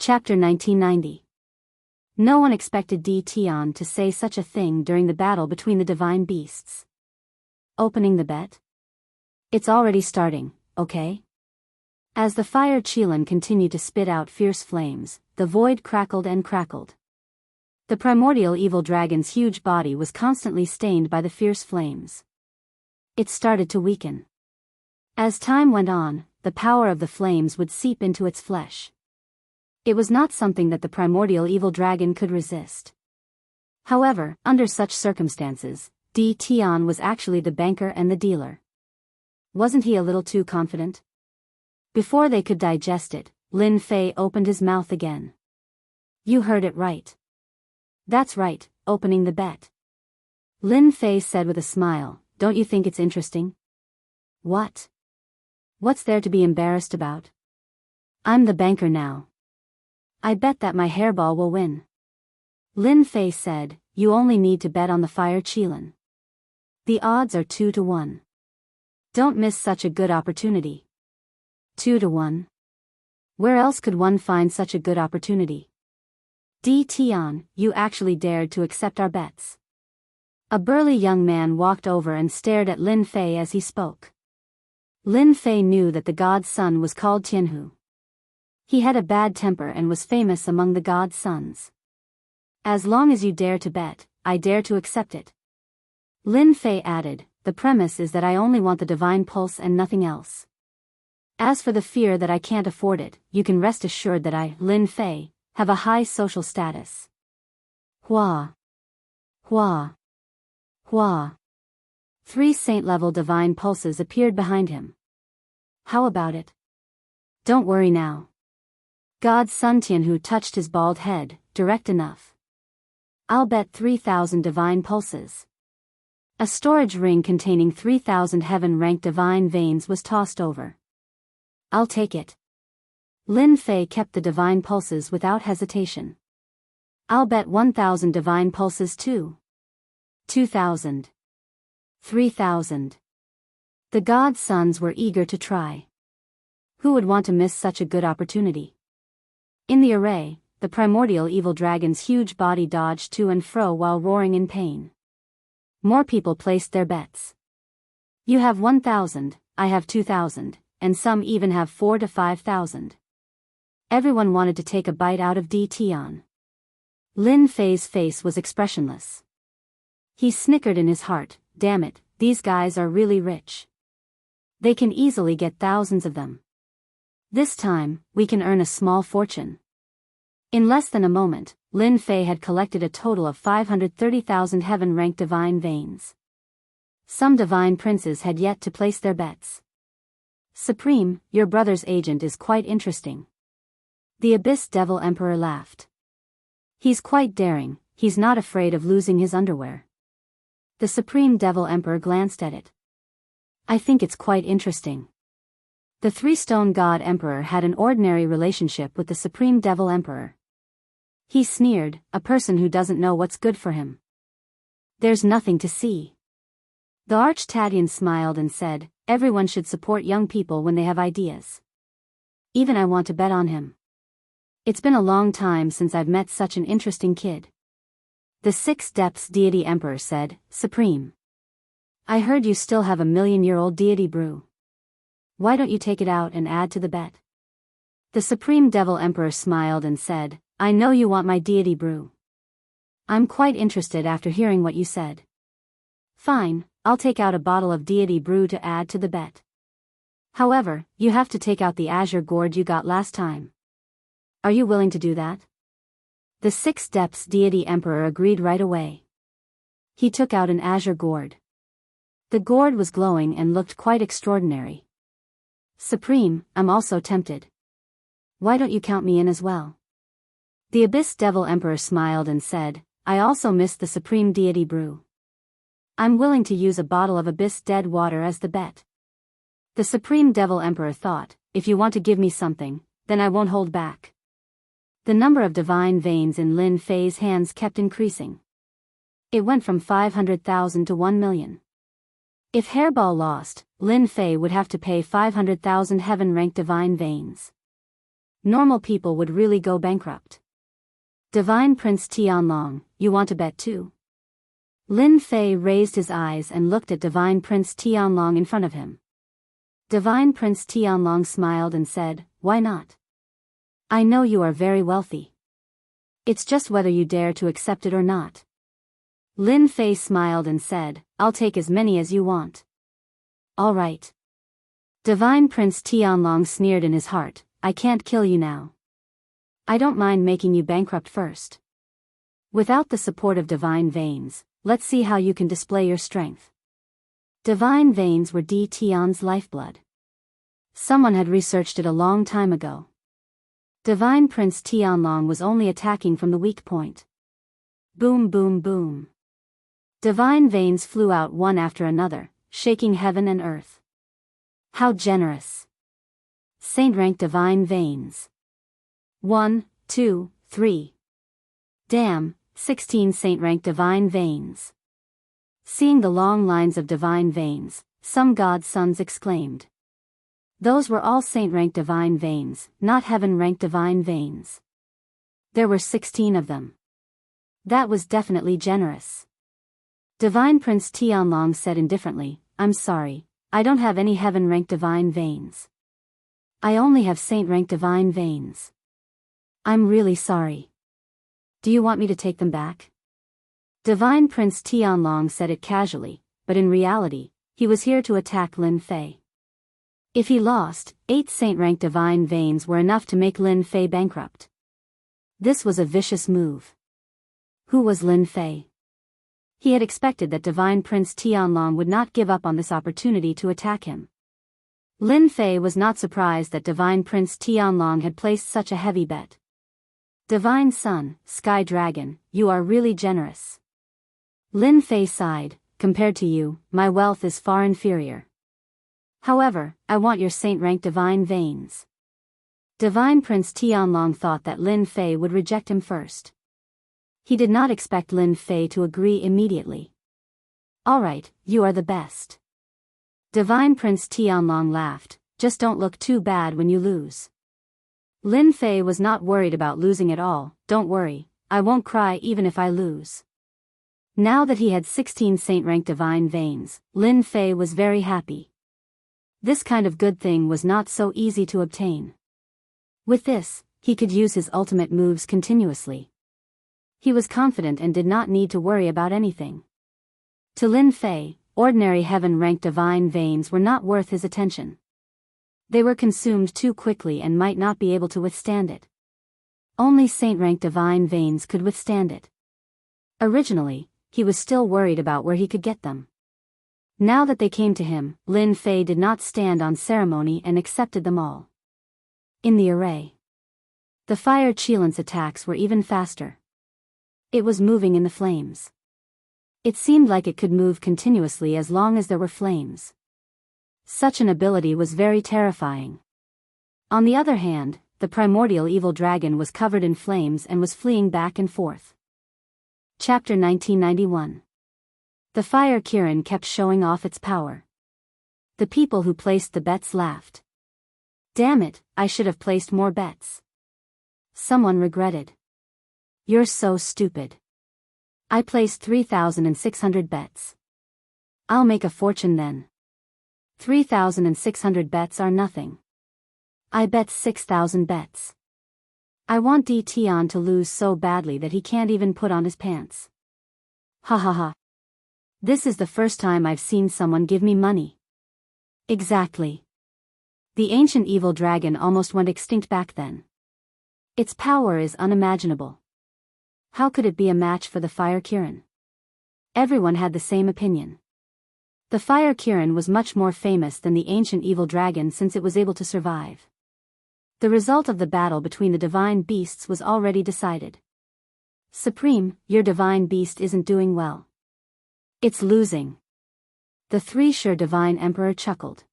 Chapter 1990. No one expected Di Tian to say such a thing during the battle between the divine beasts. Opening the bet? It's already starting, okay? As the fire Qilin continued to spit out fierce flames, the void crackled and crackled. The primordial evil dragon's huge body was constantly stained by the fierce flames. It started to weaken. As time went on, the power of the flames would seep into its flesh. It was not something that the primordial evil dragon could resist. However, under such circumstances, Di Tian was actually the banker and the dealer. Wasn't he a little too confident? Before they could digest it, Lin Fei opened his mouth again. You heard it right. That's right, opening the bet. Lin Fei said with a smile, don't you think it's interesting? What? What's there to be embarrassed about? I'm the banker now. I bet that my hairball will win. Lin Fei said, you only need to bet on the fire Qilin. The odds are 2 to 1. Don't miss such a good opportunity. 2 to 1? Where else could one find such a good opportunity? Di Tian, you actually dared to accept our bets. A burly young man walked over and stared at Lin Fei as he spoke. Lin Fei knew that the god's son was called Jianghu. He had a bad temper and was famous among the god's sons. As long as you dare to bet, I dare to accept it. Lin Fei added, the premise is that I only want the divine pulse and nothing else. As for the fear that I can't afford it, you can rest assured that I, Lin Fei, have a high social status. Hua. Hua. Hua. 3 saint-level divine pulses appeared behind him. How about it? Don't worry now. God's son Tianhu touched his bald head, direct enough. I'll bet 3,000 divine pulses. A storage ring containing 3,000 heaven-ranked divine veins was tossed over. I'll take it. Lin Fei kept the divine pulses without hesitation. I'll bet 1,000 divine pulses too. 2,000. 3,000. The god's sons were eager to try. Who would want to miss such a good opportunity? In the array, the primordial evil dragon's huge body dodged to and fro while roaring in pain. More people placed their bets. You have 1,000, I have 2,000, and some even have 4 to 5,000. Everyone wanted to take a bite out of Di Tian. Lin Fei's face was expressionless. He snickered in his heart, damn it, these guys are really rich. They can easily get thousands of them. This time, we can earn a small fortune. In less than a moment, Lin Fei had collected a total of 530,000 heaven-ranked divine veins. Some divine princes had yet to place their bets. Supreme, your brother's agent is quite interesting. The Abyss Devil Emperor laughed. He's quite daring, he's not afraid of losing his underwear. The Supreme Devil Emperor glanced at it. I think it's quite interesting. The Three-Stone God Emperor had an ordinary relationship with the Supreme Devil Emperor. He sneered, a person who doesn't know what's good for him. There's nothing to see. The Arch-Tadian smiled and said, everyone should support young people when they have ideas. Even I want to bet on him. It's been a long time since I've met such an interesting kid. The Six Depths Deity Emperor said, Supreme. I heard you still have a million-year-old deity brew. Why don't you take it out and add to the bet? The Supreme Devil Emperor smiled and said, I know you want my deity brew. I'm quite interested after hearing what you said. Fine, I'll take out a bottle of deity brew to add to the bet. However, you have to take out the azure gourd you got last time. Are you willing to do that? The Six Depths Deity Emperor agreed right away. He took out an azure gourd. The gourd was glowing and looked quite extraordinary. Supreme, I'm also tempted. Why don't you count me in as well? The Abyss Devil Emperor smiled and said, I also miss the Supreme Deity brew. I'm willing to use a bottle of Abyss Dead water as the bet. The Supreme Devil Emperor thought, if you want to give me something, then I won't hold back. The number of divine veins in Lin Fei's hands kept increasing. It went from 500,000 to 1 million. If Hairball lost, Lin Fei would have to pay 500,000 heaven-ranked divine veins. Normal people would really go bankrupt. Divine Prince Tianlong, you want to bet too? Lin Fei raised his eyes and looked at Divine Prince Tianlong in front of him. Divine Prince Tianlong smiled and said, why not? I know you are very wealthy. It's just whether you dare to accept it or not. Lin Fei smiled and said, I'll take as many as you want. All right. Divine Prince Tianlong sneered in his heart, I can't kill you now. I don't mind making you bankrupt first. Without the support of divine veins, let's see how you can display your strength. Divine veins were Di Tian's lifeblood. Someone had researched it a long time ago. Divine Prince Tianlong was only attacking from the weak point. Boom boom boom. Divine veins flew out one after another, shaking heaven and earth. How generous. Saint-rank divine veins. 1, 2, 3. Damn, 16 saint-rank divine veins. Seeing the long lines of divine veins, some god sons exclaimed. Those were all saint-rank divine veins, not heaven-rank divine veins. There were 16 of them. That was definitely generous. Divine Prince Tianlong said indifferently, I'm sorry, I don't have any heaven-rank divine veins. I only have saint-rank divine veins. I'm really sorry. Do you want me to take them back? Divine Prince Tianlong said it casually, but in reality, he was here to attack Lin Fei. If he lost, 8 saint-rank divine veins were enough to make Lin Fei bankrupt. This was a vicious move. Who was Lin Fei? He had expected that Divine Prince Tianlong would not give up on this opportunity to attack him. Lin Fei was not surprised that Divine Prince Tianlong had placed such a heavy bet. Divine Son, Sky Dragon, you are really generous. Lin Fei sighed, compared to you, my wealth is far inferior. However, I want your saint-rank divine veins. Divine Prince Tianlong thought that Lin Fei would reject him first. He did not expect Lin Fei to agree immediately. Alright, you are the best. Divine Prince Tianlong laughed, just don't look too bad when you lose. Lin Fei was not worried about losing at all, don't worry, I won't cry even if I lose. Now that he had 16 saint-rank divine veins, Lin Fei was very happy. This kind of good thing was not so easy to obtain. With this, he could use his ultimate moves continuously. He was confident and did not need to worry about anything. To Lin Fei, ordinary heaven-ranked divine veins were not worth his attention. They were consumed too quickly and might not be able to withstand it. Only saint-ranked divine veins could withstand it. Originally, he was still worried about where he could get them. Now that they came to him, Lin Fei did not stand on ceremony and accepted them all. In the array, the fire Qilin's attacks were even faster. It was moving in the flames. It seemed like it could move continuously as long as there were flames. Such an ability was very terrifying. On the other hand, the primordial evil dragon was covered in flames and was fleeing back and forth. Chapter 1991. The fire Kirin kept showing off its power. The people who placed the bets laughed. Damn it, I should have placed more bets. Someone regretted. You're so stupid. I placed 3,600 bets. I'll make a fortune then. 3,600 bets are nothing. I bet 6,000 bets. I want Di Tian to lose so badly that he can't even put on his pants. Ha ha ha. This is the first time I've seen someone give me money. Exactly. The ancient evil dragon almost went extinct back then. Its power is unimaginable. How could it be a match for the fire Kirin? Everyone had the same opinion. The fire Kirin was much more famous than the ancient evil dragon since it was able to survive. The result of the battle between the divine beasts was already decided. Supreme, your divine beast isn't doing well. It's losing. The three-sure divine emperor chuckled.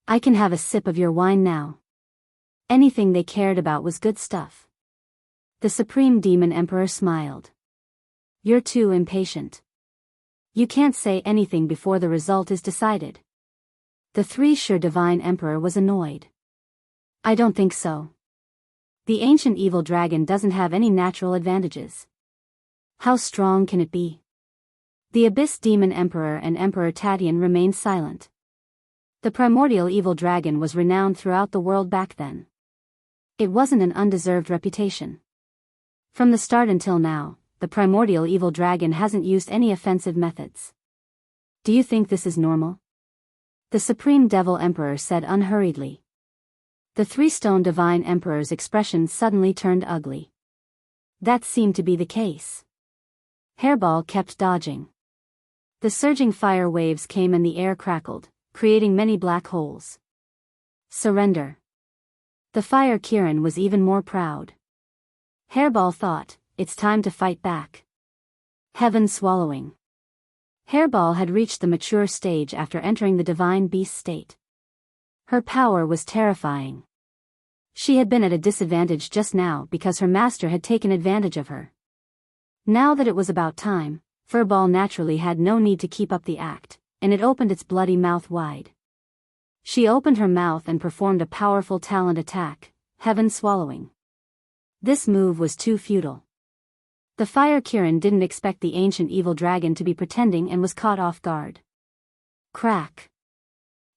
I can have a sip of your wine now. Anything they cared about was good stuff. The supreme demon emperor smiled. You're too impatient. You can't say anything before the result is decided. The three-sure divine emperor was annoyed. I don't think so. The ancient evil dragon doesn't have any natural advantages. How strong can it be? The Abyss Demon Emperor and Emperor Tatian remained silent. The primordial evil dragon was renowned throughout the world back then. It wasn't an undeserved reputation. From the start until now, the primordial evil dragon hasn't used any offensive methods. Do you think this is normal? The Supreme Devil Emperor said unhurriedly. The three-stone divine emperor's expression suddenly turned ugly. That seemed to be the case. Hairball kept dodging. The surging fire waves came and the air crackled, creating many black holes. Surrender. The fire Kirin was even more proud. Hairball thought, it's time to fight back. Heaven swallowing. Hairball had reached the mature stage after entering the divine beast state. Her power was terrifying. She had been at a disadvantage just now because her master had taken advantage of her. Now that it was about time, Furball naturally had no need to keep up the act, and it opened its bloody mouth wide. She opened her mouth and performed a powerful talent attack, Heaven Swallowing. This move was too futile. The Fire Kirin didn't expect the ancient evil dragon to be pretending and was caught off guard. Crack.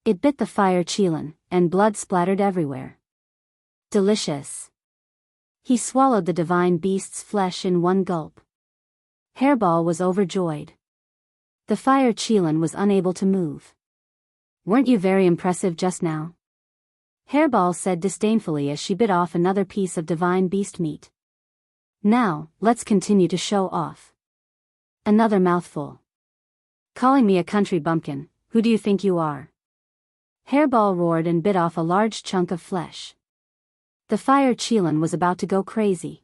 It bit the Fire Qilin, and blood splattered everywhere. Delicious. He swallowed the divine beast's flesh in one gulp. Hairball was overjoyed. The Fire Qilin was unable to move. Weren't you very impressive just now? Hairball said disdainfully as she bit off another piece of divine beast meat. Now, let's continue to show off. Another mouthful. Calling me a country bumpkin, who do you think you are? Hairball roared and bit off a large chunk of flesh. The Fire Qilin was about to go crazy.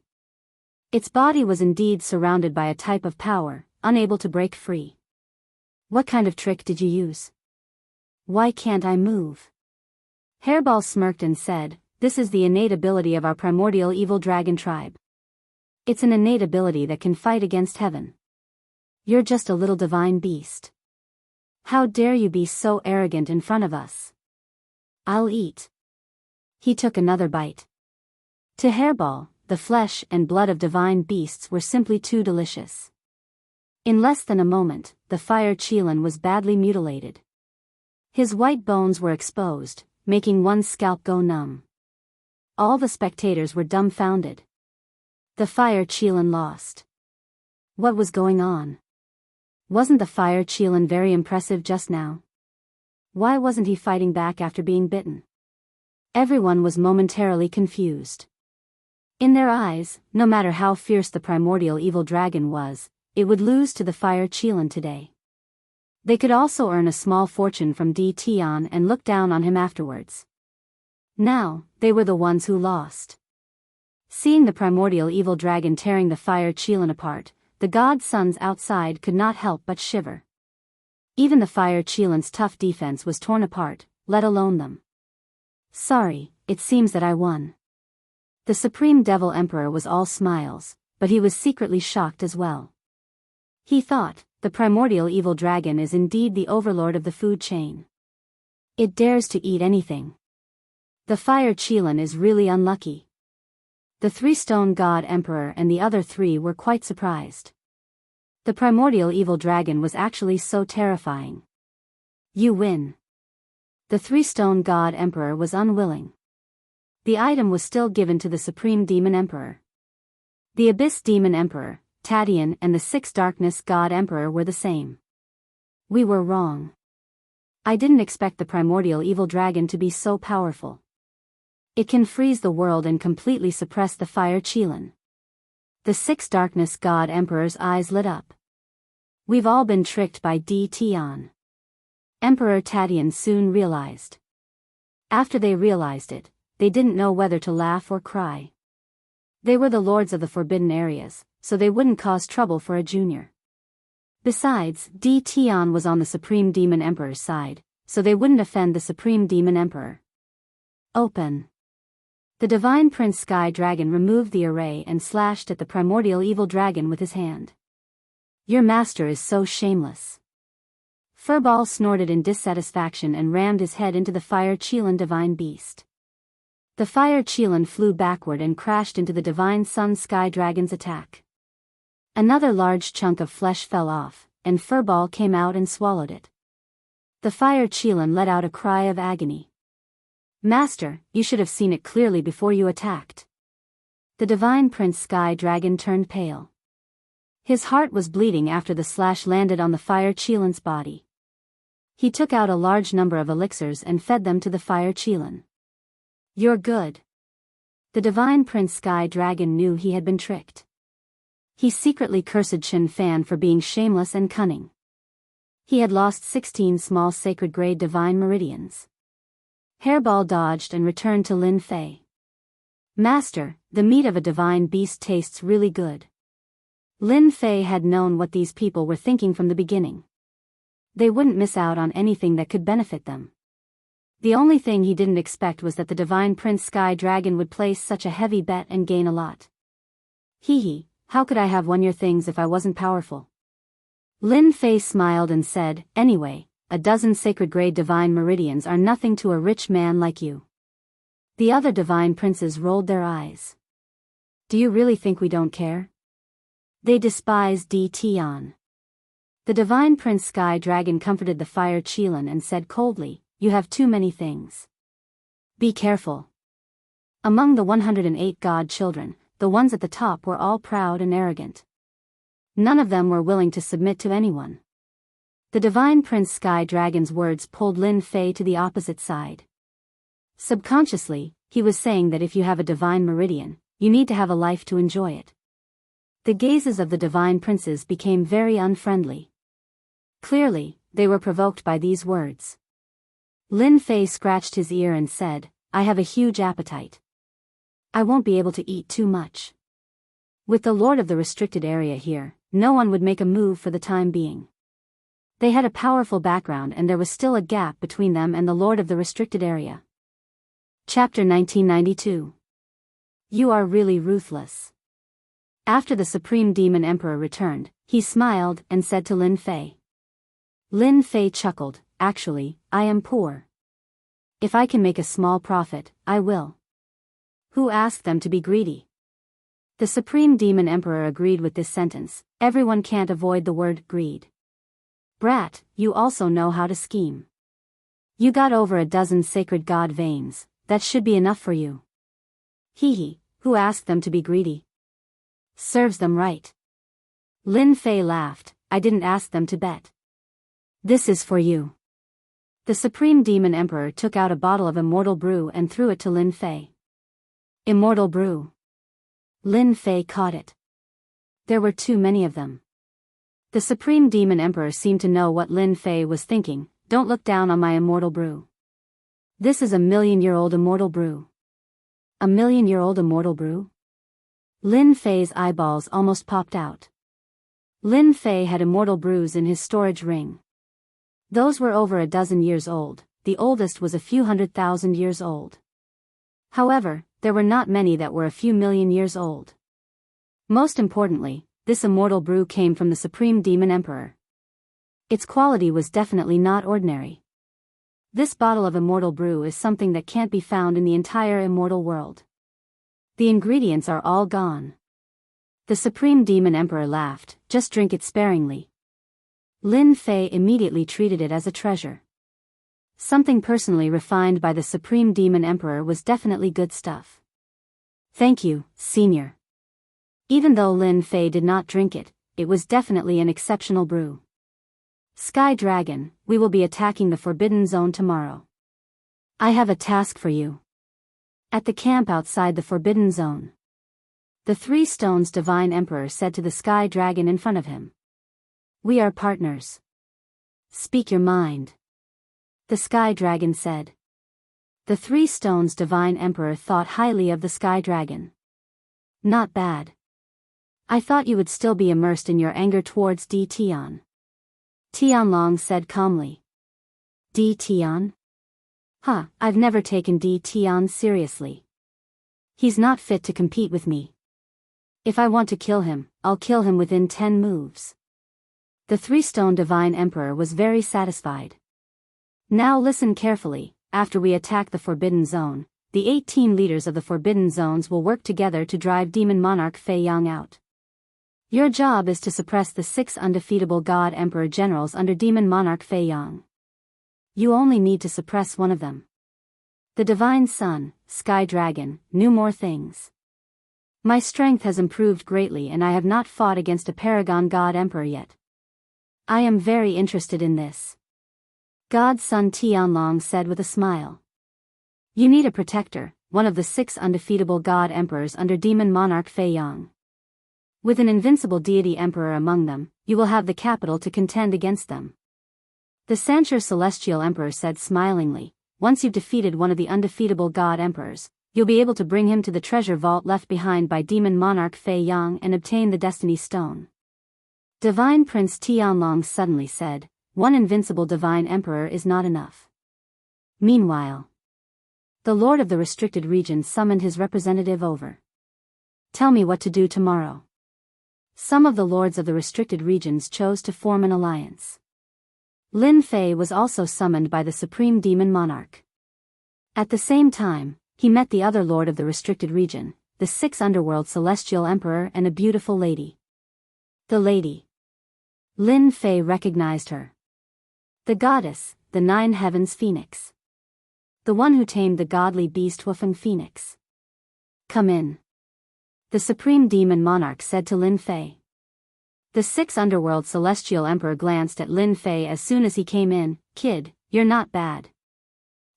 Its body was indeed surrounded by a type of power, unable to break free. What kind of trick did you use? Why can't I move? Hairball smirked and said, this is the innate ability of our primordial evil dragon tribe. It's an innate ability that can fight against heaven. You're just a little divine beast. How dare you be so arrogant in front of us? I'll eat. He took another bite. To Hairball, the flesh and blood of divine beasts were simply too delicious. In less than a moment, the Fire Qilin was badly mutilated. His white bones were exposed, making one's scalp go numb. All the spectators were dumbfounded. The Fire Qilin lost. What was going on? Wasn't the Fire Qilin very impressive just now? Why wasn't he fighting back after being bitten? Everyone was momentarily confused. In their eyes, no matter how fierce the primordial evil dragon was, it would lose to the Fire Qilin today. They could also earn a small fortune from Tian and look down on him afterwards. Now, they were the ones who lost. Seeing the primordial evil dragon tearing the Fire Qilin apart, the god sons outside could not help but shiver. Even the Fire Qilin's tough defense was torn apart, let alone them. Sorry, it seems that I won. The Supreme Devil Emperor was all smiles, but he was secretly shocked as well. He thought, the primordial evil dragon is indeed the overlord of the food chain. It dares to eat anything. The Fire Qilin is really unlucky. The three-stone god emperor and the other three were quite surprised. The primordial evil dragon was actually so terrifying. You win. The three-stone god emperor was unwilling. The item was still given to the Supreme Demon Emperor. The Abyss Demon Emperor, Tatian and the Six Darkness God Emperor were the same. We were wrong. I didn't expect the primordial evil dragon to be so powerful. It can freeze the world and completely suppress the Fire Qilin. The Six Darkness God Emperor's eyes lit up. We've all been tricked by Tian. Emperor Tatian soon realized. After they realized it, they didn't know whether to laugh or cry. They were the lords of the forbidden areas, so they wouldn't cause trouble for a junior. Besides, Tian was on the Supreme Demon Emperor's side, so they wouldn't offend the Supreme Demon Emperor. Open. The Divine Prince Sky Dragon removed the array and slashed at the primordial evil dragon with his hand. Your master is so shameless. Furball snorted in dissatisfaction and rammed his head into the Fire Qilin divine beast. The fire Qilin flew backward and crashed into the divine sun sky dragon's attack. Another large chunk of flesh fell off, and Furball came out and swallowed it. The fire Qilin let out a cry of agony. Master, you should have seen it clearly before you attacked. The divine prince sky dragon turned pale. His heart was bleeding after the slash landed on the fire Qilin's body. He took out a large number of elixirs and fed them to the fire Qilin. You're good. The divine prince sky dragon knew he had been tricked. He secretly cursed Shen Fan for being shameless and cunning. He had lost 16 small sacred grade divine meridians. Hairball dodged and returned to Lin Fei. Master, the meat of a divine beast tastes really good. Lin Fei had known what these people were thinking from the beginning. They wouldn't miss out on anything that could benefit them. The only thing he didn't expect was that the divine prince sky dragon would place such a heavy bet and gain a lot. Hee, how could I have won your things if I wasn't powerful? Lin Fei smiled and said, anyway, a dozen sacred grade divine meridians are nothing to a rich man like you. The other divine princes rolled their eyes. Do you really think we don't care? They despise D. Tian. The divine prince sky dragon comforted the fire Qilin and said coldly, you have too many things. Be careful. Among the 108 god children, the ones at the top were all proud and arrogant. None of them were willing to submit to anyone. The divine prince sky dragon's words pulled Lin Fei to the opposite side. Subconsciously, he was saying that if you have a divine meridian, you need to have a life to enjoy it. The gazes of the divine princes became very unfriendly. Clearly, they were provoked by these words. Lin Fei scratched his ear and said, I have a huge appetite. I won't be able to eat too much. With the lord of the restricted area here, no one would make a move for the time being. They had a powerful background and there was still a gap between them and the lord of the restricted area. Chapter 1992. You are really ruthless. After the Supreme Demon Emperor returned, he smiled and said to Lin Fei. Lin Fei chuckled, actually, I am poor. If I can make a small profit, I will. Who asked them to be greedy? The Supreme Demon Emperor agreed with this sentence, everyone can't avoid the word greed. Brat, you also know how to scheme. You got over a dozen sacred god veins, that should be enough for you. Hee, who asked them to be greedy? Serves them right. Lin Fei laughed, I didn't ask them to bet. This is for you. The Supreme Demon Emperor took out a bottle of immortal brew and threw it to Lin Fei. Immortal brew. Lin Fei caught it. There were too many of them. The Supreme Demon Emperor seemed to know what Lin Fei was thinking, don't look down on my immortal brew. This is a million-year-old immortal brew. A million-year-old immortal brew? Lin Fei's eyeballs almost popped out. Lin Fei had immortal brews in his storage ring. Those were over a dozen years old, the oldest was a few 100,000 years old. However, there were not many that were a few million years old. Most importantly, this immortal brew came from the Supreme Demon Emperor. Its quality was definitely not ordinary. This bottle of immortal brew is something that can't be found in the entire immortal world. The ingredients are all gone. The Supreme Demon Emperor laughed, just drink it sparingly. Lin Fei immediately treated it as a treasure. Something personally refined by the Supreme Demon Emperor was definitely good stuff. Thank you, Senior. Even though Lin Fei did not drink it, it was definitely an exceptional brew. Sky Dragon, we will be attacking the Forbidden Zone tomorrow. I have a task for you. At the camp outside the Forbidden Zone. The Three Stones Divine Emperor said to the Sky Dragon in front of him. We are partners. Speak your mind. The Sky Dragon said. The Three Stones Divine Emperor thought highly of the Sky Dragon. Not bad. I thought you would still be immersed in your anger towards D. Tian. Tianlong said calmly. D. Tian? I've never taken D. Tian seriously. He's not fit to compete with me. If I want to kill him, I'll kill him within 10 moves. The Three-Stone Divine Emperor was very satisfied. Now listen carefully, after we attack the Forbidden Zone, the 18 leaders of the Forbidden Zones will work together to drive Demon Monarch Fei Yang out. Your job is to suppress the 6 undefeatable God Emperor generals under Demon Monarch Fei Yang. You only need to suppress one of them. The Divine Sun, Sky Dragon, knew more things. My strength has improved greatly and I have not fought against a Paragon God Emperor yet. I am very interested in this. God Sun Tianlong said with a smile. You need a protector, one of the 6 undefeatable God Emperors under Demon Monarch Fei Yang. With an invincible deity emperor among them, you will have the capital to contend against them. The Sancher Celestial Emperor said smilingly, once you've defeated one of the undefeatable God Emperors, you'll be able to bring him to the treasure vault left behind by Demon Monarch Fei Yang and obtain the Destiny Stone. Divine Prince Tianlong suddenly said, one invincible Divine Emperor is not enough. Meanwhile, the Lord of the Restricted Region summoned his representative over. Tell me what to do tomorrow. Some of the lords of the restricted regions chose to form an alliance. Lin Fei was also summoned by the Supreme Demon Monarch. At the same time, he met the other lord of the restricted region, the 6 Underworld Celestial Emperor and a beautiful lady. The lady. Lin Fei recognized her. The goddess, the 9 Heavens Phoenix. The one who tamed the godly beast Wufeng Phoenix. Come in. The Supreme Demon Monarch said to Lin Fei. The 6 Underworld Celestial Emperor glanced at Lin Fei as soon as he came in. Kid, you're not bad.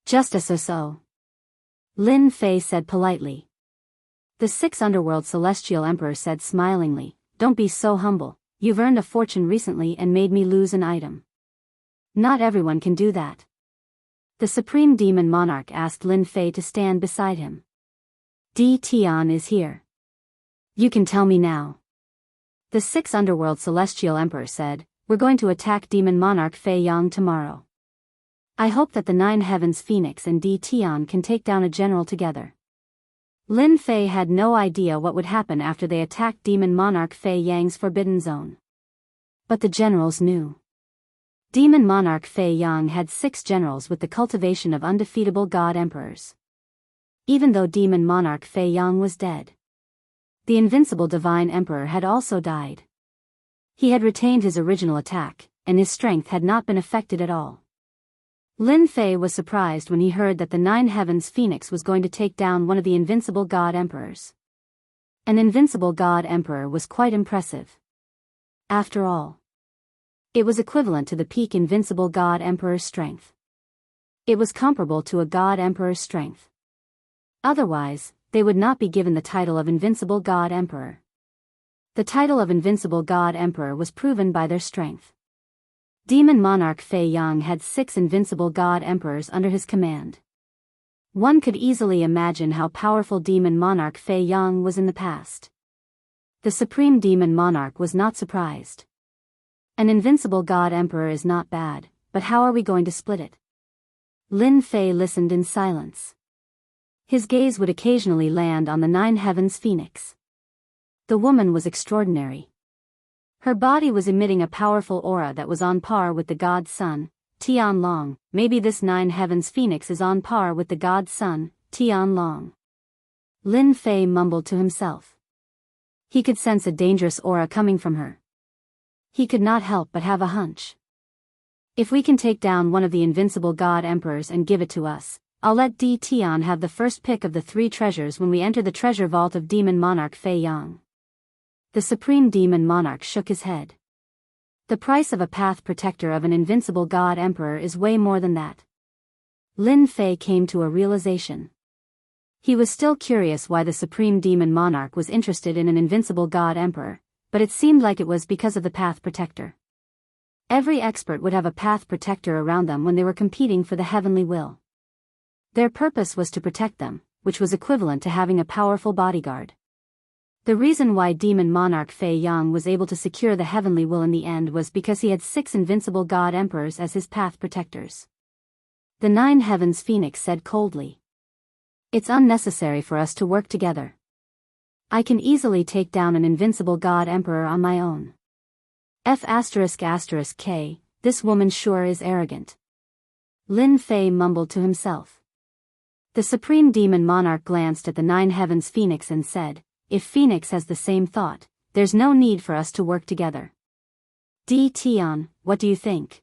Just a so-so. Lin Fei said politely. The 6 Underworld Celestial Emperor said smilingly, don't be so humble, you've earned a fortune recently and made me lose an item. Not everyone can do that. The Supreme Demon Monarch asked Lin Fei to stand beside him. Di Tian is here. You can tell me now. The 6 Underworld Celestial Emperor said, we're going to attack Demon Monarch Fei Yang tomorrow. I hope that the 9 Heavens Phoenix and Di Tian can take down a general together. Lin Fei had no idea what would happen after they attacked Demon Monarch Fei Yang's Forbidden Zone. But the generals knew. Demon Monarch Fei Yang had 6 generals with the cultivation of undefeatable God Emperors. Even though Demon Monarch Fei Yang was dead, the invincible Divine Emperor had also died. He had retained his original attack, and his strength had not been affected at all. Lin Fei was surprised when he heard that the 9 Heavens Phoenix was going to take down one of the invincible God Emperors. An invincible God Emperor was quite impressive. After all, it was equivalent to the peak invincible God Emperor's strength. It was comparable to a God Emperor's strength. Otherwise, they would not be given the title of Invincible God Emperor. The title of Invincible God Emperor was proven by their strength. Demon Monarch Fei Yang had 6 invincible God Emperors under his command. One could easily imagine how powerful Demon Monarch Fei Yang was in the past. The Supreme Demon Monarch was not surprised. An invincible God Emperor is not bad, but how are we going to split it? Lin Fei listened in silence. His gaze would occasionally land on the 9 Heavens Phoenix. The woman was extraordinary. Her body was emitting a powerful aura that was on par with the God Sun, Tianlong. Maybe this 9 Heavens Phoenix is on par with the God Sun, Tianlong. Lin Fei mumbled to himself. He could sense a dangerous aura coming from her. He could not help but have a hunch. If we can take down one of the invincible God Emperors and give it to us, I'll let Di Tian have the first pick of the 3 treasures when we enter the treasure vault of Demon Monarch Fei Yang. The Supreme Demon Monarch shook his head. The price of a path protector of an invincible God Emperor is way more than that. Lin Fei came to a realization. He was still curious why the Supreme Demon Monarch was interested in an invincible God Emperor, but it seemed like it was because of the path protector. Every expert would have a path protector around them when they were competing for the heavenly will. Their purpose was to protect them, which was equivalent to having a powerful bodyguard. The reason why Demon Monarch Fei Yang was able to secure the heavenly will in the end was because he had 6 invincible God Emperors as his path protectors. The 9 Heavens Phoenix said coldly. It's unnecessary for us to work together. I can easily take down an invincible God Emperor on my own. F***K, this woman sure is arrogant. Lin Fei mumbled to himself. The Supreme Demon Monarch glanced at the Nine Heavens Phoenix and said, "If Phoenix has the same thought, there's no need for us to work together." Tian, what do you think?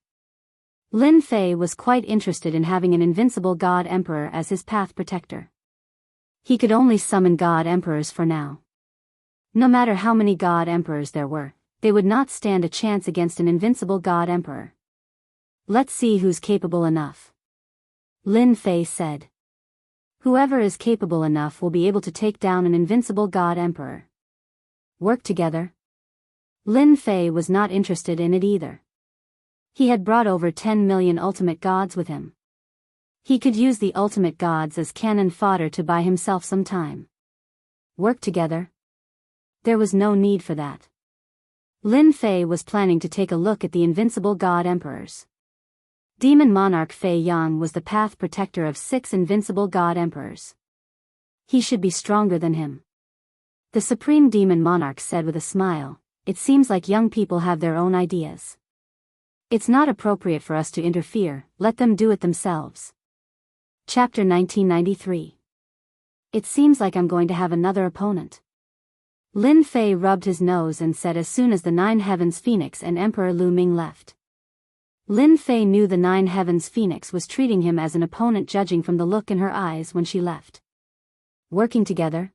Lin Fei was quite interested in having an invincible God Emperor as his path protector. He could only summon God Emperors for now. No matter how many God Emperors there were, they would not stand a chance against an invincible God Emperor. Let's see who's capable enough. Lin Fei said. Whoever is capable enough will be able to take down an invincible God Emperor. Work together? Lin Fei was not interested in it either. He had brought over 10 million ultimate gods with him. He could use the ultimate gods as cannon fodder to buy himself some time. Work together? There was no need for that. Lin Fei was planning to take a look at the invincible God Emperors. Demon Monarch Fei Yang was the path protector of 6 invincible God Emperors. He should be stronger than him. The Supreme Demon Monarch said with a smile, "It seems like young people have their own ideas. It's not appropriate for us to interfere, let them do it themselves." Chapter 1993. It seems like I'm going to have another opponent. Lin Fei rubbed his nose and said as soon as the Nine Heavens Phoenix and Emperor Lu Ming left. Lin Fei knew the Nine Heavens Phoenix was treating him as an opponent, judging from the look in her eyes when she left. Working together?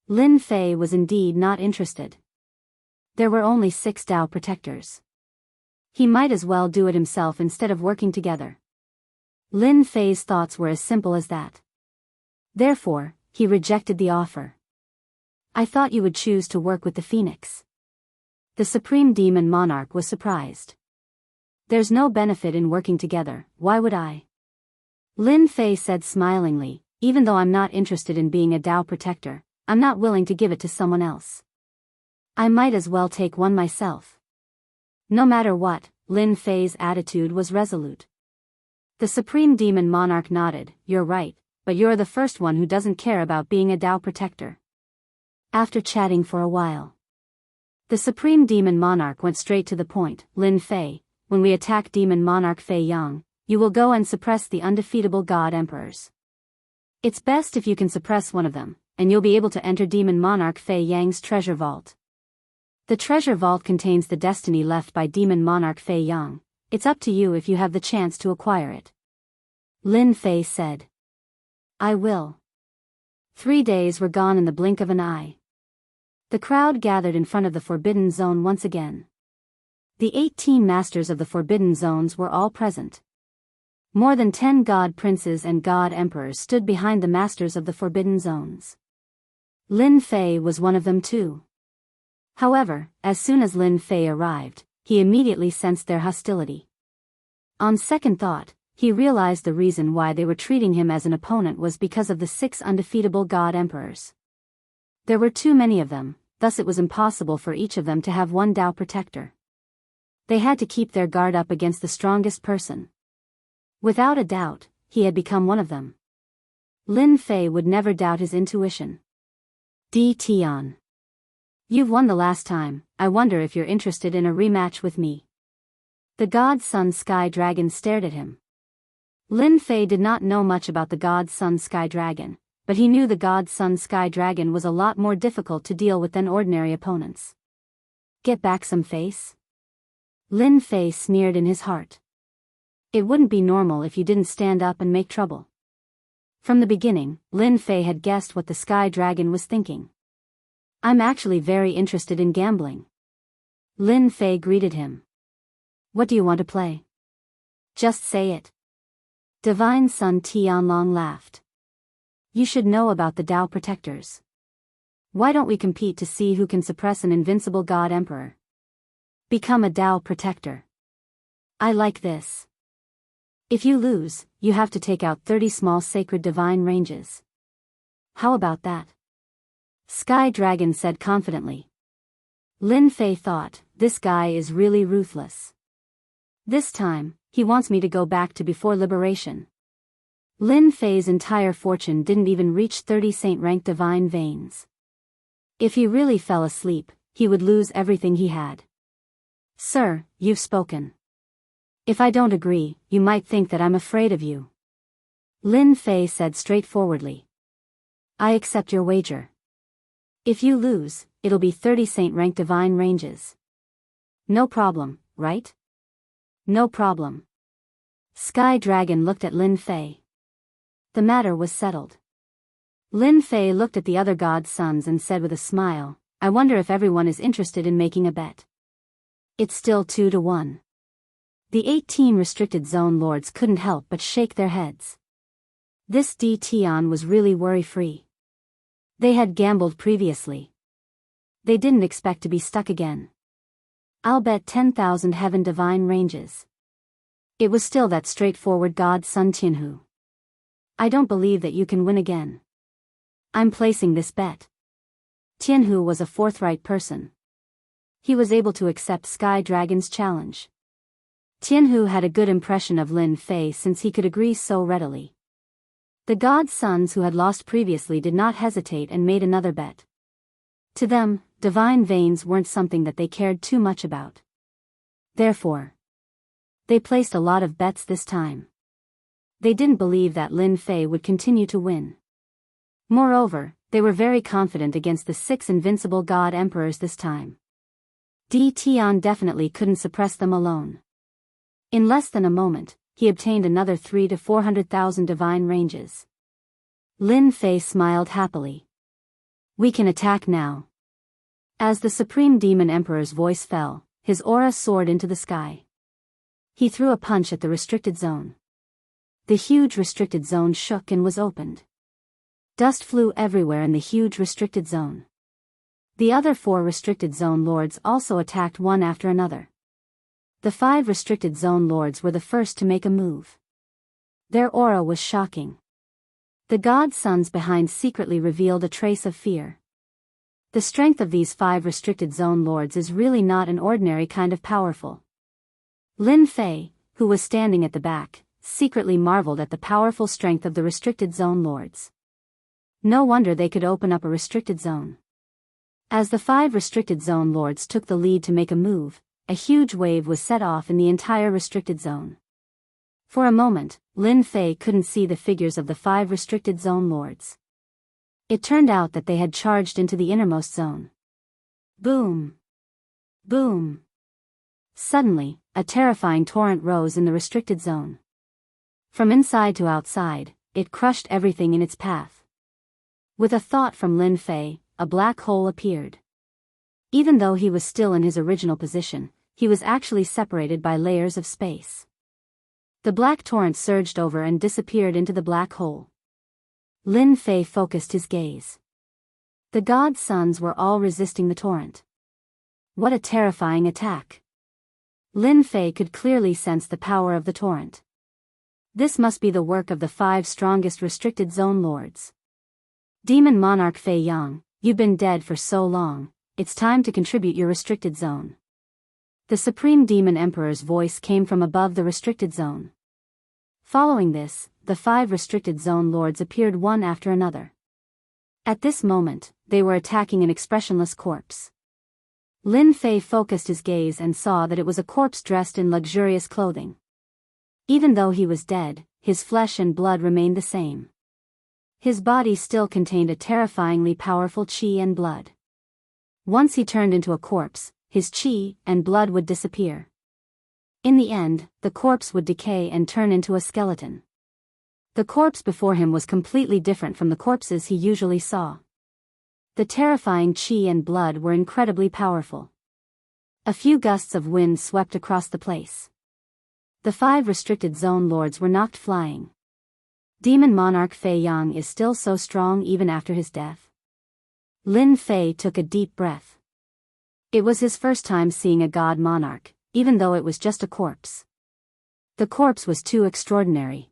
Lin Fei was indeed not interested. There were only 6 Dao protectors. He might as well do it himself instead of working together. Lin Fei's thoughts were as simple as that. Therefore, he rejected the offer. "I thought you would choose to work with the Phoenix." The Supreme Demon Monarch was surprised. "There's no benefit in working together, why would I?" Lin Fei said smilingly, "Even though I'm not interested in being a Dao protector, I'm not willing to give it to someone else. I might as well take one myself." No matter what, Lin Fei's attitude was resolute. The Supreme Demon Monarch nodded, "You're right, but you're the first one who doesn't care about being a Dao protector." After chatting for a while, the Supreme Demon Monarch went straight to the point. "Lin Fei, when we attack Demon Monarch Fei Yang, you will go and suppress the undefeatable God Emperors. It's best if you can suppress one of them, and you'll be able to enter Demon Monarch Fei Yang's treasure vault. The treasure vault contains the destiny left by Demon Monarch Fei Yang. It's up to you if you have the chance to acquire it." Lin Fei said. "I will." 3 days were gone in the blink of an eye. The crowd gathered in front of the Forbidden Zone once again. The 18 masters of the Forbidden Zones were all present. More than 10 God Princes and God Emperors stood behind the masters of the Forbidden Zones. Lin Fei was one of them too. However, as soon as Lin Fei arrived, he immediately sensed their hostility. On second thought, he realized the reason why they were treating him as an opponent was because of the 6 undefeatable God Emperors. There were too many of them, thus it was impossible for each of them to have one Dao protector. They had to keep their guard up against the strongest person. Without a doubt, he had become one of them. Lin Fei would never doubt his intuition. Tian. You've won the last time, I wonder if you're interested in a rematch with me. The God Sun Sky Dragon stared at him. Lin Fei did not know much about the God Sun Sky Dragon, but he knew the God Sun Sky Dragon was a lot more difficult to deal with than ordinary opponents. Get back some face? Lin Fei sneered in his heart. It wouldn't be normal if you didn't stand up and make trouble. From the beginning, Lin Fei had guessed what the Sky Dragon was thinking. I'm actually very interested in gambling. Lin Fei greeted him. What do you want to play? Just say it. Divine Sun Tianlong laughed. You should know about the Dao Protectors. Why don't we compete to see who can suppress an invincible God Emperor? Become a Dao Protector. I like this. If you lose, you have to take out 30 small sacred divine ranges. How about that? Sky Dragon said confidently. Lin Fei thought, this guy is really ruthless. This time, he wants me to go back to before liberation. Lin Fei's entire fortune didn't even reach 30 saint-rank divine veins. If he really fell asleep, he would lose everything he had. Sir, you've spoken. If I don't agree, you might think that I'm afraid of you. Lin Fei said straightforwardly. I accept your wager. If you lose, it'll be 30 saint rank divine ranges. No problem, right? No problem. Sky Dragon looked at Lin Fei. The matter was settled. Lin Fei looked at the other god's sons and said with a smile, I wonder if everyone is interested in making a bet. It's still 2-1. The 18 restricted zone lords couldn't help but shake their heads. This D Tian was really worry-free. They had gambled previously. They didn't expect to be stuck again. I'll bet 10,000 heaven divine ranges. It was still that straightforward god son Jianghu. I don't believe that you can win again. I'm placing this bet. Jianghu was a forthright person. He was able to accept Sky Dragon's challenge. Jianghu had a good impression of Lin Fei since he could agree so readily. The god's sons who had lost previously did not hesitate and made another bet. To them, divine veins weren't something that they cared too much about. Therefore, they placed a lot of bets this time. They didn't believe that Lin Fei would continue to win. Moreover, they were very confident against the 6 invincible god emperors this time. D Tian definitely couldn't suppress them alone. In less than a moment, he obtained another 300,000 to 400,000 divine ranges. Lin Fei smiled happily. We can attack now. As the Supreme Demon Emperor's voice fell, his aura soared into the sky. He threw a punch at the restricted zone. The huge restricted zone shook and was opened. Dust flew everywhere in the huge restricted zone. The other 4 restricted zone lords also attacked one after another. The 5 restricted zone lords were the first to make a move. Their aura was shocking. The god sons behind secretly revealed a trace of fear. The strength of these 5 restricted zone lords is really not an ordinary kind of powerful. Lin Fei, who was standing at the back, secretly marveled at the powerful strength of the restricted zone lords. No wonder they could open up a restricted zone. As the 5 restricted zone lords took the lead to make a move, a huge wave was set off in the entire restricted zone. For a moment, Lin Fei couldn't see the figures of the 5 restricted zone lords. It turned out that they had charged into the innermost zone. Boom! Boom! Suddenly, a terrifying torrent rose in the restricted zone. From inside to outside, it crushed everything in its path. With a thought from Lin Fei, a black hole appeared. Even though he was still in his original position, he was actually separated by layers of space. The black torrent surged over and disappeared into the black hole. Lin Fei focused his gaze. The god sons were all resisting the torrent. What a terrifying attack! Lin Fei could clearly sense the power of the torrent. This must be the work of the 5 strongest restricted zone lords. Demon Monarch Fei Yang, you've been dead for so long, it's time to contribute your restricted zone. The Supreme Demon Emperor's voice came from above the restricted zone. Following this, the 5 restricted zone lords appeared one after another. At this moment, they were attacking an expressionless corpse. Lin Fei focused his gaze and saw that it was a corpse dressed in luxurious clothing. Even though he was dead, his flesh and blood remained the same. His body still contained a terrifyingly powerful qi and blood. Once he turned into a corpse, his qi and blood would disappear. In the end, the corpse would decay and turn into a skeleton. The corpse before him was completely different from the corpses he usually saw. The terrifying qi and blood were incredibly powerful. A few gusts of wind swept across the place. The 5 restricted zone lords were knocked flying. Demon Monarch Fei Yang is still so strong even after his death. Lin Fei took a deep breath. It was his first time seeing a god monarch, even though it was just a corpse. The corpse was too extraordinary.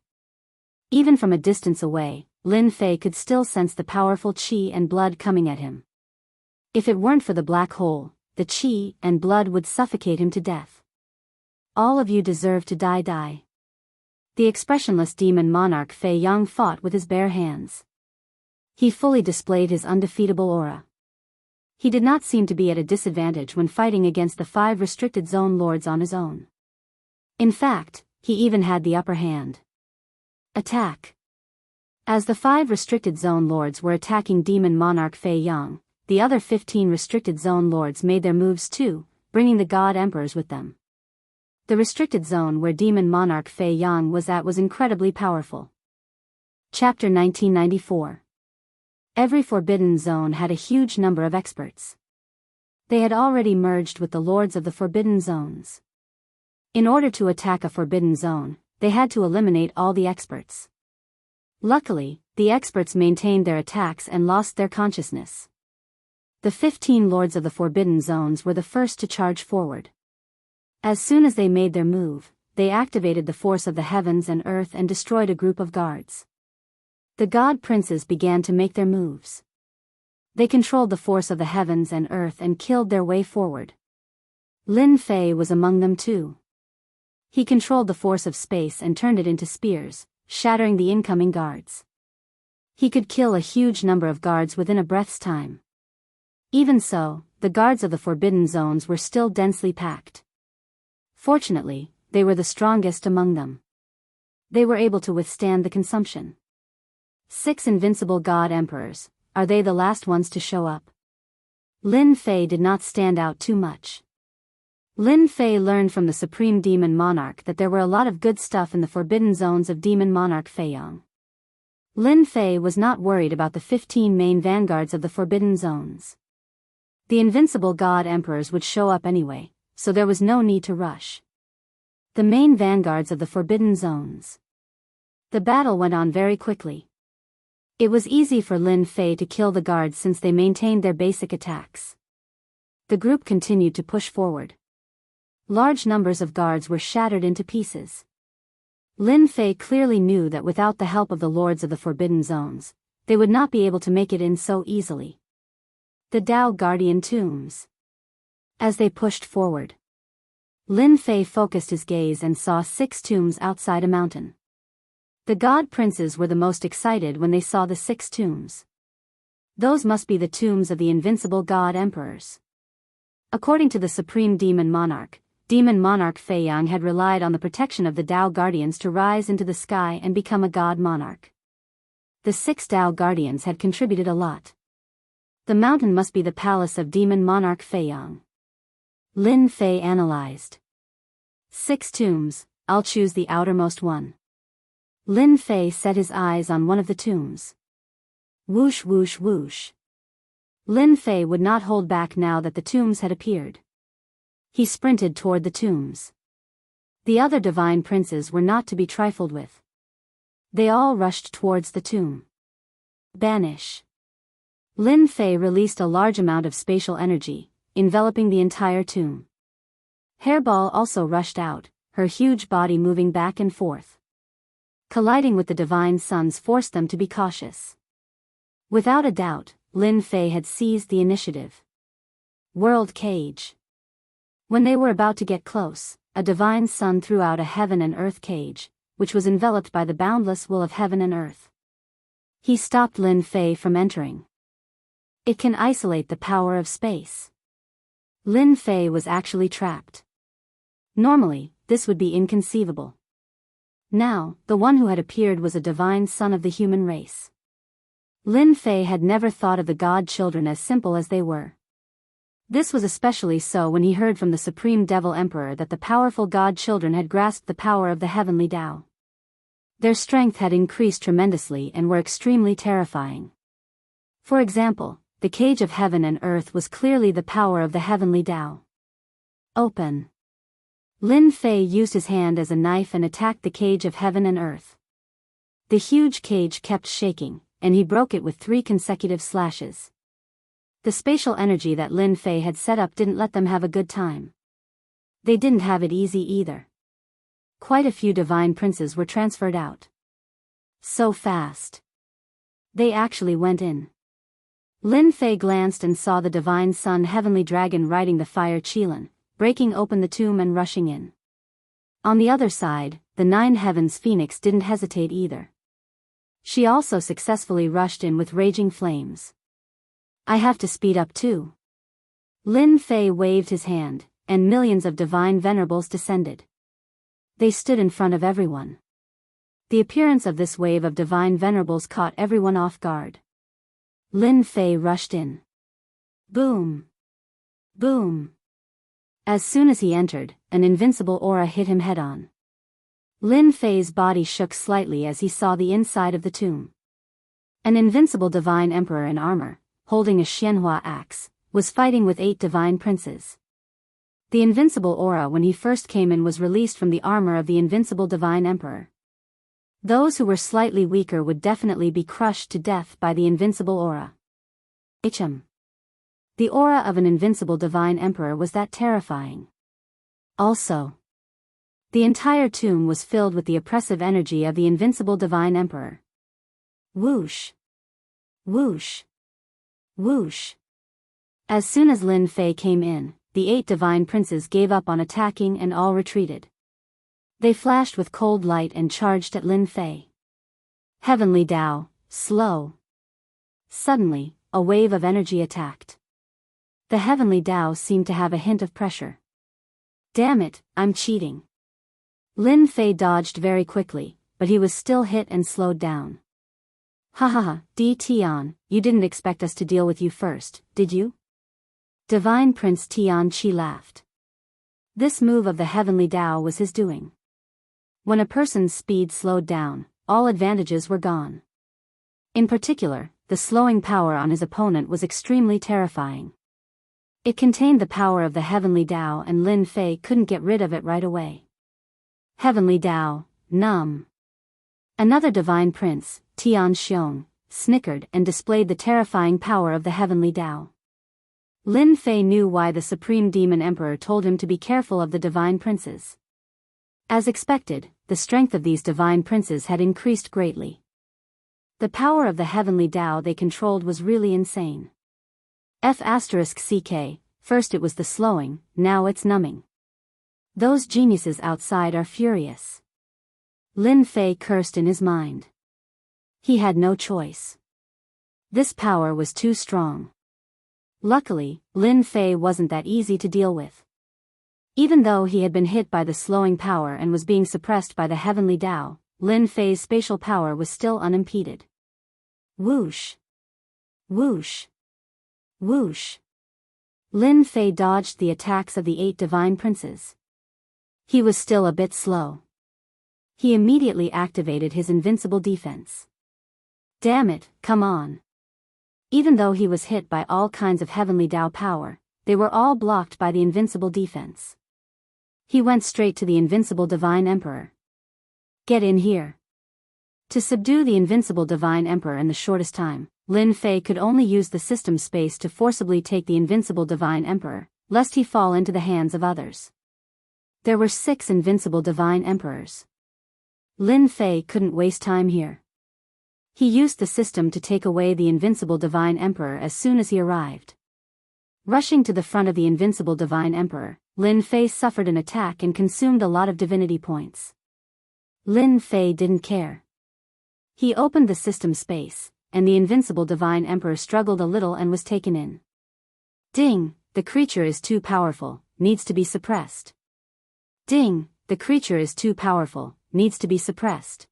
Even from a distance away, Lin Fei could still sense the powerful qi and blood coming at him. If it weren't for the black hole, the qi and blood would suffocate him to death. All of you deserve to die. The expressionless demon monarch Fei Yang fought with his bare hands. He fully displayed his undefeatable aura. He did not seem to be at a disadvantage when fighting against the 5 restricted zone lords on his own. In fact, he even had the upper hand. Attack! As the 5 restricted zone lords were attacking demon monarch Fei Yang, the other 15 restricted zone lords made their moves too, bringing the god emperors with them. The restricted zone where demon monarch Fei Yang was at was incredibly powerful. Chapter 1994. Every forbidden zone had a huge number of experts. They had already merged with the lords of the forbidden zones. In order to attack a forbidden zone, they had to eliminate all the experts. Luckily, the experts maintained their attacks and lost their consciousness. The 15 lords of the forbidden zones were the first to charge forward. As soon as they made their move, they activated the force of the heavens and earth and destroyed a group of guards. The god princes began to make their moves. They controlled the force of the heavens and earth and killed their way forward. Lin Fei was among them too. He controlled the force of space and turned it into spears, shattering the incoming guards. He could kill a huge number of guards within a breath's time. Even so, the guards of the forbidden zones were still densely packed. Fortunately, they were the strongest among them. They were able to withstand the consumption. 6 invincible god emperors, are they the last ones to show up? Lin Fei did not stand out too much. Lin Fei learned from the Supreme Demon Monarch that there were a lot of good stuff in the forbidden zones of Demon Monarch Fei Yang. Lin Fei was not worried about the 15 main vanguards of the forbidden zones. The invincible god emperors would show up anyway, so there was no need to rush. The main vanguards of the forbidden zones. The battle went on very quickly. It was easy for Lin Fei to kill the guards since they maintained their basic attacks. The group continued to push forward. Large numbers of guards were shattered into pieces. Lin Fei clearly knew that without the help of the lords of the forbidden zones, they would not be able to make it in so easily. The Dao Guardian Tombs. As they pushed forward, Lin Fei focused his gaze and saw 6 tombs outside a mountain. The god princes were the most excited when they saw the 6 tombs. Those must be the tombs of the invincible god emperors. According to the Supreme Demon Monarch, Demon Monarch Fei Yang had relied on the protection of the Dao Guardians to rise into the sky and become a god monarch. The 6 Dao Guardians had contributed a lot. The mountain must be the palace of Demon Monarch Fei Yang. Lin Fei analyzed. 6 tombs, I'll choose the outermost one. Lin Fei set his eyes on one of the tombs. Whoosh whoosh whoosh. Lin Fei would not hold back now that the tombs had appeared. He sprinted toward the tombs. The other divine princes were not to be trifled with. They all rushed towards the tomb. Banish. Lin Fei released a large amount of spatial energy, enveloping the entire tomb. Hairball also rushed out, her huge body moving back and forth. Colliding with the divine suns forced them to be cautious. Without a doubt, Lin Fei had seized the initiative. World Cage. When they were about to get close, a divine sun threw out a heaven and earth cage, which was enveloped by the boundless will of heaven and earth. He stopped Lin Fei from entering. It can isolate the power of space. Lin Fei was actually trapped. Normally, this would be inconceivable. Now, the one who had appeared was a divine son of the human race. Lin Fei had never thought of the god children as simple as they were. This was especially so when he heard from the Supreme Devil Emperor that the powerful god children had grasped the power of the heavenly Tao. Their strength had increased tremendously and were extremely terrifying. For example, the cage of heaven and earth was clearly the power of the heavenly Tao. Open. Lin Fei used his hand as a knife and attacked the cage of heaven and earth. The huge cage kept shaking, and he broke it with 3 consecutive slashes. The spatial energy that Lin Fei had set up didn't let them have a good time. They didn't have it easy either. Quite a few divine princes were transferred out. So fast. They actually went in. Lin Fei glanced and saw the divine sun heavenly dragon riding the fire Qilin, breaking open the tomb and rushing in. On the other side, the 9 heavens phoenix didn't hesitate either. She also successfully rushed in with raging flames. I have to speed up too. Lin Fei waved his hand, and millions of divine venerables descended. They stood in front of everyone. The appearance of this wave of divine venerables caught everyone off guard. Lin Fei rushed in. Boom! Boom! As soon as he entered, an invincible aura hit him head-on. Lin Fei's body shook slightly as he saw the inside of the tomb. An invincible divine emperor in armor, holding a Xianhua axe, was fighting with 8 divine princes. The invincible aura when he first came in was released from the armor of the invincible divine emperor. Those who were slightly weaker would definitely be crushed to death by the invincible aura. The aura of an invincible divine emperor was that terrifying. Also, the entire tomb was filled with the oppressive energy of the invincible divine emperor. Whoosh! Whoosh! Whoosh! As soon as Lin Fei came in, the 8 divine princes gave up on attacking and all retreated. They flashed with cold light and charged at Lin Fei. Heavenly Dao, slow! Suddenly, a wave of energy attacked. The Heavenly Dao seemed to have a hint of pressure. Damn it, I'm cheating. Lin Fei dodged very quickly, but he was still hit and slowed down. Ha ha ha, Di Tian, you didn't expect us to deal with you first, did you? Divine Prince Tian Qi laughed. This move of the Heavenly Dao was his doing. When a person's speed slowed down, all advantages were gone. In particular, the slowing power on his opponent was extremely terrifying. It contained the power of the Heavenly Dao and Lin Fei couldn't get rid of it right away. Heavenly Dao, numb. Another divine prince, Tian Xiong, snickered and displayed the terrifying power of the Heavenly Dao. Lin Fei knew why the Supreme Demon Emperor told him to be careful of the divine princes. As expected, the strength of these divine princes had increased greatly. The power of the Heavenly Dao they controlled was really insane. F***ck, first it was the slowing, now it's numbing. Those geniuses outside are furious. Lin Fei cursed in his mind. He had no choice. This power was too strong. Luckily, Lin Fei wasn't that easy to deal with. Even though he had been hit by the slowing power and was being suppressed by the Heavenly Dao, Lin Fei's spatial power was still unimpeded. Whoosh! Whoosh! Whoosh! Lin Fei dodged the attacks of the 8 divine princes. He was still a bit slow. He immediately activated his invincible defense. Damn it, come on. Even though he was hit by all kinds of Heavenly Dao power, they were all blocked by the invincible defense. He went straight to the invincible divine emperor. Get in here. To subdue the invincible divine emperor in the shortest time, Lin Fei could only use the system space to forcibly take the invincible divine emperor, lest he fall into the hands of others. There were 6 invincible divine emperors. Lin Fei couldn't waste time here. He used the system to take away the invincible divine emperor as soon as he arrived. Rushing to the front of the invincible divine emperor, Lin Fei suffered an attack and consumed a lot of divinity points. Lin Fei didn't care. He opened the system space, and the invincible divine emperor struggled a little and was taken in. Ding, the creature is too powerful, needs to be suppressed. Ding, the creature is too powerful, needs to be suppressed.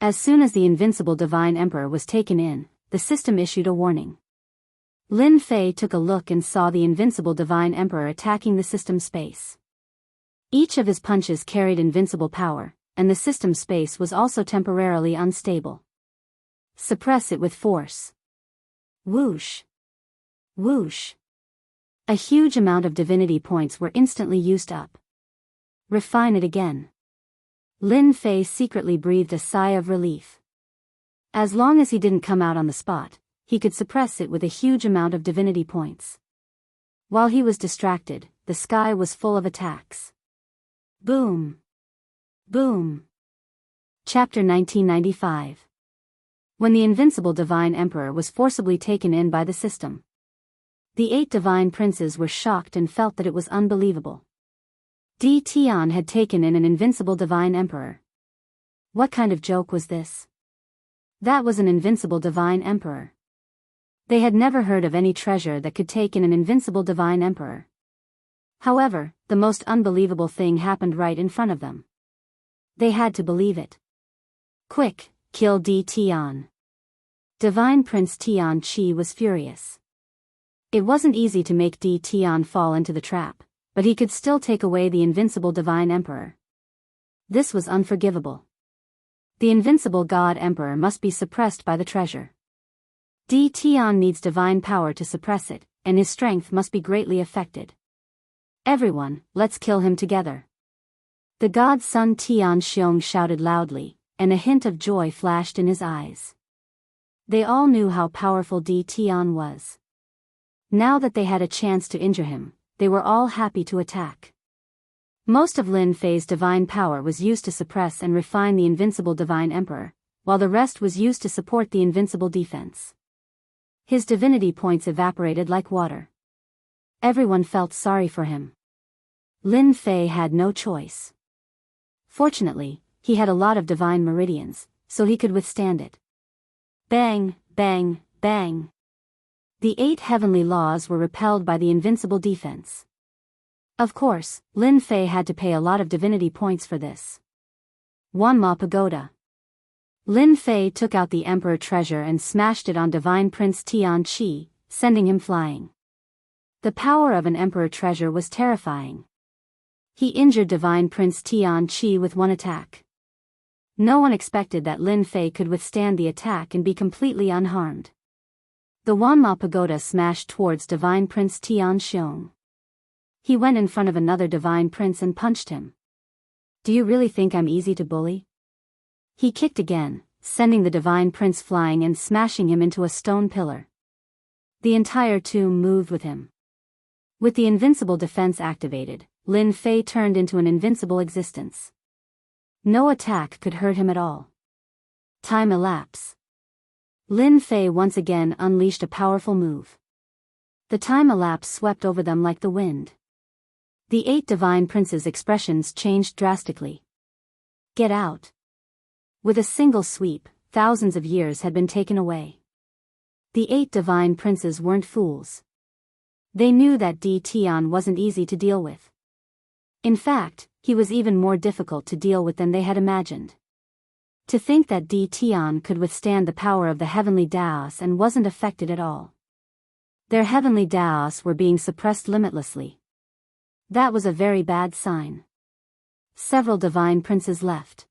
As soon as the invincible divine emperor was taken in, the system issued a warning. Lin Fei took a look and saw the invincible divine emperor attacking the system space. Each of his punches carried invincible power, and the system space was also temporarily unstable. Suppress it with force. Whoosh! Whoosh! A huge amount of divinity points were instantly used up. Refine it again. Lin Fei secretly breathed a sigh of relief. As long as he didn't come out on the spot, he could suppress it with a huge amount of divinity points. While he was distracted, the sky was full of attacks. Boom! Boom! Chapter 1995. When the invincible divine emperor was forcibly taken in by the system. The 8 divine princes were shocked and felt that it was unbelievable. Di Tian had taken in an invincible divine emperor. What kind of joke was this? That was an invincible divine emperor. They had never heard of any treasure that could take in an invincible divine emperor. However, the most unbelievable thing happened right in front of them. They had to believe it. Quick, kill D. Tian. Divine Prince Tian Qi was furious. It wasn't easy to make D. Tian fall into the trap, but he could still take away the invincible Divine Emperor. This was unforgivable. The invincible God Emperor must be suppressed by the treasure. D. Tian needs divine power to suppress it, and his strength must be greatly affected. Everyone, let's kill him together. The god's son Tian Xiong shouted loudly, and a hint of joy flashed in his eyes. They all knew how powerful D. Tian was. Now that they had a chance to injure him, they were all happy to attack. Most of Lin Fei's divine power was used to suppress and refine the invincible Divine Emperor, while the rest was used to support the invincible defense. His divinity points evaporated like water. Everyone felt sorry for him. Lin Fei had no choice. Fortunately, he had a lot of divine meridians, so he could withstand it. Bang, bang, bang. The 8 heavenly laws were repelled by the invincible defense. Of course, Lin Fei had to pay a lot of divinity points for this. Wanma Pagoda. Lin Fei took out the Emperor treasure and smashed it on Divine Prince Tian Qi, sending him flying. The power of an Emperor treasure was terrifying. He injured Divine Prince Tian Qi with one attack. No one expected that Lin Fei could withstand the attack and be completely unharmed. The Wanma Pagoda smashed towards Divine Prince Tian Xiong. He went in front of another Divine Prince and punched him. Do you really think I'm easy to bully? He kicked again, sending the Divine Prince flying and smashing him into a stone pillar. The entire tomb moved with him. With the invincible defense activated, Lin Fei turned into an invincible existence. No attack could hurt him at all. Time elapsed. Lin Fei once again unleashed a powerful move. The time elapse swept over them like the wind. The 8 divine princes' expressions changed drastically. Get out. With a single sweep, thousands of years had been taken away. The 8 divine princes weren't fools. They knew that D. Tian wasn't easy to deal with. In fact, he was even more difficult to deal with than they had imagined. To think that D. Tian could withstand the power of the heavenly Daoist and wasn't affected at all. Their heavenly Daoists were being suppressed limitlessly. That was a very bad sign. Several divine princes left.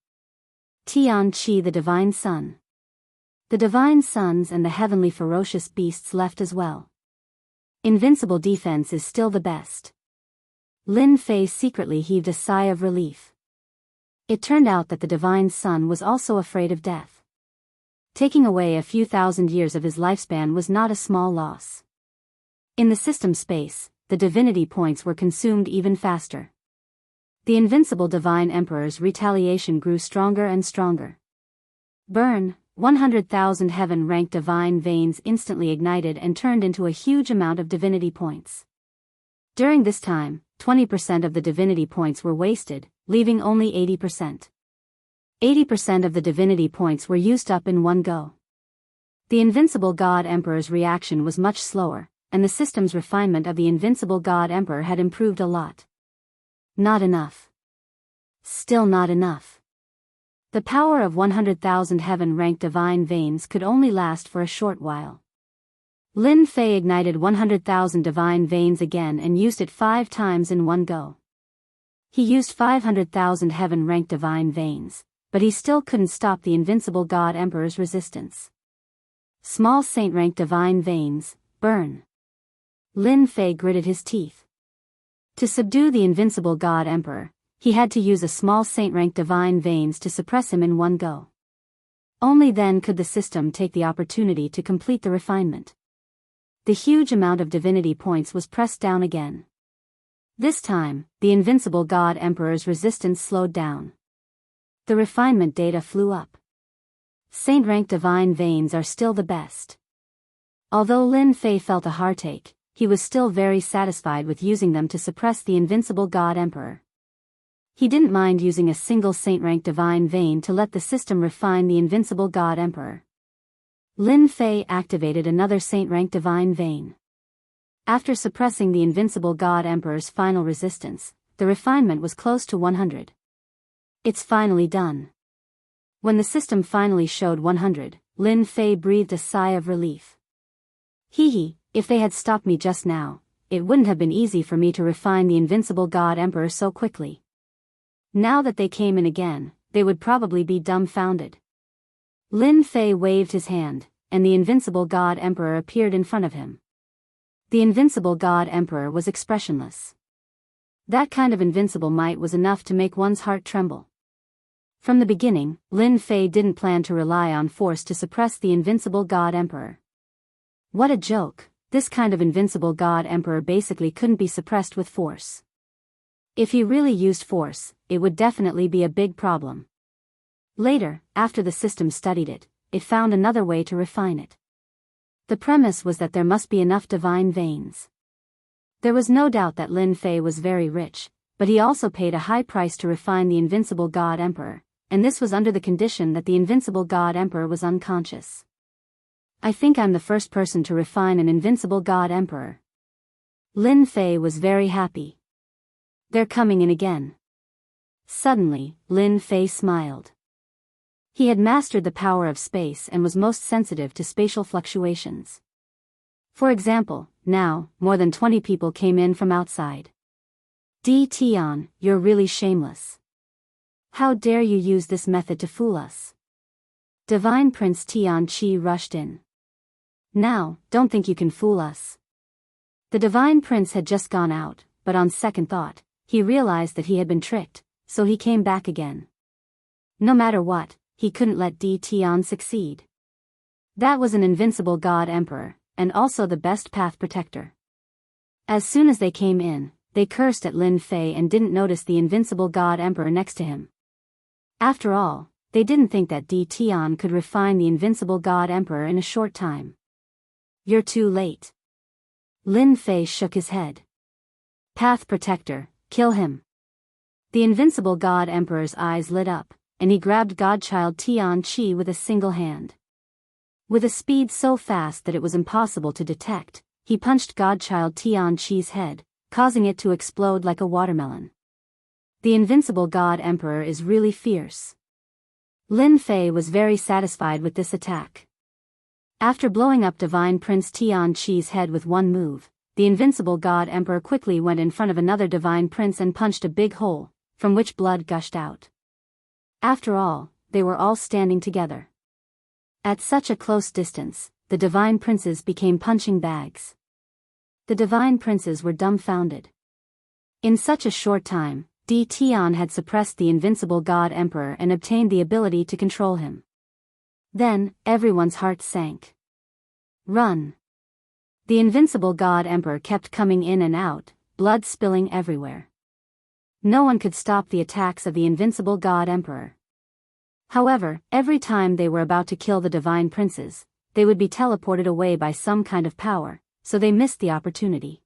Tian Qi the divine sun. The divine suns and the heavenly ferocious beasts left as well. Invincible defense is still the best. Lin Fei secretly heaved a sigh of relief. It turned out that the divine sun was also afraid of death. Taking away a few thousand years of his lifespan was not a small loss. In the system space, the divinity points were consumed even faster. The invincible divine emperor's retaliation grew stronger and stronger. Burn, 100,000 heaven-ranked divine veins instantly ignited and turned into a huge amount of divinity points. During this time, 20% of the divinity points were wasted, leaving only 80%. 80% of the divinity points were used up in one go. The invincible God Emperor's reaction was much slower, and the system's refinement of the invincible God Emperor had improved a lot. Not enough. Still not enough. The power of 100,000 heaven-ranked divine veins could only last for a short while. Lin Fei ignited 100,000 divine veins again and used it 5 times in one go. He used 500,000 heaven-ranked divine veins, but he still couldn't stop the invincible God Emperor's resistance. Small saint-ranked divine veins, burn. Lin Fei gritted his teeth. To subdue the invincible God Emperor, he had to use a small saint-ranked divine veins to suppress him in one go. Only then could the system take the opportunity to complete the refinement. The huge amount of divinity points was pressed down again. This time, the invincible God Emperor's resistance slowed down. The refinement data flew up. Saint-ranked divine veins are still the best. Although Lin Fei felt a heartache, he was still very satisfied with using them to suppress the invincible God Emperor. He didn't mind using a single saint-ranked divine vein to let the system refine the invincible God Emperor. Lin Fei activated another saint-ranked divine vein. After suppressing the invincible God Emperor's final resistance, the refinement was close to 100. It's finally done. When the system finally showed 100, Lin Fei breathed a sigh of relief. Hee, if they had stopped me just now, it wouldn't have been easy for me to refine the invincible God Emperor so quickly. Now that they came in again, they would probably be dumbfounded. Lin Fei waved his hand, and the invincible God Emperor appeared in front of him. The invincible God Emperor was expressionless. That kind of invincible might was enough to make one's heart tremble. From the beginning, Lin Fei didn't plan to rely on force to suppress the invincible God Emperor. What a joke, this kind of invincible God Emperor basically couldn't be suppressed with force. If he really used force, it would definitely be a big problem. Later, after the system studied it, it found another way to refine it. The premise was that there must be enough divine veins. There was no doubt that Lin Fei was very rich, but he also paid a high price to refine the invincible God Emperor, and this was under the condition that the invincible God Emperor was unconscious. I think I'm the first person to refine an invincible God Emperor. Lin Fei was very happy. They're coming in again. Suddenly, Lin Fei smiled. He had mastered the power of space and was most sensitive to spatial fluctuations. For example, now, more than 20 people came in from outside. Di Tian, you're really shameless. How dare you use this method to fool us? Divine Prince Tian Qi rushed in. Now, don't think you can fool us. The Divine Prince had just gone out, but on second thought, he realized that he had been tricked, so he came back again. No matter what, he couldn't let Di Tian succeed. That was an invincible God Emperor, and also the best path protector. As soon as they came in, they cursed at Lin Fei and didn't notice the invincible God Emperor next to him. After all, they didn't think that Di Tian could refine the invincible God Emperor in a short time. You're too late. Lin Fei shook his head. Path protector, kill him. The invincible God Emperor's eyes lit up, and he grabbed Godchild Tian Qi with a single hand. With a speed so fast that it was impossible to detect, he punched Godchild Tian Qi's head, causing it to explode like a watermelon. The invincible God Emperor is really fierce. Lin Fei was very satisfied with this attack. After blowing up Divine Prince Tian Qi's head with one move, the invincible God Emperor quickly went in front of another Divine Prince and punched a big hole, from which blood gushed out. After all, they were all standing together. At such a close distance, the Divine Princes became punching bags. The Divine Princes were dumbfounded. In such a short time, Di Tian had suppressed the invincible God Emperor and obtained the ability to control him. Then, everyone's heart sank. Run! The invincible God Emperor kept coming in and out, blood spilling everywhere. No one could stop the attacks of the invincible God Emperor. However, every time they were about to kill the Divine Princes, they would be teleported away by some kind of power, so they missed the opportunity.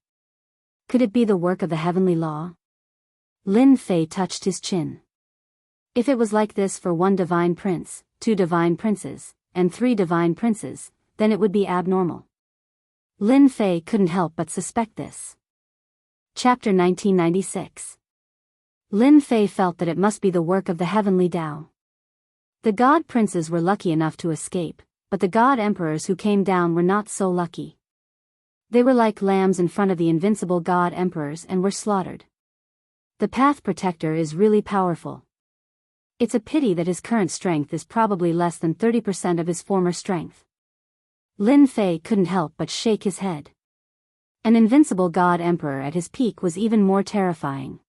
Could it be the work of the heavenly law? Lin Fei touched his chin. If it was like this for one Divine Prince, 2 Divine Princes, and 3 Divine Princes, then it would be abnormal. Lin Fei couldn't help but suspect this. Chapter 1996. Lin Fei felt that it must be the work of the heavenly Tao. The God Princes were lucky enough to escape, but the God Emperors who came down were not so lucky. They were like lambs in front of the invincible God Emperors and were slaughtered. The Path Protector is really powerful. It's a pity that his current strength is probably less than 30% of his former strength. Lin Fei couldn't help but shake his head. An invincible God Emperor at his peak was even more terrifying.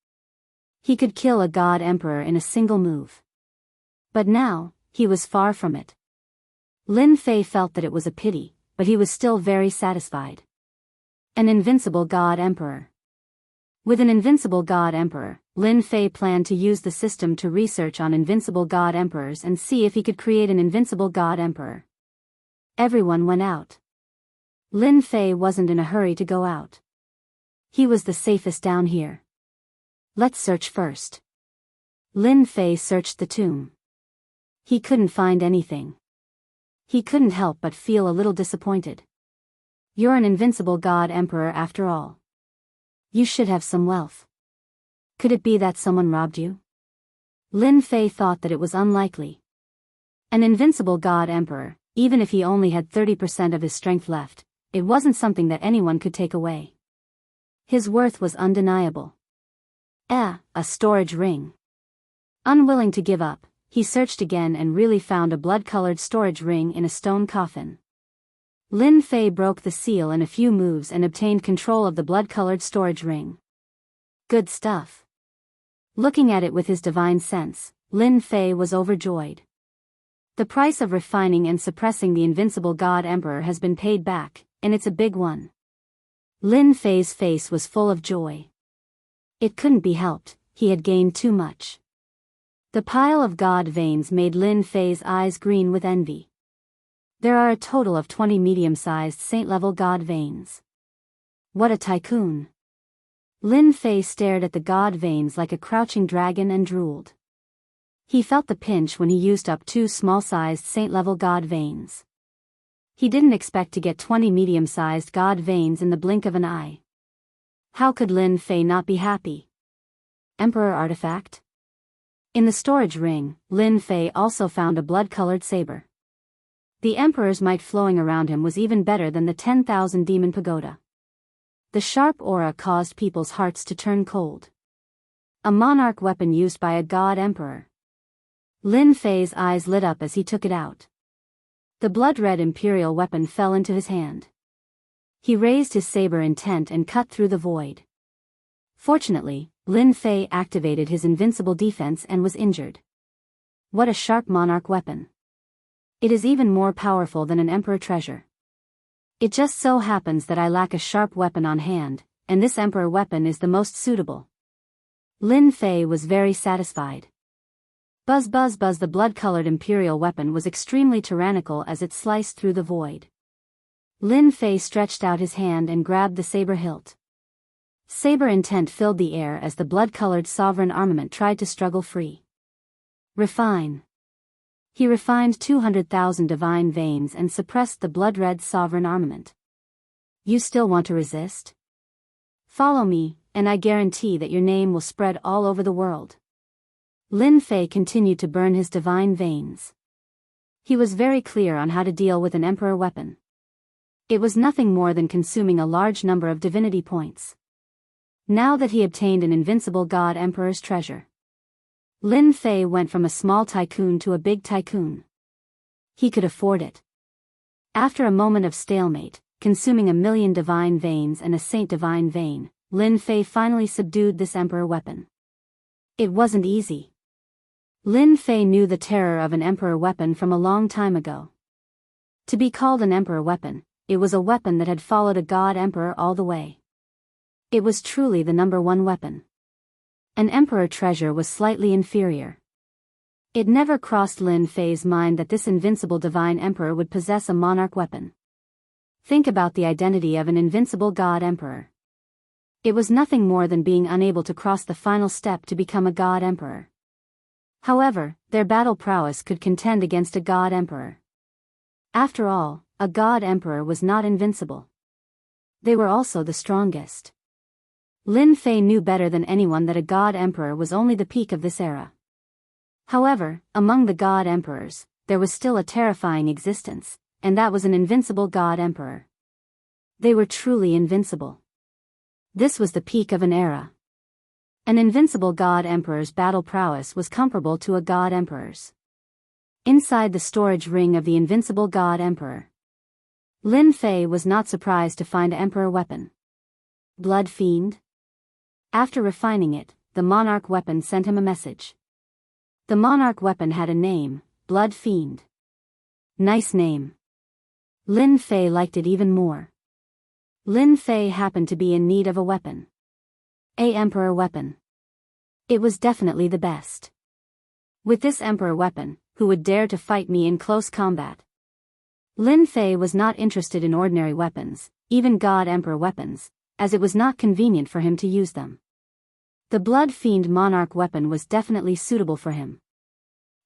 He could kill a God Emperor in a single move. But now, he was far from it. Lin Fei felt that it was a pity, but he was still very satisfied. An invincible God Emperor. With an invincible God Emperor, Lin Fei planned to use the system to research on invincible God Emperors and see if he could create an invincible God Emperor. Everyone went out. Lin Fei wasn't in a hurry to go out. He was the safest down here. Let's search first. Lin Fei searched the tomb. He couldn't find anything. He couldn't help but feel a little disappointed. You're an invincible God Emperor after all. You should have some wealth. Could it be that someone robbed you? Lin Fei thought that it was unlikely. An invincible god emperor, even if he only had 30% of his strength left, it wasn't something that anyone could take away. His worth was undeniable. A storage ring. Unwilling to give up, he searched again and really found a blood-colored storage ring in a stone coffin. Lin Fei broke the seal in a few moves and obtained control of the blood-colored storage ring. Good stuff. Looking at it with his divine sense, Lin Fei was overjoyed. The price of refining and suppressing the invincible god emperor has been paid back, and it's a big one. Lin Fei's face was full of joy. It couldn't be helped, he had gained too much. The pile of god veins made Lin Fei's eyes green with envy. There are a total of 20 medium-sized saint-level god veins. What a tycoon! Lin Fei stared at the god veins like a crouching dragon and drooled. He felt the pinch when he used up 2 small-sized saint-level god veins. He didn't expect to get 20 medium-sized god veins in the blink of an eye. How could Lin Fei not be happy? Emperor artifact? In the storage ring, Lin Fei also found a blood-colored saber. The emperor's might flowing around him was even better than the 10,000 demon pagoda. The sharp aura caused people's hearts to turn cold. A monarch weapon used by a god emperor. Lin Fei's eyes lit up as he took it out. The blood-red imperial weapon fell into his hand. He raised his saber intent and cut through the void. Fortunately, Lin Fei activated his invincible defense and was injured. What a sharp monarch weapon. It is even more powerful than an emperor treasure. It just so happens that I lack a sharp weapon on hand, and this emperor weapon is the most suitable. Lin Fei was very satisfied. Buzz buzz buzz, the blood-colored imperial weapon was extremely tyrannical as it sliced through the void. Lin Fei stretched out his hand and grabbed the saber hilt. Saber intent filled the air as the blood-colored sovereign armament tried to struggle free. Refine. He refined 200,000 divine veins and suppressed the blood-red sovereign armament. You still want to resist? Follow me, and I guarantee that your name will spread all over the world. Lin Fei continued to burn his divine veins. He was very clear on how to deal with an emperor weapon. It was nothing more than consuming a large number of divinity points. Now that he obtained an invincible god emperor's treasure, Lin Fei went from a small tycoon to a big tycoon. He could afford it. After a moment of stalemate, consuming 1,000,000 divine veins and a saint divine vein, Lin Fei finally subdued this emperor weapon. It wasn't easy. Lin Fei knew the terror of an emperor weapon from a long time ago. To be called an emperor weapon, it was a weapon that had followed a god emperor all the way. It was truly the #1 weapon. An emperor treasure was slightly inferior. It never crossed Lin Fei's mind that this invincible divine emperor would possess a monarch weapon. Think about the identity of an invincible god emperor. It was nothing more than being unable to cross the final step to become a god emperor. However, their battle prowess could contend against a god emperor. After all, a god emperor was not invincible. They were also the strongest. Lin Fei knew better than anyone that a god emperor was only the peak of this era. However, among the god emperors, there was still a terrifying existence, and that was an invincible god emperor. They were truly invincible. This was the peak of an era. An invincible god emperor's battle prowess was comparable to a god emperor's. Inside the storage ring of the invincible god emperor, Lin Fei was not surprised to find an emperor weapon. Blood Fiend? After refining it, the monarch weapon sent him a message. The monarch weapon had a name, Blood Fiend. Nice name. Lin Fei liked it even more. Lin Fei happened to be in need of a weapon. A emperor weapon. It was definitely the best. With this emperor weapon, who would dare to fight me in close combat? Lin Fei was not interested in ordinary weapons, even god emperor weapons, as it was not convenient for him to use them. The Blood Fiend monarch weapon was definitely suitable for him.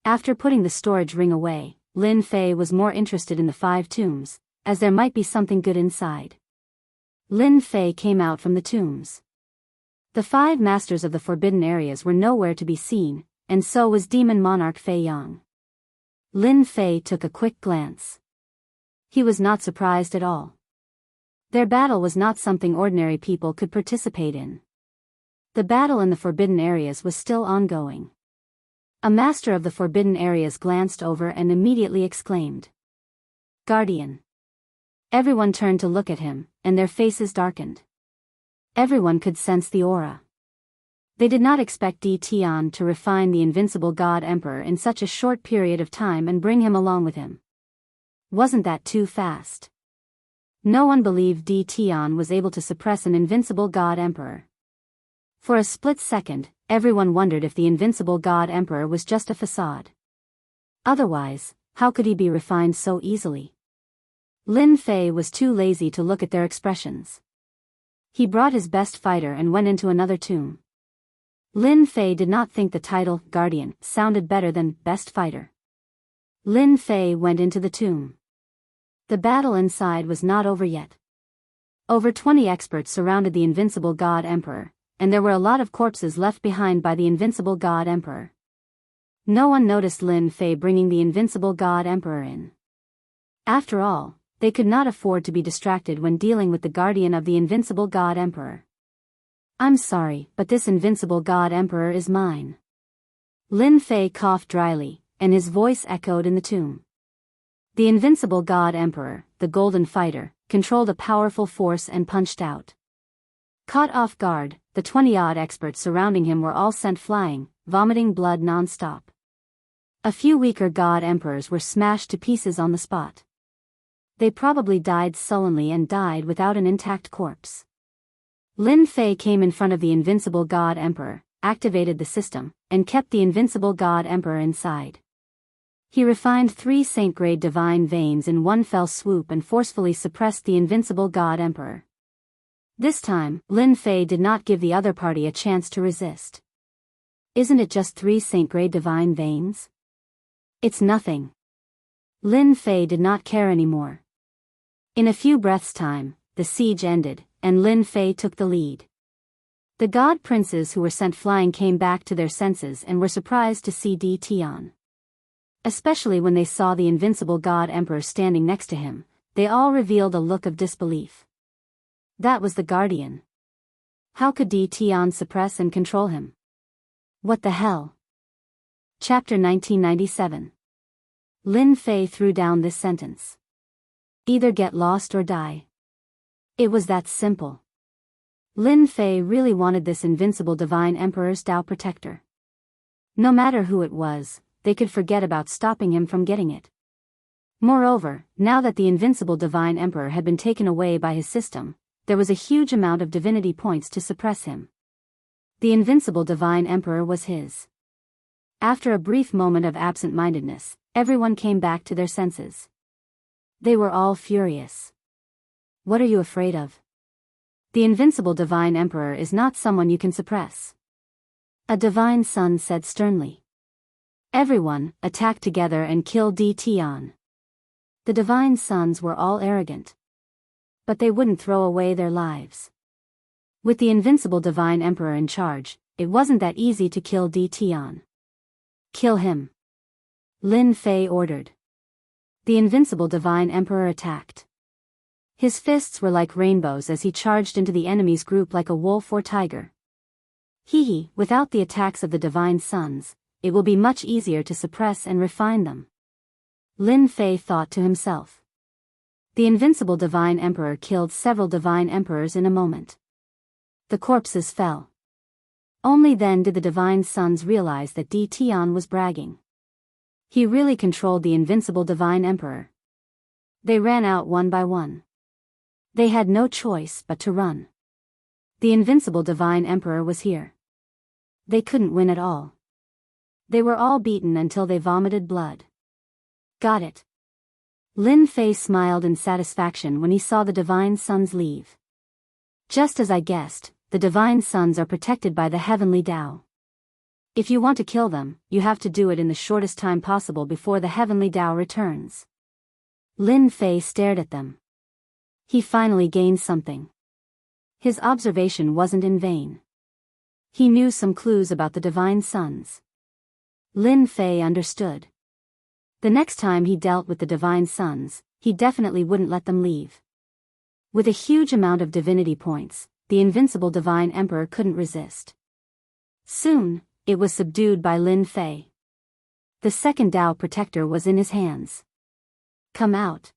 After putting the storage ring away, Lin Fei was more interested in the 5 tombs, as there might be something good inside. Lin Fei came out from the tombs. The 5 masters of the forbidden areas were nowhere to be seen, and so was demon monarch Fei Yang. Lin Fei took a quick glance. He was not surprised at all. Their battle was not something ordinary people could participate in. The battle in the forbidden areas was still ongoing. A master of the forbidden areas glanced over and immediately exclaimed, "Guardian." Everyone turned to look at him, and their faces darkened. Everyone could sense the aura. They did not expect Di Tian to refine the invincible God Emperor in such a short period of time and bring him along with him. Wasn't that too fast? No one believed Di Tian was able to suppress an invincible God Emperor. For a split second, everyone wondered if the invincible God Emperor was just a facade. Otherwise, how could he be refined so easily? Lin Fei was too lazy to look at their expressions. He brought his best fighter and went into another tomb. Lin Fei did not think the title, Guardian, sounded better than Best Fighter. Lin Fei went into the tomb. The battle inside was not over yet. Over 20 experts surrounded the invincible God Emperor, and there were a lot of corpses left behind by the invincible God Emperor. No one noticed Lin Fei bringing the invincible God Emperor in. After all, they could not afford to be distracted when dealing with the guardian of the invincible God Emperor. "I'm sorry, but this invincible God Emperor is mine." Lin Fei coughed dryly, and his voice echoed in the tomb. The invincible God Emperor, the Golden Fighter, controlled a powerful force and punched out. Caught off guard, the 20-odd experts surrounding him were all sent flying, vomiting blood non-stop. A few weaker God Emperors were smashed to pieces on the spot. They probably died sullenly and died without an intact corpse. Lin Fei came in front of the invincible God Emperor, activated the system, and kept the invincible God Emperor inside. He refined 3 saint-grade divine veins in one fell swoop and forcefully suppressed the invincible God Emperor. This time, Lin Fei did not give the other party a chance to resist. "Isn't it just 3 saint-grade divine veins? It's nothing." Lin Fei did not care anymore. In a few breaths' time, the siege ended, and Lin Fei took the lead. The god princes who were sent flying came back to their senses and were surprised to see Di Tian. Especially when they saw the invincible God Emperor standing next to him, they all revealed a look of disbelief. That was the guardian. How could Di Tian suppress and control him? What the hell? Chapter 1997. Lin Fei threw down this sentence. Either get lost or die. It was that simple. Lin Fei really wanted this invincible divine emperor's Tao protector. No matter who it was, they could forget about stopping him from getting it. Moreover, now that the invincible divine emperor had been taken away by his system, there was a huge amount of divinity points to suppress him. The invincible divine emperor was his. After a brief moment of absent-mindedness, everyone came back to their senses. They were all furious. "What are you afraid of? The invincible divine emperor is not someone you can suppress." A divine son said sternly. Everyone, attack together and kill Di Tian. The divine sons were all arrogant. But they wouldn't throw away their lives. With the invincible divine emperor in charge, it wasn't that easy to kill Di Tian. "Kill him," Lin Fei ordered. The invincible divine emperor attacked. His fists were like rainbows as he charged into the enemy's group like a wolf or tiger. Without the attacks of the divine sons, it will be much easier to suppress and refine them. Lin Fei thought to himself. The invincible divine emperor killed several divine emperors in a moment. The corpses fell. Only then did the divine sons realize that Di Tian was bragging. He really controlled the invincible divine emperor. They ran out one by one. They had no choice but to run. The invincible divine emperor was here. They couldn't win at all. They were all beaten until they vomited blood. Got it. Lin Fei smiled in satisfaction when he saw the divine sons leave. Just as I guessed, the divine sons are protected by the heavenly Tao. If you want to kill them, you have to do it in the shortest time possible before the heavenly Tao returns. Lin Fei stared at them. He finally gained something. His observation wasn't in vain. He knew some clues about the divine sons. Lin Fei understood. The next time he dealt with the divine sons, he definitely wouldn't let them leave. With a huge amount of divinity points, the invincible divine emperor couldn't resist. Soon, it was subdued by Lin Fei. The second Tao protector was in his hands. Come out.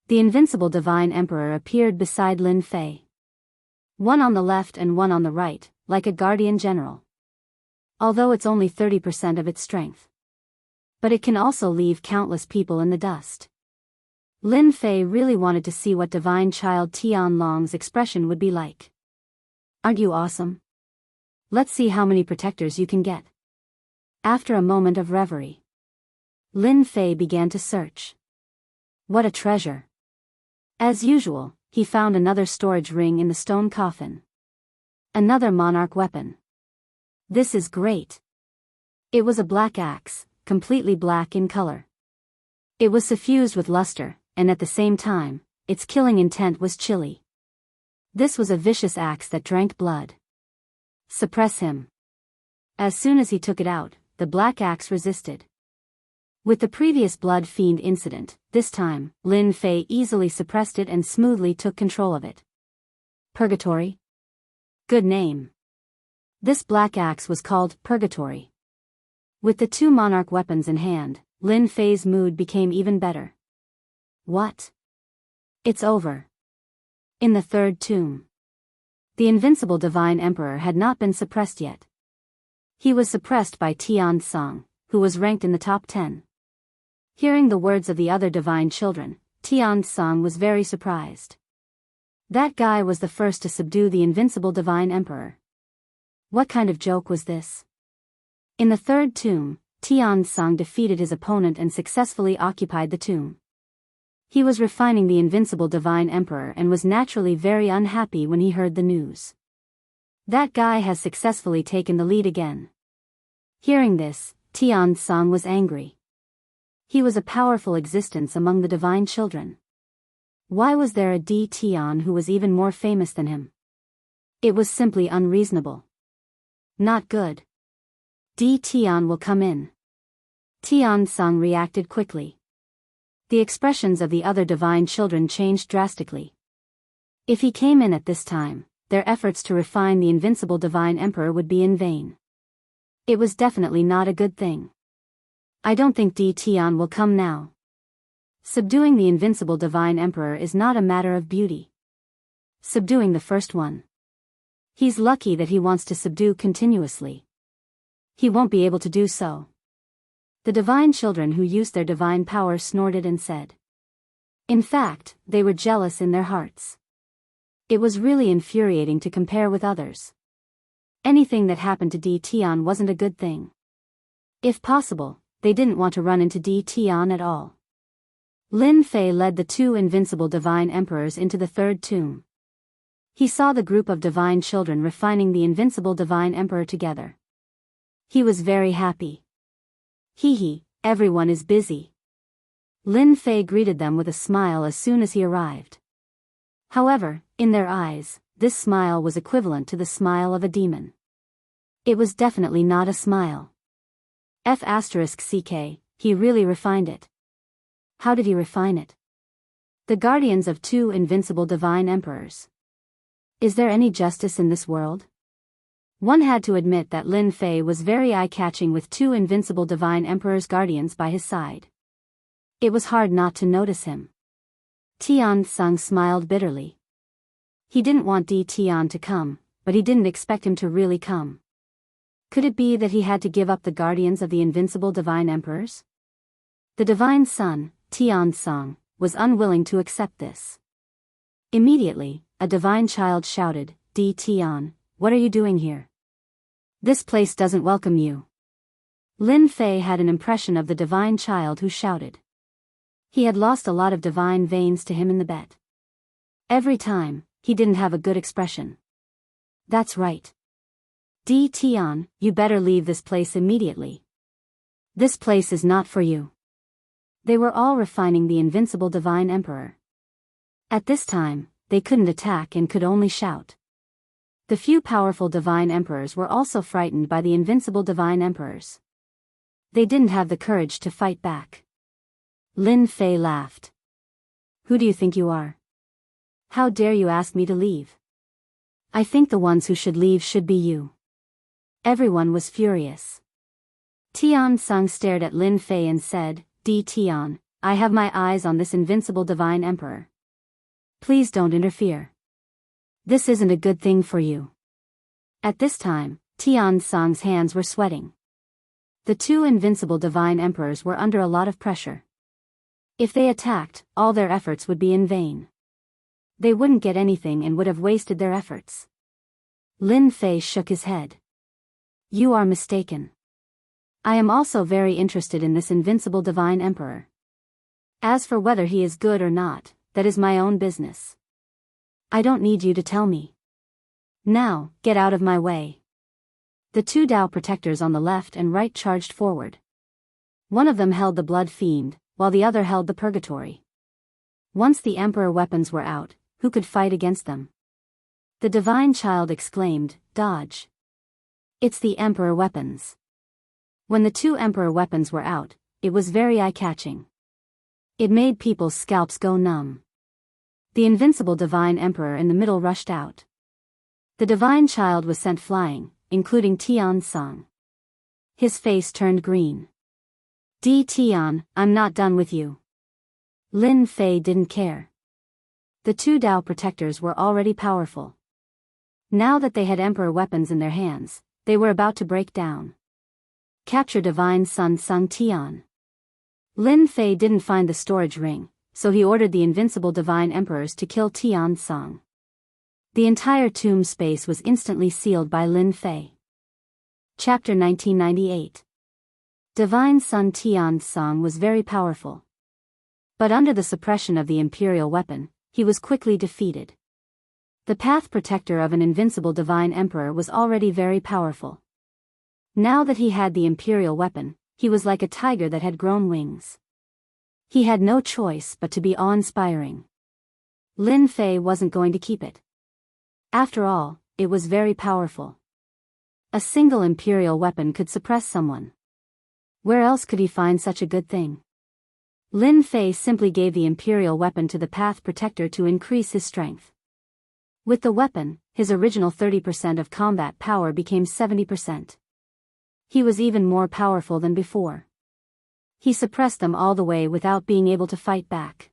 The invincible divine emperor appeared beside Lin Fei. One on the left and one on the right, like a guardian general. Although it's only 30% of its strength. But it can also leave countless people in the dust. Lin Fei really wanted to see what divine child Tianlong's expression would be like. Aren't you awesome? Let's see how many protectors you can get. After a moment of reverie, Lin Fei began to search. What a treasure. As usual, he found another storage ring in the stone coffin. Another monarch weapon. This is great. It was a black axe, completely black in color. It was suffused with luster, and at the same time, its killing intent was chilly. This was a vicious axe that drank blood. Suppress him. As soon as he took it out, the black axe resisted. With the previous blood fiend incident, this time, Lin Fei easily suppressed it and smoothly took control of it. Purgatory? Good name. This black axe was called Purgatory. With the two monarch weapons in hand, Lin Fei's mood became even better. What? It's over. In the third tomb. The invincible divine emperor had not been suppressed yet. He was suppressed by Tianlong, who was ranked in the top 10. Hearing the words of the other divine children, Tianlong was very surprised. That guy was the first to subdue the invincible divine emperor. What kind of joke was this? In the third tomb, Tianlong defeated his opponent and successfully occupied the tomb. He was refining the invincible divine emperor and was naturally very unhappy when he heard the news. That guy has successfully taken the lead again. Hearing this, Tianlong was angry. He was a powerful existence among the divine children. Why was there a Tian who was even more famous than him? It was simply unreasonable. Not good. Tian will come in. Tianlong reacted quickly. The expressions of the other divine children changed drastically. If he came in at this time, their efforts to refine the invincible divine emperor would be in vain. It was definitely not a good thing. I don't think Tian will come now. Subduing the invincible divine emperor is not a matter of beauty. Subduing the first one. He's lucky that he wants to subdue continuously. He won't be able to do so. The divine children who used their divine power snorted and said. In fact, they were jealous in their hearts. It was really infuriating to compare with others. Anything that happened to Tian wasn't a good thing. If possible, they didn't want to run into Tian at all. Lin Fei led the two invincible divine emperors into the third tomb. He saw the group of divine children refining the invincible divine emperor together. He was very happy. Hee, everyone is busy. Lin Fei greeted them with a smile as soon as he arrived. However, in their eyes, this smile was equivalent to the smile of a demon. It was definitely not a smile. *CK, he really refined it. How did he refine it? The guardians of two invincible divine emperors. Is there any justice in this world? One had to admit that Lin Fei was very eye-catching with two invincible divine emperor's guardians by his side. It was hard not to notice him. Tianlong smiled bitterly. He didn't want Tian to come, but he didn't expect him to really come. Could it be that he had to give up the guardians of the invincible divine emperors? The divine son, Tianlong, was unwilling to accept this. Immediately, a divine child shouted, Tian, what are you doing here? This place doesn't welcome you. Lin Fei had an impression of the divine child who shouted. He had lost a lot of divine veins to him in the bet. Every time, he didn't have a good expression. That's right. Tian, you better leave this place immediately. This place is not for you. They were all refining the invincible divine emperor. At this time, they couldn't attack and could only shout. The few powerful divine emperors were also frightened by the invincible divine emperors. They didn't have the courage to fight back. Lin Fei laughed. Who do you think you are? How dare you ask me to leave? I think the ones who should leave should be you. Everyone was furious. Tian Sung stared at Lin Fei and said, Tian, I have my eyes on this invincible divine emperor. Please don't interfere. This isn't a good thing for you. At this time, Tian Sung's hands were sweating. The two invincible divine emperors were under a lot of pressure. If they attacked, all their efforts would be in vain. They wouldn't get anything and would have wasted their efforts. Lin Fei shook his head. You are mistaken. I am also very interested in this invincible divine emperor. As for whether he is good or not, that is my own business. I don't need you to tell me. Now, get out of my way. The two Dao protectors on the left and right charged forward. One of them held the blood fiend, while the other held the purgatory. Once the emperor weapons were out, who could fight against them? The divine child exclaimed, Dodge. It's the emperor weapons. When the two emperor weapons were out, it was very eye-catching. It made people's scalps go numb. The invincible divine emperor in the middle rushed out. The divine child was sent flying, including Tian Sung. His face turned green. Tian, I'm not done with you. Lin Fei didn't care. The two Dao protectors were already powerful. Now that they had emperor weapons in their hands, they were about to break down. Capture Divine Sun Sung Tian. Lin Fei didn't find the storage ring, so he ordered the invincible divine emperors to kill Tian Sung. The entire tomb space was instantly sealed by Lin Fei. Chapter 1998. Divine Sun Tian Sung was very powerful. But under the suppression of the imperial weapon, he was quickly defeated. The path protector of an invincible divine emperor was already very powerful. Now that he had the imperial weapon, he was like a tiger that had grown wings. He had no choice but to be awe-inspiring. Lin Fei wasn't going to keep it. After all, it was very powerful. A single imperial weapon could suppress someone. Where else could he find such a good thing? Lin Fei simply gave the imperial weapon to the path protector to increase his strength. With the weapon, his original 30% of combat power became 70%. He was even more powerful than before. He suppressed them all the way without being able to fight back.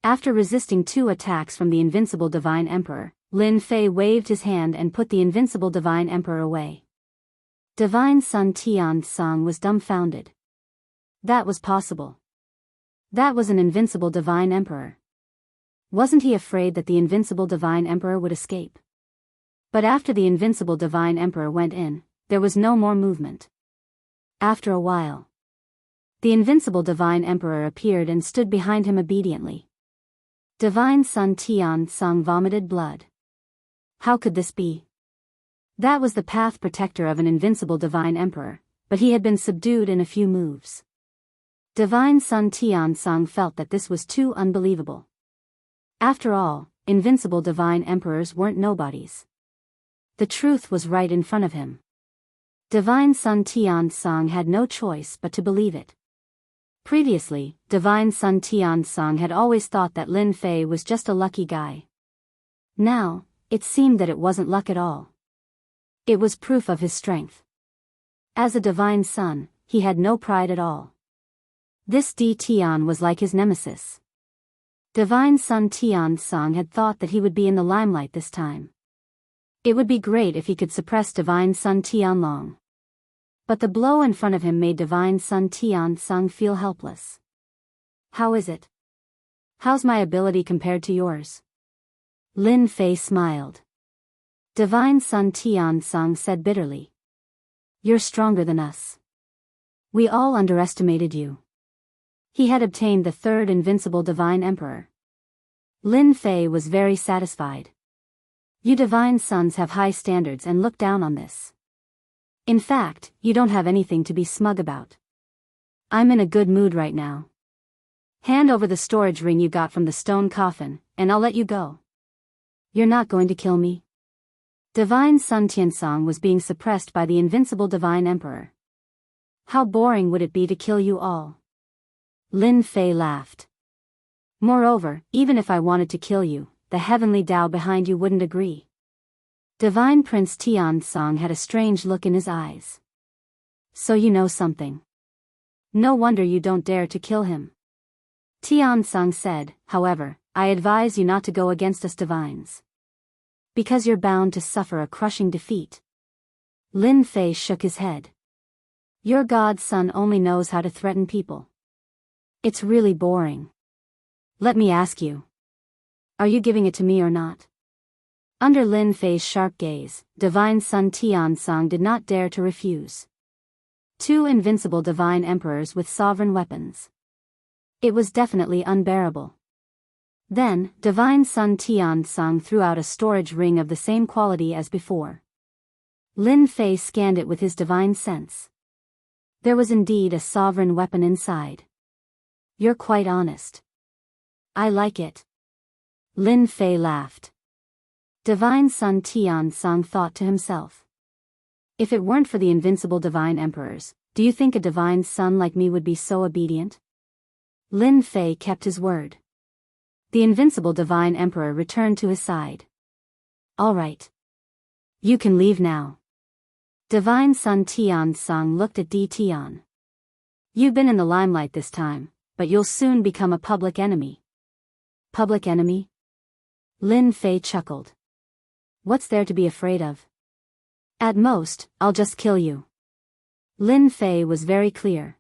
After resisting 2 attacks from the invincible divine emperor, Lin Fei waved his hand and put the invincible divine emperor away. Divine Sun Tian Sung was dumbfounded. That was possible. That was an invincible divine emperor. Wasn't he afraid that the invincible divine emperor would escape? But after the invincible divine emperor went in, there was no more movement. After a while, the invincible divine emperor appeared and stood behind him obediently. Divine Sun Tian Sung vomited blood. How could this be? That was the path protector of an invincible divine emperor, but he had been subdued in a few moves. Divine Sun Tian Sung felt that this was too unbelievable. After all, invincible divine emperors weren't nobodies. The truth was right in front of him. Divine Sun Tian Sung had no choice but to believe it. Previously, Divine Sun Tian Sung had always thought that Lin Fei was just a lucky guy. Now, it seemed that it wasn't luck at all. It was proof of his strength. As a divine son, he had no pride at all. This Tian was like his nemesis. Divine Sun Tian Sung had thought that he would be in the limelight this time. It would be great if he could suppress Divine Sun Tianlong. But the blow in front of him made Divine Sun Tian Sung feel helpless. How is it? How's my ability compared to yours? Lin Fei smiled. Divine Sun Tian Sung said bitterly. You're stronger than us. We all underestimated you. He had obtained the 3rd invincible divine emperor. Lin Fei was very satisfied. You divine sons have high standards and look down on this. In fact, you don't have anything to be smug about. I'm in a good mood right now. Hand over the storage ring you got from the stone coffin, and I'll let you go. You're not going to kill me? Divine Sun Tiansong was being suppressed by the invincible divine emperor. How boring would it be to kill you all? Lin Fei laughed. Moreover, even if I wanted to kill you, the heavenly Tao behind you wouldn't agree. Divine Prince Tianzong had a strange look in his eyes. So you know something. No wonder you don't dare to kill him. Tianzong said, however, I advise you not to go against us divines. Because you're bound to suffer a crushing defeat. Lin Fei shook his head. Your god's son only knows how to threaten people. It's really boring. Let me ask you. Are you giving it to me or not? Under Lin Fei's sharp gaze, Divine Son Tianzong did not dare to refuse. Two invincible divine emperors with sovereign weapons. It was definitely unbearable. Then, Divine Son Tianzong threw out a storage ring of the same quality as before. Lin Fei scanned it with his divine sense. There was indeed a sovereign weapon inside. You're quite honest. I like it. Lin Fei laughed. Divine Son Tianzong thought to himself. If it weren't for the invincible divine emperors, do you think a divine son like me would be so obedient? Lin Fei kept his word. The invincible divine emperor returned to his side. All right. You can leave now. Divine Son Tianzong looked at Di Tian. You've been in the limelight this time, but you'll soon become a public enemy. Public enemy? Lin Fei chuckled. What's there to be afraid of? At most, I'll just kill you. Lin Fei was very clear.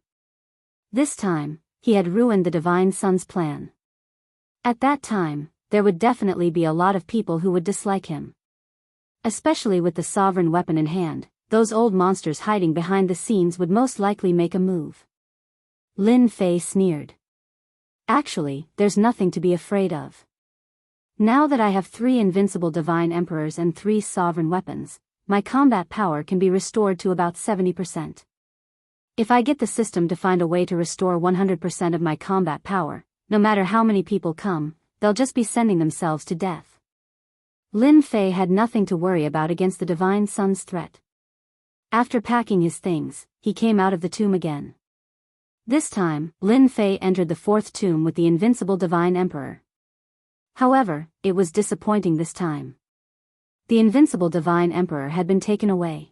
This time, he had ruined the divine son's plan. At that time, there would definitely be a lot of people who would dislike him. Especially with the sovereign weapon in hand, those old monsters hiding behind the scenes would most likely make a move. Lin Fei sneered. Actually, there's nothing to be afraid of. Now that I have 3 invincible divine emperors and 3 sovereign weapons, my combat power can be restored to about 70%. If I get the system to find a way to restore 100% of my combat power, no matter how many people come, they'll just be sending themselves to death. Lin Fei had nothing to worry about against the divine son's threat. After packing his things, he came out of the tomb again. This time, Lin Fei entered the 4th tomb with the invincible divine emperor. However, it was disappointing this time. The invincible divine emperor had been taken away.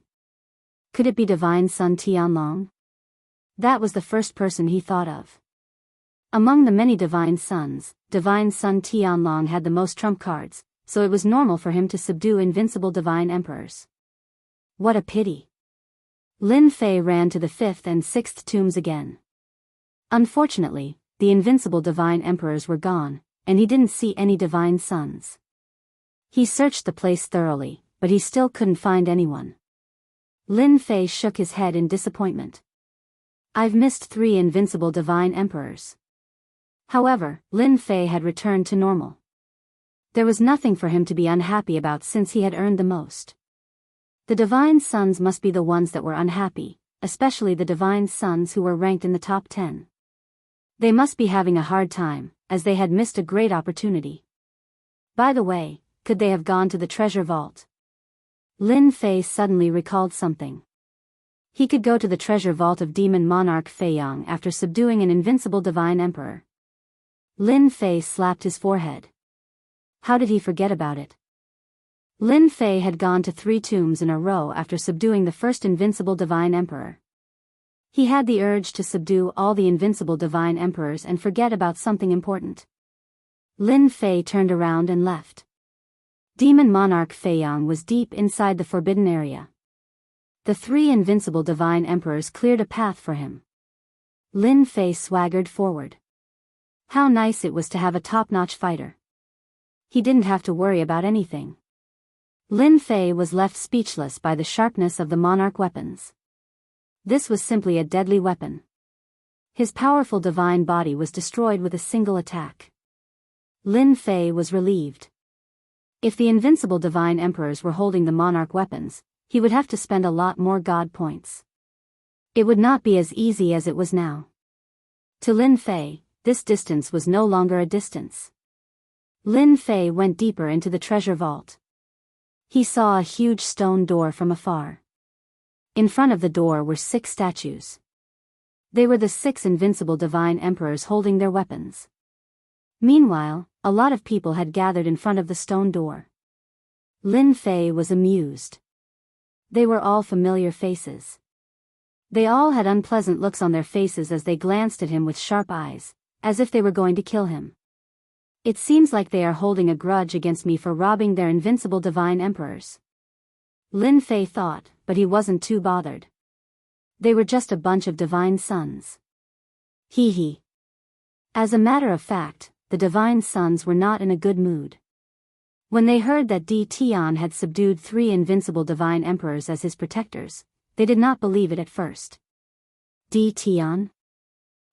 Could it be Divine Son Tianlong? That was the first person he thought of. Among the many divine sons, Divine Son Tianlong had the most trump cards, so it was normal for him to subdue invincible divine emperors. What a pity. Lin Fei ran to the 5th and 6th tombs again. Unfortunately, the invincible divine emperors were gone, and he didn't see any divine sons. He searched the place thoroughly, but he still couldn't find anyone. Lin Fei shook his head in disappointment. I've missed 3 invincible divine emperors. However, Lin Fei had returned to normal. There was nothing for him to be unhappy about since he had earned the most. The divine sons must be the ones that were unhappy, especially the divine sons who were ranked in the top 10. They must be having a hard time, as they had missed a great opportunity. By the way, could they have gone to the treasure vault? Lin Fei suddenly recalled something. He could go to the treasure vault of demon monarch Feiyang after subduing an invincible divine emperor. Lin Fei slapped his forehead. How did he forget about it? Lin Fei had gone to 3 tombs in a row after subduing the first invincible divine emperor. He had the urge to subdue all the invincible divine emperors and forget about something important. Lin Fei turned around and left. Demon monarch Feiyang was deep inside the forbidden area. The 3 invincible divine emperors cleared a path for him. Lin Fei swaggered forward. How nice it was to have a top-notch fighter. He didn't have to worry about anything. Lin Fei was left speechless by the sharpness of the monarch weapons. This was simply a deadly weapon. His powerful divine body was destroyed with a single attack. Lin Fei was relieved. If the invincible divine emperors were holding the monarch weapons, he would have to spend a lot more god points. It would not be as easy as it was now. To Lin Fei, this distance was no longer a distance. Lin Fei went deeper into the treasure vault. He saw a huge stone door from afar. In front of the door were 6 statues. They were the 6 invincible divine emperors holding their weapons. Meanwhile, a lot of people had gathered in front of the stone door. Lin Fei was amused. They were all familiar faces. They all had unpleasant looks on their faces as they glanced at him with sharp eyes, as if they were going to kill him. It seems like they are holding a grudge against me for robbing their invincible divine emperors. Lin Fei thought, but he wasn't too bothered. They were just a bunch of divine sons. Hee hee. As a matter of fact, the divine sons were not in a good mood. When they heard that Di Tian had subdued 3 invincible divine emperors as his protectors, they did not believe it at first. Di Tian?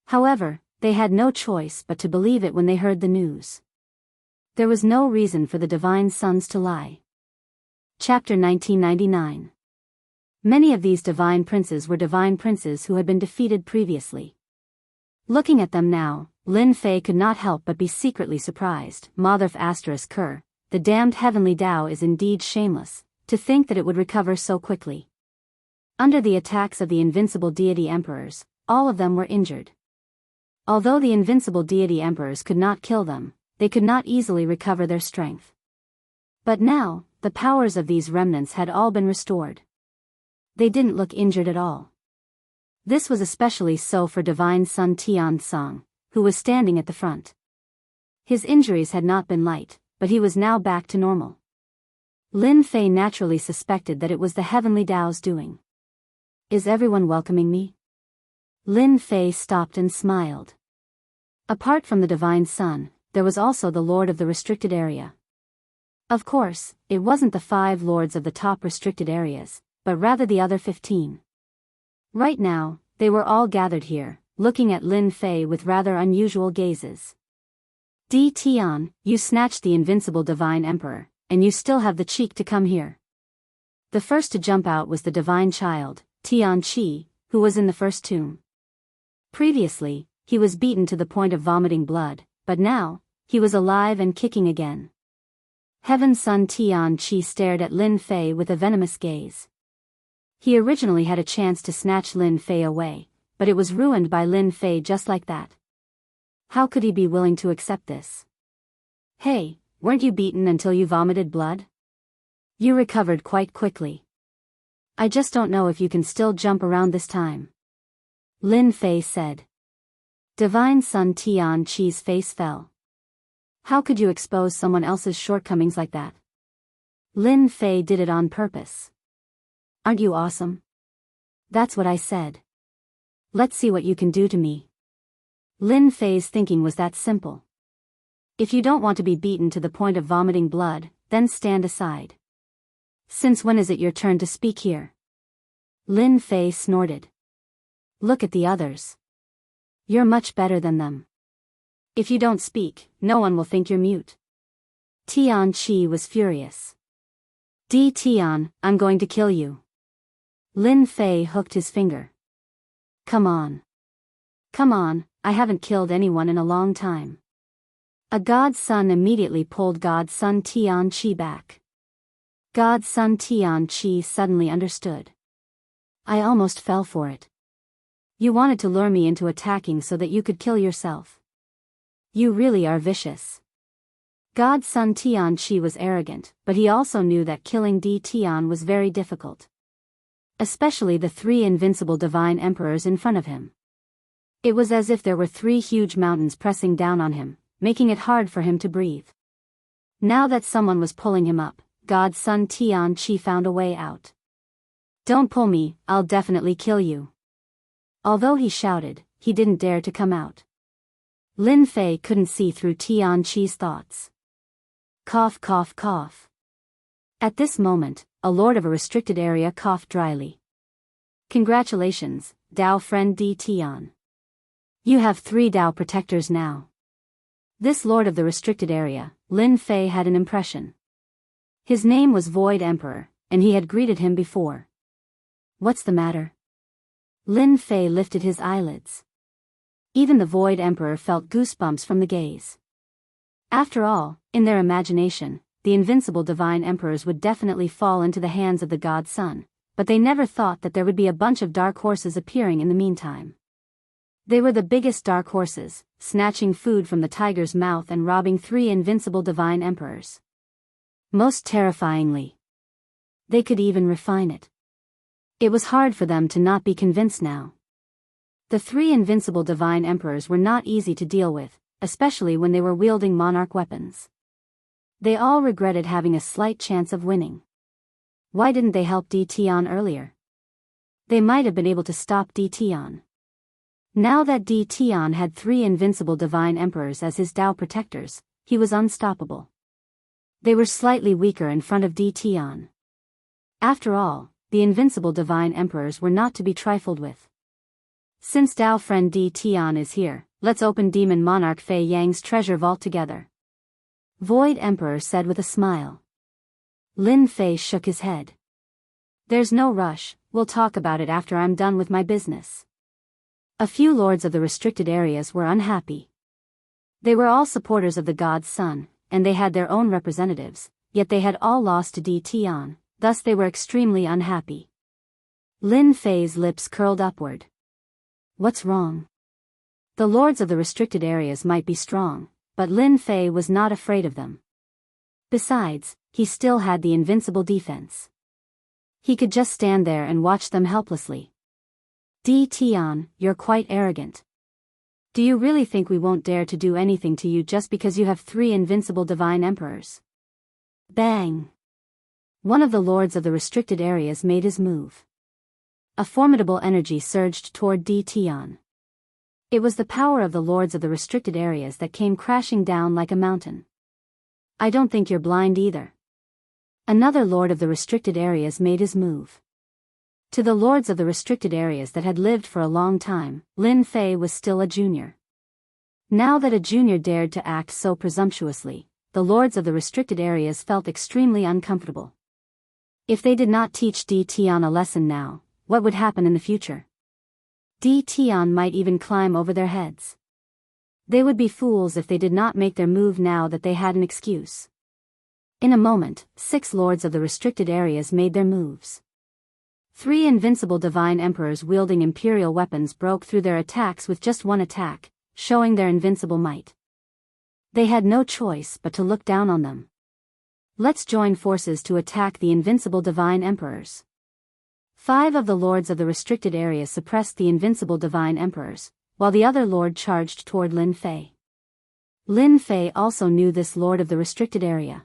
However, they had no choice but to believe it when they heard the news. There was no reason for the divine sons to lie. Chapter 1999. Many of these divine princes were divine princes who had been defeated previously. Looking at them now, Lin Fei could not help but be secretly surprised. Mother **Ker, the damned heavenly Tao is indeed shameless, to think that it would recover so quickly. Under the attacks of the invincible deity emperors, all of them were injured. Although the invincible deity emperors could not kill them, they could not easily recover their strength. But now, the powers of these remnants had all been restored. They didn't look injured at all. This was especially so for divine son Tian Song, who was standing at the front. His injuries had not been light, but he was now back to normal. Lin Fei naturally suspected that it was the heavenly Tao's doing. Is everyone welcoming me? Lin Fei stopped and smiled. Apart from the divine son, there was also the lord of the restricted area. Of course, it wasn't the 5 lords of the top restricted areas, but rather the other 15. Right now, they were all gathered here, looking at Lin Fei with rather unusual gazes. Di Tian, you snatched the invincible divine emperor, and you still have the cheek to come here. The first to jump out was the divine child, Tian Qi, who was in the first tomb. Previously, he was beaten to the point of vomiting blood, but now, he was alive and kicking again. Heaven's son Tian Qi stared at Lin Fei with a venomous gaze. He originally had a chance to snatch Lin Fei away, but it was ruined by Lin Fei just like that. How could he be willing to accept this? Hey, weren't you beaten until you vomited blood? You recovered quite quickly. I just don't know if you can still jump around this time. Lin Fei said. Divine son Tian Qi's face fell. How could you expose someone else's shortcomings like that? Lin Fei did it on purpose. Aren't you awesome? That's what I said. Let's see what you can do to me. Lin Fei's thinking was that simple. If you don't want to be beaten to the point of vomiting blood, then stand aside. Since when is it your turn to speak here? Lin Fei snorted. Look at the others. You're much better than them. If you don't speak, no one will think you're mute. Tian Qi was furious. Di Tian, I'm going to kill you. Lin Fei hooked his finger. Come on. Come on, I haven't killed anyone in a long time. A god's son immediately pulled god's son Tian Qi back. God's son Tian Qi suddenly understood. I almost fell for it. You wanted to lure me into attacking so that you could kill yourself. You really are vicious. God's son Tian Qi was arrogant, but he also knew that killing Di Tian was very difficult. Especially the 3 invincible divine emperors in front of him. It was as if there were 3 huge mountains pressing down on him, making it hard for him to breathe. Now that someone was pulling him up, God's son Tian Qi found a way out. Don't pull me, I'll definitely kill you. Although he shouted, he didn't dare to come out. Lin Fei couldn't see through Tian Qi's thoughts. Cough cough cough. At this moment, a lord of a restricted area coughed dryly. Congratulations, Dao friend Di Tian. You have 3 Dao protectors now. This lord of the restricted area, Lin Fei had an impression. His name was Void Emperor, and he had greeted him before. What's the matter? Lin Fei lifted his eyelids. Even the Void Emperor felt goosebumps from the gaze. After all, in their imagination, the invincible divine emperors would definitely fall into the hands of the god Sun, but they never thought that there would be a bunch of dark horses appearing in the meantime. They were the biggest dark horses, snatching food from the tiger's mouth and robbing 3 invincible divine emperors. Most terrifyingly, they could even refine it. It was hard for them to not be convinced now. The 3 invincible divine emperors were not easy to deal with, especially when they were wielding monarch weapons. They all regretted having a slight chance of winning. Why didn't they help Di Tian earlier? They might have been able to stop Di Tian. Now that Di Tian had 3 invincible divine emperors as his Dao protectors, he was unstoppable. They were slightly weaker in front of Di Tian. After all, the invincible divine emperors were not to be trifled with. Since Dao friend Di Tian is here, let's open Demon Monarch Fei Yang's treasure vault together. Void Emperor said with a smile. Lin Fei shook his head. There's no rush, we'll talk about it after I'm done with my business. A few lords of the restricted areas were unhappy. They were all supporters of the god's son, and they had their own representatives, yet they had all lost to Di Tian, thus they were extremely unhappy. Lin Fei's lips curled upward. What's wrong? The lords of the restricted areas might be strong, but Lin Fei was not afraid of them. Besides, he still had the invincible defense. He could just stand there and watch them helplessly. Di Tian, you're quite arrogant. Do you really think we won't dare to do anything to you just because you have 3 invincible divine emperors? Bang! One of the lords of the restricted areas made his move. A formidable energy surged toward Di Tian. It was the power of the lords of the restricted areas that came crashing down like a mountain. I don't think you're blind either. Another lord of the restricted areas made his move. To the lords of the restricted areas that had lived for a long time, Lin Fei was still a junior. Now that a junior dared to act so presumptuously, the lords of the restricted areas felt extremely uncomfortable. If they did not teach Di Tian a lesson now, what would happen in the future? Di Tian might even climb over their heads. They would be fools if they did not make their move now that they had an excuse. In a moment, 6 lords of the restricted areas made their moves. 3 invincible divine emperors wielding imperial weapons broke through their attacks with just one attack, showing their invincible might. They had no choice but to look down on them. Let's join forces to attack the invincible divine emperors. 5 of the lords of the restricted area suppressed the invincible divine emperors, while the other lord charged toward Lin Fei. Lin Fei also knew this lord of the restricted area.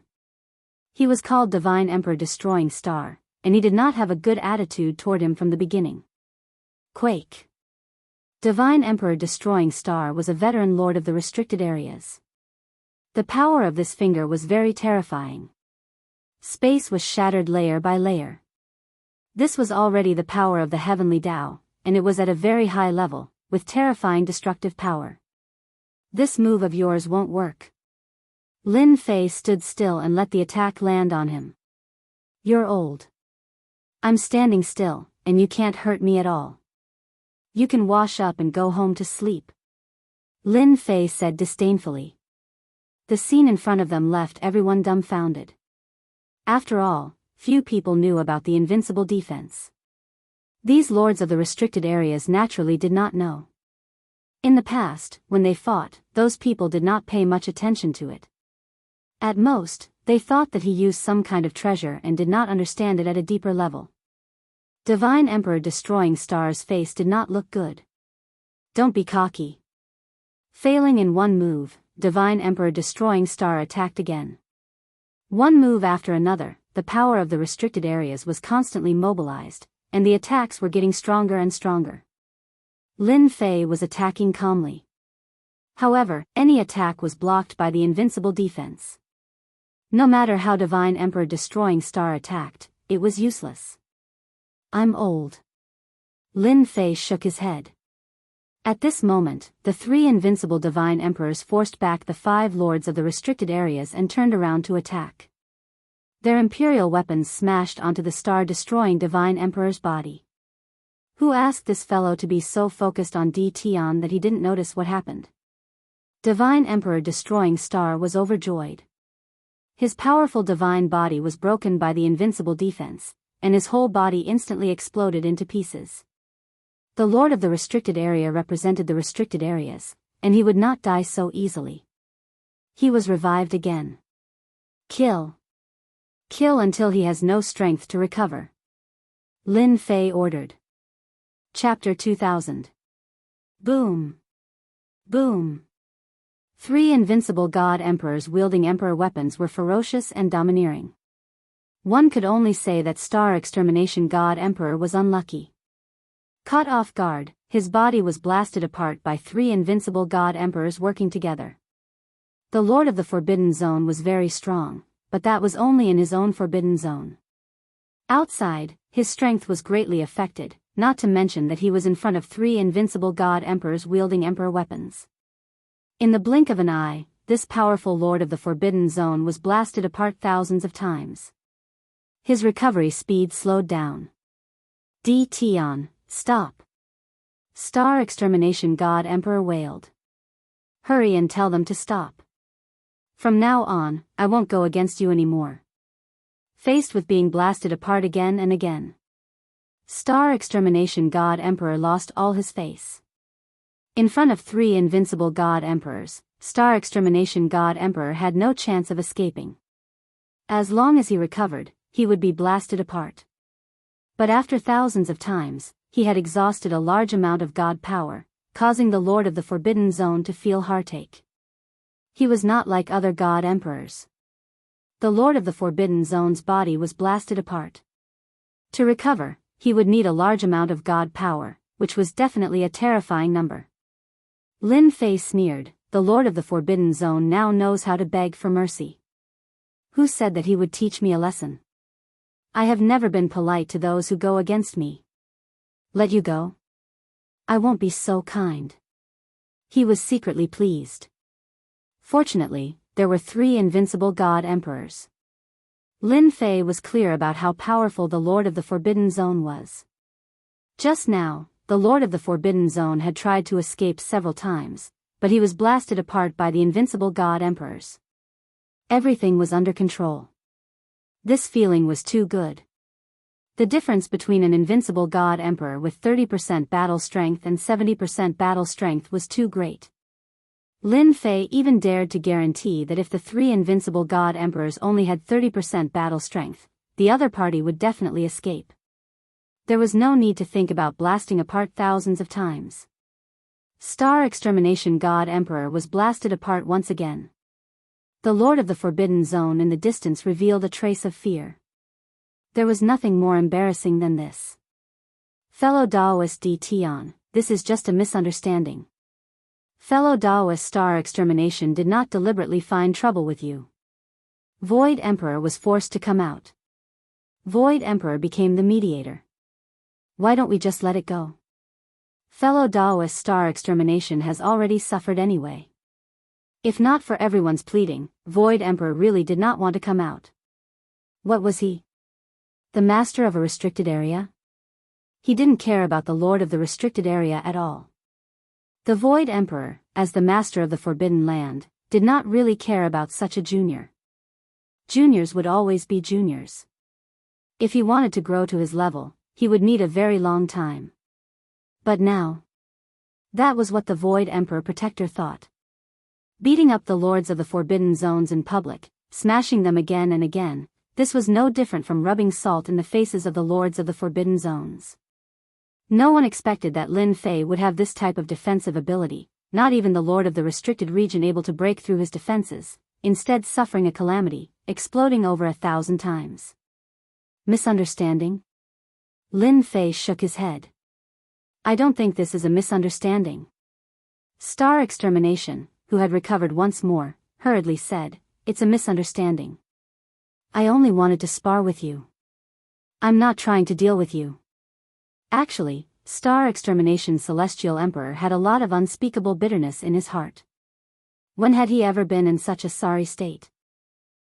He was called Divine Emperor Destroying Star, and he did not have a good attitude toward him from the beginning. Quake. Divine Emperor Destroying Star was a veteran lord of the restricted areas. The power of this finger was very terrifying. Space was shattered layer by layer. This was already the power of the heavenly Tao, and it was at a very high level, with terrifying destructive power. This move of yours won't work. Lin Fei stood still and let the attack land on him. You're old. I'm standing still, and you can't hurt me at all. You can wash up and go home to sleep. Lin Fei said disdainfully. The scene in front of them left everyone dumbfounded. After all, few people knew about the invincible defense. These lords of the restricted areas naturally did not know. In the past, when they fought, those people did not pay much attention to it. At most, they thought that he used some kind of treasure and did not understand it at a deeper level. Divine Emperor Destroying Star's face did not look good. Don't be cocky. Failing in one move, Divine Emperor Destroying Star attacked again. One move after another, the power of the restricted areas was constantly mobilized, and the attacks were getting stronger and stronger. Lin Fei was attacking calmly. However, any attack was blocked by the invincible defense. No matter how Divine Emperor Destroying Star attacked, it was useless. I'm old. Lin Fei shook his head. At this moment, the 3 invincible Divine Emperors forced back the 5 lords of the restricted areas and turned around to attack. Their imperial weapons smashed onto the star-destroying Divine Emperor's body. Who asked this fellow to be so focused on Di Tian that he didn't notice what happened? Divine Emperor Destroying Star was overjoyed. His powerful divine body was broken by the invincible defense, and his whole body instantly exploded into pieces. The Lord of the restricted area represented the restricted areas, and he would not die so easily. He was revived again. Kill. Kill until he has no strength to recover. Lin Fei ordered. Chapter 2000. Boom. Boom. 3 invincible god emperors wielding emperor weapons were ferocious and domineering. One could only say that Star Extermination God Emperor was unlucky. Caught off guard, his body was blasted apart by 3 invincible god emperors working together. The Lord of the Forbidden Zone was very strong, but that was only in his own forbidden zone. Outside, his strength was greatly affected, not to mention that he was in front of 3 invincible god emperors wielding emperor weapons. In the blink of an eye, this powerful Lord of the Forbidden Zone was blasted apart thousands of times. His recovery speed slowed down. Tion, stop. Star Extermination God Emperor wailed. Hurry and tell them to stop. From now on, I won't go against you anymore. Faced with being blasted apart again and again, Star Extermination God Emperor lost all his face. In front of 3 invincible God Emperors, Star Extermination God Emperor had no chance of escaping. As long as he recovered, he would be blasted apart. But after thousands of times, he had exhausted a large amount of God power, causing the Lord of the Forbidden Zone to feel heartache. He was not like other God Emperors. The Lord of the Forbidden Zone's body was blasted apart. To recover, he would need a large amount of God power, which was definitely a terrifying number. Lin Fei sneered, the Lord of the Forbidden Zone now knows how to beg for mercy. Who said that he would teach me a lesson? I have never been polite to those who go against me. Let you go? I won't be so kind. He was secretly pleased. Fortunately, there were 3 invincible God Emperors. Lin Fei was clear about how powerful the Lord of the Forbidden Zone was. Just now, the Lord of the Forbidden Zone had tried to escape several times, but he was blasted apart by the invincible God Emperors. Everything was under control. This feeling was too good. The difference between an invincible God Emperor with 30% battle strength and 70% battle strength was too great. Lin Fei even dared to guarantee that if the 3 invincible God Emperors only had 30% battle strength, the other party would definitely escape. There was no need to think about blasting apart thousands of times. Star Extermination God Emperor was blasted apart once again. The Lord of the Forbidden Zone in the distance revealed a trace of fear. There was nothing more embarrassing than this. Fellow Daoist Tion, this is just a misunderstanding. Fellow Daoist Star Extermination did not deliberately find trouble with you. Void Emperor was forced to come out. Void Emperor became the mediator. Why don't we just let it go? Fellow Daoist Star Extermination has already suffered anyway. If not for everyone's pleading, Void Emperor really did not want to come out. What was he? The master of a restricted area? He didn't care about the Lord of the restricted area at all. The Void Emperor, as the master of the Forbidden Land, did not really care about such a junior. Juniors would always be juniors. If he wanted to grow to his level, he would need a very long time. But now, that was what the Void Emperor Protector thought. Beating up the lords of the Forbidden Zones in public, smashing them again and again, this was no different from rubbing salt in the faces of the lords of the Forbidden Zones. No one expected that Lin Fei would have this type of defensive ability, not even the Lord of the Restricted Region able to break through his defenses, instead suffering a calamity, exploding over 1,000 times. Misunderstanding? Lin Fei shook his head. I don't think this is a misunderstanding. Star Extermination, who had recovered once more, hurriedly said, it's a misunderstanding. I only wanted to spar with you. I'm not trying to deal with you. Actually, Star Extermination Celestial Emperor had a lot of unspeakable bitterness in his heart. When had he ever been in such a sorry state?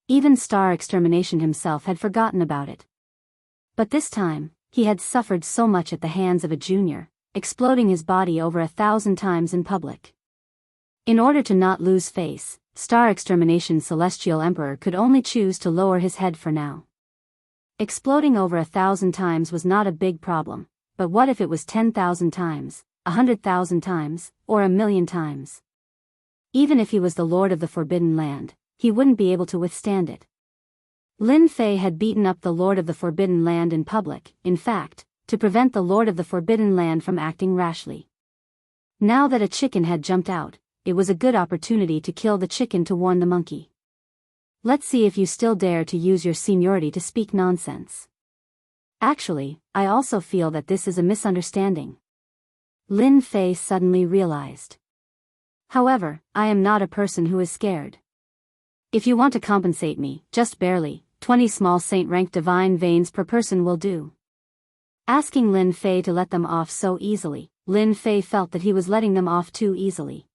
Even Star Extermination himself had forgotten about it. But this time, he had suffered so much at the hands of a junior, exploding his body over 1,000 times in public. In order to not lose face, Star Extermination Celestial Emperor could only choose to lower his head for now. Exploding over 1,000 times was not a big problem, but what if it was 10,000 times, 100,000 times, or 1,000,000 times? Even if he was the Lord of the Forbidden Land, he wouldn't be able to withstand it. Lin Fei had beaten up the Lord of the Forbidden Land in public, in fact, to prevent the Lord of the Forbidden Land from acting rashly. Now that a chicken had jumped out, it was a good opportunity to kill the chicken to warn the monkey. Let's see if you still dare to use your seniority to speak nonsense. Actually, I also feel that this is a misunderstanding. Lin Fei suddenly realized. However, I am not a person who is scared. If you want to compensate me, just barely, 20 small saint-rank divine veins per person will do. Asking Lin Fei to let them off so easily, Lin Fei felt that he was letting them off too easily.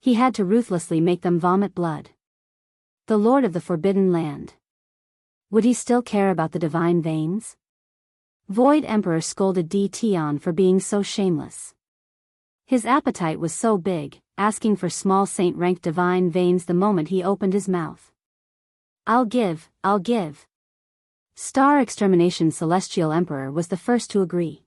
He had to ruthlessly make them vomit blood. The Lord of the Forbidden Land. Would he still care about the divine veins? Void Emperor scolded Di Tian for being so shameless. His appetite was so big, asking for small saint-rank divine veins the moment he opened his mouth. I'll give. Star Extermination Celestial Emperor was the first to agree.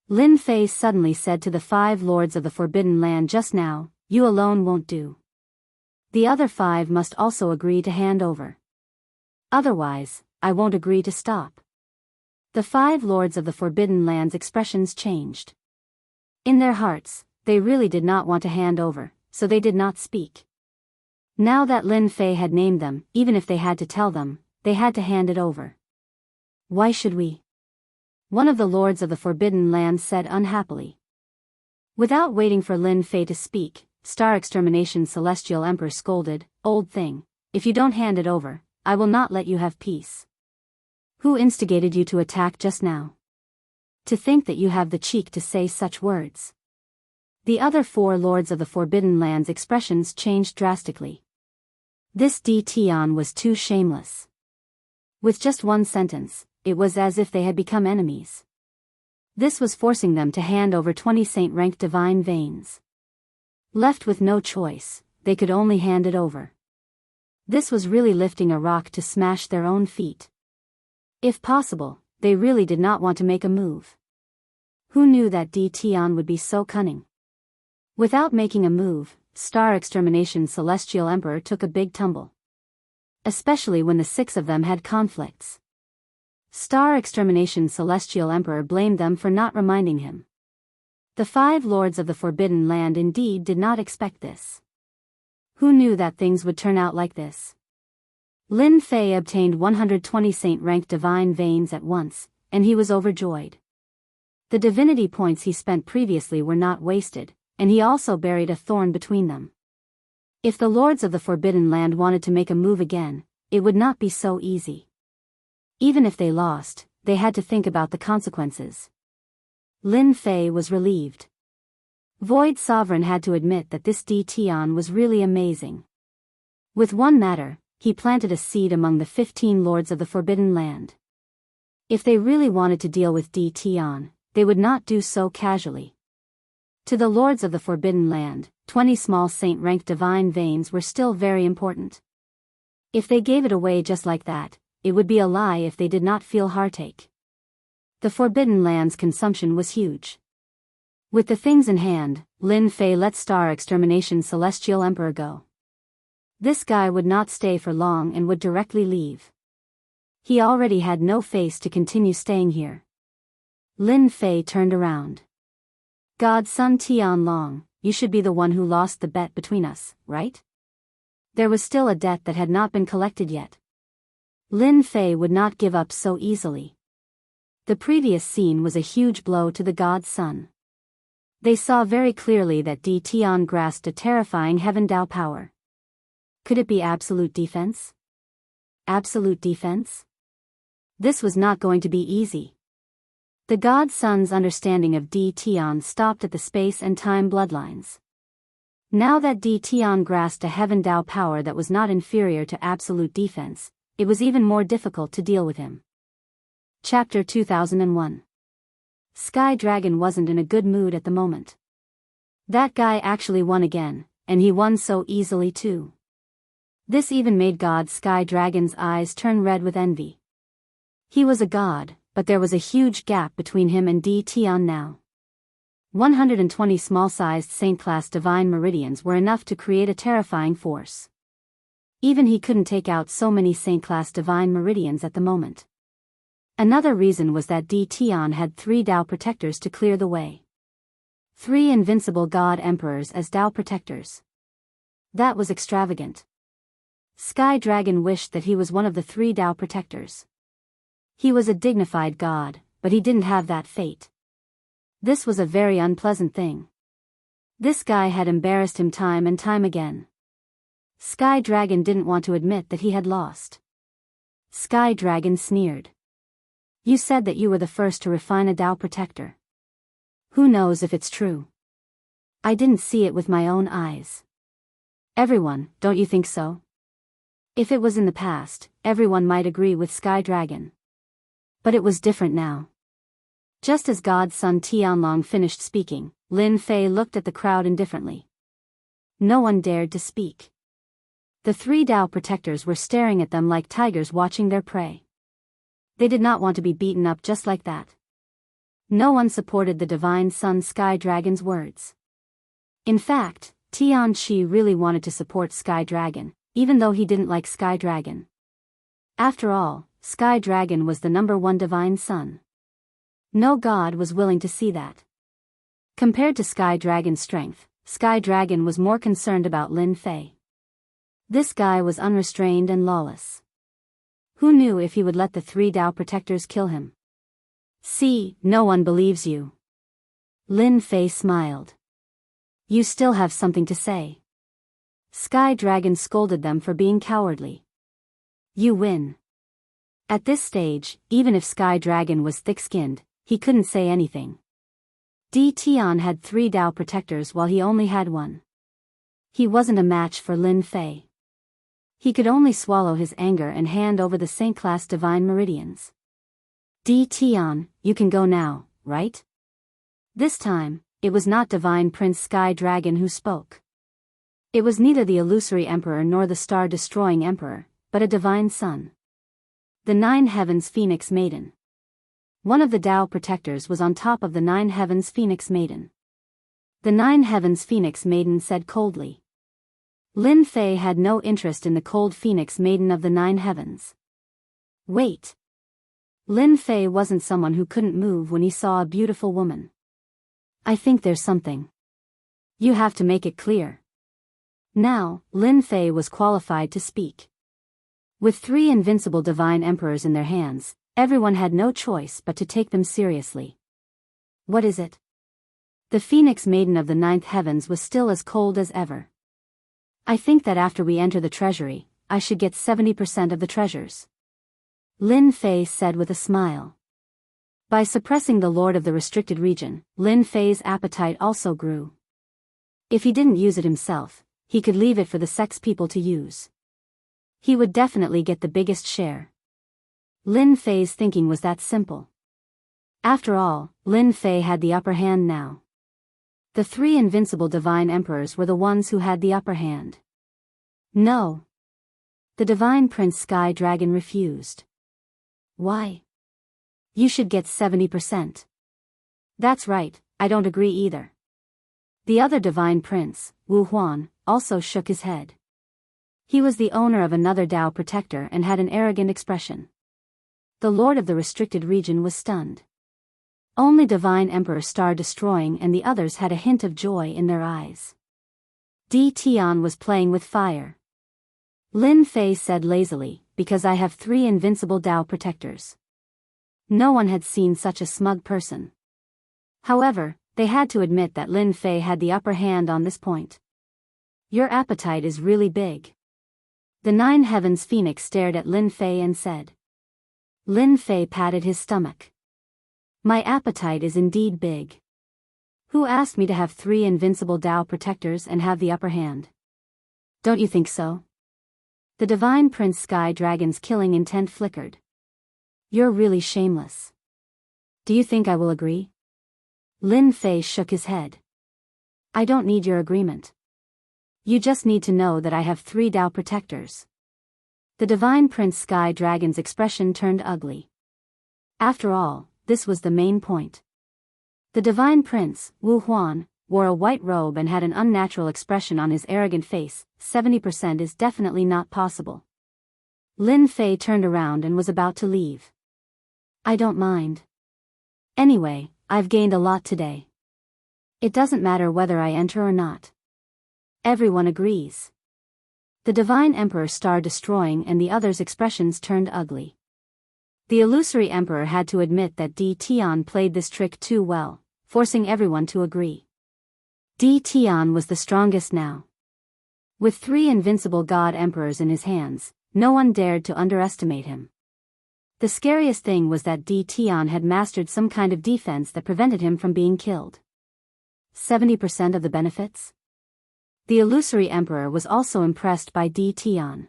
Lin Fei suddenly said to the 5 lords of the Forbidden Land just now, you alone won't do. The other 5 must also agree to hand over. Otherwise, I won't agree to stop. The 5 lords of the Forbidden Land's expressions changed. In their hearts, they really did not want to hand over, so they did not speak. Now that Lin Fei had named them, even if they had to tell them, they had to hand it over. Why should we? One of the lords of the Forbidden Land said unhappily. Without waiting for Lin Fei to speak, Star Extermination Celestial Emperor scolded, old thing, if you don't hand it over, I will not let you have peace. Who instigated you to attack just now? To think that you have the cheek to say such words. The other 4 lords of the Forbidden Land's expressions changed drastically. This Di Tian was too shameless. With just one sentence, it was as if they had become enemies. This was forcing them to hand over 20 saint-rank divine veins. Left with no choice, they could only hand it over. This was really lifting a rock to smash their own feet. If possible, they really did not want to make a move. Who knew that Di Tian would be so cunning? Without making a move, Star Extermination Celestial Emperor took a big tumble. Especially when the 6 of them had conflicts. Star Extermination Celestial Emperor blamed them for not reminding him. The 5 lords of the Forbidden Land indeed did not expect this. Who knew that things would turn out like this? Lin Fei obtained 120 saint-rank divine veins at once, and he was overjoyed. The divinity points he spent previously were not wasted, and he also buried a thorn between them. If the lords of the Forbidden Land wanted to make a move again, it would not be so easy. Even if they lost, they had to think about the consequences. Lin Fei was relieved. Void Sovereign had to admit that this Di Tian was really amazing. With one matter, he planted a seed among the 15 lords of the Forbidden Land. If they really wanted to deal with Di Tian, they would not do so casually. To the lords of the Forbidden Land, 20 small saint-rank divine veins were still very important. If they gave it away just like that, it would be a lie if they did not feel heartache. The Forbidden Land's consumption was huge. With the things in hand, Lin Fei let Star Extermination Celestial Emperor go. This guy would not stay for long and would directly leave. He already had no face to continue staying here. Lin Fei turned around. Godson Tianlong, you should be the one who lost the bet between us, right? There was still a debt that had not been collected yet. Lin Fei would not give up so easily. The previous scene was a huge blow to the god's son. They saw very clearly that Di Tian grasped a terrifying Heaven Dao power. Could it be absolute defense? Absolute defense? This was not going to be easy. The god's son's understanding of Di Tian stopped at the space and time bloodlines. Now that Di Tian grasped a Heaven Dao power that was not inferior to absolute defense, it was even more difficult to deal with him. Chapter 2001. Sky Dragon wasn't in a good mood at the moment. That guy actually won again, and he won so easily too. This even made God Sky Dragon's eyes turn red with envy. He was a god, but there was a huge gap between him and Di Tian now. 120 small-sized Saint-class divine meridians were enough to create a terrifying force. Even he couldn't take out so many Saint-class divine meridians at the moment. Another reason was that Di Tian had 3 Dao protectors to clear the way. 3 invincible god emperors as Dao protectors. That was extravagant. Sky Dragon wished that he was one of the 3 Dao protectors. He was a dignified god, but he didn't have that fate. This was a very unpleasant thing. This guy had embarrassed him time and time again. Sky Dragon didn't want to admit that he had lost. Sky Dragon sneered. You said that you were the first to refine a Dao protector. Who knows if it's true? I didn't see it with my own eyes. Everyone, don't you think so? If it was in the past, everyone might agree with Sky Dragon. But it was different now. Just as God's son Tianlong finished speaking, Lin Fei looked at the crowd indifferently. No one dared to speak. The 3 Dao protectors were staring at them like tigers watching their prey. They did not want to be beaten up just like that. No one supported the divine son Sky Dragon's words. In fact, Tian Chi really wanted to support Sky Dragon, even though he didn't like Sky Dragon. After all, Sky Dragon was the #1 divine son. No god was willing to see that. Compared to Sky Dragon's strength, Sky Dragon was more concerned about Lin Fei. This guy was unrestrained and lawless. Who knew if he would let the 3 Dao protectors kill him? See, no one believes you. Lin Fei smiled. You still have something to say. Sky Dragon scolded them for being cowardly. You win. At this stage, even if Sky Dragon was thick-skinned, he couldn't say anything. Di Tian had 3 Dao protectors while he only had 1. He wasn't a match for Lin Fei. He could only swallow his anger and hand over the Saint-class divine meridians. Di Tian, you can go now, right? This time, it was not Divine Prince Sky Dragon who spoke. It was neither the illusory emperor nor the star-destroying emperor, but a divine son. The 9 Heavens Phoenix Maiden. One of the Dao protectors was on top of the 9 Heavens Phoenix Maiden. The 9 Heavens Phoenix Maiden said coldly. Lin Fei had no interest in the cold Phoenix Maiden of the 9 Heavens. Wait. Lin Fei wasn't someone who couldn't move when he saw a beautiful woman. I think there's something. You have to make it clear. Now, Lin Fei was qualified to speak. With 3 invincible divine emperors in their hands, everyone had no choice but to take them seriously. What is it? The Phoenix Maiden of the 9th Heavens was still as cold as ever. I think that after we enter the treasury, I should get 70% of the treasures. Lin Fei said with a smile. By suppressing the Lord of the restricted region, Lin Fei's appetite also grew. If he didn't use it himself, he could leave it for the sex people to use. He would definitely get the biggest share. Lin Fei's thinking was that simple. After all, Lin Fei had the upper hand now. The 3 invincible divine emperors were the ones who had the upper hand. No. The divine prince Sky Dragon refused. Why? You should get 70%. That's right, I don't agree either. The other divine prince, Wu Huan, also shook his head. He was the owner of another Dao protector and had an arrogant expression. The lord of the restricted region was stunned. Only Divine Emperor Star Destroying and the others had a hint of joy in their eyes. Di Tian was playing with fire. Lin Fei said lazily, because I have 3 invincible Dao protectors. No one had seen such a smug person. However, they had to admit that Lin Fei had the upper hand on this point. Your appetite is really big. The 9 Heavens Phoenix stared at Lin Fei and said. Lin Fei patted his stomach. My appetite is indeed big. Who asked me to have 3 invincible Dao protectors and have the upper hand? Don't you think so? The Divine Prince Sky Dragon's killing intent flickered. You're really shameless. Do you think I will agree? Lin Fei shook his head. I don't need your agreement. You just need to know that I have 3 Dao protectors. The Divine Prince Sky Dragon's expression turned ugly. After all, this was the main point. The divine prince, Wu Huan, wore a white robe and had an unnatural expression on his arrogant face. 70% is definitely not possible. Lin Fei turned around and was about to leave. I don't mind. Anyway, I've gained a lot today. It doesn't matter whether I enter or not. Everyone agrees. The divine emperor started destroying and the others' expressions turned ugly. The illusory emperor had to admit that Di Tian played this trick too well, forcing everyone to agree. Di Tian was the strongest now. With 3 invincible god emperors in his hands, no one dared to underestimate him. The scariest thing was that Di Tian had mastered some kind of defense that prevented him from being killed. 70% of the benefits? The illusory emperor was also impressed by Di Tian.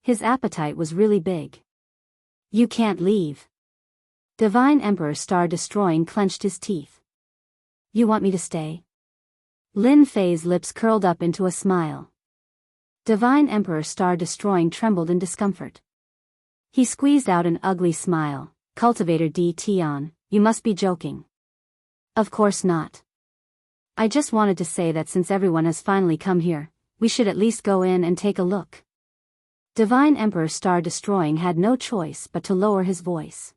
His appetite was really big. You can't leave. Divine Emperor Star Destroying clenched his teeth. You want me to stay? Lin Fei's lips curled up into a smile. Divine Emperor Star Destroying trembled in discomfort. He squeezed out an ugly smile. Cultivator Di Tian, you must be joking. Of course not. I just wanted to say that since everyone has finally come here, we should at least go in and take a look. Divine Emperor Star Destroying had no choice but to lower his voice.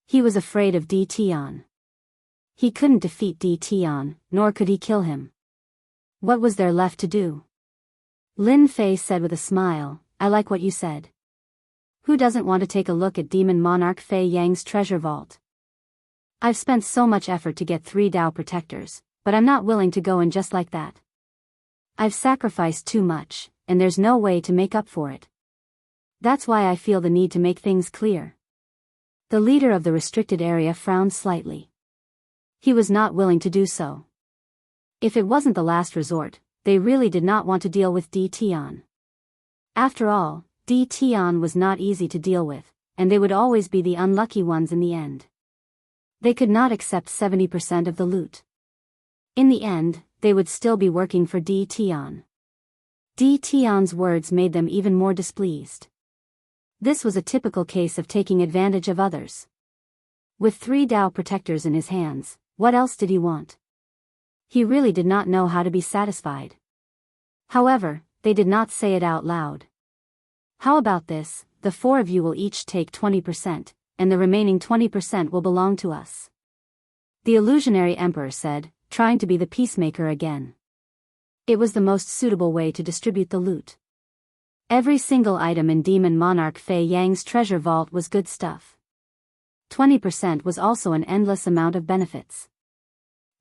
He was afraid of Di Tian. He couldn't defeat Di Tian, nor could he kill him. What was there left to do? Lin Fei said with a smile, I like what you said. Who doesn't want to take a look at Demon Monarch Fei Yang's treasure vault? I've spent so much effort to get 3 Dao protectors, but I'm not willing to go in just like that. I've sacrificed too much, and there's no way to make up for it. That's why I feel the need to make things clear. The leader of the restricted area frowned slightly. He was not willing to do so. If it wasn't the last resort, they really did not want to deal with Di Tian. After all, Di Tian was not easy to deal with, and they would always be the unlucky ones in the end. They could not accept 70% of the loot. In the end, they would still be working for Di Tian. Di Tian's words made them even more displeased. This was a typical case of taking advantage of others. With 3 Dao protectors in his hands, what else did he want? He really did not know how to be satisfied. However, they did not say it out loud. How about this, the 4 of you will each take 20%, and the remaining 20% will belong to us. The illusionary emperor said, trying to be the peacemaker again. It was the most suitable way to distribute the loot. Every single item in Demon Monarch Fei Yang's treasure vault was good stuff. 20% was also an endless amount of benefits.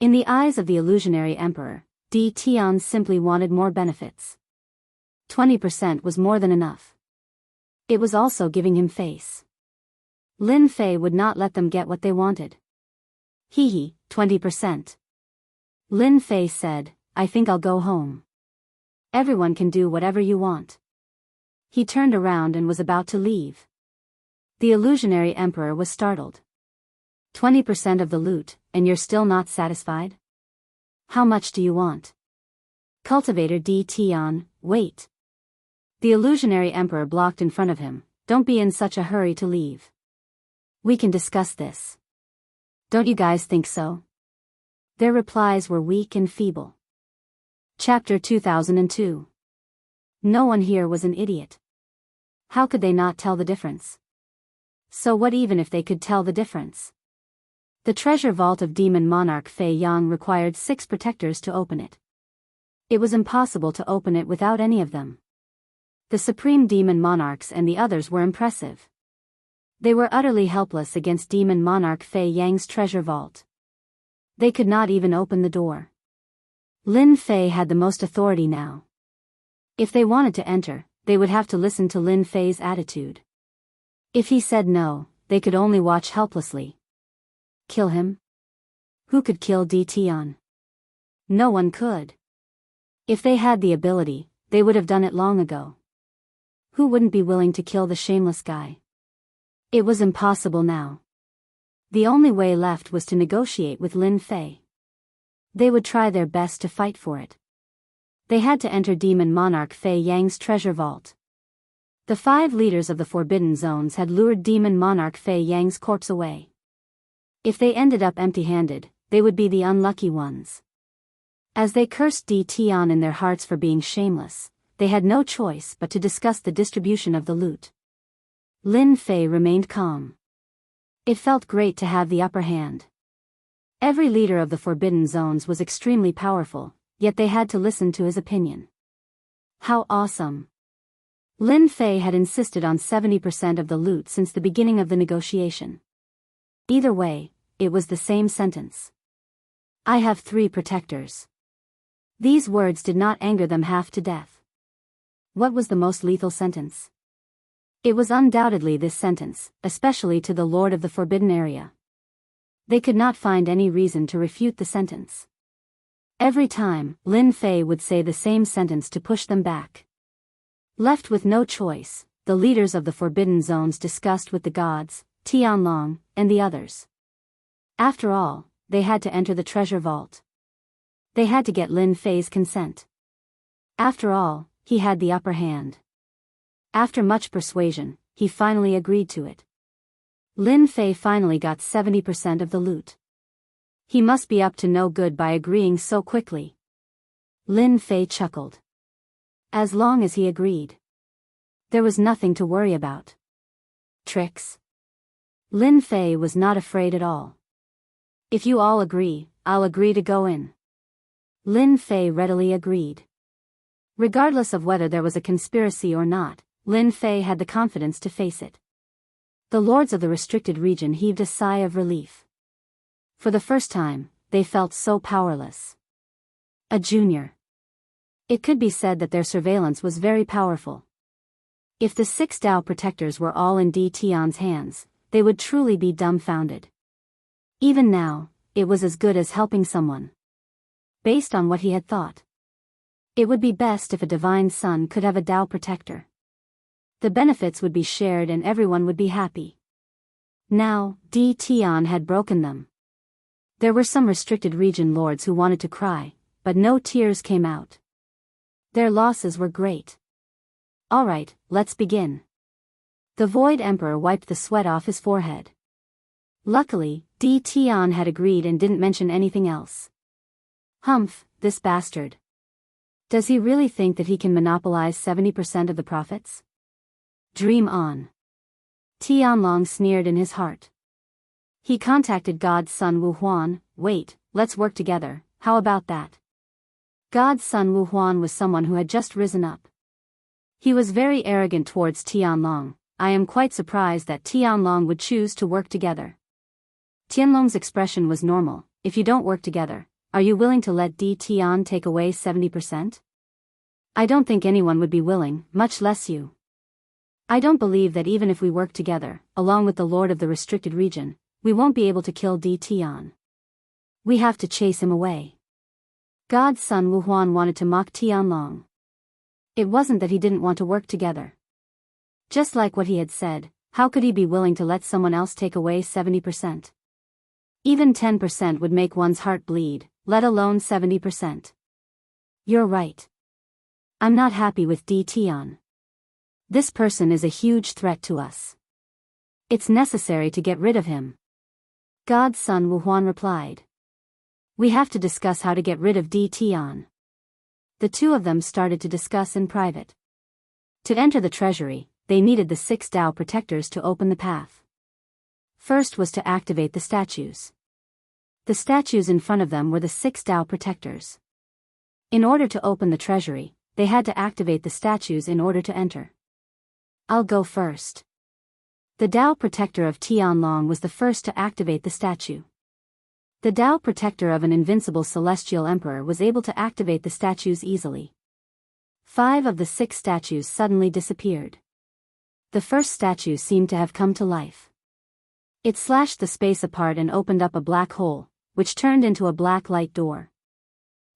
In the eyes of the illusionary emperor, Di Tian simply wanted more benefits. 20% was more than enough. It was also giving him face. Lin Fei would not let them get what they wanted. Hee hee, 20%. Lin Fei said, I think I'll go home. Everyone can do whatever you want. He turned around and was about to leave. The illusionary emperor was startled. 20% of the loot, and you're still not satisfied? How much do you want? Cultivator Di Tian, wait. The illusionary emperor blocked in front of him, don't be in such a hurry to leave. We can discuss this. Don't you guys think so? Their replies were weak and feeble. Chapter 2002. No one here was an idiot. How could they not tell the difference? So what even if they could tell the difference? The treasure vault of Demon Monarch Fei Yang required 6 protectors to open it. It was impossible to open it without any of them. The Supreme Demon Monarchs and the others were impressive. They were utterly helpless against Demon Monarch Fei Yang's treasure vault. They could not even open the door. Lin Fei had the most authority now. If they wanted to enter, they would have to listen to Lin Fei's attitude. If he said no, they could only watch helplessly. Kill him? Who could kill Di Tian? No one could. If they had the ability, they would have done it long ago. Who wouldn't be willing to kill the shameless guy? It was impossible now. The only way left was to negotiate with Lin Fei. They would try their best to fight for it. They had to enter Demon Monarch Fei Yang's treasure vault. The 5 leaders of the Forbidden Zones had lured demon monarch Fei Yang's corpse away. If they ended up empty-handed, they would be the unlucky ones. As they cursed Di Tian in their hearts for being shameless, they had no choice but to discuss the distribution of the loot. Lin Fei remained calm. It felt great to have the upper hand. Every leader of the Forbidden Zones was extremely powerful, yet they had to listen to his opinion. How awesome! Lin Fei had insisted on 70% of the loot since the beginning of the negotiation. Either way, it was the same sentence. I have 3 protectors. These words did not anger them half to death. What was the most lethal sentence? It was undoubtedly this sentence, especially to the Lord of the Forbidden Area. They could not find any reason to refute the sentence. Every time, Lin Fei would say the same sentence to push them back. Left with no choice, the leaders of the Forbidden Zones discussed with the gods, Tianlong, and the others. After all, they had to enter the treasure vault. They had to get Lin Fei's consent. After all, he had the upper hand. After much persuasion, he finally agreed to it. Lin Fei finally got 70% of the loot. He must be up to no good by agreeing so quickly. Lin Fei chuckled. As long as he agreed, there was nothing to worry about. Tricks? Lin Fei was not afraid at all. If you all agree, I'll agree to go in. Lin Fei readily agreed. Regardless of whether there was a conspiracy or not, Lin Fei had the confidence to face it. The lords of the restricted region heaved a sigh of relief. For the first time, they felt so powerless. A junior. It could be said that their surveillance was very powerful. If the 6 Dao protectors were all in Di Tian's hands, they would truly be dumbfounded. Even now, it was as good as helping someone. Based on what he had thought, it would be best if a divine son could have a Dao protector. The benefits would be shared and everyone would be happy. Now, Di Tian had broken them. There were some restricted region lords who wanted to cry, but no tears came out. Their losses were great. Alright, let's begin. The Void Emperor wiped the sweat off his forehead. Luckily, Di Tian had agreed and didn't mention anything else. Humph, this bastard. Does he really think that he can monopolize 70% of the profits? Dream on. Tianlong sneered in his heart. He contacted God's son Wu Huan. Wait, let's work together, how about that? God's son Wu Huan was someone who had just risen up. He was very arrogant towards Tianlong. I am quite surprised that Tianlong would choose to work together. Tianlong's expression was normal. If you don't work together, are you willing to let Di Tian take away 70%? I don't think anyone would be willing, much less you. I don't believe that even if we work together, along with the Lord of the Restricted Region, we won't be able to kill Di Tian. We have to chase him away. God's son Wu Huan wanted to mock Tianlong. It wasn't that he didn't want to work together. Just like what he had said, how could he be willing to let someone else take away 70%? Even 10% would make one's heart bleed, let alone 70%. You're right. I'm not happy with Di Tian. This person is a huge threat to us. It's necessary to get rid of him. God's son Wu Huan replied. We have to discuss how to get rid of Di Tian. The two of them started to discuss in private. To enter the treasury, they needed the 6 Dao protectors to open the path. First was to activate the statues. The statues in front of them were the 6 Dao protectors. In order to open the treasury, they had to activate the statues in order to enter. I'll go first. The Dao protector of Tianlong was the first to activate the statue. The Dao protector of an invincible celestial emperor was able to activate the statues easily. 5 of the 6 statues suddenly disappeared. The first statue seemed to have come to life. It slashed the space apart and opened up a black hole, which turned into a black light door.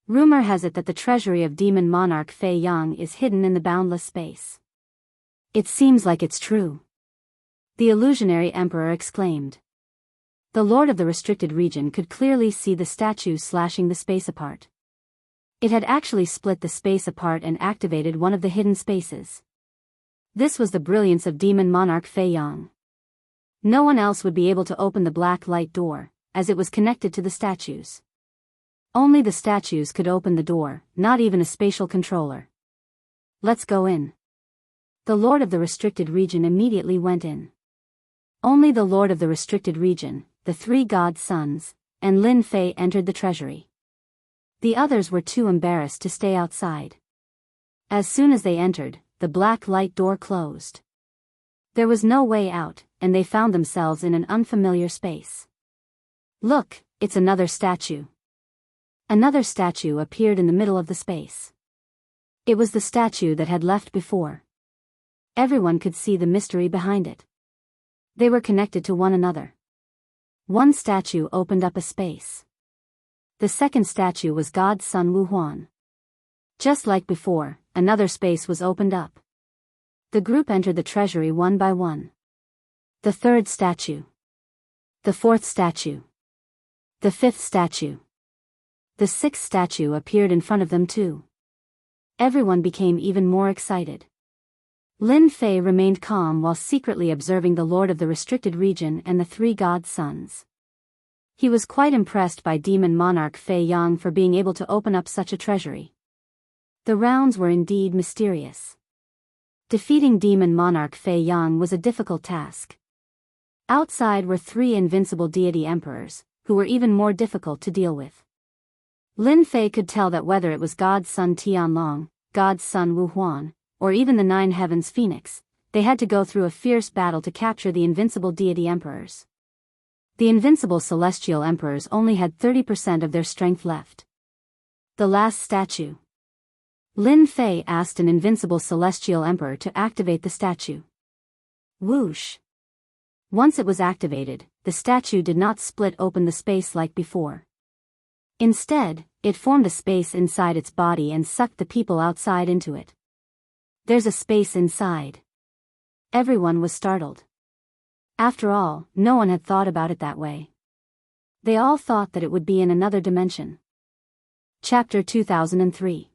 Rumor has it that the treasury of demon monarch Fei Yang is hidden in the boundless space. It seems like it's true. The illusionary emperor exclaimed. The lord of the restricted region could clearly see the statue slashing the space apart. It had actually split the space apart and activated one of the hidden spaces. This was the brilliance of demon monarch Fei Yang. No one else would be able to open the black light door, as it was connected to the statues. Only the statues could open the door, not even a spatial controller. Let's go in. The Lord of the Restricted Region immediately went in. Only the Lord of the Restricted Region, the three god sons, and Lin Fei entered the treasury. The others were too embarrassed to stay outside. As soon as they entered, the black light door closed. There was no way out, and they found themselves in an unfamiliar space. Look, it's another statue. Another statue appeared in the middle of the space. It was the statue that had left before. Everyone could see the mystery behind it. They were connected to one another. One statue opened up a space. The second statue was God's son Wu Huan. Just like before, another space was opened up. The group entered the treasury one by one. The third statue. The fourth statue. The fifth statue. The sixth statue appeared in front of them too. Everyone became even more excited. Lin Fei remained calm while secretly observing the Lord of the Restricted Region and the three god sons. He was quite impressed by demon monarch Fei Yang for being able to open up such a treasury. The rounds were indeed mysterious. Defeating demon monarch Fei Yang was a difficult task. Outside were three invincible deity emperors, who were even more difficult to deal with. Lin Fei could tell that whether it was God's son Tianlong, God's son Wu Huan, or even the Nine Heavens Phoenix, they had to go through a fierce battle to capture the invincible deity emperors. The invincible celestial emperors only had 30% of their strength left. The last statue. Lin Fei asked an invincible celestial emperor to activate the statue. Whoosh! Once it was activated, the statue did not split open the space like before. Instead, it formed a space inside its body and sucked the people outside into it. There's a space inside. Everyone was startled. After all, no one had thought about it that way. They all thought that it would be in another dimension. Chapter 2003.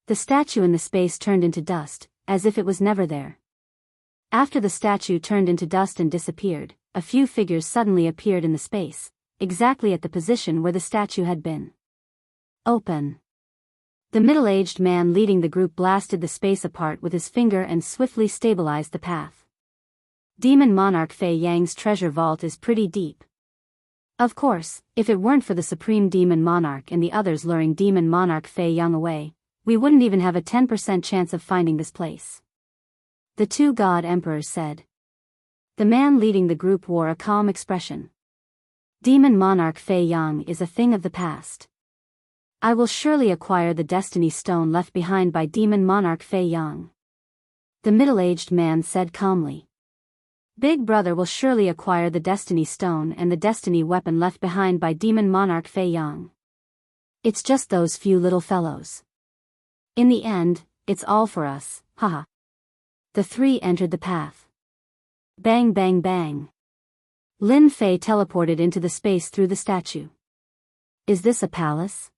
The statue in the space turned into dust, as if it was never there. After the statue turned into dust and disappeared, a few figures suddenly appeared in the space, exactly at the position where the statue had been. Open. The middle-aged man leading the group blasted the space apart with his finger and swiftly stabilized the path. Demon Monarch Fei Yang's treasure vault is pretty deep. Of course, if it weren't for the Supreme Demon Monarch and the others luring Demon Monarch Fei Yang away, we wouldn't even have a 10% chance of finding this place. The two god emperors said. The man leading the group wore a calm expression. Demon Monarch Fei Yang is a thing of the past. I will surely acquire the destiny stone left behind by Demon Monarch Fei Yang. The middle-aged man said calmly. Big Brother will surely acquire the destiny stone and the destiny weapon left behind by Demon Monarch Fei Yang. It's just those few little fellows. In the end, it's all for us, haha. The three entered the path. Bang bang bang. Lin Fei teleported into the space through the statue. Is this a palace?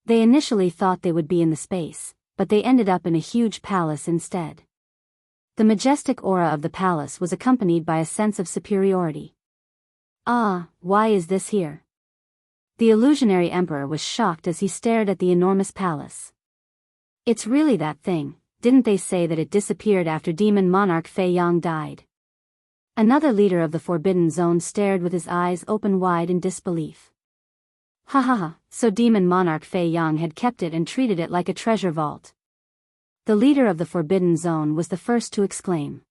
They initially thought they would be in the space, but they ended up in a huge palace instead. The majestic aura of the palace was accompanied by a sense of superiority. Ah, why is this here? The illusionary emperor was shocked as he stared at the enormous palace. It's really that thing, didn't they say that it disappeared after Demon Monarch Fei Yang died? Another leader of the Forbidden Zone stared with his eyes open wide in disbelief. Ha ha ha, so Demon Monarch Fei Yang had kept it and treated it like a treasure vault. The leader of the Forbidden Zone was the first to exclaim.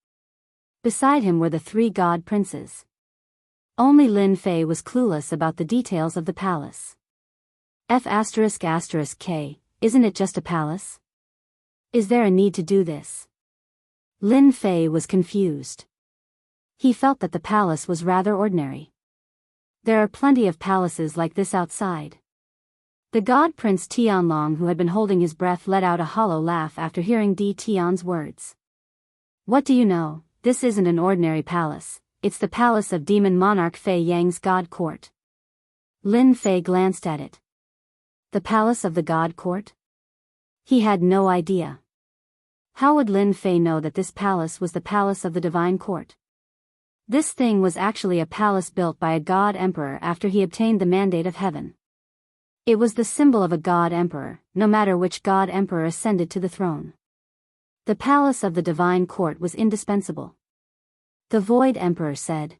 Beside him were the three god princes. Only Lin Fei was clueless about the details of the palace. F***K, isn't it just a palace? Is there a need to do this? Lin Fei was confused. He felt that the palace was rather ordinary. There are plenty of palaces like this outside. The god prince Tianlong, who had been holding his breath, let out a hollow laugh after hearing Di Tian's words. What do you know, this isn't an ordinary palace, it's the palace of Demon Monarch Fei Yang's god court. Lin Fei glanced at it. The palace of the god court? He had no idea. How would Lin Fei know that this palace was the palace of the divine court? This thing was actually a palace built by a god emperor after he obtained the mandate of heaven. It was the symbol of a god emperor, no matter which god emperor ascended to the throne. The palace of the divine court was indispensable. The Void Emperor said.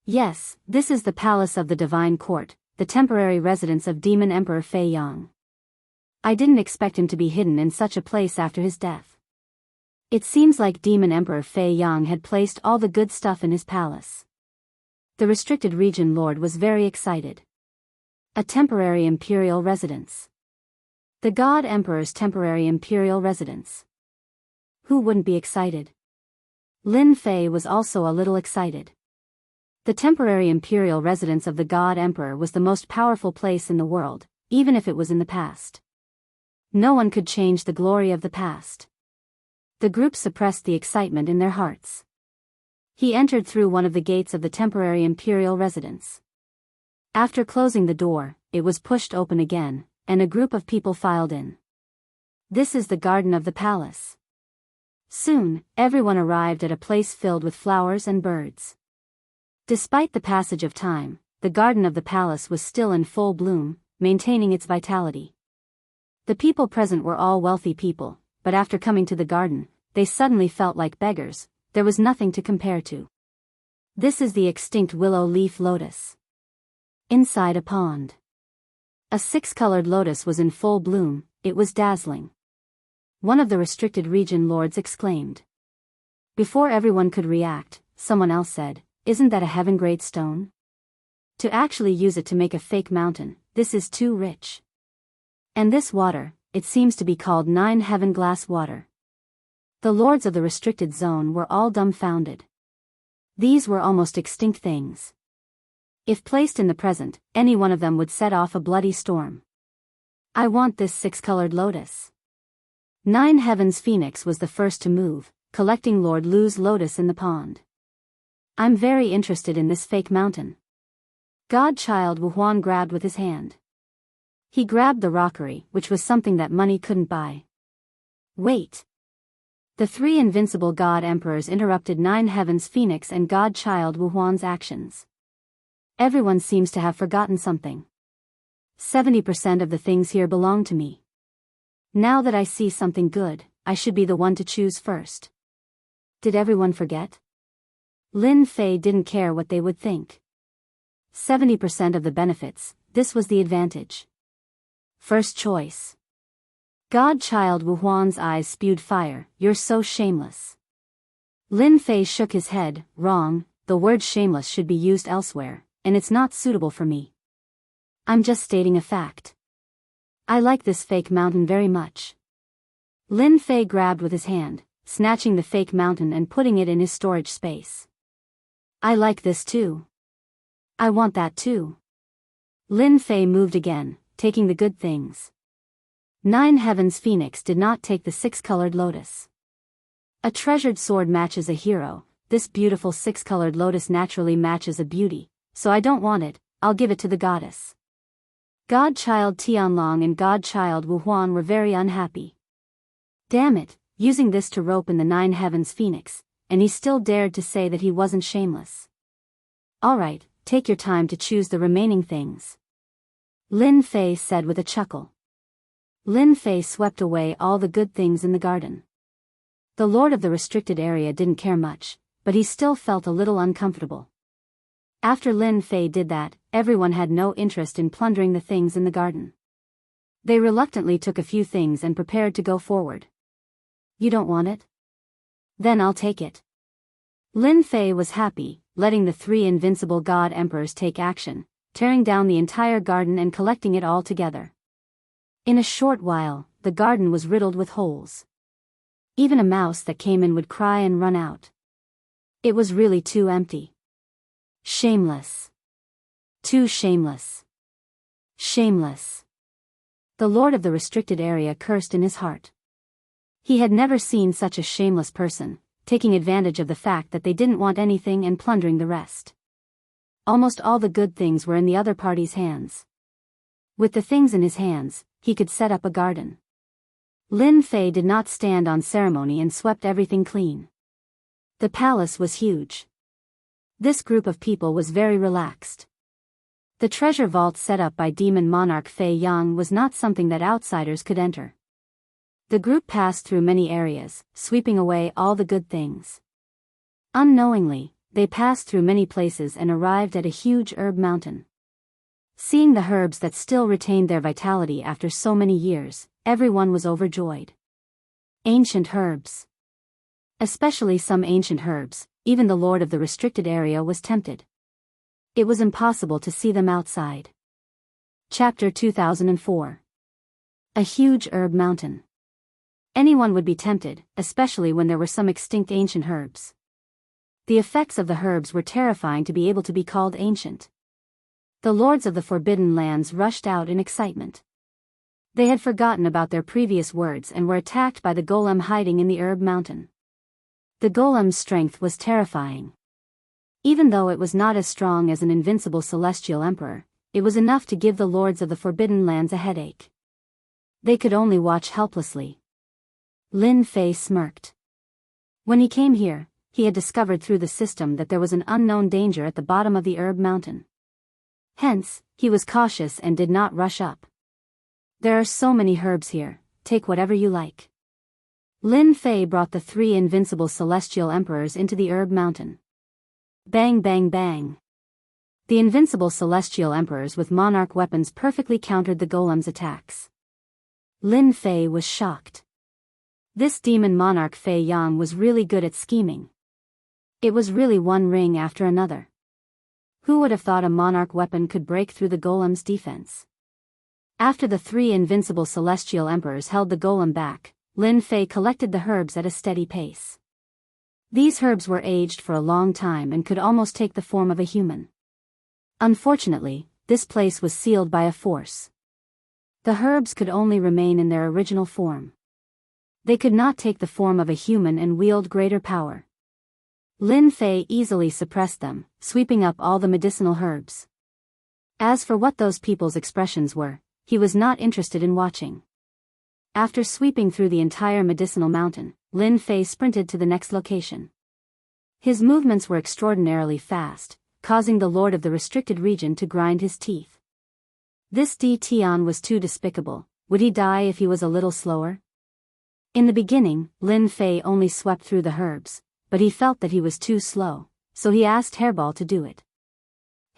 Yes, this is the palace of the divine court, the temporary residence of Demon Emperor Fei Yang. I didn't expect him to be hidden in such a place after his death. It seems like Demon Emperor Fei Yang had placed all the good stuff in his palace. The restricted region lord was very excited. A temporary imperial residence. The God Emperor's temporary imperial residence. Who wouldn't be excited? Lin Fei was also a little excited. The temporary imperial residence of the God Emperor was the most powerful place in the world, even if it was in the past. No one could change the glory of the past. The group suppressed the excitement in their hearts. He entered through one of the gates of the temporary imperial residence. After closing the door, it was pushed open again, and a group of people filed in. This is the garden of the palace. Soon, everyone arrived at a place filled with flowers and birds. Despite the passage of time, the garden of the palace was still in full bloom, maintaining its vitality. The people present were all wealthy people, but after coming to the garden, they suddenly felt like beggars. There was nothing to compare to. This is the extinct willow leaf lotus. Inside a pond. A 6-colored lotus was in full bloom. It was dazzling. One of the restricted region lords exclaimed. Before everyone could react, someone else said, "Isn't that a heaven-grade stone? To actually use it to make a fake mountain, this is too rich. And this water, it seems to be called 9 heaven glass water." The lords of the restricted zone were all dumbfounded. These were almost extinct things. If placed in the present, any one of them would set off a bloody storm. I want this 6-colored lotus. 9 Heavens Phoenix was the first to move, collecting Lord Lu's lotus in the pond. I'm very interested in this fake mountain. Godchild Wuhuan grabbed with his hand. He grabbed the rockery, which was something that money couldn't buy. Wait. The 3 invincible God Emperors interrupted 9 Heavens Phoenix and Godchild Wuhuan's actions. Everyone seems to have forgotten something. 70% of the things here belong to me. Now that I see something good, I should be the one to choose first. Did everyone forget? Lin Fei didn't care what they would think. 70% of the benefits, this was the advantage. First choice. Godchild Wuhuan's eyes spewed fire. You're so shameless. Lin Fei shook his head. Wrong, the word shameless should be used elsewhere, and it's not suitable for me. I'm just stating a fact. I like this fake mountain very much. Lin Fei grabbed with his hand, snatching the fake mountain and putting it in his storage space. I like this too. I want that too. Lin Fei moved again, taking the good things. 9 Heavens Phoenix did not take the 6-colored lotus. A treasured sword matches a hero. This beautiful 6-colored lotus naturally matches a beauty, so I don't want it. I'll give it to the goddess. Godchild Tianlong and Godchild Wuhuan were very unhappy. Damn it, using this to rope in the 9 Heavens Phoenix, and he still dared to say that he wasn't shameless. Alright, take your time to choose the remaining things. Lin Fei said with a chuckle. Lin Fei swept away all the good things in the garden. The lord of the restricted area didn't care much, but he still felt a little uncomfortable. After Lin Fei did that, everyone had no interest in plundering the things in the garden. They reluctantly took a few things and prepared to go forward. You don't want it? Then I'll take it. Lin Fei was happy, letting the 3 invincible god emperors take action, tearing down the entire garden and collecting it all together. In a short while, the garden was riddled with holes. Even a mouse that came in would cry and run out. It was really too empty. Shameless. Too shameless. Shameless. The lord of the restricted area cursed in his heart. He had never seen such a shameless person, taking advantage of the fact that they didn't want anything and plundering the rest. Almost all the good things were in the other party's hands. With the things in his hands, he could set up a garden. Lin Fei did not stand on ceremony and swept everything clean. The palace was huge. This group of people was very relaxed. The treasure vault set up by demon monarch Fei Yang was not something that outsiders could enter. The group passed through many areas, sweeping away all the good things. Unknowingly, they passed through many places and arrived at a huge herb mountain. Seeing the herbs that still retained their vitality after so many years, everyone was overjoyed. Ancient herbs. Especially some ancient herbs, even the lord of the restricted area was tempted. It was impossible to see them outside. Chapter 2004. A huge herb mountain. Anyone would be tempted, especially when there were some extinct ancient herbs. The effects of the herbs were terrifying to be able to be called ancient. The lords of the Forbidden Lands rushed out in excitement. They had forgotten about their previous words and were attacked by the golem hiding in the herb mountain. The golem's strength was terrifying. Even though it was not as strong as an invincible celestial emperor, it was enough to give the lords of the Forbidden Lands a headache. They could only watch helplessly. Lin Fei smirked. When he came here, he had discovered through the system that there was an unknown danger at the bottom of the herb mountain. Hence, he was cautious and did not rush up. There are so many herbs here, take whatever you like. Lin Fei brought the 3 invincible celestial emperors into the herb mountain. Bang bang bang. The invincible celestial emperors with monarch weapons perfectly countered the golem's attacks. Lin Fei was shocked. This demon monarch Fei Yang was really good at scheming. It was really one ring after another. Who would have thought a monarch weapon could break through the golem's defense? After the 3 invincible celestial emperors held the golem back, Lin Fei collected the herbs at a steady pace. These herbs were aged for a long time and could almost take the form of a human. Unfortunately, this place was sealed by a force. The herbs could only remain in their original form. They could not take the form of a human and wield greater power. Lin Fei easily suppressed them, sweeping up all the medicinal herbs. As for what those people's expressions were, he was not interested in watching. After sweeping through the entire medicinal mountain, Lin Fei sprinted to the next location. His movements were extraordinarily fast, causing the lord of the restricted region to grind his teeth. This Di Tian was too despicable. Would he die if he was a little slower? In the beginning, Lin Fei only swept through the herbs, but he felt that he was too slow, so he asked Hairball to do it.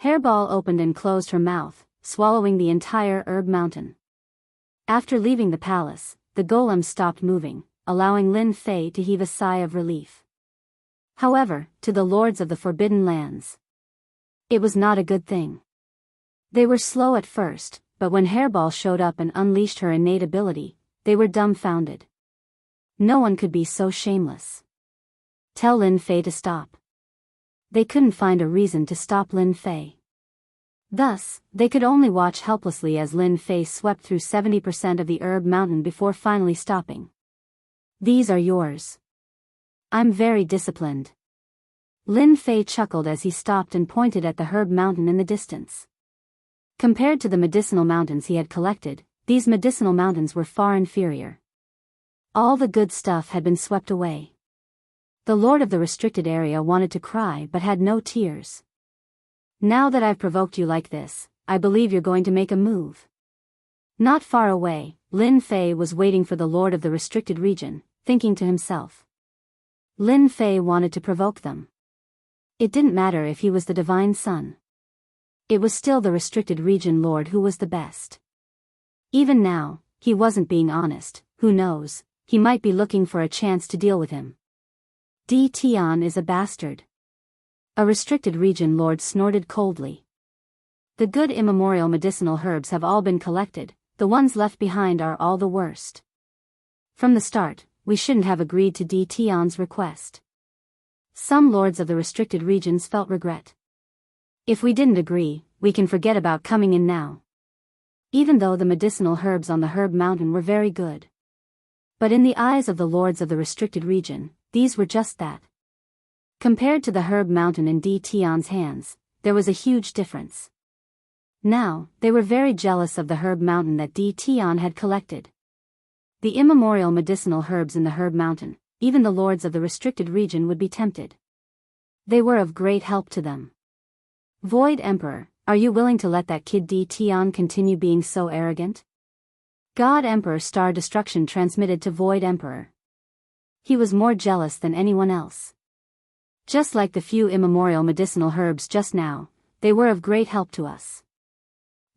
Hairball opened and closed her mouth, swallowing the entire herb mountain. After leaving the palace, the golem stopped moving, allowing Lin Fei to heave a sigh of relief. However, to the lords of the Forbidden Lands, it was not a good thing. They were slow at first, but when Hairball showed up and unleashed her innate ability, they were dumbfounded. No one could be so shameless. Tell Lin Fei to stop. They couldn't find a reason to stop Lin Fei. Thus, they could only watch helplessly as Lin Fei swept through 70% of the herb mountain before finally stopping. These are yours. I'm very disciplined. Lin Fei chuckled as he stopped and pointed at the herb mountain in the distance. Compared to the medicinal mountains he had collected, these medicinal mountains were far inferior. All the good stuff had been swept away. The lord of the restricted area wanted to cry but had no tears. Now that I've provoked you like this, I believe you're going to make a move. Not far away, Lin Fei was waiting for the lord of the restricted region, thinking to himself. Lin Fei wanted to provoke them. It didn't matter if he was the divine son. It was still the restricted region lord who was the best. Even now, he wasn't being honest. Who knows, he might be looking for a chance to deal with him. Di Tian is a bastard. A restricted region lord snorted coldly. The good immemorial medicinal herbs have all been collected, the ones left behind are all the worst. From the start, we shouldn't have agreed to Di Tian's request. Some lords of the restricted regions felt regret. If we didn't agree, we can forget about coming in now. Even though the medicinal herbs on the herb mountain were very good. But in the eyes of the lords of the restricted region, these were just that. Compared to the herb mountain in Di Tian's hands, there was a huge difference. Now, they were very jealous of the herb mountain that Di Tian had collected. The immemorial medicinal herbs in the herb mountain, even the lords of the restricted region would be tempted. They were of great help to them. Void Emperor, are you willing to let that kid Tian continue being so arrogant? God Emperor Star Destruction transmitted to Void Emperor. He was more jealous than anyone else. Just like the few immemorial medicinal herbs just now, they were of great help to us.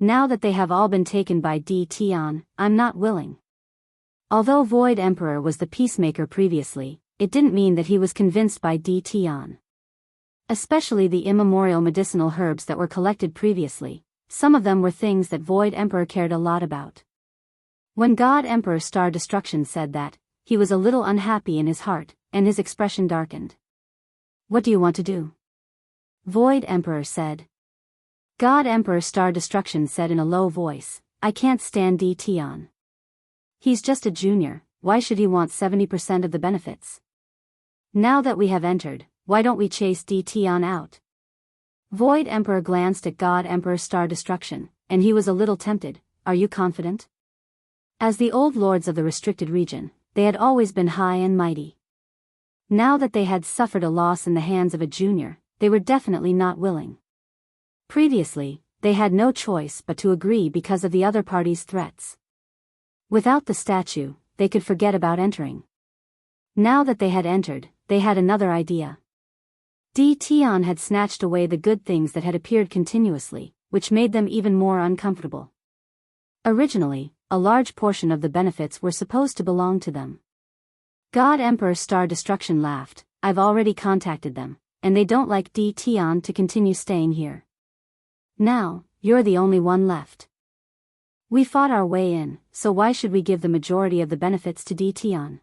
Now that they have all been taken by Tian, I'm not willing. Although Void Emperor was the peacemaker previously, it didn't mean that he was convinced by Tian. Especially the immemorial medicinal herbs that were collected previously, some of them were things that Void Emperor cared a lot about. When God Emperor Star Destruction said that, he was a little unhappy in his heart, and his expression darkened. What do you want to do? Void Emperor said. God Emperor Star Destruction said in a low voice, I can't stand Tian. He's just a junior, why should he want 70% of the benefits? Now that we have entered, why don't we chase Tian out? Void Emperor glanced at God Emperor Star Destruction, and he was a little tempted. Are you confident? As the old lords of the restricted region, they had always been high and mighty. Now that they had suffered a loss in the hands of a junior, they were definitely not willing. Previously, they had no choice but to agree because of the other party's threats. Without the statue, they could forget about entering. Now that they had entered, they had another idea. Tian had snatched away the good things that had appeared continuously, which made them even more uncomfortable. Originally, a large portion of the benefits were supposed to belong to them. God Emperor Star Destruction laughed, I've already contacted them, and they don't like Tian to continue staying here. Now, you're the only one left. We fought our way in, so why should we give the majority of the benefits to Tian?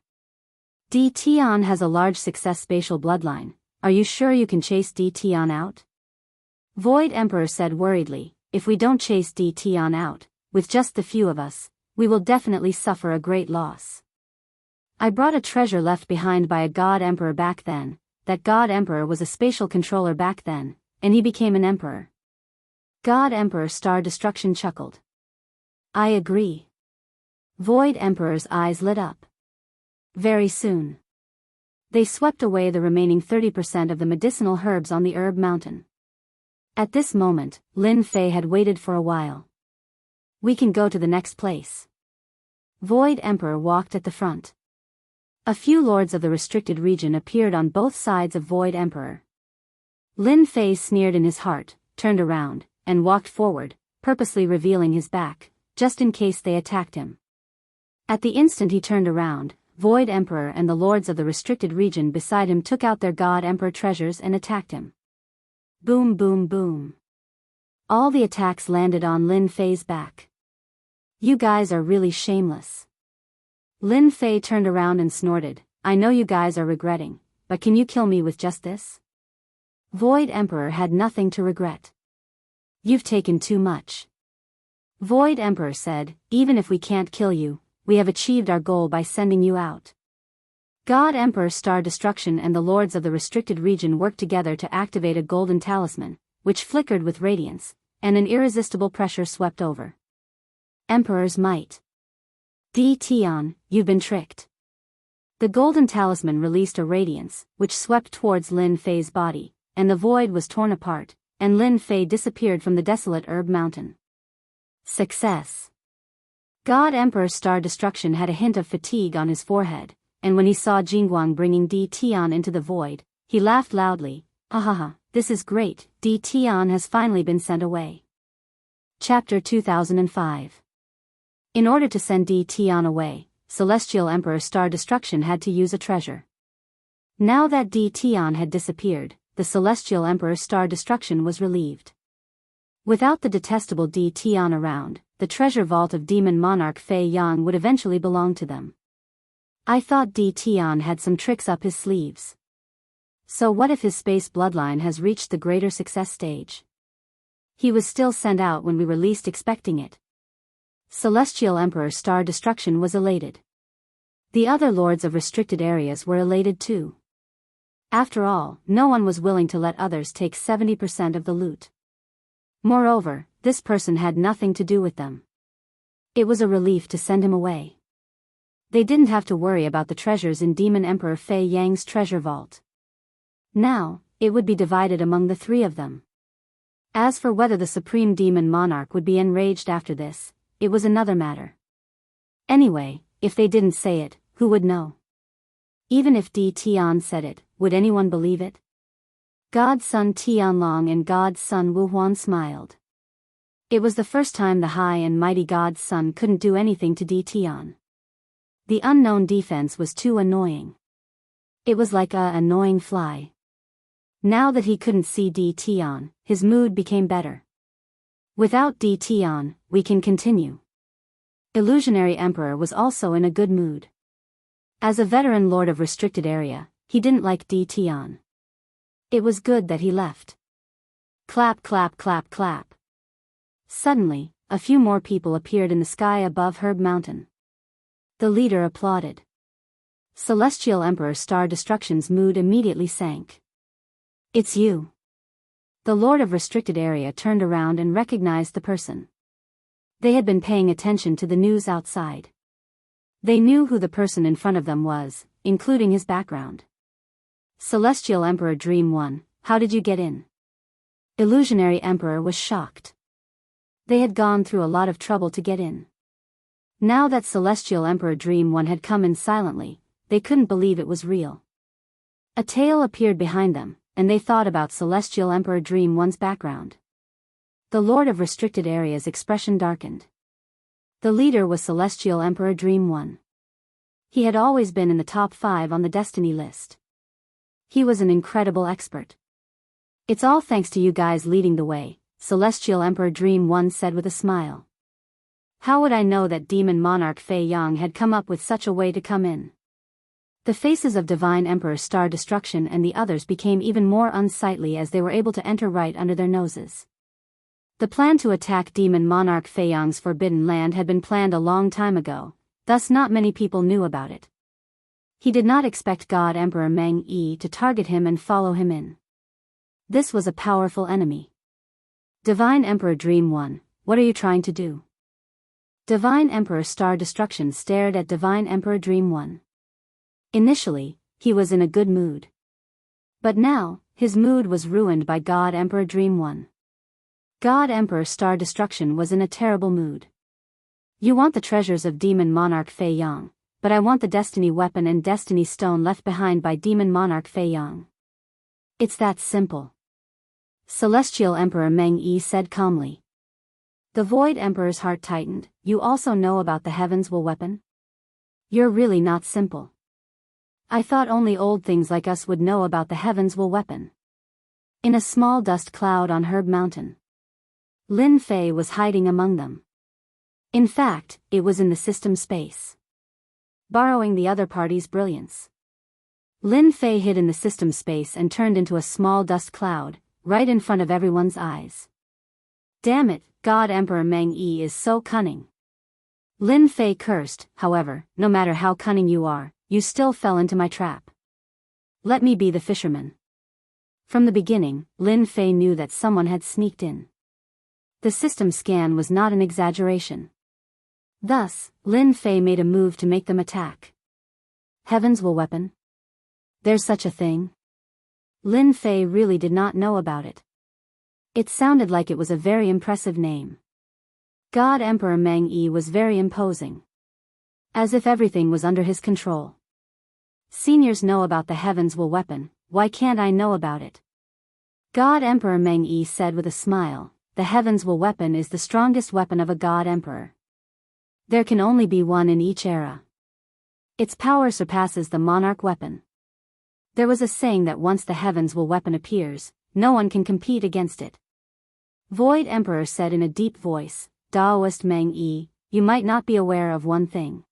Tian has a large success spatial bloodline, are you sure you can chase Tian out? Void Emperor said worriedly, if we don't chase Tian out, with just the few of us, we will definitely suffer a great loss. I brought a treasure left behind by a God Emperor back then, that God Emperor was a spatial controller back then, and he became an emperor. God Emperor Star Destruction chuckled. I agree. Void Emperor's eyes lit up. Very soon. They swept away the remaining 30% of the medicinal herbs on the herb mountain. At this moment, Lin Fei had waited for a while. We can go to the next place. Void Emperor walked at the front. A few lords of the restricted region appeared on both sides of Void Emperor. Lin Fei sneered in his heart, turned around, and walked forward, purposely revealing his back, just in case they attacked him. At the instant he turned around, Void Emperor and the lords of the restricted region beside him took out their God Emperor treasures and attacked him. Boom boom boom. All the attacks landed on Lin Fei's back. You guys are really shameless. Lin Fei turned around and snorted, I know you guys are regretting, but can you kill me with just this? Void Emperor had nothing to regret. You've taken too much. Void Emperor said, even if we can't kill you, we have achieved our goal by sending you out. God Emperor Star Destruction and the lords of the restricted region worked together to activate a golden talisman, which flickered with radiance, and an irresistible pressure swept over. Emperor's might. Tian, you've been tricked. The golden talisman released a radiance, which swept towards Lin Fei's body, and the void was torn apart, and Lin Fei disappeared from the desolate herb mountain. Success. God Emperor Star Destruction had a hint of fatigue on his forehead, and when he saw Jingguang bringing Tian into the void, he laughed loudly, Ahaha, this is great, Tian has finally been sent away. Chapter 2005. In order to send Tian away, Celestial Emperor Star Destruction had to use a treasure. Now that Tian had disappeared, the Celestial Emperor Star Destruction was relieved. Without the detestable Tian around, the treasure vault of Demon Monarch Fei Yang would eventually belong to them. I thought Tian had some tricks up his sleeves. So what if his space bloodline has reached the greater success stage? He was still sent out when we were least expecting it. Celestial Emperor Star Destruction was elated. The other lords of restricted areas were elated too. After all, no one was willing to let others take 70% of the loot. Moreover, this person had nothing to do with them. It was a relief to send him away. They didn't have to worry about the treasures in Demon Emperor Fei Yang's treasure vault. Now, it would be divided among the three of them. As for whether the Supreme Demon Monarch would be enraged after this, it was another matter. Anyway, if they didn't say it, who would know? Even if Di Tian said it, would anyone believe it? God's son Tianlong and God's son Wu Huan smiled. It was the first time the high and mighty God's son couldn't do anything to Di Tian. The unknown defense was too annoying. It was like a annoying fly. Now that he couldn't see Di Tian, his mood became better. Without Di Tian, we can continue. Illusionary Emperor was also in a good mood. As a veteran lord of restricted area, he didn't like Di Tian. It was good that he left. Clap clap clap clap. Suddenly, a few more people appeared in the sky above Herb Mountain. The leader applauded. Celestial Emperor Star Destruction's mood immediately sank. It's you. The Lord of Restricted Area turned around and recognized the person. They had been paying attention to the news outside. They knew who the person in front of them was, including his background. Celestial Emperor Dream 1, how did you get in? Illusionary Emperor was shocked. They had gone through a lot of trouble to get in. Now that Celestial Emperor Dream 1 had come in silently, they couldn't believe it was real. A tail appeared behind them, and they thought about Celestial Emperor Dream 1's background. The Lord of Restricted Area's expression darkened. The leader was Celestial Emperor Dream 1. He had always been in the top 5 on the destiny list. He was an incredible expert. It's all thanks to you guys leading the way, Celestial Emperor Dream 1 said with a smile. How would I know that Demon Monarch Fei Yang had come up with such a way to come in? The faces of Divine Emperor Star Destruction and the others became even more unsightly as they were able to enter right under their noses. The plan to attack Demon Monarch Fei Yang's Forbidden Land had been planned a long time ago, thus not many people knew about it. He did not expect God Emperor Meng Yi to target him and follow him in. This was a powerful enemy. Divine Emperor Dream 1, what are you trying to do? Divine Emperor Star Destruction stared at Divine Emperor Dream 1. Initially, he was in a good mood. But now, his mood was ruined by God Emperor Dream 1. God Emperor Star Destruction was in a terrible mood. You want the treasures of Demon Monarch Fei Yang, but I want the Destiny Weapon and Destiny Stone left behind by Demon Monarch Fei Yang. It's that simple. Celestial Emperor Meng Yi said calmly. The Void Emperor's heart tightened. You also know about the Heavens Will Weapon? You're really not simple. I thought only old things like us would know about the Heavens Will Weapon. In a small dust cloud on Herb Mountain, Lin Fei was hiding among them. In fact, it was in the system space. Borrowing the other party's brilliance, Lin Fei hid in the system space and turned into a small dust cloud, right in front of everyone's eyes. Damn it, God Emperor Meng Yi is so cunning. Lin Fei cursed. However, no matter how cunning you are, you still fell into my trap. Let me be the fisherman. From the beginning, Lin Fei knew that someone had sneaked in. The system scan was not an exaggeration. Thus, Lin Fei made a move to make them attack. Heavens Will Weapon? There's such a thing? Lin Fei really did not know about it. It sounded like it was a very impressive name. God Emperor Meng Yi was very imposing. As if everything was under his control. Seniors know about the Heavens Will Weapon, why can't I know about it? God Emperor Meng Yi said with a smile, the Heavens Will Weapon is the strongest weapon of a God Emperor. There can only be one in each era. Its power surpasses the Monarch Weapon. There was a saying that once the Heavens Will Weapon appears, no one can compete against it. Void Emperor said in a deep voice, Daoist Meng Yi, you might not be aware of one thing.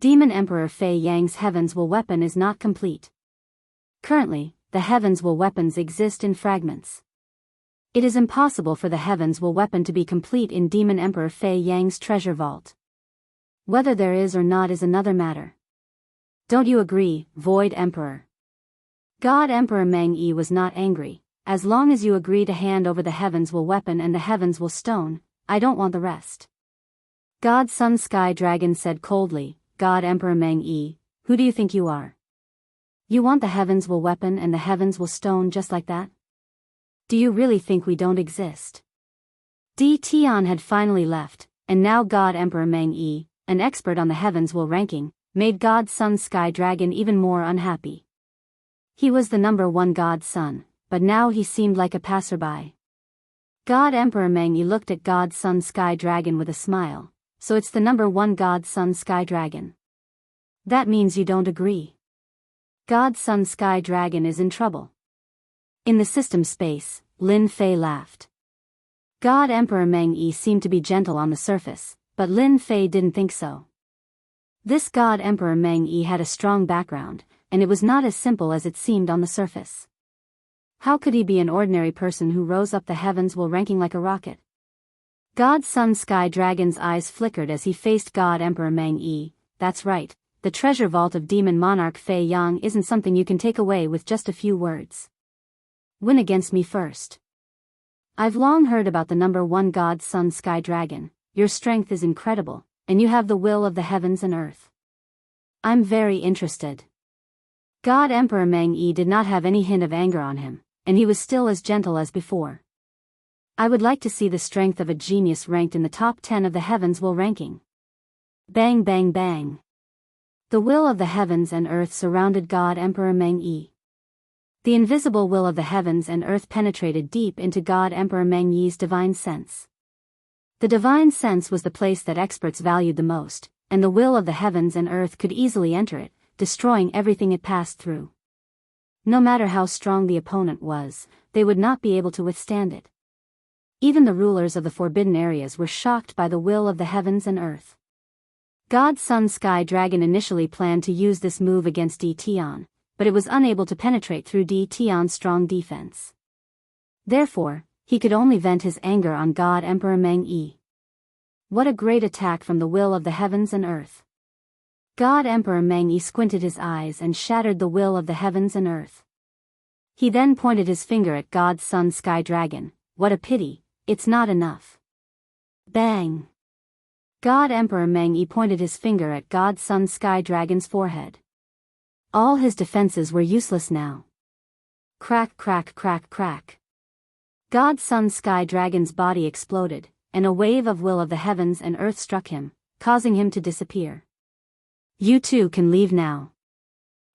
Demon Emperor Fei Yang's Heavens Will Weapon is not complete. Currently, the Heavens Will Weapons exist in fragments. It is impossible for the Heavens Will Weapon to be complete in Demon Emperor Fei Yang's treasure vault. Whether there is or not is another matter. Don't you agree, Void Emperor? God Emperor Meng Yi was not angry. As long as you agree to hand over the Heavens Will Weapon and the Heavens Will Stone, I don't want the rest. God Sun Sky Dragon said coldly, God Emperor Meng Yi, who do you think you are? You want the heavens will weapon and the heavens will stone just like that? Do you really think we don't exist? Di Tian had finally left, and now God Emperor Meng Yi, an expert on the heavens will ranking, made God Sun Sky Dragon even more unhappy. He was the number one God Sun, but now he seemed like a passerby. God Emperor Meng Yi looked at God Sun Sky Dragon with a smile. So it's the number one God Sun Sky Dragon. That means you don't agree. God Sun Sky Dragon is in trouble. In the system space, Lin Fei laughed. God Emperor Meng Yi seemed to be gentle on the surface, but Lin Fei didn't think so. This God Emperor Meng Yi had a strong background, and it was not as simple as it seemed on the surface. How could he be an ordinary person who rose up the heavens while ranking like a rocket? God Sun Sky Dragon's eyes flickered as he faced God Emperor Meng Yi. That's right, the treasure vault of Demon Monarch Fei Yang isn't something you can take away with just a few words. Win against me first. I've long heard about the number one God Sun Sky Dragon. Your strength is incredible, and you have the will of the heavens and earth. I'm very interested. God Emperor Meng Yi did not have any hint of anger on him, and he was still as gentle as before. I would like to see the strength of a genius ranked in the top 10 of the heavens will ranking. Bang bang bang. The will of the heavens and earth surrounded God Emperor Meng Yi. The invisible will of the heavens and earth penetrated deep into God Emperor Meng Yi's divine sense. The divine sense was the place that experts valued the most, and the will of the heavens and earth could easily enter it, destroying everything it passed through. No matter how strong the opponent was, they would not be able to withstand it. Even the rulers of the forbidden areas were shocked by the will of the heavens and earth. God Sun Sky Dragon initially planned to use this move against Di Tian, but it was unable to penetrate through Di Tian's strong defense. Therefore, he could only vent his anger on God Emperor Meng Yi. What a great attack from the will of the heavens and earth. God Emperor Meng Yi squinted his eyes and shattered the will of the heavens and earth. He then pointed his finger at God Sun Sky Dragon. What a pity. It's not enough. Bang! God Emperor Meng Yi pointed his finger at God Sun Sky Dragon's forehead. All his defenses were useless now. Crack crack crack crack. God Sun Sky Dragon's body exploded, and a wave of will of the heavens and earth struck him, causing him to disappear. You too can leave now.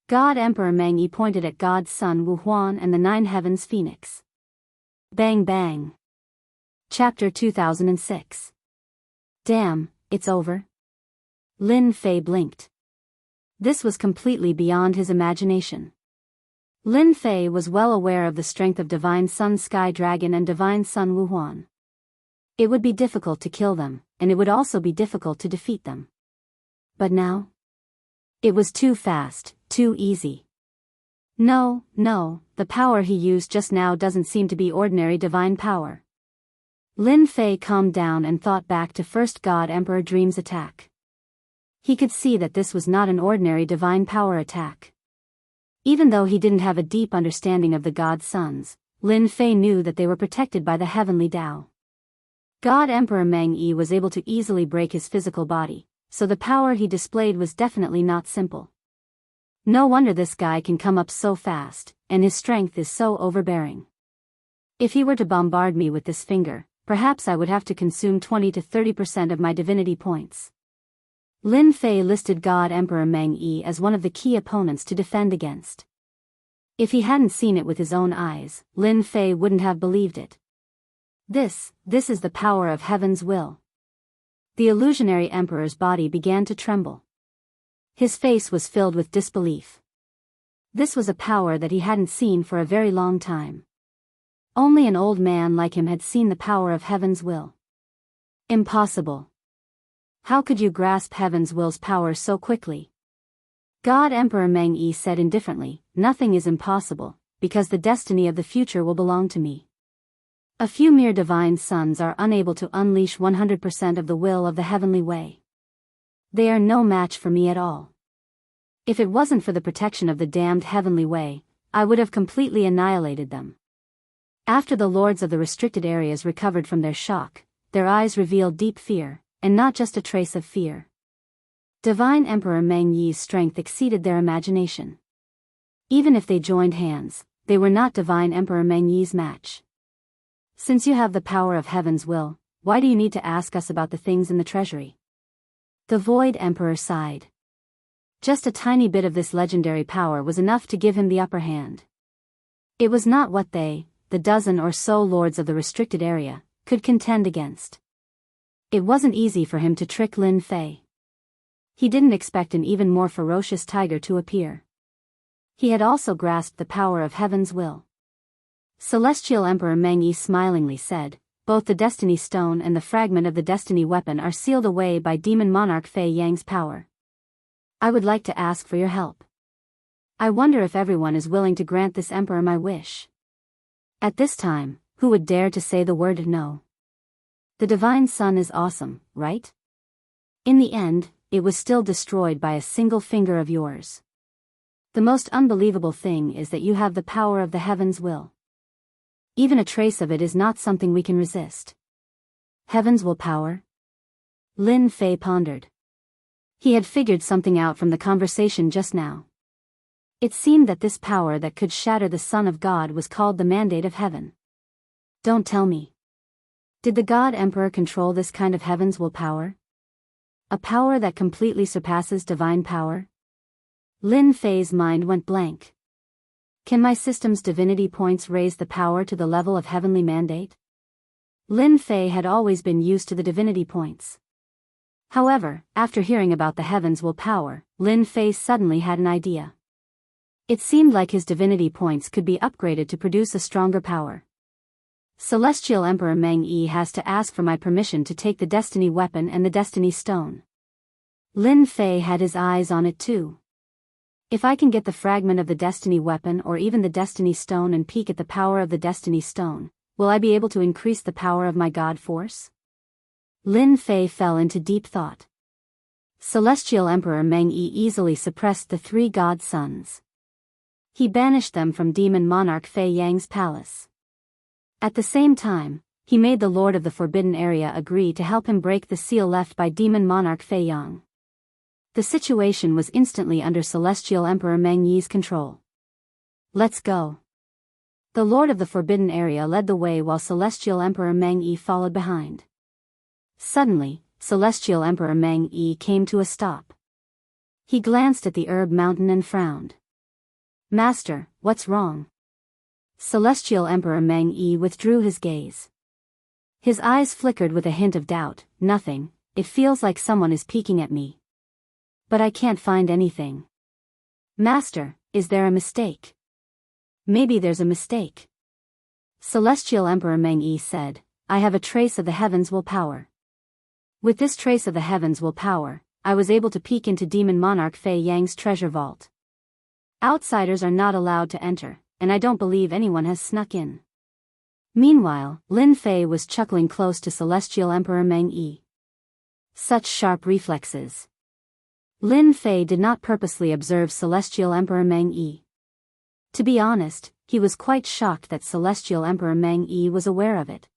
God Emperor Meng Yi pointed at God Sun Wuhuan and the Nine Heavens Phoenix. Bang bang. Chapter 2006. Damn, it's over. Lin Fei blinked. This was completely beyond his imagination. Lin Fei was well aware of the strength of Divine Sun Sky Dragon and Divine Sun Wuhuan. It would be difficult to kill them, and it would also be difficult to defeat them. But now? It was too fast, too easy. No, the power he used just now doesn't seem to be ordinary divine power. Lin Fei calmed down and thought back to first God Emperor Dream's attack. He could see that this was not an ordinary divine power attack. Even though he didn't have a deep understanding of the God Sons, Lin Fei knew that they were protected by the heavenly Tao. God Emperor Meng Yi was able to easily break his physical body, so the power he displayed was definitely not simple. No wonder this guy can come up so fast, and his strength is so overbearing. If he were to bombard me with this finger, perhaps I would have to consume 20 to 30% of my divinity points. Lin Fei listed God Emperor Meng Yi as one of the key opponents to defend against. If he hadn't seen it with his own eyes, Lin Fei wouldn't have believed it. This is the power of heaven's will. The illusionary emperor's body began to tremble. His face was filled with disbelief. This was a power that he hadn't seen for a very long time. Only an old man like him had seen the power of heaven's will. Impossible. How could you grasp heaven's will's power so quickly? God Emperor Meng Yi said indifferently, nothing is impossible, because the destiny of the future will belong to me. A few mere divine sons are unable to unleash 100% of the will of the heavenly way. They are no match for me at all. If it wasn't for the protection of the damned heavenly way, I would have completely annihilated them. After the lords of the restricted areas recovered from their shock, their eyes revealed deep fear, and not just a trace of fear. Divine Emperor Meng Yi's strength exceeded their imagination. Even if they joined hands, they were not Divine Emperor Meng Yi's match. Since you have the power of heaven's will, why do you need to ask us about the things in the treasury? The Void Emperor sighed. Just a tiny bit of this legendary power was enough to give him the upper hand. It was not what they, the dozen or so lords of the restricted area, could contend against. It wasn't easy for him to trick Lin Fei. He didn't expect an even more ferocious tiger to appear. He had also grasped the power of heaven's will. Celestial Emperor Meng Yi smilingly said, both the Destiny Stone and the fragment of the Destiny Weapon are sealed away by Demon Monarch Fei Yang's power. I would like to ask for your help. I wonder if everyone is willing to grant this Emperor my wish. At this time, who would dare to say the word no? The Divine Sun is awesome, right? In the end, it was still destroyed by a single finger of yours. The most unbelievable thing is that you have the power of the heaven's will. Even a trace of it is not something we can resist. Heaven's will power? Lin Fei pondered. He had figured something out from the conversation just now. It seemed that this power that could shatter the Son of God was called the Mandate of Heaven. Don't tell me. Did the God Emperor control this kind of heaven's will power? A power that completely surpasses divine power? Lin Fei's mind went blank. Can my system's divinity points raise the power to the level of heavenly mandate? Lin Fei had always been used to the divinity points. However, after hearing about the heaven's will power, Lin Fei suddenly had an idea. It seemed like his divinity points could be upgraded to produce a stronger power. Celestial Emperor Meng Yi has to ask for my permission to take the Destiny Weapon and the Destiny Stone. Lin Fei had his eyes on it too. If I can get the fragment of the Destiny Weapon or even the Destiny Stone and peek at the power of the Destiny Stone, will I be able to increase the power of my God force? Lin Fei fell into deep thought. Celestial Emperor Meng Yi easily suppressed the three god sons. He banished them from Demon Monarch Fei Yang's palace. At the same time, he made the Lord of the Forbidden Area agree to help him break the seal left by Demon Monarch Fei Yang. The situation was instantly under Celestial Emperor Meng Yi's control. Let's go. The Lord of the Forbidden Area led the way while Celestial Emperor Meng Yi followed behind. Suddenly, Celestial Emperor Meng Yi came to a stop. He glanced at the herb mountain and frowned. Master, what's wrong? Celestial Emperor Meng Yi withdrew his gaze. His eyes flickered with a hint of doubt. Nothing, it feels like someone is peeking at me. But I can't find anything. Master, is there a mistake? Maybe there's a mistake. Celestial Emperor Meng Yi said, I have a trace of the heavens will power. With this trace of the heavens will power, I was able to peek into Demon Monarch Fei Yang's treasure vault. Outsiders are not allowed to enter, and I don't believe anyone has snuck in. Meanwhile, Lin Fei was chuckling close to Celestial Emperor Meng Yi. Such sharp reflexes. Lin Fei did not purposely observe Celestial Emperor Meng Yi. To be honest, he was quite shocked that Celestial Emperor Meng Yi was aware of it.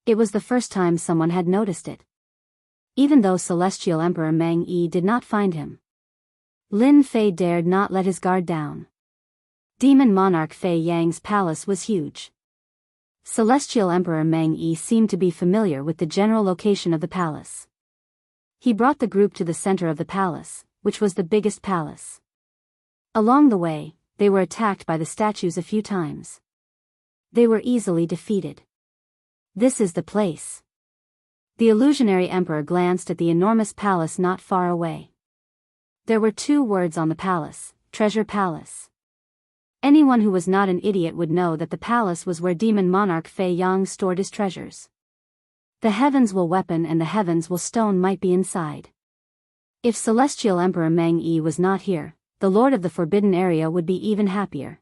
It was the first time someone had noticed it. Even though Celestial Emperor Meng Yi did not find him, Lin Fei dared not let his guard down. Demon Monarch Fei Yang's palace was huge. Celestial Emperor Meng Yi seemed to be familiar with the general location of the palace. He brought the group to the center of the palace, which was the biggest palace. Along the way, they were attacked by the statues a few times. They were easily defeated. This is the place. The illusionary emperor glanced at the enormous palace not far away. There were 2 words on the palace, Treasure Palace. Anyone who was not an idiot would know that the palace was where Demon Monarch Fei Yang stored his treasures. The Heavens Will Weapon and the Heavens Will Stone might be inside. If Celestial Emperor Meng Yi was not here, the Lord of the Forbidden Area would be even happier.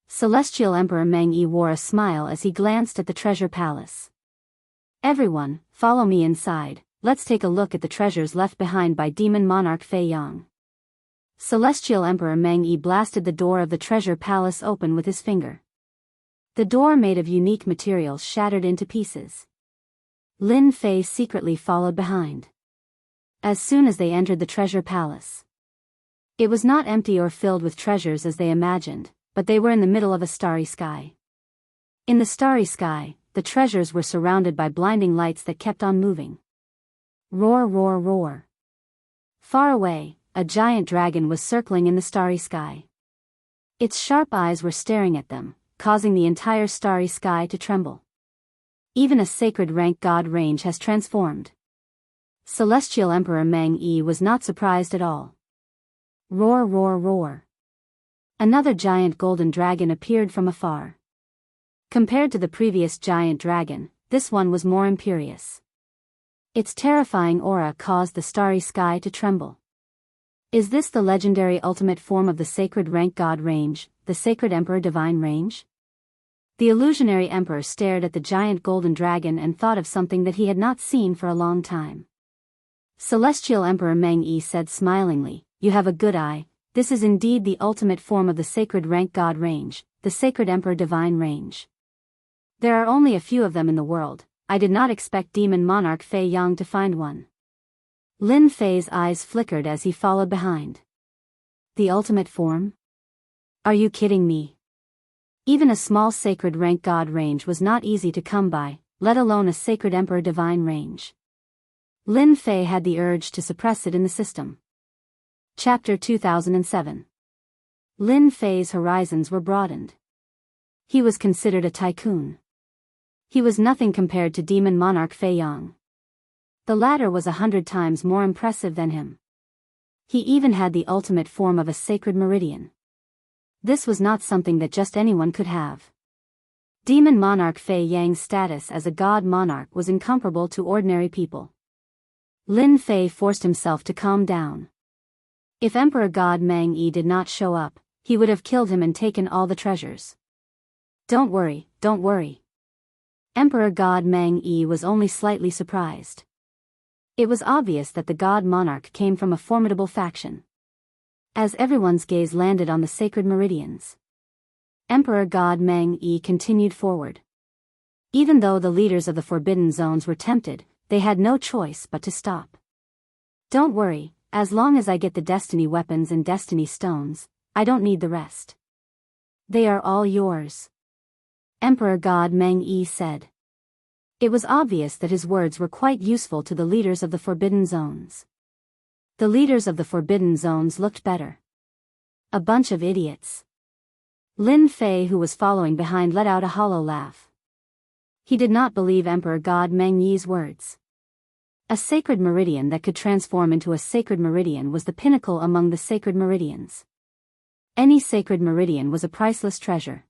Celestial Emperor Meng Yi wore a smile as he glanced at the treasure palace. Everyone, follow me inside, let's take a look at the treasures left behind by Demon Monarch Fei Yang. Celestial Emperor Meng Yi blasted the door of the treasure palace open with his finger. The door made of unique materials shattered into pieces. Lin Fei secretly followed behind. as soon as they entered the treasure palace. It was not empty or filled with treasures as they imagined, but they were in the middle of a starry sky. In the starry sky, the treasures were surrounded by blinding lights that kept on moving. Roar, roar, roar. Far away, a giant dragon was circling in the starry sky. Its sharp eyes were staring at them, causing the entire starry sky to tremble. Even a sacred rank god range has transformed. Celestial Emperor Meng Yi was not surprised at all. Roar, roar, roar. Another giant golden dragon appeared from afar. Compared to the previous giant dragon, this one was more imperious. Its terrifying aura caused the starry sky to tremble. Is this the legendary ultimate form of the sacred rank god range, the sacred emperor divine range? The illusionary emperor stared at the giant golden dragon and thought of something that he had not seen for a long time. Celestial Emperor Meng Yi said smilingly, "You have a good eye, this is indeed the ultimate form of the sacred rank god range, the sacred emperor divine range. There are only a few of them in the world. I did not expect demon monarch Fei Yang to find one." Lin Fei's eyes flickered as he followed behind. The ultimate form? Are you kidding me? Even a small sacred rank god range was not easy to come by, let alone a sacred emperor divine range. Lin Fei had the urge to suppress it in the system. Chapter 2007. Lin Fei's horizons were broadened. He was considered a tycoon. He was nothing compared to demon monarch Fei Yang. The latter was 100 times more impressive than him. He even had the ultimate form of a sacred meridian. This was not something that just anyone could have. Demon monarch Fei Yang's status as a god monarch was incomparable to ordinary people. Lin Fei forced himself to calm down. If Emperor God Meng Yi did not show up, he would have killed him and taken all the treasures. Don't worry, don't worry. Emperor God Meng Yi was only slightly surprised. It was obvious that the god monarch came from a formidable faction. As everyone's gaze landed on the sacred meridians, Emperor God Meng Yi continued forward. Even though the leaders of the forbidden zones were tempted, they had no choice but to stop. Don't worry, as long as I get the destiny weapons and destiny stones, I don't need the rest. They are all yours. Emperor God Meng Yi said. It was obvious that his words were quite useful to the leaders of the forbidden zones. The leaders of the forbidden zones looked better. A bunch of idiots. Lin Fei, who was following behind, let out a hollow laugh. He did not believe Emperor God Meng Yi's words. A sacred meridian that could transform into a sacred meridian was the pinnacle among the sacred meridians. Any sacred meridian was a priceless treasure.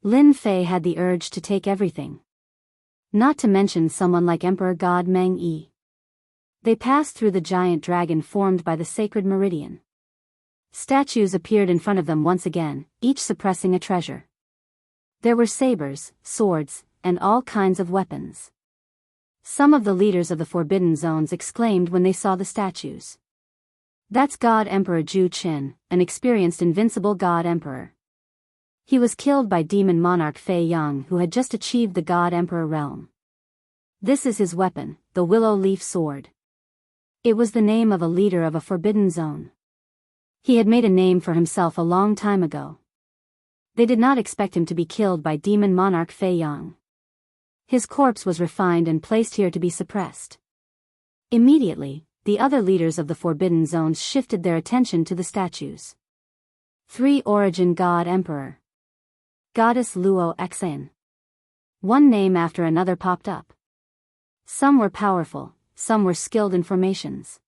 Lin Fei had the urge to take everything. Not to mention someone like Emperor God Meng Yi. They passed through the giant dragon formed by the sacred meridian. Statues appeared in front of them once again, each suppressing a treasure. There were sabers, swords, and all kinds of weapons. Some of the leaders of the forbidden zones exclaimed when they saw the statues. That's God Emperor Zhu Qin, an experienced invincible God Emperor. He was killed by demon monarch Fei Yang, who had just achieved the God Emperor realm. This is his weapon, the willow leaf sword. It was the name of a leader of a forbidden zone. He had made a name for himself a long time ago. They did not expect him to be killed by demon monarch Fei Yang. His corpse was refined and placed here to be suppressed. Immediately, the other leaders of the forbidden zones shifted their attention to the statues. 3 Origin God Emperor. Goddess Luo Xan. One name after another popped up. Some were powerful, some were skilled in formations.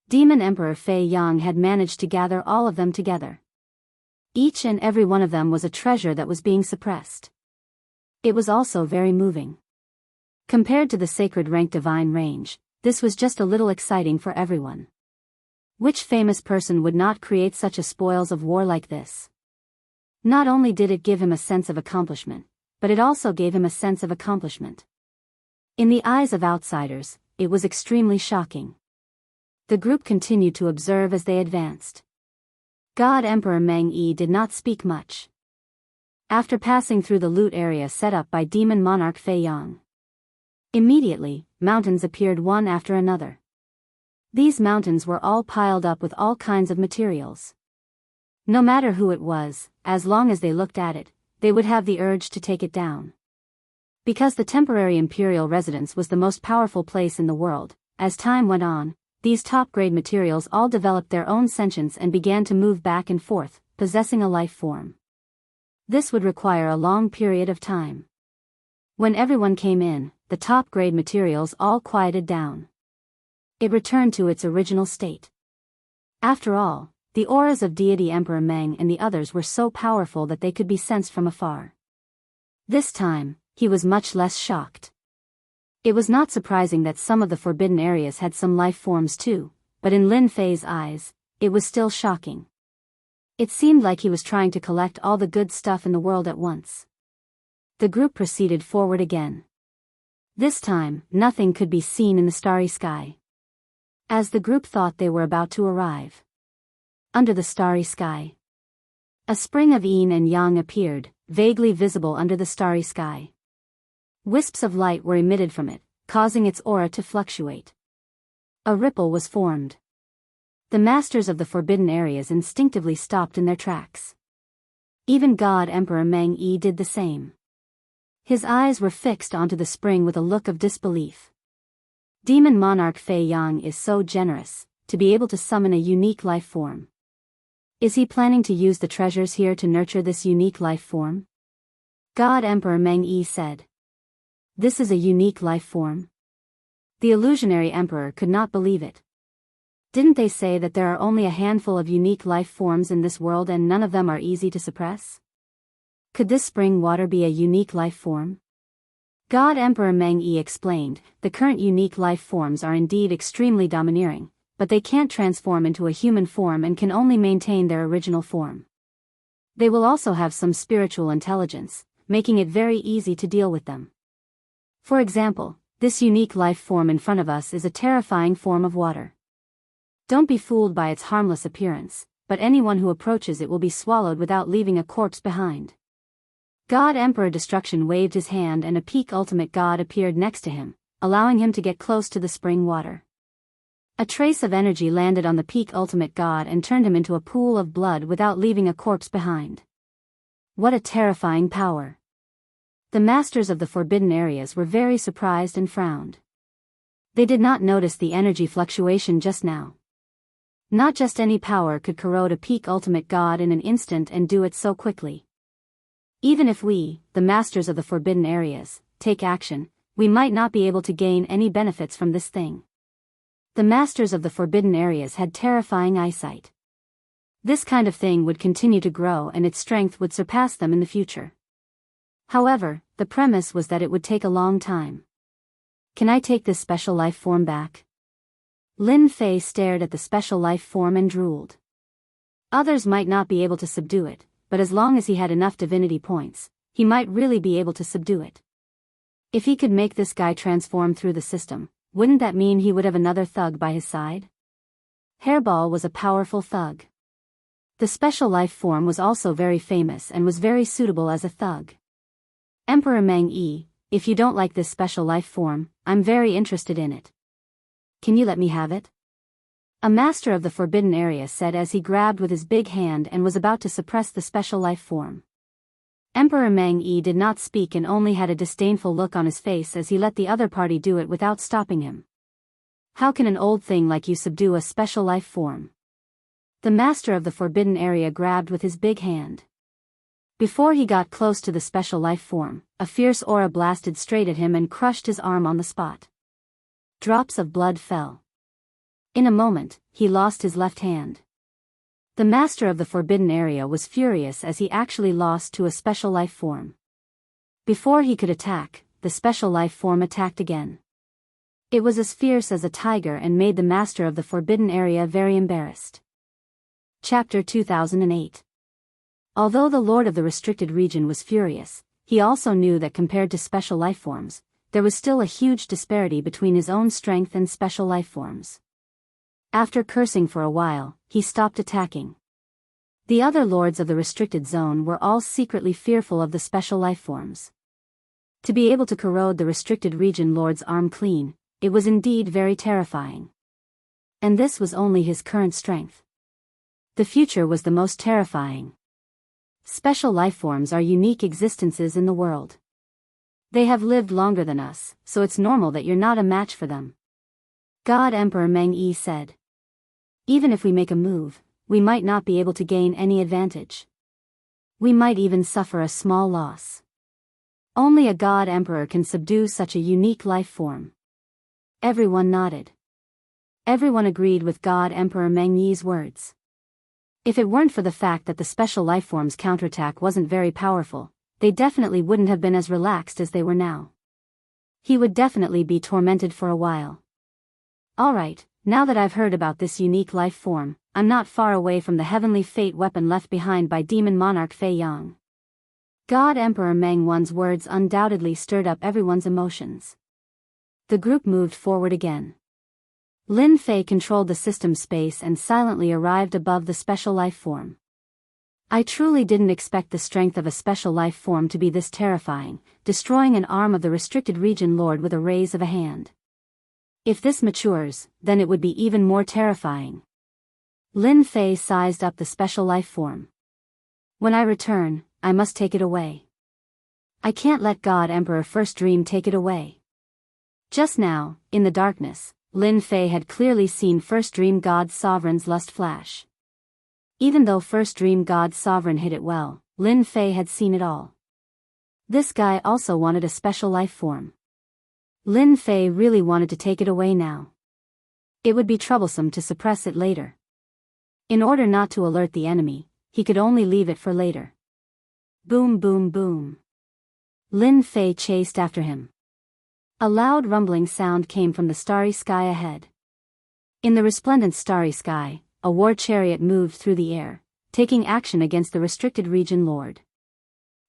Demon Emperor Fei Yang had managed to gather all of them together. Each and every one of them was a treasure that was being suppressed. It was also very moving. Compared to the sacred rank divine range, this was just a little exciting for everyone. Which famous person would not create such a spoils of war like this? Not only did it give him a sense of accomplishment, but it also gave him a sense of accomplishment. In the eyes of outsiders, it was extremely shocking. The group continued to observe as they advanced. God Emperor Meng Yi did not speak much. After passing through the loot area set up by demon monarch Fei Yang, immediately, mountains appeared one after another. These mountains were all piled up with all kinds of materials. No matter who it was, as long as they looked at it, they would have the urge to take it down. Because the temporary imperial residence was the most powerful place in the world, as time went on, these top-grade materials all developed their own sentience and began to move back and forth, possessing a life form. This would require a long period of time. When everyone came in, the top-grade materials all quieted down. It returned to its original state. After all, the auras of deity Emperor Meng and the others were so powerful that they could be sensed from afar. This time, he was much less shocked. It was not surprising that some of the forbidden areas had some life forms too, but in Lin Fei's eyes, it was still shocking. It seemed like he was trying to collect all the good stuff in the world at once. The group proceeded forward again. This time, nothing could be seen in the starry sky. As the group thought they were about to arrive, under the starry sky, a spring of yin and yang appeared, vaguely visible under the starry sky. Wisps of light were emitted from it, causing its aura to fluctuate. A ripple was formed. The masters of the forbidden areas instinctively stopped in their tracks. Even God Emperor Meng Yi did the same. His eyes were fixed onto the spring with a look of disbelief. Demon Monarch Fei Yang is so generous, to be able to summon a unique life form. Is he planning to use the treasures here to nurture this unique life form? God Emperor Meng Yi said. This is a unique life form? The illusionary emperor could not believe it. Didn't they say that there are only a handful of unique life forms in this world and none of them are easy to suppress? Could this spring water be a unique life form? God Emperor Meng Yi explained, the current unique life forms are indeed extremely domineering, but they can't transform into a human form and can only maintain their original form. They will also have some spiritual intelligence, making it very easy to deal with them. For example, this unique life form in front of us is a terrifying form of water. Don't be fooled by its harmless appearance, but anyone who approaches it will be swallowed without leaving a corpse behind. God Emperor Destruction waved his hand and a peak ultimate god appeared next to him, allowing him to get close to the spring water. A trace of energy landed on the peak ultimate god and turned him into a pool of blood without leaving a corpse behind. What a terrifying power! The masters of the forbidden areas were very surprised and frowned. They did not notice the energy fluctuation just now. Not just any power could corrode a peak ultimate god in an instant and do it so quickly. Even if we, the masters of the forbidden areas, take action, we might not be able to gain any benefits from this thing. The masters of the forbidden areas had terrifying eyesight. This kind of thing would continue to grow and its strength would surpass them in the future. However, the premise was that it would take a long time. Can I take this special life form back? Lin Fei stared at the special life form and drooled. Others might not be able to subdue it, but as long as he had enough divinity points, he might really be able to subdue it. If he could make this guy transform through the system, wouldn't that mean he would have another thug by his side? Hairball was a powerful thug. The special life form was also very famous and was very suitable as a thug. Emperor Meng Yi, if you don't like this special life form, I'm very interested in it. Can you let me have it? A master of the forbidden area said as he grabbed with his big hand and was about to suppress the special life form. Emperor Meng Yi did not speak and only had a disdainful look on his face as he let the other party do it without stopping him. How can an old thing like you subdue a special life form? The master of the forbidden area grabbed with his big hand. Before he got close to the special life form, a fierce aura blasted straight at him and crushed his arm on the spot. Drops of blood fell. In a moment, he lost his left hand. The master of the forbidden area was furious as he actually lost to a special life form. Before he could attack, the special life form attacked again. It was as fierce as a tiger and made the master of the forbidden area very embarrassed. Chapter 2008. Although the lord of the restricted region was furious, he also knew that compared to special life forms, there was still a huge disparity between his own strength and special life forms. After cursing for a while, he stopped attacking. The other lords of the restricted zone were all secretly fearful of the special life forms. To be able to corrode the restricted region lord's arm clean, it was indeed very terrifying. And this was only his current strength. The future was the most terrifying. Special lifeforms are unique existences in the world. They have lived longer than us, so it's normal that you're not a match for them. God Emperor Meng Yi said. Even if we make a move, we might not be able to gain any advantage. We might even suffer a small loss. Only a God Emperor can subdue such a unique life form. Everyone nodded. Everyone agreed with God Emperor Meng Yi's words. If it weren't for the fact that the special lifeform's counterattack wasn't very powerful, they definitely wouldn't have been as relaxed as they were now. He would definitely be tormented for a while. Alright, now that I've heard about this unique life form, I'm not far away from the heavenly fate weapon left behind by demon monarch Fei Yang. God Emperor Meng Wan's words undoubtedly stirred up everyone's emotions. The group moved forward again. Lin Fei controlled the system space and silently arrived above the special life form. I truly didn't expect the strength of a special life form to be this terrifying, destroying an arm of the restricted region lord with a raise of a hand. If this matures, then it would be even more terrifying. Lin Fei sized up the special life form. When I return, I must take it away. I can't let God Emperor First Dream take it away. Just now, in the darkness, Lin Fei had clearly seen First Dream God's Sovereign's lust flash. Even though First Dream God's Sovereign hid it well, Lin Fei had seen it all. This guy also wanted a special life form. Lin Fei really wanted to take it away now. It would be troublesome to suppress it later. In order not to alert the enemy, he could only leave it for later. Boom boom boom. Lin Fei chased after him. A loud rumbling sound came from the starry sky ahead. In the resplendent starry sky, a war chariot moved through the air, taking action against the restricted region lord.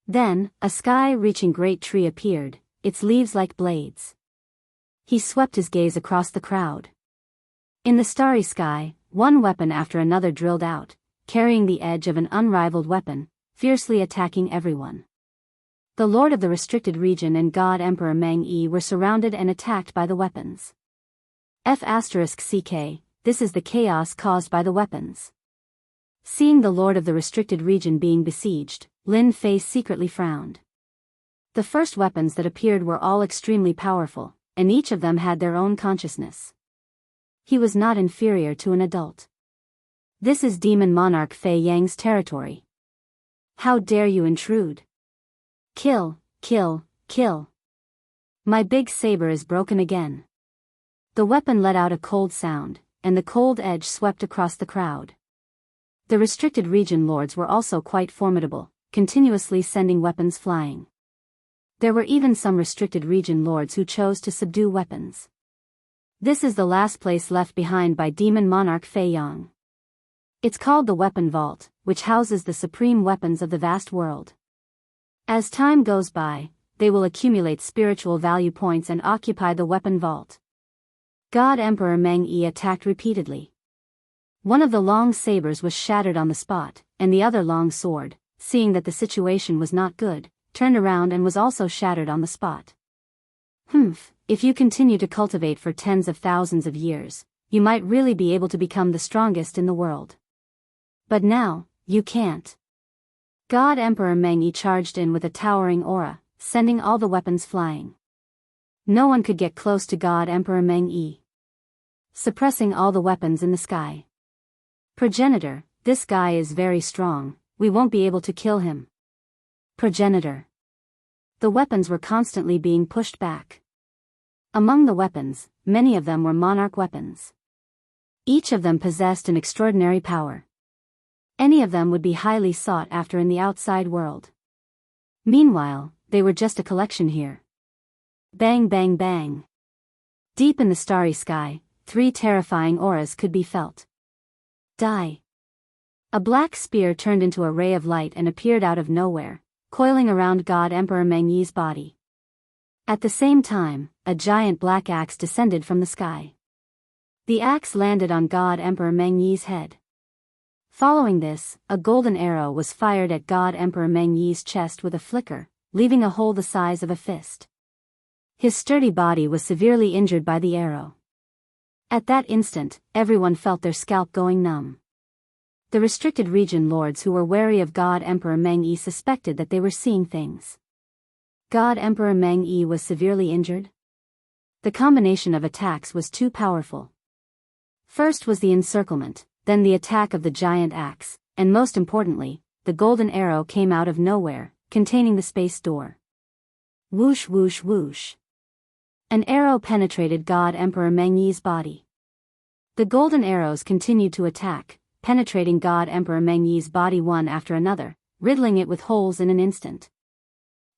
Then, a sky-reaching great tree appeared, its leaves like blades. He swept his gaze across the crowd. In the starry sky, one weapon after another drilled out, carrying the edge of an unrivaled weapon, fiercely attacking everyone. The Lord of the Restricted Region and God Emperor Meng Yi were surrounded and attacked by the weapons. F***CK, this is the chaos caused by the weapons. Seeing the Lord of the Restricted Region being besieged, Lin Fei secretly frowned. The first weapons that appeared were all extremely powerful, and each of them had their own consciousness. He was not inferior to an adult. This is Demon Monarch Fei Yang's territory. How dare you intrude? Kill, kill, kill. My big saber is broken again. The weapon let out a cold sound, and the cold edge swept across the crowd. The restricted region lords were also quite formidable, continuously sending weapons flying. There were even some restricted region lords who chose to subdue weapons. This is the last place left behind by Demon Monarch Fei Yang. It's called the Weapon Vault, which houses the supreme weapons of the vast world. As time goes by, they will accumulate spiritual value points and occupy the Weapon Vault. God Emperor Meng Yi attacked repeatedly. One of the long sabers was shattered on the spot, and the other long sword, seeing that the situation was not good, turned around and was also shattered on the spot. If you continue to cultivate for tens of thousands of years, you might really be able to become the strongest in the world. But now, you can't. God Emperor Meng Yi charged in with a towering aura, sending all the weapons flying. No one could get close to God Emperor Meng Yi. Suppressing all the weapons in the sky. Progenitor, this guy is very strong, we won't be able to kill him. Progenitor. The weapons were constantly being pushed back. Among the weapons, many of them were monarch weapons. Each of them possessed an extraordinary power. Any of them would be highly sought after in the outside world. Meanwhile, they were just a collection here. Bang bang bang. Deep in the starry sky, 3 terrifying auras could be felt. Die. A black spear turned into a ray of light and appeared out of nowhere, coiling around God Emperor Meng Yi's body. At the same time, a giant black axe descended from the sky. The axe landed on God Emperor Meng Yi's head. Following this, a golden arrow was fired at God Emperor Meng Yi's chest with a flicker, leaving a hole the size of a fist. His sturdy body was severely injured by the arrow. At that instant, everyone felt their scalp going numb. The restricted region lords who were wary of God Emperor Meng Yi suspected that they were seeing things. God Emperor Meng Yi was severely injured? The combination of attacks was too powerful. First was the encirclement, then the attack of the giant axe, and most importantly, the golden arrow came out of nowhere, containing the space door. Whoosh whoosh whoosh. An arrow penetrated God Emperor Meng Yi's body. The golden arrows continued to attack, penetrating God Emperor Meng Yi's body one after another, riddling it with holes in an instant.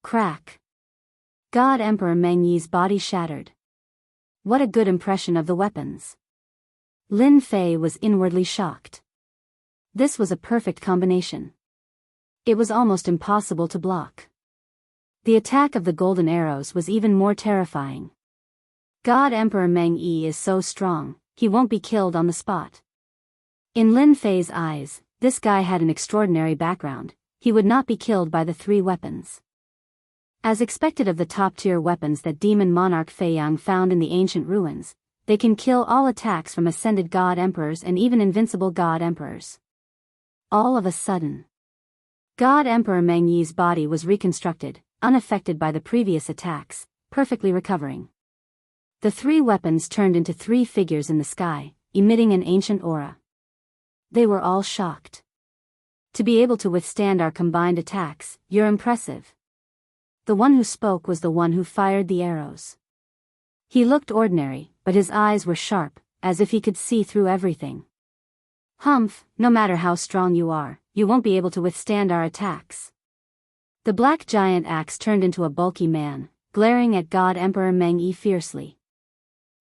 Crack. God Emperor Meng Yi's body shattered. What a good impression of the weapons. Lin Fei was inwardly shocked. This was a perfect combination. It was almost impossible to block. The attack of the golden arrows was even more terrifying. God Emperor Meng Yi is so strong, he won't be killed on the spot. In Lin Fei's eyes, this guy had an extraordinary background, he would not be killed by the three weapons. As expected of the top-tier weapons that demon monarch Fei Yang found in the ancient ruins, they can kill all attacks from ascended god emperors and even invincible god emperors. All of a sudden, God Emperor Meng Yi's body was reconstructed, unaffected by the previous attacks, perfectly recovering. The three weapons turned into three figures in the sky, emitting an ancient aura. They were all shocked. To be able to withstand our combined attacks, you're impressive. The one who spoke was the one who fired the arrows. He looked ordinary, but his eyes were sharp, as if he could see through everything. Humph, no matter how strong you are, you won't be able to withstand our attacks. The black giant axe turned into a bulky man, glaring at God Emperor Meng Yi fiercely.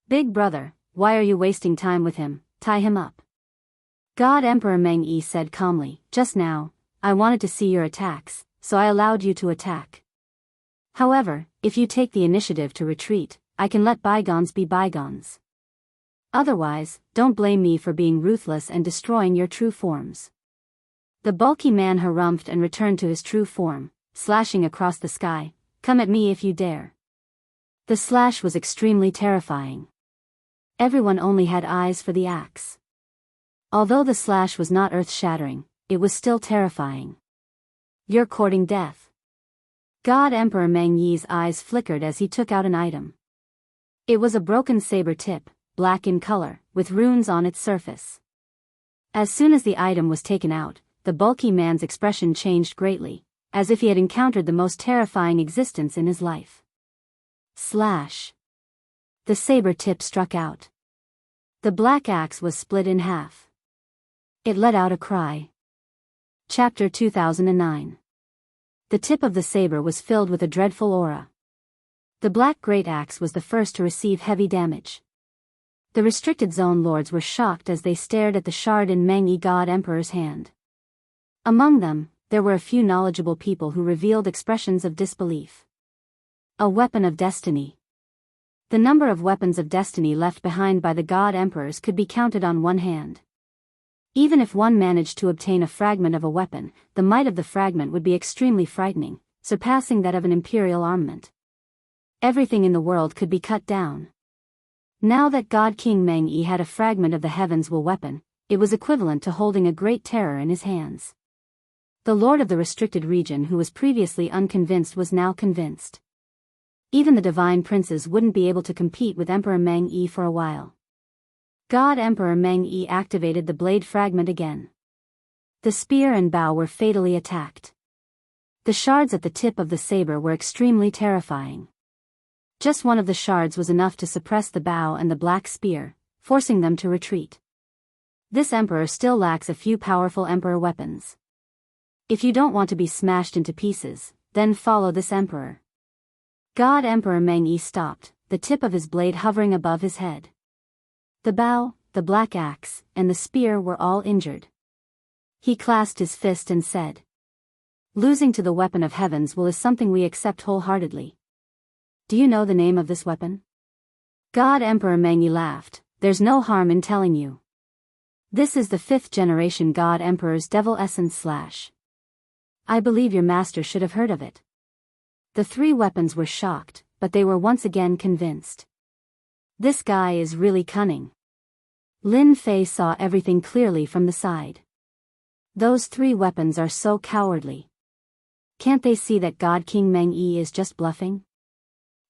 Big brother, why are you wasting time with him? Tie him up. God Emperor Meng Yi said calmly, just now, I wanted to see your attacks, so I allowed you to attack. However, if you take the initiative to retreat, I can let bygones be bygones. Otherwise, don't blame me for being ruthless and destroying your true forms. The bulky man harumphed and returned to his true form, slashing across the sky. Come at me if you dare. The slash was extremely terrifying. Everyone only had eyes for the axe. Although the slash was not earth-shattering, it was still terrifying. You're courting death. God Emperor Meng Yi's eyes flickered as he took out an item. It was a broken saber tip, black in color, with runes on its surface. As soon as the item was taken out, the bulky man's expression changed greatly, as if he had encountered the most terrifying existence in his life. Slash. The saber tip struck out. The black axe was split in half. It let out a cry. Chapter 2009. The tip of the saber was filled with a dreadful aura. The black great axe was the first to receive heavy damage. The restricted zone lords were shocked as they stared at the shard in Meng Yi God Emperor's hand. Among them, there were a few knowledgeable people who revealed expressions of disbelief. A weapon of destiny. The number of weapons of destiny left behind by the god emperors could be counted on one hand. Even if one managed to obtain a fragment of a weapon, the might of the fragment would be extremely frightening, surpassing that of an imperial armament. Everything in the world could be cut down. Now that God King Meng Yi had a fragment of the heavens will weapon, it was equivalent to holding a great terror in his hands. The lord of the restricted region who was previously unconvinced was now convinced. Even the divine princes wouldn't be able to compete with Emperor Meng Yi for a while. God Emperor Meng Yi activated the blade fragment again. The spear and bow were fatally attacked. The shards at the tip of the saber were extremely terrifying. Just one of the shards was enough to suppress the bow and the black spear, forcing them to retreat. This emperor still lacks a few powerful emperor weapons. If you don't want to be smashed into pieces, then follow this emperor. God Emperor Meng Yi stopped, the tip of his blade hovering above his head. The bow, the black axe, and the spear were all injured. He clasped his fist and said, "Losing to the weapon of heaven's will is something we accept wholeheartedly. Do you know the name of this weapon?" God Emperor Meng Yi laughed, "There's no harm in telling you. This is the 5th generation God Emperor's Devil Essence Slash. I believe your master should have heard of it." The three weapons were shocked, but they were once again convinced. This guy is really cunning. Lin Fei saw everything clearly from the side. Those 3 weapons are so cowardly. Can't they see that God King Meng Yi is just bluffing?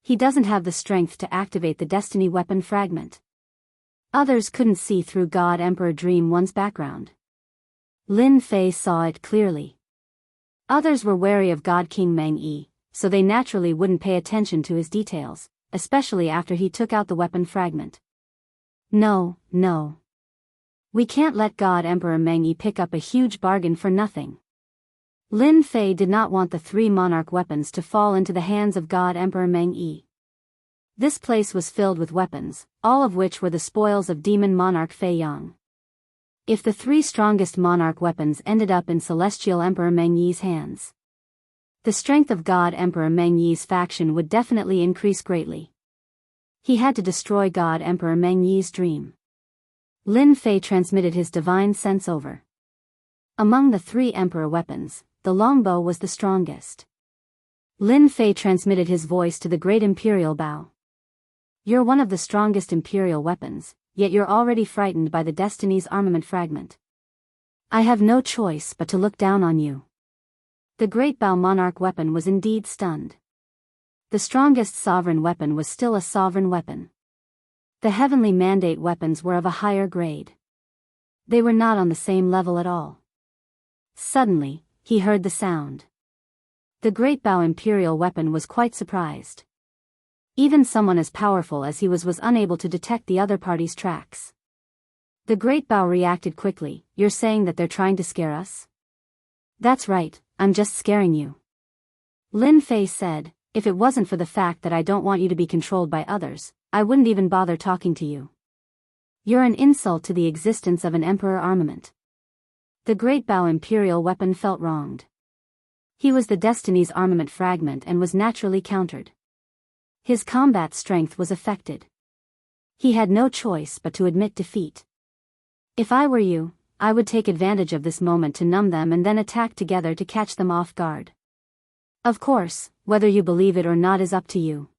He doesn't have the strength to activate the destiny weapon fragment. Others couldn't see through God Emperor Dream One's background. Lin Fei saw it clearly. Others were wary of God King Meng Yi, so they naturally wouldn't pay attention to his details, especially after he took out the weapon fragment. No. We can't let God Emperor Meng Yi pick up a huge bargain for nothing. Lin Fei did not want the 3 monarch weapons to fall into the hands of God Emperor Meng Yi. This place was filled with weapons, all of which were the spoils of demon monarch Fei Yang. If the 3 strongest monarch weapons ended up in Celestial Emperor Meng Yi's hands, the strength of God Emperor Meng Yi's faction would definitely increase greatly. He had to destroy God Emperor Meng Yi's dream. Lin Fei transmitted his divine sense over. Among the 3 emperor weapons, the longbow was the strongest. Lin Fei transmitted his voice to the great imperial bow. You're one of the strongest imperial weapons, yet you're already frightened by the Destiny's armament fragment. I have no choice but to look down on you. The great bow monarch weapon was indeed stunned. The strongest sovereign weapon was still a sovereign weapon. The heavenly mandate weapons were of a higher grade. They were not on the same level at all. Suddenly, he heard the sound. The great bow imperial weapon was quite surprised. Even someone as powerful as he was unable to detect the other party's tracks. The great bow reacted quickly. You're saying that they're trying to scare us? That's right, I'm just scaring you. Lin Fei said, if it wasn't for the fact that I don't want you to be controlled by others, I wouldn't even bother talking to you. You're an insult to the existence of an emperor armament. The great bow imperial weapon felt wronged. He was the Destiny's armament fragment and was naturally countered. His combat strength was affected. He had no choice but to admit defeat. If I were you, I would take advantage of this moment to numb them and then attack together to catch them off guard. Of course, whether you believe it or not is up to you.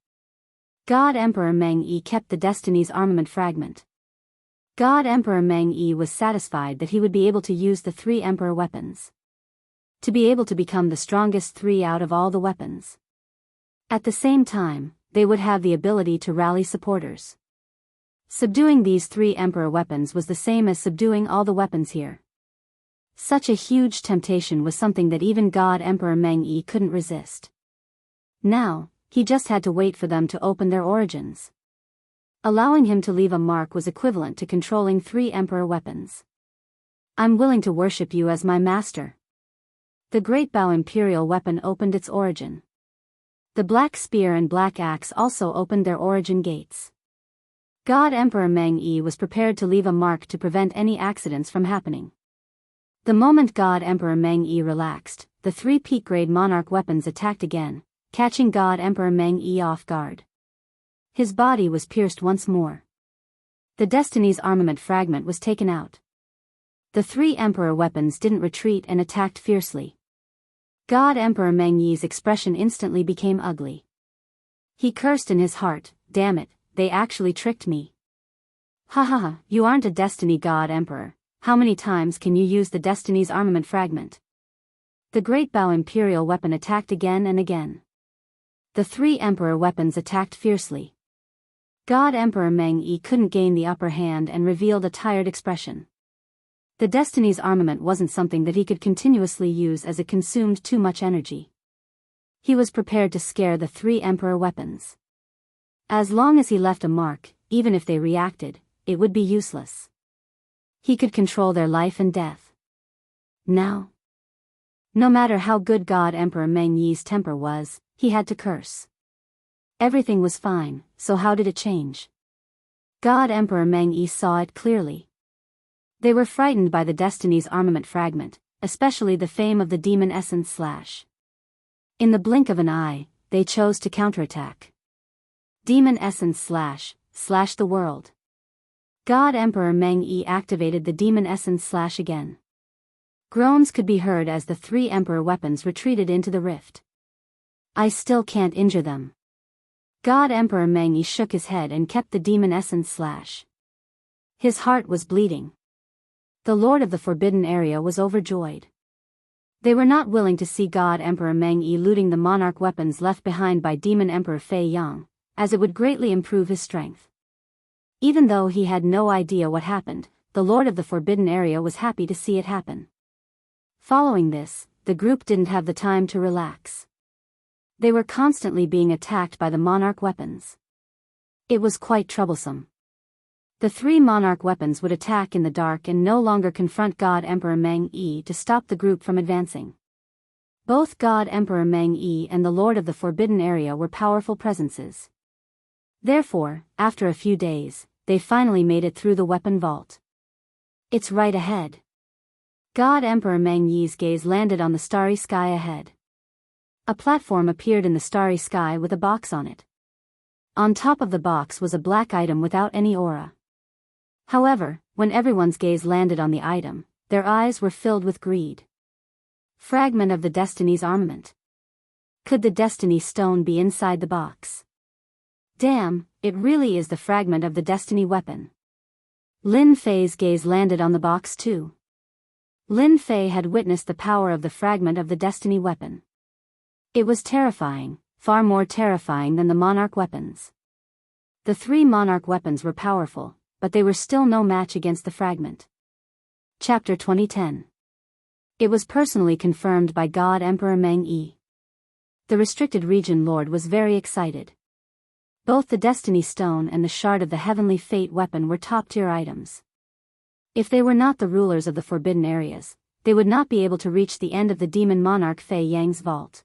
God Emperor Meng Yi kept the Destiny's armament fragment. God Emperor Meng Yi was satisfied that he would be able to use the 3 emperor weapons. To be able to become the strongest 3 out of all the weapons. At the same time, they would have the ability to rally supporters. Subduing these 3 emperor weapons was the same as subduing all the weapons here. Such a huge temptation was something that even God Emperor Meng Yi couldn't resist. Now, he just had to wait for them to open their origins. Allowing him to leave a mark was equivalent to controlling 3 emperor weapons. I'm willing to worship you as my master. The great bow imperial weapon opened its origin. The black spear and black axe also opened their origin gates. God Emperor Meng Yi was prepared to leave a mark to prevent any accidents from happening. The moment God Emperor Meng Yi relaxed, the 3 peak-grade monarch weapons attacked again, catching God Emperor Meng Yi off guard. His body was pierced once more. The Destiny's armament fragment was taken out. The 3 emperor weapons didn't retreat and attacked fiercely. God Emperor Meng Yi's expression instantly became ugly. He cursed in his heart, damn it, they actually tricked me. Ha ha ha, you aren't a Destiny God Emperor. How many times can you use the Destiny's armament fragment? The great bow imperial weapon attacked again and again. The 3 emperor weapons attacked fiercely. God Emperor Meng Yi couldn't gain the upper hand and revealed a tired expression. The Destiny's armament wasn't something that he could continuously use as it consumed too much energy. He was prepared to scare the 3 emperor weapons. As long as he left a mark, even if they reacted, it would be useless. He could control their life and death. Now, no matter how good God Emperor Meng Yi's temper was, he had to curse. Everything was fine, so how did it change? God Emperor Meng Yi saw it clearly. They were frightened by the Destiny's armament fragment, especially the fame of the demon essence slash. In the blink of an eye, they chose to counterattack. Demon essence slash the world. God Emperor Meng Yi activated the demon essence slash again. Groans could be heard as the 3 emperor weapons retreated into the rift. I still can't injure them. God Emperor Meng Yi shook his head and kept the demon essence slash. His heart was bleeding. The Lord of the Forbidden Area was overjoyed. They were not willing to see God Emperor Meng Yi looting the monarch weapons left behind by Demon Emperor Fei Yang, as it would greatly improve his strength. Even though he had no idea what happened, the Lord of the Forbidden Area was happy to see it happen. Following this, the group didn't have the time to relax. They were constantly being attacked by the monarch weapons. It was quite troublesome. The three monarch weapons would attack in the dark and no longer confront God Emperor Meng Yi to stop the group from advancing. Both God Emperor Meng Yi and the Lord of the Forbidden Area were powerful presences. Therefore, after a few days, they finally made it through the weapon vault. It's right ahead. God Emperor Meng Yi's gaze landed on the starry sky ahead. A platform appeared in the starry sky with a box on it. On top of the box was a black item without any aura. However, when everyone's gaze landed on the item, their eyes were filled with greed. Fragment of the Destiny's armament. Could the Destiny stone be inside the box? Damn, it really is the fragment of the Destiny weapon. Lin Fei's gaze landed on the box too. Lin Fei had witnessed the power of the fragment of the Destiny weapon. It was terrifying, far more terrifying than the monarch weapons. The three monarch weapons were powerful, but they were still no match against the fragment. Chapter 2010. It was personally confirmed by God Emperor Meng Yi. The restricted region lord was very excited. Both the Destiny Stone and the Shard of the Heavenly Fate weapon were top-tier items. If they were not the rulers of the Forbidden Areas, they would not be able to reach the end of the demon monarch Fei Yang's vault.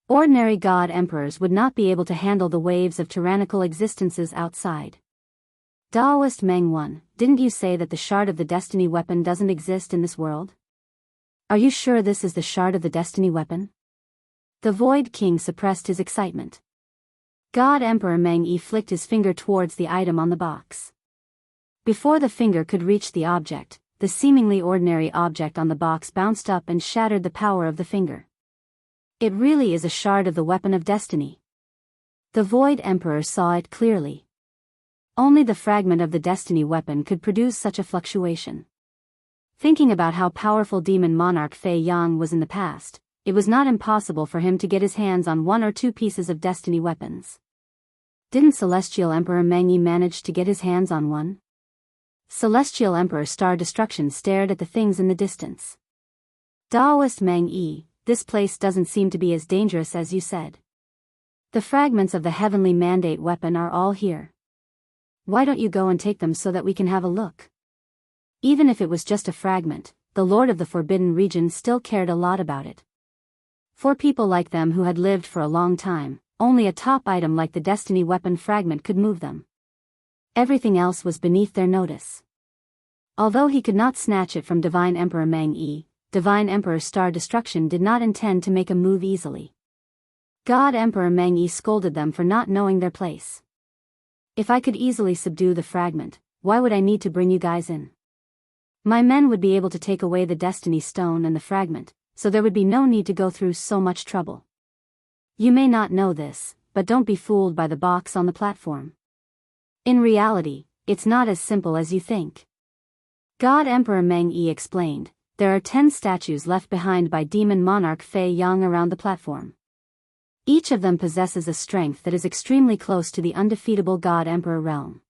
Ordinary god emperors would not be able to handle the waves of tyrannical existences outside. Daoist Meng 1, didn't you say that the Shard of the Destiny weapon doesn't exist in this world? Are you sure this is the Shard of the Destiny weapon? The Void King suppressed his excitement. God Emperor Meng Yi flicked his finger towards the item on the box. Before the finger could reach the object, the seemingly ordinary object on the box bounced up and shattered the power of the finger. It really is a shard of the weapon of destiny. The Void Emperor saw it clearly. Only the fragment of the Destiny weapon could produce such a fluctuation. Thinking about how powerful Demon Monarch Fei Yang was in the past, it was not impossible for him to get his hands on one or two pieces of Destiny weapons. Didn't Celestial Emperor Meng Yi manage to get his hands on one? Celestial Emperor Star Destruction stared at the things in the distance. Daoist Meng Yi, this place doesn't seem to be as dangerous as you said. The fragments of the Heavenly Mandate weapon are all here. Why don't you go and take them so that we can have a look? Even if it was just a fragment, the Lord of the Forbidden Region still cared a lot about it. For people like them who had lived for a long time, only a top item like the Destiny weapon fragment could move them. Everything else was beneath their notice. Although he could not snatch it from Divine Emperor Meng Yi, Divine Emperor Star Destruction did not intend to make a move easily. God Emperor Meng Yi scolded them for not knowing their place. If I could easily subdue the fragment, why would I need to bring you guys in? My men would be able to take away the Destiny Stone and the fragment, so there would be no need to go through so much trouble. You may not know this, but don't be fooled by the box on the platform. In reality, it's not as simple as you think. God Emperor Meng Yi explained, there are 10 statues left behind by Demon Monarch Fei Yang around the platform. Each of them possesses a strength that is extremely close to the undefeatable God Emperor realm.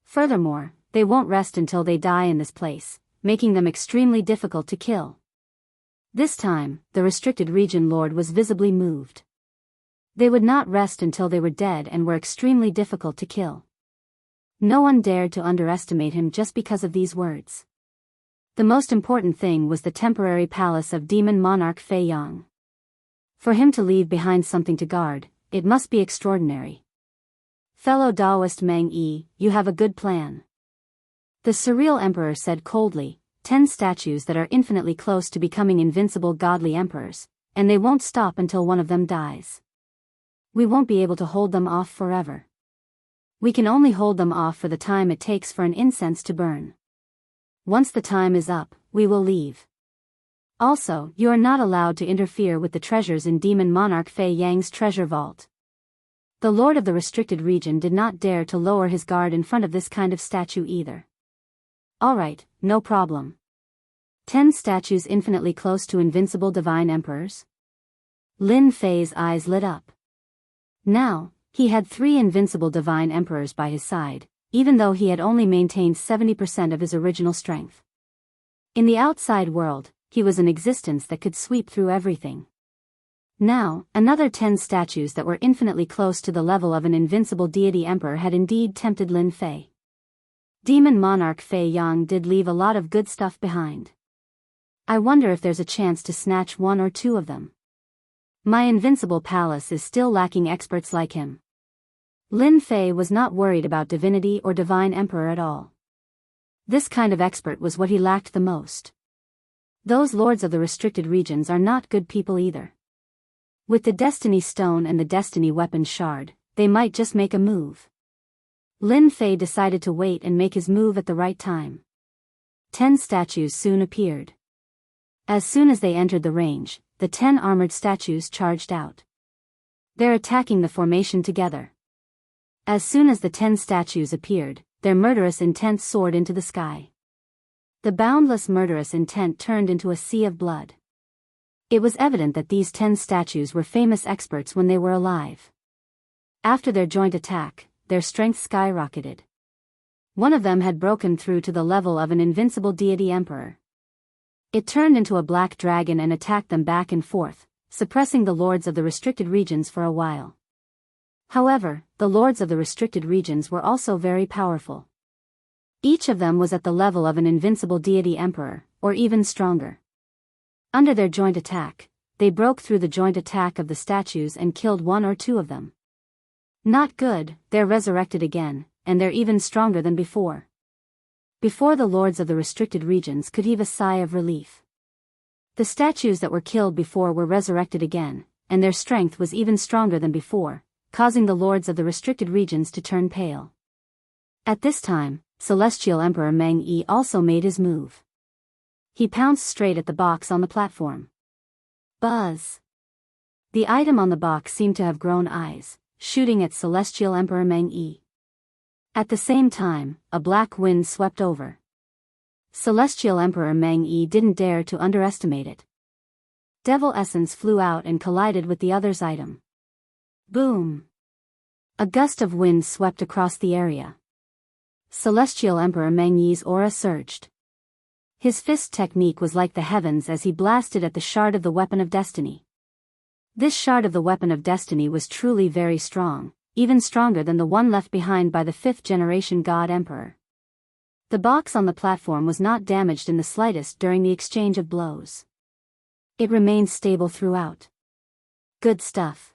Furthermore, they won't rest until they die in this place, making them extremely difficult to kill. This time, the restricted region lord was visibly moved. They would not rest until they were dead and were extremely difficult to kill. No one dared to underestimate him just because of these words. The most important thing was the temporary palace of Demon Monarch Fei Yang. For him to leave behind something to guard, it must be extraordinary. Fellow Daoist Meng Yi, you have a good plan. The Surreal Emperor said coldly, 10 statues that are infinitely close to becoming invincible godly emperors, and they won't stop until one of them dies. We won't be able to hold them off forever. We can only hold them off for the time it takes for an incense to burn. Once the time is up, we will leave. Also, you are not allowed to interfere with the treasures in Demon Monarch Fei Yang's treasure vault. The Lord of the Restricted Region did not dare to lower his guard in front of this kind of statue either. Alright, no problem. 10 statues infinitely close to invincible divine emperors? Lin Fei's eyes lit up. Now, he had 3 invincible divine emperors by his side, even though he had only maintained 70% of his original strength. In the outside world, he was an existence that could sweep through everything. Now, another 10 statues that were infinitely close to the level of an invincible deity emperor had indeed tempted Lin Fei. Demon monarch Fei Yang did leave a lot of good stuff behind. I wonder if there's a chance to snatch 1 or 2 of them. My invincible palace is still lacking experts like him. Lin Fei was not worried about divinity or divine emperor at all. This kind of expert was what he lacked the most. Those lords of the restricted regions are not good people either. With the destiny stone and the destiny weapon shard, they might just make a move. Lin Fei decided to wait and make his move at the right time. 10 statues soon appeared. As soon as they entered the range, the 10 armored statues charged out. They're attacking the formation together. As soon as the 10 statues appeared, their murderous intent soared into the sky. The boundless murderous intent turned into a sea of blood. It was evident that these 10 statues were famous experts when they were alive. After their joint attack, their strength skyrocketed. One of them had broken through to the level of an invincible deity emperor. It turned into a black dragon and attacked them back and forth, suppressing the lords of the restricted regions for a while. However, the lords of the restricted regions were also very powerful. Each of them was at the level of an invincible deity emperor, or even stronger. Under their joint attack, they broke through the joint attack of the statues and killed 1 or 2 of them. Not good, they're resurrected again, and they're even stronger than before. Before the lords of the restricted regions could heave a sigh of relief. The statues that were killed before were resurrected again, and their strength was even stronger than before, causing the lords of the restricted regions to turn pale. At this time, Celestial Emperor Meng Yi also made his move. He pounced straight at the box on the platform. Buzz! The item on the box seemed to have grown eyes, shooting at Celestial Emperor Meng Yi. At the same time, a black wind swept over. Celestial Emperor Meng Yi didn't dare to underestimate it. Devil Essence flew out and collided with the other's item. Boom! A gust of wind swept across the area. Celestial Emperor Meng Yi's aura surged. His fist technique was like the heavens as he blasted at the shard of the Weapon of Destiny. This shard of the Weapon of Destiny was truly very strong, even stronger than the one left behind by the 5th-generation God Emperor. The box on the platform was not damaged in the slightest during the exchange of blows. It remained stable throughout. Good stuff.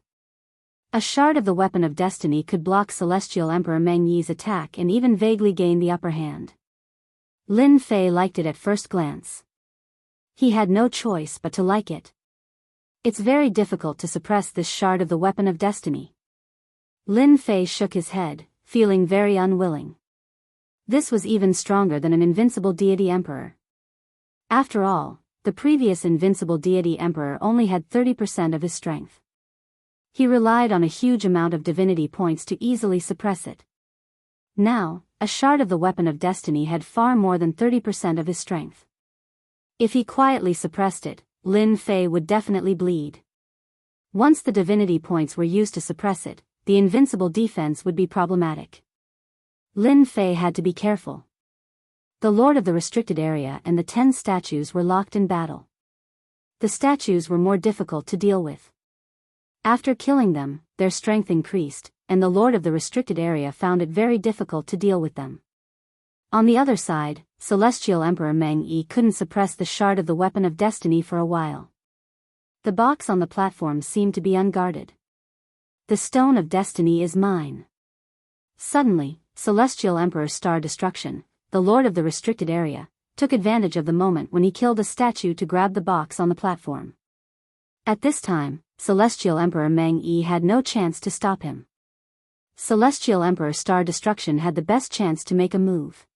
A shard of the Weapon of Destiny could block Celestial Emperor Meng Yi's attack and even vaguely gain the upper hand. Lin Fei liked it at first glance. He had no choice but to like it. It's very difficult to suppress this shard of the Weapon of Destiny. Lin Fei shook his head, feeling very unwilling. This was even stronger than an invincible deity emperor. After all, the previous invincible deity emperor only had 30% of his strength. He relied on a huge amount of divinity points to easily suppress it. Now, a shard of the Weapon of Destiny had far more than 30% of his strength. If he quietly suppressed it, Lin Fei would definitely bleed. Once the divinity points were used to suppress it, the invincible defense would be problematic. Lin Fei had to be careful. The Lord of the Restricted Area and the 10 statues were locked in battle. The statues were more difficult to deal with. After killing them, their strength increased, and the Lord of the Restricted Area found it very difficult to deal with them. On the other side, Celestial Emperor Meng Yi couldn't suppress the shard of the Weapon of Destiny for a while. The box on the platform seemed to be unguarded. The Stone of Destiny is mine. Suddenly, Celestial Emperor Star Destruction, the Lord of the Restricted Area, took advantage of the moment when he killed a statue to grab the box on the platform. At this time, Celestial Emperor Meng Yi had no chance to stop him. Celestial Emperor Star Destruction had the best chance to make a move.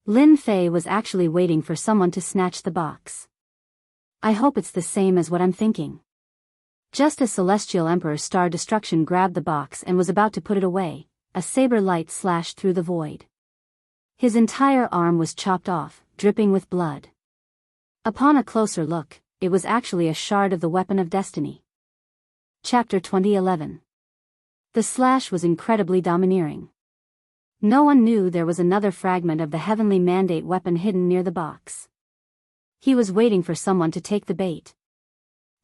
Lin Fei was actually waiting for someone to snatch the box. I hope it's the same as what I'm thinking. Just as Celestial Emperor Star Destruction grabbed the box and was about to put it away, a saber light slashed through the void. His entire arm was chopped off, dripping with blood. Upon a closer look, it was actually a shard of the weapon of destiny. Chapter 2011. The slash was incredibly domineering. No one knew there was another fragment of the heavenly mandate weapon hidden near the box. He was waiting for someone to take the bait.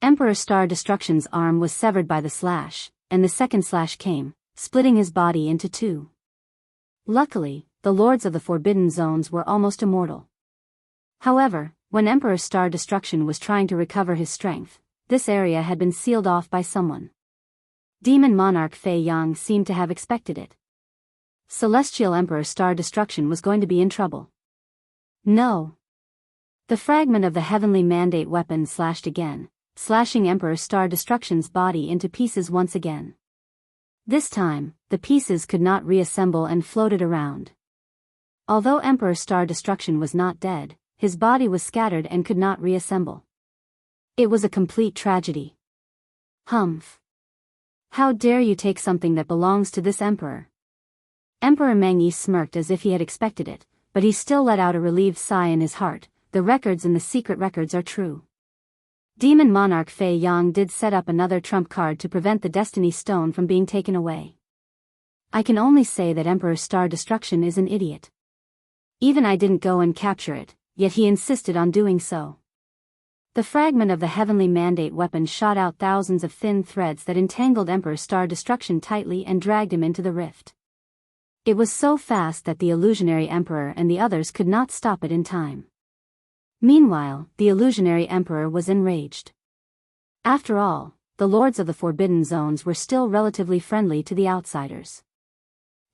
Emperor Star Destruction's arm was severed by the slash, and the second slash came, splitting his body into two. Luckily, the Lords of the Forbidden Zones were almost immortal. However, when Emperor Star Destruction was trying to recover his strength, this area had been sealed off by someone. Demon Monarch Fei Yang seemed to have expected it. Celestial Emperor Star Destruction was going to be in trouble. No. The fragment of the heavenly mandate weapon slashed again, slashing Emperor Star Destruction's body into pieces once again. This time, the pieces could not reassemble and floated around. Although Emperor Star Destruction was not dead, his body was scattered and could not reassemble. It was a complete tragedy. Humph. How dare you take something that belongs to this emperor? Emperor Meng Yi smirked as if he had expected it, but he still let out a relieved sigh in his heart. The records in the secret records are true. Demon Monarch Fei Yang did set up another trump card to prevent the Destiny Stone from being taken away. I can only say that Emperor Star Destruction is an idiot. Even I didn't go and capture it, yet he insisted on doing so. The fragment of the heavenly mandate weapon shot out thousands of thin threads that entangled Emperor Star Destruction tightly and dragged him into the rift. It was so fast that the illusionary emperor and the others could not stop it in time. Meanwhile, the illusionary emperor was enraged. After all, the Lords of the Forbidden Zones were still relatively friendly to the outsiders.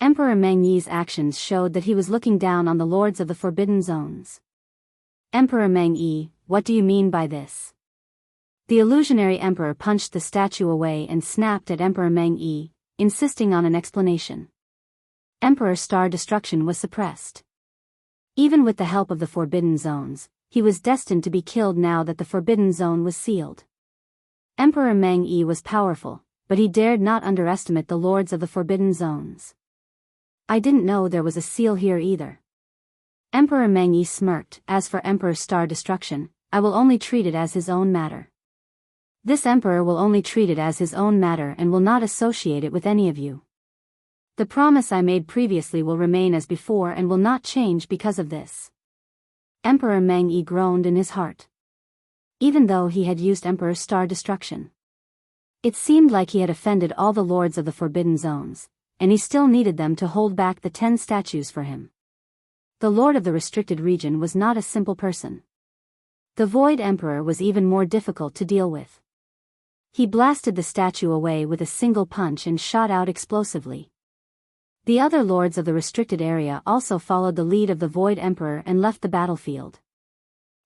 Emperor Meng Yi's actions showed that he was looking down on the Lords of the Forbidden Zones. Emperor Meng Yi, what do you mean by this? The illusionary emperor punched the statue away and snapped at Emperor Meng Yi, insisting on an explanation. Emperor Star Destruction was suppressed. Even with the help of the Forbidden Zones, he was destined to be killed now that the Forbidden Zone was sealed. Emperor Meng Yi was powerful, but he dared not underestimate the Lords of the Forbidden Zones. I didn't know there was a seal here either. Emperor Meng Yi smirked. As for Emperor Star Destruction, I will only treat it as his own matter. This emperor will only treat it as his own matter and will not associate it with any of you. The promise I made previously will remain as before and will not change because of this. Emperor Meng Yi groaned in his heart. Even though he had used Emperor Star Destruction, it seemed like he had offended all the Lords of the Forbidden Zones, and he still needed them to hold back the 10 statues for him. The Lord of the Restricted Region was not a simple person. The Void Emperor was even more difficult to deal with. He blasted the statue away with a single punch and shot out explosively. The other Lords of the Restricted Area also followed the lead of the Void Emperor and left the battlefield.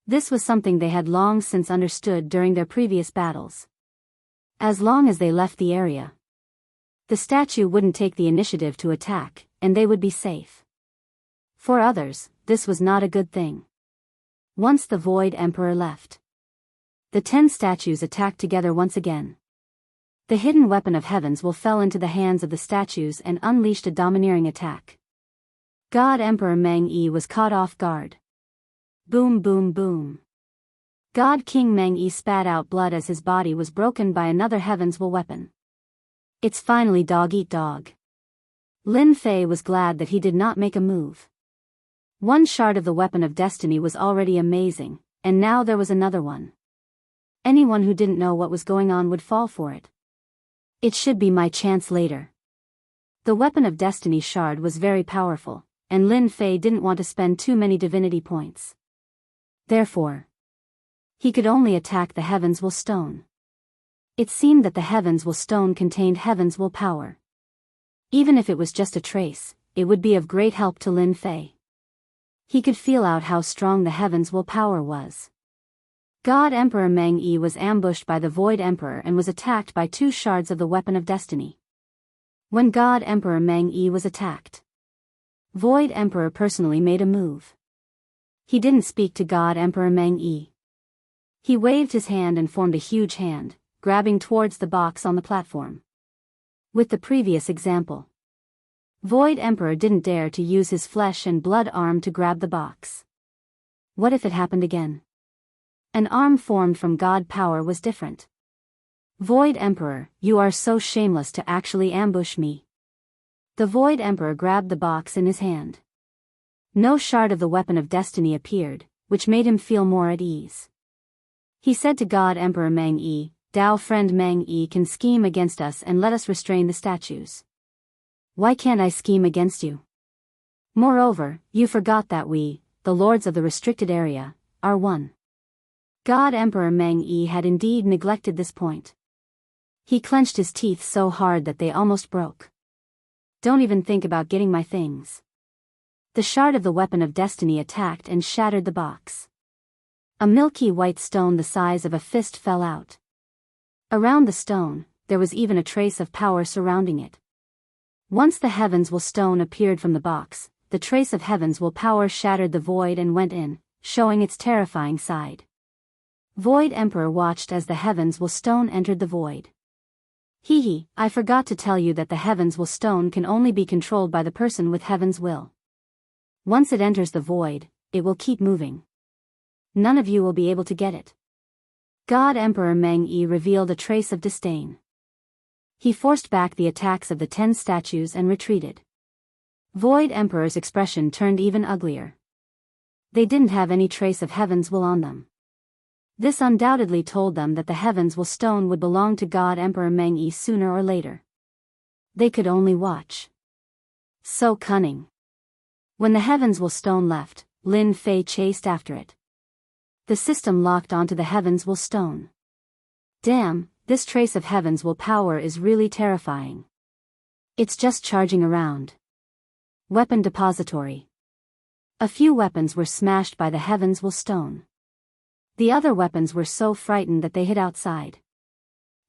This was something they had long since understood during their previous battles. As long as they left the area, the statue wouldn't take the initiative to attack, and they would be safe. For others, this was not a good thing. Once the Void Emperor left, the 10 statues attacked together once again. The hidden weapon of heavens will fell into the hands of the statues and unleashed a domineering attack. God Emperor Meng Yi was caught off guard. Boom boom boom. God King Meng Yi spat out blood as his body was broken by another heavens will weapon. It's finally dog eat dog. Lin Fei was glad that he did not make a move. One shard of the weapon of destiny was already amazing, and now there was another one. Anyone who didn't know what was going on would fall for it. It should be my chance later. The weapon of destiny shard was very powerful, and Lin Fei didn't want to spend too many divinity points. Therefore, he could only attack the Heavens Will Stone. It seemed that the Heavens Will Stone contained Heavens Will power. Even if it was just a trace, it would be of great help to Lin Fei. He could feel out how strong the Heavens Will power was. God Emperor Meng Yi was ambushed by the Void Emperor and was attacked by 2 shards of the Weapon of Destiny. When God Emperor Meng Yi was attacked, Void Emperor personally made a move. He didn't speak to God Emperor Meng Yi. He waved his hand and formed a huge hand, grabbing towards the box on the platform. With the previous example, Void Emperor didn't dare to use his flesh and blood arm to grab the box. What if it happened again? An arm formed from God power was different. Void Emperor, you are so shameless to actually ambush me. The Void Emperor grabbed the box in his hand. No shard of the weapon of destiny appeared, which made him feel more at ease. He said to God Emperor Mang Yi, Dao friend Mang Yi can scheme against us and let us restrain the statues. Why can't I scheme against you? Moreover, you forgot that we, the lords of the restricted area, are one. God Emperor Mang Yi had indeed neglected this point. He clenched his teeth so hard that they almost broke. Don't even think about getting my things. The shard of the weapon of destiny attacked and shattered the box. A milky white stone the size of a fist fell out. Around the stone, there was even a trace of power surrounding it. Once the Heavens Will stone appeared from the box, the trace of Heavens Will power shattered the void and went in, showing its terrifying side. Void Emperor watched as the Heavens Will stone entered the void. Hee, I forgot to tell you that the Heavens Will stone can only be controlled by the person with Heaven's will. Once it enters the void, it will keep moving. None of you will be able to get it. God Emperor Mang Yi revealed a trace of disdain. He forced back the attacks of the 10 statues and retreated. Void Emperor's expression turned even uglier. They didn't have any trace of Heaven's will on them. This undoubtedly told them that the Heavens Will stone would belong to God Emperor Mang Yi sooner or later. They could only watch. So cunning. When the Heavens Will stone left, Lin Fei chased after it. The system locked onto the Heavens Will stone. Damn, this trace of Heavens Will power is really terrifying. It's just charging around. Weapon depository. A few weapons were smashed by the Heavens Will stone. The other weapons were so frightened that they hid outside.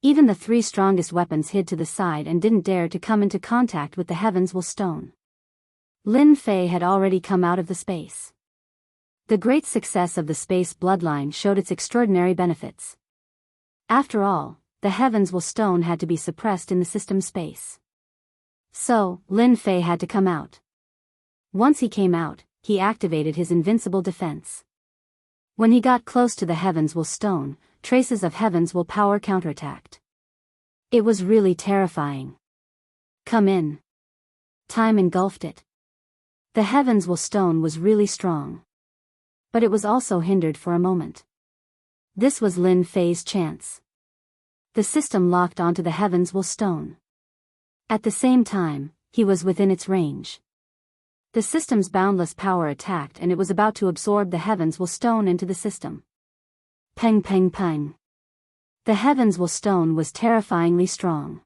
Even the 3 strongest weapons hid to the side and didn't dare to come into contact with the Heavens Will stone. Lin Fei had already come out of the space. The great success of the space bloodline showed its extraordinary benefits. After all, the Heavens Will stone had to be suppressed in the system space. So, Lin Fei had to come out. Once he came out, he activated his invincible defense. When he got close to the Heavens Will stone, traces of Heavens Will power counterattacked. It was really terrifying. Come in. Time engulfed it. The Heavens Will stone was really strong. But it was also hindered for a moment. This was Lin Fei's chance. The system locked onto the Heavens Will stone. At the same time, he was within its range. The system's boundless power attacked and it was about to absorb the Heavens Will stone into the system. Peng peng peng. The Heavens Will stone was terrifyingly strong.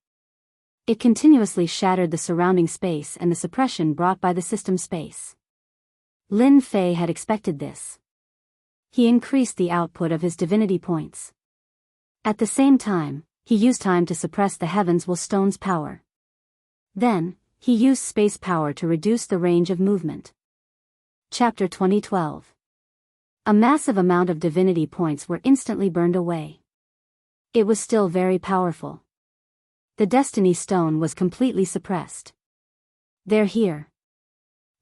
It continuously shattered the surrounding space and the suppression brought by the system space. Lin Fei had expected this. He increased the output of his divinity points. At the same time, he used time to suppress the Heavens Will stone's power. Then, he used space power to reduce the range of movement. Chapter 2012. A massive amount of divinity points were instantly burned away. It was still very powerful. The Destiny Stone was completely suppressed. They're here.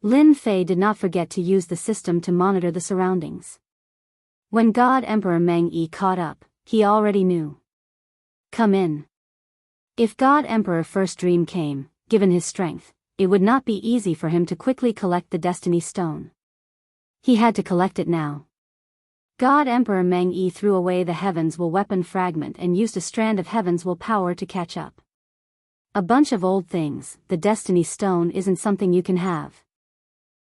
Lin Fei did not forget to use the system to monitor the surroundings. When God Emperor Mang Yi caught up, he already knew. Come in. If God Emperor First Dream came, given his strength, it would not be easy for him to quickly collect the Destiny Stone. He had to collect it now. God Emperor Mang Yi threw away the Heavens Will weapon fragment and used a strand of Heavens Will power to catch up. A bunch of old things, the Destiny Stone isn't something you can have.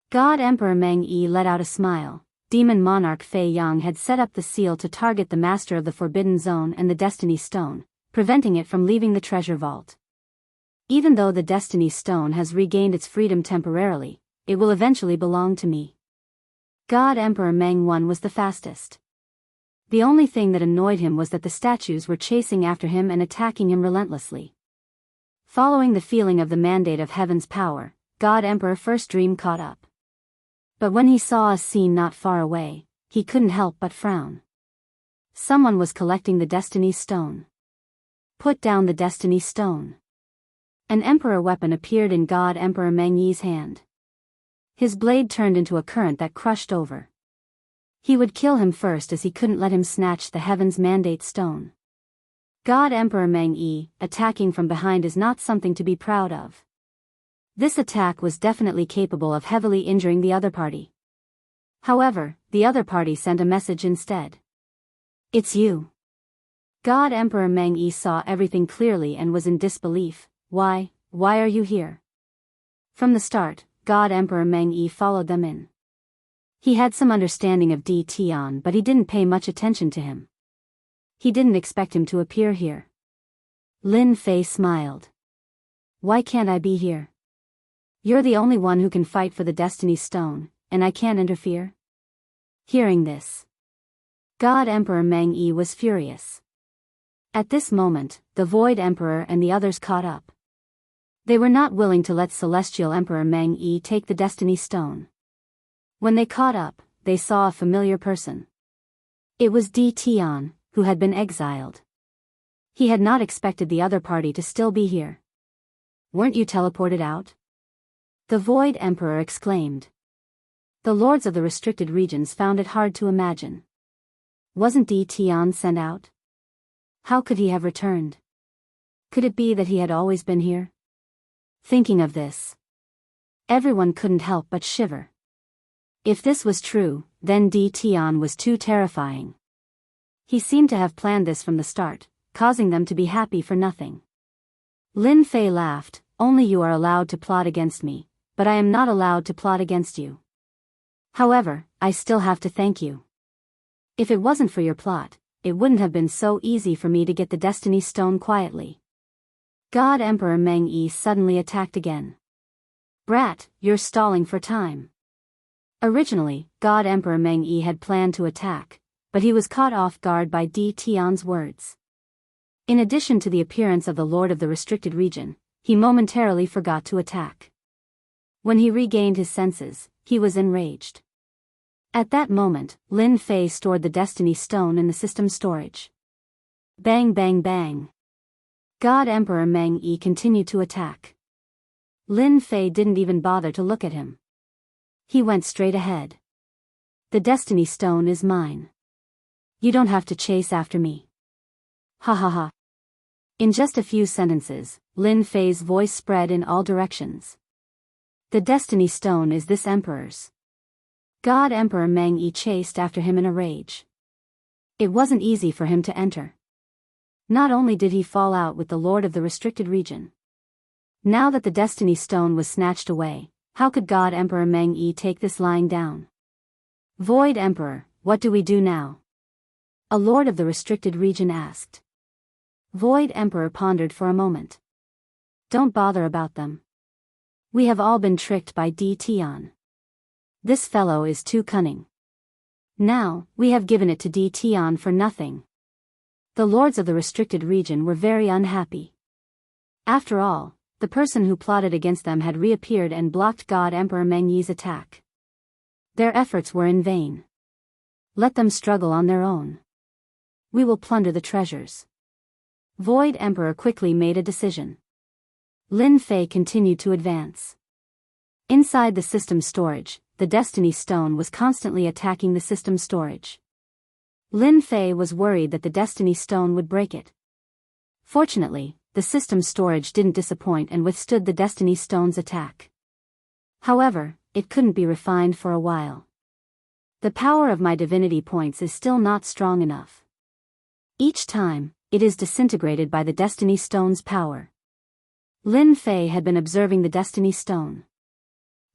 God Emperor Mang Yi let out a smile. Demon Monarch Fei Yang had set up the seal to target the Master of the Forbidden Zone and the Destiny Stone, preventing it from leaving the treasure vault. Even though the Destiny Stone has regained its freedom temporarily, it will eventually belong to me. God Emperor Mang 1 was the fastest. The only thing that annoyed him was that the statues were chasing after him and attacking him relentlessly. Following the feeling of the mandate of Heaven's power, God Emperor First Dream caught up. But when he saw a scene not far away, he couldn't help but frown. Someone was collecting the Destiny Stone. Put down the Destiny Stone. An emperor weapon appeared in God Emperor Meng Yi's hand. His blade turned into a current that crushed over. He would kill him first as he couldn't let him snatch the Heaven's Mandate stone. God Emperor Meng Yi, attacking from behind is not something to be proud of. This attack was definitely capable of heavily injuring the other party. However, the other party sent a message instead. It's you. God Emperor Meng Yi saw everything clearly and was in disbelief. Why are you here? From the start, God Emperor Meng Yi followed them in. He had some understanding of Di Tian, but he didn't pay much attention to him. He didn't expect him to appear here. Lin Fei smiled. Why can't I be here? You're the only one who can fight for the Destiny Stone, and I can't interfere? Hearing this, God Emperor Meng Yi was furious. At this moment, the Void Emperor and the others caught up. They were not willing to let Celestial Emperor Meng Yi take the Destiny Stone. When they caught up, they saw a familiar person. It was Di Tian, who had been exiled. He had not expected the other party to still be here. Weren't you teleported out? The Void Emperor exclaimed. The lords of the restricted regions found it hard to imagine. Wasn't Di Tian sent out? How could he have returned? Could it be that he had always been here? Thinking of this, everyone couldn't help but shiver. If this was true, then Di Tian was too terrifying. He seemed to have planned this from the start, causing them to be happy for nothing. Lin Fei laughed. Only you are allowed to plot against me, but I am not allowed to plot against you. However, I still have to thank you. If it wasn't for your plot, it wouldn't have been so easy for me to get the Destiny Stone quietly. God Emperor Meng Yi suddenly attacked again. Brat, you're stalling for time. Originally, God Emperor Meng Yi had planned to attack, but he was caught off guard by Di Tian's words. In addition to the appearance of the Lord of the Restricted Region, he momentarily forgot to attack. When he regained his senses, he was enraged. At that moment, Lin Fei stored the Destiny Stone in the system storage. Bang bang bang. God Emperor Meng Yi continued to attack. Lin Fei didn't even bother to look at him. He went straight ahead. The Destiny Stone is mine. You don't have to chase after me. Ha ha ha. In just a few sentences, Lin Fei's voice spread in all directions. The Destiny Stone is this Emperor's. God Emperor Meng Yi chased after him in a rage. It wasn't easy for him to enter. Not only did he fall out with the Lord of the Restricted Region. Now that the Destiny Stone was snatched away, how could God Emperor Meng Yi take this lying down? Void Emperor, what do we do now? A Lord of the Restricted Region asked. Void Emperor pondered for a moment. Don't bother about them. We have all been tricked by Di Tian. This fellow is too cunning. Now, we have given it to Di Tian for nothing. The lords of the restricted region were very unhappy. After all, the person who plotted against them had reappeared and blocked God Emperor Meng Yi's attack. Their efforts were in vain. Let them struggle on their own. We will plunder the treasures. Void Emperor quickly made a decision. Lin Fei continued to advance. Inside the system storage, the Destiny Stone was constantly attacking the system storage. Lin Fei was worried that the Destiny Stone would break it. Fortunately, the system storage didn't disappoint and withstood the Destiny Stone's attack. However, it couldn't be refined for a while. The power of my divinity points is still not strong enough. Each time, it is disintegrated by the Destiny Stone's power. Lin Fei had been observing the Destiny Stone.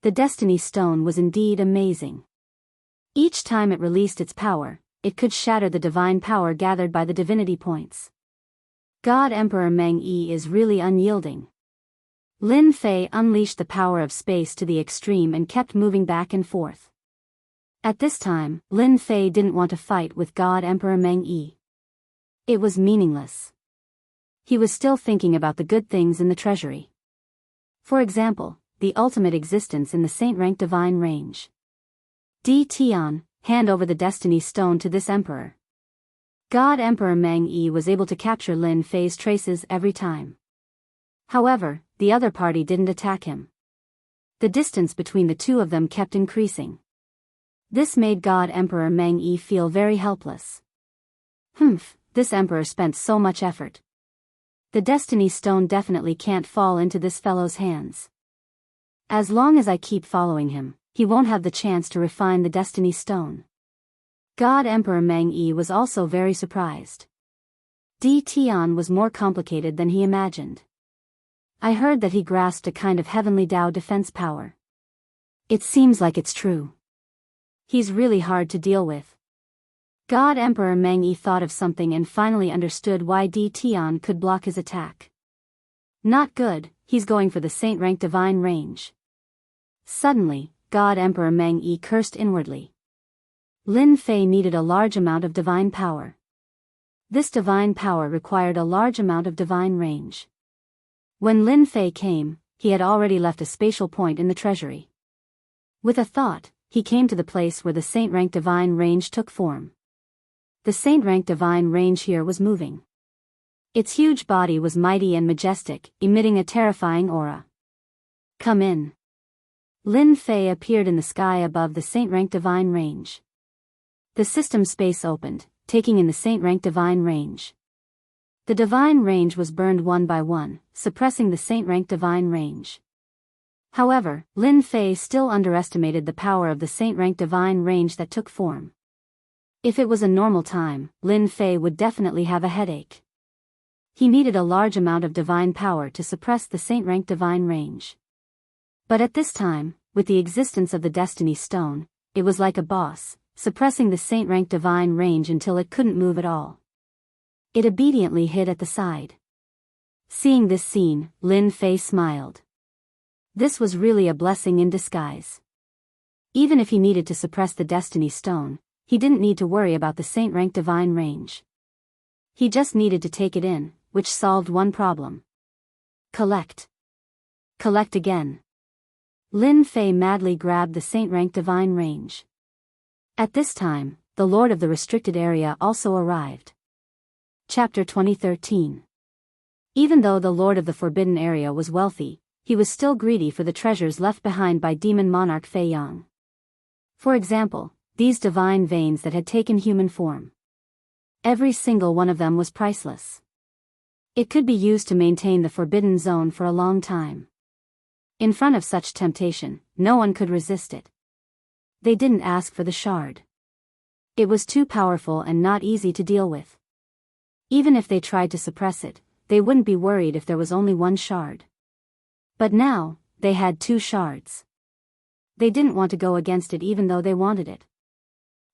The Destiny Stone was indeed amazing. Each time it released its power, it could shatter the divine power gathered by the divinity points. God Emperor Meng Yi is really unyielding. Lin Fei unleashed the power of space to the extreme and kept moving back and forth. At this time, Lin Fei didn't want to fight with God Emperor Meng Yi. It was meaningless. He was still thinking about the good things in the treasury. For example, the ultimate existence in the saint-rank divine range. Di Tian, hand over the Destiny Stone to this emperor. God Emperor Meng Yi was able to capture Lin Fei's traces every time. However, the other party didn't attack him. The distance between the two of them kept increasing. This made God Emperor Meng Yi feel very helpless. This emperor spent so much effort. The Destiny Stone definitely can't fall into this fellow's hands. As long as I keep following him, he won't have the chance to refine the Destiny Stone. God Emperor Meng Yi was also very surprised. Di Tian was more complicated than he imagined. I heard that he grasped a kind of heavenly Dao defense power. It seems like it's true. He's really hard to deal with. God Emperor Meng Yi thought of something and finally understood why Di Tian could block his attack. Not good, he's going for the Saint Rank Divine range. Suddenly, God Emperor Meng Yi cursed inwardly. Lin Fei needed a large amount of divine power. This divine power required a large amount of divine range. When Lin Fei came, he had already left a spatial point in the treasury. With a thought, he came to the place where the Saint Rank Divine range took form. The Saint Rank Divine range here was moving. Its huge body was mighty and majestic, emitting a terrifying aura. Come in. Lin Fei appeared in the sky above the Saint Rank Divine range. The system space opened, taking in the Saint Rank Divine range. The Divine range was burned one by one, suppressing the Saint Rank Divine range. However, Lin Fei still underestimated the power of the Saint Rank Divine range that took form. If it was a normal time, Lin Fei would definitely have a headache. He needed a large amount of divine power to suppress the Saint Rank Divine range. But at this time, with the existence of the Destiny Stone, it was like a boss, suppressing the Saint Rank Divine range until it couldn't move at all. It obediently hid at the side. Seeing this scene, Lin Fei smiled. This was really a blessing in disguise. Even if he needed to suppress the Destiny Stone, he didn't need to worry about the Saint Rank Divine range. He just needed to take it in, which solved one problem. Collect. Collect again. Lin Fei madly grabbed the Saint Rank Divine range. At this time, the Lord of the Restricted Area also arrived. Chapter 2013. Even though the Lord of the Forbidden Area was wealthy, he was still greedy for the treasures left behind by Demon Monarch Fei Yang. For example, these divine veins that had taken human form. Every single one of them was priceless. It could be used to maintain the Forbidden Zone for a long time. In front of such temptation, no one could resist it. They didn't ask for the shard. It was too powerful and not easy to deal with. Even if they tried to suppress it, they wouldn't be worried if there was only one shard. But now, they had 2 shards. They didn't want to go against it even though they wanted it.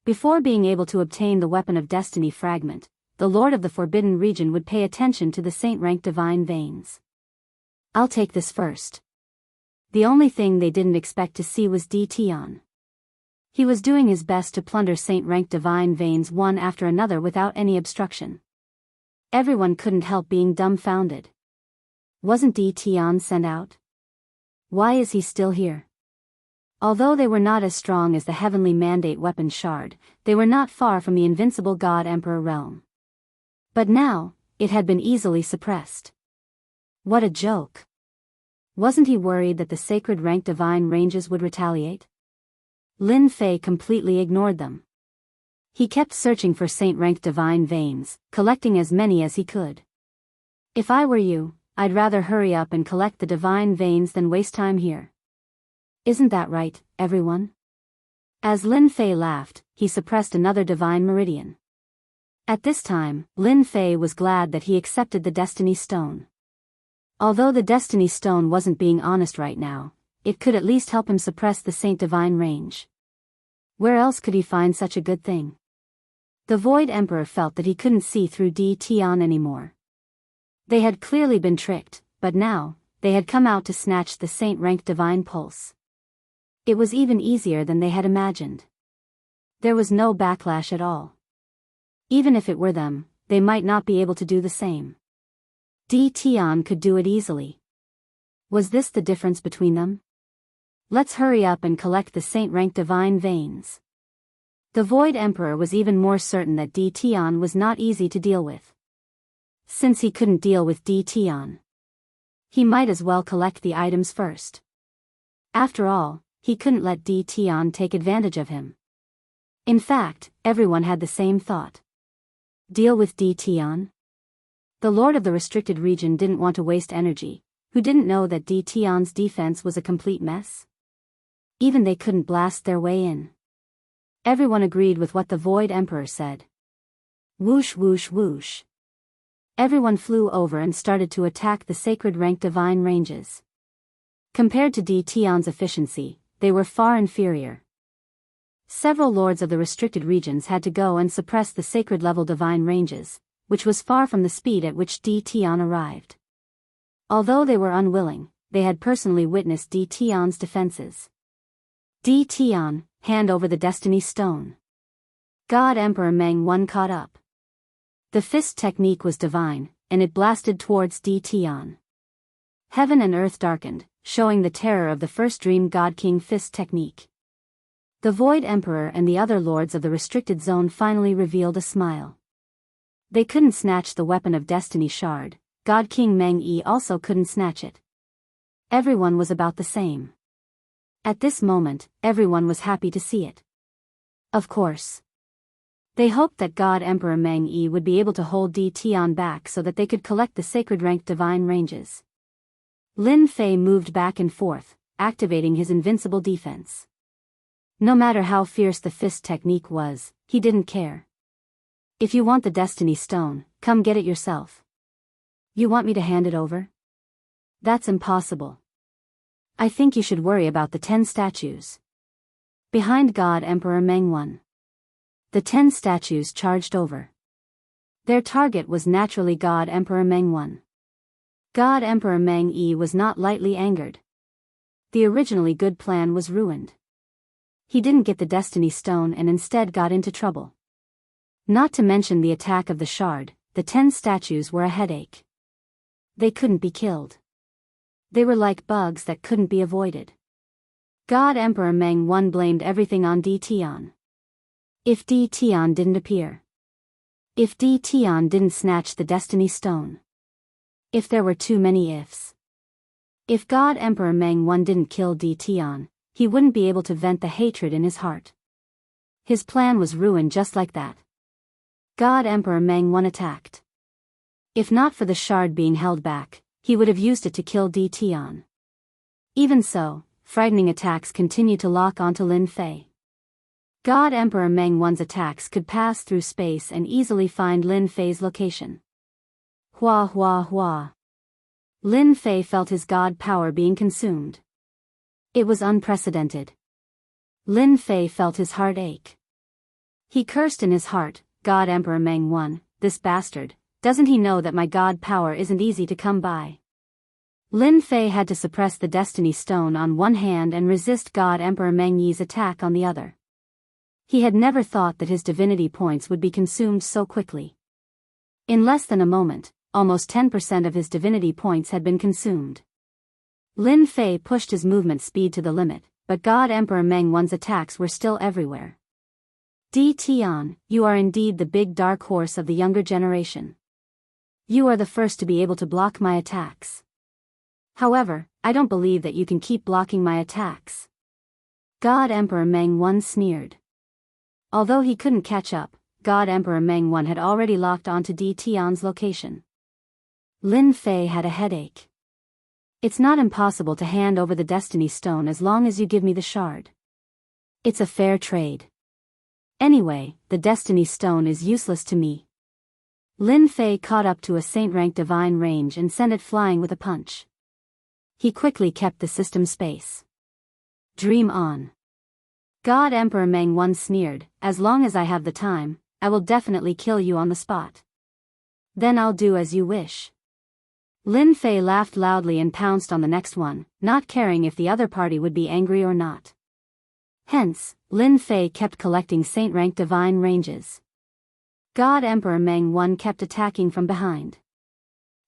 Before being able to obtain the Weapon of Destiny fragment, the Lord of the Forbidden Region would pay attention to the Saint Rank Divine veins. I'll take this first. The only thing they didn't expect to see was Di Tian. He was doing his best to plunder Saint Rank Divine veins one after another without any obstruction. Everyone couldn't help being dumbfounded. Wasn't Di Tian sent out? Why is he still here? Although they were not as strong as the Heavenly Mandate Weapon Shard, they were not far from the invincible God Emperor realm. But now, it had been easily suppressed. What a joke. Wasn't he worried that the Sacred Rank Divine ranges would retaliate? Lin Fei completely ignored them. He kept searching for Saint Rank Divine veins, collecting as many as he could. If I were you, I'd rather hurry up and collect the divine veins than waste time here. Isn't that right, everyone? As Lin Fei laughed, he suppressed another divine meridian. At this time, Lin Fei was glad that he accepted the Destiny Stone. Although the Destiny Stone wasn't being honest right now, it could at least help him suppress the Saint Divine range. Where else could he find such a good thing? The Void Emperor felt that he couldn't see through Di Tian anymore. They had clearly been tricked, but now, they had come out to snatch the Saint Rank Divine Pulse. It was even easier than they had imagined. There was no backlash at all. Even if it were them, they might not be able to do the same. Di Tian could do it easily. Was this the difference between them? Let's hurry up and collect the Saint Rank Divine veins. The Void Emperor was even more certain that Di Tian was not easy to deal with. Since he couldn't deal with Di Tian, He might as well collect the items first. After all, he couldn't let Di Tian take advantage of him. In fact, everyone had the same thought. Deal with Di Tian? The lord of the restricted region didn't want to waste energy, who didn't know that Di Tian's defense was a complete mess? Even they couldn't blast their way in. Everyone agreed with what the Void Emperor said. Whoosh whoosh whoosh. Everyone flew over and started to attack the sacred rank divine ranges. Compared to Di Tian's efficiency, they were far inferior. Several lords of the restricted regions had to go and suppress the sacred level divine ranges, which was far from the speed at which Di Tian arrived. Although they were unwilling, they had personally witnessed Di Tian's defenses. Di Tian, hand over the destiny stone. God Emperor Meng 1 caught up. The fist technique was divine, and it blasted towards Di Tian. Heaven and earth darkened, showing the terror of the first Dream God King fist technique. The Void Emperor and the other lords of the restricted zone finally revealed a smile. They couldn't snatch the weapon of Destiny Shard, God King Meng Yi also couldn't snatch it. Everyone was about the same. At this moment, everyone was happy to see it. Of course. They hoped that God Emperor Meng Yi would be able to hold Di Tian back so that they could collect the sacred ranked divine ranges. Lin Fei moved back and forth, activating his invincible defense. No matter how fierce the fist technique was, he didn't care. If you want the Destiny Stone, come get it yourself. You want me to hand it over? That's impossible. I think you should worry about the 10 statues. Behind God Emperor Meng 1. The 10 statues charged over. Their target was naturally God Emperor Meng 1. God Emperor Meng Yi was not lightly angered. The originally good plan was ruined. He didn't get the Destiny Stone and instead got into trouble. Not to mention the attack of the shard, the 10 statues were a headache. They couldn't be killed. They were like bugs that couldn't be avoided. God Emperor Meng 1 blamed everything on Di Tian. If Di Tian didn't appear. If Di Tian didn't snatch the Destiny Stone. If there were too many ifs. If God Emperor Meng 1 didn't kill Di Tian, he wouldn't be able to vent the hatred in his heart. His plan was ruined just like that. God Emperor Meng 1 attacked. If not for the shard being held back, he would have used it to kill Di Tian. Even so, frightening attacks continued to lock onto Lin Fei. God Emperor Meng 1's attacks could pass through space and easily find Lin Fei's location. Hua hua hua. Lin Fei felt his god power being consumed. It was unprecedented. Lin Fei felt his heart ache. He cursed in his heart, God Emperor Meng 1, this bastard, doesn't he know that my god power isn't easy to come by? Lin Fei had to suppress the Destiny Stone on one hand and resist God Emperor Meng Yi's attack on the other. He had never thought that his divinity points would be consumed so quickly. In less than a moment, almost 10% of his divinity points had been consumed. Lin Fei pushed his movement speed to the limit, but God Emperor Meng 1's attacks were still everywhere. Di Tian, you are indeed the big dark horse of the younger generation. You are the first to be able to block my attacks. However, I don't believe that you can keep blocking my attacks. God Emperor Meng 1 sneered. Although he couldn't catch up, God Emperor Meng 1 had already locked onto Di Tian's location. Lin Fei had a headache. It's not impossible to hand over the Destiny Stone as long as you give me the shard. It's a fair trade. Anyway, the Destiny Stone is useless to me. Lin Fei caught up to a saint-rank divine range and sent it flying with a punch. He quickly kept the system space. Dream on. God Emperor Meng 1 sneered, as long as I have the time, I will definitely kill you on the spot. Then I'll do as you wish. Lin Fei laughed loudly and pounced on the next one, not caring if the other party would be angry or not. Hence, Lin Fei kept collecting saint-rank divine ranges. God Emperor Meng 1 kept attacking from behind.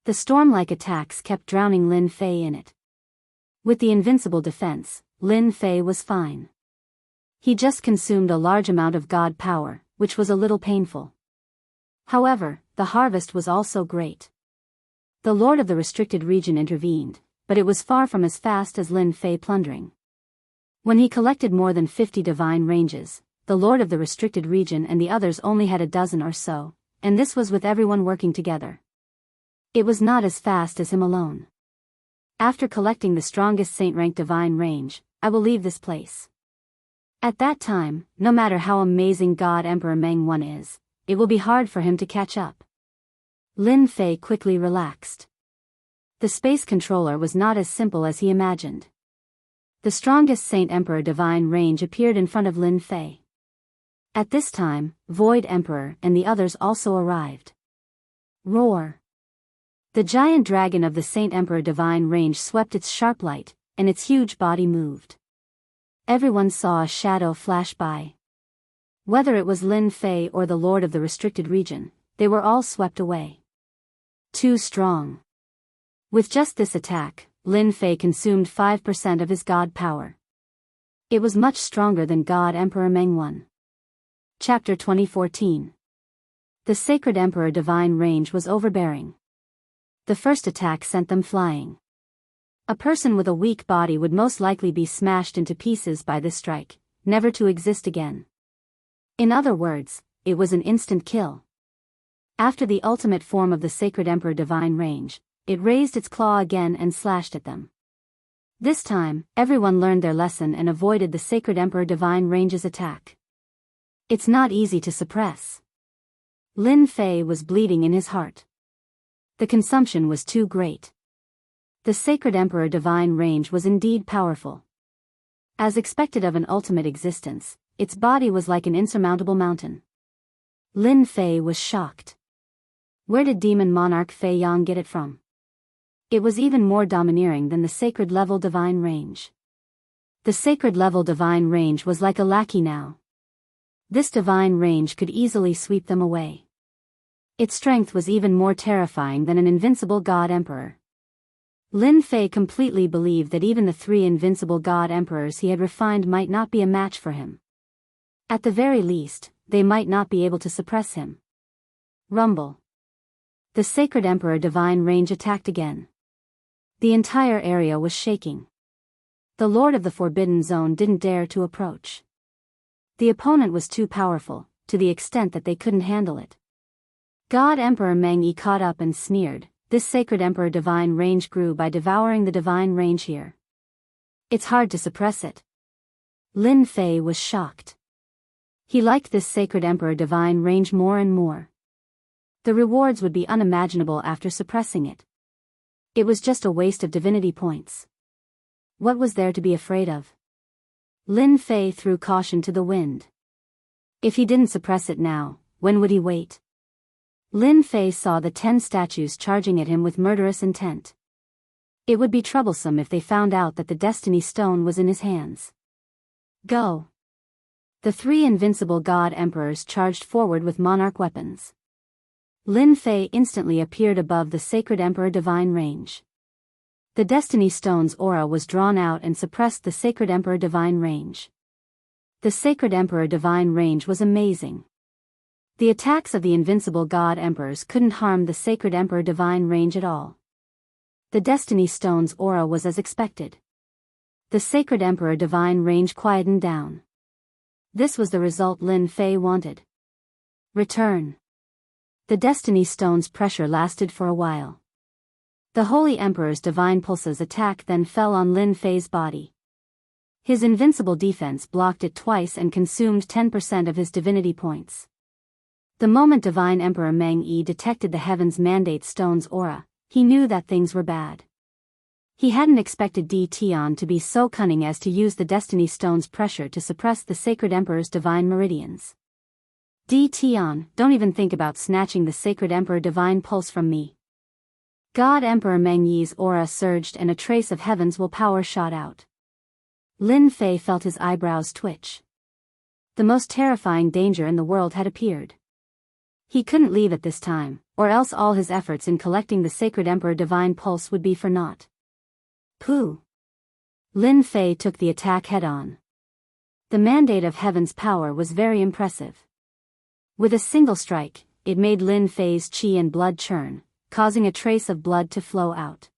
The storm-like attacks kept drowning Lin Fei in it. With the invincible defense, Lin Fei was fine. He just consumed a large amount of god power, which was a little painful. However, the harvest was also great. The lord of the restricted region intervened, but it was far from as fast as Lin Fei plundering. When he collected more than 50 divine ranges, the lord of the restricted region and the others only had a dozen or so, and this was with everyone working together. It was not as fast as him alone. After collecting the strongest saint-rank divine range, I will leave this place. At that time, no matter how amazing God Emperor Meng 1 is, it will be hard for him to catch up. Lin Fei quickly relaxed. The space controller was not as simple as he imagined. The strongest Saint Emperor divine range appeared in front of Lin Fei. At this time, Void Emperor and the others also arrived. Roar! The giant dragon of the Saint Emperor divine range swept its sharp light, and its huge body moved. Everyone saw a shadow flash by. Whether it was Lin Fei or the lord of the restricted region, they were all swept away. Too strong. With just this attack, Lin Fei consumed 5% of his god power. It was much stronger than God Emperor Meng 1. Chapter 2014. The Sacred Emperor divine range was overbearing. The first attack sent them flying. A person with a weak body would most likely be smashed into pieces by this strike, never to exist again. In other words, it was an instant kill. After the ultimate form of the Sacred Emperor divine range, it raised its claw again and slashed at them. This time, everyone learned their lesson and avoided the Sacred Emperor divine range's attack. It's not easy to suppress. Lin Fei was bleeding in his heart. The consumption was too great. The Sacred Emperor divine range was indeed powerful. As expected of an ultimate existence, its body was like an insurmountable mountain. Lin Fei was shocked. Where did Demon Monarch Fei Yang get it from? It was even more domineering than the Sacred Level divine range. The Sacred Level divine range was like a lackey now. This divine range could easily sweep them away. Its strength was even more terrifying than an invincible God Emperor. Lin Fei completely believed that even the 3 invincible God Emperors he had refined might not be a match for him. At the very least, they might not be able to suppress him. Rumble. The Sacred Emperor divine range attacked again. The entire area was shaking. The Lord of the Forbidden Zone didn't dare to approach. The opponent was too powerful, to the extent that they couldn't handle it. God Emperor Meng Yi caught up and sneered, "This Sacred Emperor divine range grew by devouring the divine range here. It's hard to suppress it." Lin Fei was shocked. He liked this Sacred Emperor divine range more and more. The rewards would be unimaginable after suppressing it. It was just a waste of divinity points. What was there to be afraid of? Lin Fei threw caution to the wind. If he didn't suppress it now, when would he wait? Lin Fei saw the 10 statues charging at him with murderous intent. It would be troublesome if they found out that the Destiny Stone was in his hands. Go! The 3 invincible God Emperors charged forward with monarch weapons. Lin Fei instantly appeared above the Sacred Emperor divine range. The Destiny Stone's aura was drawn out and suppressed the Sacred Emperor divine range. The Sacred Emperor divine range was amazing. The attacks of the invincible God Emperors couldn't harm the Sacred Emperor divine range at all. The Destiny Stone's aura was as expected. The Sacred Emperor divine range quietened down. This was the result Lin Fei wanted. Return. The Destiny Stone's pressure lasted for a while. The Holy Emperor's divine pulse's attack then fell on Lin Fei's body. His invincible defense blocked it twice and consumed 10% of his divinity points. The moment Divine Emperor Meng Yi detected the Heaven's Mandate Stone's aura, he knew that things were bad. He hadn't expected Di Tian to be so cunning as to use the Destiny Stone's pressure to suppress the Sacred Emperor's divine meridians. Di Tian, don't even think about snatching the Sacred Emperor divine pulse from me. God Emperor Meng Yi's aura surged and a trace of Heaven's willpower shot out. Lin Fei felt his eyebrows twitch. The most terrifying danger in the world had appeared. He couldn't leave at this time, or else all his efforts in collecting the Sacred Emperor divine pulse would be for naught. Pooh! Lin Fei took the attack head-on. The mandate of Heaven's power was very impressive. With a single strike, it made Lin Fei's qi and blood churn, causing a trace of blood to flow out.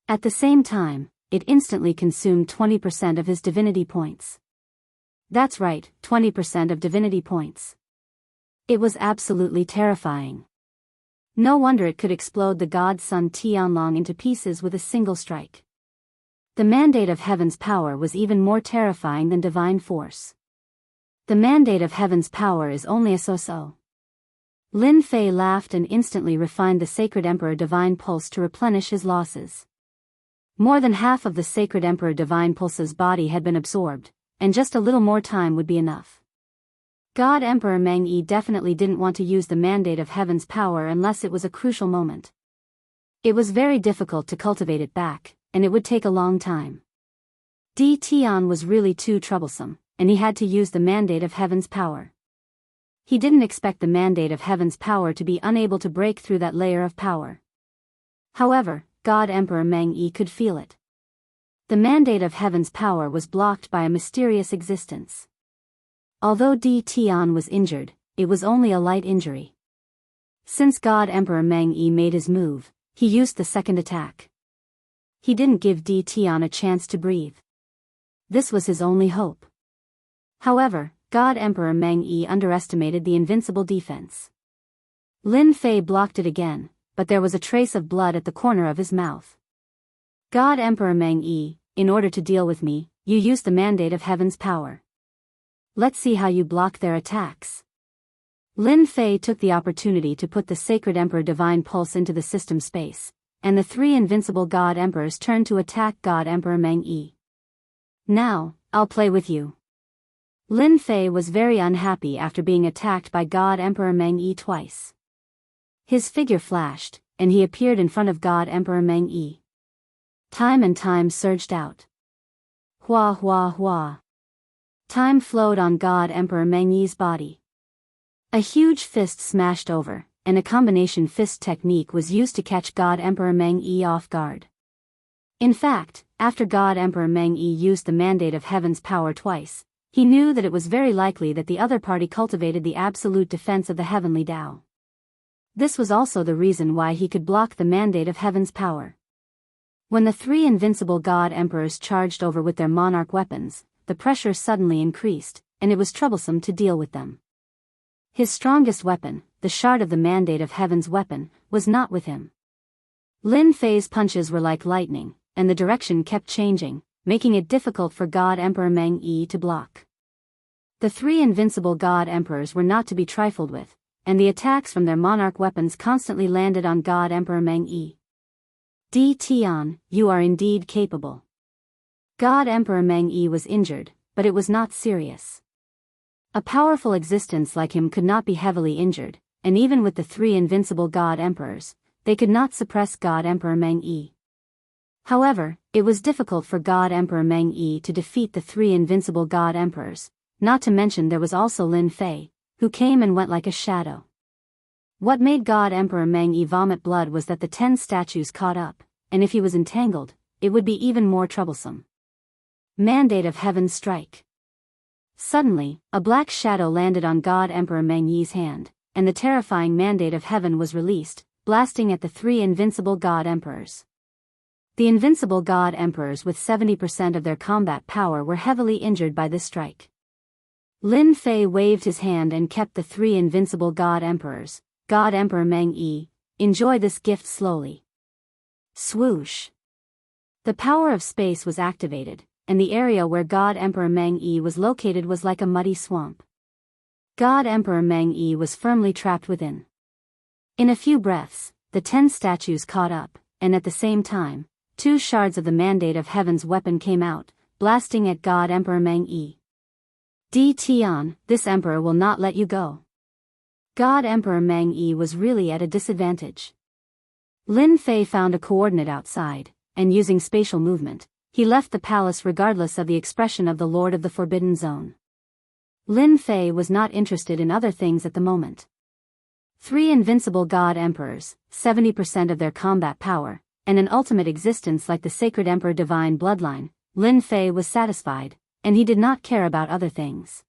At the same time, it instantly consumed 20% of his divinity points. That's right, 20% of divinity points. It was absolutely terrifying. No wonder it could explode the god's son Tianlong into pieces with a single strike. The mandate of heaven's power was even more terrifying than divine force. The mandate of heaven's power is only a so-so. Lin Fei laughed and instantly refined the sacred emperor divine pulse to replenish his losses. More than half of the sacred emperor divine pulse's body had been absorbed, and just a little more time would be enough. God Emperor Meng Yi definitely didn't want to use the mandate of heaven's power unless it was a crucial moment. It was very difficult to cultivate it back, and it would take a long time. Di Tian was really too troublesome, and he had to use the mandate of heaven's power. He didn't expect the mandate of heaven's power to be unable to break through that layer of power. However, God Emperor Meng Yi could feel it. The mandate of heaven's power was blocked by a mysterious existence. Although Di Tian was injured, it was only a light injury. Since God Emperor Meng Yi made his move, he used the second attack. He didn't give Di Tian a chance to breathe. This was his only hope. However, God Emperor Meng Yi underestimated the invincible defense. Lin Fei blocked it again, but there was a trace of blood at the corner of his mouth. God Emperor Meng Yi, in order to deal with me, you used the mandate of heaven's power. Let's see how you block their attacks. Lin Fei took the opportunity to put the sacred emperor divine pulse into the system space, and the three invincible God Emperors turned to attack God Emperor Meng Yi. Now, I'll play with you. Lin Fei was very unhappy after being attacked by God Emperor Meng Yi twice. His figure flashed, and he appeared in front of God Emperor Meng Yi. Time and time surged out. Hua hua hua. Time flowed on God Emperor Meng Yi's body. A huge fist smashed over, and a combination fist technique was used to catch God Emperor Meng Yi off guard. In fact, after God Emperor Meng Yi used the mandate of heaven's power twice, he knew that it was very likely that the other party cultivated the absolute defense of the heavenly Tao. This was also the reason why he could block the mandate of heaven's power. When the three invincible God Emperors charged over with their monarch weapons, the pressure suddenly increased, and it was troublesome to deal with them. His strongest weapon, the shard of the mandate of heaven's weapon, was not with him. Lin Fei's punches were like lightning, and the direction kept changing, making it difficult for God Emperor Meng Yi to block. The three invincible God Emperors were not to be trifled with, and the attacks from their monarch weapons constantly landed on God Emperor Meng Yi. Di Tian, you are indeed capable. God Emperor Meng Yi was injured, but it was not serious. A powerful existence like him could not be heavily injured, and even with the three invincible God Emperors, they could not suppress God Emperor Meng Yi. However, it was difficult for God Emperor Meng Yi to defeat the three invincible God Emperors, not to mention there was also Lin Fei, who came and went like a shadow. What made God Emperor Meng Yi vomit blood was that the 10 statues caught up, and if he was entangled, it would be even more troublesome. Mandate of Heaven's strike. Suddenly, a black shadow landed on God Emperor Meng Yi's hand, and the terrifying mandate of heaven was released, blasting at the three invincible God Emperors. The invincible God Emperors with 70% of their combat power were heavily injured by this strike. Lin Fei waved his hand and kept the three invincible God Emperors. God Emperor Meng Yi, enjoy this gift slowly. Swoosh. The power of space was activated, and the area where God Emperor Meng Yi was located was like a muddy swamp. God Emperor Meng Yi was firmly trapped within. In a few breaths, the 10 statues caught up, and at the same time, 2 shards of the mandate of heaven's weapon came out, blasting at God Emperor Meng Yi. Di Tian, this emperor will not let you go. God Emperor Meng Yi was really at a disadvantage. Lin Fei found a coordinate outside, and using spatial movement, he left the palace regardless of the expression of the Lord of the Forbidden Zone. Lin Fei was not interested in other things at the moment. 3 invincible God Emperors, 70% of their combat power, and an ultimate existence like the Sacred Emperor Divine Bloodline, Lin Fei was satisfied, and he did not care about other things.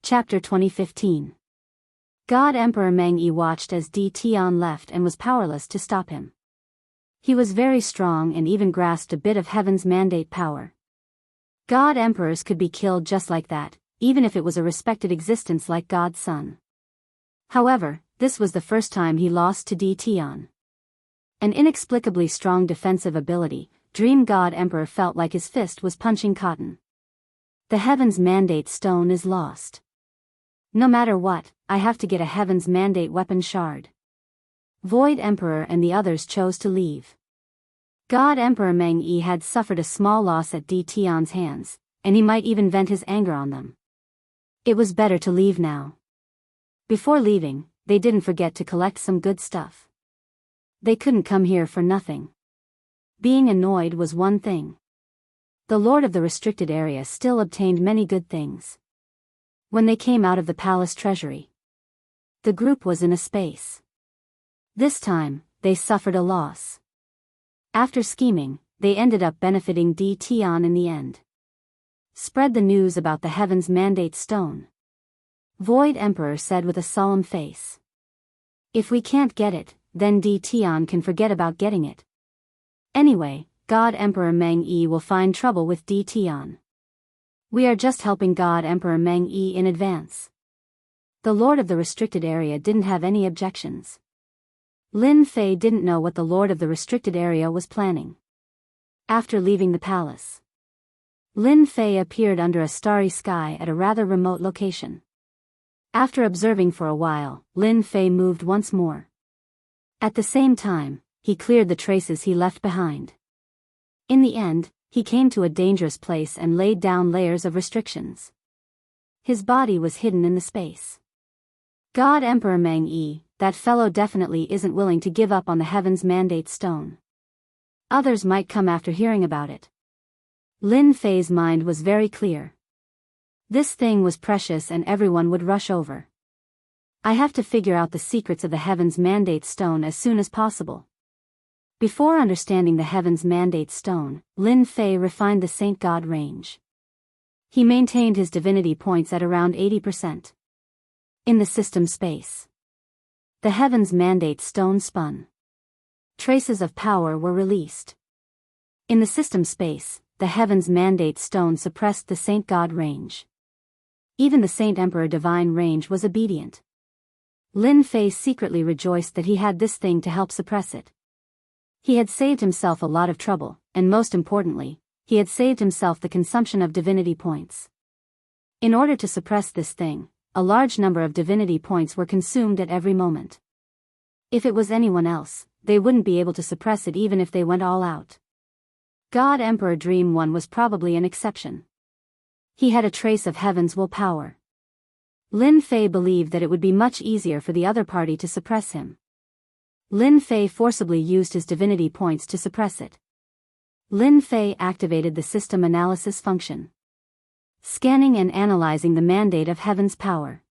Chapter 2015. God Emperor Meng Yi watched as Di Tian left and was powerless to stop him. He was very strong and even grasped a bit of heaven's mandate power. God Emperors could be killed just like that, even if it was a respected existence like God's son. However, this was the first time he lost to Di Tian. An inexplicably strong defensive ability, Dream God Emperor felt like his fist was punching cotton. The Heaven's Mandate Stone is lost. No matter what, I have to get a Heaven's Mandate weapon shard. Void Emperor and the others chose to leave. God Emperor Meng Yi had suffered a small loss at Di Tian's hands, and he might even vent his anger on them. It was better to leave now. Before leaving, they didn't forget to collect some good stuff. They couldn't come here for nothing. Being annoyed was one thing. The Lord of the restricted area still obtained many good things. When they came out of the palace treasury, the group was in a space. This time, they suffered a loss. After scheming, they ended up benefiting Di Tian in the end. Spread the news about the Heaven's Mandate Stone. Void Emperor said with a solemn face. If we can't get it, then Di Tian can forget about getting it. Anyway, God Emperor Meng Yi will find trouble with Di Tian. We are just helping God Emperor Meng Yi in advance. The Lord of the restricted area didn't have any objections. Lin Fei didn't know what the Lord of the restricted area was planning. After leaving the palace, Lin Fei appeared under a starry sky at a rather remote location. After observing for a while, Lin Fei moved once more. At the same time, he cleared the traces he left behind. In the end, he came to a dangerous place and laid down layers of restrictions. His body was hidden in the space. God Emperor Meng Yi, that fellow definitely isn't willing to give up on the Heaven's Mandate Stone. Others might come after hearing about it. Lin Fei's mind was very clear. This thing was precious and everyone would rush over. I have to figure out the secrets of the Heaven's Mandate Stone as soon as possible. Before understanding the Heaven's Mandate Stone, Lin Fei refined the Saint God range. He maintained his divinity points at around 80%. In the system space, the Heaven's Mandate Stone spun. Traces of power were released. In the system space, the Heaven's Mandate Stone suppressed the Saint God range. Even the Saint Emperor Divine range was obedient. Lin Fei secretly rejoiced that he had this thing to help suppress it. He had saved himself a lot of trouble, and most importantly, he had saved himself the consumption of divinity points. In order to suppress this thing, a large number of divinity points were consumed at every moment. If it was anyone else, they wouldn't be able to suppress it even if they went all out. God Emperor Dream One was probably an exception. He had a trace of Heaven's will power. Lin Fei believed that it would be much easier for the other party to suppress him. Lin Fei forcibly used his divinity points to suppress it. Lin Fei activated the system analysis function, scanning and analyzing the mandate of Heaven's power.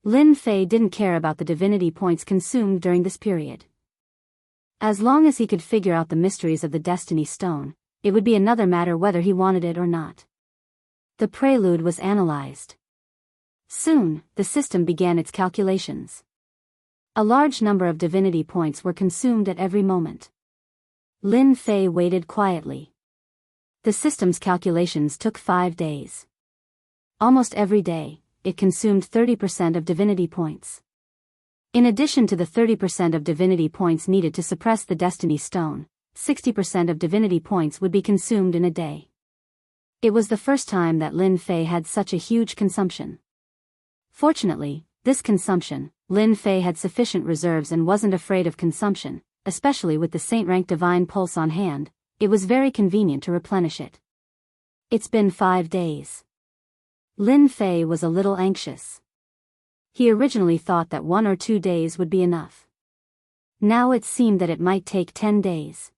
Lin Fei didn't care about the divinity points consumed during this period. As long as he could figure out the mysteries of the Destiny Stone, it would be another matter whether he wanted it or not. The prelude was analyzed. Soon, the system began its calculations. A large number of divinity points were consumed at every moment. Lin Fei waited quietly. The system's calculations took 5 days. Almost every day, it consumed 30% of divinity points. In addition to the 30% of divinity points needed to suppress the Destiny Stone, 60% of divinity points would be consumed in a day. It was the first time that Lin Fei had such a huge consumption. Fortunately, this consumption, Lin Fei had sufficient reserves and wasn't afraid of consumption, especially with the saint-rank divine pulse on hand. It was very convenient to replenish it. It's been 5 days. Lin Fei was a little anxious. He originally thought that 1 or 2 days would be enough. Now it seemed that it might take 10 days.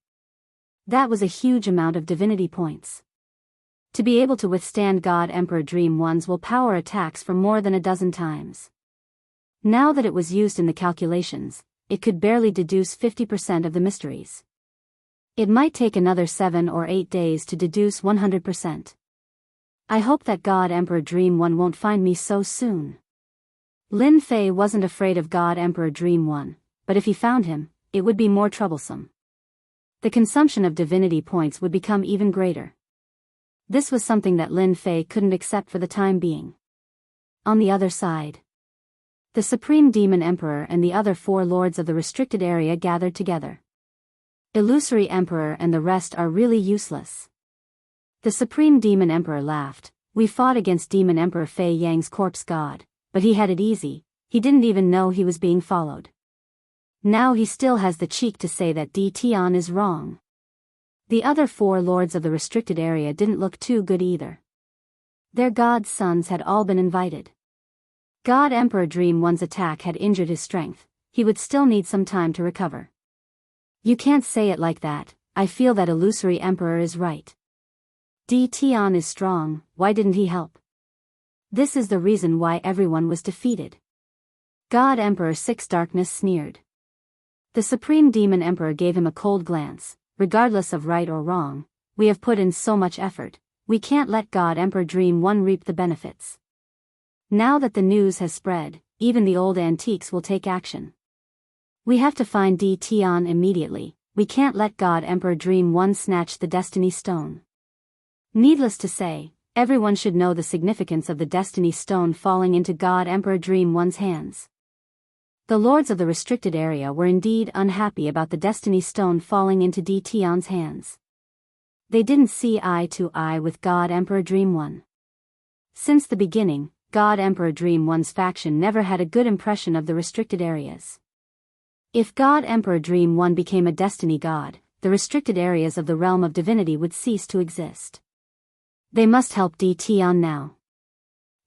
That was a huge amount of divinity points. To be able to withstand God Emperor Dream One's will power attacks for more than a dozen times. Now that it was used in the calculations, it could barely deduce 50% of the mysteries. It might take another 7 or 8 days to deduce 100%. I hope that God Emperor Dream One won't find me so soon. Lin Fei wasn't afraid of God Emperor Dream One, but if he found him, it would be more troublesome. The consumption of divinity points would become even greater. This was something that Lin Fei couldn't accept for the time being. On the other side, the Supreme Demon Emperor and the other 4 lords of the restricted area gathered together. Illusory Emperor and the rest are really useless. The Supreme Demon Emperor laughed. We fought against Demon Emperor Fei Yang's corpse god, but he had it easy. He didn't even know he was being followed. Now he still has the cheek to say that Di Tian is wrong. The other 4 lords of the restricted area didn't look too good either. Their god's sons had all been invited. God Emperor Dream One's attack had injured his strength. He would still need some time to recover. You can't say it like that. I feel that Illusory Emperor is right. Di Tian is strong, why didn't he help? This is the reason why everyone was defeated. God Emperor Six Darkness sneered. The Supreme Demon Emperor gave him a cold glance. Regardless of right or wrong, we have put in so much effort, we can't let God Emperor Dream One reap the benefits. Now that the news has spread, even the old antiques will take action. We have to find Di Tian immediately. We can't let God Emperor Dream One snatch the Destiny Stone. Needless to say, everyone should know the significance of the Destiny Stone falling into God Emperor Dream One's hands. The lords of the restricted area were indeed unhappy about the Destiny Stone falling into Di Tian's hands. They didn't see eye to eye with God Emperor Dream One. Since the beginning, God Emperor Dream One's faction never had a good impression of the restricted areas. If God Emperor Dream One became a destiny god, the restricted areas of the realm of divinity would cease to exist. They must help Di Tian now.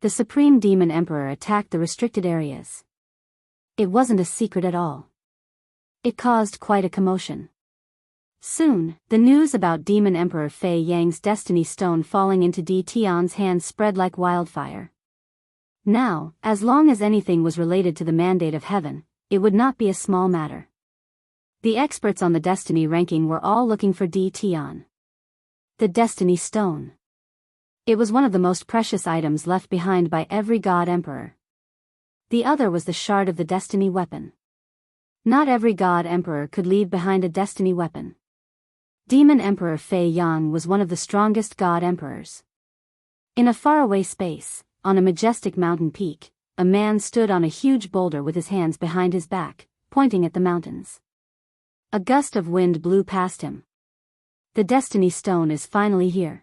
The Supreme Demon Emperor attacked the restricted areas. It wasn't a secret at all. It caused quite a commotion. Soon, the news about Demon Emperor Fei Yang's Destiny Stone falling into Di Tian's hands spread like wildfire. Now, as long as anything was related to the mandate of heaven, it would not be a small matter. The experts on the Destiny ranking were all looking for Di Tian. The Destiny Stone. It was one of the most precious items left behind by every God Emperor. The other was the shard of the Destiny weapon. Not every God Emperor could leave behind a Destiny weapon. Demon Emperor Fei Yang was one of the strongest God Emperors. In a faraway space, on a majestic mountain peak, a man stood on a huge boulder with his hands behind his back, pointing at the mountains. A gust of wind blew past him. The Destiny Stone is finally here.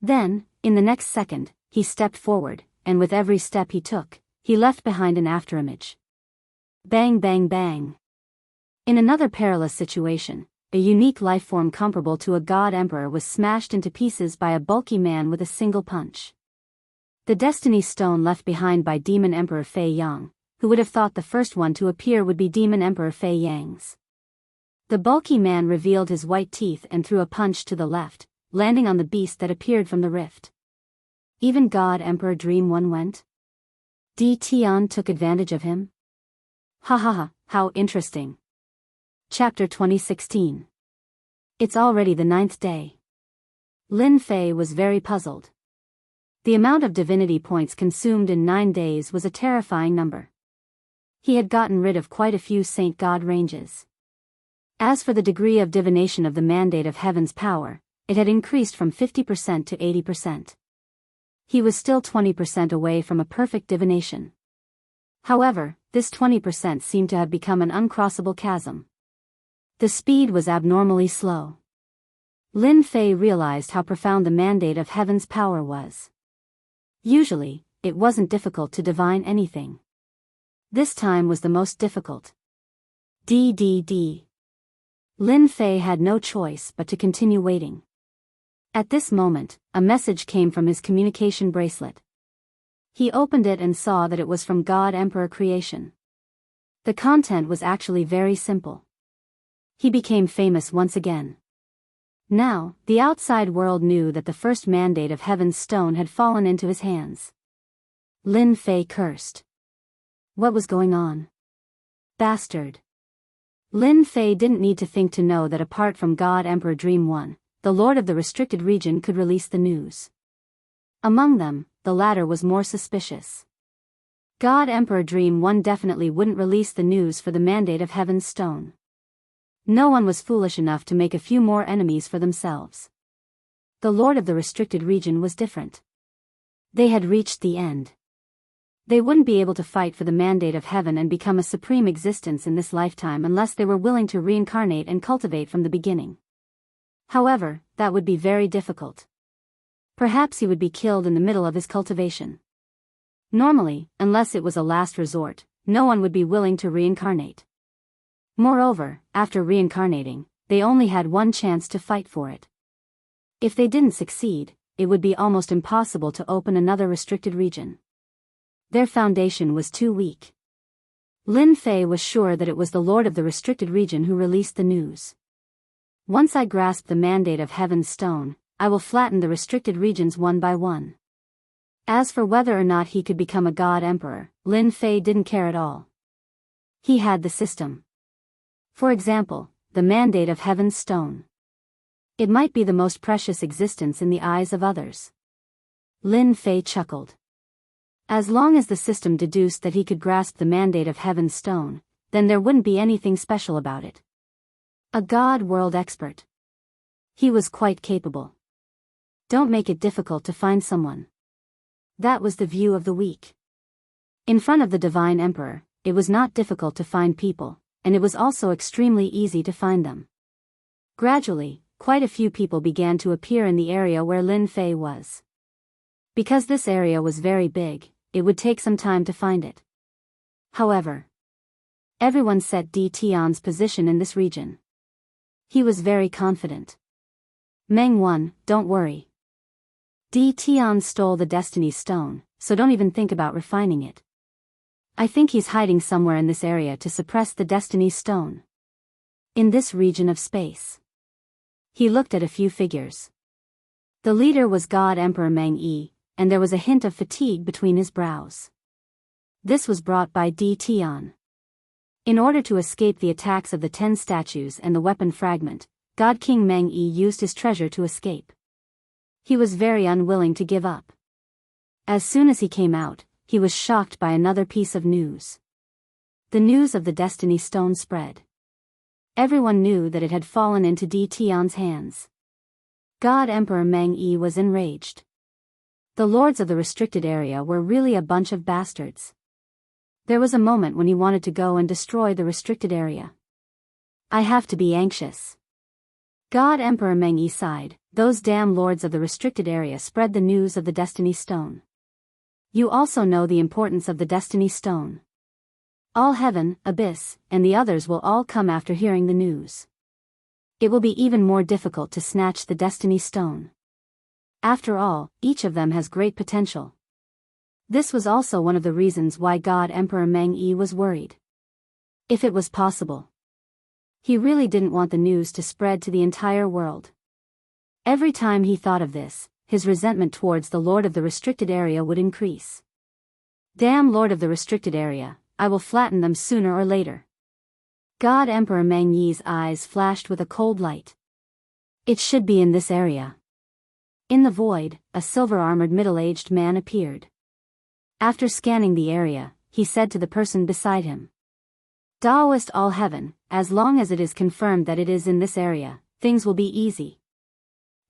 Then, in the next second, he stepped forward, and with every step he took, he left behind an afterimage. Bang bang bang. In another perilous situation, a unique lifeform comparable to a God Emperor was smashed into pieces by a bulky man with a single punch. The Destiny Stone left behind by Demon Emperor Fei Yang, who would have thought the first one to appear would be Demon Emperor Fei Yang's. The bulky man revealed his white teeth and threw a punch to the left, landing on the beast that appeared from the rift. Even God Emperor Dream One went. Di Tian took advantage of him. Ha ha ha, how interesting. Chapter 2016. It's already the 9th day. Lin Fei was very puzzled. The amount of divinity points consumed in 9 days was a terrifying number. He had gotten rid of quite a few Saint God ranges. As for the degree of divination of the mandate of heaven's power, it had increased from 50% to 80%. He was still 20% away from a perfect divination. However, this 20% seemed to have become an uncrossable chasm. The speed was abnormally slow. Lin Fei realized how profound the mandate of heaven's power was. Usually, it wasn't difficult to divine anything. This time was the most difficult. D. Lin Fei had no choice but to continue waiting. At this moment, a message came from his communication bracelet. He opened it and saw that it was from God Emperor Creation. The content was actually very simple. He became famous once again. Now, the outside world knew that the first mandate of Heaven's Stone had fallen into his hands. Lin Fei cursed. What was going on? Bastard. Lin Fei didn't need to think to know that apart from God Emperor Dream One, the Lord of the restricted region could release the news. Among them, the latter was more suspicious. God Emperor Dream 1 definitely wouldn't release the news for the mandate of Heaven's Stone. No one was foolish enough to make a few more enemies for themselves. The Lord of the Restricted Region was different. They had reached the end. They wouldn't be able to fight for the mandate of heaven and become a supreme existence in this lifetime unless they were willing to reincarnate and cultivate from the beginning. However, that would be very difficult. Perhaps he would be killed in the middle of his cultivation. Normally, unless it was a last resort, no one would be willing to reincarnate. Moreover, after reincarnating, they only had one chance to fight for it. If they didn't succeed, it would be almost impossible to open another restricted region. Their foundation was too weak. Lin Fei was sure that it was the Lord of the Restricted Region who released the news. Once I grasp the mandate of Heaven's Stone, I will flatten the restricted regions one by one. As for whether or not he could become a God Emperor, Lin Fei didn't care at all. He had the system. For example, the mandate of Heaven's Stone. It might be the most precious existence in the eyes of others. Lin Fei chuckled. As long as the system deduced that he could grasp the mandate of Heaven's Stone, then there wouldn't be anything special about it. A God world expert. He was quite capable. Don't make it difficult to find someone. That was the view of the weak. In front of the Divine Emperor, it was not difficult to find people, and it was also extremely easy to find them. Gradually, quite a few people began to appear in the area where Lin Fei was. Because this area was very big, it would take some time to find it. However, everyone set Di Tian's position in this region. He was very confident. Meng 1, don't worry. Di Tian stole the Destiny Stone, so don't even think about refining it. I think he's hiding somewhere in this area to suppress the Destiny Stone. In this region of space. He looked at a few figures. The leader was God Emperor Meng Yi, and there was a hint of fatigue between his brows. This was brought by Di Tian. In order to escape the attacks of the 10 statues and the weapon fragment, God King Meng Yi used his treasure to escape. He was very unwilling to give up. As soon as he came out, he was shocked by another piece of news. The news of the Destiny Stone spread. Everyone knew that it had fallen into Di Tian's hands. God Emperor Meng Yi was enraged. The lords of the restricted area were really a bunch of bastards. There was a moment when he wanted to go and destroy the restricted area. I have to be anxious. God Emperor Meng Yi sighed. Those damn lords of the restricted area spread the news of the Destiny Stone. You also know the importance of the Destiny Stone. All heaven, abyss, and the others will all come after hearing the news. It will be even more difficult to snatch the Destiny Stone. After all, each of them has great potential. This was also one of the reasons why God Emperor Meng Yi was worried. If it was possible. He really didn't want the news to spread to the entire world. Every time he thought of this, his resentment towards the Lord of the Restricted Area would increase. Damn Lord of the Restricted Area, I will flatten them sooner or later. God Emperor Meng Yi's eyes flashed with a cold light. It should be in this area. In the void, a silver-armored middle-aged man appeared. After scanning the area, he said to the person beside him. Daoist all heaven, as long as it is confirmed that it is in this area, things will be easy.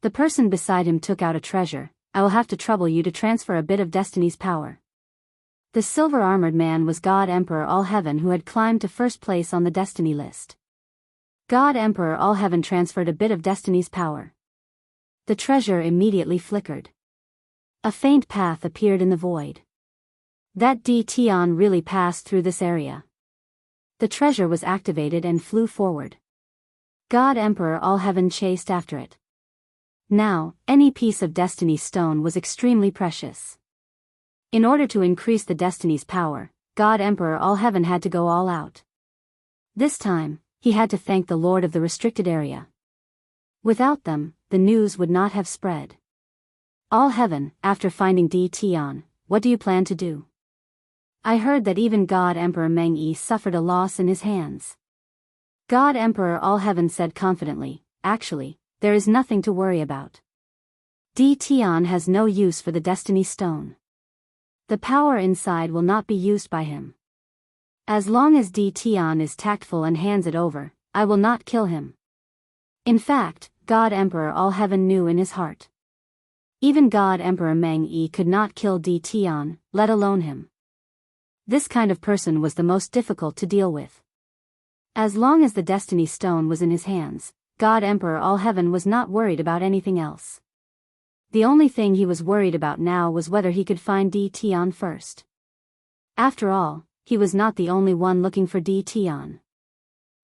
The person beside him took out a treasure. I will have to trouble you to transfer a bit of destiny's power. The silver-armored man was God Emperor All Heaven, who had climbed to first place on the destiny list. God Emperor All Heaven transferred a bit of destiny's power. The treasure immediately flickered. A faint path appeared in the void. That Di Tian really passed through this area. The treasure was activated and flew forward. God Emperor All Heaven chased after it. Now, any piece of Destiny's stone was extremely precious. In order to increase the Destiny's power, God Emperor All Heaven had to go all out. This time, he had to thank the Lord of the Restricted Area. Without them, the news would not have spread. All Heaven, after finding Di Tian, what do you plan to do? I heard that even God Emperor Meng Yi suffered a loss in his hands. God Emperor All Heaven said confidently, actually, there is nothing to worry about. Di Tian has no use for the Destiny Stone. The power inside will not be used by him. As long as Di Tian is tactful and hands it over, I will not kill him. In fact, God Emperor All Heaven knew in his heart. Even God Emperor Meng Yi could not kill Di Tian, let alone him. This kind of person was the most difficult to deal with. As long as the Destiny Stone was in his hands, God Emperor All Heaven was not worried about anything else. The only thing he was worried about now was whether he could find Di Tian first. After all, he was not the only one looking for Di Tian.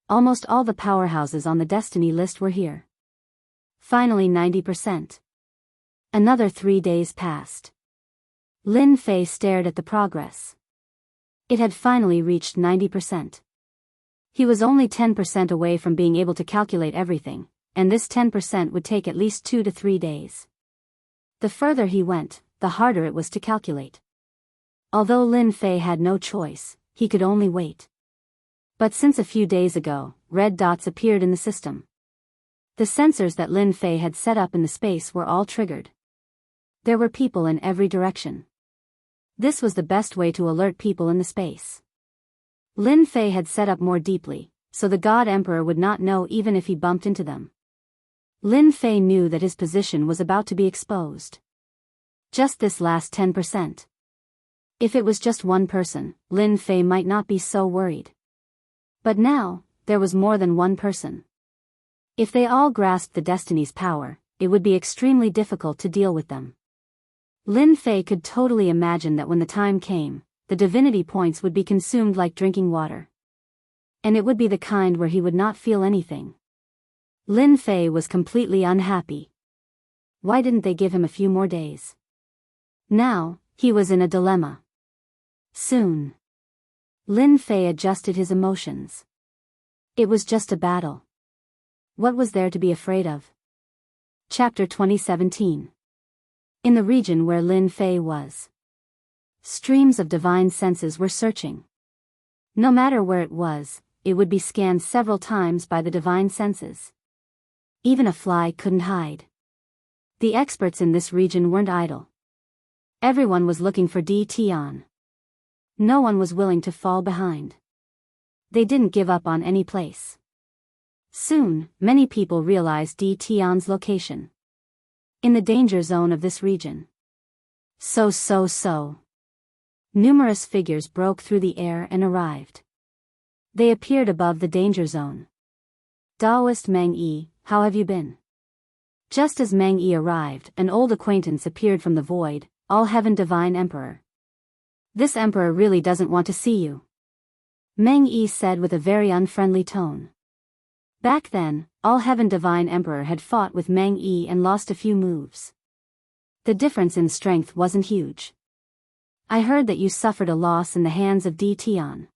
Almost all the powerhouses on the Destiny list were here. Finally 90%. Another 3 days passed. Lin Fei stared at the progress. It had finally reached 90%. He was only 10% away from being able to calculate everything, and this 10% would take at least 2 to 3 days. The further he went, the harder it was to calculate. Although Lin Fei had no choice, he could only wait. But since a few days ago, red dots appeared in the system. The sensors that Lin Fei had set up in the space were all triggered. There were people in every direction. This was the best way to alert people in the space. Lin Fei had set up more deeply, so the God Emperor would not know even if he bumped into them. Lin Fei knew that his position was about to be exposed. Just this last 10%. If it was just one person, Lin Fei might not be so worried. But now, there was more than one person. If they all grasped the Destiny's power, it would be extremely difficult to deal with them. Lin Fei could totally imagine that when the time came, the divinity points would be consumed like drinking water. And it would be the kind where he would not feel anything. Lin Fei was completely unhappy. Why didn't they give him a few more days? Now, he was in a dilemma. Soon. Lin Fei adjusted his emotions. It was just a battle. What was there to be afraid of? Chapter 2017. In the region where Lin Fei was, streams of divine senses were searching. No matter where it was, it would be scanned several times by the divine senses. Even a fly couldn't hide. The experts in this region weren't idle. Everyone was looking for Di Tian. No one was willing to fall behind. They didn't give up on any place. Soon, many people realized Di Tian's location. In the danger zone of this region. So. Numerous figures broke through the air and arrived. They appeared above the danger zone. Daoist Meng Yi, how have you been? Just as Meng Yi arrived, an old acquaintance appeared from the void, All Heaven Divine Emperor. This emperor really doesn't want to see you. Meng Yi said with a very unfriendly tone. Back then, All Heaven Divine Emperor had fought with Meng Yi and lost a few moves. The difference in strength wasn't huge. I heard that you suffered a loss in the hands of Di Tian.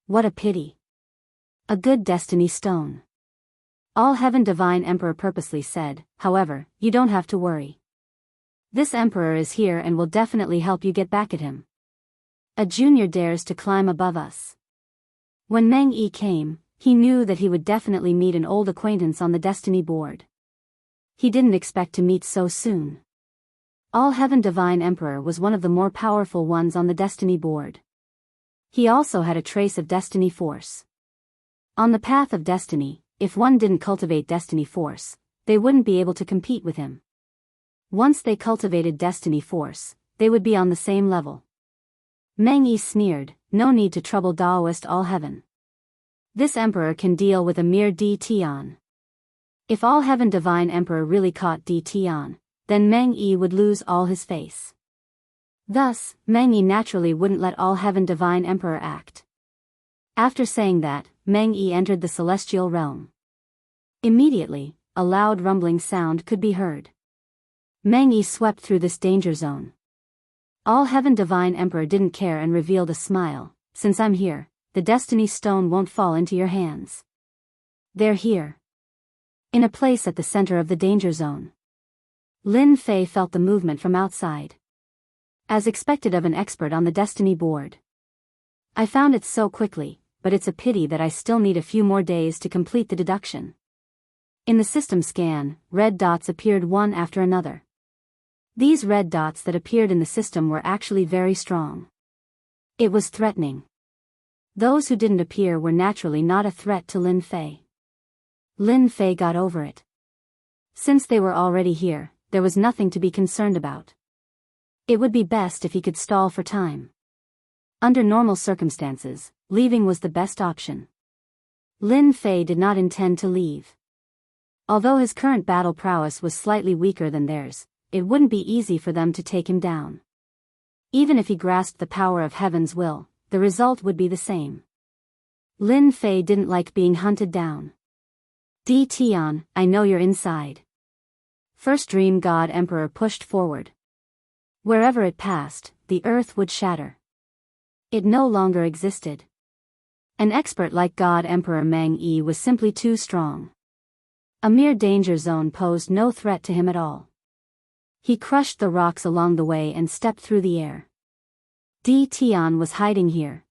What a pity. A good destiny stone. All Heaven Divine Emperor purposely said, however, you don't have to worry. This emperor is here and will definitely help you get back at him. A junior dares to climb above us. When Meng Yi came, he knew that he would definitely meet an old acquaintance on the destiny board. He didn't expect to meet so soon. All Heaven Divine Emperor was one of the more powerful ones on the destiny board. He also had a trace of destiny force. On the path of destiny, if one didn't cultivate destiny force, they wouldn't be able to compete with him. Once they cultivated destiny force, they would be on the same level. Meng Yi sneered, no need to trouble Daoist All Heaven. This emperor can deal with a mere Di Tian. If All Heaven Divine Emperor really caught Di Tian, then Meng Yi would lose all his face. Thus, Meng Yi naturally wouldn't let All Heaven Divine Emperor act. After saying that, Meng Yi entered the celestial realm. Immediately, a loud rumbling sound could be heard. Meng Yi swept through this danger zone. All Heaven Divine Emperor didn't care and revealed a smile. Since I'm here, the destiny stone won't fall into your hands. They're here. In a place at the center of the danger zone. Lin Fei felt the movement from outside. As expected of an expert on the destiny board. I found it so quickly, but it's a pity that I still need a few more days to complete the deduction. In the system scan, red dots appeared one after another. These red dots that appeared in the system were actually very strong. It was threatening. Those who didn't appear were naturally not a threat to Lin Fei. Lin Fei got over it. Since they were already here, there was nothing to be concerned about. It would be best if he could stall for time. Under normal circumstances, leaving was the best option. Lin Fei did not intend to leave. Although his current battle prowess was slightly weaker than theirs, it wouldn't be easy for them to take him down. Even if he grasped the power of heaven's will, the result would be the same. Lin Fei didn't like being hunted down. Di Tian, I know you're inside. First Dream God Emperor pushed forward. Wherever it passed, the earth would shatter. It no longer existed. An expert like God Emperor Meng Yi was simply too strong. A mere danger zone posed no threat to him at all. He crushed the rocks along the way and stepped through the air. Di Tian was hiding here.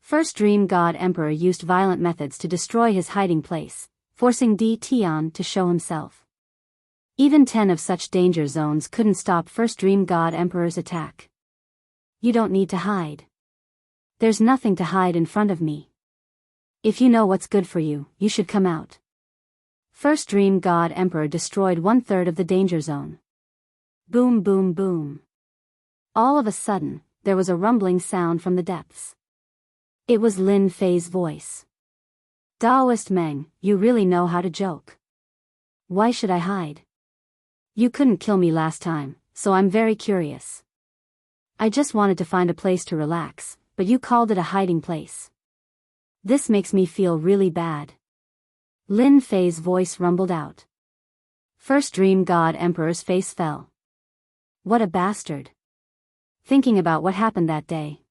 First Dream God Emperor used violent methods to destroy his hiding place, forcing Di Tian to show himself. Even 10 of such danger zones couldn't stop First Dream God Emperor's attack. You don't need to hide. There's nothing to hide in front of me. If you know what's good for you, you should come out. First Dream God Emperor destroyed 1/3 of the danger zone. Boom boom boom. All of a sudden, there was a rumbling sound from the depths. It was Lin Fei's voice. Daoist Meng, you really know how to joke. Why should I hide? You couldn't kill me last time, so I'm very curious. I just wanted to find a place to relax, but you called it a hiding place. This makes me feel really bad. Lin Fei's voice rumbled out. First Dream God Emperor's face fell. What a bastard. Thinking about what happened that day.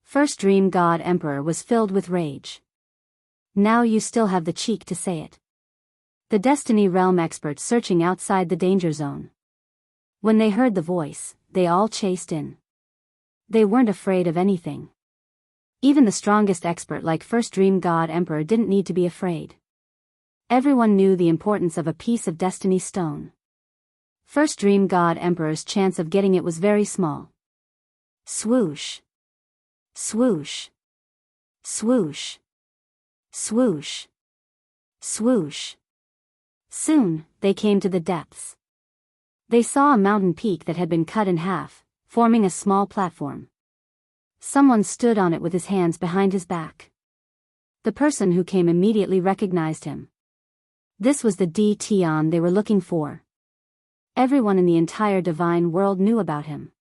First Dream God Emperor was filled with rage. Now you still have the cheek to say it. The Destiny Realm experts searching outside the danger zone. When they heard the voice, they all chased in. They weren't afraid of anything. Even the strongest expert like First Dream God Emperor didn't need to be afraid. Everyone knew the importance of a piece of Destiny Stone. First Dream God Emperor's chance of getting it was very small. Swoosh. Swoosh. Swoosh. Swoosh. Swoosh. Soon, they came to the depths. They saw a mountain peak that had been cut in half, forming a small platform. Someone stood on it with his hands behind his back. The person who came immediately recognized him. This was the Di Tian they were looking for. Everyone in the entire divine world knew about him.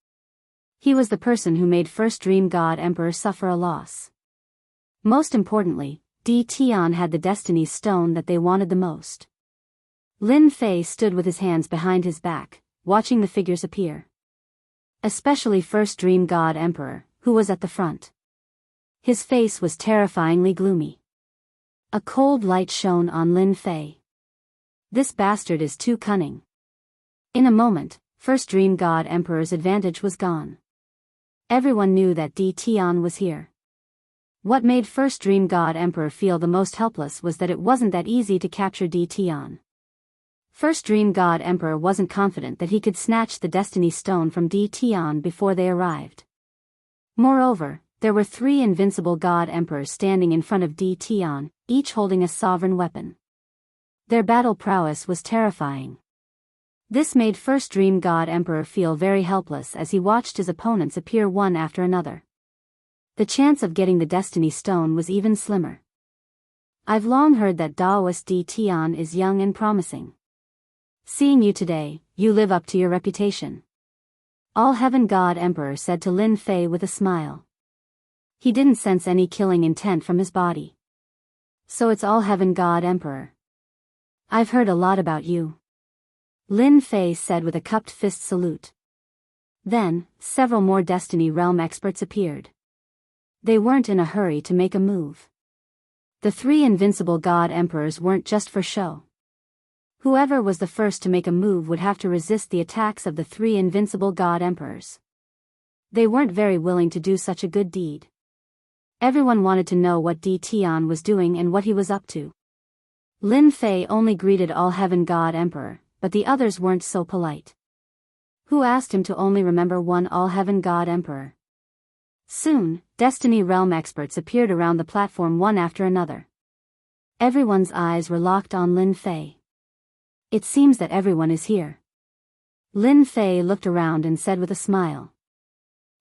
He was the person who made First Dream God Emperor suffer a loss. Most importantly, Di Tian had the Destiny Stone that they wanted the most. Lin Fei stood with his hands behind his back, watching the figures appear. Especially First Dream God Emperor, who was at the front. His face was terrifyingly gloomy. A cold light shone on Lin Fei. This bastard is too cunning. In a moment, First Dream God Emperor's advantage was gone. Everyone knew that Di Tian was here. What made First Dream God Emperor feel the most helpless was that it wasn't that easy to capture Di Tian. First Dream God Emperor wasn't confident that he could snatch the Destiny Stone from Di Tian before they arrived. Moreover, there were 3 invincible God Emperors standing in front of Di Tian, each holding a sovereign weapon. Their battle prowess was terrifying. This made First Dream God Emperor feel very helpless as he watched his opponents appear one after another. The chance of getting the Destiny Stone was even slimmer. I've long heard that Daoist Di Tian is young and promising. Seeing you today, you live up to your reputation. All Heaven God Emperor said to Lin Fei with a smile. He didn't sense any killing intent from his body. So it's All Heaven God Emperor. I've heard a lot about you. Lin Fei said with a cupped fist salute. Then, several more Destiny Realm experts appeared. They weren't in a hurry to make a move. The 3 invincible God Emperors weren't just for show. Whoever was the first to make a move would have to resist the attacks of the 3 invincible God Emperors. They weren't very willing to do such a good deed. Everyone wanted to know what Di Tian was doing and what he was up to. Lin Fei only greeted All Heaven God Emperor, but the others weren't so polite. Who asked him to only remember one all-heaven god emperor? Soon, Destiny Realm experts appeared around the platform one after another. Everyone's eyes were locked on Lin Fei. It seems that everyone is here. Lin Fei looked around and said with a smile.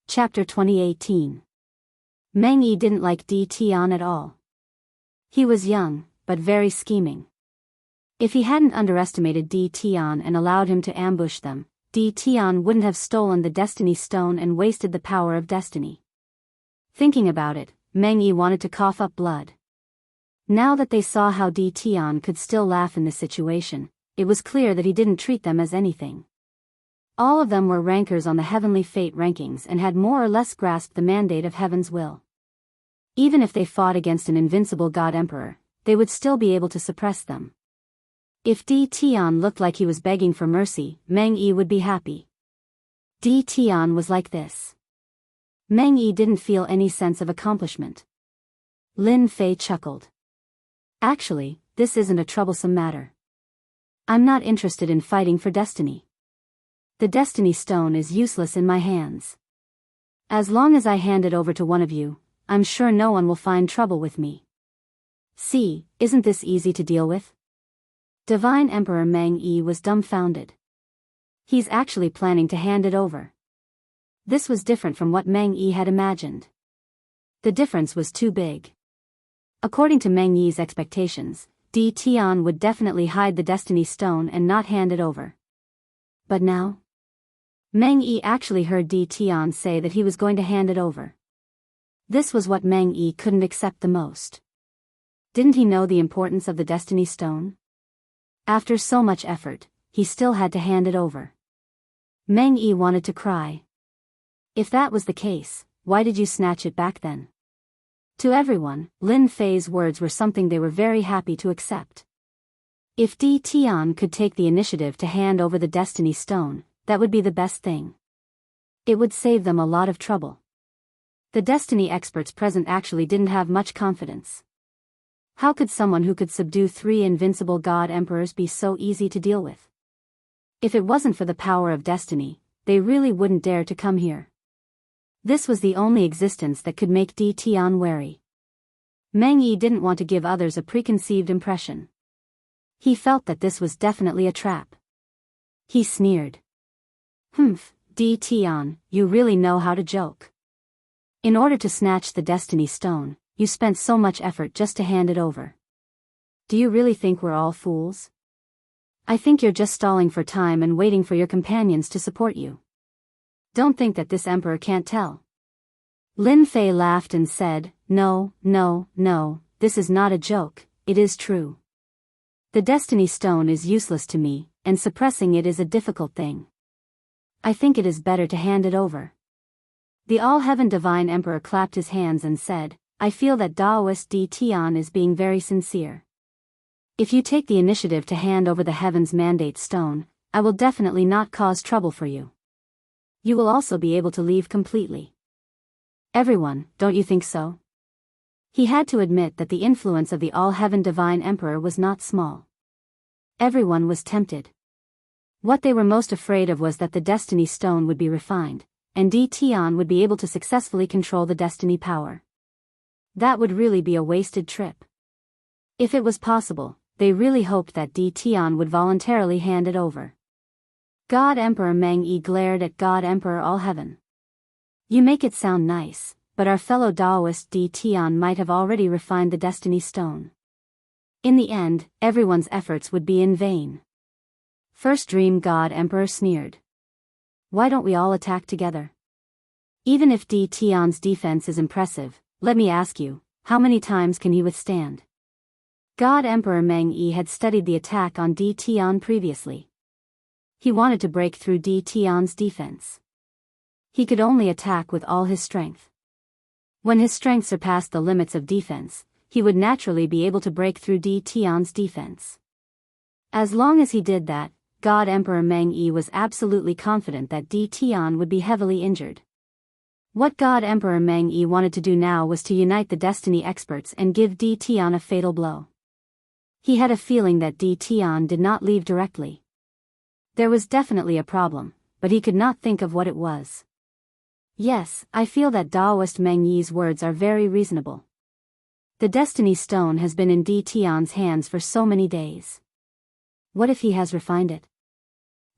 Chapter 2018. Meng Yi didn't like Di Tian at all. He was young, but very scheming. If he hadn't underestimated Di Tian and allowed him to ambush them, Di Tian wouldn't have stolen the Destiny Stone and wasted the power of destiny. Thinking about it, Meng Yi wanted to cough up blood. Now that they saw how Di Tian could still laugh in this situation, it was clear that he didn't treat them as anything. All of them were rankers on the Heavenly Fate rankings and had more or less grasped the mandate of Heaven's will. Even if they fought against an invincible God Emperor, they would still be able to suppress them. If Di Tian looked like he was begging for mercy, Meng Yi would be happy. Di Tian was like this. Meng Yi didn't feel any sense of accomplishment. Lin Fei chuckled. Actually, this isn't a troublesome matter. I'm not interested in fighting for destiny. The Destiny Stone is useless in my hands. As long as I hand it over to one of you, I'm sure no one will find trouble with me. See, isn't this easy to deal with? Divine Emperor Meng Yi was dumbfounded. He's actually planning to hand it over. This was different from what Meng Yi had imagined. The difference was too big. According to Meng Yi's expectations, Di Tian would definitely hide the Destiny Stone and not hand it over. But now? Meng Yi actually heard Di Tian say that he was going to hand it over. This was what Meng Yi couldn't accept the most. Didn't he know the importance of the Destiny Stone? After so much effort, he still had to hand it over. Meng Yi wanted to cry. If that was the case, why did you snatch it back then? To everyone, Lin Fei's words were something they were very happy to accept. If Di Tian could take the initiative to hand over the Destiny Stone, that would be the best thing. It would save them a lot of trouble. The Destiny experts present actually didn't have much confidence. How could someone who could subdue 3 invincible god emperors be so easy to deal with? If it wasn't for the power of destiny, they really wouldn't dare to come here. This was the only existence that could make Di Tian wary. Meng Yi didn't want to give others a preconceived impression. He felt that this was definitely a trap. He sneered. Humph, Di Tian, you really know how to joke. In order to snatch the Destiny Stone, you spent so much effort just to hand it over. Do you really think we're all fools? I think you're just stalling for time and waiting for your companions to support you. Don't think that this emperor can't tell. Lin Fei laughed and said, No, this is not a joke, it is true. The Destiny Stone is useless to me, and suppressing it is a difficult thing. I think it is better to hand it over. The All-Heaven Divine Emperor clapped his hands and said, I feel that Daoist Di Tian is being very sincere. If you take the initiative to hand over the Heaven's Mandate Stone, I will definitely not cause trouble for you. You will also be able to leave completely. Everyone, don't you think so? He had to admit that the influence of the All-Heaven Divine Emperor was not small. Everyone was tempted. What they were most afraid of was that the Destiny Stone would be refined, and Di Tian would be able to successfully control the Destiny power. That would really be a wasted trip. If it was possible, they really hoped that Di Tian would voluntarily hand it over. God Emperor Meng Yi glared at God Emperor All-Heaven. You make it sound nice, but our fellow Daoist Di Tian might have already refined the Destiny Stone. In the end, everyone's efforts would be in vain. First Dream God Emperor sneered. Why don't we all attack together? Even if Di Tian's defense is impressive, let me ask you, how many times can he withstand? God Emperor Meng Yi had studied the attack on Di Tian previously. He wanted to break through Di Tian's defense. He could only attack with all his strength. When his strength surpassed the limits of defense, he would naturally be able to break through Di Tian's defense. As long as he did that, God Emperor Meng Yi was absolutely confident that Di Tian would be heavily injured. What God Emperor Meng Yi wanted to do now was to unite the Destiny experts and give Di Tian a fatal blow. He had a feeling that Di Tian did not leave directly. There was definitely a problem, but he could not think of what it was. Yes, I feel that Daoist Meng Yi's words are very reasonable. The Destiny Stone has been in Di Tian's hands for so many days. What if he has refined it?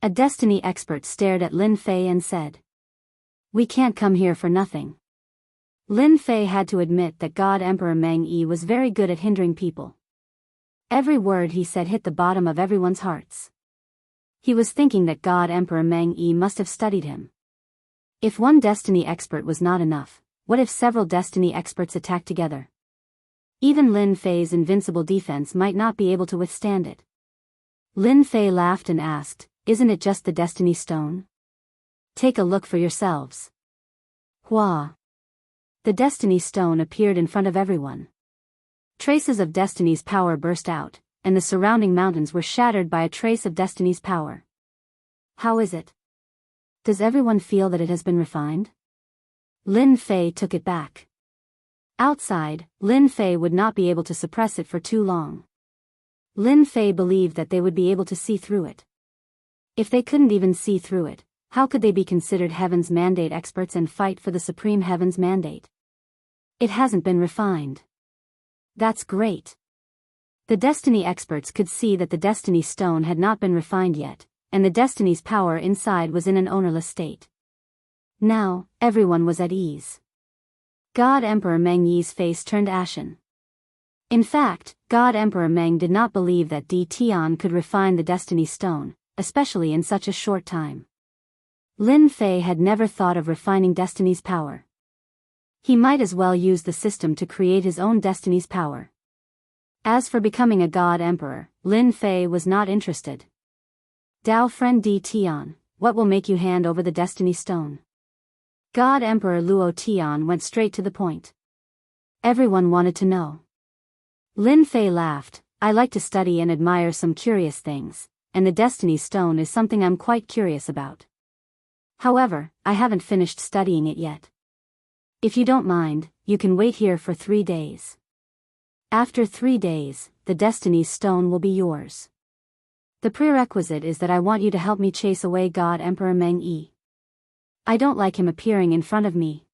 A Destiny expert stared at Lin Fei and said, "We can't come here for nothing." Lin Fei had to admit that God Emperor Meng Yi was very good at hindering people. Every word he said hit the bottom of everyone's hearts. He was thinking that God Emperor Meng Yi must have studied him. If one Destiny expert was not enough, what if several Destiny experts attacked together? Even Lin Fei's invincible defense might not be able to withstand it. Lin Fei laughed and asked, "Isn't it just the Destiny Stone? Take a look for yourselves." Hua! The Destiny Stone appeared in front of everyone. Traces of Destiny's power burst out, and the surrounding mountains were shattered by a trace of Destiny's power. How is it? Does everyone feel that it has been refined? Lin Fei took it back. Outside, Lin Fei would not be able to suppress it for too long. Lin Fei believed that they would be able to see through it. If they couldn't even see through it, how could they be considered Heaven's Mandate experts and fight for the Supreme Heaven's Mandate? It hasn't been refined. That's great. The Destiny experts could see that the Destiny Stone had not been refined yet, and the Destiny's power inside was in an ownerless state. Now, everyone was at ease. God Emperor Meng Yi's face turned ashen. In fact, God Emperor Meng did not believe that Di Tian could refine the Destiny Stone, especially in such a short time. Lin Fei had never thought of refining Destiny's power. He might as well use the system to create his own Destiny's power. As for becoming a God Emperor, Lin Fei was not interested. Dao friend Di Tian, what will make you hand over the Destiny Stone? God Emperor Luo Tian went straight to the point. Everyone wanted to know. Lin Fei laughed, "I like to study and admire some curious things, and the Destiny Stone is something I'm quite curious about. However, I haven't finished studying it yet. If you don't mind, you can wait here for 3 days. After 3 days, the Destiny's Stone will be yours. The prerequisite is that I want you to help me chase away God Emperor Meng Yi. I don't like him appearing in front of me."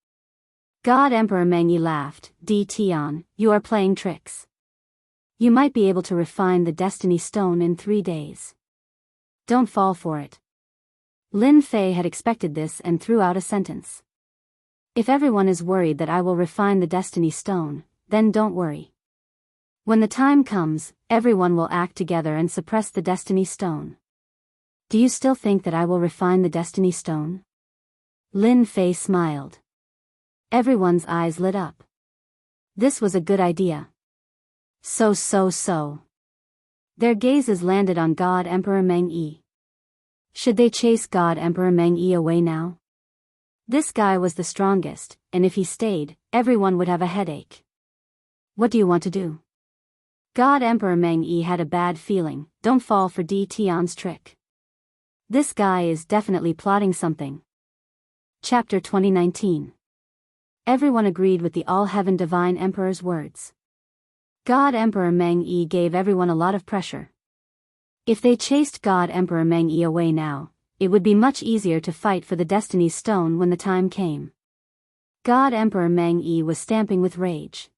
God Emperor Meng Yi laughed, "Di Tian, you are playing tricks. You might be able to refine the Destiny Stone in 3 days. Don't fall for it." Lin Fei had expected this and threw out a sentence. "If everyone is worried that I will refine the Destiny Stone, then don't worry. When the time comes, everyone will act together and suppress the Destiny Stone. Do you still think that I will refine the Destiny Stone?" Lin Fei smiled. Everyone's eyes lit up. This was a good idea. So. Their gazes landed on God Emperor Meng Yi. Should they chase God Emperor Meng Yi away now? This guy was the strongest, and if he stayed, everyone would have a headache. What do you want to do? God Emperor Meng Yi had a bad feeling. Don't fall for Di Tian's trick. This guy is definitely plotting something. Chapter 2019. Everyone agreed with the All-Heaven Divine Emperor's words. God Emperor Meng Yi gave everyone a lot of pressure. If they chased God Emperor Meng Yi away now, it would be much easier to fight for the Destiny's Stone when the time came. God Emperor Meng Yi was stamping with rage.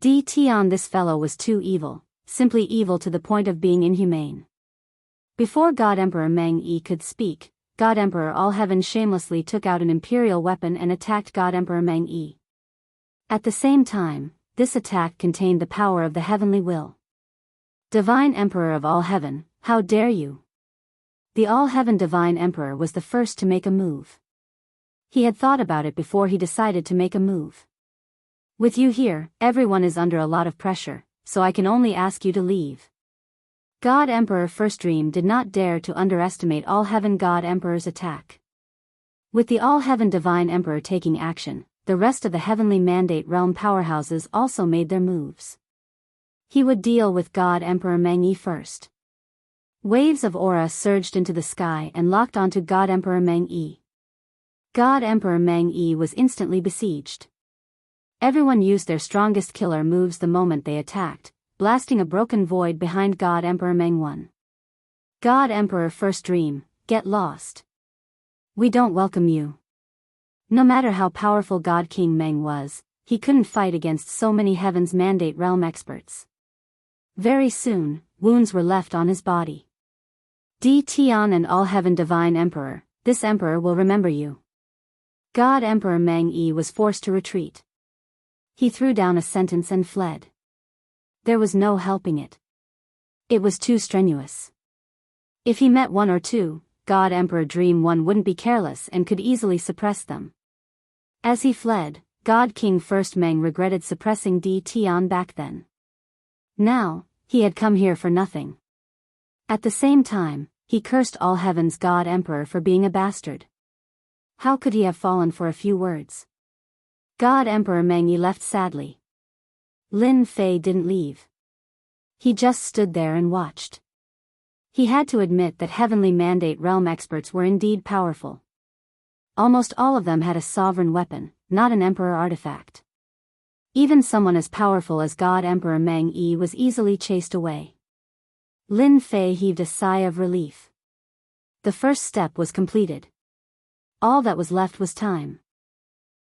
Di Tian, this fellow was too evil, simply evil to the point of being inhumane. Before God Emperor Meng Yi could speak, God Emperor All-Heaven shamelessly took out an imperial weapon and attacked God Emperor Meng Yi. At the same time, this attack contained the power of the heavenly will. Divine Emperor of all heaven, how dare you? The All-Heaven Divine Emperor was the first to make a move. He had thought about it before he decided to make a move. With you here, everyone is under a lot of pressure, so I can only ask you to leave. God Emperor First Dream did not dare to underestimate All-Heaven God Emperor's attack. With the All-Heaven Divine Emperor taking action, the rest of the Heavenly Mandate Realm powerhouses also made their moves. He would deal with God Emperor Meng Yi first. Waves of aura surged into the sky and locked onto God Emperor Meng Yi. God Emperor Meng Yi was instantly besieged. Everyone used their strongest killer moves the moment they attacked, blasting a broken void behind God Emperor Meng 1. God Emperor First Dream, get lost. We don't welcome you. No matter how powerful God King Meng was, he couldn't fight against so many Heaven's Mandate Realm experts. Very soon, wounds were left on his body. Di Tian and All Heaven Divine Emperor, this emperor will remember you. God Emperor Meng Yi was forced to retreat. He threw down a sentence and fled. There was no helping it. It was too strenuous. If he met one or two, God Emperor Dream One wouldn't be careless and could easily suppress them. As he fled, God King First Meng regretted suppressing Di Tian back then. Now, he had come here for nothing. At the same time, he cursed All Heaven's God Emperor for being a bastard. How could he have fallen for a few words? God Emperor Meng Yi left sadly. Lin Fei didn't leave. He just stood there and watched. He had to admit that Heavenly Mandate Realm experts were indeed powerful. Almost all of them had a sovereign weapon, not an emperor artifact. Even someone as powerful as God Emperor Meng Yi was easily chased away. Lin Fei heaved a sigh of relief. The first step was completed. All that was left was time.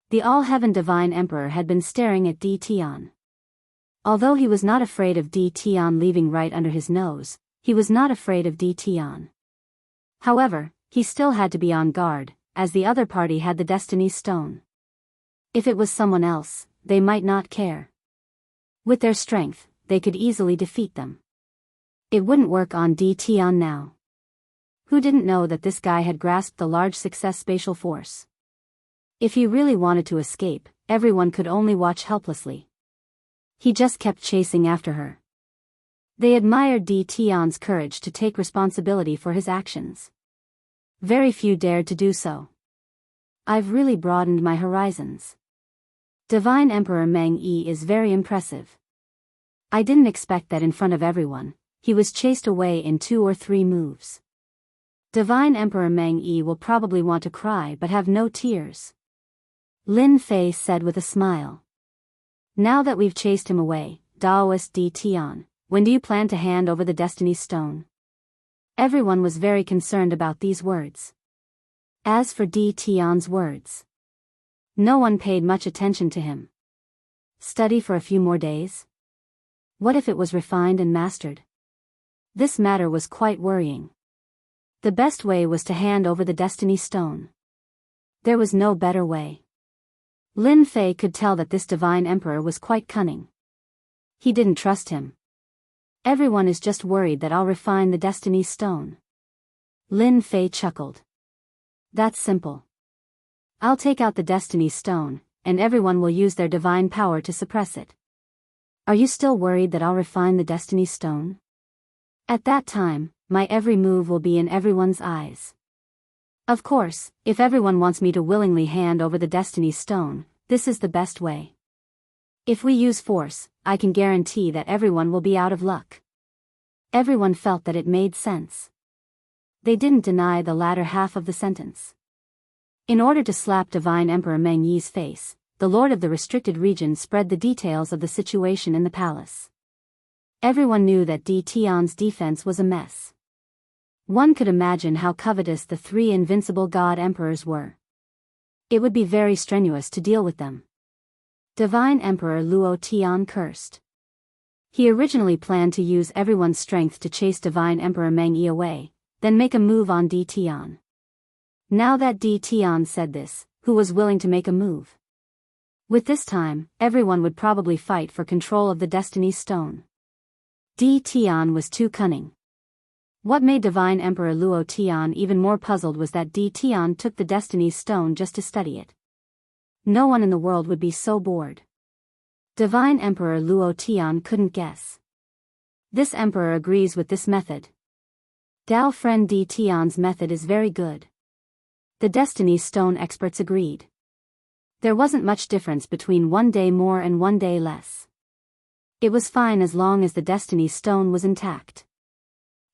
The All-Heaven Divine Emperor had been staring at Di Tian. Although he was not afraid of Di Tian leaving right under his nose, he was not afraid of Di Tian. However, he still had to be on guard, as the other party had the Destiny Stone. If it was someone else, they might not care. With their strength, they could easily defeat them. It wouldn't work on Di Tian now. Who didn't know that this guy had grasped the large success spatial force? If he really wanted to escape, everyone could only watch helplessly. He just kept chasing after her. They admired Di Tian's courage to take responsibility for his actions. Very few dared to do so. I've really broadened my horizons. Divine Emperor Meng Yi is very impressive. I didn't expect that in front of everyone. He was chased away in 2 or 3 moves. Divine Emperor Meng Yi will probably want to cry but have no tears. Lin Fei said with a smile. Now that we've chased him away, Daoist Di Tian, when do you plan to hand over the Destiny Stone? Everyone was very concerned about these words. As for Di Tian's words, no one paid much attention to him. Study for a few more days? What if it was refined and mastered? This matter was quite worrying. The best way was to hand over the Destiny Stone. There was no better way. Lin Fei could tell that this Divine Emperor was quite cunning. He didn't trust him. Everyone is just worried that I'll refine the Destiny Stone. Lin Fei chuckled. That's simple. I'll take out the Destiny Stone, and everyone will use their divine power to suppress it. Are you still worried that I'll refine the Destiny Stone? At that time, my every move will be in everyone's eyes. Of course, if everyone wants me to willingly hand over the Destiny Stone, this is the best way. If we use force, I can guarantee that everyone will be out of luck. Everyone felt that it made sense. They didn't deny the latter half of the sentence. In order to slap Divine Emperor Meng Yi's face, the Lord of the Restricted Region spread the details of the situation in the palace. Everyone knew that Di Tian's defense was a mess. One could imagine how covetous the 3 invincible God Emperors were. It would be very strenuous to deal with them. Divine Emperor Luo Tian cursed. He originally planned to use everyone's strength to chase Divine Emperor Meng Yi away, then make a move on Di Tian. Now that Di Tian said this, who was willing to make a move? With this time, everyone would probably fight for control of the Destiny Stone. Di Tian was too cunning. What made Divine Emperor Luo Tian even more puzzled was that Di Tian took the Destiny Stone just to study it. No one in the world would be so bored. Divine Emperor Luo Tian couldn't guess. This emperor agrees with this method. Dao friend Di Tian's method is very good. The Destiny Stone experts agreed. There wasn't much difference between 1 day more and 1 day less. It was fine as long as the Destiny Stone was intact.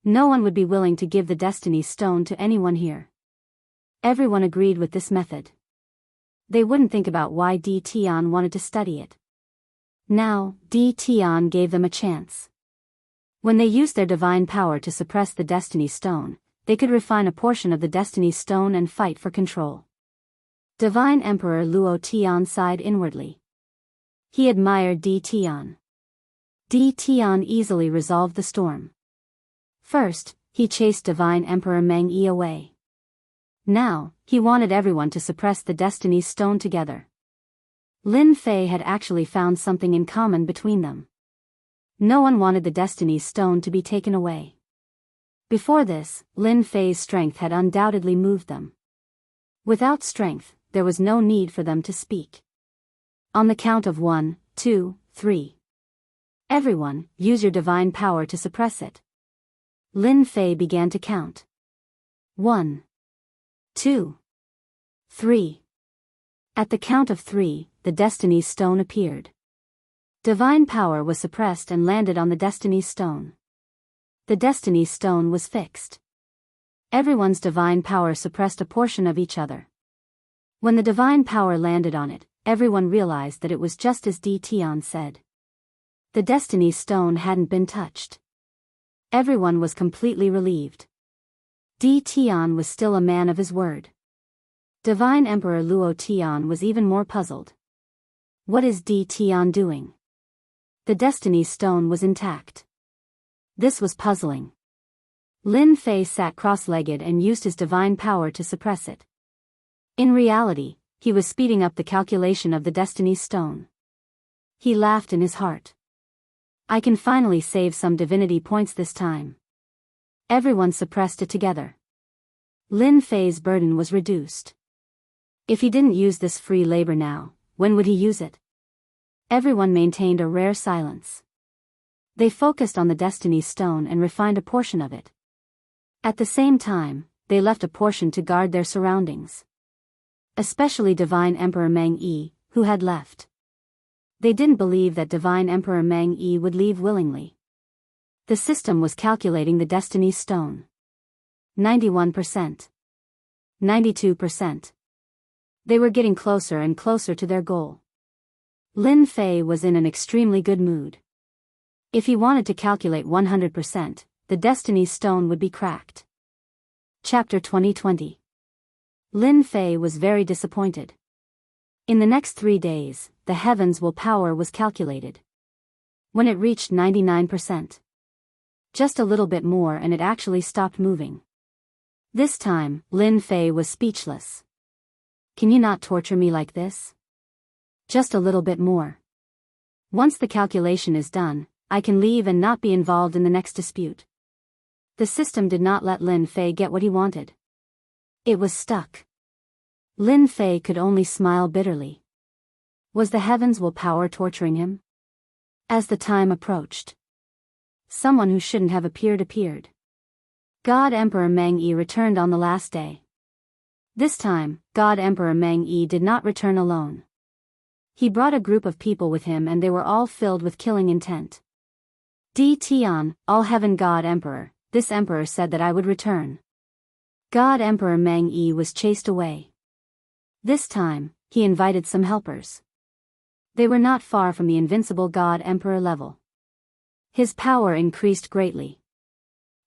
No one would be willing to give the Destiny Stone to anyone here. Everyone agreed with this method. They wouldn't think about why Di Tian wanted to study it. Now, Di Tian gave them a chance. When they used their divine power to suppress the Destiny Stone, they could refine a portion of the Destiny Stone and fight for control. Divine Emperor Luo Tian sighed inwardly. He admired Di Tian. Di Tian easily resolved the storm. First, he chased Divine Emperor Meng Yi away. Now, he wanted everyone to suppress the Destiny Stone together. Lin Fei had actually found something in common between them. No one wanted the Destiny Stone to be taken away. Before this, Lin Fei's strength had undoubtedly moved them. Without strength, there was no need for them to speak. On the count of 1, 2, 3. Everyone, use your divine power to suppress it. Lin Fei began to count. 1, 2, 3. At the count of 3, the Destiny Stone appeared. Divine power was suppressed and landed on the Destiny Stone. The Destiny Stone was fixed. Everyone's divine power suppressed a portion of each other. When the divine power landed on it, everyone realized that it was just as Di Tian said. The Destiny Stone hadn't been touched. Everyone was completely relieved. Di Tian was still a man of his word. Divine Emperor Luo Tian was even more puzzled. What is Di Tian doing? The Destiny Stone was intact. This was puzzling. Lin Fei sat cross-legged and used his divine power to suppress it. In reality, he was speeding up the calculation of the Destiny Stone. He laughed in his heart. I can finally save some divinity points this time. Everyone suppressed it together. Lin Fei's burden was reduced. If he didn't use this free labor now, when would he use it? Everyone maintained a rare silence. They focused on the Destiny Stone and refined a portion of it. At the same time, they left a portion to guard their surroundings. Especially Divine Emperor Meng Yi, who had left. They didn't believe that Divine Emperor Meng Yi would leave willingly. The system was calculating the Destiny Stone. 91%. 92%. They were getting closer and closer to their goal. Lin Fei was in an extremely good mood. If he wanted to calculate 100%, the Destiny Stone would be cracked. Chapter 2020. Lin Fei was very disappointed. In the next 3 days, the heavens' willpower was calculated. When it reached 99%. Just a little bit more and it actually stopped moving. This time, Lin Fei was speechless. Can you not torture me like this? Just a little bit more. Once the calculation is done, I can leave and not be involved in the next dispute. The system did not let Lin Fei get what he wanted. It was stuck. Lin Fei could only smile bitterly. Was the heavens' willpower torturing him? As the time approached, someone who shouldn't have appeared. God Emperor Meng Yi returned on the last day. This time, God Emperor Meng Yi did not return alone. He brought a group of people with him and they were all filled with killing intent. Di Tian, All-Heaven God Emperor, this emperor said that I would return. God Emperor Meng Yi was chased away. This time, he invited some helpers. They were not far from the invincible God Emperor level. His power increased greatly.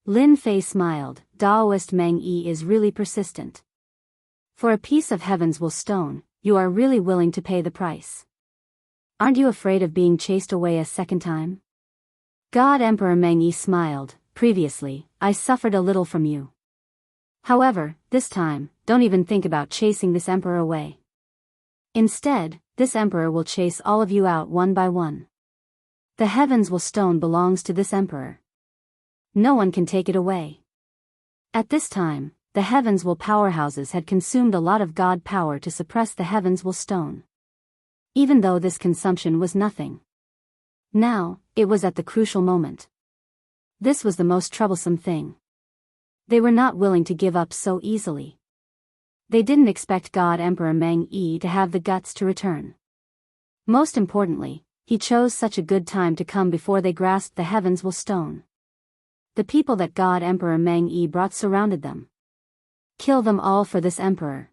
Lin Fei smiled. Daoist Meng Yi is really persistent. For a piece of heaven's will stone, you are really willing to pay the price. Aren't you afraid of being chased away a second time? God Emperor Meng Yi smiled. Previously, I suffered a little from you. However, this time, don't even think about chasing this emperor away. Instead, this emperor will chase all of you out one by one. The heavens will stone belongs to this emperor. No one can take it away. At this time, the heavens will powerhouses had consumed a lot of God power to suppress the heavens will stone. Even though this consumption was nothing. Now, it was at the crucial moment. This was the most troublesome thing. They were not willing to give up so easily. They didn't expect God Emperor Meng Yi to have the guts to return. Most importantly, he chose such a good time to come before they grasped the heavens will stone. The people that God Emperor Meng Yi brought surrounded them. Kill them all for this emperor.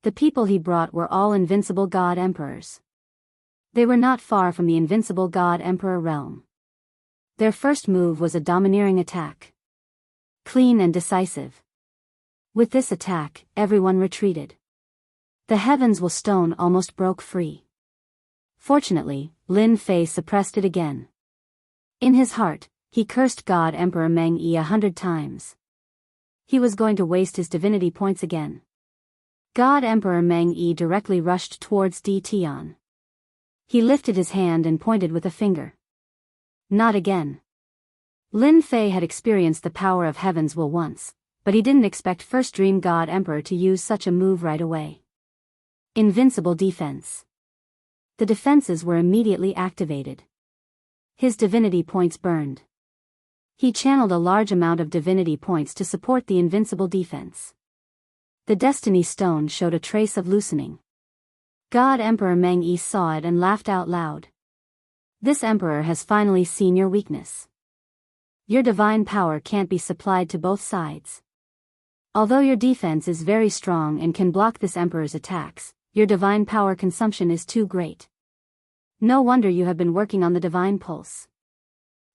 The people he brought were all invincible God Emperors. They were not far from the invincible God Emperor realm. Their first move was a domineering attack. Clean and decisive. With this attack, everyone retreated. The heavens will stone almost broke free. Fortunately, Lin Fei suppressed it again. In his heart, he cursed God Emperor Meng Yi 100 times. He was going to waste his divinity points again. God Emperor Meng Yi directly rushed towards Di Tian. He lifted his hand and pointed with a finger. Not again. Lin Fei had experienced the power of heaven's will once, but he didn't expect First Dream God Emperor to use such a move right away. Invincible defense. The defenses were immediately activated. His divinity points burned. He channeled a large amount of divinity points to support the invincible defense. The Destiny Stone showed a trace of loosening. God Emperor Meng Yi saw it and laughed out loud. This emperor has finally seen your weakness. Your divine power can't be supplied to both sides. Although your defense is very strong and can block this emperor's attacks, your divine power consumption is too great. No wonder you have been working on the divine pulse.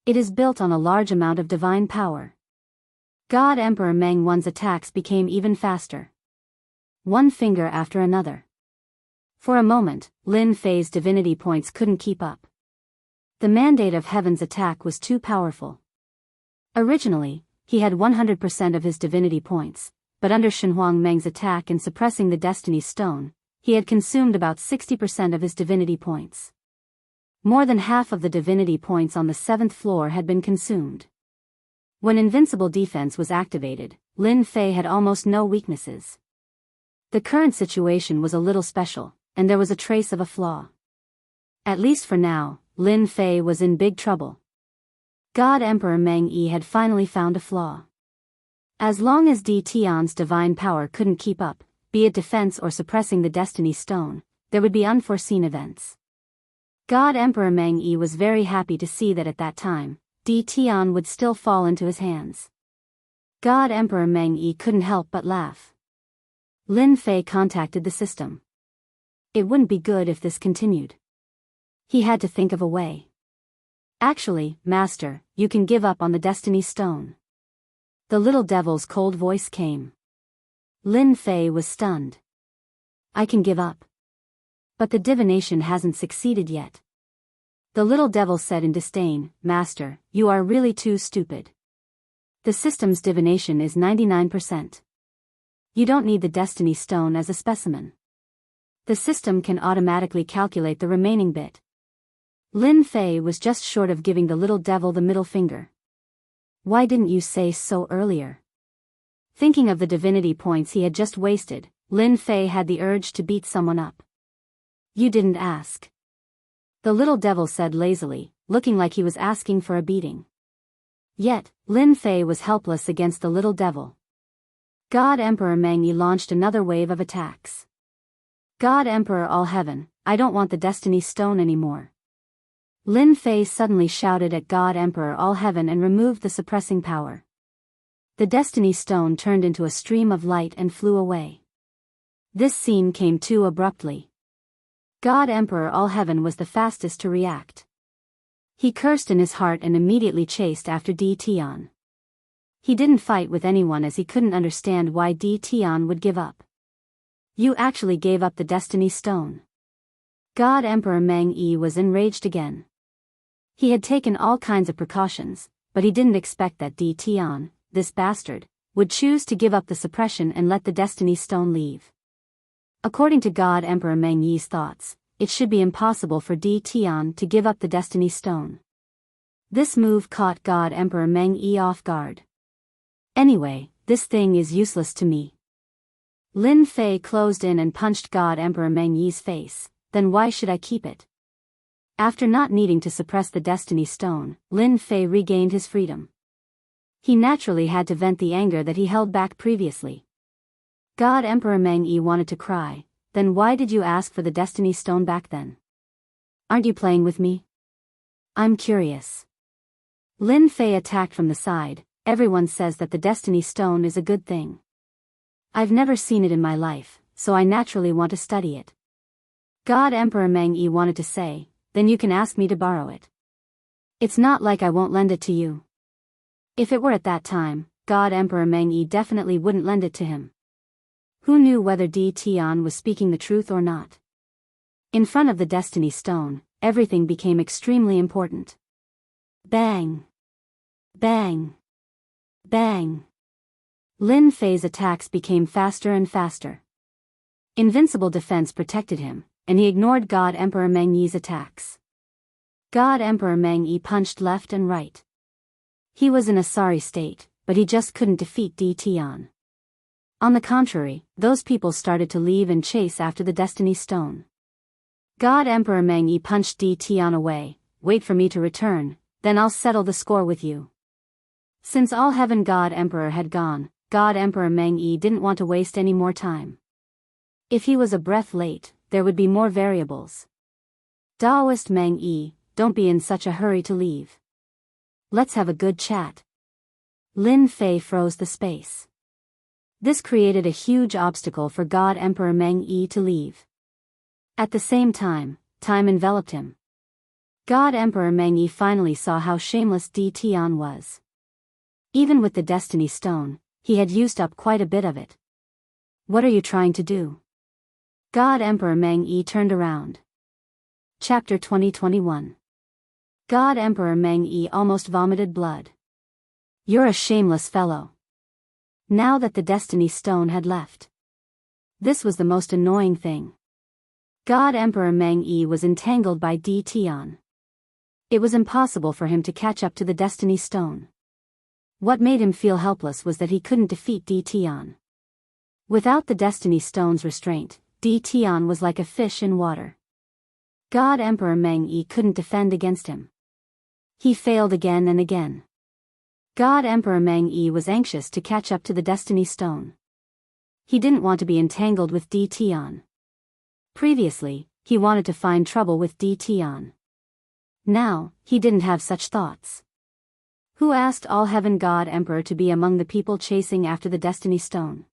It is built on a large amount of divine power. God Emperor Meng Yi's attacks became even faster. One finger after another. For a moment, Lin Fei's divinity points couldn't keep up. The mandate of heaven's attack was too powerful. Originally, he had 100% of his divinity points, but under Shenhuang Meng's attack and suppressing the Destiny Stone, he had consumed about 60% of his divinity points. More than half of the divinity points on the 7th floor had been consumed. When Invincible Defense was activated, Lin Fei had almost no weaknesses. The current situation was a little special, and there was a trace of a flaw. At least for now, Lin Fei was in big trouble. God Emperor Meng Yi had finally found a flaw. As long as Di Tian's divine power couldn't keep up, be it defense or suppressing the Destiny Stone, there would be unforeseen events. God Emperor Meng Yi was very happy to see that at that time, Di Tian would still fall into his hands. God Emperor Meng Yi couldn't help but laugh. Lin Fei contacted the system. It wouldn't be good if this continued. He had to think of a way. Actually, Master, you can give up on the Destiny Stone. The little devil's cold voice came. Lin Fei was stunned. I can give up. But the divination hasn't succeeded yet. The little devil said in disdain, Master, you are really too stupid. The system's divination is 99%. You don't need the Destiny Stone as a specimen. The system can automatically calculate the remaining bit. Lin Fei was just short of giving the little devil the middle finger. Why didn't you say so earlier? Thinking of the divinity points he had just wasted, Lin Fei had the urge to beat someone up. You didn't ask. The little devil said lazily, looking like he was asking for a beating. Yet, Lin Fei was helpless against the little devil. God Emperor Meng Yi launched another wave of attacks. God Emperor All Heaven, I don't want the Destiny Stone anymore. Lin Fei suddenly shouted at God Emperor All Heaven and removed the suppressing power. The Destiny Stone turned into a stream of light and flew away. This scene came too abruptly. God Emperor All Heaven was the fastest to react. He cursed in his heart and immediately chased after Di Tian. He didn't fight with anyone as he couldn't understand why Di Tian would give up. You actually gave up the Destiny Stone. God Emperor Meng Yi was enraged again. He had taken all kinds of precautions, but he didn't expect that Di Tian, this bastard, would choose to give up the suppression and let the Destiny Stone leave. According to God Emperor Meng Yi's thoughts, it should be impossible for Di Tian to give up the Destiny Stone. This move caught God Emperor Meng Yi off guard. Anyway, this thing is useless to me. Lin Fei closed in and punched God Emperor Meng Yi's face, then why should I keep it? After not needing to suppress the Destiny Stone, Lin Fei regained his freedom. He naturally had to vent the anger that he held back previously. God Emperor Meng Yi wanted to cry, then why did you ask for the Destiny Stone back then? Aren't you playing with me? I'm curious. Lin Fei attacked from the side. Everyone says that the Destiny Stone is a good thing. I've never seen it in my life, so I naturally want to study it. God Emperor Meng Yi wanted to say, then you can ask me to borrow it. It's not like I won't lend it to you. If it were at that time, God Emperor Meng Yi definitely wouldn't lend it to him. Who knew whether Di Tian was speaking the truth or not? In front of the Destiny Stone, everything became extremely important. Bang! Bang! Bang! Lin Fei's attacks became faster and faster. Invincible defense protected him, and he ignored God Emperor Meng Yi's attacks. God Emperor Meng Yi punched left and right. He was in a sorry state, but he just couldn't defeat Di Tian. On the contrary, those people started to leave and chase after the Destiny Stone. God Emperor Meng Yi punched Di Tian away. Wait for me to return, then I'll settle the score with you. Since All Heaven God Emperor had gone, God Emperor Meng Yi didn't want to waste any more time. If he was a breath late, there would be more variables. Daoist Meng Yi, don't be in such a hurry to leave. Let's have a good chat. Lin Fei froze the space. This created a huge obstacle for God Emperor Meng Yi to leave. At the same time, time enveloped him. God Emperor Meng Yi finally saw how shameless Di Tian was. Even with the Destiny Stone, he had used up quite a bit of it. What are you trying to do? God Emperor Meng Yi turned around. Chapter 2021. God Emperor Meng Yi almost vomited blood. You're a shameless fellow. Now that the Destiny Stone had left. This was the most annoying thing. God Emperor Meng Yi was entangled by Di Tian. It was impossible for him to catch up to the Destiny Stone. What made him feel helpless was that he couldn't defeat Di Tian. Without the Destiny Stone's restraint, Di Tian was like a fish in water. God Emperor Meng Yi couldn't defend against him. He failed again and again. God Emperor Meng Yi was anxious to catch up to the Destiny Stone. He didn't want to be entangled with Di Tian. Previously, he wanted to find trouble with Di Tian. Now, he didn't have such thoughts. Who asked All Heaven God Emperor to be among the people chasing after the Destiny Stone?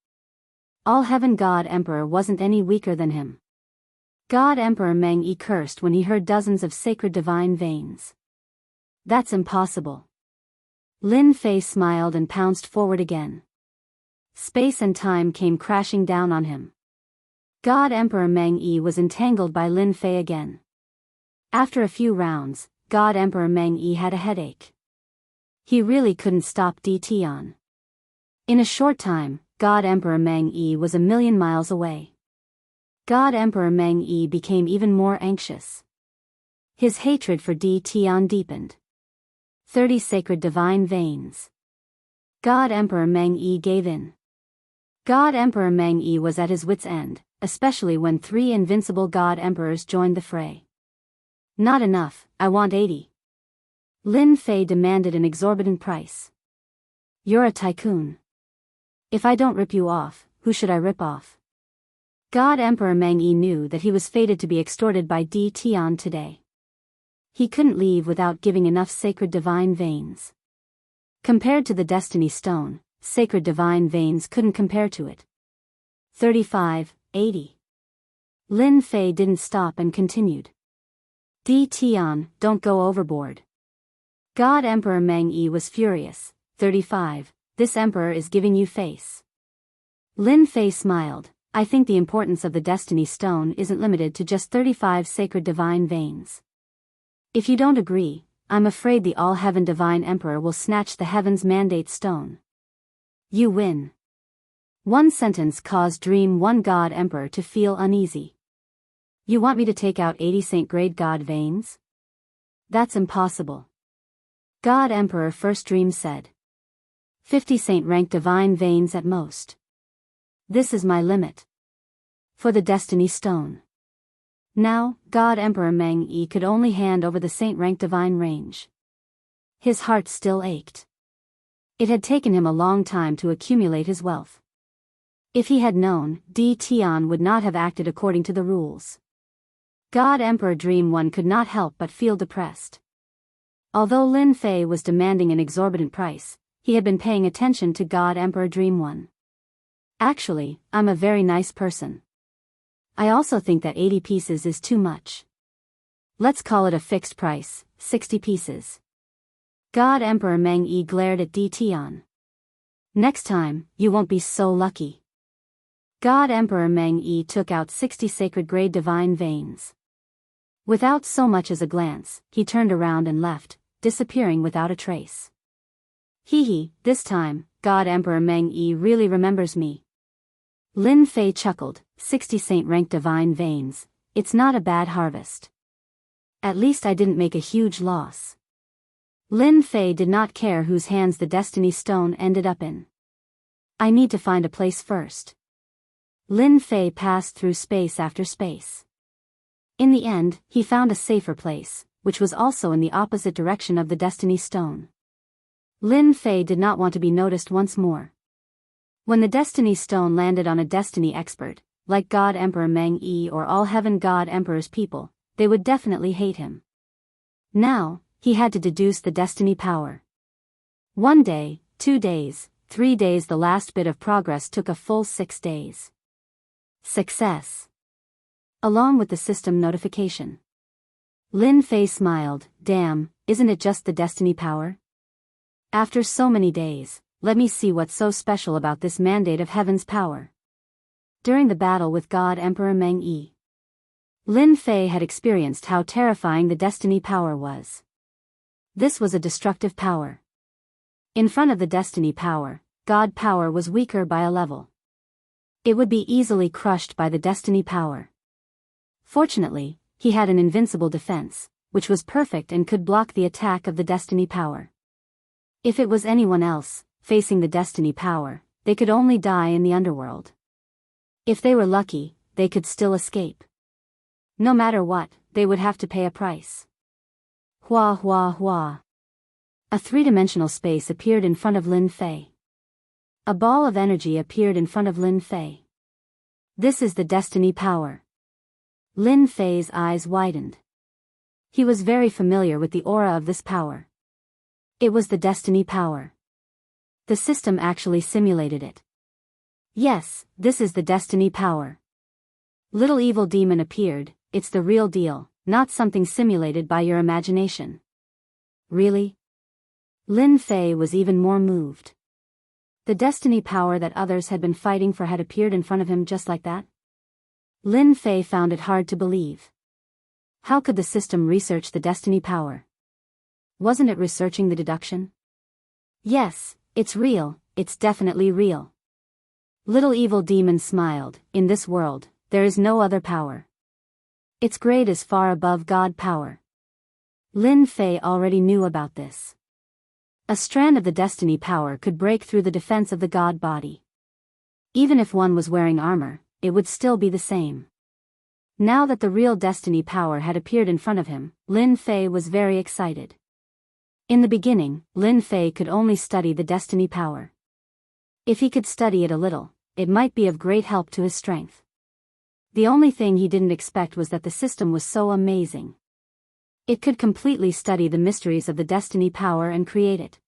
All Heaven God Emperor wasn't any weaker than him. God Emperor Meng Yi cursed when he heard dozens of sacred divine veins. That's impossible. Lin Fei smiled and pounced forward again. Space and time came crashing down on him. God Emperor Meng Yi was entangled by Lin Fei again. After a few rounds, God Emperor Meng Yi had a headache. He really couldn't stop Di Tian. In a short time, God Emperor Meng Yi was a million miles away. God Emperor Meng Yi became even more anxious. His hatred for Di Tian deepened. 30 sacred divine veins. God Emperor Meng Yi gave in. God Emperor Meng Yi was at his wit's end, especially when 3 invincible God Emperors joined the fray. Not enough, I want 80. Lin Fei demanded an exorbitant price. You're a tycoon. If I don't rip you off, who should I rip off? God Emperor Meng Yi knew that he was fated to be extorted by Di Tian today. He couldn't leave without giving enough sacred divine veins. Compared to the Destiny Stone, sacred divine veins couldn't compare to it. 35, 80. Lin Fei didn't stop and continued. Di Tian, don't go overboard. God Emperor Meng Yi was furious. 35, this emperor is giving you face. Lin Fei smiled. I think the importance of the Destiny Stone isn't limited to just 35 sacred divine veins. If you don't agree, I'm afraid the All-Heaven Divine Emperor will snatch the Heaven's Mandate Stone. You win. One sentence caused Dream One God Emperor to feel uneasy. You want me to take out 80 Saint-grade God veins? That's impossible. God Emperor First Dream said. 50 Saint-rank divine veins at most. This is my limit. For the Destiny Stone. Now, God Emperor Meng Yi could only hand over the Saint-rank divine range. His heart still ached. It had taken him a long time to accumulate his wealth. If he had known, Di Tian would not have acted according to the rules. God Emperor Dream One could not help but feel depressed. Although Lin Fei was demanding an exorbitant price, he had been paying attention to God Emperor Dream One. Actually, I'm a very nice person. I also think that 80 pieces is too much. Let's call it a fixed price, 60 pieces. God Emperor Meng Yi glared at Di Tian. Next time, you won't be so lucky. God Emperor Meng Yi took out 60 sacred-grade divine veins. Without so much as a glance, he turned around and left, disappearing without a trace. Hee, this time, God Emperor Meng Yi really remembers me. Lin Fei chuckled, 60 saint-rank divine veins, it's not a bad harvest. At least I didn't make a huge loss. Lin Fei did not care whose hands the destiny stone ended up in. I need to find a place first. Lin Fei passed through space after space. In the end, he found a safer place, which was also in the opposite direction of the destiny stone. Lin Fei did not want to be noticed once more. When the destiny stone landed on a destiny expert, like God Emperor Meng Yi or all Heaven God Emperor's people, they would definitely hate him. Now, he had to deduce the destiny power. 1 day, 2 days, 3 days. The last bit of progress took a full 6 days. Success. Along with the system notification. Lin Fei smiled, damn, isn't it just the destiny power? After so many days, let me see what's so special about this mandate of heaven's power. During the battle with God Emperor Meng Yi, Lin Fei had experienced how terrifying the destiny power was. This was a destructive power. In front of the destiny power, God power was weaker by a level. It would be easily crushed by the destiny power. Fortunately, he had an invincible defense, which was perfect and could block the attack of the destiny power. If it was anyone else, facing the destiny power, they could only die in the underworld. If they were lucky, they could still escape. No matter what, they would have to pay a price. Hua hua hua. A three-dimensional space appeared in front of Lin Fei. A ball of energy appeared in front of Lin Fei. This is the destiny power. Lin Fei's eyes widened. He was very familiar with the aura of this power. It was the destiny power. The system actually simulated it. Yes, this is the destiny power. Little evil demon appeared, it's the real deal, not something simulated by your imagination. Really? Lin Fei was even more moved. The destiny power that others had been fighting for had appeared in front of him just like that? Lin Fei found it hard to believe. How could the system research the destiny power? Wasn't it researching the deduction? Yes, it's real, it's definitely real. Little evil demon smiled, in this world, there is no other power. Its grade is far above God power. Lin Fei already knew about this. A strand of the destiny power could break through the defense of the God body. Even if one was wearing armor, it would still be the same. Now that the real destiny power had appeared in front of him, Lin Fei was very excited. In the beginning, Lin Fei could only study the destiny power. If he could study it a little, it might be of great help to his strength. The only thing he didn't expect was that the system was so amazing. It could completely study the mysteries of the destiny power and create it.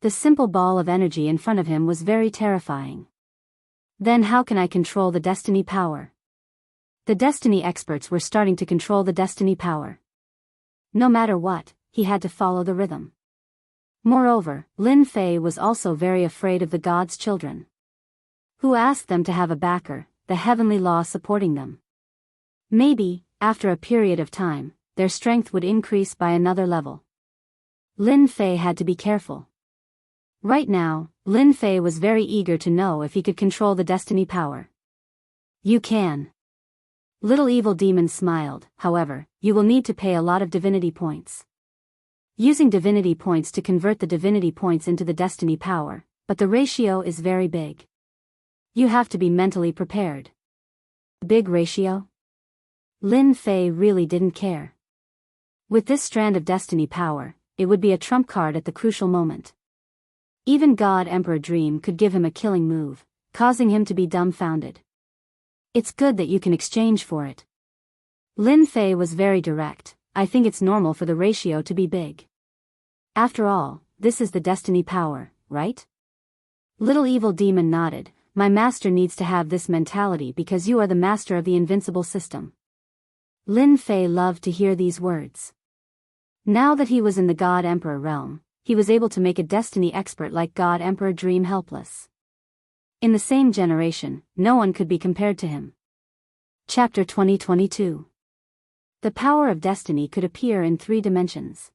The simple ball of energy in front of him was very terrifying. Then how can I control the destiny power? The destiny experts were starting to control the destiny power. No matter what, he had to follow the rhythm. Moreover, Lin Fei was also very afraid of the gods' children. Who asked them to have a backer, the heavenly law supporting them. Maybe, after a period of time, their strength would increase by another level. Lin Fei had to be careful. Right now, Lin Fei was very eager to know if he could control the destiny power. You can. Little evil demon smiled, however, you will need to pay a lot of divinity points. Using divinity points to convert the divinity points into the destiny power, but the ratio is very big. You have to be mentally prepared. Big ratio? Lin Fei really didn't care. With this strand of destiny power, it would be a trump card at the crucial moment. Even God Emperor Dream could give him a killing move, causing him to be dumbfounded. It's good that you can exchange for it. Lin Fei was very direct, I think it's normal for the ratio to be big. After all, this is the destiny power, right? Little evil demon nodded, my master needs to have this mentality because you are the master of the invincible system. Lin Fei loved to hear these words. Now that he was in the God Emperor realm, he was able to make a destiny expert like God Emperor dream helpless. In the same generation, no one could be compared to him. Chapter 2022. The power of destiny could appear in 3 dimensions.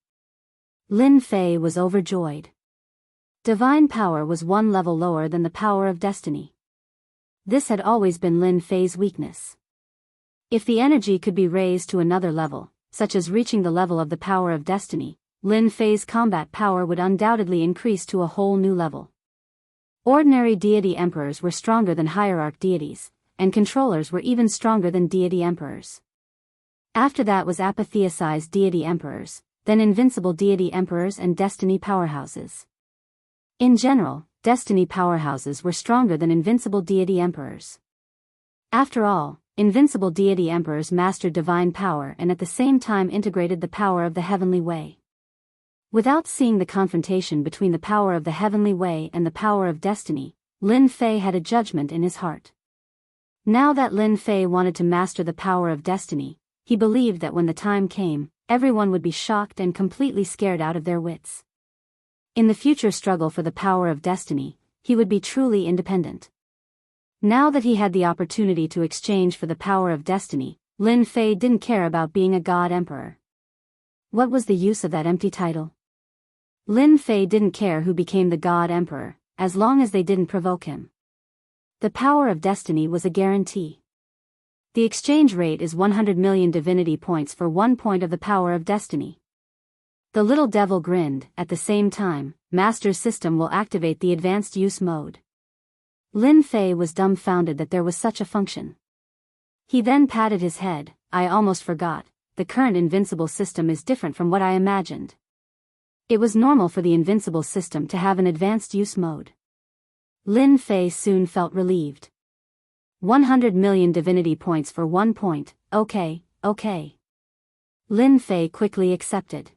Lin Fei was overjoyed. Divine power was 1 level lower than the power of destiny. This had always been Lin Fei's weakness. If the energy could be raised to another level, such as reaching the level of the power of destiny, Lin Fei's combat power would undoubtedly increase to a whole new level. Ordinary deity emperors were stronger than hierarch deities, and controllers were even stronger than deity emperors. After that was apotheosized deity emperors, then invincible deity emperors and destiny powerhouses. In general, destiny powerhouses were stronger than invincible deity emperors. After all, invincible deity emperors mastered divine power and at the same time integrated the power of the heavenly way. Without seeing the confrontation between the power of the heavenly way and the power of destiny, Lin Fei had a judgment in his heart. Now that Lin Fei wanted to master the power of destiny, he believed that when the time came, everyone would be shocked and completely scared out of their wits. In the future struggle for the power of destiny, he would be truly independent. Now that he had the opportunity to exchange for the power of destiny, Lin Fei didn't care about being a god emperor. What was the use of that empty title? Lin Fei didn't care who became the god emperor, as long as they didn't provoke him. The power of destiny was a guarantee. The exchange rate is 100 million divinity points for 1 point of the power of destiny. The little devil grinned. At the same time, Master's system will activate the advanced use mode. Lin Fei was dumbfounded that there was such a function. He then patted his head. I almost forgot, the current invincible system is different from what I imagined. It was normal for the invincible system to have an advanced use mode. Lin Fei soon felt relieved. 100 million divinity points for 1 point, okay. Lin Fei quickly accepted.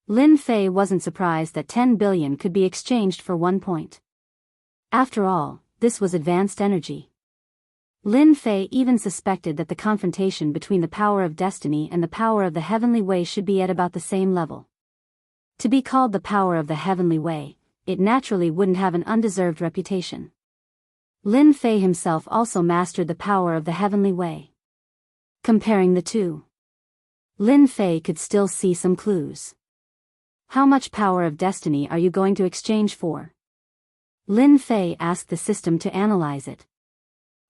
Lin Fei wasn't surprised that 10 billion could be exchanged for 1 point. After all, this was advanced energy. Lin Fei even suspected that the confrontation between the power of destiny and the power of the heavenly way should be at about the same level. To be called the power of the heavenly way, it naturally wouldn't have an undeserved reputation. Lin Fei himself also mastered the power of the heavenly way. Comparing the two, Lin Fei could still see some clues. How much power of destiny are you going to exchange for? Lin Fei asked the system to analyze it.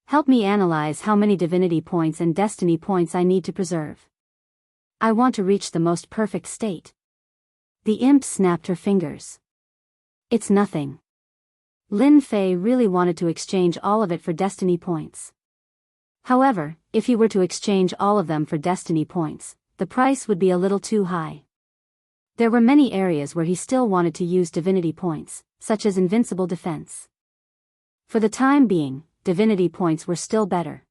Help me analyze how many divinity points and destiny points I need to preserve. I want to reach the most perfect state. The imp snapped her fingers. It's nothing. Lin Fei really wanted to exchange all of it for destiny points. However, if he were to exchange all of them for destiny points, the price would be a little too high. There were many areas where he still wanted to use divinity points, such as invincible defense. For the time being, divinity points were still better.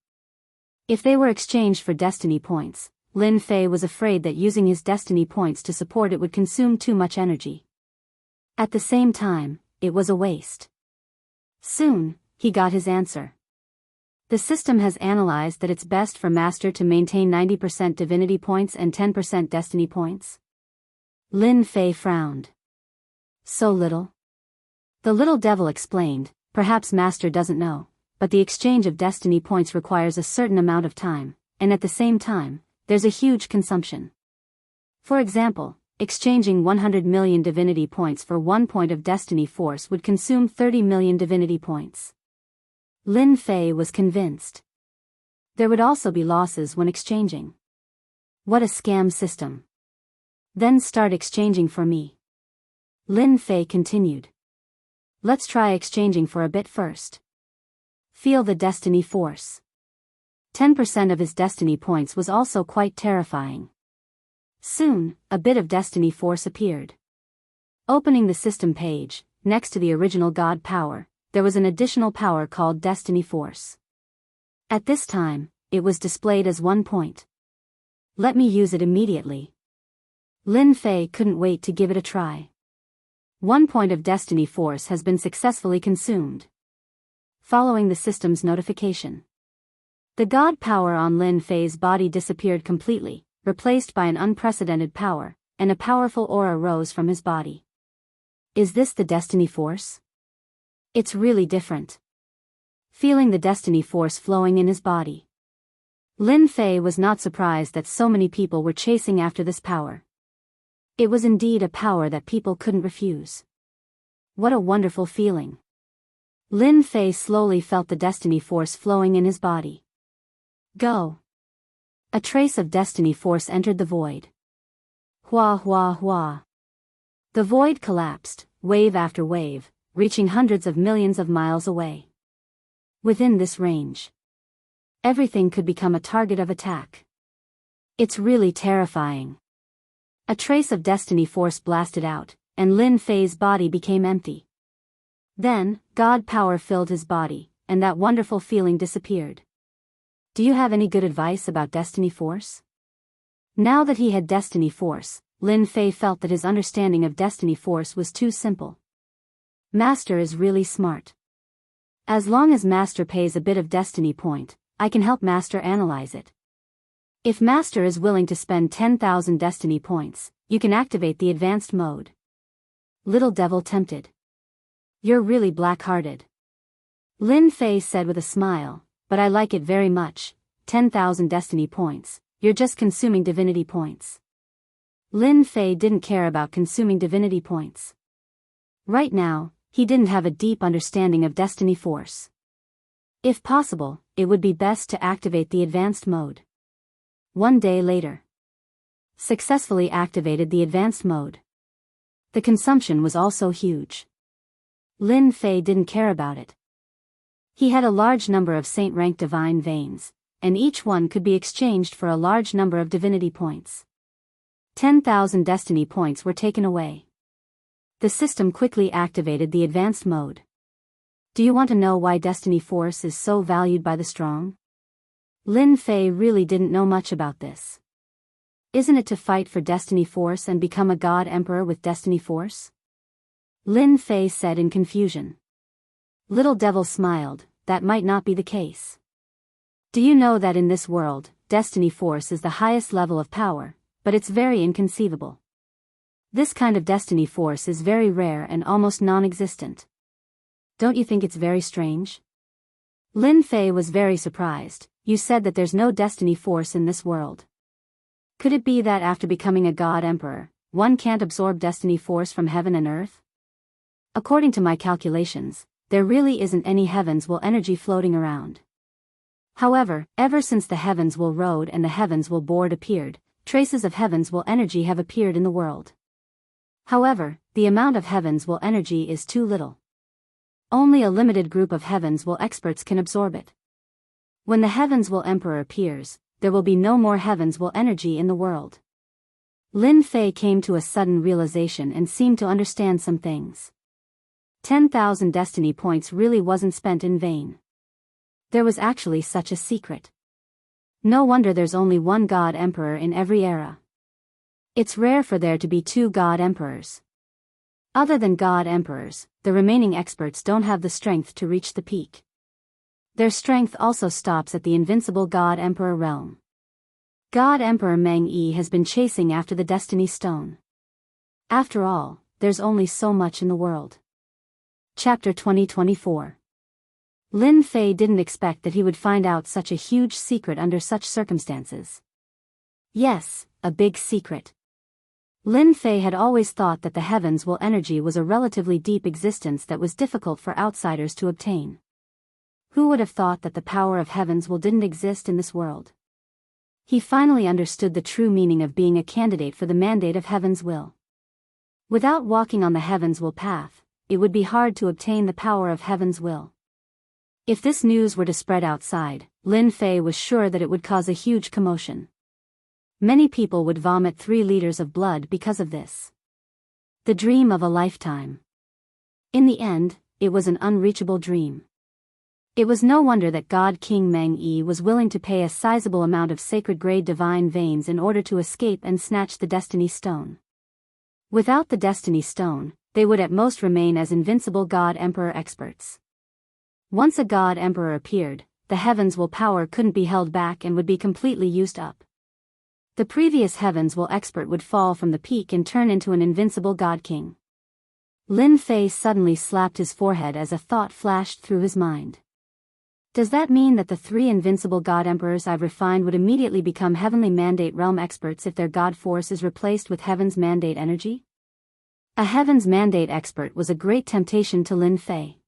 If they were exchanged for destiny points, Lin Fei was afraid that using his destiny points to support it would consume too much energy. At the same time, it was a waste. Soon, he got his answer. The system has analyzed that it's best for Master to maintain 90% divinity points and 10% destiny points. Lin Fei frowned. So little? The little devil explained, perhaps Master doesn't know, but the exchange of destiny points requires a certain amount of time, and at the same time, there's a huge consumption. For example, exchanging 100 million divinity points for 1 point of destiny force would consume 30 million divinity points. Lin Fei was convinced. There would also be losses when exchanging. What a scam system. Then start exchanging for me. Lin Fei continued. Let's try exchanging for a bit first. Feel the destiny force. 10% of his destiny points was also quite terrifying. Soon, a bit of destiny force appeared. Opening the system page, next to the original god power, there was an additional power called destiny force. At this time, it was displayed as 1 point. Let me use it immediately. Lin Fei couldn't wait to give it a try. 1 point of destiny force has been successfully consumed. Following the system's notification, the god power on Lin Fei's body disappeared completely, replaced by an unprecedented power, and a powerful aura rose from his body. Is this the destiny force? It's really different. Feeling the destiny force flowing in his body, Lin Fei was not surprised that so many people were chasing after this power. It was indeed a power that people couldn't refuse. What a wonderful feeling. Lin Fei slowly felt the destiny force flowing in his body. Go. A trace of destiny force entered the void. Hua hua hua. The void collapsed, wave after wave, reaching hundreds of millions of miles away. Within this range, everything could become a target of attack. It's really terrifying. A trace of destiny force blasted out, and Lin Fei's body became empty. Then, God power filled his body, and that wonderful feeling disappeared. Do you have any good advice about destiny force? Now that he had destiny force, Lin Fei felt that his understanding of destiny force was too simple. Master is really smart. As long as Master pays a bit of destiny point, I can help Master analyze it. If Master is willing to spend 10,000 destiny points, you can activate the advanced mode. Little devil tempted. You're really black-hearted. Lin Fei said with a smile, but I like it very much. 10,000 destiny points, you're just consuming divinity points. Lin Fei didn't care about consuming divinity points. Right now, he didn't have a deep understanding of destiny force. If possible, it would be best to activate the advanced mode. One day later, successfully activated the advanced mode. The consumption was also huge. Lin Fei didn't care about it. He had a large number of saint-rank divine veins, and each one could be exchanged for a large number of divinity points. 10,000 destiny points were taken away. The system quickly activated the advanced mode. Do you want to know why destiny force is so valued by the strong? Lin Fei really didn't know much about this. Isn't it to fight for destiny force and become a god emperor with destiny force? Lin Fei said in confusion. Little Devil smiled, that might not be the case. Do you know that in this world, destiny force is the highest level of power, but it's very inconceivable. This kind of destiny force is very rare and almost non-existent. Don't you think it's very strange? Lin Fei was very surprised. You said that there's no destiny force in this world. Could it be that after becoming a god emperor, one can't absorb destiny force from heaven and earth? According to my calculations, there really isn't any heavens will energy floating around. However, ever since the heavens will road and the heavens will board appeared, traces of heavens will energy have appeared in the world. However, the amount of heavens will energy is too little. Only a limited group of heavens will experts can absorb it. When the heavens will emperor appears, there will be no more heavens will energy in the world. Lin Fei came to a sudden realization and seemed to understand some things. 10,000 destiny points really wasn't spent in vain. There was actually such a secret. No wonder there's only one god emperor in every era. It's rare for there to be two god emperors. Other than god emperors, the remaining experts don't have the strength to reach the peak. Their strength also stops at the invincible god emperor realm. God Emperor Meng Yi has been chasing after the Destiny Stone. After all, there's only so much in the world. Chapter 2024. Lin Fei didn't expect that he would find out such a huge secret under such circumstances. Yes, a big secret. Lin Fei had always thought that the heavens will energy was a relatively deep existence that was difficult for outsiders to obtain. Who would have thought that the power of heavens will didn't exist in this world? He finally understood the true meaning of being a candidate for the mandate of heaven's will. Without walking on the heaven's will path, it would be hard to obtain the power of heaven's will. If this news were to spread outside, Lin Fei was sure that it would cause a huge commotion. Many people would vomit 3 liters of blood because of this. The dream of a lifetime. In the end, it was an unreachable dream. It was no wonder that God King Meng Yi was willing to pay a sizable amount of sacred-grade divine veins in order to escape and snatch the Destiny Stone. Without the Destiny Stone, they would at most remain as invincible God Emperor experts. Once a God Emperor appeared, the heavens will power couldn't be held back and would be completely used up. The previous heavens will expert would fall from the peak and turn into an invincible God King. Lin Fei suddenly slapped his forehead as a thought flashed through his mind. Does that mean that the 3 invincible god emperors I've refined would immediately become Heavenly Mandate realm experts if their god force is replaced with Heaven's Mandate energy? A Heaven's Mandate expert was a great temptation to Lin Fei.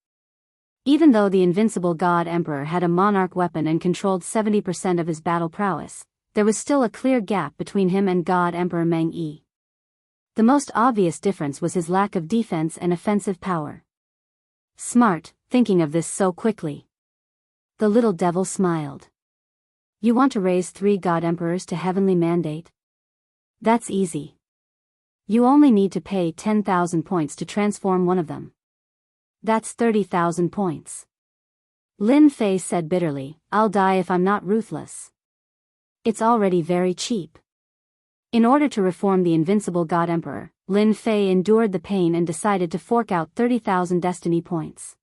Even though the invincible god emperor had a monarch weapon and controlled 70% of his battle prowess, there was still a clear gap between him and god emperor Meng Yi. The most obvious difference was his lack of defense and offensive power. Smart, thinking of this so quickly. The little devil smiled. You want to raise 3 god emperors to Heavenly Mandate? That's easy. You only need to pay 10,000 points to transform one of them. That's 30,000 points. Lin Fei said bitterly, I'll die if I'm not ruthless. It's already very cheap. In order to reform the invincible god emperor, Lin Fei endured the pain and decided to fork out 30,000 destiny points.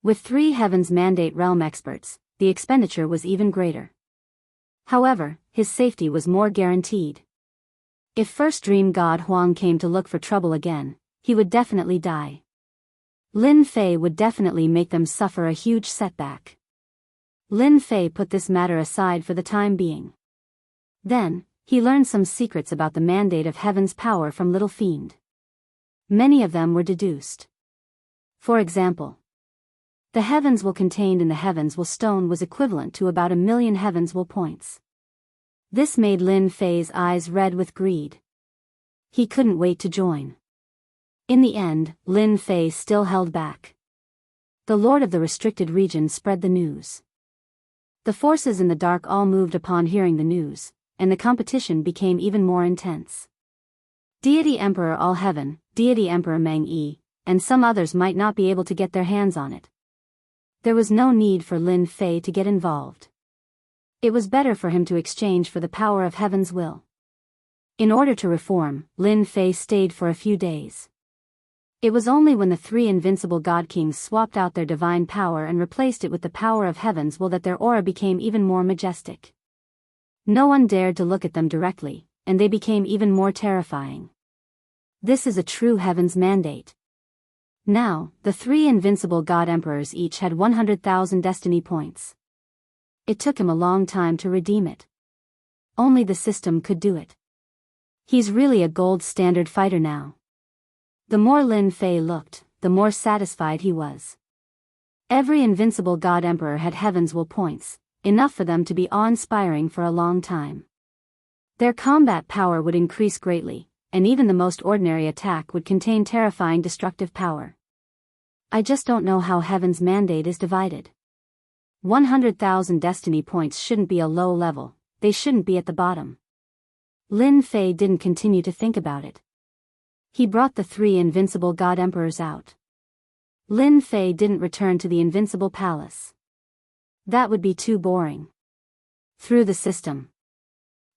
With 3 Heaven's Mandate realm experts, the expenditure was even greater. However, his safety was more guaranteed. If First Dream God Huang came to look for trouble again, he would definitely die. Lin Fei would definitely make them suffer a huge setback. Lin Fei put this matter aside for the time being. Then, he learned some secrets about the mandate of Heaven's power from Little Fiend. Many of them were deduced. For example, the Heavens Will contained in the Heavens Will stone was equivalent to about 1,000,000 Heavens Will points. This made Lin Fei's eyes red with greed. He couldn't wait to join. In the end, Lin Fei still held back. The Lord of the Restricted Region spread the news. The forces in the dark all moved upon hearing the news, and the competition became even more intense. Deity Emperor All Heaven, Deity Emperor Meng Yi, and some others might not be able to get their hands on it. There was no need for Lin Fei to get involved. It was better for him to exchange for the power of Heaven's will. In order to reform, Lin Fei stayed for a few days. It was only when the 3 invincible god kings swapped out their divine power and replaced it with the power of Heaven's will that their aura became even more majestic. No one dared to look at them directly, and they became even more terrifying. This is a true Heaven's Mandate. Now, the 3 invincible god emperors each had 100,000 destiny points. It took him a long time to redeem it. Only the system could do it. He's really a gold standard fighter now. The more Lin Fei looked, the more satisfied he was. Every invincible god emperor had Heaven's will points, enough for them to be awe-inspiring for a long time. Their combat power would increase greatly, and even the most ordinary attack would contain terrifying destructive power. I just don't know how Heaven's Mandate is divided. 100,000 destiny points shouldn't be a low level, they shouldn't be at the bottom. Lin Fei didn't continue to think about it. He brought the 3 invincible god emperors out. Lin Fei didn't return to the invincible palace. That would be too boring. Through the system,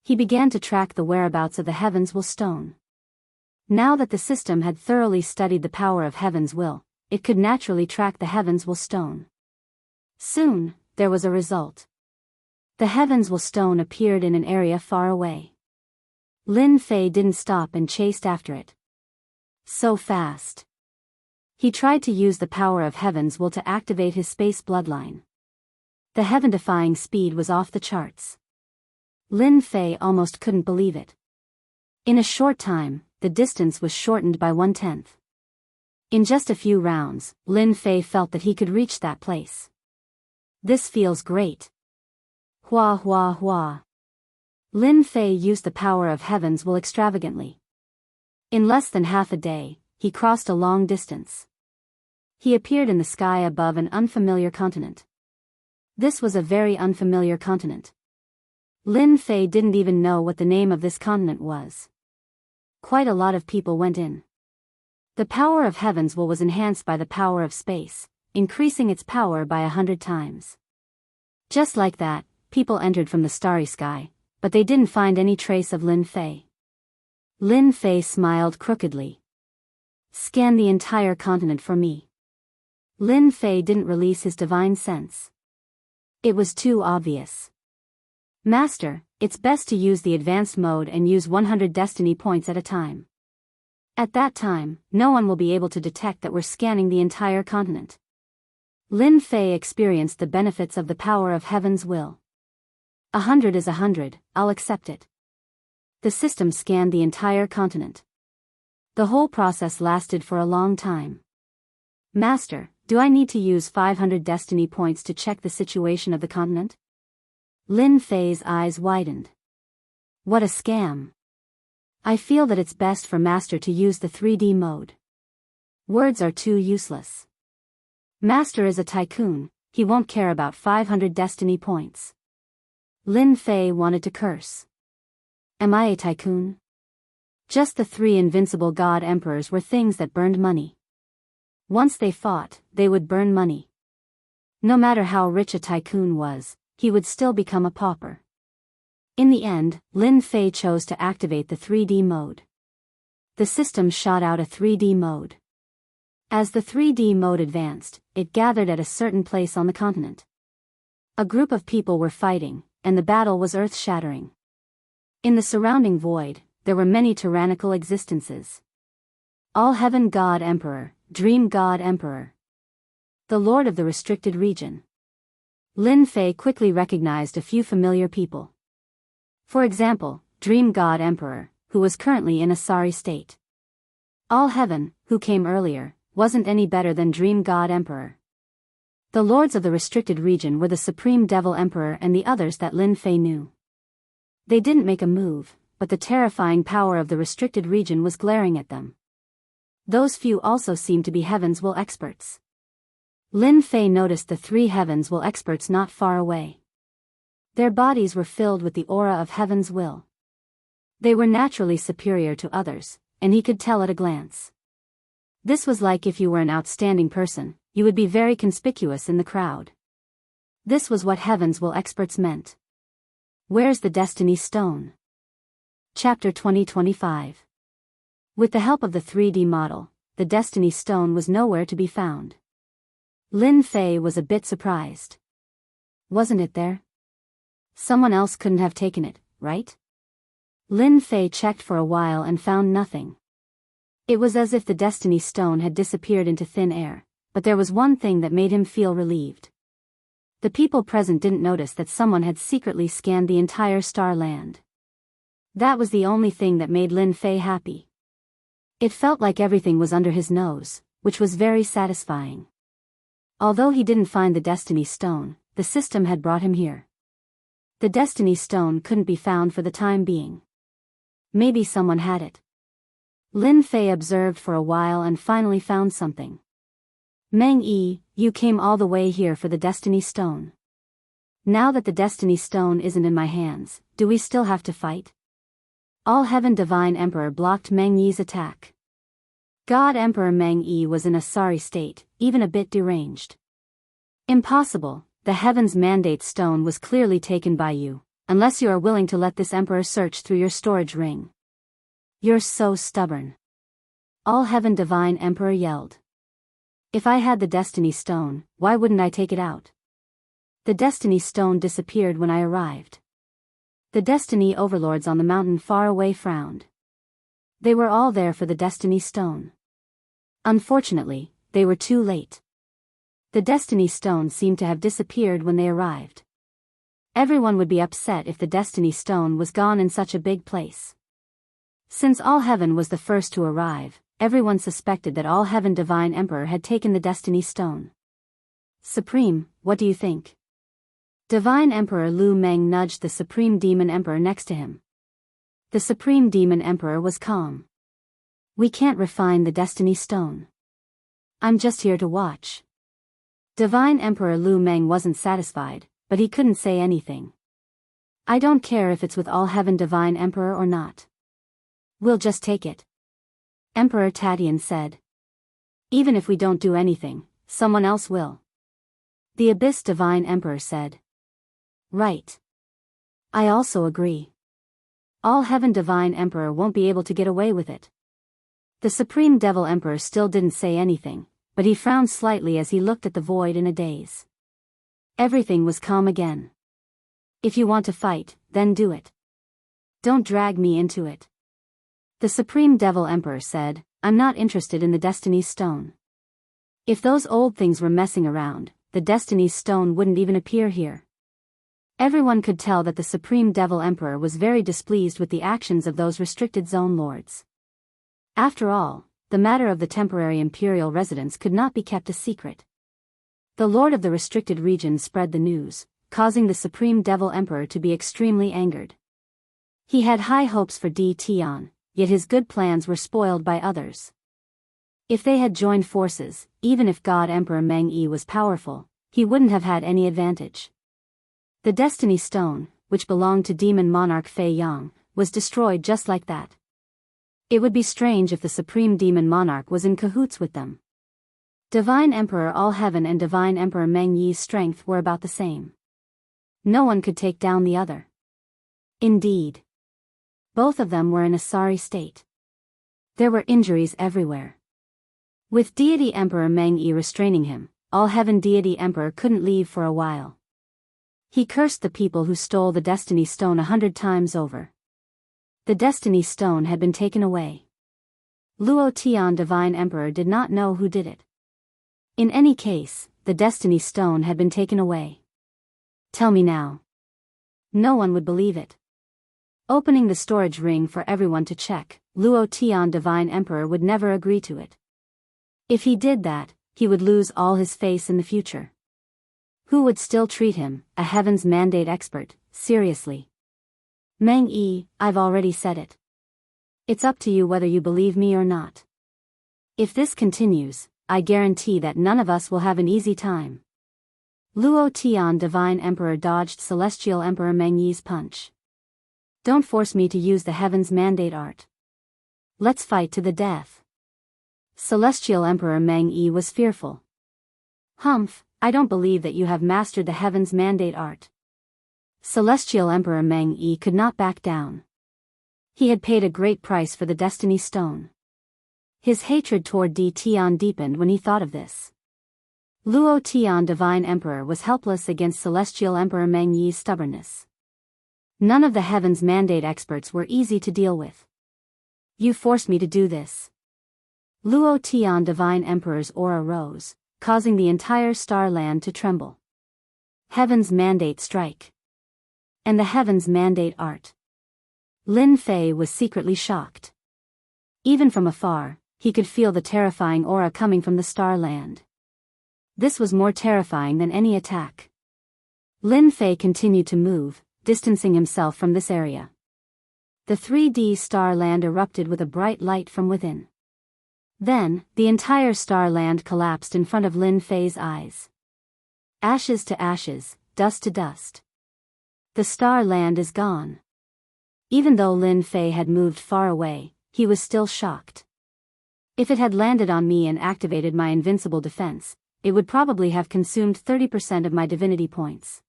he began to track the whereabouts of the Heaven's Will stone. Now that the system had thoroughly studied the power of Heaven's Will, it could naturally track the Heaven's Will stone. Soon, there was a result. The Heaven's Will stone appeared in an area far away. Lin Fei didn't stop and chased after it. So fast. He tried to use the power of Heaven's Will to activate his space bloodline. The heaven-defying speed was off the charts. Lin Fei almost couldn't believe it. In a short time, the distance was shortened by 1/10. In just a few rounds, Lin Fei felt that he could reach that place. This feels great. Hua hua hua. Lin Fei used the power of Heaven's Will extravagantly. In less than half a day, he crossed a long distance. He appeared in the sky above an unfamiliar continent. This was a very unfamiliar continent. Lin Fei didn't even know what the name of this continent was. Quite a lot of people went in. The power of Heaven's Will was enhanced by the power of space, increasing its power by 100 times. Just like that, people entered from the starry sky, but they didn't find any trace of Lin Fei. Lin Fei smiled crookedly. Scan the entire continent for me. Lin Fei didn't release his divine sense. It was too obvious. Master, it's best to use the advanced mode and use 100 destiny points at a time. At that time, no one will be able to detect that we're scanning the entire continent. Lin Fei experienced the benefits of the power of heaven's will. 100 is 100, I'll accept it. The system scanned the entire continent. The whole process lasted for a long time. Master, do I need to use 500 destiny points to check the situation of the continent? Lin Fei's eyes widened. What a scam. I feel that it's best for Master to use the 3D mode. Words are too useless. Master is a tycoon, he won't care about 500 destiny points. Lin Fei wanted to curse. Am I a tycoon? Just the 3 invincible god emperors were things that burned money. Once they fought, they would burn money. No matter how rich a tycoon was, he would still become a pauper. In the end, Lin Fei chose to activate the 3D mode. The system shot out a 3D mode. As the 3D mode advanced, it gathered at a certain place on the continent. A group of people were fighting, and the battle was earth-shattering. In the surrounding void, there were many tyrannical existences. All-Heaven God Emperor, Dream God Emperor. The Lord of the Restricted Region. Lin Fei quickly recognized a few familiar people. For example, Dream God Emperor, who was currently in a sorry state. All-Heaven, who came earlier, wasn't any better than Dream God Emperor. The Lords of the Restricted Region were the Supreme Devil Emperor and the others that Lin Fei knew. They didn't make a move, but the terrifying power of the Restricted Region was glaring at them. Those few also seemed to be Heaven's Will experts. Lin Fei noticed the 3 Heaven's Will experts not far away. Their bodies were filled with the aura of Heaven's Will. They were naturally superior to others, and he could tell at a glance. This was like if you were an outstanding person, you would be very conspicuous in the crowd. This was what Heaven's Will experts meant. Where's the Destiny Stone? Chapter 2025. With the help of the 3D model, the Destiny Stone was nowhere to be found. Lin Fei was a bit surprised. Wasn't it there? Someone else couldn't have taken it, right? Lin Fei checked for a while and found nothing. It was as if the Destiny Stone had disappeared into thin air, but there was one thing that made him feel relieved. The people present didn't notice that someone had secretly scanned the entire star land. That was the only thing that made Lin Fei happy. It felt like everything was under his nose, which was very satisfying. Although he didn't find the Destiny Stone, the system had brought him here. The Destiny Stone couldn't be found for the time being. Maybe someone had it. Lin Fei observed for a while and finally found something. Meng Yi, you came all the way here for the Destiny Stone. Now that the Destiny Stone isn't in my hands, do we still have to fight? All-Heaven Divine Emperor blocked Meng Yi's attack. God Emperor Meng Yi was in a sorry state, even a bit deranged. Impossible, the Heaven's Mandate Stone was clearly taken by you, unless you are willing to let this Emperor search through your storage ring. You're so stubborn. All-Heaven Divine Emperor yelled. If I had the Destiny Stone, why wouldn't I take it out? The Destiny Stone disappeared when I arrived. The Destiny Overlords on the mountain far away frowned. They were all there for the Destiny Stone. Unfortunately, they were too late. The Destiny Stone seemed to have disappeared when they arrived. Everyone would be upset if the Destiny Stone was gone in such a big place. Since All-Heaven was the first to arrive, everyone suspected that All-Heaven Divine Emperor had taken the Destiny Stone. Supreme, what do you think? Divine Emperor Lu Meng nudged the Supreme Demon Emperor next to him. The Supreme Demon Emperor was calm. We can't refine the Destiny Stone. I'm just here to watch. Divine Emperor Lu Meng wasn't satisfied, but he couldn't say anything. I don't care if it's with All-Heaven Divine Emperor or not. We'll just take it. Emperor Tatian said. Even if we don't do anything, someone else will. The Abyss Divine Emperor said. Right. I also agree. All-Heaven Divine Emperor won't be able to get away with it. The Supreme Devil Emperor still didn't say anything, but he frowned slightly as he looked at the void in a daze. Everything was calm again. If you want to fight, then do it. Don't drag me into it. The Supreme Devil Emperor said, I'm not interested in the Destiny's Stone. If those old things were messing around, the Destiny's Stone wouldn't even appear here. Everyone could tell that the Supreme Devil Emperor was very displeased with the actions of those restricted zone lords. After all, the matter of the temporary imperial residence could not be kept a secret. The lord of the restricted region spread the news, causing the Supreme Devil Emperor to be extremely angered. He had high hopes for Di Tian, yet his good plans were spoiled by others. If they had joined forces, even if God Emperor Meng Yi was powerful, he wouldn't have had any advantage. The Destiny Stone, which belonged to demon monarch Fei Yang, was destroyed just like that. It would be strange if the supreme demon monarch was in cahoots with them. Divine Emperor All Heaven and Divine Emperor Meng Yi's strength were about the same. No one could take down the other. Indeed. Both of them were in a sorry state. There were injuries everywhere. With Deity Emperor Meng Yi restraining him, All Heaven Deity Emperor couldn't leave for a while. He cursed the people who stole the Destiny Stone 100 times over. The Destiny Stone had been taken away. Luo Tian Divine Emperor did not know who did it. In any case, the Destiny Stone had been taken away. Tell me now. No one would believe it. Opening the storage ring for everyone to check, Luo Tian Divine Emperor would never agree to it. If he did that, he would lose all his face in the future. Who would still treat him, a Heaven's Mandate expert, seriously? Meng Yi, I've already said it. It's up to you whether you believe me or not. If this continues, I guarantee that none of us will have an easy time. Luo Tian Divine Emperor dodged Celestial Emperor Meng Yi's punch. Don't force me to use the Heaven's Mandate art. Let's fight to the death. Celestial Emperor Meng Yi was fearful. Humph, I don't believe that you have mastered the Heaven's Mandate art. Celestial Emperor Meng Yi could not back down. He had paid a great price for the Destiny Stone. His hatred toward Di Tian deepened when he thought of this. Luo Tian Divine Emperor was helpless against Celestial Emperor Meng Yi's stubbornness. None of the Heaven's Mandate experts were easy to deal with. You forced me to do this. Luo Tian Divine Emperor's aura rose, causing the entire star land to tremble. Heaven's Mandate strike. And the Heaven's Mandate art. Lin Fei was secretly shocked. Even from afar, he could feel the terrifying aura coming from the star land. This was more terrifying than any attack. Lin Fei continued to move, distancing himself from this area. The 3D star land erupted with a bright light from within. Then, the entire star land collapsed in front of Lin Fei's eyes. Ashes to ashes, dust to dust. The star land is gone. Even though Lin Fei had moved far away, he was still shocked. If it had landed on me and activated my invincible defense, it would probably have consumed 30% of my divinity points.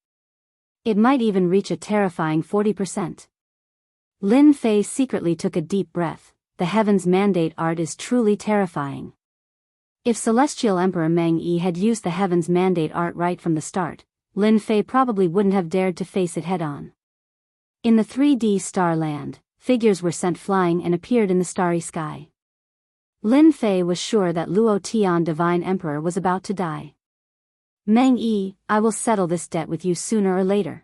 It might even reach a terrifying 40%. Lin Fei secretly took a deep breath. The Heaven's Mandate art is truly terrifying. If Celestial Emperor Meng Yi had used the Heaven's Mandate art right from the start, Lin Fei probably wouldn't have dared to face it head-on. In the 3D star land, figures were sent flying and appeared in the starry sky. Lin Fei was sure that Luo Tian Divine Emperor was about to die. Meng Yi, I will settle this debt with you sooner or later.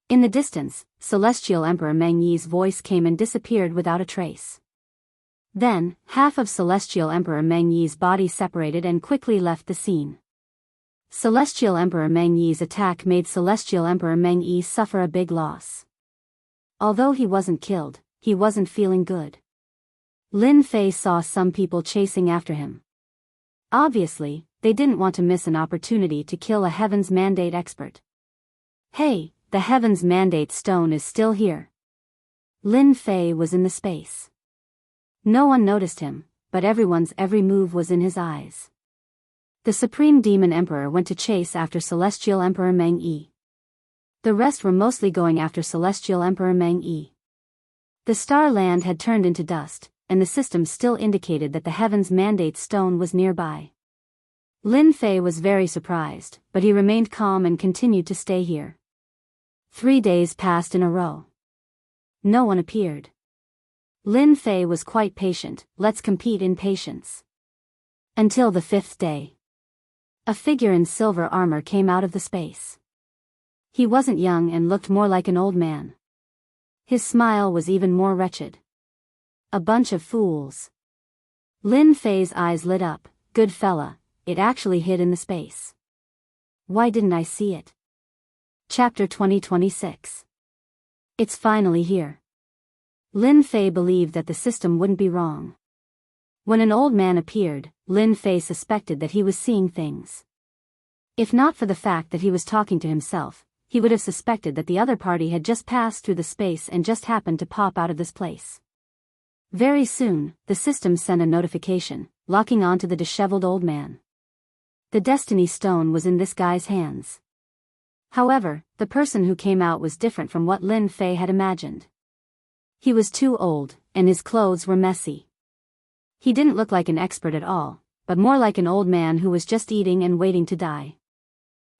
In the distance, Celestial Emperor Meng Yi's voice came and disappeared without a trace. Then, half of Celestial Emperor Meng Yi's body separated and quickly left the scene. Celestial Emperor Meng Yi's attack made Celestial Emperor Meng Yi suffer a big loss. Although he wasn't killed, he wasn't feeling good. Lin Fei saw some people chasing after him. Obviously, they didn't want to miss an opportunity to kill a Heaven's Mandate expert. Hey, the Heaven's Mandate stone is still here. Lin Fei was in the space. No one noticed him, but everyone's every move was in his eyes. The Supreme Demon Emperor went to chase after Celestial Emperor Meng Yi. The rest were mostly going after Celestial Emperor Meng Yi. The star land had turned into dust, and the system still indicated that the Heaven's Mandate stone was nearby. Lin Fei was very surprised, but he remained calm and continued to stay here. 3 days passed in a row. No one appeared. Lin Fei was quite patient. Let's compete in patience. Until the 5th day. A figure in silver armor came out of the space. He wasn't young and looked more like an old man. His smile was even more wretched. A bunch of fools. Lin Fei's eyes lit up. Good fella, it actually hid in the space. Why didn't I see it? Chapter 2026. It's finally here. Lin Fei believed that the system wouldn't be wrong. When an old man appeared, Lin Fei suspected that he was seeing things. If not for the fact that he was talking to himself, he would have suspected that the other party had just passed through the space and just happened to pop out of this place. Very soon, the system sent a notification, locking onto the disheveled old man. The destiny stone was in this guy's hands. However, the person who came out was different from what Lin Fei had imagined. He was too old, and his clothes were messy. He didn't look like an expert at all, but more like an old man who was just eating and waiting to die.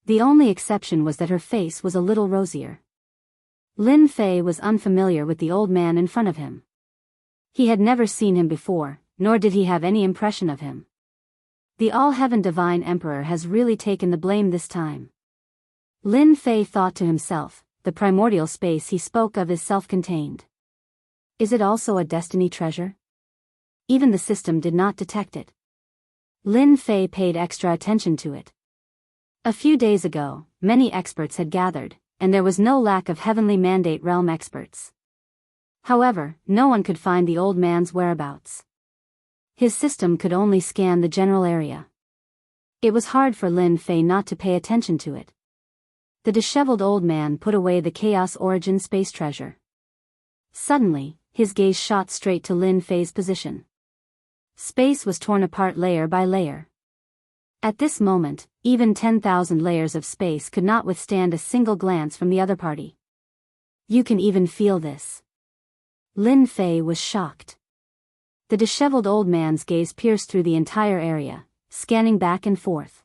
The only exception was that her face was a little rosier. Lin Fei was unfamiliar with the old man in front of him. He had never seen him before, nor did he have any impression of him. The All-Heaven Divine Emperor has really taken the blame this time. Lin Fei thought to himself, the primordial space he spoke of is self-contained. Is it also a destiny treasure? Even the system did not detect it. Lin Fei paid extra attention to it. A few days ago, many experts had gathered, and there was no lack of heavenly mandate realm experts. However, no one could find the old man's whereabouts. His system could only scan the general area. It was hard for Lin Fei not to pay attention to it. The disheveled old man put away the Chaos Origin space treasure. Suddenly, his gaze shot straight to Lin Fei's position. Space was torn apart layer by layer. At this moment, even 10,000 layers of space could not withstand a single glance from the other party. You can even feel this. Lin Fei was shocked. The disheveled old man's gaze pierced through the entire area, scanning back and forth.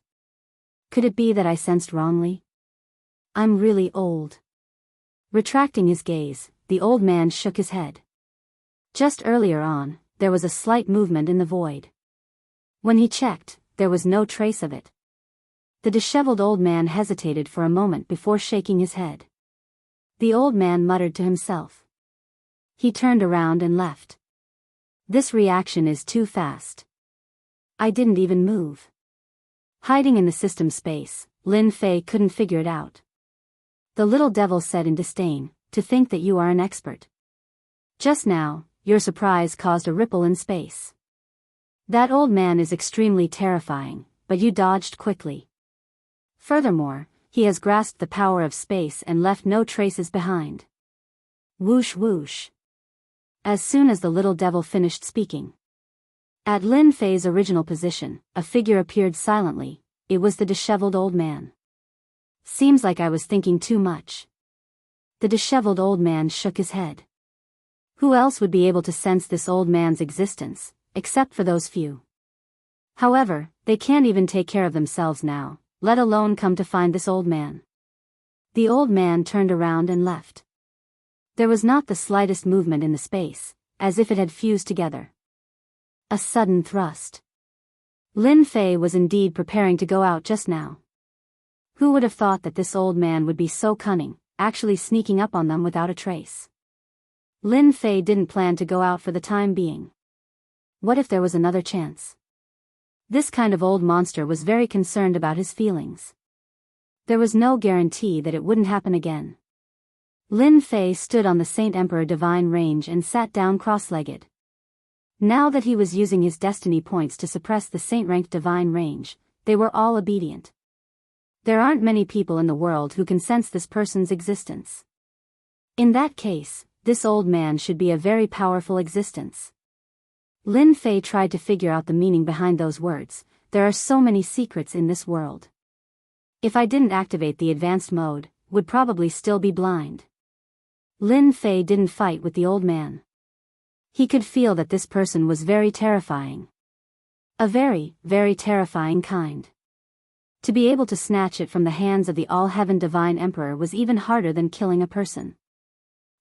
Could it be that I sensed wrongly? I'm really old. Retracting his gaze, the old man shook his head. Just earlier on, there was a slight movement in the void. When he checked, there was no trace of it. The disheveled old man hesitated for a moment before shaking his head. The old man muttered to himself. He turned around and left. This reaction is too fast. I didn't even move. Hiding in the system space, Lin Fei couldn't figure it out. The little devil said in disdain, to think that you are an expert. Just now, your surprise caused a ripple in space. That old man is extremely terrifying, but you dodged quickly. Furthermore, he has grasped the power of space and left no traces behind. Whoosh whoosh. As soon as the little devil finished speaking. At Lin Fei's original position, a figure appeared silently. It was the disheveled old man. Seems like I was thinking too much. The disheveled old man shook his head. Who else would be able to sense this old man's existence, except for those few? However, they can't even take care of themselves now, let alone come to find this old man. The old man turned around and left. There was not the slightest movement in the space, as if it had fused together. A sudden thrust. Lin Fei was indeed preparing to go out just now. Who would have thought that this old man would be so cunning, actually sneaking up on them without a trace? Lin Fei didn't plan to go out for the time being. What if there was another chance? This kind of old monster was very concerned about his feelings. There was no guarantee that it wouldn't happen again. Lin Fei stood on the Saint Emperor Divine Range and sat down cross-legged. Now that he was using his destiny points to suppress the Saint-ranked Divine Range, they were all obedient. There aren't many people in the world who can sense this person's existence. In that case, this old man should be a very powerful existence. Lin Fei tried to figure out the meaning behind those words. There are so many secrets in this world. If I didn't activate the advanced mode, would probably still be blind. Lin Fei didn't fight with the old man. He could feel that this person was very terrifying. A very, very terrifying kind. To be able to snatch it from the hands of the All-Heaven Divine Emperor was even harder than killing a person.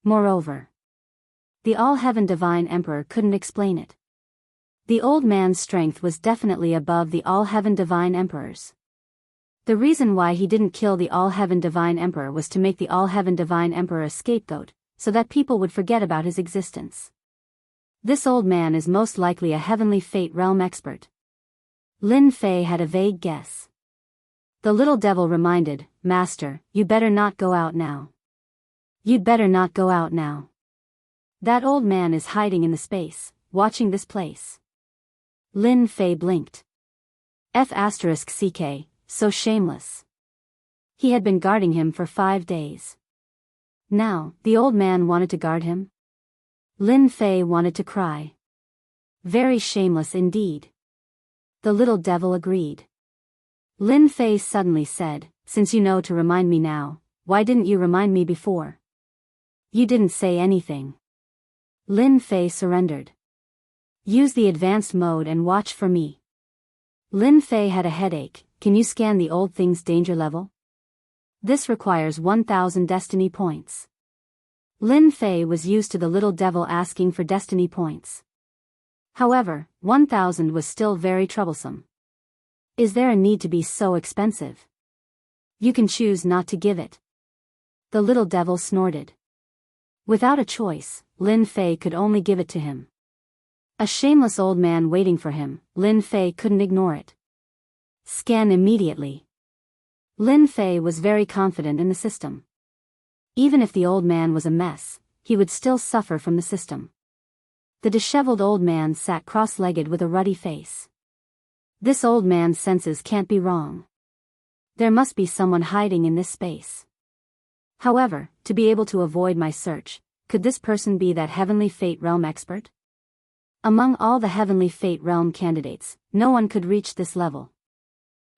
Moreover, The All-Heaven Divine Emperor couldn't explain it. The old man's strength was definitely above the All-Heaven Divine Emperor's. The reason why he didn't kill the All-Heaven Divine Emperor was to make the All-Heaven Divine Emperor a scapegoat, so that people would forget about his existence. This old man is most likely a heavenly fate realm expert. Lin Fei had a vague guess. The little devil reminded, Master, you better not go out now. You'd better not go out now. That old man is hiding in the space, watching this place. Lin Fei blinked. F***ck, so shameless. He had been guarding him for 5 days. Now, the old man wanted to guard him? Lin Fei wanted to cry. Very shameless indeed. The little devil agreed. Lin Fei suddenly said, Since you know to remind me now, why didn't you remind me before? You didn't say anything. Lin Fei surrendered. Use the advanced mode and watch for me. Lin Fei had a headache. Can you scan the old thing's danger level? This requires 1,000 destiny points. Lin Fei was used to the little devil asking for destiny points. However, 1,000 was still very troublesome. Is there a need to be so expensive? You can choose not to give it. The little devil snorted. Without a choice, Lin Fei could only give it to him. A shameless old man waiting for him, Lin Fei couldn't ignore it. Scan immediately. Lin Fei was very confident in the system. Even if the old man was a mess, he would still suffer from the system. The disheveled old man sat cross-legged with a ruddy face. This old man's senses can't be wrong. There must be someone hiding in this space. However, to be able to avoid my search, could this person be that heavenly fate realm expert? Among all the heavenly fate realm candidates, no one could reach this level.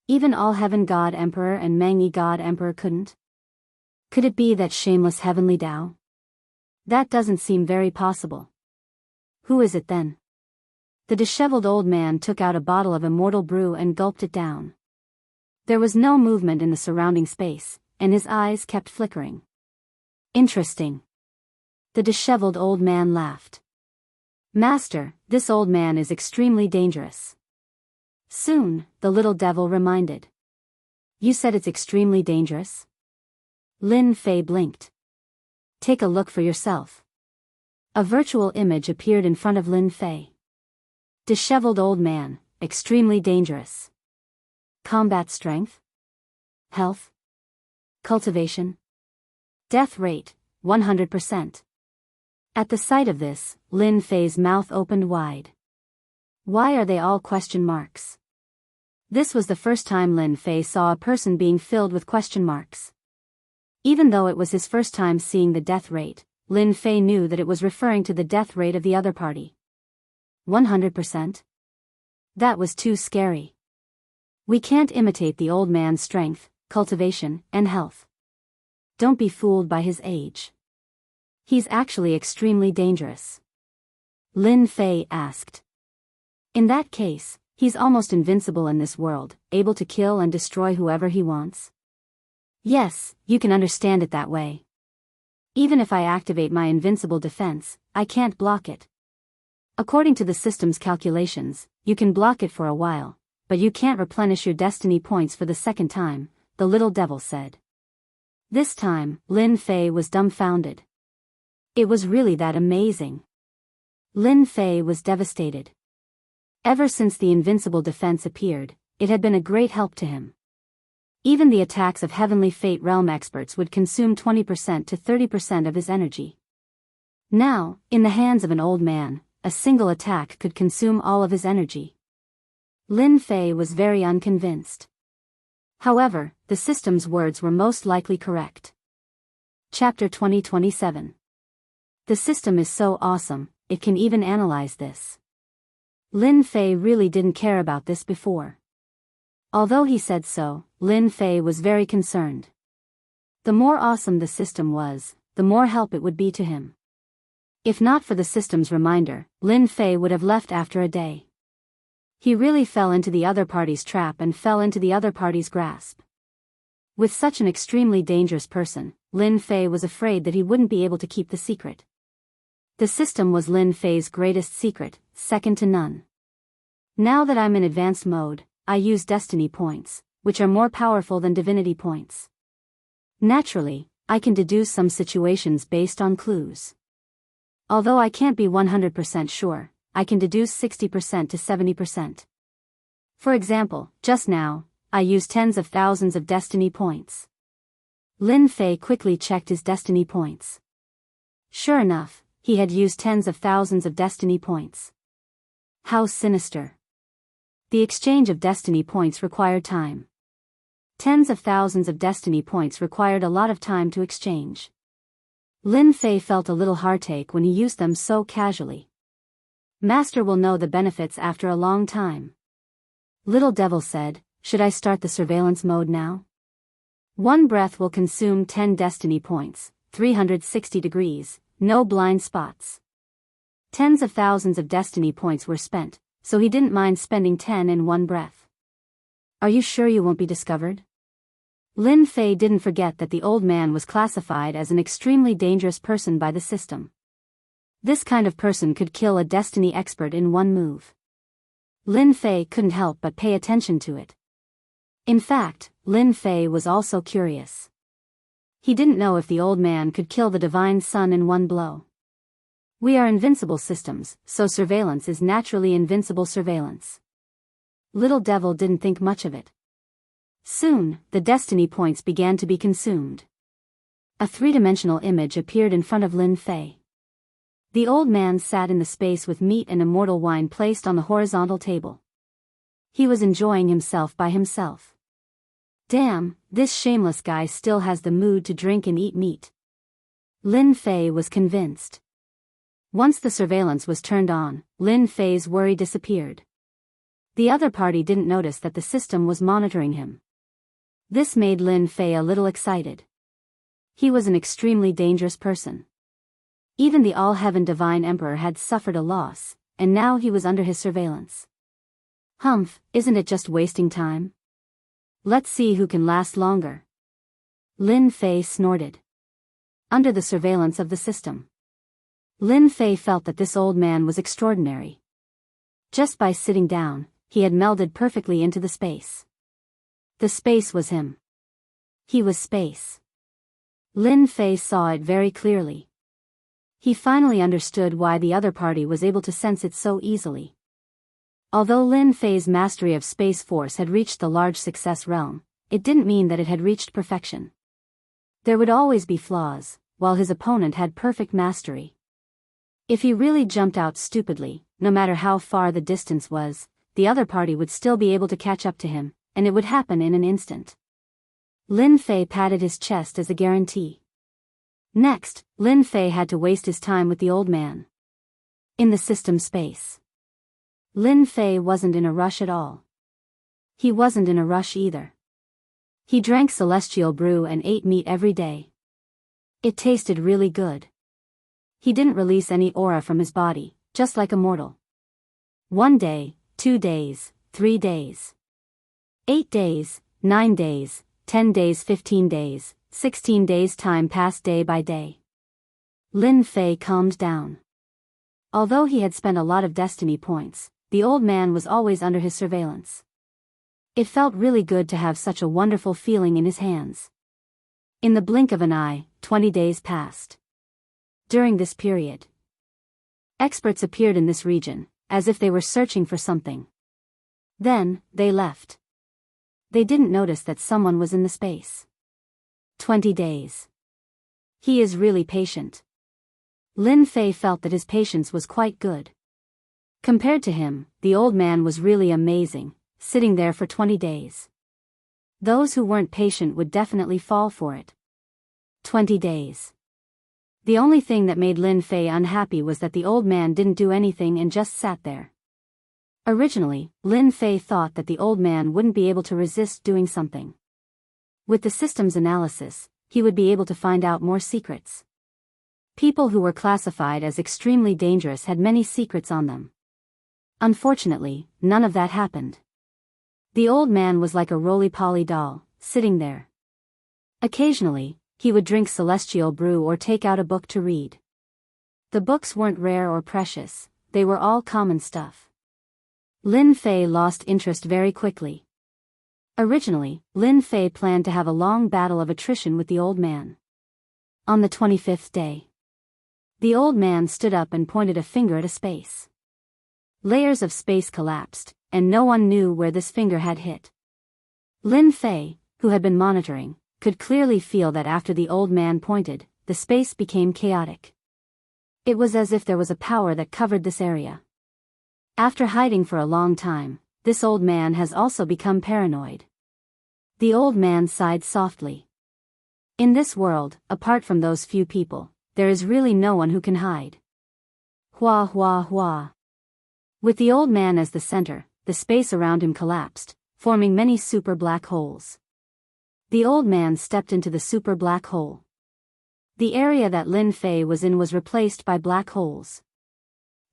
Even All-Heaven God Emperor and Mangi God Emperor couldn't? Could it be that shameless heavenly Dao? That doesn't seem very possible. Who is it then? The disheveled old man took out a bottle of immortal brew and gulped it down. There was no movement in the surrounding space, and his eyes kept flickering. Interesting. The disheveled old man laughed. Master, this old man is extremely dangerous. Soon, the little devil reminded. You said it's extremely dangerous? Lin Fei blinked. Take a look for yourself. A virtual image appeared in front of Lin Fei. Disheveled old man, extremely dangerous. Combat strength? Health? Cultivation? Death rate, 100%. At the sight of this, Lin Fei's mouth opened wide. Why are they all question marks? This was the first time Lin Fei saw a person being filled with question marks. Even though it was his first time seeing the death rate, Lin Fei knew that it was referring to the death rate of the other party. 100%? That was too scary. We can't imitate the old man's strength, cultivation, and health. Don't be fooled by his age. He's actually extremely dangerous. Lin Fei asked. In that case, he's almost invincible in this world, able to kill and destroy whoever he wants. Yes, you can understand it that way. Even if I activate my invincible defense, I can't block it. According to the system's calculations, you can block it for a while, but you can't replenish your destiny points for the second time, the little devil said. This time, Lin Fei was dumbfounded. It was really that amazing. Lin Fei was devastated. Ever since the invincible defense appeared, it had been a great help to him. Even the attacks of heavenly fate realm experts would consume 20% to 30% of his energy. Now, in the hands of an old man, a single attack could consume all of his energy. Lin Fei was very unconvinced. However, the system's words were most likely correct. Chapter 2027. The system is so awesome, it can even analyze this. Lin Fei really didn't care about this before. Although he said so, Lin Fei was very concerned. The more awesome the system was, the more help it would be to him. If not for the system's reminder, Lin Fei would have left after a day. He really fell into the other party's trap and fell into the other party's grasp. With such an extremely dangerous person, Lin Fei was afraid that he wouldn't be able to keep the secret. The system was Lin Fei's greatest secret, second to none. Now that I'm in advanced mode, I use destiny points, which are more powerful than divinity points. Naturally, I can deduce some situations based on clues. Although I can't be 100% sure, I can deduce 60% to 70%. For example, just now, I used tens of thousands of destiny points. Lin Fei quickly checked his destiny points. Sure enough, he had used tens of thousands of destiny points. How sinister. The exchange of destiny points required time. Tens of thousands of destiny points required a lot of time to exchange. Lin Fei felt a little heartache when he used them so casually. Master will know the benefits after a long time. Little Devil said, should I start the surveillance mode now? One breath will consume 10 destiny points, 360 degrees, no blind spots. Tens of thousands of destiny points were spent, so he didn't mind spending 10 in one breath. Are you sure you won't be discovered? Lin Fei didn't forget that the old man was classified as an extremely dangerous person by the system. This kind of person could kill a destiny expert in one move. Lin Fei couldn't help but pay attention to it. In fact, Lin Fei was also curious. He didn't know if the old man could kill the divine sun in one blow. We are invincible systems, so surveillance is naturally invincible surveillance. Little Devil didn't think much of it. Soon, the destiny points began to be consumed. A three-dimensional image appeared in front of Lin Fei. The old man sat in the space with meat and immortal wine placed on the horizontal table. He was enjoying himself by himself. Damn, this shameless guy still has the mood to drink and eat meat. Lin Fei was convinced. Once the surveillance was turned on, Lin Fei's worry disappeared. The other party didn't notice that the system was monitoring him. This made Lin Fei a little excited. He was an extremely dangerous person. Even the All-Heaven Divine Emperor had suffered a loss, and now he was under his surveillance. Humph, isn't it just wasting time? Let's see who can last longer. Lin Fei snorted. Under the surveillance of the system, Lin Fei felt that this old man was extraordinary. Just by sitting down, he had melded perfectly into the space. The space was him. He was space. Lin Fei saw it very clearly. He finally understood why the other party was able to sense it so easily. Although Lin Fei's mastery of Space Force had reached the large success realm, it didn't mean that it had reached perfection. There would always be flaws, while his opponent had perfect mastery. If he really jumped out stupidly, no matter how far the distance was, the other party would still be able to catch up to him, and it would happen in an instant. Lin Fei patted his chest as a guarantee. Next, Lin Fei had to waste his time with the old man. In the system space, Lin Fei wasn't in a rush at all. He wasn't in a rush either. He drank celestial brew and ate meat every day. It tasted really good. He didn't release any aura from his body, just like a mortal. 1 day, 2 days, 3 days. 8 days, 9 days, 10 days, 15 days, 16 days. Time passed day by day. Lin Fei calmed down. Although he had spent a lot of destiny points, the old man was always under his surveillance. It felt really good to have such a wonderful feeling in his hands. In the blink of an eye, 20 days passed. During this period, experts appeared in this region, as if they were searching for something. Then, they left. They didn't notice that someone was in the space. 20 days. He is really patient. Lin Fei felt that his patience was quite good. Compared to him, the old man was really amazing, sitting there for 20 days. Those who weren't patient would definitely fall for it. 20 days. The only thing that made Lin Fei unhappy was that the old man didn't do anything and just sat there. Originally, Lin Fei thought that the old man wouldn't be able to resist doing something. With the system's analysis, he would be able to find out more secrets. People who were classified as extremely dangerous had many secrets on them. Unfortunately, none of that happened. The old man was like a roly-poly doll, sitting there. Occasionally, he would drink celestial brew or take out a book to read. The books weren't rare or precious, they were all common stuff. Lin Fei lost interest very quickly. Originally, Lin Fei planned to have a long battle of attrition with the old man. On the 25th day, the old man stood up and pointed a finger at a space. Layers of space collapsed, and no one knew where this finger had hit. Lin Fei, who had been monitoring, could clearly feel that after the old man pointed, the space became chaotic. It was as if there was a power that covered this area. After hiding for a long time, this old man has also become paranoid. The old man sighed softly. In this world, apart from those few people, there is really no one who can hide. Hua hua hua. With the old man as the center, the space around him collapsed, forming many super black holes. The old man stepped into the super black hole. The area that Lin Fei was in was replaced by black holes.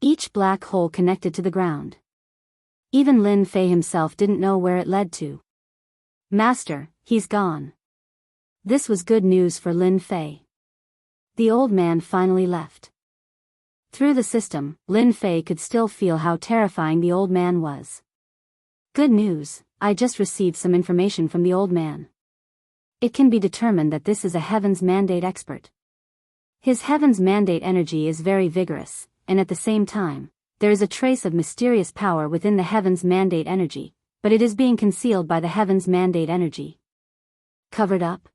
Each black hole connected to the ground. Even Lin Fei himself didn't know where it led to. Master, he's gone. This was good news for Lin Fei. The old man finally left. Through the system, Lin Fei could still feel how terrifying the old man was. Good news, I just received some information from the old man. It can be determined that this is a Heaven's Mandate expert. His Heaven's Mandate energy is very vigorous, and at the same time, there is a trace of mysterious power within the Heaven's Mandate energy, but it is being concealed by the Heaven's Mandate energy. Covered up?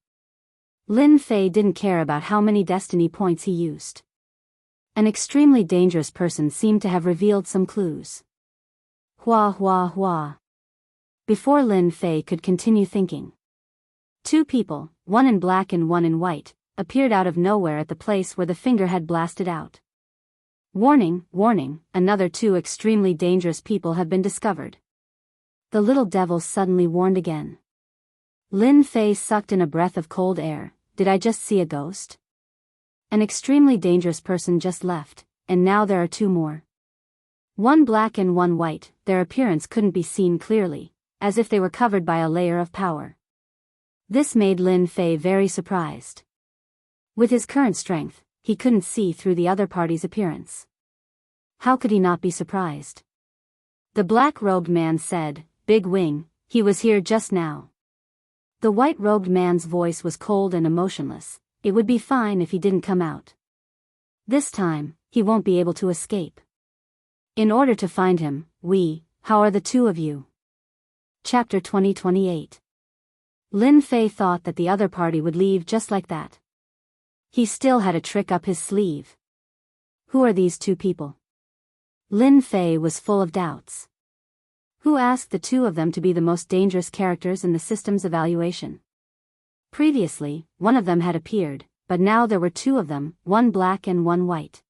Lin Fei didn't care about how many destiny points he used. An extremely dangerous person seemed to have revealed some clues. Hua hua hua. Before Lin Fei could continue thinking, two people, one in black and one in white, appeared out of nowhere at the place where the finger had blasted out. Warning, warning, another two extremely dangerous people have been discovered. The little devil suddenly warned again. Lin Fei sucked in a breath of cold air. Did I just see a ghost? An extremely dangerous person just left, and now there are two more. One black and one white, their appearance couldn't be seen clearly, as if they were covered by a layer of power. This made Lin Fei very surprised. With his current strength, he couldn't see through the other party's appearance. How could he not be surprised? The black-robed man said, "Big Wing, he was here just now." The white-robed man's voice was cold and emotionless. It would be fine if he didn't come out. This time, he won't be able to escape. In order to find him, how are the two of you? Chapter 2028. Lin Fei thought that the other party would leave just like that. He still had a trick up his sleeve. Who are these two people? Lin Fei was full of doubts. Who asked the two of them to be the most dangerous characters in the system's evaluation? Previously, one of them had appeared, but now there were two of them, one black and one white.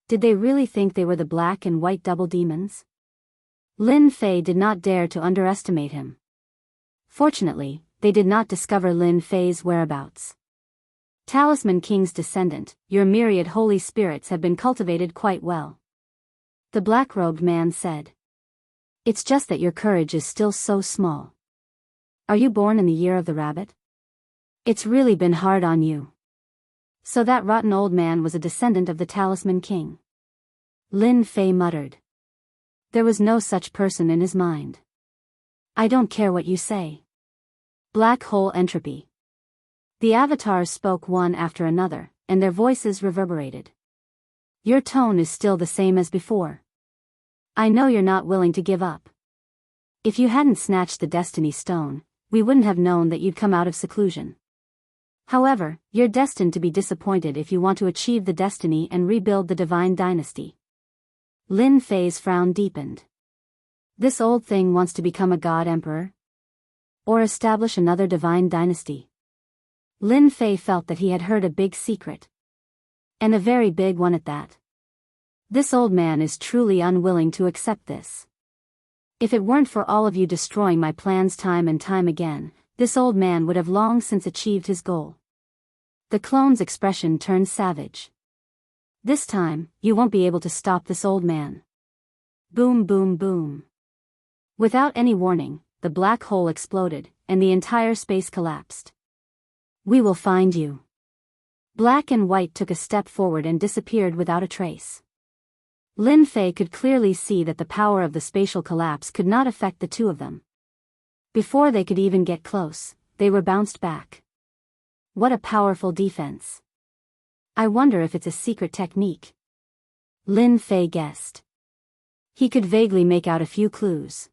Did they really think they were the black and white double demons? Lin Fei did not dare to underestimate him. Fortunately, they did not discover Lin Fei's whereabouts. Talisman King's descendant, your myriad holy spirits have been cultivated quite well. The black-robed man said. It's just that your courage is still so small. Are you born in the year of the rabbit? It's really been hard on you. So that rotten old man was a descendant of the Talisman King. Lin Fei muttered. There was no such person in his mind. I don't care what you say. Black hole entropy. The avatars spoke one after another, and their voices reverberated. Your tone is still the same as before. I know you're not willing to give up. If you hadn't snatched the Destiny Stone, we wouldn't have known that you'd come out of seclusion. However, you're destined to be disappointed if you want to achieve the destiny and rebuild the divine dynasty. Lin Fei's frown deepened. This old thing wants to become a god emperor? Or establish another divine dynasty? Lin Fei felt that he had heard a big secret. And a very big one at that. This old man is truly unwilling to accept this. If it weren't for all of you destroying my plans time and time again, this old man would have long since achieved his goal. The clone's expression turned savage. This time, you won't be able to stop this old man. Boom boom boom. Without any warning, the black hole exploded, and the entire space collapsed. We will find you. Black and White took a step forward and disappeared without a trace. Lin Fei could clearly see that the power of the spatial collapse could not affect the two of them. Before they could even get close, they were bounced back. What a powerful defense. I wonder if it's a secret technique. Lin Fei guessed. He could vaguely make out a few clues.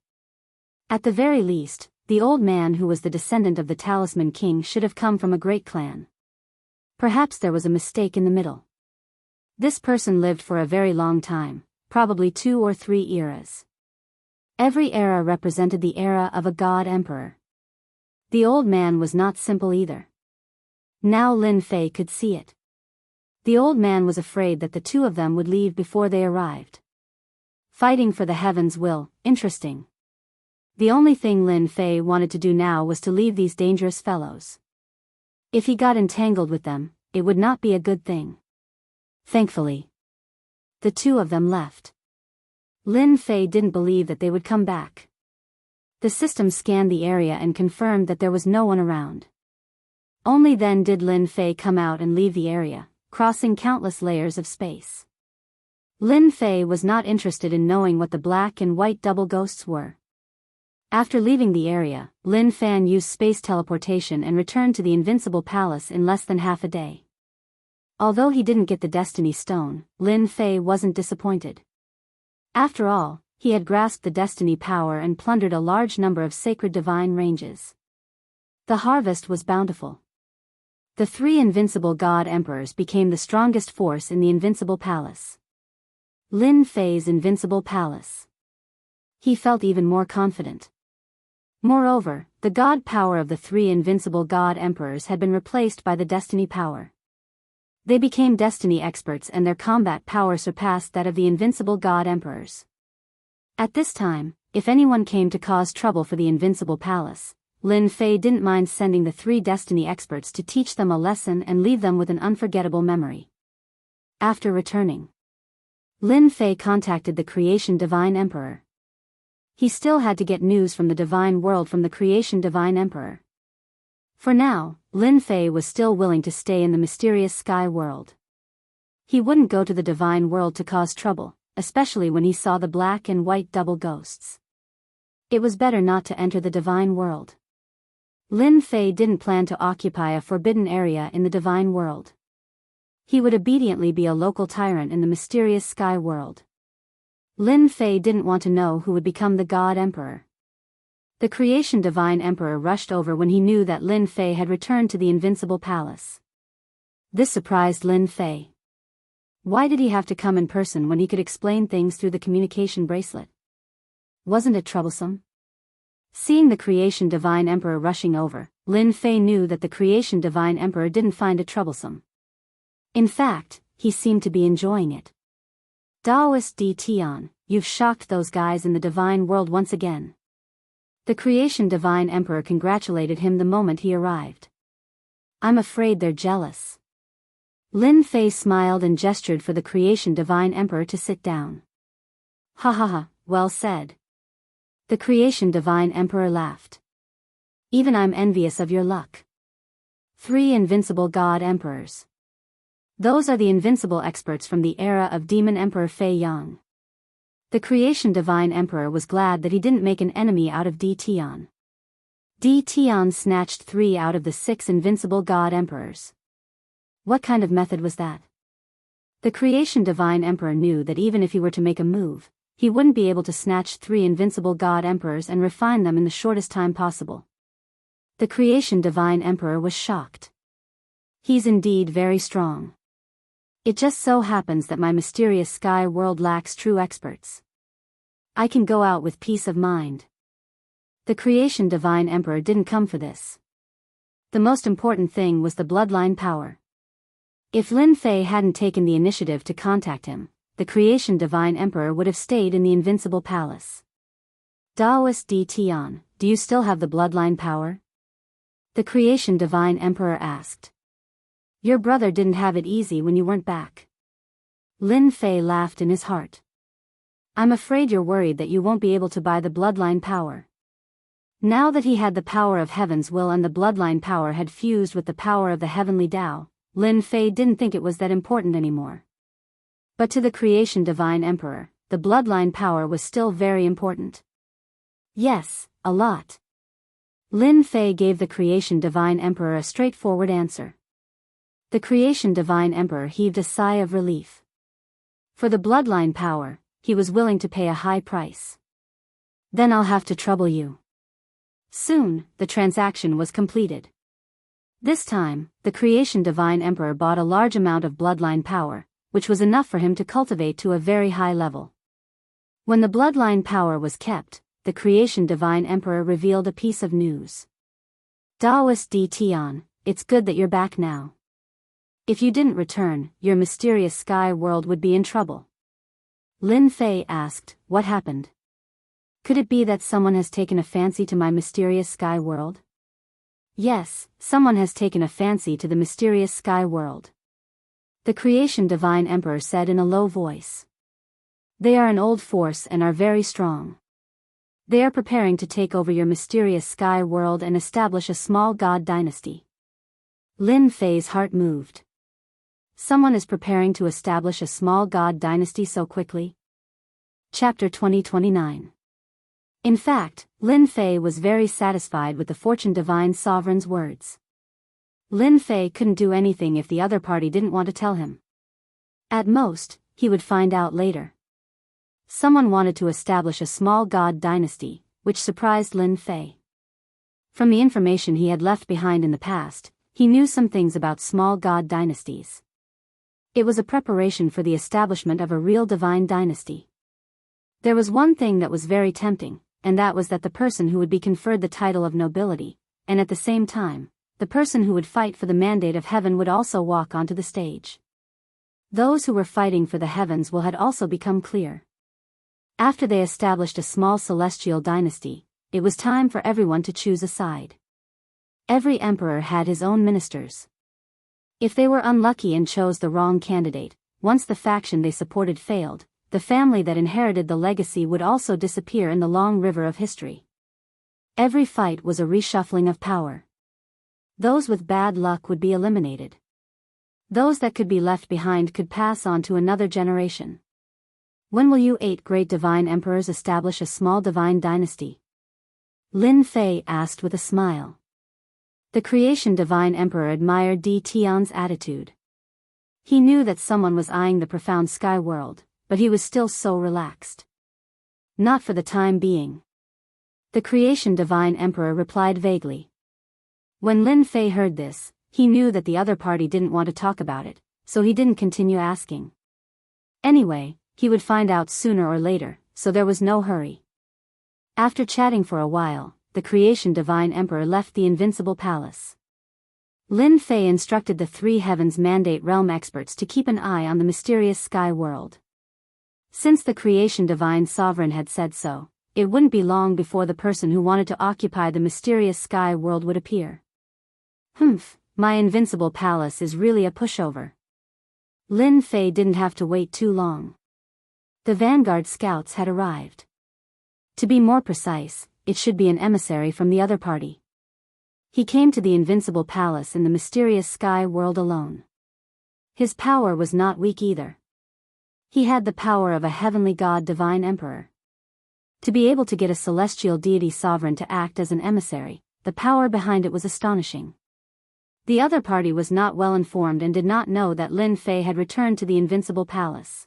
At the very least, the old man who was the descendant of the Talisman King should have come from a great clan. Perhaps there was a mistake in the middle. This person lived for a very long time, probably 2 or 3 eras. Every era represented the era of a god emperor. The old man was not simple either. Now Lin Fei could see it. The old man was afraid that the two of them would leave before they arrived. Fighting for the heavens will, interesting. The only thing Lin Fei wanted to do now was to leave these dangerous fellows. If he got entangled with them, it would not be a good thing. Thankfully, the two of them left. Lin Fei didn't believe that they would come back. The system scanned the area and confirmed that there was no one around. Only then did Lin Fei come out and leave the area, crossing countless layers of space. Lin Fei was not interested in knowing what the black and white double ghosts were. After leaving the area, Lin Fan used space teleportation and returned to the Invincible Palace in less than half a day. Although he didn't get the Destiny Stone, Lin Fei wasn't disappointed. After all, he had grasped the Destiny power and plundered a large number of sacred divine ranges. The harvest was bountiful. The 3 invincible god emperors became the strongest force in the Invincible Palace. Lin Fei's Invincible Palace. He felt even more confident. Moreover, the god power of the 3 invincible god emperors had been replaced by the destiny power. They became destiny experts and their combat power surpassed that of the invincible god emperors. At this time, if anyone came to cause trouble for the Invincible Palace, Lin Fei didn't mind sending the 3 destiny experts to teach them a lesson and leave them with an unforgettable memory. After returning, Lin Fei contacted the Creation Divine Emperor. He still had to get news from the Divine World from the Creation Divine Emperor. For now, Lin Fei was still willing to stay in the mysterious Sky World. He wouldn't go to the Divine World to cause trouble, especially when he saw the black and white double ghosts. It was better not to enter the Divine World. Lin Fei didn't plan to occupy a forbidden area in the Divine World. He would obediently be a local tyrant in the mysterious Sky World. Lin Fei didn't want to know who would become the God Emperor. The Creation Divine Emperor rushed over when he knew that Lin Fei had returned to the Invincible Palace. This surprised Lin Fei. Why did he have to come in person when he could explain things through the communication bracelet? Wasn't it troublesome? Seeing the Creation Divine Emperor rushing over, Lin Fei knew that the Creation Divine Emperor didn't find it troublesome. In fact, he seemed to be enjoying it. Daoist D. Tian, you've shocked those guys in the Divine World once again. The Creation Divine Emperor congratulated him the moment he arrived. I'm afraid they're jealous. Lin Fei smiled and gestured for the Creation Divine Emperor to sit down. Ha ha ha, well said. The Creation Divine Emperor laughed. Even I'm envious of your luck. 3 invincible God Emperors. Those are the invincible experts from the era of Demon Emperor Fei Yang. The Creation Divine Emperor was glad that he didn't make an enemy out of D. Tian. D. Tian snatched 3 out of the 6 invincible God Emperors. What kind of method was that? The Creation Divine Emperor knew that even if he were to make a move, he wouldn't be able to snatch 3 invincible God Emperors and refine them in the shortest time possible. The Creation Divine Emperor was shocked. He's indeed very strong. It just so happens that my mysterious Sky World lacks true experts. I can go out with peace of mind. The Creation Divine Emperor didn't come for this. The most important thing was the bloodline power. If Lin Fei hadn't taken the initiative to contact him, the Creation Divine Emperor would have stayed in the Invincible Palace. Daoist D. Tian, do you still have the bloodline power? The Creation Divine Emperor asked. Your brother didn't have it easy when you weren't back. Lin Fei laughed in his heart. I'm afraid you're worried that you won't be able to buy the bloodline power. Now that he had the power of Heaven's will and the bloodline power had fused with the power of the heavenly Tao, Lin Fei didn't think it was that important anymore. But to the Creation Divine Emperor, the bloodline power was still very important. Yes, a lot. Lin Fei gave the Creation Divine Emperor a straightforward answer. The Creation Divine Emperor heaved a sigh of relief. For the bloodline power, he was willing to pay a high price. Then I'll have to trouble you. Soon, the transaction was completed. This time, the Creation Divine Emperor bought a large amount of bloodline power, which was enough for him to cultivate to a very high level. When the bloodline power was kept, the Creation Divine Emperor revealed a piece of news. Daoist D. Tian, it's good that you're back now. If you didn't return, your mysterious sky world would be in trouble. Lin Fei asked, what happened? Could it be that someone has taken a fancy to my mysterious sky world? Yes, someone has taken a fancy to the mysterious sky world. The Creation Divine Emperor said in a low voice. They are an old force and are very strong. They are preparing to take over your mysterious sky world and establish a small god dynasty. Lin Fei's heart moved. Someone is preparing to establish a small god dynasty so quickly? Chapter 2029. In fact, Lin Fei was very satisfied with the Fortune Divine Sovereign's words. Lin Fei couldn't do anything if the other party didn't want to tell him. At most, he would find out later. Someone wanted to establish a small god dynasty, which surprised Lin Fei. From the information he had left behind in the past, he knew some things about small god dynasties. It was a preparation for the establishment of a real divine dynasty. There was one thing that was very tempting, and that was that the person who would be conferred the title of nobility, and at the same time, the person who would fight for the mandate of heaven would also walk onto the stage. Those who were fighting for the heavens had also become clear. After they established a small celestial dynasty, it was time for everyone to choose a side. Every emperor had his own ministers. If they were unlucky and chose the wrong candidate, once the faction they supported failed, the family that inherited the legacy would also disappear in the long river of history. Every fight was a reshuffling of power. Those with bad luck would be eliminated. Those that could be left behind could pass on to another generation. When will you 8 great divine emperors establish a small divine dynasty? Lin Fei asked with a smile. The Creation Divine Emperor admired Di Tian's attitude. He knew that someone was eyeing the profound sky world, but he was still so relaxed. Not for the time being. The Creation Divine Emperor replied vaguely. When Lin Fei heard this, he knew that the other party didn't want to talk about it, so he didn't continue asking. Anyway, he would find out sooner or later, so there was no hurry. After chatting for a while, the Creation Divine Emperor left the Invincible Palace. Lin Fei instructed the 3 Heavens Mandate Realm experts to keep an eye on the mysterious sky world. Since the Creation Divine Sovereign had said so, it wouldn't be long before the person who wanted to occupy the mysterious sky world would appear. My Invincible Palace is really a pushover. Lin Fei didn't have to wait too long. The Vanguard scouts had arrived. To be more precise, it should be an emissary from the other party. He came to the Invincible Palace in the mysterious sky world alone. His power was not weak either. He had the power of a heavenly god divine emperor. To be able to get a celestial deity sovereign to act as an emissary, the power behind it was astonishing. The other party was not well informed and did not know that Lin Fei had returned to the Invincible Palace.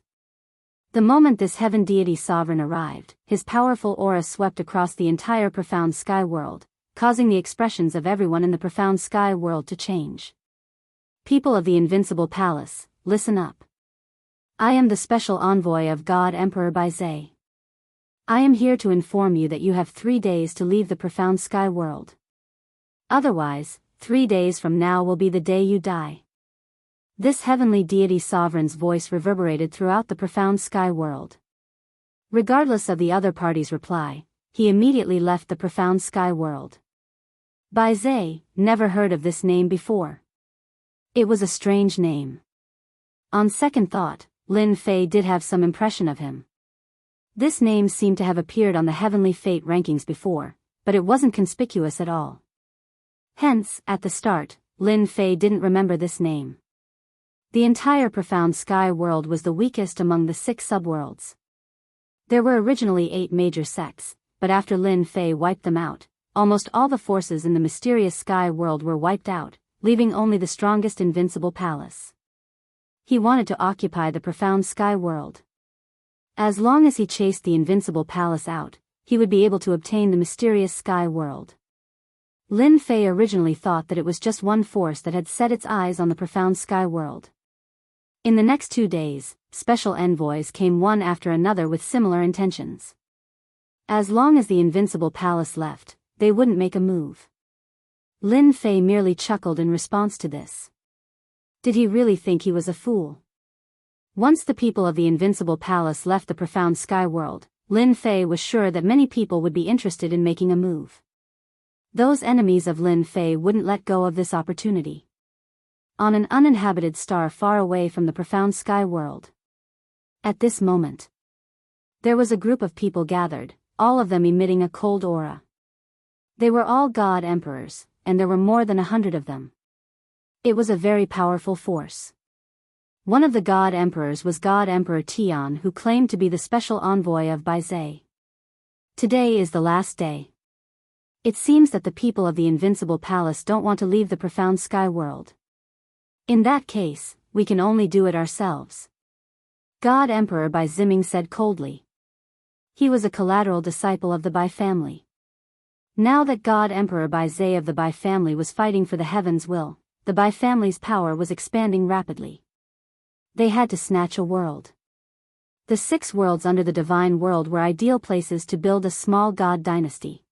The moment this heaven deity sovereign arrived, his powerful aura swept across the entire profound sky world, causing the expressions of everyone in the profound sky world to change. People of the Invincible Palace, listen up. I am the special envoy of God Emperor Baizhe. I am here to inform you that you have 3 days to leave the profound sky world. Otherwise, 3 days from now will be the day you die. This heavenly deity sovereign's voice reverberated throughout the profound sky world. Regardless of the other party's reply, he immediately left the profound sky world. Baizhe never heard of this name before. It was a strange name. On second thought, Lin Fei did have some impression of him. This name seemed to have appeared on the heavenly fate rankings before, but it wasn't conspicuous at all. Hence, at the start, Lin Fei didn't remember this name. The entire profound sky world was the weakest among the 6 subworlds. There were originally 8 major sects, but after Lin Fei wiped them out, almost all the forces in the mysterious sky world were wiped out, leaving only the strongest invincible palace. He wanted to occupy the profound sky world. As long as he chased the invincible palace out, he would be able to obtain the mysterious sky world. Lin Fei originally thought that it was just one force that had set its eyes on the profound sky world. In the next 2 days, special envoys came one after another with similar intentions. As long as the invincible palace left, they wouldn't make a move. Lin Fei merely chuckled in response to this. Did he really think he was a fool? Once the people of the invincible palace left the profound sky world, Lin Fei was sure that many people would be interested in making a move. Those enemies of Lin Fei wouldn't let go of this opportunity. On an uninhabited star far away from the profound sky world. At this moment, there was a group of people gathered, all of them emitting a cold aura. They were all god emperors, and there were more than 100 of them. It was a very powerful force. One of the god emperors was God Emperor Tian, who claimed to be the special envoy of Baizhe. Today is the last day. It seems that the people of the invincible palace don't want to leave the profound sky world. In that case, we can only do it ourselves. God Emperor Bai Ziming said coldly. He was a collateral disciple of the Bai family. Now that God Emperor Baizhe of the Bai family was fighting for the heaven's will, the Bai family's power was expanding rapidly. They had to snatch a world. The 6 worlds under the divine world were ideal places to build a small god dynasty.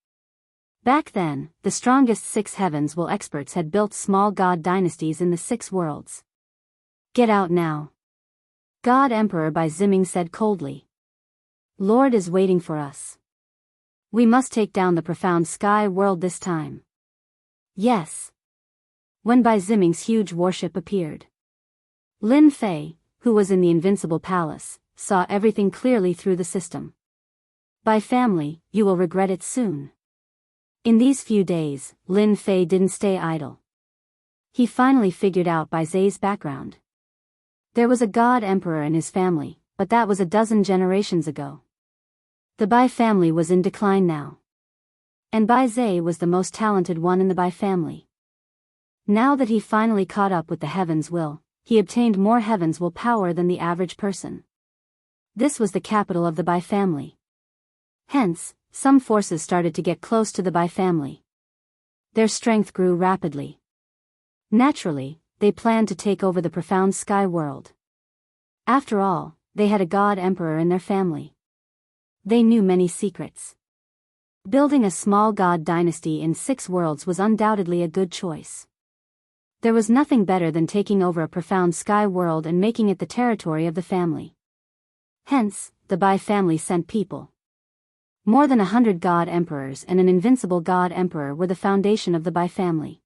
Back then, the strongest 6 heavens will experts had built small god dynasties in the 6 worlds. Get out now. God Emperor Bai Ziming said coldly. Lord is waiting for us. We must take down the profound sky world this time. Yes. When Bai Ziming's huge warship appeared, Lin Fei, who was in the invincible palace, saw everything clearly through the system. Bai family, you will regret it soon. In these few days, Lin Fei didn't stay idle. He finally figured out Baizhe's background. There was a god emperor in his family, but that was a dozen generations ago. The Bai family was in decline now. And Baizhe was the most talented one in the Bai family. Now that he finally caught up with the heaven's will, he obtained more heaven's will power than the average person. This was the capital of the Bai family. Hence, some forces started to get close to the Bai family. Their strength grew rapidly. Naturally, they planned to take over the profound sky world. After all, they had a god emperor in their family. They knew many secrets. Building a small god dynasty in 6 worlds was undoubtedly a good choice. There was nothing better than taking over a profound sky world and making it the territory of the family. Hence, the Bai family sent people. More than 100 god emperors and an invincible god emperor were the foundation of the Bai family.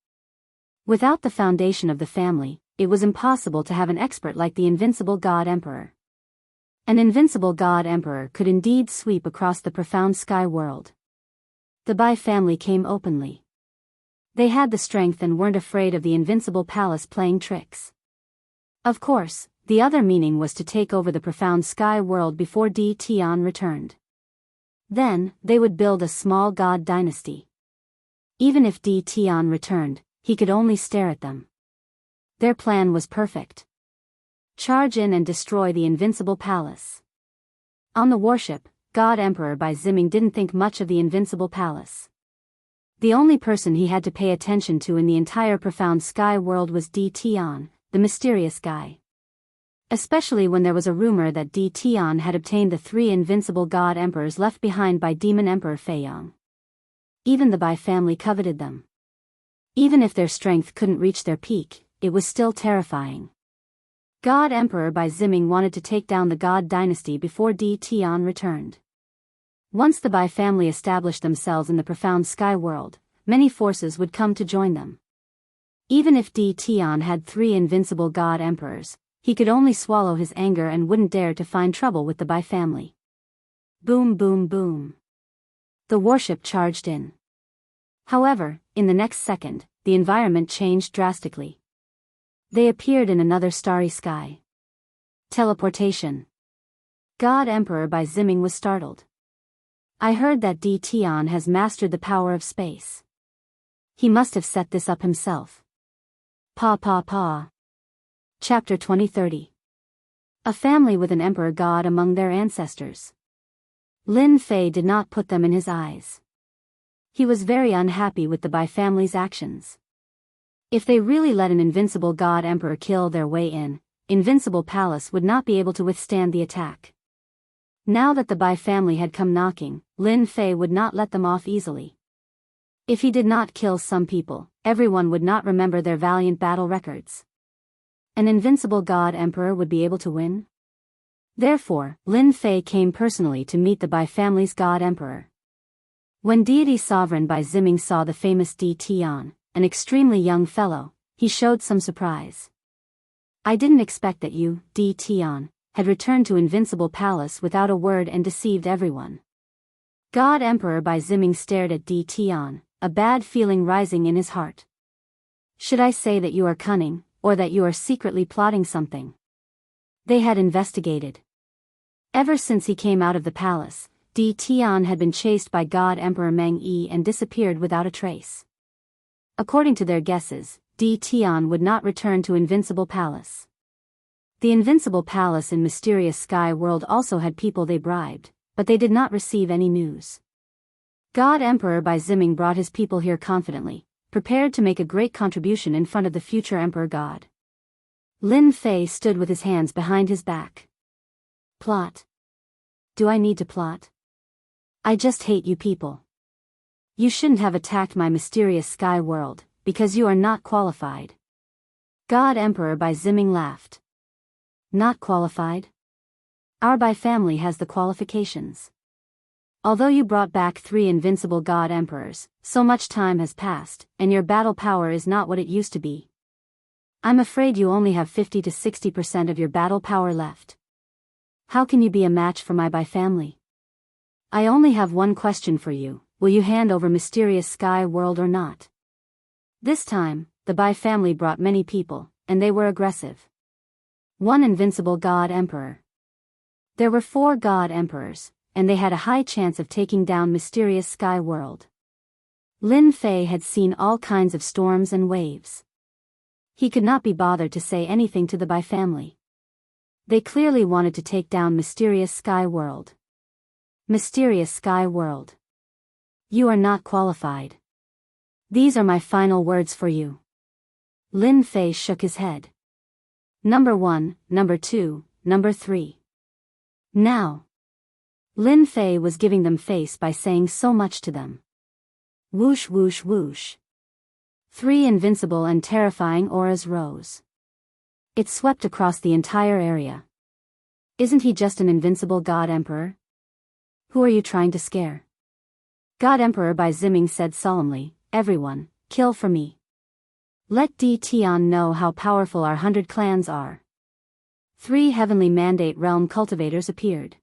Without the foundation of the family, it was impossible to have an expert like the invincible god emperor. An invincible god emperor could indeed sweep across the profound sky world. The Bai family came openly. They had the strength and weren't afraid of the invincible palace playing tricks. Of course, the other meaning was to take over the profound sky world before Di Tian returned. Then, they would build a small god dynasty. Even if Di Tian returned, he could only stare at them. Their plan was perfect. Charge in and destroy the invincible palace. On the warship, God Emperor Bai Ziming didn't think much of the invincible palace. The only person he had to pay attention to in the entire profound sky world was Di Tian, the mysterious guy. Especially when there was a rumor that Di Tian had obtained the 3 invincible god emperors left behind by Demon Emperor Feiyang. Even the Bai family coveted them. Even if their strength couldn't reach their peak, it was still terrifying. God Emperor Bai Ziming wanted to take down the god dynasty before Di Tian returned. Once the Bai family established themselves in the profound sky world, many forces would come to join them. Even if Di Tian had 3 invincible god emperors, he could only swallow his anger and wouldn't dare to find trouble with the Bai family. Boom boom boom. The warship charged in. However, in the next second, the environment changed drastically. They appeared in another starry sky. Teleportation. God Emperor by Ziming was startled. I heard that Di Tian has mastered the power of space. He must have set this up himself. Pa. Chapter 2030. A family with an emperor god among their ancestors. Lin Fei did not put them in his eyes. He was very unhappy with the Bai family's actions. If they really let an invincible god emperor kill their way in, Invincible Palace would not be able to withstand the attack. Now that the Bai family had come knocking, Lin Fei would not let them off easily. If he did not kill some people, everyone would not remember their valiant battle records. An invincible god emperor would be able to win? Therefore, Lin Fei came personally to meet the Bai family's god emperor. When deity sovereign Bai Ziming saw the famous Di Tian, an extremely young fellow, he showed some surprise. I didn't expect that you, Di Tian, had returned to Invincible Palace without a word and deceived everyone. God Emperor Bai Ziming stared at Di Tian, a bad feeling rising in his heart. Should I say that you are cunning, or that you are secretly plotting something? They had investigated. Ever since he came out of the palace, Di Tian had been chased by God Emperor Meng Yi and disappeared without a trace. According to their guesses, Di Tian would not return to Invincible Palace. The Invincible Palace in Mysterious Sky World also had people they bribed, but they did not receive any news. God Emperor Bai Ziming brought his people here confidently, prepared to make a great contribution in front of the future Emperor God. Lin Fei stood with his hands behind his back. Plot. Do I need to plot? I just hate you people. You shouldn't have attacked my Mysterious Sky World, because you are not qualified. God Emperor Bai Ziming laughed. Not qualified? Our Bai family has the qualifications. Although you brought back 3 invincible God Emperors, so much time has passed, and your battle power is not what it used to be. I'm afraid you only have 50 to 60% of your battle power left. How can you be a match for my Bai family? I only have one question for you, will you hand over Mysterious Sky World or not? This time, the Bai family brought many people, and they were aggressive. 1 invincible God Emperor. There were 4 God Emperors, and they had a high chance of taking down Mysterious Sky World. Lin Fei had seen all kinds of storms and waves. He could not be bothered to say anything to the Bai family. They clearly wanted to take down Mysterious Sky World. Mysterious Sky World. You are not qualified. These are my final words for you. Lin Fei shook his head. Number 1, number 2, number 3. Now. Lin Fei was giving them face by saying so much to them. Whoosh whoosh whoosh. 3 invincible and terrifying auras rose. It swept across the entire area. Isn't he just an invincible God Emperor? Who are you trying to scare? God Emperor Bai Ziming said solemnly, everyone, kill for me. Let Di Tian know how powerful our 100 clans are. 3 heavenly mandate realm cultivators appeared.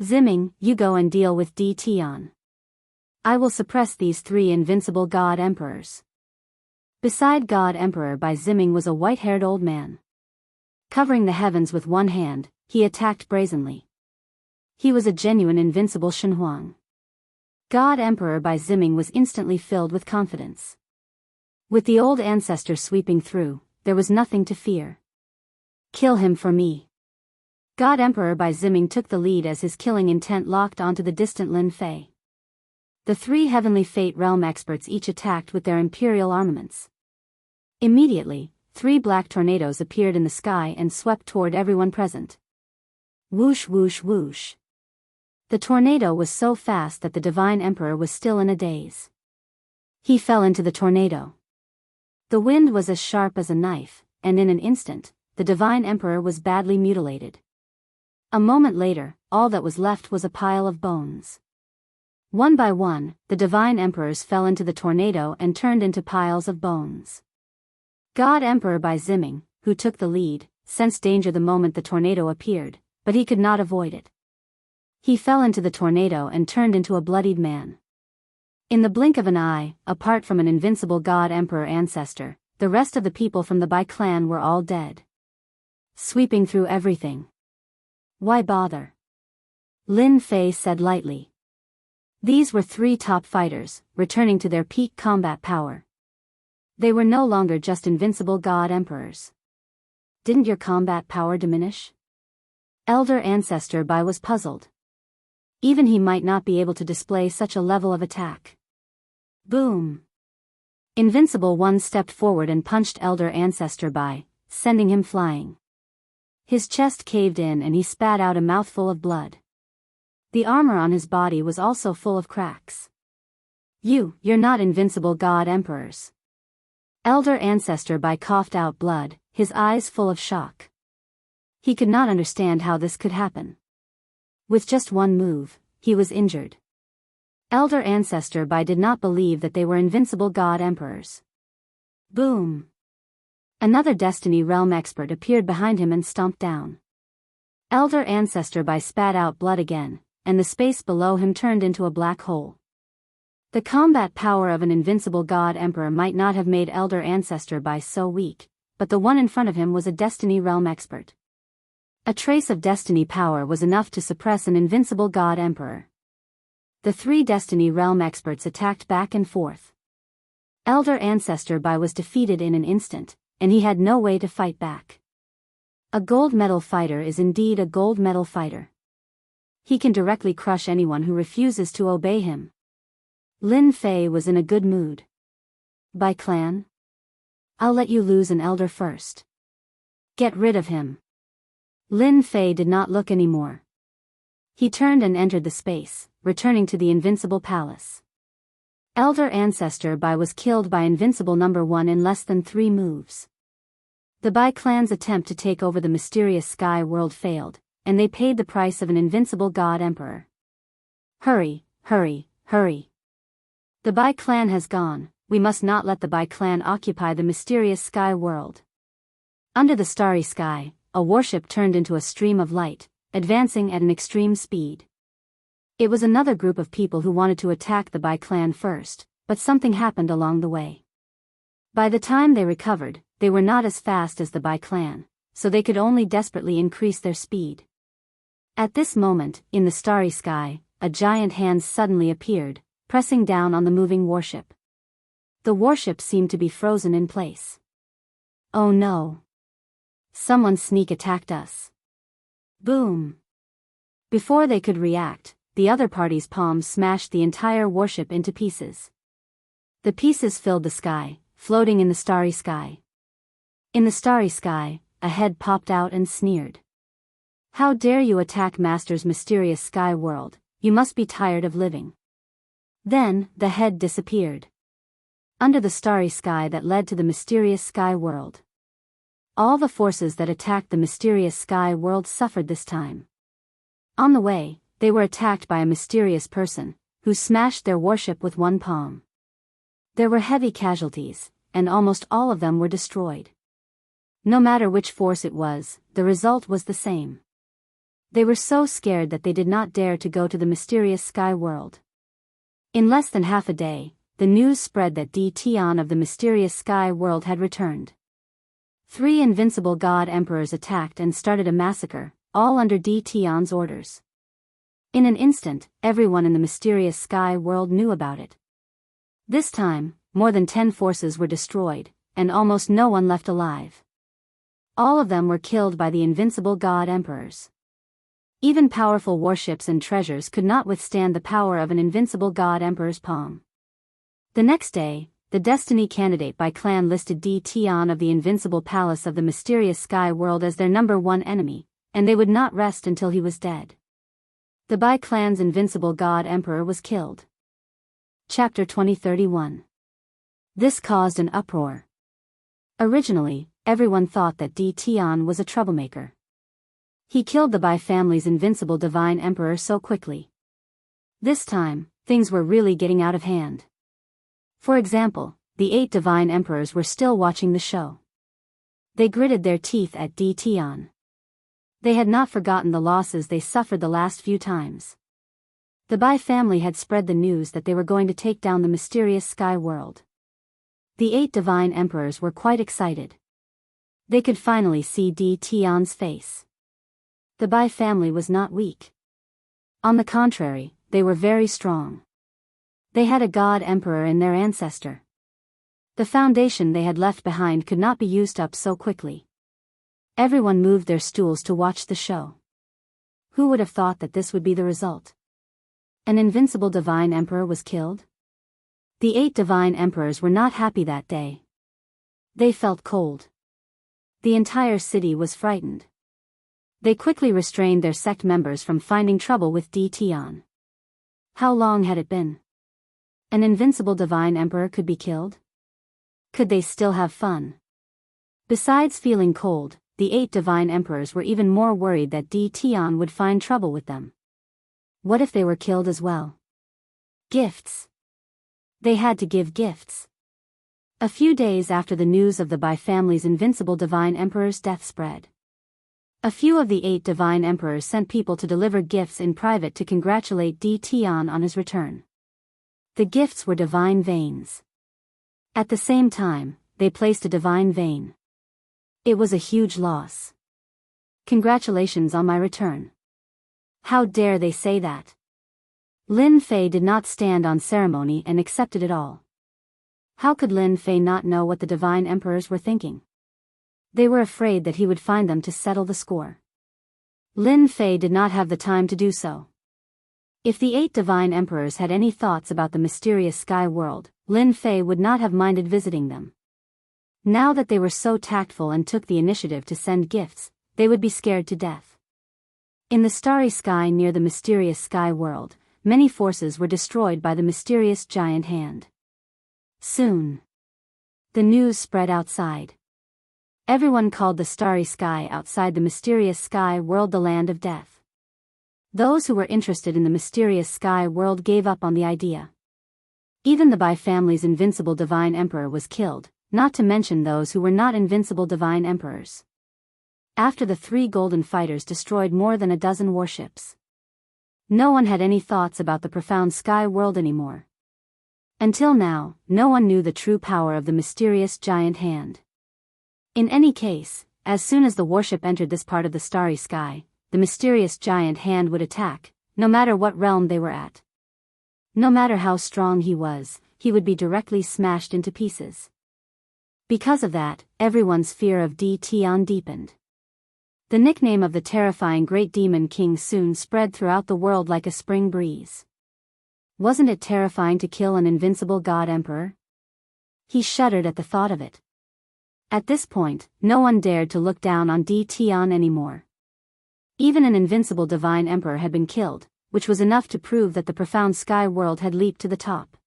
Ziming, you go and deal with Di Tian. I will suppress these 3 invincible God Emperors. Beside God Emperor Bai Ziming was a white-haired old man. Covering the heavens with one hand, he attacked brazenly. He was a genuine invincible Shenhuang. God Emperor Bai Ziming was instantly filled with confidence. With the old ancestor sweeping through, there was nothing to fear. Kill him for me. God Emperor Bai Ziming took the lead as his killing intent locked onto the distant Lin Fei. The 3 heavenly fate realm experts each attacked with their imperial armaments. Immediately, 3 black tornadoes appeared in the sky and swept toward everyone present. Whoosh whoosh whoosh. The tornado was so fast that the Divine Emperor was still in a daze. He fell into the tornado. The wind was as sharp as a knife, and in an instant, the Divine Emperor was badly mutilated. A moment later, all that was left was a pile of bones. One by one, the Divine Emperors fell into the tornado and turned into piles of bones. God Emperor Bai Ziming, who took the lead, sensed danger the moment the tornado appeared, but he could not avoid it. He fell into the tornado and turned into a bloodied man. In the blink of an eye, apart from an invincible God Emperor ancestor, the rest of the people from the Bai clan were all dead. Sweeping through everything. Why bother? Lin Fei said lightly. These were 3 top fighters, returning to their peak combat power. They were no longer just invincible god emperors. Didn't your combat power diminish? Elder Ancestor Bai was puzzled. Even he might not be able to display such a level of attack. Boom! Invincible One stepped forward and punched Elder Ancestor Bai, sending him flying. His chest caved in and he spat out a mouthful of blood. The armor on his body was also full of cracks. You're not invincible god emperors. Elder Ancestor Bai coughed out blood, his eyes full of shock. He could not understand how this could happen. With just one move, he was injured. Elder Ancestor Bai did not believe that they were invincible god emperors. Boom! Another Destiny Realm expert appeared behind him and stomped down. Elder Ancestor Bai spat out blood again, and the space below him turned into a black hole. The combat power of an invincible god emperor might not have made Elder Ancestor Bai so weak, but the one in front of him was a Destiny Realm expert. A trace of destiny power was enough to suppress an invincible god emperor. The 3 Destiny Realm experts attacked back and forth. Elder Ancestor Bai was defeated in an instant, and he had no way to fight back. A gold medal fighter is indeed a gold medal fighter. He can directly crush anyone who refuses to obey him. Lin Fei was in a good mood. Bai clan? I'll let you lose an elder first. Get rid of him. Lin Fei did not look anymore. He turned and entered the space, returning to the Invincible Palace. Elder Ancestor Bai was killed by Invincible Number 1 in less than 3 moves. The Bai clan's attempt to take over the mysterious sky world failed, and they paid the price of an invincible god emperor. Hurry, hurry, hurry. The Bai clan has gone, we must not let the Bai clan occupy the mysterious sky world. Under the starry sky, a warship turned into a stream of light, advancing at an extreme speed. It was another group of people who wanted to attack the Bai clan first, but something happened along the way. By the time they recovered, they were not as fast as the Bai clan, so they could only desperately increase their speed. At this moment, in the starry sky, a giant hand suddenly appeared, pressing down on the moving warship. The warship seemed to be frozen in place. Oh no! Someone sneak attacked us. Boom! Before they could react, the other party's palms smashed the entire warship into pieces. The pieces filled the sky, floating in the starry sky. In the starry sky, a head popped out and sneered. How dare you attack Master's mysterious sky world, you must be tired of living. Then, the head disappeared. Under the starry sky that led to the mysterious sky world. All the forces that attacked the mysterious sky world suffered this time. On the way, they were attacked by a mysterious person, who smashed their warship with one palm. There were heavy casualties, and almost all of them were destroyed. No matter which force it was, the result was the same. They were so scared that they did not dare to go to the mysterious sky world. In less than half a day, the news spread that Di Tian of the mysterious sky world had returned. 3 invincible god emperors attacked and started a massacre, all under Di Tian's orders. In an instant, everyone in the mysterious sky world knew about it. This time, more than 10 forces were destroyed, and almost no one left alive. All of them were killed by the invincible god emperors. Even powerful warships and treasures could not withstand the power of an invincible god emperor's palm. The next day, the Destiny candidate Bai clan listed Di Tian of the Invincible Palace of the Mysterious Sky World as their number 1 enemy, and they would not rest until he was dead. The Bai clan's invincible god emperor was killed. Chapter 2031. This caused an uproar. Originally, everyone thought that Di Tian was a troublemaker. He killed the Bai family's invincible divine emperor so quickly. This time, things were really getting out of hand. For example, the 8 divine emperors were still watching the show. They gritted their teeth at Di Tian. They had not forgotten the losses they suffered the last few times. The Bai family had spread the news that they were going to take down the mysterious sky world. The 8 divine emperors were quite excited. They could finally see Di Tian's face. The Bai family was not weak. On the contrary, they were very strong. They had a god emperor in their ancestor. The foundation they had left behind could not be used up so quickly. Everyone moved their stools to watch the show. Who would have thought that this would be the result? An invincible divine emperor was killed? The 8 divine emperors were not happy that day. They felt cold. The entire city was frightened. They quickly restrained their sect members from finding trouble with Di Tian. How long had it been? An invincible divine emperor could be killed? Could they still have fun? Besides feeling cold, the 8 divine emperors were even more worried that Di Tian would find trouble with them. What if they were killed as well? Gifts. They had to give gifts. A few days after the news of the Bai family's invincible divine emperor's death spread, a few of the 8 divine emperors sent people to deliver gifts in private to congratulate Di Tian on his return. The gifts were divine veins. At the same time, they placed a divine vein. It was a huge loss. Congratulations on my return. How dare they say that? Lin Fei did not stand on ceremony and accepted it all. How could Lin Fei not know what the divine emperors were thinking? They were afraid that he would find them to settle the score. Lin Fei did not have the time to do so. If the 8 divine emperors had any thoughts about the mysterious sky world, Lin Fei would not have minded visiting them. Now that they were so tactful and took the initiative to send gifts, they would be scared to death. In the starry sky near the mysterious sky world, many forces were destroyed by the mysterious giant hand. Soon, the news spread outside. Everyone called the starry sky outside the mysterious sky world the land of death. Those who were interested in the mysterious sky world gave up on the idea. Even the Bai family's invincible divine emperor was killed, not to mention those who were not invincible divine emperors. After the 3 golden fighters destroyed more than a dozen warships, no one had any thoughts about the profound sky world anymore. Until now, no one knew the true power of the mysterious giant hand. In any case, as soon as the warship entered this part of the starry sky, the mysterious giant hand would attack, no matter what realm they were at. No matter how strong he would be directly smashed into pieces. Because of that, everyone's fear of Di Tian deepened. The nickname of the terrifying Great Demon King soon spread throughout the world like a spring breeze. Wasn't it terrifying to kill an invincible god emperor? He shuddered at the thought of it. At this point, no one dared to look down on Di Tian anymore. Even an invincible divine emperor had been killed, which was enough to prove that the profound sky world had leaped to the top.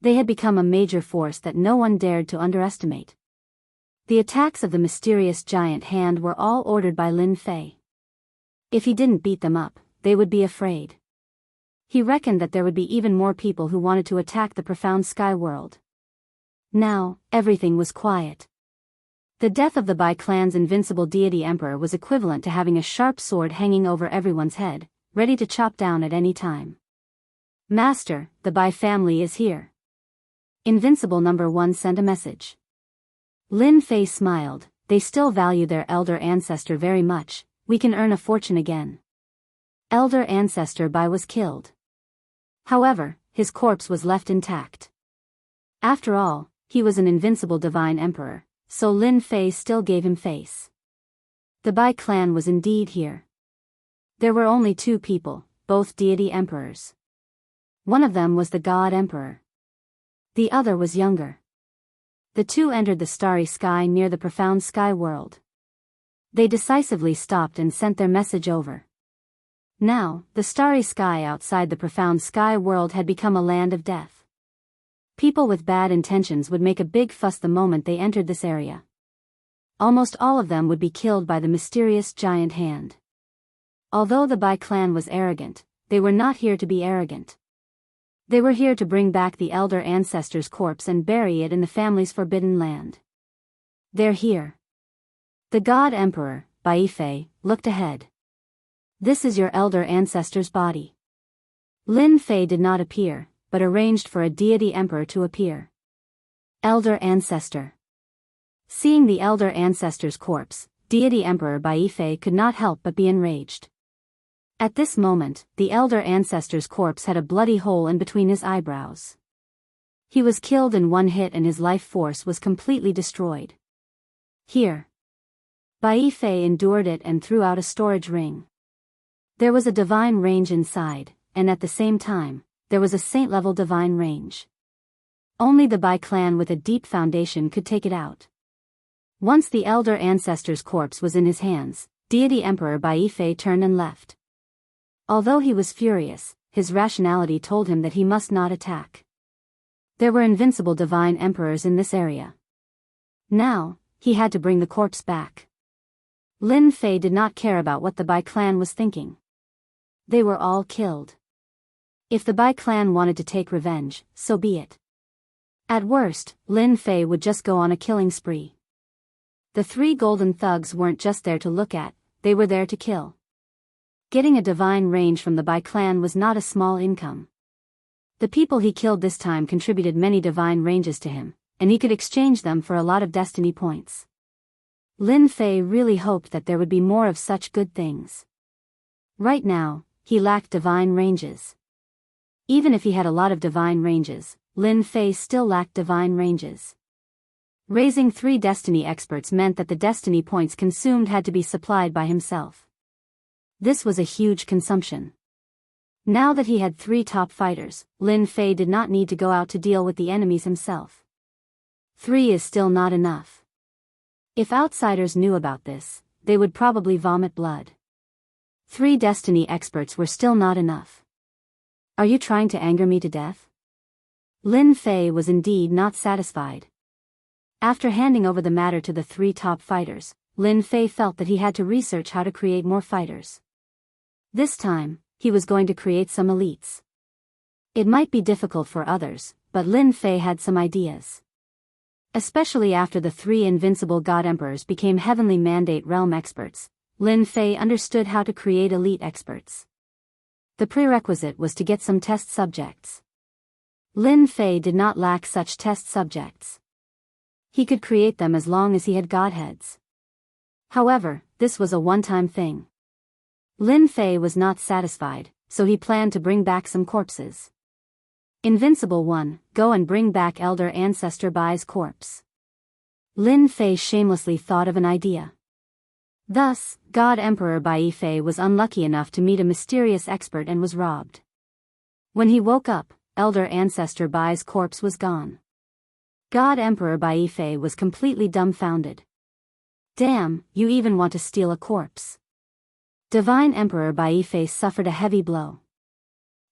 They had become a major force that no one dared to underestimate. The attacks of the mysterious giant hand were all ordered by Lin Fei. If he didn't beat them up, they would be afraid. He reckoned that there would be even more people who wanted to attack the profound sky world. Now, everything was quiet. The death of the Bai clan's invincible deity emperor was equivalent to having a sharp sword hanging over everyone's head, ready to chop down at any time. Master, the Bai family is here. Invincible number 1 sent a message. Lin Fei smiled. They still value their elder ancestor very much. We can earn a fortune again. Elder ancestor Bai was killed. However, his corpse was left intact. After all, he was an invincible divine emperor, so Lin Fei still gave him face. The Bai clan was indeed here. There were only 2 people, both deity emperors. One of them was the god emperor. The other was younger. The 2 entered the starry sky near the profound sky world. They decisively stopped and sent their message over. Now, the starry sky outside the profound sky world had become a land of death. People with bad intentions would make a big fuss the moment they entered this area. Almost all of them would be killed by the mysterious giant hand. Although the Bai clan was arrogant, they were not here to be arrogant. They were here to bring back the elder ancestor's corpse and bury it in the family's forbidden land. They're here. The god emperor, Bai Fei, looked ahead. This is your elder ancestor's body. Lin Fei did not appear, but arranged for a deity emperor to appear. Elder Ancestor. Seeing the Elder Ancestor's corpse, Deity Emperor Baifei could not help but be enraged. At this moment, the Elder Ancestor's corpse had a bloody hole in between his eyebrows. He was killed in one hit and his life force was completely destroyed. Here. Baifei endured it and threw out a storage ring. There was a divine range inside, and at the same time, there was a saint-level divine range. Only the Bai clan with a deep foundation could take it out. Once the Elder Ancestor's corpse was in his hands, Deity Emperor Baifei turned and left. Although he was furious, his rationality told him that he must not attack. There were invincible divine emperors in this area. Now, he had to bring the corpse back. Lin Fei did not care about what the Bai clan was thinking. They were all killed. If the Bai clan wanted to take revenge, so be it. At worst, Lin Fei would just go on a killing spree. The three golden thugs weren't just there to look at, they were there to kill. Getting a divine range from the Bai clan was not a small income. The people he killed this time contributed many divine ranges to him, and he could exchange them for a lot of destiny points. Lin Fei really hoped that there would be more of such good things. Right now, he lacked divine ranges. Even if he had a lot of divine ranges, Lin Fei still lacked divine ranges. Raising 3 destiny experts meant that the destiny points consumed had to be supplied by himself. This was a huge consumption. Now that he had 3 top fighters, Lin Fei did not need to go out to deal with the enemies himself. 3 is still not enough. If outsiders knew about this, they would probably vomit blood. 3 destiny experts were still not enough. Are you trying to anger me to death? Lin Fei was indeed not satisfied. After handing over the matter to the 3 top fighters, Lin Fei felt that he had to research how to create more fighters. This time, he was going to create some elites. It might be difficult for others, but Lin Fei had some ideas. Especially after the 3 invincible God Emperors became Heavenly Mandate Realm experts, Lin Fei understood how to create elite experts. The prerequisite was to get some test subjects. Lin Fei did not lack such test subjects. He could create them as long as he had godheads. However, this was a one-time thing. Lin Fei was not satisfied, so he planned to bring back some corpses. Invincible One, go and bring back Elder Ancestor Bai's corpse. Lin Fei shamelessly thought of an idea. Thus, God Emperor Baifei was unlucky enough to meet a mysterious expert and was robbed. When he woke up, Elder Ancestor Bai's corpse was gone. God Emperor Baifei was completely dumbfounded. Damn, you even want to steal a corpse. Divine Emperor Baifei suffered a heavy blow.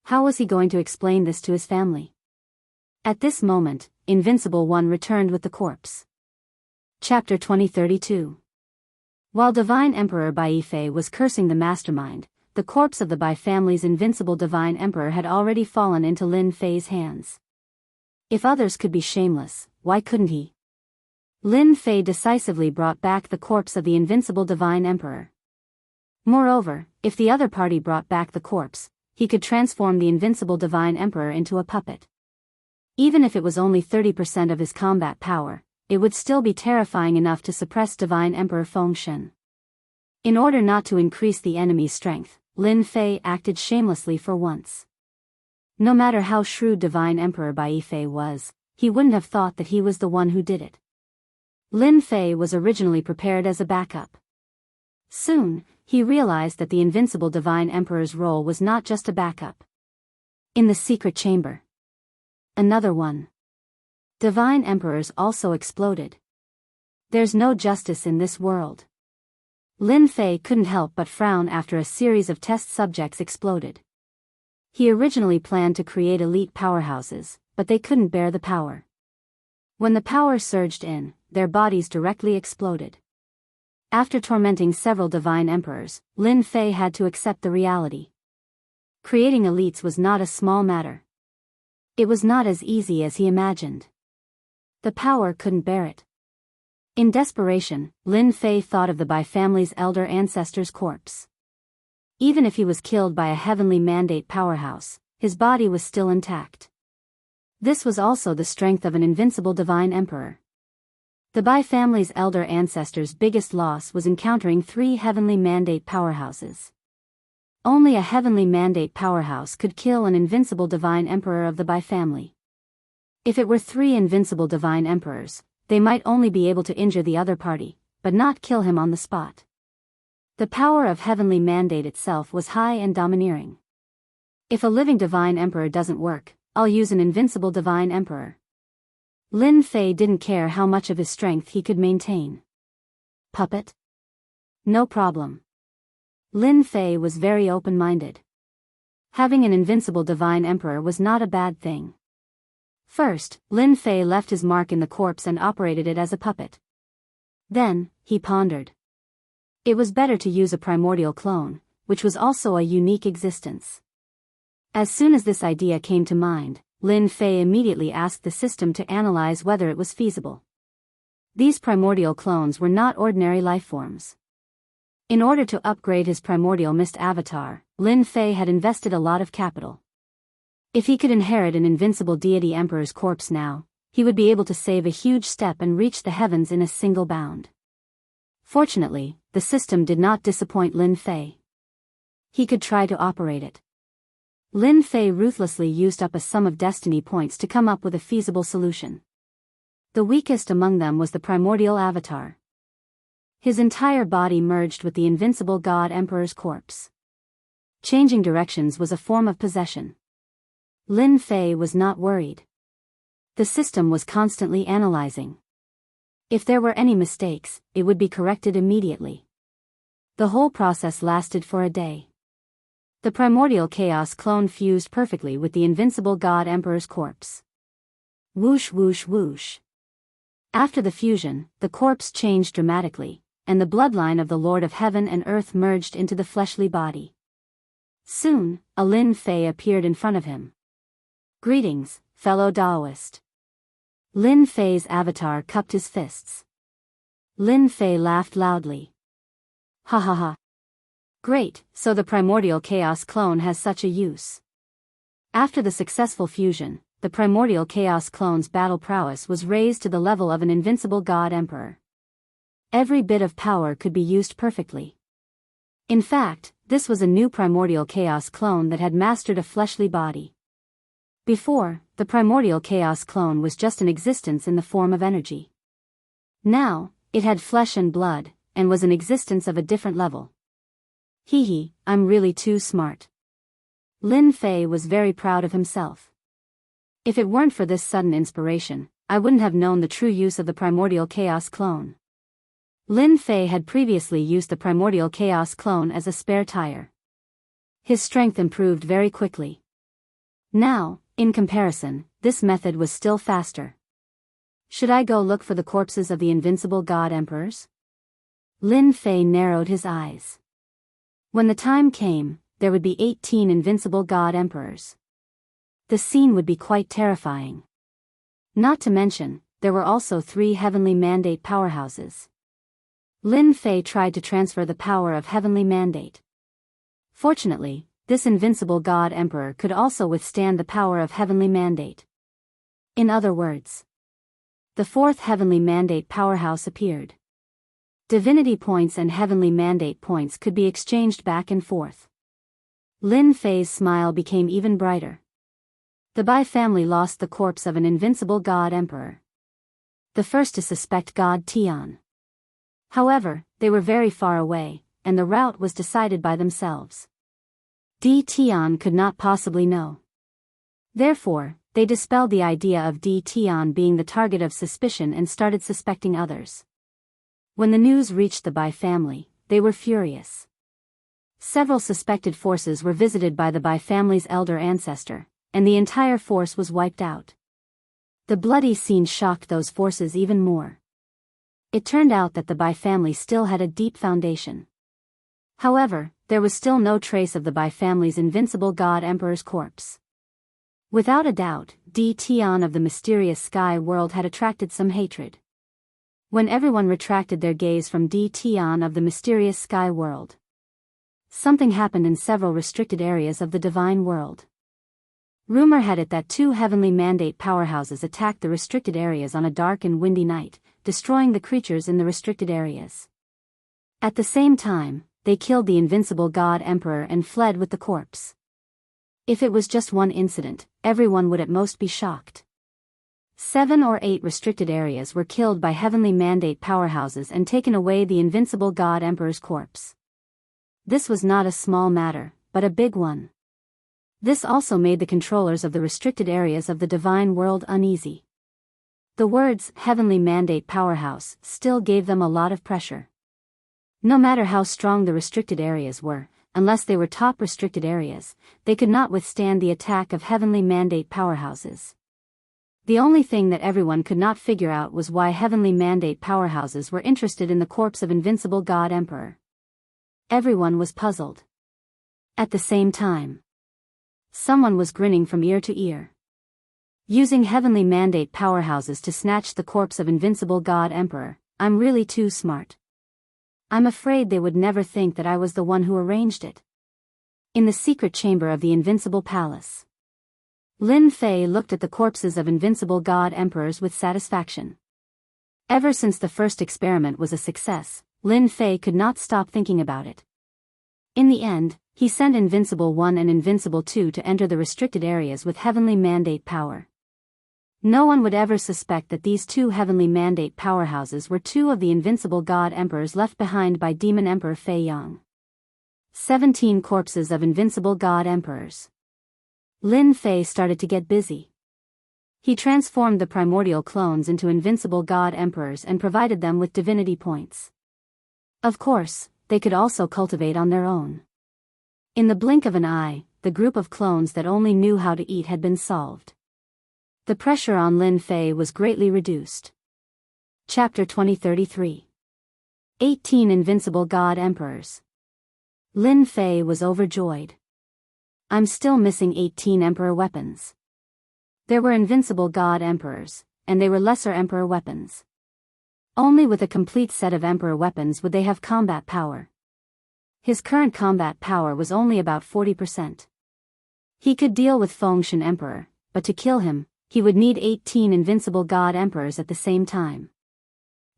How was he going to explain this to his family? At this moment, Invincible One returned with the corpse. Chapter 2032. While Divine Emperor Baifei was cursing the mastermind, the corpse of the Bai family's invincible Divine Emperor had already fallen into Lin Fei's hands. If others could be shameless, why couldn't he? Lin Fei decisively brought back the corpse of the invincible Divine Emperor. Moreover, if the other party brought back the corpse, he could transform the invincible Divine Emperor into a puppet. Even if it was only 30% of his combat power, it would still be terrifying enough to suppress Divine Emperor Fengshen. In order not to increase the enemy's strength, Lin Fei acted shamelessly for once. No matter how shrewd Divine Emperor Baifei was, he wouldn't have thought that he was the one who did it. Lin Fei was originally prepared as a backup. Soon, he realized that the invincible Divine Emperor's role was not just a backup. In the secret chamber. Another one. Divine Emperors also exploded. There's no justice in this world. Lin Fei couldn't help but frown after a series of test subjects exploded. He originally planned to create elite powerhouses, but they couldn't bear the power. When the power surged in, their bodies directly exploded. After tormenting several Divine Emperors, Lin Fei had to accept the reality. Creating elites was not a small matter. It was not as easy as he imagined. The power couldn't bear it. In desperation, Lin Fei thought of the Bai family's elder ancestor's corpse. Even if he was killed by a heavenly mandate powerhouse, his body was still intact. This was also the strength of an invincible divine emperor. The Bai family's elder ancestors' biggest loss was encountering 3 heavenly mandate powerhouses. Only a heavenly mandate powerhouse could kill an invincible divine emperor of the Bai family. If it were 3 invincible divine emperors, they might only be able to injure the other party, but not kill him on the spot. The power of heavenly mandate itself was high and domineering. If a living divine emperor doesn't work, I'll use an invincible divine emperor. Lin Fei didn't care how much of his strength he could maintain. Puppet? No problem. Lin Fei was very open-minded. Having an invincible divine emperor was not a bad thing. First, Lin Fei left his mark in the corpse and operated it as a puppet. Then, he pondered. It was better to use a primordial clone, which was also a unique existence. As soon as this idea came to mind, Lin Fei immediately asked the system to analyze whether it was feasible. These primordial clones were not ordinary lifeforms. In order to upgrade his primordial mist avatar, Lin Fei had invested a lot of capital. If he could inherit an invincible deity emperor's corpse now, he would be able to save a huge step and reach the heavens in a single bound. Fortunately, the system did not disappoint Lin Fei. He could try to operate it. Lin Fei ruthlessly used up a sum of destiny points to come up with a feasible solution. The weakest among them was the primordial avatar. His entire body merged with the invincible god emperor's corpse. Changing directions was a form of possession. Lin Fei was not worried. The system was constantly analyzing. If there were any mistakes, it would be corrected immediately. The whole process lasted for a day. The primordial chaos clone fused perfectly with the invincible god emperor's corpse. Whoosh whoosh whoosh. After the fusion, the corpse changed dramatically, and the bloodline of the Lord of Heaven and Earth merged into the fleshly body. Soon, a Lin Fei appeared in front of him. Greetings, fellow Daoist. Lin Fei's avatar cupped his fists. Lin Fei laughed loudly. Ha ha ha. Great, so the primordial chaos clone has such a use. After the successful fusion, the primordial chaos clone's battle prowess was raised to the level of an invincible god emperor. Every bit of power could be used perfectly. In fact, this was a new primordial chaos clone that had mastered a fleshly body. Before, the primordial chaos clone was just an existence in the form of energy. Now, it had flesh and blood, and was an existence of a different level. Hee hee, I'm really too smart. Lin Fei was very proud of himself. If it weren't for this sudden inspiration, I wouldn't have known the true use of the primordial chaos clone. Lin Fei had previously used the primordial chaos clone as a spare tire. His strength improved very quickly. Now, in comparison, this method was still faster. Should I go look for the corpses of the invincible god emperors? Lin Fei narrowed his eyes. When the time came, there would be 18 invincible god emperors. The scene would be quite terrifying. Not to mention, there were also 3 heavenly mandate powerhouses. Lin Fei tried to transfer the power of heavenly mandate. Fortunately, this invincible god emperor could also withstand the power of heavenly mandate. In other words, the 4th heavenly mandate powerhouse appeared. Divinity points and heavenly mandate points could be exchanged back and forth. Lin Fei's smile became even brighter. The Bai family lost the corpse of an invincible god emperor. The first to suspect God Tian. However, they were very far away, and the route was decided by themselves. Di Tian could not possibly know. Therefore, they dispelled the idea of Di Tian being the target of suspicion and started suspecting others. When the news reached the Bai family, they were furious. Several suspected forces were visited by the Bai family's elder ancestor, and the entire force was wiped out. The bloody scene shocked those forces even more. It turned out that the Bai family still had a deep foundation. However, there was still no trace of the Bai family's invincible god emperor's corpse. Without a doubt, Di Tian of the mysterious sky world had attracted some hatred. When everyone retracted their gaze from Di Tian of the mysterious sky world, something happened in several restricted areas of the divine world. Rumor had it that two heavenly mandate powerhouses attacked the restricted areas on a dark and windy night, destroying the creatures in the restricted areas. At the same time, they killed the invincible God Emperor and fled with the corpse. If it was just one incident, everyone would at most be shocked. 7 or 8 restricted areas were killed by heavenly mandate powerhouses and taken away the invincible God Emperor's corpse. This was not a small matter, but a big one. This also made the controllers of the restricted areas of the divine world uneasy. The words, heavenly mandate powerhouse, still gave them a lot of pressure. No matter how strong the restricted areas were, unless they were top restricted areas, they could not withstand the attack of heavenly mandate powerhouses. The only thing that everyone could not figure out was why heavenly mandate powerhouses were interested in the corpse of invincible God Emperor. Everyone was puzzled. At the same time, someone was grinning from ear to ear. Using heavenly mandate powerhouses to snatch the corpse of invincible God Emperor, I'm really too smart. I'm afraid they would never think that I was the one who arranged it. In the secret chamber of the Invincible Palace, Lin Fei looked at the corpses of invincible God Emperors with satisfaction. Ever since the first experiment was a success, Lin Fei could not stop thinking about it. In the end, he sent Invincible 1 and Invincible 2 to enter the restricted areas with heavenly mandate power. No one would ever suspect that these two heavenly mandate powerhouses were two of the invincible God Emperors left behind by Demon Emperor Fei Yang. 17 corpses of invincible God Emperors. Lin Fei started to get busy. He transformed the primordial clones into invincible God Emperors and provided them with divinity points. Of course, they could also cultivate on their own. In the blink of an eye, the group of clones that only knew how to eat had been solved. The pressure on Lin Fei was greatly reduced. Chapter 2033. 18 Invincible God Emperors. Lin Fei was overjoyed. I'm still missing 18 Emperor weapons. There were invincible God Emperors, and they were lesser Emperor weapons. Only with a complete set of Emperor weapons would they have combat power. His current combat power was only about 40%. He could deal with Fengshen Emperor, but to kill him, he would need 18 invincible God Emperors at the same time.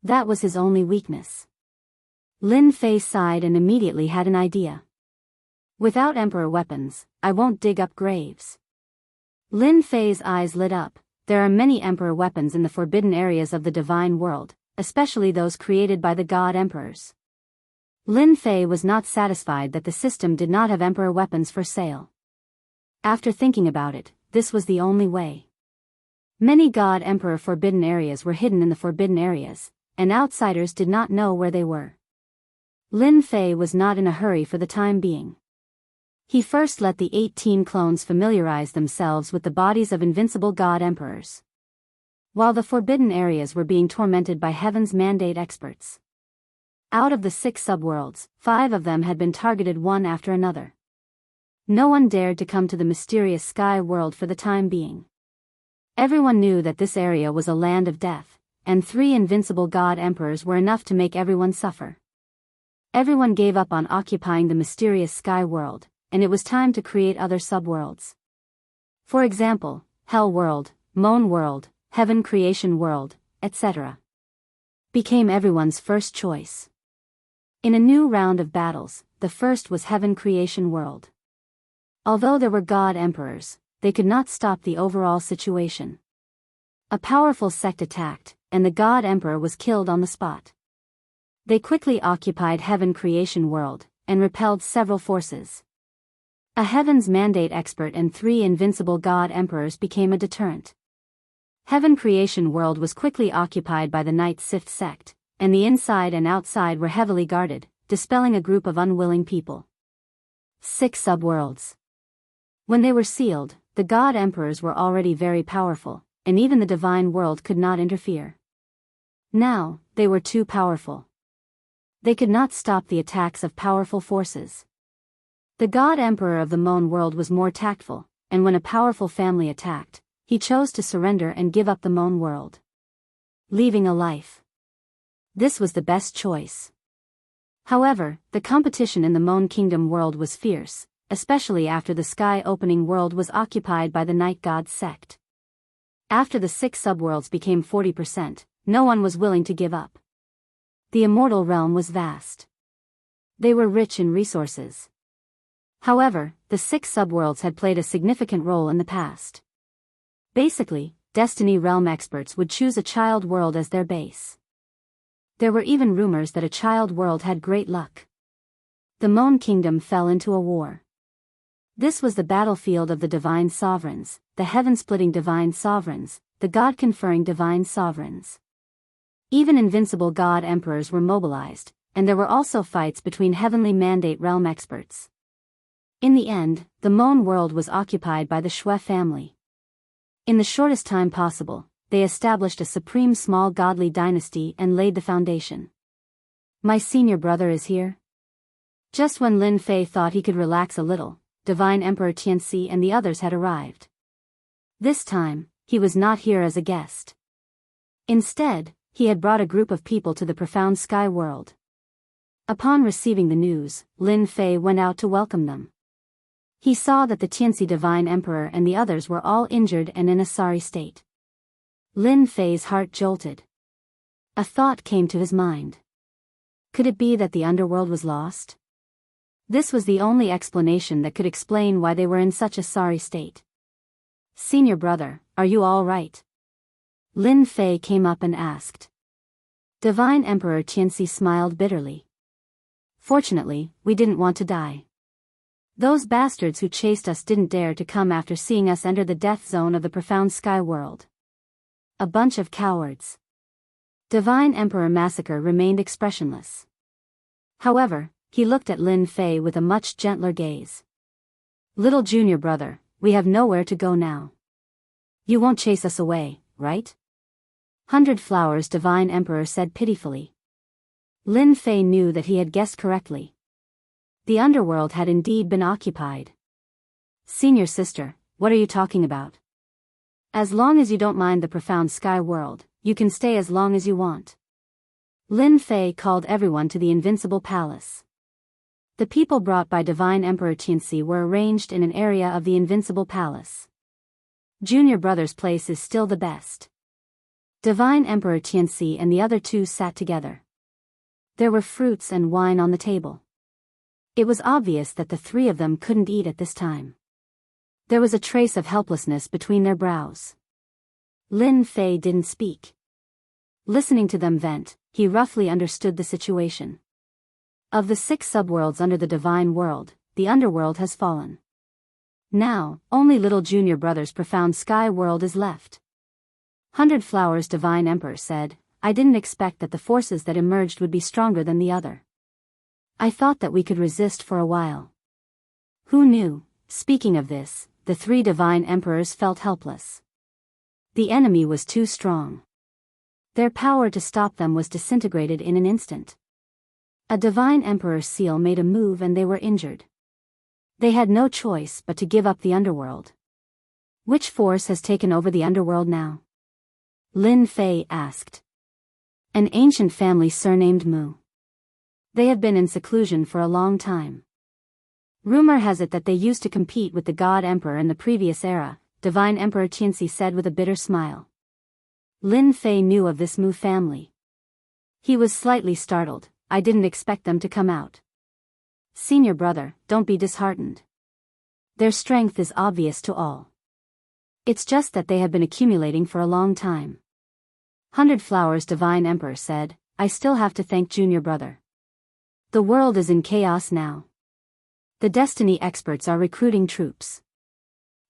That was his only weakness. Lin Fei sighed and immediately had an idea. Without Emperor weapons, I won't dig up graves. Lin Fei's eyes lit up. There are many Emperor weapons in the forbidden areas of the divine world, especially those created by the God Emperors. Lin Fei was not satisfied that the system did not have Emperor weapons for sale. After thinking about it, this was the only way. Many God Emperor forbidden areas were hidden in the forbidden areas, and outsiders did not know where they were. Lin Fei was not in a hurry for the time being. He first let the 18 clones familiarize themselves with the bodies of invincible God Emperors. While the forbidden areas were being tormented by Heaven's mandate experts. Out of the 6 subworlds, 5 of them had been targeted one after another. No one dared to come to the mysterious sky world for the time being. Everyone knew that this area was a land of death, and 3 invincible God Emperors were enough to make everyone suffer. Everyone gave up on occupying the mysterious sky world, and it was time to create other subworlds. For example, Hell World, Moon World, Heaven Creation World, etc. became everyone's first choice. In a new round of battles, the first was Heaven Creation World. Although there were God Emperors, they could not stop the overall situation. A powerful sect attacked, and the God Emperor was killed on the spot. They quickly occupied Heaven Creation World, and repelled several forces. A Heaven's Mandate expert and 3 invincible God Emperors became a deterrent. Heaven Creation World was quickly occupied by the Night Sith sect, and the inside and outside were heavily guarded, dispelling a group of unwilling people. 6 subworlds. When they were sealed, the God Emperors were already very powerful, and even the divine world could not interfere. Now, they were too powerful. They could not stop the attacks of powerful forces. The God Emperor of the Moon world was more tactful, and when a powerful family attacked, he chose to surrender and give up the Moon world, leaving a life. This was the best choice. However, the competition in the Moon Kingdom world was fierce, especially after the sky-opening world was occupied by the night god's sect. After the 6 subworlds became 40%, no one was willing to give up. The immortal realm was vast. They were rich in resources. However, the 6 subworlds had played a significant role in the past. Basically, Destiny Realm experts would choose a child world as their base. There were even rumors that a child world had great luck. The Moan Kingdom fell into a war. This was the battlefield of the Divine Sovereigns, the heaven-splitting Divine Sovereigns, the God-conferring Divine Sovereigns. Even invincible God Emperors were mobilized, and there were also fights between Heavenly Mandate Realm experts. In the end, the Moan world was occupied by the Shui family. In the shortest time possible, they established a supreme small godly dynasty and laid the foundation. My senior brother is here? Just when Lin Fei thought he could relax a little, Divine Emperor Tianxi and the others had arrived. This time, he was not here as a guest. Instead, he had brought a group of people to the profound sky world. Upon receiving the news, Lin Fei went out to welcome them. He saw that the Tianxi Divine Emperor and the others were all injured and in a sorry state. Lin Fei's heart jolted. A thought came to his mind. Could it be that the underworld was lost? This was the only explanation that could explain why they were in such a sorry state. Senior brother, are you all right? Lin Fei came up and asked. Divine Emperor Tianxi smiled bitterly. Fortunately, we didn't want to die. Those bastards who chased us didn't dare to come after seeing us enter the death zone of the profound sky world. A bunch of cowards. Divine Emperor Massacre remained expressionless. However, he looked at Lin Fei with a much gentler gaze. Little junior brother, we have nowhere to go now. You won't chase us away, right? 100 Flowers Divine Emperor said pitifully. Lin Fei knew that he had guessed correctly. The underworld had indeed been occupied. Senior sister, what are you talking about? As long as you don't mind the profound sky world, you can stay as long as you want. Lin Fei called everyone to the Invincible Palace. The people brought by Divine Emperor Tianxi were arranged in an area of the Invincible Palace. Junior brother's place is still the best. Divine Emperor Tianxi and the other 2 sat together. There were fruits and wine on the table. It was obvious that the 3 of them couldn't eat at this time. There was a trace of helplessness between their brows. Lin Fei didn't speak. Listening to them vent, he roughly understood the situation. Of the 6 subworlds under the divine world, the underworld has fallen. Now, only little junior brother's profound sky world is left. 100 Flowers Divine Emperor said, I didn't expect that the forces that emerged would be stronger than the other. I thought that we could resist for a while. Who knew? Speaking of this, the 3 divine emperors felt helpless. The enemy was too strong. Their power to stop them was disintegrated in an instant. A divine emperor's seal made a move and they were injured. They had no choice but to give up the underworld. Which force has taken over the underworld now? Lin Fei asked. An ancient family surnamed Mu. They have been in seclusion for a long time. Rumor has it that they used to compete with the God Emperor in the previous era, Divine Emperor Tianxi said with a bitter smile. Lin Fei knew of this Mu family. He was slightly startled. I didn't expect them to come out. Senior brother, don't be disheartened. Their strength is obvious to all. It's just that they have been accumulating for a long time. 100 Flowers Divine Emperor said, I still have to thank junior brother. The world is in chaos now. The Destiny experts are recruiting troops.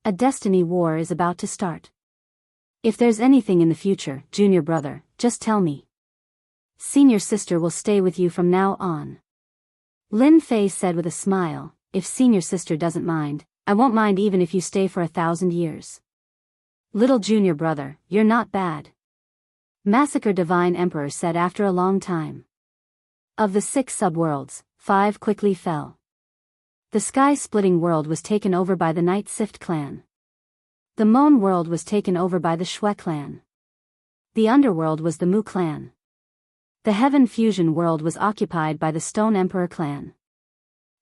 A Destiny war is about to start. If there's anything in the future, junior brother, just tell me. Senior sister will stay with you from now on. Lin Fei said with a smile, if senior sister doesn't mind, I won't mind even if you stay for 1,000 years. Little junior brother, you're not bad. Massacre Divine Emperor said after a long time. Of the 6 subworlds, 5 quickly fell. The sky-splitting world was taken over by the Night Sift clan. The Moan world was taken over by the Shui clan. The underworld was the Mu clan. The Heaven Fusion world was occupied by the Stone Emperor clan.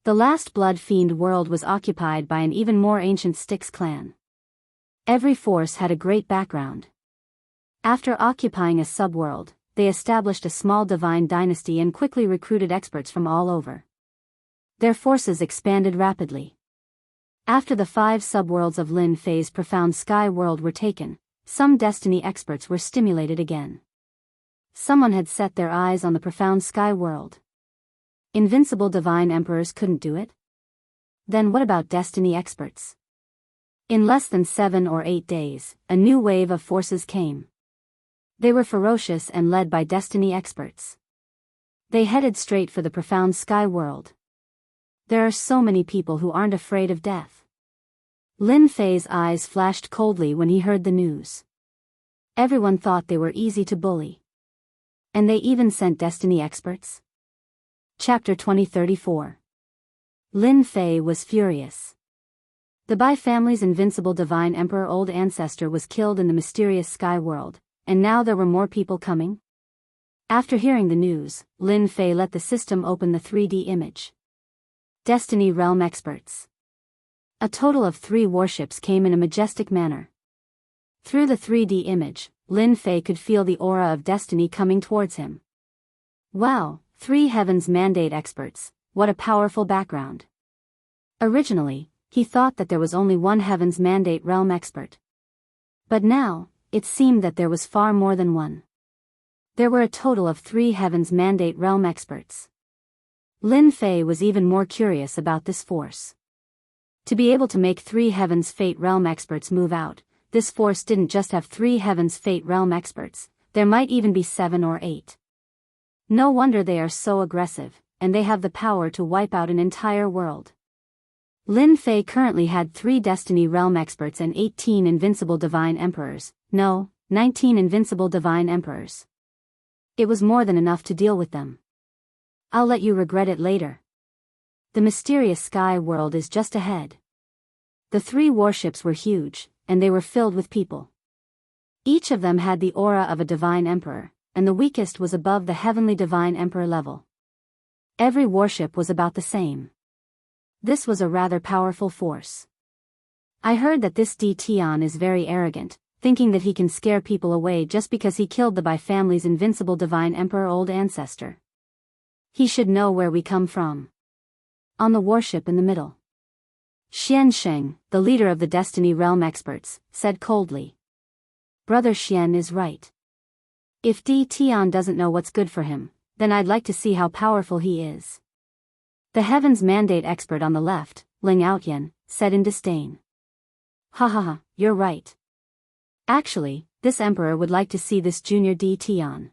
The last Blood Fiend world was occupied by an even more ancient Styx clan. Every force had a great background. After occupying a subworld, they established a small divine dynasty and quickly recruited experts from all over. Their forces expanded rapidly. After the 5 subworlds of Lin Fei's profound sky world were taken, some destiny experts were stimulated again. Someone had set their eyes on the profound sky world. Invincible divine emperors couldn't do it? Then what about destiny experts? In less than 7 or 8 days, a new wave of forces came. They were ferocious and led by destiny experts. They headed straight for the profound sky world. There are so many people who aren't afraid of death. Lin Fei's eyes flashed coldly when he heard the news. Everyone thought they were easy to bully. And they even sent destiny experts? Chapter 2034. Lin Fei was furious. The Bai family's invincible divine emperor old ancestor was killed in the mysterious sky world, and now there were more people coming? After hearing the news, Lin Fei let the system open the 3D image. Destiny Realm Experts. A total of 3 warships came in a majestic manner. Through the 3D image, Lin Fei could feel the aura of destiny coming towards him. Wow, 3 Heavens Mandate Experts, what a powerful background. Originally, he thought that there was only one Heavens Mandate Realm Expert. But now, it seemed that there was far more than one. There were a total of 3 Heavens Mandate Realm Experts. Lin Fei was even more curious about this force. To be able to make 3 Heavens Fate Realm Experts move out, this force didn't just have 3 Heavens Fate Realm Experts, there might even be 7 or 8. No wonder they are so aggressive, and they have the power to wipe out an entire world. Lin Fei currently had 3 Destiny Realm Experts and 18 Invincible Divine Emperors, no, 19 Invincible Divine Emperors. It was more than enough to deal with them. I'll let you regret it later. The mysterious sky world is just ahead. The 3 warships were huge, and they were filled with people. Each of them had the aura of a divine emperor, and the weakest was above the heavenly divine emperor level. Every warship was about the same. This was a rather powerful force. I heard that this D. Tian is very arrogant, thinking that he can scare people away just because he killed the Bai family's invincible divine emperor old ancestor. He should know where we come from. On the warship in the middle, Xianxia, the leader of the Destiny Realm Experts, said coldly. Brother Xian is right. If D. Tian doesn't know what's good for him, then I'd like to see how powerful he is. The Heavens Mandate Expert on the left, Ling Outyan, said in disdain. Ha ha ha, you're right. Actually, this emperor would like to see this junior D. Tian.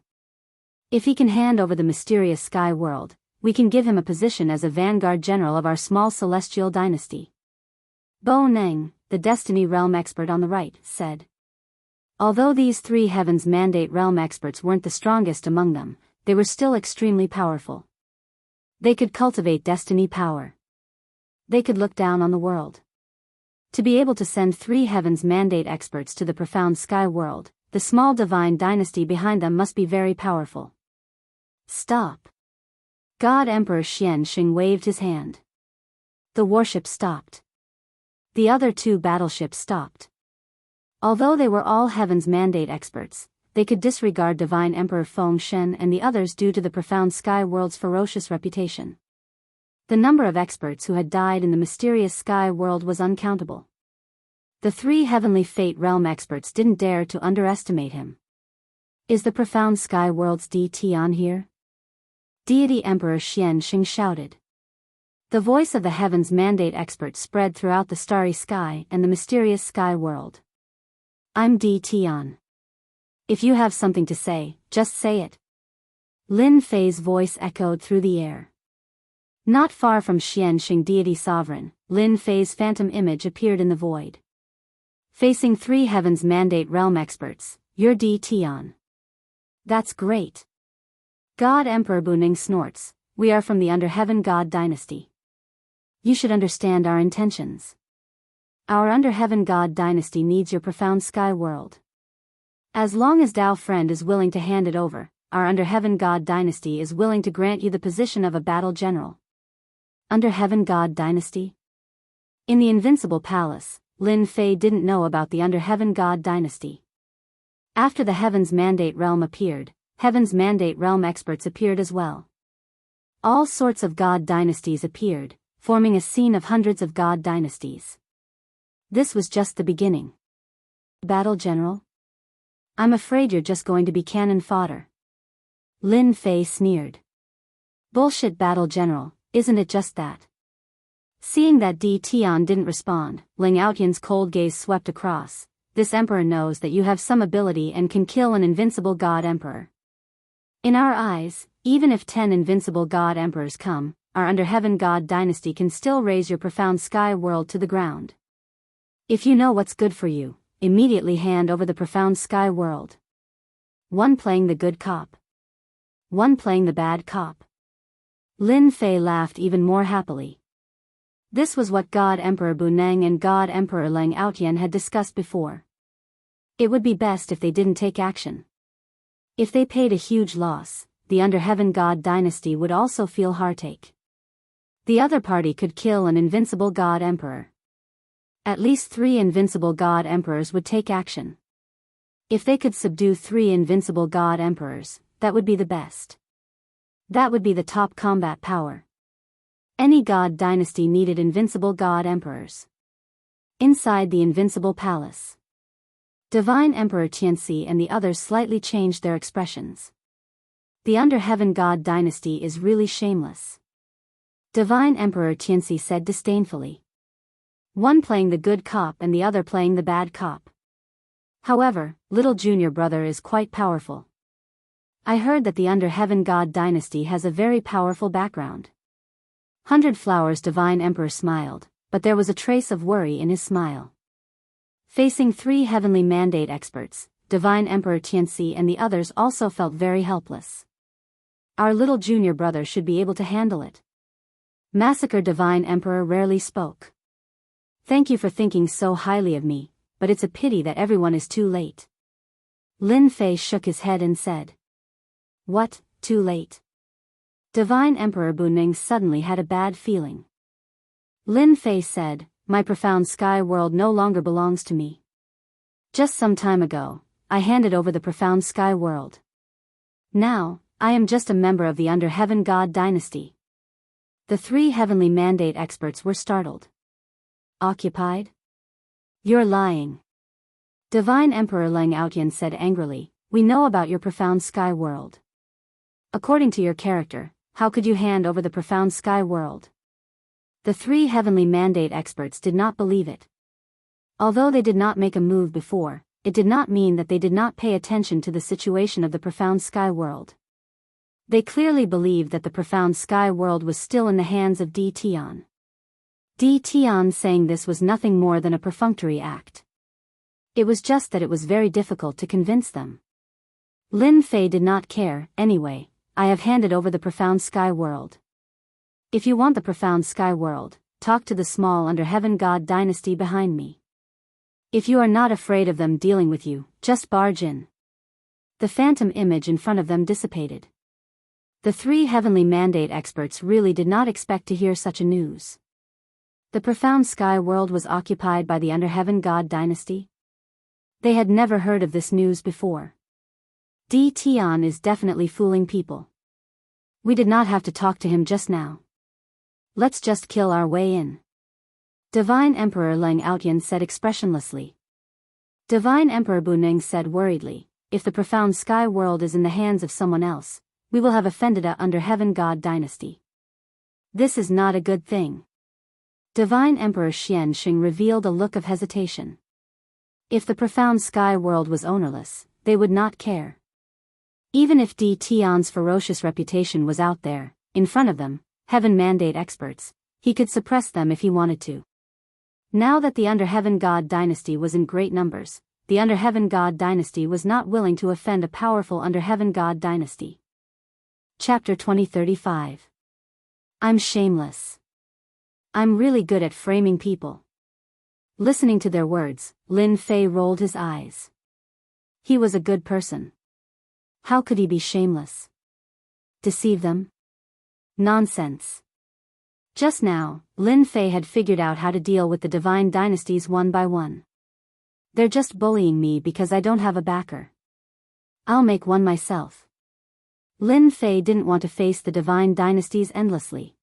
If he can hand over the mysterious sky world, we can give him a position as a vanguard general of our small celestial dynasty. Bo Neng, the Destiny Realm Expert on the right, said. Although these 3 Heavens Mandate Realm Experts weren't the strongest among them, they were still extremely powerful. They could cultivate destiny power. They could look down on the world. To be able to send 3 Heavens Mandate Experts to the profound sky world, the small divine dynasty behind them must be very powerful. Stop. God Emperor Xianxia waved his hand. The warship stopped. The other 2 battleships stopped. Although they were all Heaven's Mandate Experts, they could disregard Divine Emperor Feng Shen and the others due to the profound sky world's ferocious reputation. The number of experts who had died in the mysterious sky world was uncountable. The 3 Heavenly Fate Realm Experts didn't dare to underestimate him. Is the profound sky world's D. Tian here? Deity Emperor Xianxia shouted. The voice of the Heaven's Mandate Expert spread throughout the starry sky and the mysterious sky world. I'm D. Tian. If you have something to say, just say it. Lin Fei's voice echoed through the air. Not far from Xianxia Deity Sovereign, Lin Fei's phantom image appeared in the void. Facing 3 Heaven's Mandate Realm Experts, you're D. Tian. That's great. God Emperor Buning snorts, we are from the Under Heaven God Dynasty. You should understand our intentions. Our Under Heaven God Dynasty needs your profound sky world. As long as Dao Friend is willing to hand it over, our Under Heaven God Dynasty is willing to grant you the position of a battle general. Under Heaven God Dynasty? In the Invincible Palace, Lin Fei didn't know about the Under Heaven God Dynasty. After the Heaven's Mandate Realm appeared, Heaven's Mandate Realm experts appeared as well. All sorts of God dynasties appeared, forming a scene of hundreds of God dynasties. This was just the beginning. Battle General? I'm afraid you're just going to be cannon fodder. Lin Fei sneered. Bullshit, Battle General, isn't it just that? Seeing that Di Tian didn't respond, Ling Aotian's cold gaze swept across. This emperor knows that you have some ability and can kill an invincible god emperor. In our eyes, even if 10 invincible god emperors come, our Under Heaven God Dynasty can still raise your profound sky world to the ground. If you know what's good for you, immediately hand over the profound sky world. One playing the good cop. One playing the bad cop. Lin Fei laughed even more happily. This was what God Emperor Buneng and God Emperor Ling Aotian had discussed before. It would be best if they didn't take action. If they paid a huge loss, the Under Heaven God Dynasty would also feel heartache. The other party could kill an invincible God Emperor. At least 3 invincible God Emperors would take action. If they could subdue 3 invincible God Emperors, that would be the best. That would be the top combat power. Any God Dynasty needed invincible God Emperors. Inside the Invincible Palace, Divine Emperor Tianxi and the others slightly changed their expressions. The Under Heaven God Dynasty is really shameless. Divine Emperor Tianxi said disdainfully. One playing the good cop and the other playing the bad cop. However, little junior brother is quite powerful. I heard that the Under Heaven God Dynasty has a very powerful background. 100 Flowers Divine Emperor smiled, but there was a trace of worry in his smile. Facing 3 heavenly mandate experts, Divine Emperor Tianxi and the others also felt very helpless. Our little junior brother should be able to handle it. Massacre Divine Emperor rarely spoke. Thank you for thinking so highly of me, but it's a pity that everyone is too late. Lin Fei shook his head and said. What, too late? Divine Emperor Buneng suddenly had a bad feeling. Lin Fei said, my profound sky world no longer belongs to me. Just some time ago, I handed over the profound sky world. Now, I am just a member of the Under Heaven God Dynasty. The 3 heavenly mandate experts were startled. Occupied? You're lying. Divine Emperor Ling Aotian said angrily, we know about your profound sky world. According to your character, how could you hand over the profound sky world? The 3 heavenly mandate experts did not believe it. Although they did not make a move before, it did not mean that they did not pay attention to the situation of the profound sky world. They clearly believed that the profound sky world was still in the hands of Di Tian. Di Tian saying this was nothing more than a perfunctory act. It was just that it was very difficult to convince them. Lin Fei did not care, anyway, I have handed over the profound sky world. If you want the profound sky world, talk to the small Under Heaven God Dynasty behind me. If you are not afraid of them dealing with you, just barge in. The phantom image in front of them dissipated. The 3 heavenly mandate experts really did not expect to hear such a news. The profound sky world was occupied by the Under Heaven God Dynasty? They had never heard of this news before. Di Tian is definitely fooling people. We did not have to talk to him just now. Let's just kill our way in. Divine Emperor Ling Aotian said expressionlessly. Divine Emperor Buneng said worriedly, if the profound sky world is in the hands of someone else, we will have offended a Under Heaven God Dynasty. This is not a good thing. Divine Emperor Xianxia revealed a look of hesitation. If the profound sky world was ownerless, they would not care. Even if Di Tian's ferocious reputation was out there, in front of them, Heaven Mandate experts, he could suppress them if he wanted to. Now that the Under Heaven God Dynasty was in great numbers, the Under Heaven God Dynasty was not willing to offend a powerful Under Heaven God Dynasty. Chapter 2035. I'm shameless. I'm really good at framing people. Listening to their words, Lin Fei rolled his eyes. He was a good person. How could he be shameless? Deceive them? Nonsense. Just now, Lin Fei had figured out how to deal with the divine dynasties one by one. They're just bullying me because I don't have a backer. I'll make one myself. Lin Fei didn't want to face the divine dynasties endlessly.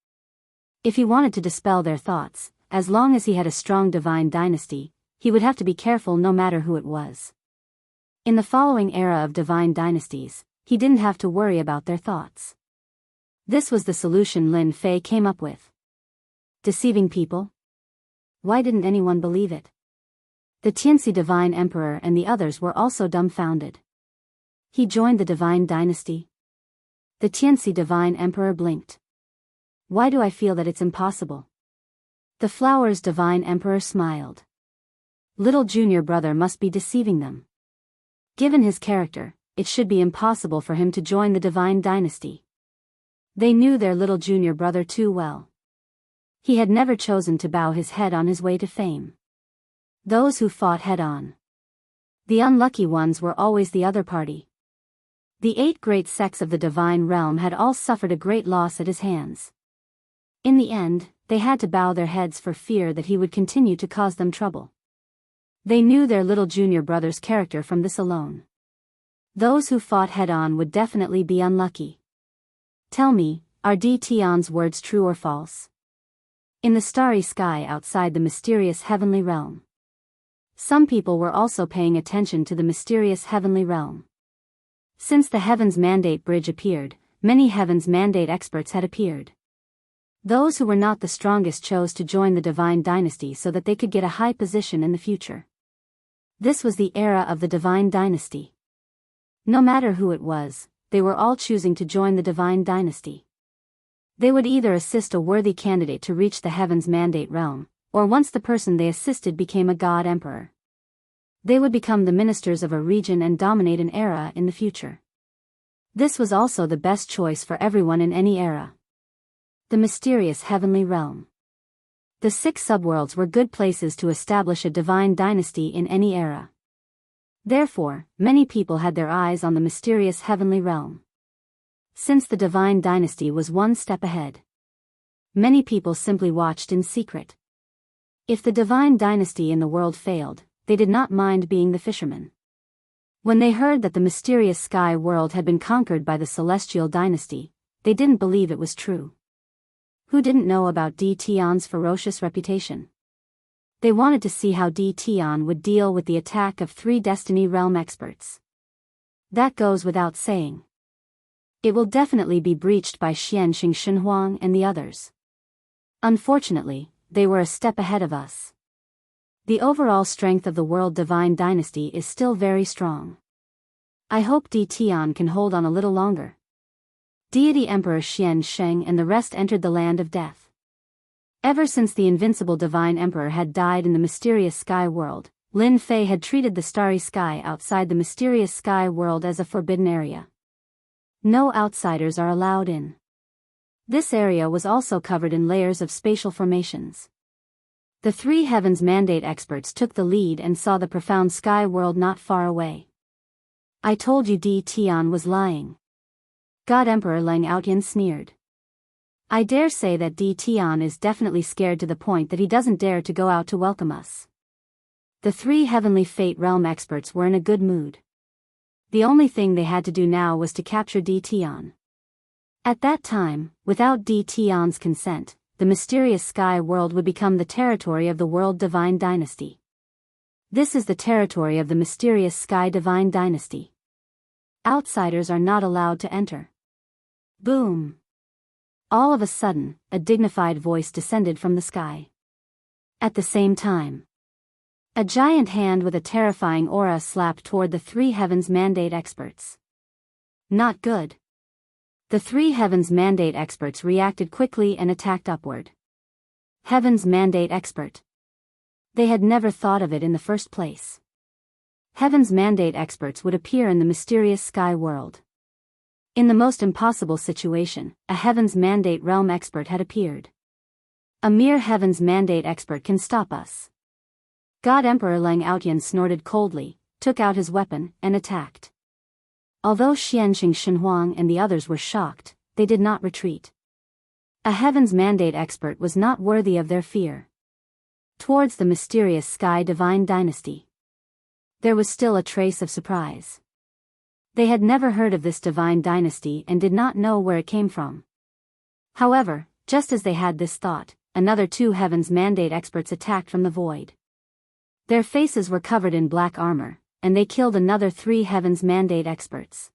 If he wanted to dispel their thoughts, as long as he had a strong divine dynasty, he would have to be careful no matter who it was. In the following era of divine dynasties, he didn't have to worry about their thoughts. This was the solution Lin Fei came up with. Deceiving people? Why didn't anyone believe it? The Tianxi divine emperor and the others were also dumbfounded. He joined the divine dynasty. The Tianxi divine emperor blinked. Why do I feel that it's impossible? The flower's divine emperor smiled. Little junior brother must be deceiving them. Given his character, it should be impossible for him to join the divine dynasty. They knew their little junior brother too well. He had never chosen to bow his head on his way to fame. Those who fought head-on. The unlucky ones were always the other party. The 8 great sects of the divine realm had all suffered a great loss at his hands. In the end, they had to bow their heads for fear that he would continue to cause them trouble. They knew their little junior brother's character from this alone. Those who fought head-on would definitely be unlucky. Tell me, are Di Tian's words true or false? In the starry sky outside the mysterious heavenly realm. Some people were also paying attention to the mysterious heavenly realm. Since the Heaven's Mandate Bridge appeared, many Heaven's Mandate experts had appeared. Those who were not the strongest chose to join the divine dynasty so that they could get a high position in the future. This was the era of the divine dynasty. No matter who it was, they were all choosing to join the divine dynasty. They would either assist a worthy candidate to reach the Heaven's Mandate realm, or once the person they assisted became a god emperor, they would become the ministers of a region and dominate an era in the future. This was also the best choice for everyone in any era. The mysterious heavenly realm. The 6 subworlds were good places to establish a divine dynasty in any era. Therefore, many people had their eyes on the mysterious heavenly realm. Since the divine dynasty was one step ahead, many people simply watched in secret. If the divine dynasty in the world failed, they did not mind being the fishermen. When they heard that the mysterious sky world had been conquered by the celestial dynasty, they didn't believe it was true. Who didn't know about Di Tian's ferocious reputation? They wanted to see how Di Tian would deal with the attack of 3 Destiny Realm experts. That goes without saying. It will definitely be breached by Xianxia and the others. Unfortunately, they were a step ahead of us. The overall strength of the world divine dynasty is still very strong. I hope Di Tian can hold on a little longer. Deity Emperor Xianxia and the rest entered the land of death. Ever since the invincible divine emperor had died in the mysterious sky world, Lin Fei had treated the starry sky outside the mysterious sky world as a forbidden area. No outsiders are allowed in. This area was also covered in layers of spatial formations. The 3 Heaven's Mandate experts took the lead and saw the profound sky world not far away. I told you Di Tian was lying. God Emperor Lang Outyan sneered. I dare say that Di Tian is definitely scared to the point that he doesn't dare to go out to welcome us. The 3 Heavenly Fate Realm experts were in a good mood. The only thing they had to do now was to capture Di Tian. At that time, without Di Tian's consent, the mysterious sky world would become the territory of the world divine dynasty. This is the territory of the mysterious sky divine dynasty. Outsiders are not allowed to enter. Boom! All of a sudden, a dignified voice descended from the sky. At the same time, a giant hand with a terrifying aura slapped toward the 3 Heaven's Mandate experts. Not good. The 3 Heaven's Mandate experts reacted quickly and attacked upward. Heaven's Mandate expert. They had never thought of it in the first place. Heaven's Mandate experts would appear in the mysterious sky world. In the most impossible situation, a Heaven's Mandate realm expert had appeared. A mere Heaven's Mandate expert can stop us. God Emperor Lang Outyan snorted coldly, took out his weapon, and attacked. Although Xianxia and the others were shocked, they did not retreat. A Heaven's Mandate expert was not worthy of their fear. Towards the mysterious Sky Divine Dynasty, there was still a trace of surprise. They had never heard of this divine dynasty and did not know where it came from. However, just as they had this thought, another 2 Heaven's Mandate experts attacked from the void. Their faces were covered in black armor, and they killed another 3 Heaven's Mandate experts.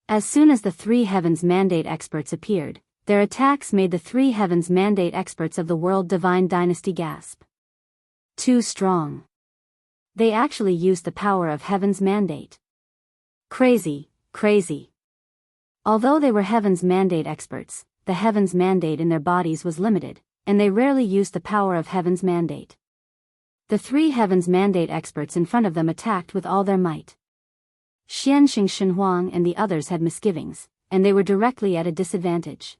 As soon as the 3 Heaven's Mandate experts appeared, their attacks made the 3 Heaven's Mandate experts of the World Divine Dynasty gasp. Too strong. They actually used the power of Heaven's Mandate. Crazy, crazy. Although they were Heaven's Mandate experts, the Heaven's Mandate in their bodies was limited, and they rarely used the power of Heaven's Mandate. The 3 Heaven's Mandate experts in front of them attacked with all their might. Xianxia and the others had misgivings, and they were directly at a disadvantage.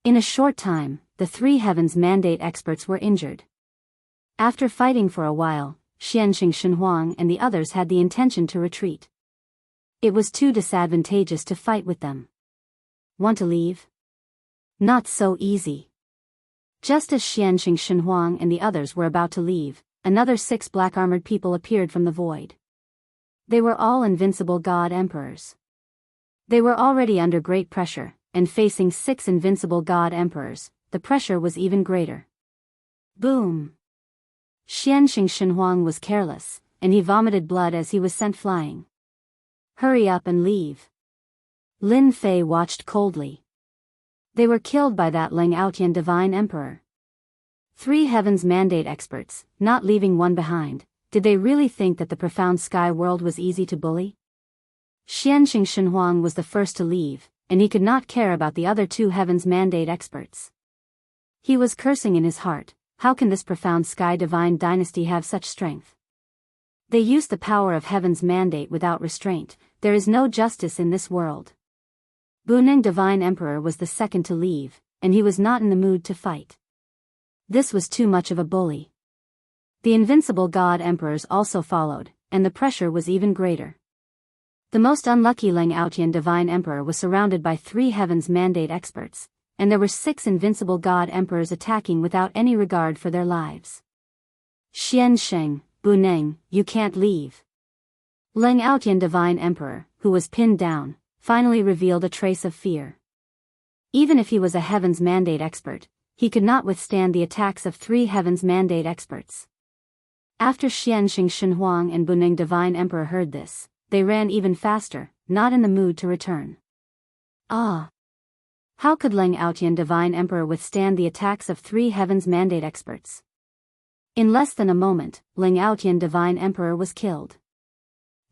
In a short time, the 3 Heaven's Mandate experts were injured. After fighting for a while, Xianxia and the others had the intention to retreat. It was too disadvantageous to fight with them. Want to leave? Not so easy. Just as Xianxia and the others were about to leave, another 6 black-armored people appeared from the void. They were all invincible god emperors. They were already under great pressure, and facing 6 invincible god emperors, the pressure was even greater. Boom! Xianxia was careless, and he vomited blood as he was sent flying. Hurry up and leave. Lin Fei watched coldly. They were killed by that Ling Aotian Divine Emperor. 3 Heaven's Mandate experts, not leaving one behind. Did they really think that the profound sky world was easy to bully? Xianxia was the first to leave, and he could not care about the other 2 Heaven's Mandate experts. He was cursing in his heart, how can this profound sky divine dynasty have such strength? They use the power of Heaven's Mandate without restraint, there is no justice in this world. Buning Divine Emperor was the second to leave, and he was not in the mood to fight. This was too much of a bully. The invincible god emperors also followed, and the pressure was even greater. The most unlucky Ling Aotian Divine Emperor was surrounded by 3 Heaven's Mandate experts, and there were 6 invincible god emperors attacking without any regard for their lives. Xianxia, Buning, you can't leave. Ling Aotian Divine Emperor, who was pinned down, finally revealed a trace of fear. Even if he was a Heaven's Mandate expert, he could not withstand the attacks of 3 Heaven's Mandate experts. After Xianxia and Buning Divine Emperor heard this, they ran even faster, not in the mood to return. Ah! How could Ling Aotian Divine Emperor withstand the attacks of 3 Heaven's Mandate experts? In less than a moment, Ling Aotian Divine Emperor was killed.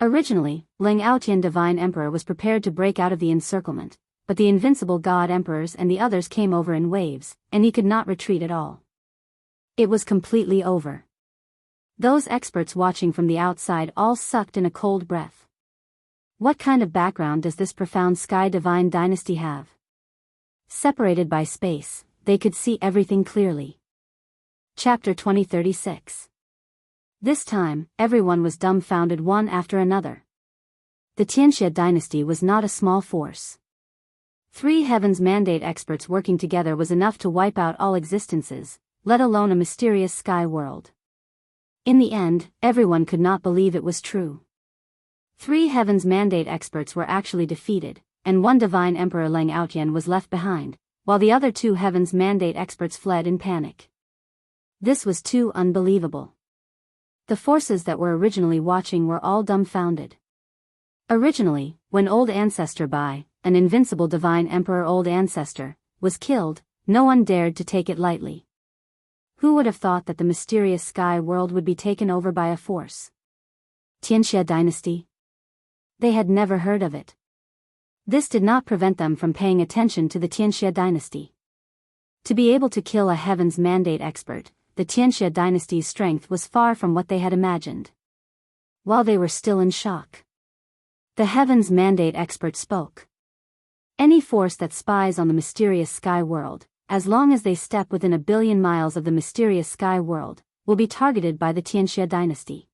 Originally, Ling Aotian Divine Emperor was prepared to break out of the encirclement, but the invincible god emperors and the others came over in waves, and he could not retreat at all. It was completely over. Those experts watching from the outside all sucked in a cold breath. What kind of background does this profound sky divine dynasty have? Separated by space, they could see everything clearly. Chapter 2036. This time, everyone was dumbfounded one after another. The Xianxia dynasty was not a small force. 3 Heaven's Mandate experts working together was enough to wipe out all existences, let alone a mysterious sky world. In the end, everyone could not believe it was true. 3 Heaven's Mandate experts were actually defeated, and 1 Divine Emperor Ling Aotian was left behind, while the other 2 Heaven's Mandate experts fled in panic. This was too unbelievable. The forces that were originally watching were all dumbfounded. Originally, when Old Ancestor Bai, an invincible Divine Emperor Old Ancestor, was killed, no one dared to take it lightly. Who would have thought that the mysterious sky world would be taken over by a force? Xianxia dynasty? They had never heard of it. This did not prevent them from paying attention to the Xianxia dynasty. To be able to kill a Heaven's Mandate expert, the Xianxia dynasty's strength was far from what they had imagined. While they were still in shock, the Heaven's Mandate expert spoke. Any force that spies on the mysterious sky world, as long as they step within 1 billion miles of the mysterious sky world, will be targeted by the Xianxia dynasty.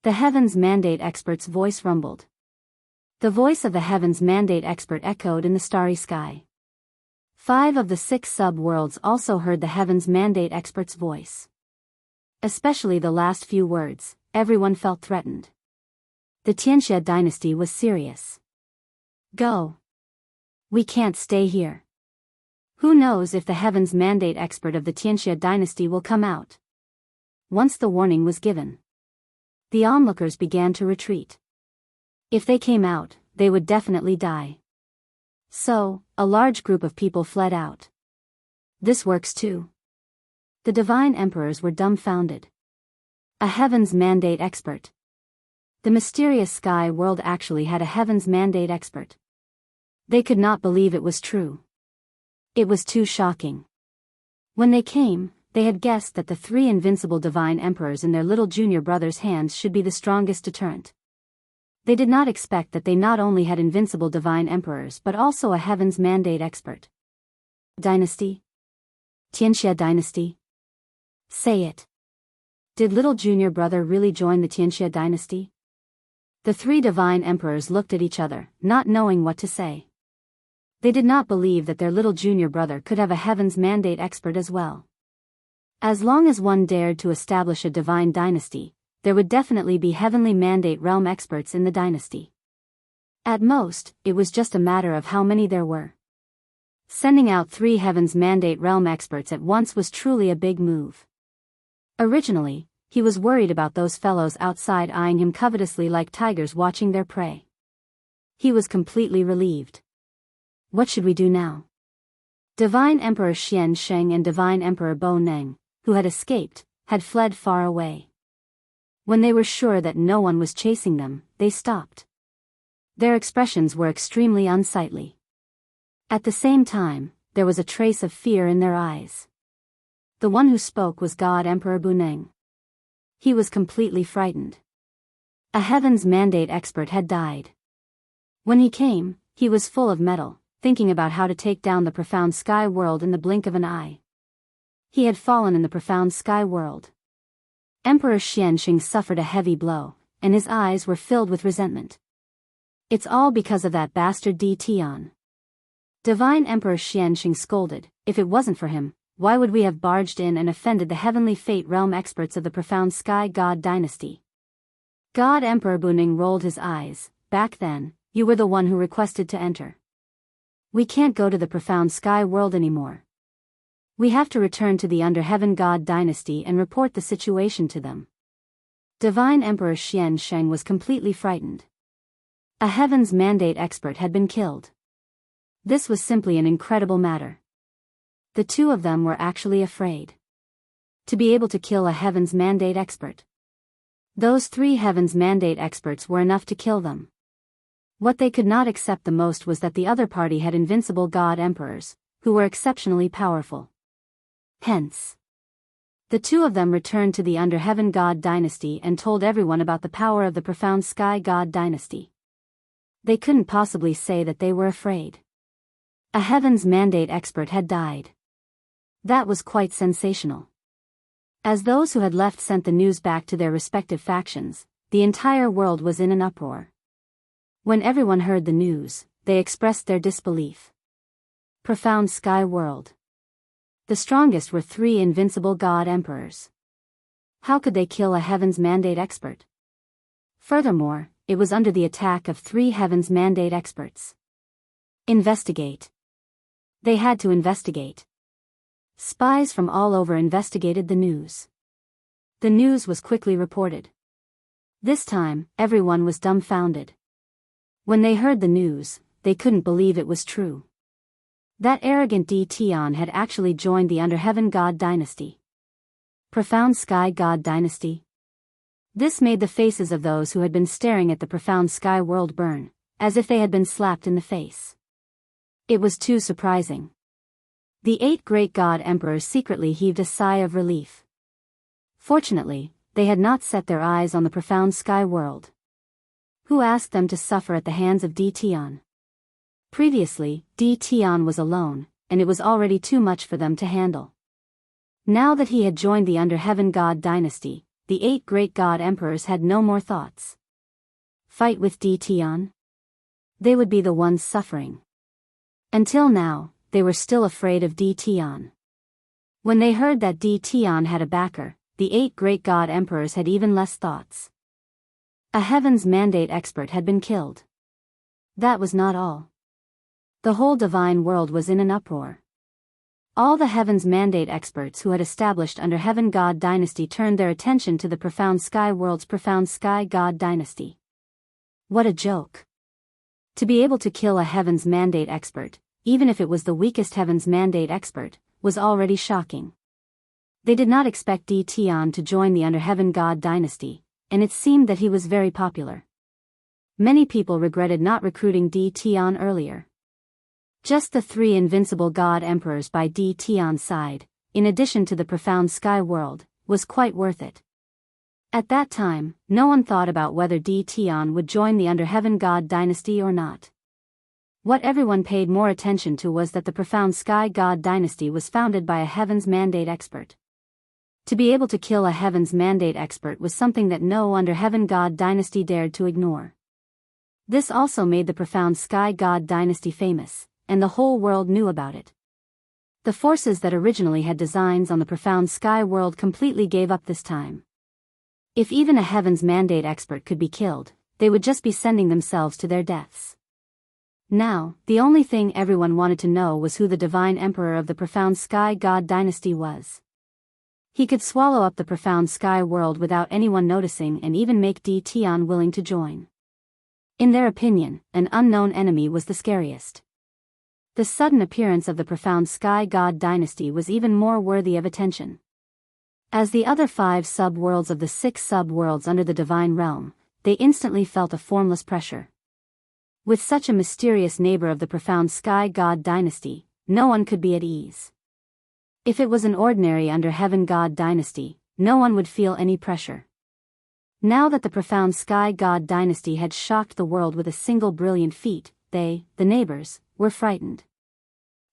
The Heaven's Mandate expert's voice rumbled. The voice of the Heaven's Mandate expert echoed in the starry sky. 5 of the 6 sub-worlds also heard the Heaven's Mandate expert's voice. Especially the last few words, everyone felt threatened. The Xianxia dynasty was serious. Go. We can't stay here. Who knows if the Heaven's Mandate expert of the Xianxia dynasty will come out? Once the warning was given, the onlookers began to retreat. If they came out, they would definitely die. So, a large group of people fled out. This works too. The divine emperors were dumbfounded. A Heaven's Mandate expert. The mysterious sky world actually had a Heaven's Mandate expert. They could not believe it was true. It was too shocking. When they came, they had guessed that the 3 invincible divine emperors in their little junior brother's hands should be the strongest deterrent. They did not expect that they not only had invincible divine emperors but also a Heaven's Mandate expert. Dynasty? Xianxia dynasty? Say it. Did little junior brother really join the Xianxia dynasty? The 3 divine emperors looked at each other, not knowing what to say. They did not believe that their little junior brother could have a Heaven's Mandate expert as well. As long as one dared to establish a divine dynasty, there would definitely be Heavenly Mandate realm experts in the dynasty. At most, it was just a matter of how many there were. Sending out 3 Heaven's Mandate realm experts at once was truly a big move. Originally, he was worried about those fellows outside eyeing him covetously like tigers watching their prey. He was completely relieved. What should we do now? Divine Emperor Xian Sheng and Divine Emperor Bo Neng, who had escaped, had fled far away. When they were sure that no one was chasing them, they stopped. Their expressions were extremely unsightly. At the same time, there was a trace of fear in their eyes. The one who spoke was God Emperor Bu Neng. He was completely frightened. A Heaven's Mandate expert had died. When he came, he was full of mettle, thinking about how to take down the profound sky world in the blink of an eye. He had fallen in the profound sky world. Emperor Xianxing suffered a heavy blow, and his eyes were filled with resentment. It's all because of that bastard D. Tian. Divine Emperor Xianxing scolded, if it wasn't for him, why would we have barged in and offended the heavenly fate realm experts of the profound sky god dynasty? God Emperor Buning rolled his eyes. Back then, you were the one who requested to enter. We can't go to the profound sky world anymore. We have to return to the Under Heaven God dynasty and report the situation to them. Divine Emperor Xian Sheng was completely frightened. A Heaven's Mandate expert had been killed. This was simply an incredible matter. The 2 of them were actually afraid. To be able to kill a Heaven's Mandate expert. Those 3 Heaven's Mandate experts were enough to kill them. What they could not accept the most was that the other party had invincible god emperors, who were exceptionally powerful. Hence, the 2 of them returned to the Under Heaven God dynasty and told everyone about the power of the profound sky god dynasty. They couldn't possibly say that they were afraid. A Heaven's Mandate expert had died. That was quite sensational. As those who had left sent the news back to their respective factions, the entire world was in an uproar. When everyone heard the news, they expressed their disbelief. Profound sky world. The strongest were 3 invincible god emperors. How could they kill a Heaven's Mandate expert? Furthermore, it was under the attack of 3 Heaven's Mandate experts. Investigate. They had to investigate. Spies from all over investigated the news. The news was quickly reported. This time, everyone was dumbfounded. When they heard the news, they couldn't believe it was true. That arrogant D. Tian had actually joined the Under Heaven God dynasty. Profound Sky God dynasty. This made the faces of those who had been staring at the profound sky world burn, as if they had been slapped in the face. It was too surprising. The 8 great god emperors secretly heaved a sigh of relief. Fortunately, they had not set their eyes on the profound sky world. Who asked them to suffer at the hands of D. Tian? Previously, D. Tian was alone, and it was already too much for them to handle. Now that he had joined the Under Heaven God dynasty, the 8 great god emperors had no more thoughts. Fight with D. Tian? They would be the ones suffering. Until now, they were still afraid of D Tian. When they heard that D Tian had a backer, the 8 great god emperors had even less thoughts. A heaven's mandate expert had been killed. That was not all. The whole divine world was in an uproar. All the heaven's mandate experts who had established under Heaven God Dynasty turned their attention to the profound sky world's profound sky god dynasty. What a joke. To be able to kill a heaven's mandate expert, even if it was the weakest heaven's mandate expert, was already shocking. They did not expect D Tian to join the under Heaven God Dynasty, and it seemed that he was very popular. Many people regretted not recruiting D Tian earlier. Just the 3 invincible god emperors by D Tian's side, in addition to the profound sky world, was quite worth it. At that time, no one thought about whether D Tian would join the under Heaven God Dynasty or not. What everyone paid more attention to was that the profound sky god dynasty was founded by a heaven's mandate expert. To be able to kill a heaven's mandate expert was something that no under Heaven God Dynasty dared to ignore. This also made the profound sky god dynasty famous, and the whole world knew about it. The forces that originally had designs on the profound sky world completely gave up this time. If even a heaven's mandate expert could be killed, they would just be sending themselves to their deaths. Now, the only thing everyone wanted to know was who the divine emperor of the profound sky god dynasty was. He could swallow up the profound sky world without anyone noticing and even make D Tian willing to join. In their opinion, an unknown enemy was the scariest. The sudden appearance of the profound sky god dynasty was even more worthy of attention. As the other 5 sub-worlds of the 6 sub-worlds under the divine realm, they instantly felt a formless pressure. With such a mysterious neighbor of the profound sky god dynasty, no one could be at ease. If it was an ordinary under Heaven God Dynasty, no one would feel any pressure. Now that the profound sky god dynasty had shocked the world with a single brilliant feat, they, the neighbors, were frightened.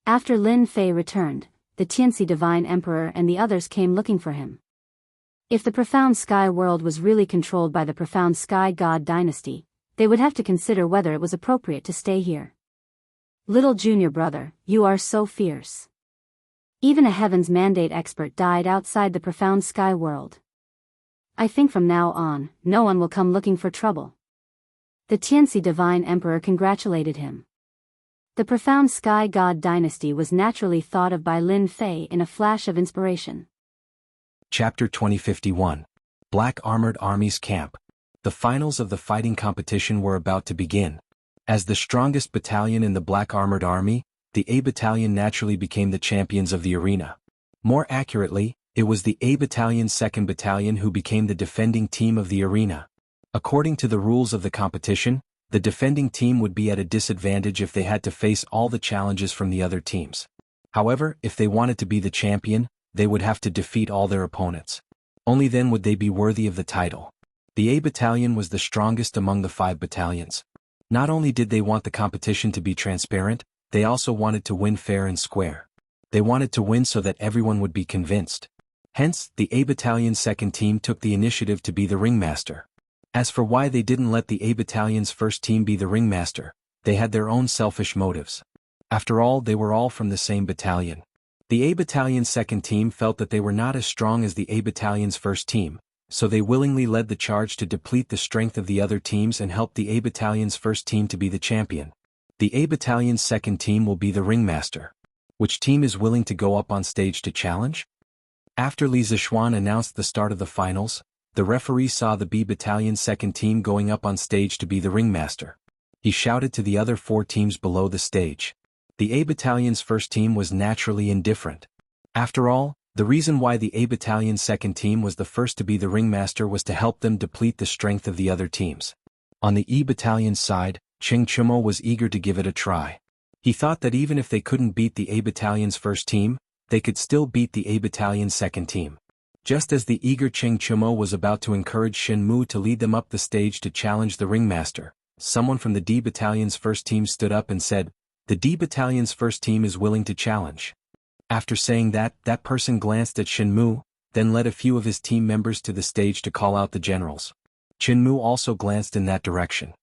After Lin Fei returned, the Tianxi divine emperor and the others came looking for him. If the profound sky world was really controlled by the profound sky god dynasty, they would have to consider whether it was appropriate to stay here. Little junior brother, you are so fierce. Even a heaven's mandate expert died outside the profound sky world. I think from now on, no one will come looking for trouble. The Tianxi divine emperor congratulated him. The profound sky god dynasty was naturally thought of by Lin Fei in a flash of inspiration. Chapter 2051. Black Armored Armies Camp. The finals of the fighting competition were about to begin. As the strongest battalion in the Black Armored Army, the A Battalion naturally became the champions of the arena. More accurately, it was the A Battalion's 2nd Battalion who became the defending team of the arena. According to the rules of the competition, the defending team would be at a disadvantage if they had to face all the challenges from the other teams. However, if they wanted to be the champion, they would have to defeat all their opponents. Only then would they be worthy of the title. The A Battalion was the strongest among the 5 battalions. Not only did they want the competition to be transparent, they also wanted to win fair and square. They wanted to win so that everyone would be convinced. Hence, the A Battalion's 2nd team took the initiative to be the ringmaster. As for why they didn't let the A Battalion's 1st team be the ringmaster, they had their own selfish motives. After all, they were all from the same battalion. The A Battalion's 2nd team felt that they were not as strong as the A Battalion's 1st team, so they willingly led the charge to deplete the strength of the other teams and help the A Battalion's 1st team to be the champion. The A Battalion's 2nd team will be the ringmaster. Which team is willing to go up on stage to challenge? After Li Zixuan announced the start of the finals, the referee saw the B Battalion's 2nd team going up on stage to be the ringmaster. He shouted to the other 4 teams below the stage. The A Battalion's 1st team was naturally indifferent. After all, the reason why the A Battalion's 2nd team was the first to be the ringmaster was to help them deplete the strength of the other teams. On the E Battalion's side, Cheng Chumo was eager to give it a try. He thought that even if they couldn't beat the A Battalion's 1st team, they could still beat the A Battalion's 2nd team. Just as the eager Cheng Chumo was about to encourage Shen Mu to lead them up the stage to challenge the ringmaster, someone from the D Battalion's 1st team stood up and said, "The D Battalion's 1st team is willing to challenge." After saying that, that person glanced at Shen Mu, then led a few of his team members to the stage to call out the generals. Chen Mu also glanced in that direction.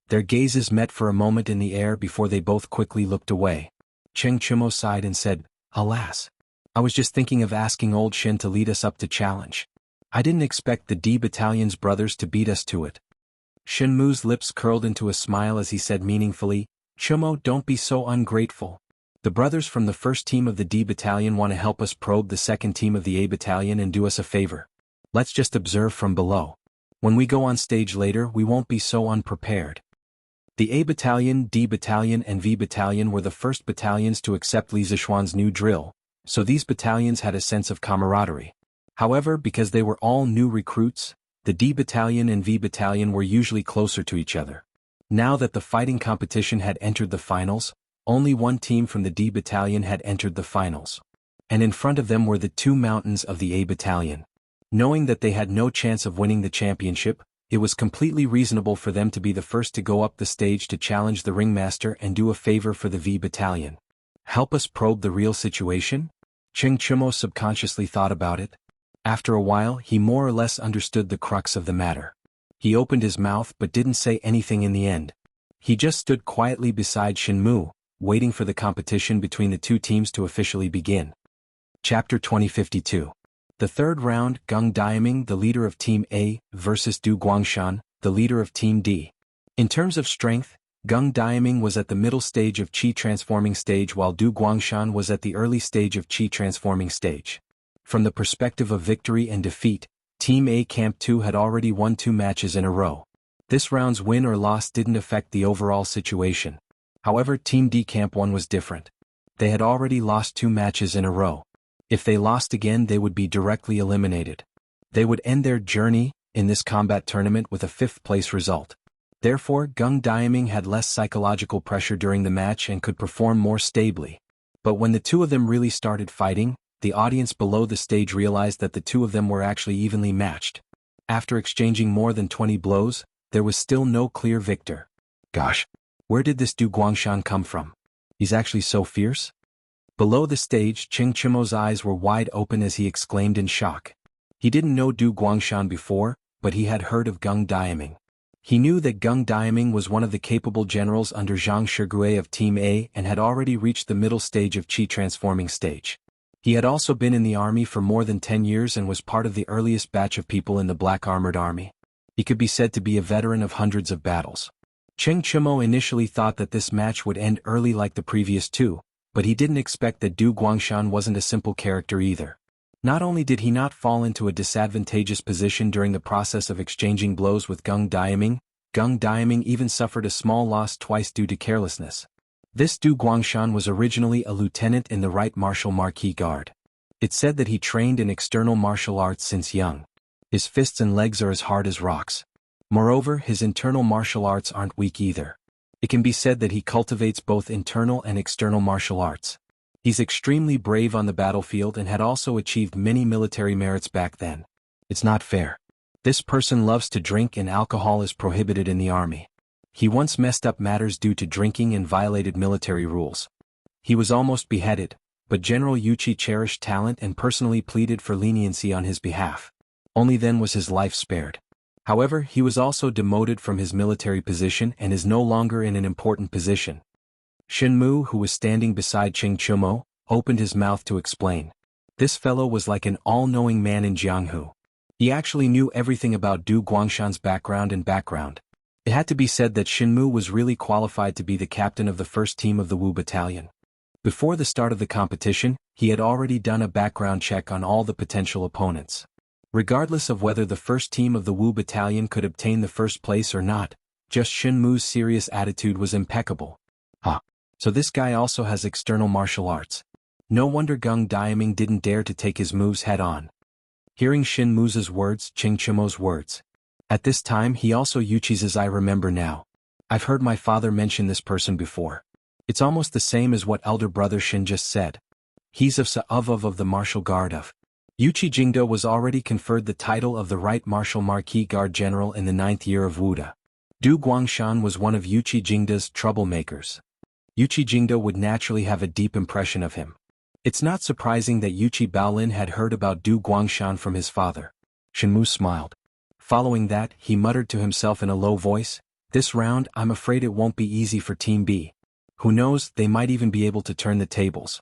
Their gazes met for a moment in the air before they both quickly looked away. Cheng Chimo sighed and said, "Alas. I was just thinking of asking old Shin to lead us up to challenge. I didn't expect the D Battalion's brothers to beat us to it." Shin Mu's lips curled into a smile as he said meaningfully, "Chimo, don't be so ungrateful. The brothers from the first team of the D Battalion want to help us probe the second team of the A Battalion and do us a favor. Let's just observe from below. When we go on stage later, we won't be so unprepared." The A Battalion, D Battalion and V Battalion were the first battalions to accept Li Zishuan's new drill, so these battalions had a sense of camaraderie. However, because they were all new recruits, the D Battalion and V Battalion were usually closer to each other. Now that the fighting competition had entered the finals, only one team from the D Battalion had entered the finals. And in front of them were the two mountains of the A Battalion. Knowing that they had no chance of winning the championship, it was completely reasonable for them to be the first to go up the stage to challenge the ringmaster and do a favor for the V Battalion. Help us probe the real situation? Cheng Chimo subconsciously thought about it. After a while, he more or less understood the crux of the matter. He opened his mouth but didn't say anything in the end. He just stood quietly beside Shin Mu, waiting for the competition between the two teams to officially begin. Chapter 2052. The third round, Geng Diaming, the leader of Team A, versus Du Guangshan, the leader of Team D. In terms of strength, Geng Diaming was at the middle stage of Qi transforming stage while Du Guangshan was at the early stage of Qi transforming stage. From the perspective of victory and defeat, Team A Camp 2 had already won 2 matches in a row. This round's win or loss didn't affect the overall situation. However, Team D Camp 1 was different. They had already lost 2 matches in a row. If they lost again, they would be directly eliminated. They would end their journey in this combat tournament with a 5th place result. Therefore, Geng Diaming had less psychological pressure during the match and could perform more stably. But when the two of them really started fighting, the audience below the stage realized that the two of them were actually evenly matched. After exchanging more than 20 blows, there was still no clear victor. Gosh, where did this Du Guangshan come from? He's actually so fierce? Below the stage, Cheng Chimo's eyes were wide open as he exclaimed in shock. He didn't know Du Guangshan before, but he had heard of Geng Diaming. He knew that Geng Diaming was one of the capable generals under Zhang Shigui of Team A and had already reached the middle stage of Qi transforming stage. He had also been in the army for more than 10 years and was part of the earliest batch of people in the Black Armored Army. He could be said to be a veteran of hundreds of battles. Cheng Chimo initially thought that this match would end early like the previous two, but he didn't expect that Du Guangshan wasn't a simple character either. Not only did he not fall into a disadvantageous position during the process of exchanging blows with Geng Diaming even suffered a small loss twice due to carelessness. This Du Guangshan was originally a lieutenant in the Right Martial Marquis Guard. It's said that he trained in external martial arts since young. His fists and legs are as hard as rocks. Moreover, his internal martial arts aren't weak either. It can be said that he cultivates both internal and external martial arts. He's extremely brave on the battlefield and had also achieved many military merits back then. It's not fair. This person loves to drink and alcohol is prohibited in the army. He once messed up matters due to drinking and violated military rules. He was almost beheaded, but General Yuchi cherished talent and personally pleaded for leniency on his behalf. Only then was his life spared. However, he was also demoted from his military position and is no longer in an important position. Shin Mu, who was standing beside Cheng Chimo, opened his mouth to explain. This fellow was like an all-knowing man in Jianghu. He actually knew everything about Du Guangshan's background. It had to be said that Shin Mu was really qualified to be the captain of the first team of the Wu Battalion. Before the start of the competition, he had already done a background check on all the potential opponents. Regardless of whether the first team of the Wu Battalion could obtain the first place or not, just Shin Mu's serious attitude was impeccable. So this guy also has external martial arts. No wonder Geng Diaming didn't dare to take his moves head-on. Hearing Shin Mu's words, Cheng Chimo's words. At this time he also Yuchi's as I remember now. I've heard my father mention this person before. It's almost the same as what elder brother Shin just said. He's of of the Martial Guard of. Yuchi Jingdo was already conferred the title of the Right Martial Marquis Guard General in the 9th year of Wuda. Du Guangshan was one of Yuchi Jingdo's troublemakers. Yuchi Jingdo would naturally have a deep impression of him. It's not surprising that Yuchi Baolin had heard about Du Guangshan from his father. Shinmu smiled. Following that, he muttered to himself in a low voice, "This round, I'm afraid it won't be easy for Team B. Who knows, they might even be able to turn the tables.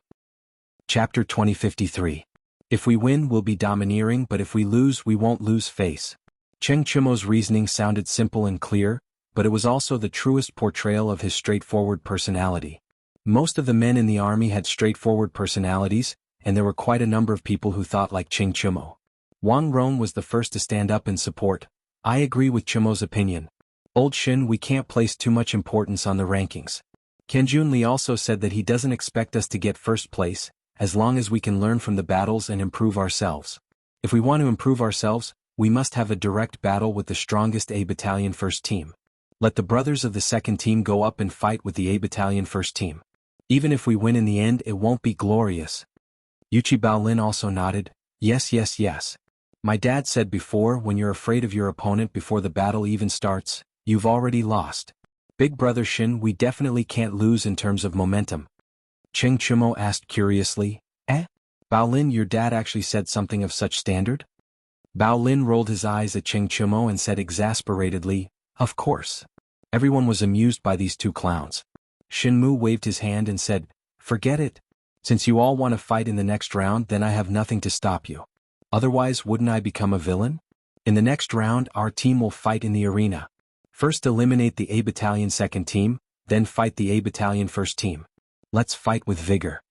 Chapter 2053. If we win, we'll be domineering, but if we lose, we won't lose face. Cheng Chumo's reasoning sounded simple and clear, but it was also the truest portrayal of his straightforward personality. Most of the men in the army had straightforward personalities, and there were quite a number of people who thought like Cheng Chumo. Wang Rong was the first to stand up in support. I agree with Chumo's opinion. Old Shin, we can't place too much importance on the rankings. Ken Junli also said that he doesn't expect us to get first place, as long as we can learn from the battles and improve ourselves. If we want to improve ourselves, we must have a direct battle with the strongest A Battalion first team. Let the brothers of the second team go up and fight with the A Battalion first team. Even if we win in the end, it won't be glorious. Yuchi Baolin also nodded, yes, yes, yes. My dad said before, when you're afraid of your opponent before the battle even starts, you've already lost. Big brother Shin, we definitely can't lose in terms of momentum. Cheng Chumo asked curiously, Baolin, your dad actually said something of such standard? Baolin rolled his eyes at Cheng Chumo and said exasperatedly, of course. Everyone was amused by these two clowns. Shinmu waved his hand and said, forget it. Since you all want to fight in the next round, then I have nothing to stop you. Otherwise, wouldn't I become a villain? In the next round, our team will fight in the arena. First eliminate the A Battalion second team, then fight the A Battalion first team. Let's fight with vigor.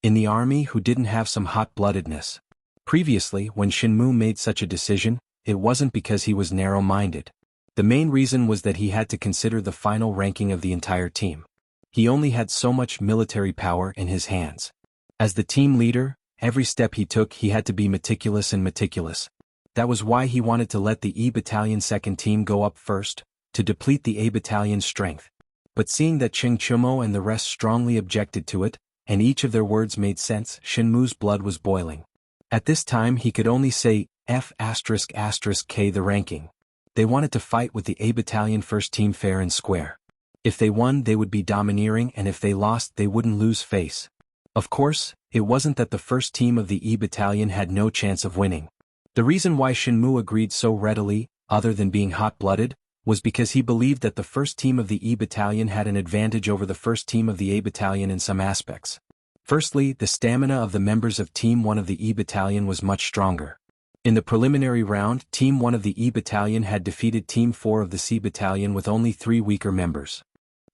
In the army, who didn't have some hot-bloodedness? Previously, when Shinmu made such a decision, it wasn't because he was narrow-minded. The main reason was that he had to consider the final ranking of the entire team. He only had so much military power in his hands. As the team leader, every step he took he had to be meticulous and meticulous. That was why he wanted to let the E Battalion second team go up first, to deplete the A Battalion's strength. But seeing that Cheng Chumo and the rest strongly objected to it, and each of their words made sense, Shinmu's blood was boiling. At this time he could only say, F***K the ranking. They wanted to fight with the A Battalion first team fair and square. If they won, they would be domineering, and if they lost, they wouldn't lose face. Of course, it wasn't that the first team of the E Battalion had no chance of winning. The reason why Shinmu agreed so readily, other than being hot-blooded, was because he believed that the first team of the E Battalion had an advantage over the first team of the A Battalion in some aspects. Firstly, the stamina of the members of Team 1 of the E Battalion was much stronger. In the preliminary round, Team 1 of the E Battalion had defeated Team 4 of the C Battalion with only 3 weaker members.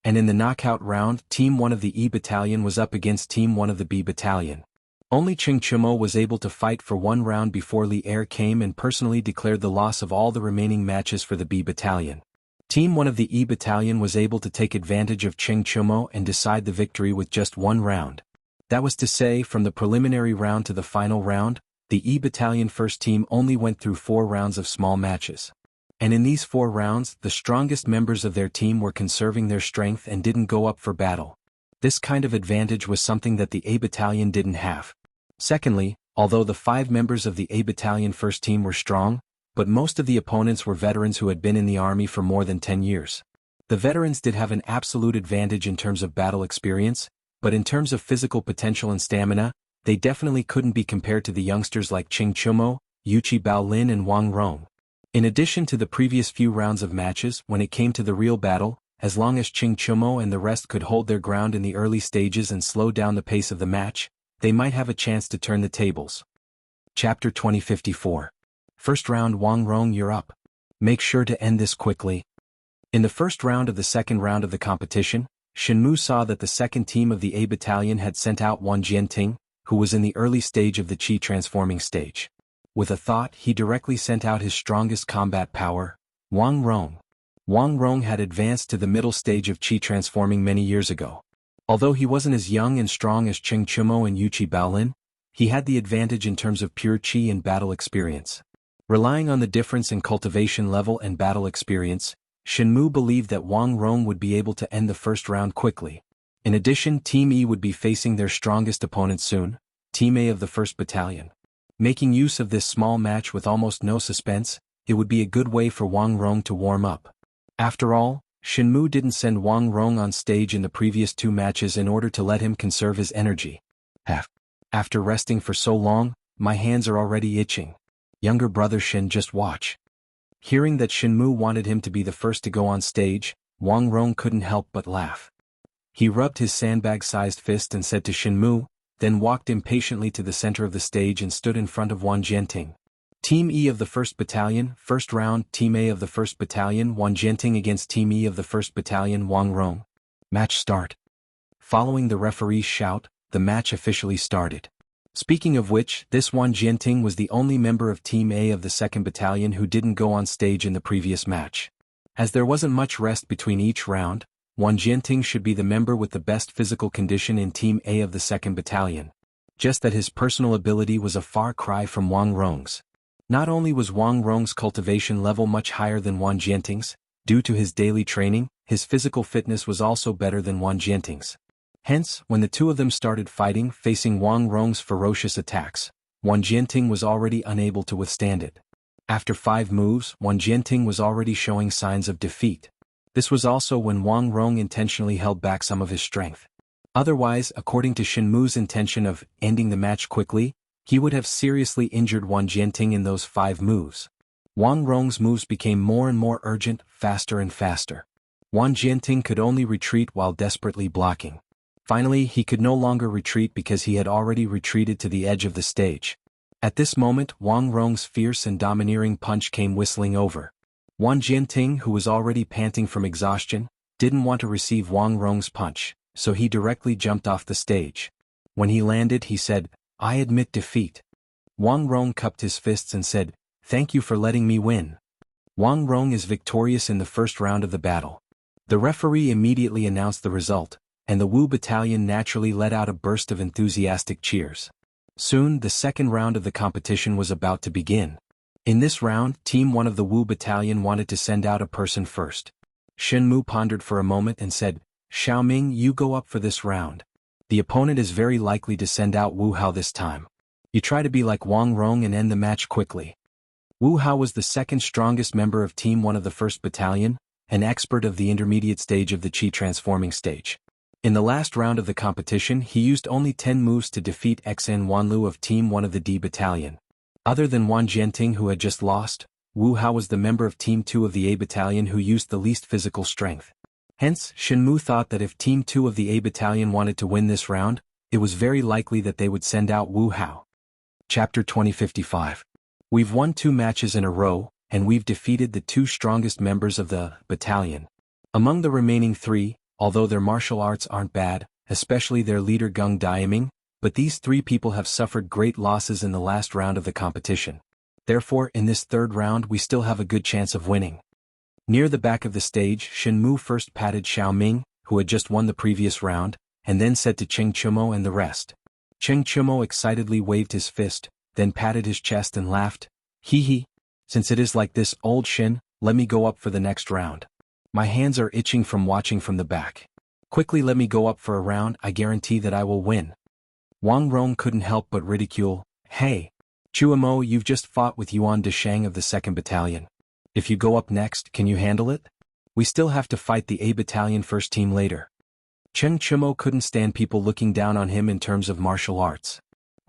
And in the knockout round, Team 1 of the E Battalion was up against Team 1 of the B Battalion. Only Cheng Chumo was able to fight for one round before Li Er came and personally declared the loss of all the remaining matches for the B Battalion. Team 1 of the E Battalion was able to take advantage of Cheng Chumo and decide the victory with just one round. That was to say, from the preliminary round to the final round, the E Battalion first team only went through 4 rounds of small matches. And in these 4 rounds, the strongest members of their team were conserving their strength and didn't go up for battle. This kind of advantage was something that the A Battalion didn't have. Secondly, although the 5 members of the A Battalion first team were strong, but most of the opponents were veterans who had been in the army for more than 10 years. The veterans did have an absolute advantage in terms of battle experience, but in terms of physical potential and stamina, they definitely couldn't be compared to the youngsters like Cheng Chumo, Yuchi Baolin and Wang Rong. In addition to the previous few rounds of matches, when it came to the real battle, as long as Cheng Chumo and the rest could hold their ground in the early stages and slow down the pace of the match, they might have a chance to turn the tables. Chapter 2054. First round. Wang Rong, you're up. Make sure to end this quickly. In the first round of the second round of the competition, Shinmu saw that the second team of the A Battalion had sent out Wan Jianting, who was in the early stage of the Qi transforming stage. With a thought, he directly sent out his strongest combat power, Wang Rong. Wang Rong had advanced to the middle stage of Qi transforming many years ago. Although he wasn't as young and strong as Cheng Chumo and Yuchi Baolin, he had the advantage in terms of pure Qi and battle experience. Relying on the difference in cultivation level and battle experience, Shinmu believed that Wang Rong would be able to end the first round quickly. In addition, Team E would be facing their strongest opponent soon, Team A of the 1st Battalion. Making use of this small match with almost no suspense, it would be a good way for Wang Rong to warm up. After all, Shinmu didn't send Wang Rong on stage in the previous 2 matches in order to let him conserve his energy. After resting for so long, my hands are already itching. Younger brother Shin, just watch. Hearing that Shinmu wanted him to be the first to go on stage, Wang Rong couldn't help but laugh. He rubbed his sandbag-sized fist and said to Shenmu, then walked impatiently to the center of the stage and stood in front of Wang Jianting. Team E of the 1st Battalion, first round, Team A of the 1st Battalion, Wang Jianting against Team E of the 1st Battalion, Wang Rong. Match start. Following the referee's shout, the match officially started. Speaking of which, this Wang Jianting was the only member of Team A of the 2nd Battalion who didn't go on stage in the previous match. As there wasn't much rest between each round, Wang Jianting should be the member with the best physical condition in Team A of the 2nd Battalion. Just that his personal ability was a far cry from Wang Rong's. Not only was Wang Rong's cultivation level much higher than Wang Jianting's, due to his daily training, his physical fitness was also better than Wang Jianting's. Hence, when the two of them started fighting facing Wang Rong's ferocious attacks, Wang Jianting was already unable to withstand it. After 5 moves, Wang Jianting was already showing signs of defeat. This was also when Wang Rong intentionally held back some of his strength. Otherwise, according to Shenmu's intention of ending the match quickly, he would have seriously injured Wang Jianting in those 5 moves. Wang Rong's moves became more and more urgent, faster and faster. Wang Jianting could only retreat while desperately blocking. Finally, he could no longer retreat because he had already retreated to the edge of the stage. At this moment, Wang Rong's fierce and domineering punch came whistling over. Wang Jianting, who was already panting from exhaustion, didn't want to receive Wang Rong's punch, so he directly jumped off the stage. When he landed, he said, "I admit defeat." Wang Rong cupped his fists and said, "Thank you for letting me win." Wang Rong is victorious in the first round of the battle. The referee immediately announced the result, and the Wu Battalion naturally let out a burst of enthusiastic cheers. Soon, the second round of the competition was about to begin. In this round, Team 1 of the Wu Battalion wanted to send out a person first. Shenmu pondered for a moment and said, "Xiaoming, you go up for this round. The opponent is very likely to send out Wu Hao this time. You try to be like Wang Rong and end the match quickly." Wu Hao was the second strongest member of Team 1 of the 1st Battalion, an expert of the intermediate stage of the Qi transforming stage. In the last round of the competition, he used only 10 moves to defeat Xn Wanlu of Team 1 of the D Battalion. Other than Wang Jianting, who had just lost, Wu Hao was the member of Team 2 of the A Battalion who used the least physical strength. Hence, Shenmu thought that if Team 2 of the A Battalion wanted to win this round, it was very likely that they would send out Wu Hao. Chapter 2055. We've won 2 matches in a row, and we've defeated the 2 strongest members of the battalion. Among the remaining 3, although their martial arts aren't bad, especially their leader Gung Diaming, but these 3 people have suffered great losses in the last round of the competition. Therefore, in this third round we still have a good chance of winning. Near the back of the stage, Shenmu first patted Xiaoming, who had just won the previous round, and then said to Cheng Chumo and the rest. Cheng Chumo excitedly waved his fist, then patted his chest and laughed. "Hee hee. Since it is like this, old Shen, let me go up for the next round. My hands are itching from watching from the back. Quickly let me go up for a round, I guarantee that I will win." Wang Rong couldn't help but ridicule. "Hey, Chuamo, you've just fought with Yuan Deshang of the 2nd Battalion. If you go up next, can you handle it? We still have to fight the A Battalion first team later." Cheng Chumo couldn't stand people looking down on him in terms of martial arts.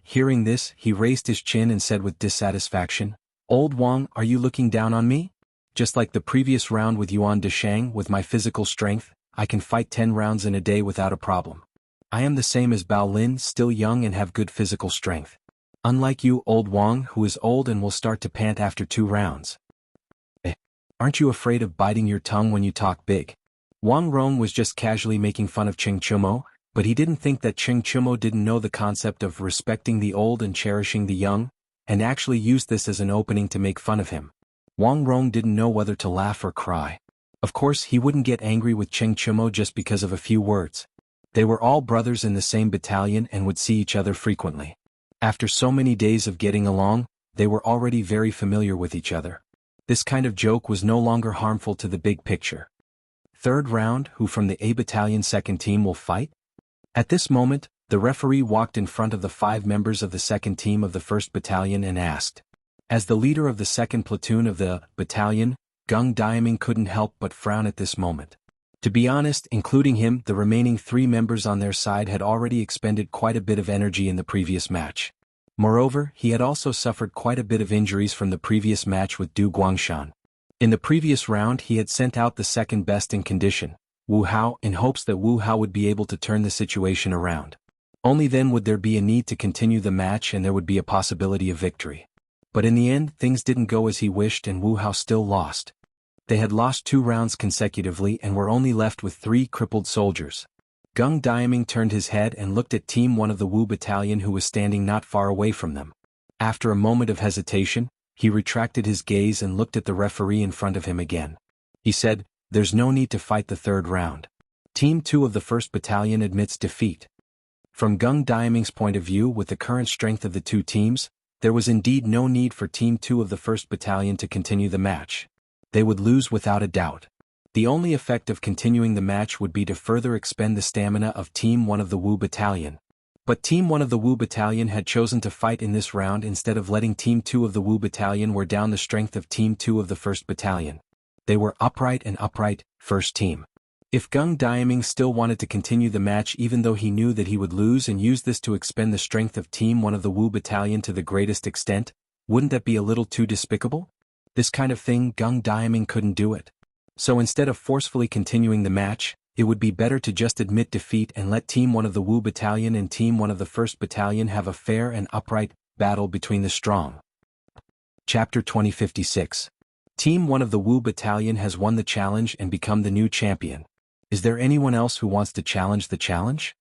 Hearing this, he raised his chin and said with dissatisfaction, "Old Wang, are you looking down on me? Just like the previous round with Yuan Deshang, with my physical strength, I can fight 10 rounds in a day without a problem. I am the same as Bao Lin, still young and have good physical strength. Unlike you, old Wang, who is old and will start to pant after 2 rounds. Aren't you afraid of biting your tongue when you talk big?" Wang Rong was just casually making fun of Cheng Chumo, but he didn't think that Cheng Chumo didn't know the concept of respecting the old and cherishing the young, and actually used this as an opening to make fun of him. Wang Rong didn't know whether to laugh or cry. Of course, he wouldn't get angry with Cheng Chumo just because of a few words. They were all brothers in the same battalion and would see each other frequently. After so many days of getting along, they were already very familiar with each other. This kind of joke was no longer harmful to the big picture. Third round, who from the A Battalion second team will fight? At this moment, the referee walked in front of the 5 members of the second team of the 1st Battalion and asked. As the leader of the 2nd platoon of the battalion, Gung Diaming couldn't help but frown at this moment. To be honest, including him, the remaining 3 members on their side had already expended quite a bit of energy in the previous match. Moreover, he had also suffered quite a bit of injuries from the previous match with Du Guangshan. In the previous round he had sent out the second best in condition, Wu Hao, in hopes that Wu Hao would be able to turn the situation around. Only then would there be a need to continue the match and there would be a possibility of victory. But in the end, things didn't go as he wished and Wu Hao still lost. They had lost 2 rounds consecutively and were only left with 3 crippled soldiers. Gung Diaming turned his head and looked at Team 1 of the Wu battalion who was standing not far away from them. After a moment of hesitation, he retracted his gaze and looked at the referee in front of him again. He said, "There's no need to fight the 3rd round. Team 2 of the 1st Battalion admits defeat." From Gung Diaming's point of view, with the current strength of the 2 teams, there was indeed no need for Team 2 of the 1st Battalion to continue the match. They would lose without a doubt. The only effect of continuing the match would be to further expend the stamina of Team 1 of the Wu Battalion. But Team 1 of the Wu Battalion had chosen to fight in this round instead of letting Team 2 of the Wu Battalion wear down the strength of Team 2 of the 1st Battalion. They were upright, 1st team. If Gung Diaming still wanted to continue the match even though he knew that he would lose and use this to expend the strength of Team 1 of the Wu Battalion to the greatest extent, wouldn't that be a little too despicable? This kind of thing, Gung Diaming couldn't do it. So instead of forcefully continuing the match, it would be better to just admit defeat and let Team 1 of the Wu Battalion and Team 1 of the 1st Battalion have a fair and upright battle between the strong. Chapter 2056. Team 1 of the Wu Battalion has won the challenge and become the new champion. Is there anyone else who wants to challenge the challenge?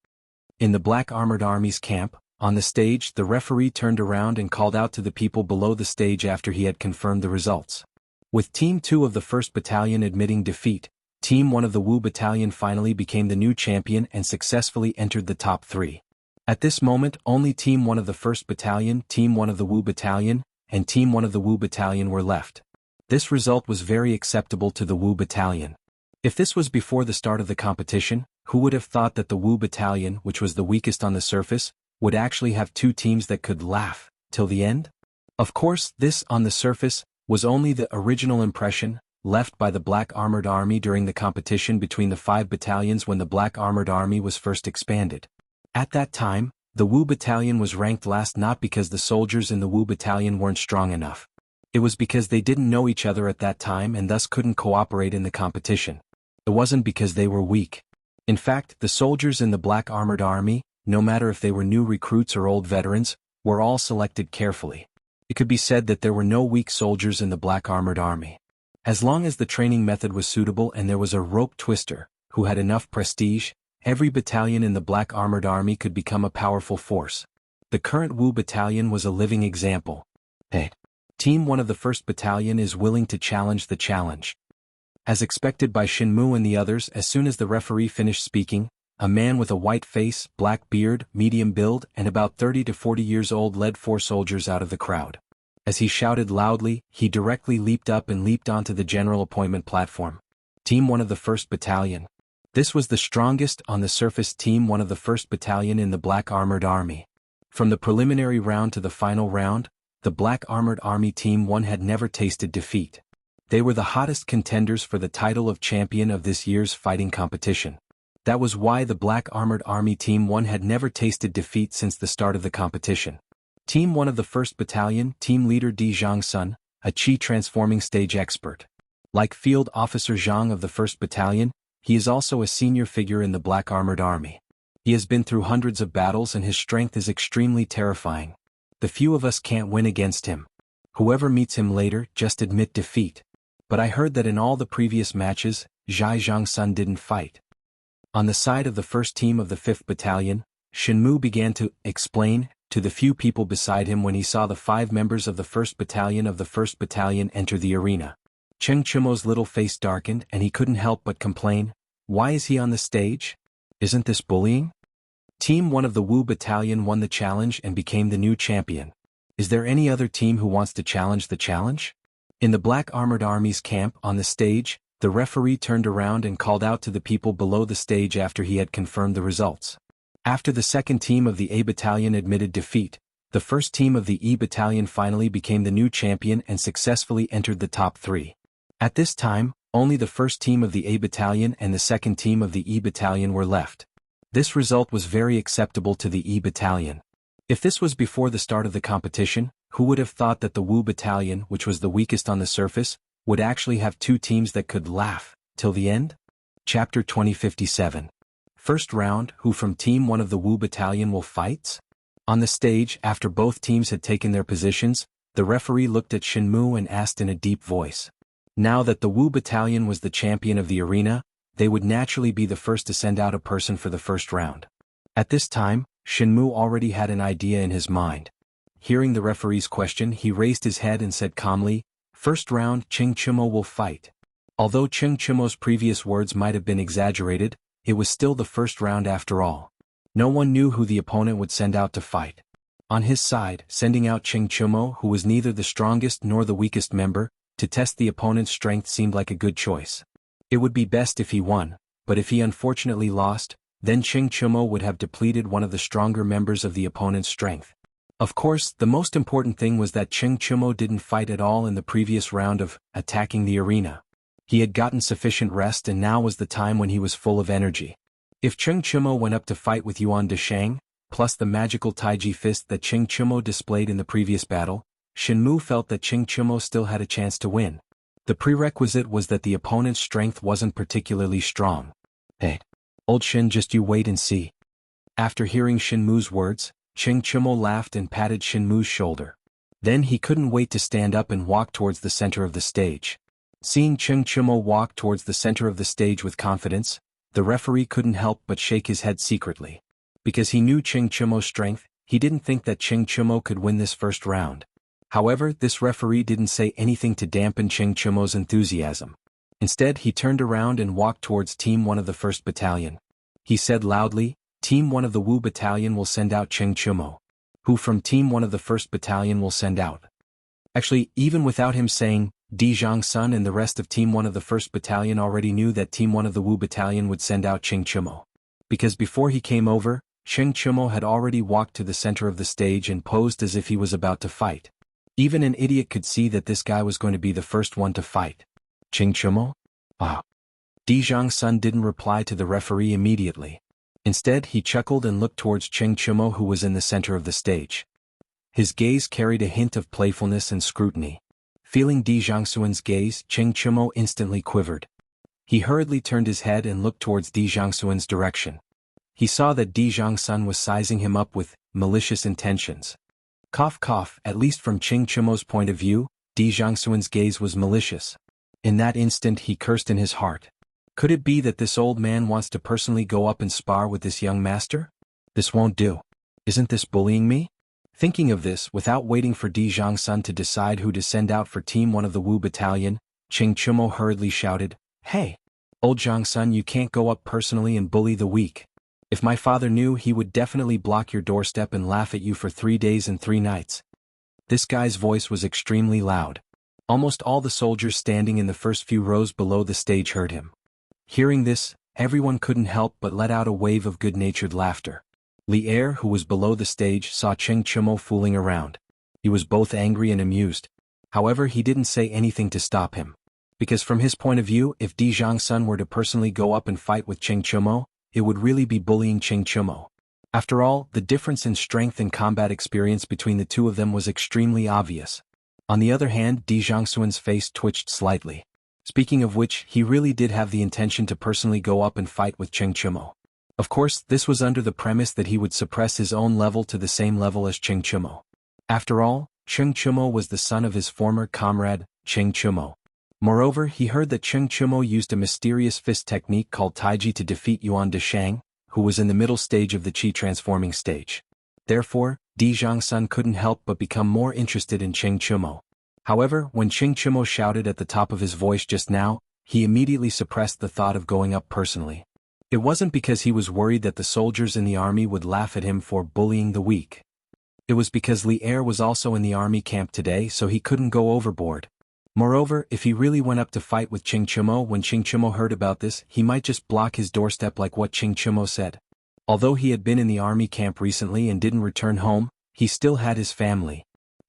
In the Black Armored Army's camp, on the stage, the referee turned around and called out to the people below the stage after he had confirmed the results. With Team 2 of the 1st Battalion admitting defeat, Team 1 of the Wu Battalion finally became the new champion and successfully entered the top 3. At this moment, only Team 1 of the 1st Battalion, Team 1 of the Wu Battalion, and Team 1 of the Wu Battalion were left. This result was very acceptable to the Wu Battalion. If this was before the start of the competition, who would have thought that the Wu Battalion, which was the weakest on the surface, would actually have 2 teams that could laugh till the end? Of course, this, on the surface, was only the original impression left by the Black Armored Army during the competition between the 5 battalions when the Black Armored Army was first expanded. At that time, the Wu Battalion was ranked last not because the soldiers in the Wu Battalion weren't strong enough. It was because they didn't know each other at that time and thus couldn't cooperate in the competition. It wasn't because they were weak. In fact, the soldiers in the Black Armored Army, no matter if they were new recruits or old veterans, were all selected carefully. It could be said that there were no weak soldiers in the Black Armored Army. As long as the training method was suitable and there was a rope twister who had enough prestige, every battalion in the Black Armored Army could become a powerful force. The current Wu Battalion was a living example. Hey, Team 1 of the 1st Battalion is willing to challenge the challenge. As expected by Shinmu and the others, as soon as the referee finished speaking, a man with a white face, black beard, medium build, and about 30 to 40 years old led 4 soldiers out of the crowd. As he shouted loudly, he directly leaped up and leaped onto the general appointment platform. Team 1 of the 1st Battalion. This was the strongest on the surface Team 1 of the 1st Battalion in the Black Armored Army. From the preliminary round to the final round, the Black Armored Army Team 1 had never tasted defeat. They were the hottest contenders for the title of champion of this year's fighting competition. That was why the Black Armored Army Team 1 had never tasted defeat since the start of the competition. Team 1 of the 1st Battalion, Team Leader Di Zhangsun, a Qi transforming stage expert. Like Field Officer Zhang of the 1st Battalion, he is also a senior figure in the Black Armored Army. He has been through hundreds of battles and his strength is extremely terrifying. The few of us can't win against him. Whoever meets him later, just admit defeat. But I heard that in all the previous matches, Zhai Zhangsun didn't fight. On the side of the first team of the 5th Battalion, Shinmu began to explain to the few people beside him when he saw the 5 members of the 1st Battalion of the 1st Battalion enter the arena. Cheng Chimo's little face darkened and he couldn't help but complain, "Why is he on the stage? Isn't this bullying?" Team 1 of the Wu Battalion won the challenge and became the new champion. Is there any other team who wants to challenge the challenge? In the Black Armored Army's camp on the stage, the referee turned around and called out to the people below the stage after he had confirmed the results. After the second team of the A Battalion admitted defeat, the first team of the E Battalion finally became the new champion and successfully entered the top 3. At this time, only the first team of the A Battalion and the second team of the E Battalion were left. This result was very acceptable to the E Battalion. If this was before the start of the competition, who would have thought that the Wu Battalion, which was the weakest on the surface, would actually have 2 teams that could laugh till the end? Chapter 2057. First round, who from Team 1 of the Wu Battalion will fight? On the stage, after both teams had taken their positions, the referee looked at Shenmue and asked in a deep voice. Now that the Wu Battalion was the champion of the arena, they would naturally be the first to send out a person for the first round. At this time, Shenmue already had an idea in his mind. Hearing the referee's question, he raised his head and said calmly, "First round, Cheng Chimo will fight." Although Cheng Chimo's previous words might have been exaggerated, it was still the first round after all. No one knew who the opponent would send out to fight. On his side, sending out Cheng Chimo, who was neither the strongest nor the weakest member, to test the opponent's strength seemed like a good choice. It would be best if he won, but if he unfortunately lost, then Cheng Chimo would have depleted one of the stronger members of the opponent's strength. Of course, the most important thing was that Cheng Chimo didn't fight at all in the previous round of attacking the arena. He had gotten sufficient rest and now was the time when he was full of energy. If Cheng Chimo went up to fight with Yuan Deshang, plus the magical Taiji fist that Cheng Chimo displayed in the previous battle, Shenmue felt that Cheng Chimo still had a chance to win. The prerequisite was that the opponent's strength wasn't particularly strong. "Hey, old Shen, just you wait and see." After hearing Shenmue's words, Cheng Chimo laughed and patted Shenmue's shoulder. Then he couldn't wait to stand up and walk towards the center of the stage. Seeing Cheng Chimo walk towards the center of the stage with confidence, the referee couldn't help but shake his head secretly. Because he knew Cheng Chimo's strength, he didn't think that Cheng Chimo could win this first round. However, this referee didn't say anything to dampen Cheng Chimo's enthusiasm. Instead, he turned around and walked towards Team 1 of the 1st Battalion. He said loudly, "Team 1 of the Wu Battalion will send out Cheng Chimo. Who from Team 1 of the 1st Battalion will send out?" Actually, even without him saying, Zhang Sun and the rest of Team 1 of the 1st Battalion already knew that Team 1 of the Wu Battalion would send out Cheng Chimo. Because before he came over, Cheng Chimo had already walked to the center of the stage and posed as if he was about to fight. Even an idiot could see that this guy was going to be the first one to fight. "Cheng Chimo? Ah." Zhang Sun didn't reply to the referee immediately. Instead, he chuckled and looked towards Cheng Chimo, who was in the center of the stage. His gaze carried a hint of playfulness and scrutiny. Feeling Zhang Sun's gaze, Cheng Chimo instantly quivered. He hurriedly turned his head and looked towards Zhang Sun's direction. He saw that Zhang Sun was sizing him up with malicious intentions. Cough cough, at least from Cheng Chimo's point of view, Zhang Sun's gaze was malicious. In that instant he cursed in his heart. Could it be that this old man wants to personally go up and spar with this young master? This won't do. Isn't this bullying me? Thinking of this, without waiting for Zhang Sun to decide who to send out for Team 1 of the Wu Battalion, Cheng Chimo hurriedly shouted, "Hey! Old Zhang Sun, you can't go up personally and bully the weak. If my father knew, he would definitely block your doorstep and laugh at you for 3 days and 3 nights. This guy's voice was extremely loud. Almost all the soldiers standing in the first few rows below the stage heard him. Hearing this, everyone couldn't help but let out a wave of good-natured laughter. Li Er, who was below the stage, saw Cheng Chimo fooling around. He was both angry and amused. However, he didn't say anything to stop him. Because from his point of view, if Zhang Sun were to personally go up and fight with Cheng Chimo, it would really be bullying Cheng Chimo. After all, the difference in strength and combat experience between the two of them was extremely obvious. On the other hand, Zhang Sun's face twitched slightly. Speaking of which, he really did have the intention to personally go up and fight with Cheng Chimo. Of course, this was under the premise that he would suppress his own level to the same level as Cheng Chimo. After all, Cheng Chimo was the son of his former comrade, Cheng Chimo. Moreover, he heard that Cheng Chimo used a mysterious fist technique called Taiji to defeat Yuan Deshang, who was in the middle stage of the Qi transforming stage. Therefore, Zhang Sun couldn't help but become more interested in Cheng Chimo. However, when Cheng Chimo shouted at the top of his voice just now, he immediately suppressed the thought of going up personally. It wasn't because he was worried that the soldiers in the army would laugh at him for bullying the weak. It was because Li Er was also in the army camp today, so he couldn't go overboard. Moreover, if he really went up to fight with Cheng Chimo, when Cheng Chimo heard about this, he might just block his doorstep like what Cheng Chimo said. Although he had been in the army camp recently and didn't return home, he still had his family.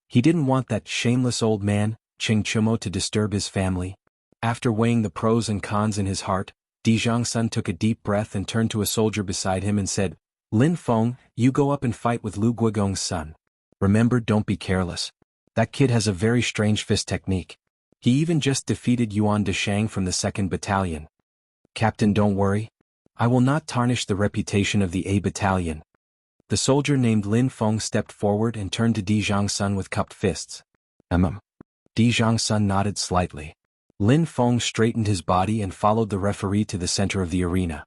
He didn't want that shameless old man, Cheng Chimo, to disturb his family. After weighing the pros and cons in his heart, Zhang Sun took a deep breath and turned to a soldier beside him and said, "Lin Feng, you go up and fight with Lu Guigong's son. Remember, don't be careless. That kid has a very strange fist technique. He even just defeated Yuan Deshang from the 2nd Battalion." Captain, don't worry. I will not tarnish the reputation of the A Battalion. The soldier named Lin Feng stepped forward and turned to Di Zhangsun with cupped fists. Di Zhangsun nodded slightly. Lin Feng straightened his body and followed the referee to the center of the arena.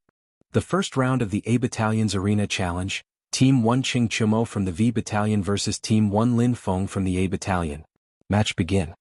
The first round of the A Battalion's arena challenge, Team 1 Qing Chumo from the V Battalion versus Team 1 Lin Feng from the A Battalion. Match begin.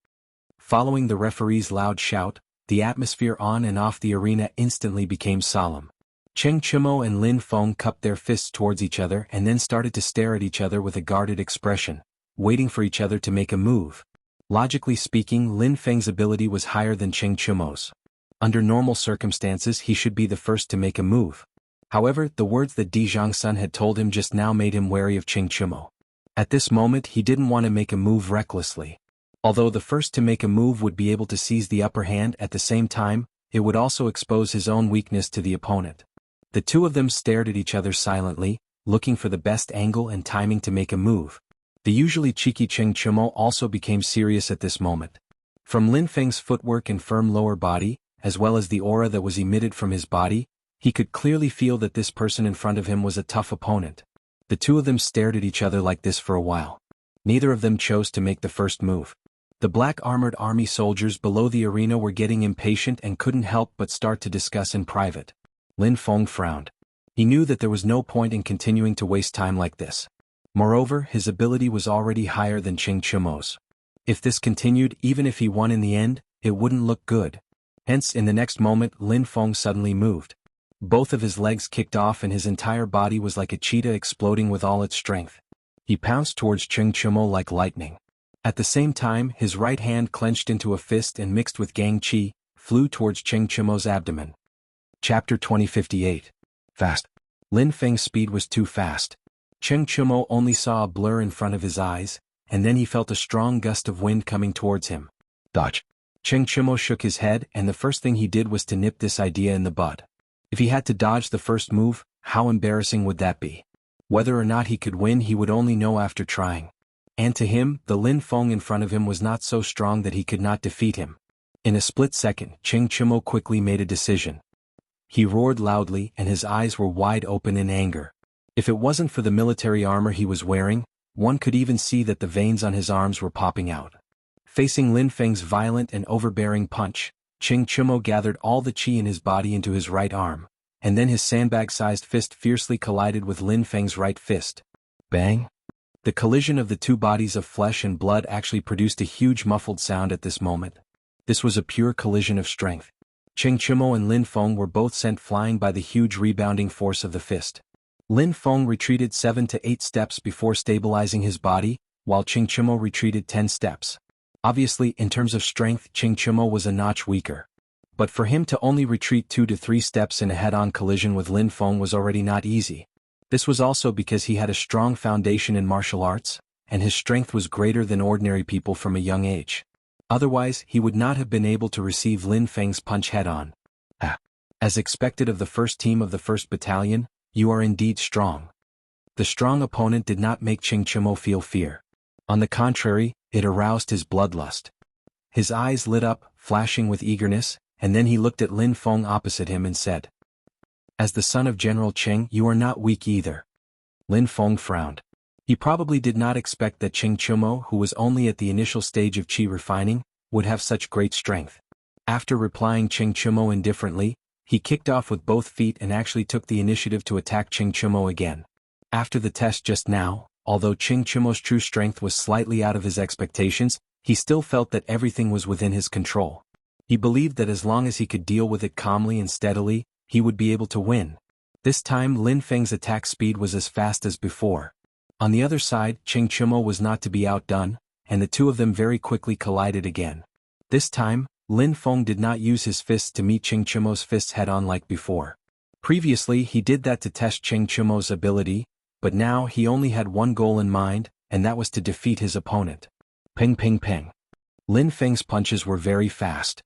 Following the referee's loud shout, the atmosphere on and off the arena instantly became solemn. Qing Chumo and Lin Feng cupped their fists towards each other and then started to stare at each other with a guarded expression, waiting for each other to make a move. Logically speaking, Lin Feng's ability was higher than Qing Chumo's. Under normal circumstances he should be the first to make a move. However, the words that Di Zhangsun had told him just now made him wary of Qing Chumo. At this moment he didn't want to make a move recklessly. Although the first to make a move would be able to seize the upper hand, at the same time, it would also expose his own weakness to the opponent. The two of them stared at each other silently, looking for the best angle and timing to make a move. The usually cheeky Qing Chumo also became serious at this moment. From Lin Feng's footwork and firm lower body, as well as the aura that was emitted from his body, he could clearly feel that this person in front of him was a tough opponent. The two of them stared at each other like this for a while. Neither of them chose to make the first move. The black armored army soldiers below the arena were getting impatient and couldn't help but start to discuss in private. Lin Feng frowned. He knew that there was no point in continuing to waste time like this. Moreover, his ability was already higher than Qing Chumo's. If this continued, even if he won in the end, it wouldn't look good. Hence, in the next moment, Lin Feng suddenly moved. Both of his legs kicked off and his entire body was like a cheetah exploding with all its strength. He pounced towards Qing Chumo like lightning. At the same time, his right hand clenched into a fist and mixed with Gang Qi, flew towards Qing Chumo's abdomen. Chapter 2058. Fast. Lin Feng's speed was too fast. Qing Chumo only saw a blur in front of his eyes, and then he felt a strong gust of wind coming towards him. Dodge. Qing Chumo shook his head, and the first thing he did was to nip this idea in the bud. If he had to dodge the first move, how embarrassing would that be? Whether or not he could win he would only know after trying. And to him, the Lin Feng in front of him was not so strong that he could not defeat him. In a split second, Qing Chumo quickly made a decision. He roared loudly and his eyes were wide open in anger. If it wasn't for the military armor he was wearing, one could even see that the veins on his arms were popping out. Facing Lin Feng's violent and overbearing punch, Qing Chumo gathered all the qi in his body into his right arm, and then his sandbag-sized fist fiercely collided with Lin Feng's right fist. Bang! The collision of the two bodies of flesh and blood actually produced a huge muffled sound at this moment. This was a pure collision of strength. Qing Chumo and Lin Feng were both sent flying by the huge rebounding force of the fist. Lin Feng retreated 7 to 8 steps before stabilizing his body, while Qing Chumo retreated 10 steps. Obviously, in terms of strength, Qing Chumo was a notch weaker. But for him to only retreat 2 to 3 steps in a head-on collision with Lin Feng was already not easy. This was also because he had a strong foundation in martial arts, and his strength was greater than ordinary people from a young age. Otherwise, he would not have been able to receive Lin Feng's punch head-on. As expected of the first team of the 1st Battalion, you are indeed strong. The strong opponent did not make Qing Chumo feel fear. On the contrary, it aroused his bloodlust. His eyes lit up, flashing with eagerness, and then he looked at Lin Feng opposite him and said, "As the son of General Qing, you are not weak either." Lin Feng frowned. He probably did not expect that Qing Chumo, who was only at the initial stage of qi refining, would have such great strength. After replying Qing Chumo indifferently, he kicked off with both feet and actually took the initiative to attack Qing Chumo again. After the test just now, although Qing Chumo's true strength was slightly out of his expectations, he still felt that everything was within his control. He believed that as long as he could deal with it calmly and steadily, he would be able to win. This time Lin Feng's attack speed was as fast as before. On the other side, Qing Chumo was not to be outdone, and the two of them very quickly collided again. This time, Lin Feng did not use his fists to meet Qing Chumo's fists head-on like before. Previously he did that to test Qing Chumo's ability, but now he only had one goal in mind, and that was to defeat his opponent. Ping ping ping. Lin Feng's punches were very fast.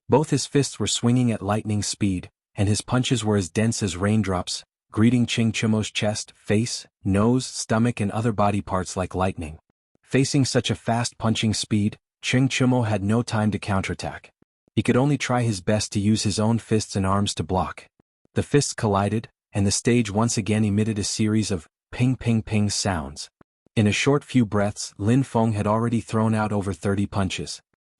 Both his fists were swinging at lightning speed, and his punches were as dense as raindrops, greeting Qing Chumo's chest, face, nose, stomach and other body parts like lightning. Facing such a fast punching speed, Qing Chumo had no time to counterattack. He could only try his best to use his own fists and arms to block. The fists collided, and the stage once again emitted a series of ping ping ping sounds. In a short few breaths, Lin Feng had already thrown out over 30 punches.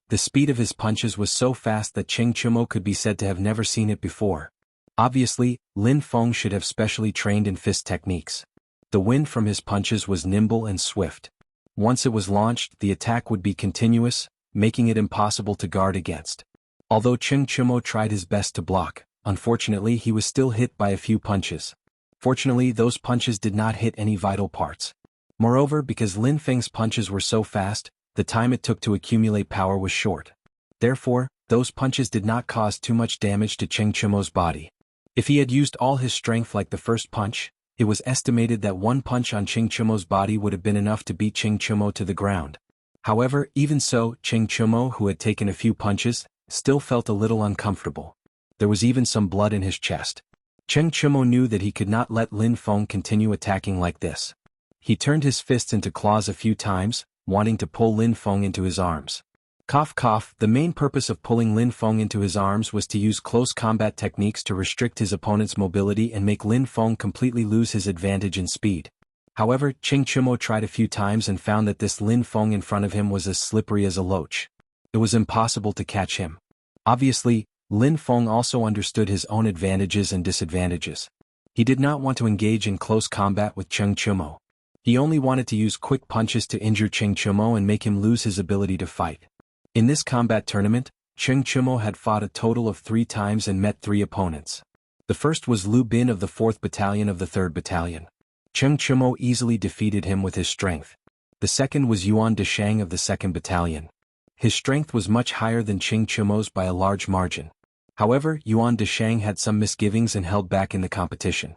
The speed of his punches was so fast that Cheng Chumo could be said to have never seen it before. Obviously, Lin Feng should have specially trained in fist techniques. The wind from his punches was nimble and swift. Once it was launched, the attack would be continuous, making it impossible to guard against. Although Cheng Chumo tried his best to block, unfortunately he was still hit by a few punches. Fortunately, those punches did not hit any vital parts. Moreover, because Lin Feng's punches were so fast, the time it took to accumulate power was short. Therefore, those punches did not cause too much damage to Cheng Chumo's body. If he had used all his strength like the first punch, it was estimated that one punch on Cheng Chumo's body would have been enough to beat Cheng Chumo to the ground. However, even so, Cheng Chumo, who had taken a few punches, still felt a little uncomfortable. There was even some blood in his chest. Cheng Chumo knew that he could not let Lin Feng continue attacking like this. He turned his fists into claws a few times, wanting to pull Lin Feng into his arms. Cough cough, the main purpose of pulling Lin Feng into his arms was to use close combat techniques to restrict his opponent's mobility and make Lin Feng completely lose his advantage in speed. However, Cheng Chumo tried a few times and found that this Lin Feng in front of him was as slippery as a loach. It was impossible to catch him. Obviously, Lin Feng also understood his own advantages and disadvantages. He did not want to engage in close combat with Cheng Chumo. He only wanted to use quick punches to injure Cheng Chumo and make him lose his ability to fight. In this combat tournament, Cheng Chumo had fought a total of 3 times and met 3 opponents. The first was Lu Bin of the 4th Battalion of the 3rd Battalion. Cheng Chumo easily defeated him with his strength. The second was Yuan Deshang of the 2nd Battalion. His strength was much higher than Cheng Chumo's by a large margin. However, Yuan Deshang had some misgivings and held back in the competition.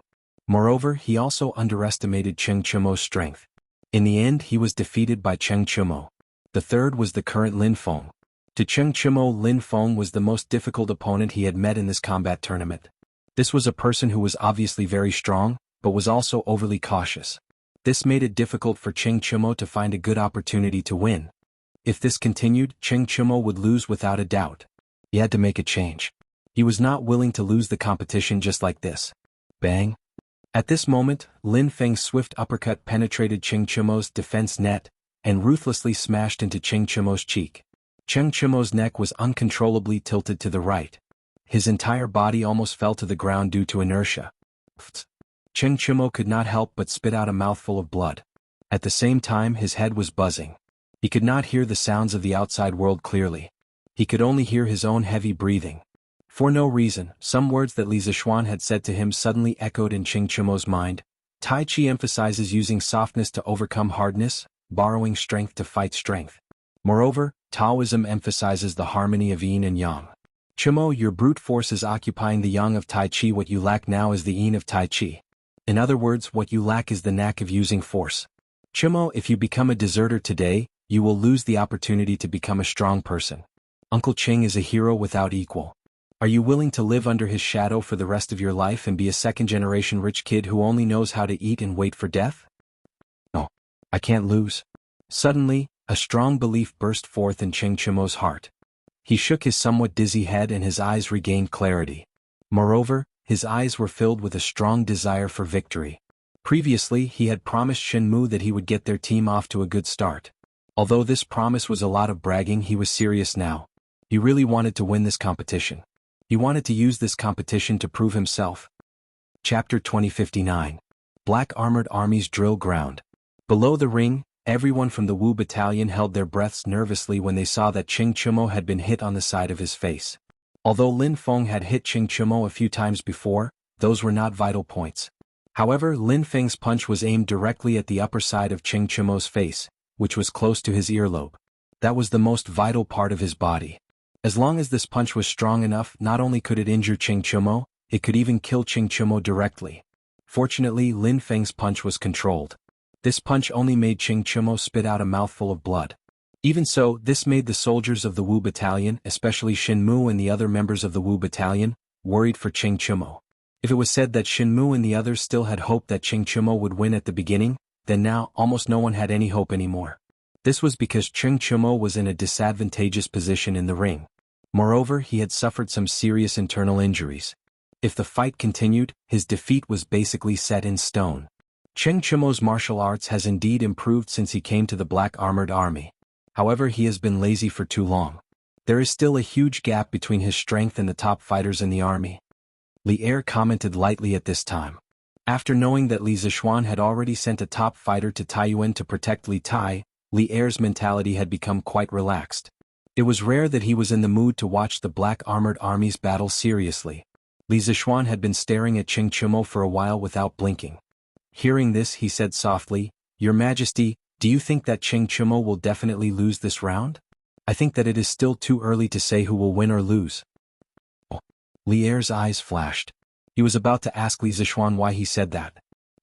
Moreover, he also underestimated Cheng Chumo's strength. In the end, he was defeated by Cheng Chumo. The third was the current Lin Feng. To Cheng Chumo, Lin Feng was the most difficult opponent he had met in this combat tournament. This was a person who was obviously very strong, but was also overly cautious. This made it difficult for Cheng Chumo to find a good opportunity to win. If this continued, Cheng Chumo would lose without a doubt. He had to make a change. He was not willing to lose the competition just like this. Bang! At this moment, Lin Feng's swift uppercut penetrated Cheng Chumo's defense net, and ruthlessly smashed into Cheng Chumo's cheek. Cheng Chumo's neck was uncontrollably tilted to the right. His entire body almost fell to the ground due to inertia. Cheng Chumo could not help but spit out a mouthful of blood. At the same time, his head was buzzing. He could not hear the sounds of the outside world clearly. He could only hear his own heavy breathing. For no reason, some words that Li Zishuan had said to him suddenly echoed in Cheng Chumo's mind. Tai Chi emphasizes using softness to overcome hardness, borrowing strength to fight strength. Moreover, Taoism emphasizes the harmony of yin and yang. Chumo, your brute force is occupying the yang of Tai Chi. What you lack now is the yin of Tai Chi. In other words, what you lack is the knack of using force. Chumo, if you become a deserter today, you will lose the opportunity to become a strong person. Uncle Cheng is a hero without equal. Are you willing to live under his shadow for the rest of your life and be a second-generation rich kid who only knows how to eat and wait for death? No, I can't lose. Suddenly, a strong belief burst forth in Cheng Chumo's heart. He shook his somewhat dizzy head and his eyes regained clarity. Moreover, his eyes were filled with a strong desire for victory. Previously, he had promised Shenmu that he would get their team off to a good start. Although this promise was a lot of bragging, he was serious now. He really wanted to win this competition. He wanted to use this competition to prove himself. Chapter 2059. Black Armored Army's Drill Ground. Below the ring, everyone from the Wu Battalion held their breaths nervously when they saw that Cheng Chumo had been hit on the side of his face. Although Lin Feng had hit Cheng Chumo a few times before, those were not vital points. However, Lin Feng's punch was aimed directly at the upper side of Cheng Chumo's face, which was close to his earlobe. That was the most vital part of his body. As long as this punch was strong enough, not only could it injure Cheng Chumo, it could even kill Cheng Chumo directly. Fortunately, Lin Feng's punch was controlled. This punch only made Cheng Chumo spit out a mouthful of blood. Even so, this made the soldiers of the Wu Battalion, especially Shenmu and the other members of the Wu Battalion, worried for Cheng Chumo. If it was said that Shenmu and the others still had hope that Cheng Chumo would win at the beginning, then now almost no one had any hope anymore. This was because Cheng Chumo was in a disadvantageous position in the ring. Moreover, he had suffered some serious internal injuries. If the fight continued, his defeat was basically set in stone. Cheng Chimo's martial arts has indeed improved since he came to the Black Armored Army. However, he has been lazy for too long. There is still a huge gap between his strength and the top fighters in the army. Li Er commented lightly at this time. After knowing that Li Zixuan had already sent a top fighter to Taiyuan to protect Li Tai, Li Er's mentality had become quite relaxed. It was rare that he was in the mood to watch the Black Armored Army's battle seriously. Li Zixuan had been staring at Cheng Chimo for a while without blinking. Hearing this, he said softly, "Your Majesty, do you think that Cheng Chimo will definitely lose this round? I think that it is still too early to say who will win or lose." Li Er's eyes flashed. He was about to ask Li Zixuan why he said that.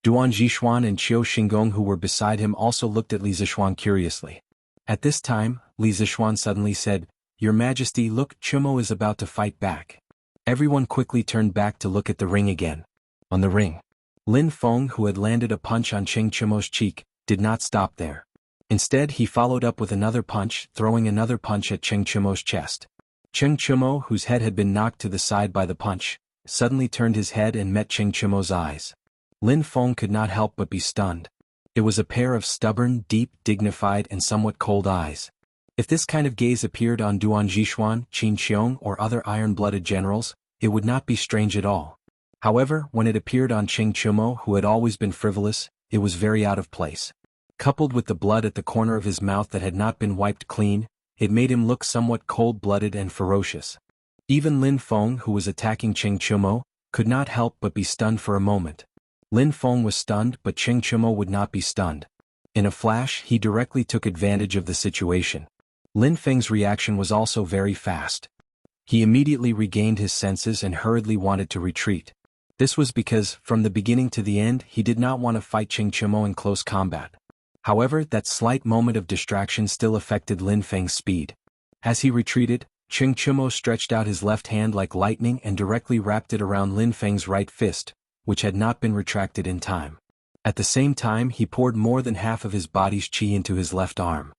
Duan Zixuan and Qiu Xinggong who were beside him also looked at Li Zixuan curiously. At this time, Li Zixuan suddenly said, "Your Majesty, look, Chimo is about to fight back." Everyone quickly turned back to look at the ring again. On the ring, Lin Feng, who had landed a punch on Cheng Chimo's cheek, did not stop there. Instead, he followed up with another punch, throwing another punch at Cheng Chimo's chest. Cheng Chimo, whose head had been knocked to the side by the punch, suddenly turned his head and met Cheng Chimo's eyes. Lin Feng could not help but be stunned. It was a pair of stubborn, deep, dignified and somewhat cold eyes. If this kind of gaze appeared on Duan Zixuan, Qin Xiong or other iron-blooded generals, it would not be strange at all. However, when it appeared on Cheng Chimo, who had always been frivolous, it was very out of place. Coupled with the blood at the corner of his mouth that had not been wiped clean, it made him look somewhat cold-blooded and ferocious. Even Lin Feng, who was attacking Cheng Chimo, could not help but be stunned for a moment. Lin Feng was stunned, but Cheng Chimo would not be stunned. In a flash, he directly took advantage of the situation. Lin Feng's reaction was also very fast. He immediately regained his senses and hurriedly wanted to retreat. This was because, from the beginning to the end, he did not want to fight Cheng Chimo in close combat. However, that slight moment of distraction still affected Lin Feng's speed. As he retreated, Cheng Chimo stretched out his left hand like lightning and directly wrapped it around Lin Feng's right fist, which had not been retracted in time. At the same time, he poured more than half of his body's qi into his left arm.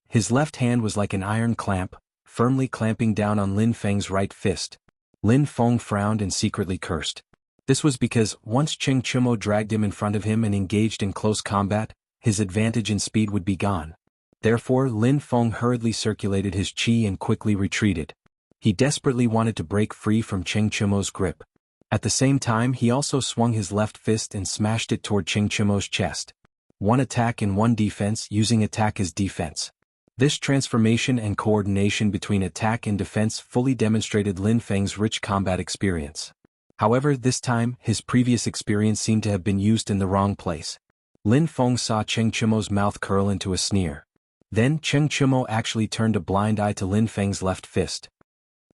His left hand was like an iron clamp, firmly clamping down on Lin Feng's right fist. Lin Feng frowned and secretly cursed. This was because, once Cheng Chimo dragged him in front of him and engaged in close combat, his advantage in speed would be gone. Therefore, Lin Feng hurriedly circulated his qi and quickly retreated. He desperately wanted to break free from Cheng Chimo's grip. At the same time, he also swung his left fist and smashed it toward Cheng Chimo's chest. One attack and one defense, using attack as defense. This transformation and coordination between attack and defense fully demonstrated Lin Feng's rich combat experience. However, this time, his previous experience seemed to have been used in the wrong place. Lin Feng saw Cheng Chimo's mouth curl into a sneer. Then Cheng Chimo actually turned a blind eye to Lin Feng's left fist.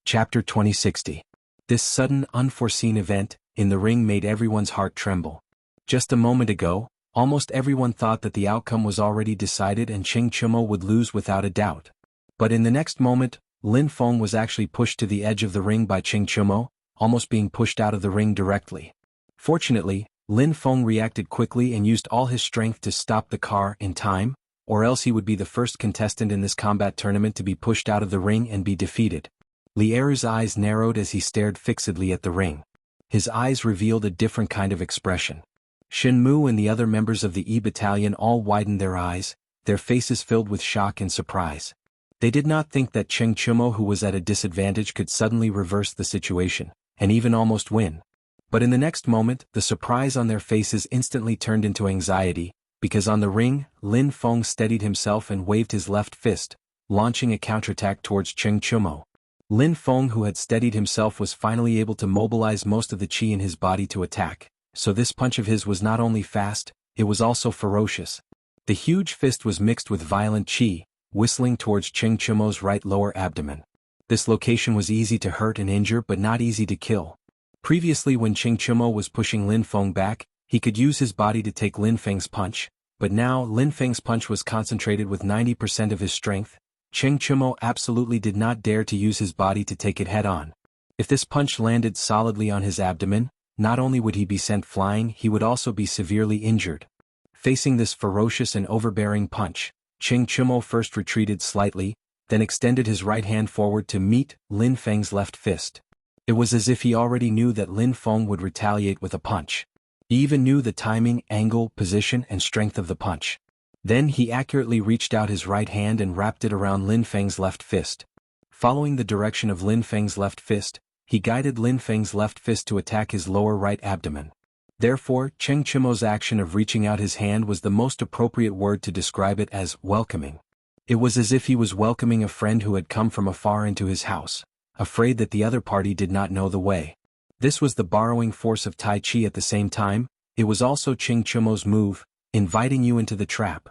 Chapter 2060. This sudden, unforeseen event, in the ring made everyone's heart tremble. Just a moment ago, almost everyone thought that the outcome was already decided and Cheng Chimo would lose without a doubt. But in the next moment, Lin Feng was actually pushed to the edge of the ring by Cheng Chimo, almost being pushed out of the ring directly. Fortunately, Lin Feng reacted quickly and used all his strength to stop the car in time, or else he would be the first contestant in this combat tournament to be pushed out of the ring and be defeated. Li Er's eyes narrowed as he stared fixedly at the ring. His eyes revealed a different kind of expression. Shen Mu and the other members of the E Battalion all widened their eyes, their faces filled with shock and surprise. They did not think that Cheng Chimo, who was at a disadvantage, could suddenly reverse the situation, and even almost win. But in the next moment, the surprise on their faces instantly turned into anxiety, because on the ring, Lin Feng steadied himself and waved his left fist, launching a counterattack towards Cheng Chimo. Lin Feng, who had steadied himself, was finally able to mobilize most of the qi in his body to attack. So this punch of his was not only fast, it was also ferocious. The huge fist was mixed with violent qi, whistling towards Cheng Chimo's right lower abdomen. This location was easy to hurt and injure but not easy to kill. Previously, when Cheng Chimo was pushing Lin Feng back, he could use his body to take Lin Feng's punch, but now Lin Feng's punch was concentrated with 90% of his strength. Cheng Chimo absolutely did not dare to use his body to take it head-on. If this punch landed solidly on his abdomen, not only would he be sent flying, he would also be severely injured. Facing this ferocious and overbearing punch, Cheng Chimo first retreated slightly, then extended his right hand forward to meet Lin Feng's left fist. It was as if he already knew that Lin Feng would retaliate with a punch. He even knew the timing, angle, position, and strength of the punch. Then he accurately reached out his right hand and wrapped it around Lin Feng's left fist. Following the direction of Lin Feng's left fist, he guided Lin Feng's left fist to attack his lower right abdomen. Therefore, Cheng Chimo's action of reaching out his hand was the most appropriate word to describe it as welcoming. It was as if he was welcoming a friend who had come from afar into his house, afraid that the other party did not know the way. This was the borrowing force of Tai Chi. At the same time, it was also Cheng Chimo's move, inviting you into the trap.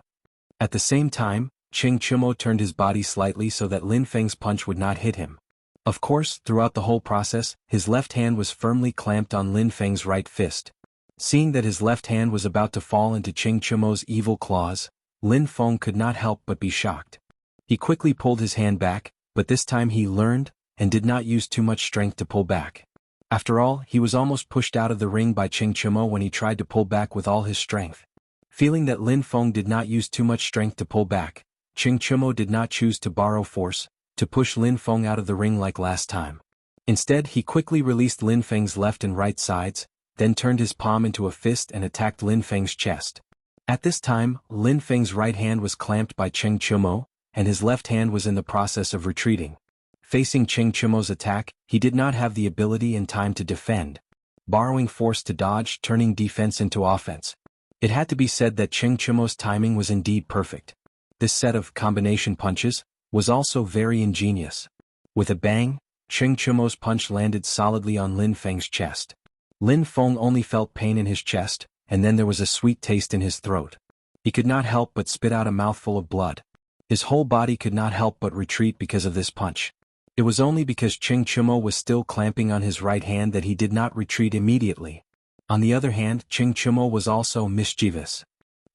At the same time, Cheng Chimo turned his body slightly so that Lin Feng's punch would not hit him. Of course, throughout the whole process, his left hand was firmly clamped on Lin Feng's right fist. Seeing that his left hand was about to fall into Cheng Chimo's evil claws, Lin Feng could not help but be shocked. He quickly pulled his hand back, but this time he learned, and did not use too much strength to pull back. After all, he was almost pushed out of the ring by Cheng Chimo when he tried to pull back with all his strength. Feeling that Lin Feng did not use too much strength to pull back, Cheng Chimo did not choose to borrow force, to push Lin Feng out of the ring like last time. Instead, he quickly released Lin Feng's left and right sides, then turned his palm into a fist and attacked Lin Feng's chest. At this time, Lin Feng's right hand was clamped by Cheng Chimo, and his left hand was in the process of retreating. Facing Cheng Chimo's attack, he did not have the ability and time to defend. Borrowing force to dodge, turning defense into offense. It had to be said that Cheng Chimo's timing was indeed perfect. This set of combination punches was also very ingenious. With a bang, Cheng Chimo's punch landed solidly on Lin Feng's chest. Lin Feng only felt pain in his chest, and then there was a sweet taste in his throat. He could not help but spit out a mouthful of blood. His whole body could not help but retreat because of this punch. It was only because Cheng Chimo was still clamping on his right hand that he did not retreat immediately. On the other hand, Cheng Chimo was also mischievous.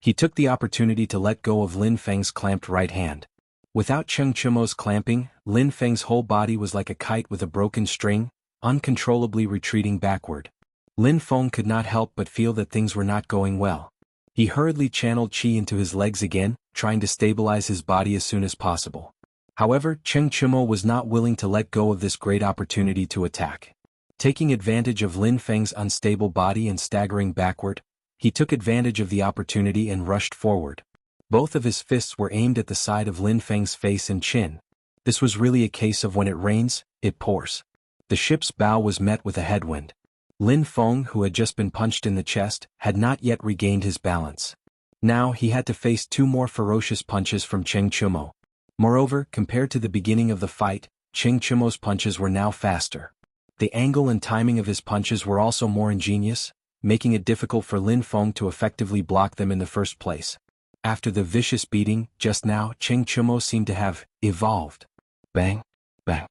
He took the opportunity to let go of Lin Feng's clamped right hand. Without Cheng Chimo's clamping, Lin Feng's whole body was like a kite with a broken string, uncontrollably retreating backward. Lin Feng could not help but feel that things were not going well. He hurriedly channeled qi into his legs again, trying to stabilize his body as soon as possible. However, Cheng Chimo was not willing to let go of this great opportunity to attack. Taking advantage of Lin Feng's unstable body and staggering backward, he took advantage of the opportunity and rushed forward. Both of his fists were aimed at the side of Lin Feng's face and chin. This was really a case of when it rains, it pours. The ship's bow was met with a headwind. Lin Feng, who had just been punched in the chest, had not yet regained his balance. Now he had to face two more ferocious punches from Cheng Chimo. Moreover, compared to the beginning of the fight, Cheng Chimo's punches were now faster. The angle and timing of his punches were also more ingenious, making it difficult for Lin Feng to effectively block them in the first place. After the vicious beating, just now, Cheng Chimo seemed to have evolved. Bang, bang.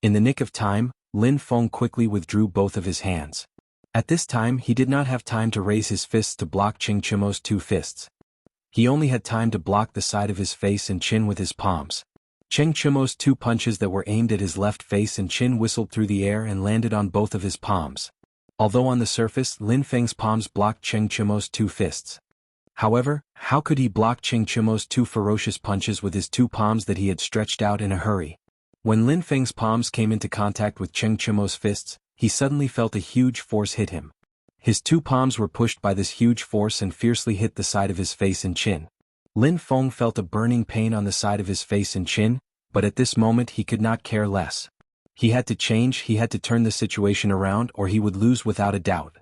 In the nick of time, Lin Feng quickly withdrew both of his hands. At this time he did not have time to raise his fists to block Cheng Chimo's two fists. He only had time to block the side of his face and chin with his palms. Cheng Chimo's two punches that were aimed at his left face and chin whistled through the air and landed on both of his palms. Although on the surface Lin Feng's palms blocked Cheng Chimo's two fists. However, how could he block Cheng Chimo's two ferocious punches with his two palms that he had stretched out in a hurry? When Lin Feng's palms came into contact with Cheng Chimo's fists, he suddenly felt a huge force hit him. His two palms were pushed by this huge force and fiercely hit the side of his face and chin. Lin Feng felt a burning pain on the side of his face and chin, but at this moment he could not care less. He had to change, he had to turn the situation around or he would lose without a doubt.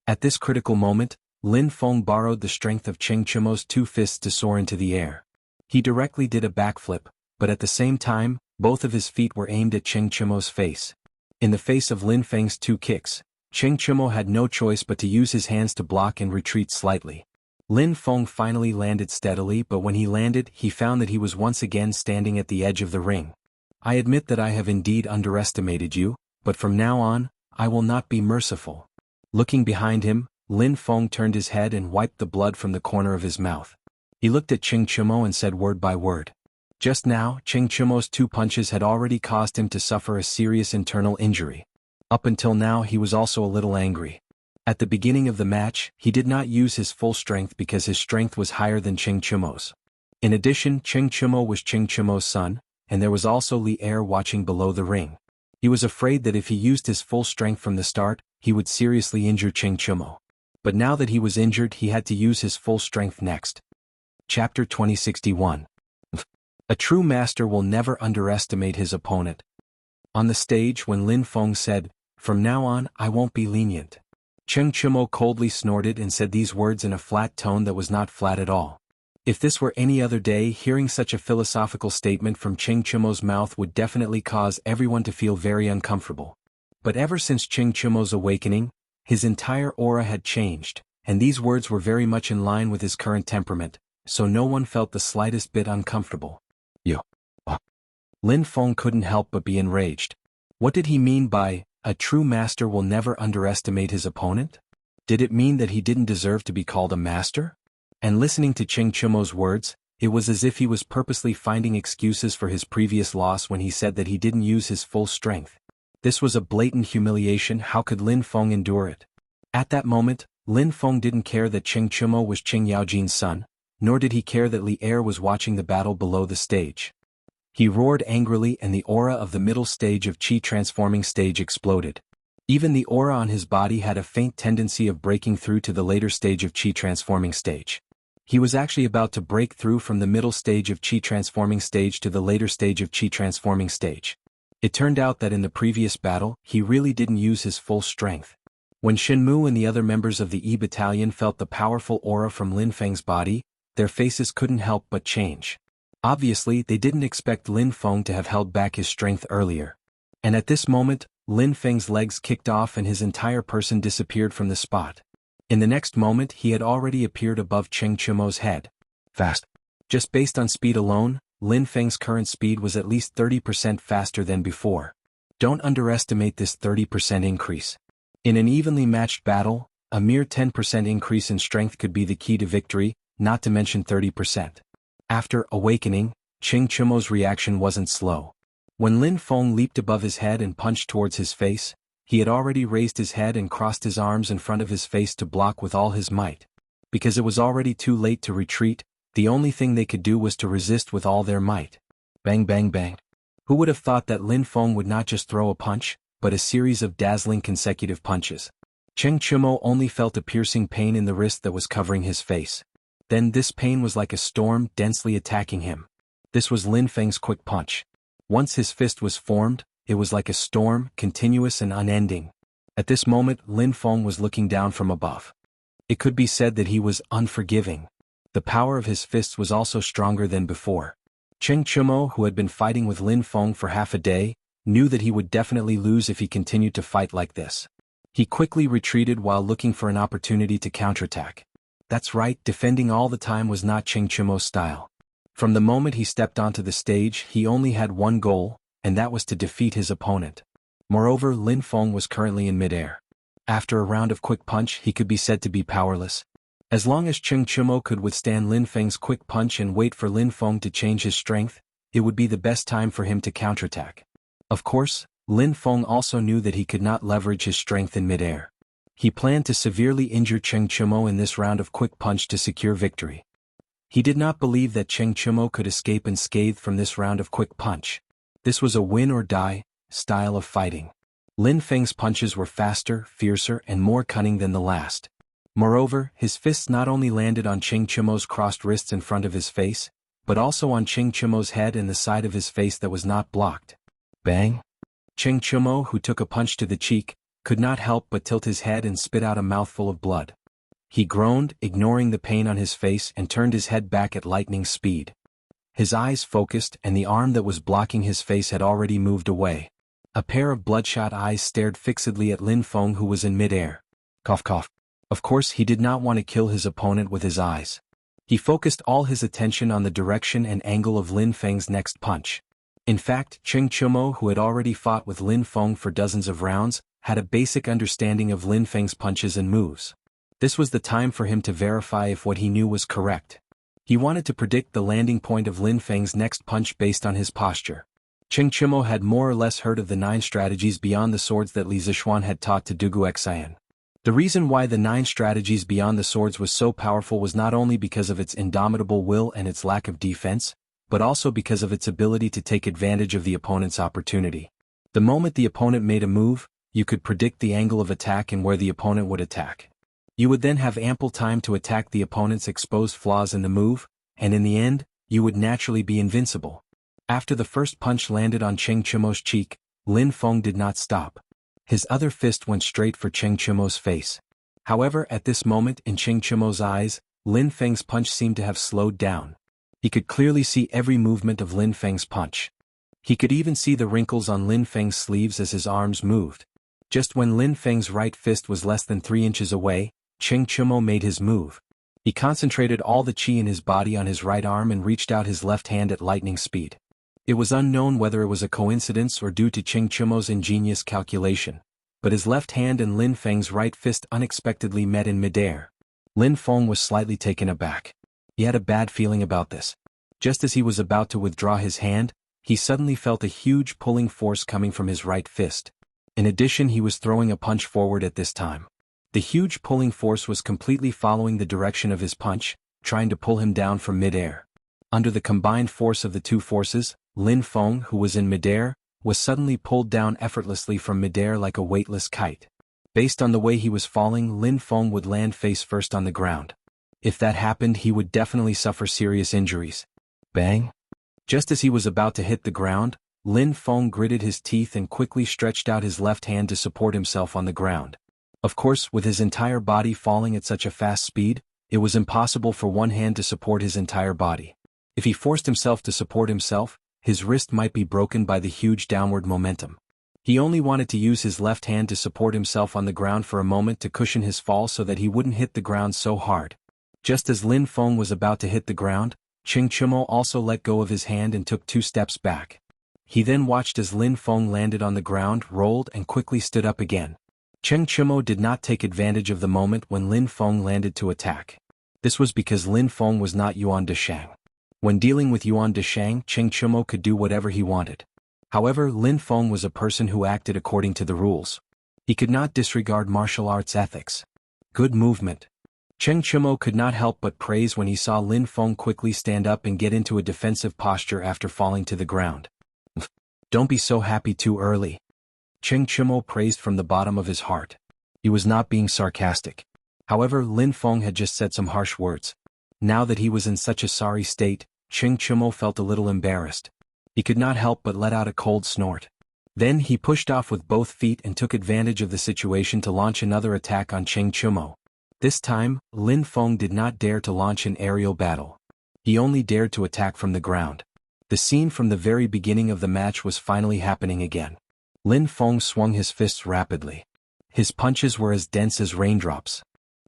At this critical moment, Lin Feng borrowed the strength of Cheng Chimo's two fists to soar into the air. He directly did a backflip, but at the same time, both of his feet were aimed at Cheng Chimo's face. In the face of Lin Feng's two kicks, Cheng Chimo had no choice but to use his hands to block and retreat slightly. Lin Feng finally landed steadily, but when he landed, he found that he was once again standing at the edge of the ring. I admit that I have indeed underestimated you, but from now on, I will not be merciful. Looking behind him, Lin Feng turned his head and wiped the blood from the corner of his mouth. He looked at Cheng Chimo and said word by word. Just now, Cheng Chimo's two punches had already caused him to suffer a serious internal injury. Up until now he was also a little angry. At the beginning of the match, he did not use his full strength because his strength was higher than Cheng Chimo's. In addition, Cheng Chimo was Cheng Chimo's son, and there was also Li Er watching below the ring. He was afraid that if he used his full strength from the start, he would seriously injure Cheng Chumo. But now that he was injured, he had to use his full strength next. Chapter 2061. A true master will never underestimate his opponent. On the stage, when Lin Feng said, "From now on, I won't be lenient," Cheng Chumo coldly snorted and said these words in a flat tone that was not flat at all. If this were any other day, hearing such a philosophical statement from Cheng Chumo's mouth would definitely cause everyone to feel very uncomfortable. But ever since Cheng Chumo's awakening, his entire aura had changed, and these words were very much in line with his current temperament, so no one felt the slightest bit uncomfortable. Yo. Lin Feng couldn't help but be enraged. What did he mean by, "A true master will never underestimate his opponent"? Did it mean that he didn't deserve to be called a master? And listening to Cheng Chumo's words, it was as if he was purposely finding excuses for his previous loss when he said that he didn't use his full strength. This was a blatant humiliation. How could Lin Feng endure it? At that moment, Lin Feng didn't care that Cheng Chumo was Cheng Yaojin's son, nor did he care that Li Er was watching the battle below the stage. He roared angrily and the aura of the middle stage of Qi transforming stage exploded. Even the aura on his body had a faint tendency of breaking through to the later stage of Qi transforming stage. He was actually about to break through from the middle stage of Qi transforming stage to the later stage of Qi transforming stage. It turned out that in the previous battle, he really didn't use his full strength. When Shenmu and the other members of the E Battalion felt the powerful aura from Lin Feng's body, their faces couldn't help but change. Obviously, they didn't expect Lin Feng to have held back his strength earlier. And at this moment, Lin Feng's legs kicked off and his entire person disappeared from the spot. In the next moment, he had already appeared above Cheng Chumo's head. Fast. Just based on speed alone, Lin Feng's current speed was at least 30% faster than before. Don't underestimate this 30% increase. In an evenly matched battle, a mere 10% increase in strength could be the key to victory, not to mention 30%. After awakening, Cheng Chumo's reaction wasn't slow. When Lin Feng leaped above his head and punched towards his face, he had already raised his head and crossed his arms in front of his face to block with all his might. Because it was already too late to retreat, the only thing they could do was to resist with all their might. Bang bang bang. Who would have thought that Lin Feng would not just throw a punch, but a series of dazzling consecutive punches? Cheng Chumo only felt a piercing pain in the wrist that was covering his face. Then this pain was like a storm densely attacking him. This was Lin Feng's quick punch. Once his fist was formed, it was like a storm, continuous and unending. At this moment, Lin Feng was looking down from above. It could be said that he was unforgiving. The power of his fists was also stronger than before. Cheng Chumo, who had been fighting with Lin Feng for half a day, knew that he would definitely lose if he continued to fight like this. He quickly retreated while looking for an opportunity to counterattack. That's right, defending all the time was not Cheng Chumo's style. From the moment he stepped onto the stage, he only had one goal, and that was to defeat his opponent. Moreover, Lin Feng was currently in midair. After a round of quick punch, he could be said to be powerless. As long as Cheng Chumo could withstand Lin Feng's quick punch and wait for Lin Feng to change his strength, it would be the best time for him to counterattack. Of course, Lin Feng also knew that he could not leverage his strength in midair. He planned to severely injure Cheng Chumo in this round of quick punch to secure victory. He did not believe that Cheng Chumo could escape unscathed from this round of quick punch. This was a win-or-die style of fighting. Lin Feng's punches were faster, fiercer, and more cunning than the last. Moreover, his fists not only landed on Cheng Chumo's crossed wrists in front of his face, but also on Cheng Chumo's head and the side of his face that was not blocked. Bang! Cheng Chumo, who took a punch to the cheek, could not help but tilt his head and spit out a mouthful of blood. He groaned, ignoring the pain on his face, and turned his head back at lightning speed. His eyes focused, and the arm that was blocking his face had already moved away. A pair of bloodshot eyes stared fixedly at Lin Feng, who was in midair. Cough cough. Of course, he did not want to kill his opponent with his eyes. He focused all his attention on the direction and angle of Lin Feng's next punch. In fact, Cheng Chumo, who had already fought with Lin Feng for dozens of rounds, had a basic understanding of Lin Feng's punches and moves. This was the time for him to verify if what he knew was correct. He wanted to predict the landing point of Lin Feng's next punch based on his posture. Cheng Chumo had more or less heard of the 9 strategies beyond the swords that Li Zixuan had taught to Dugu Xian. The reason why the 9 strategies beyond the swords was so powerful was not only because of its indomitable will and its lack of defense, but also because of its ability to take advantage of the opponent's opportunity. The moment the opponent made a move, you could predict the angle of attack and where the opponent would attack. You would then have ample time to attack the opponent's exposed flaws in the move, and in the end, you would naturally be invincible. After the first punch landed on Cheng Chimo's cheek, Lin Feng did not stop. His other fist went straight for Cheng Chimo's face. However, at this moment in Cheng Chimo's eyes, Lin Feng's punch seemed to have slowed down. He could clearly see every movement of Lin Feng's punch. He could even see the wrinkles on Lin Feng's sleeves as his arms moved. Just when Lin Feng's right fist was less than 3 inches away, Cheng Chimo made his move. He concentrated all the chi in his body on his right arm and reached out his left hand at lightning speed. It was unknown whether it was a coincidence or due to Cheng Chimo's ingenious calculation, but his left hand and Lin Feng's right fist unexpectedly met in midair. Lin Feng was slightly taken aback. He had a bad feeling about this. Just as he was about to withdraw his hand, he suddenly felt a huge pulling force coming from his right fist. In addition, he was throwing a punch forward at this time. The huge pulling force was completely following the direction of his punch, trying to pull him down from midair. Under the combined force of the two forces, Lin Feng, who was in midair, was suddenly pulled down effortlessly from midair like a weightless kite. Based on the way he was falling, Lin Feng would land face first on the ground. If that happened, he would definitely suffer serious injuries. Bang! Just as he was about to hit the ground, Lin Feng gritted his teeth and quickly stretched out his left hand to support himself on the ground. Of course, with his entire body falling at such a fast speed, it was impossible for one hand to support his entire body. If he forced himself to support himself, his wrist might be broken by the huge downward momentum. He only wanted to use his left hand to support himself on the ground for a moment to cushion his fall so that he wouldn't hit the ground so hard. Just as Lin Feng was about to hit the ground, Cheng Chimo also let go of his hand and took 2 steps back. He then watched as Lin Feng landed on the ground, rolled, and quickly stood up again. Cheng Chimo did not take advantage of the moment when Lin Feng landed to attack. This was because Lin Feng was not Yuan Deshang. When dealing with Yuan Deshang, Cheng Chimo could do whatever he wanted. However, Lin Feng was a person who acted according to the rules. He could not disregard martial arts ethics. Good movement. Cheng Chimo could not help but praise when he saw Lin Feng quickly stand up and get into a defensive posture after falling to the ground. Don't be so happy too early. Cheng Chimo praised from the bottom of his heart. He was not being sarcastic. However, Lin Feng had just said some harsh words. Now that he was in such a sorry state, Cheng Chimo felt a little embarrassed. He could not help but let out a cold snort. Then he pushed off with both feet and took advantage of the situation to launch another attack on Cheng Chimo. This time, Lin Feng did not dare to launch an aerial battle. He only dared to attack from the ground. The scene from the very beginning of the match was finally happening again. Lin Feng swung his fists rapidly. His punches were as dense as raindrops.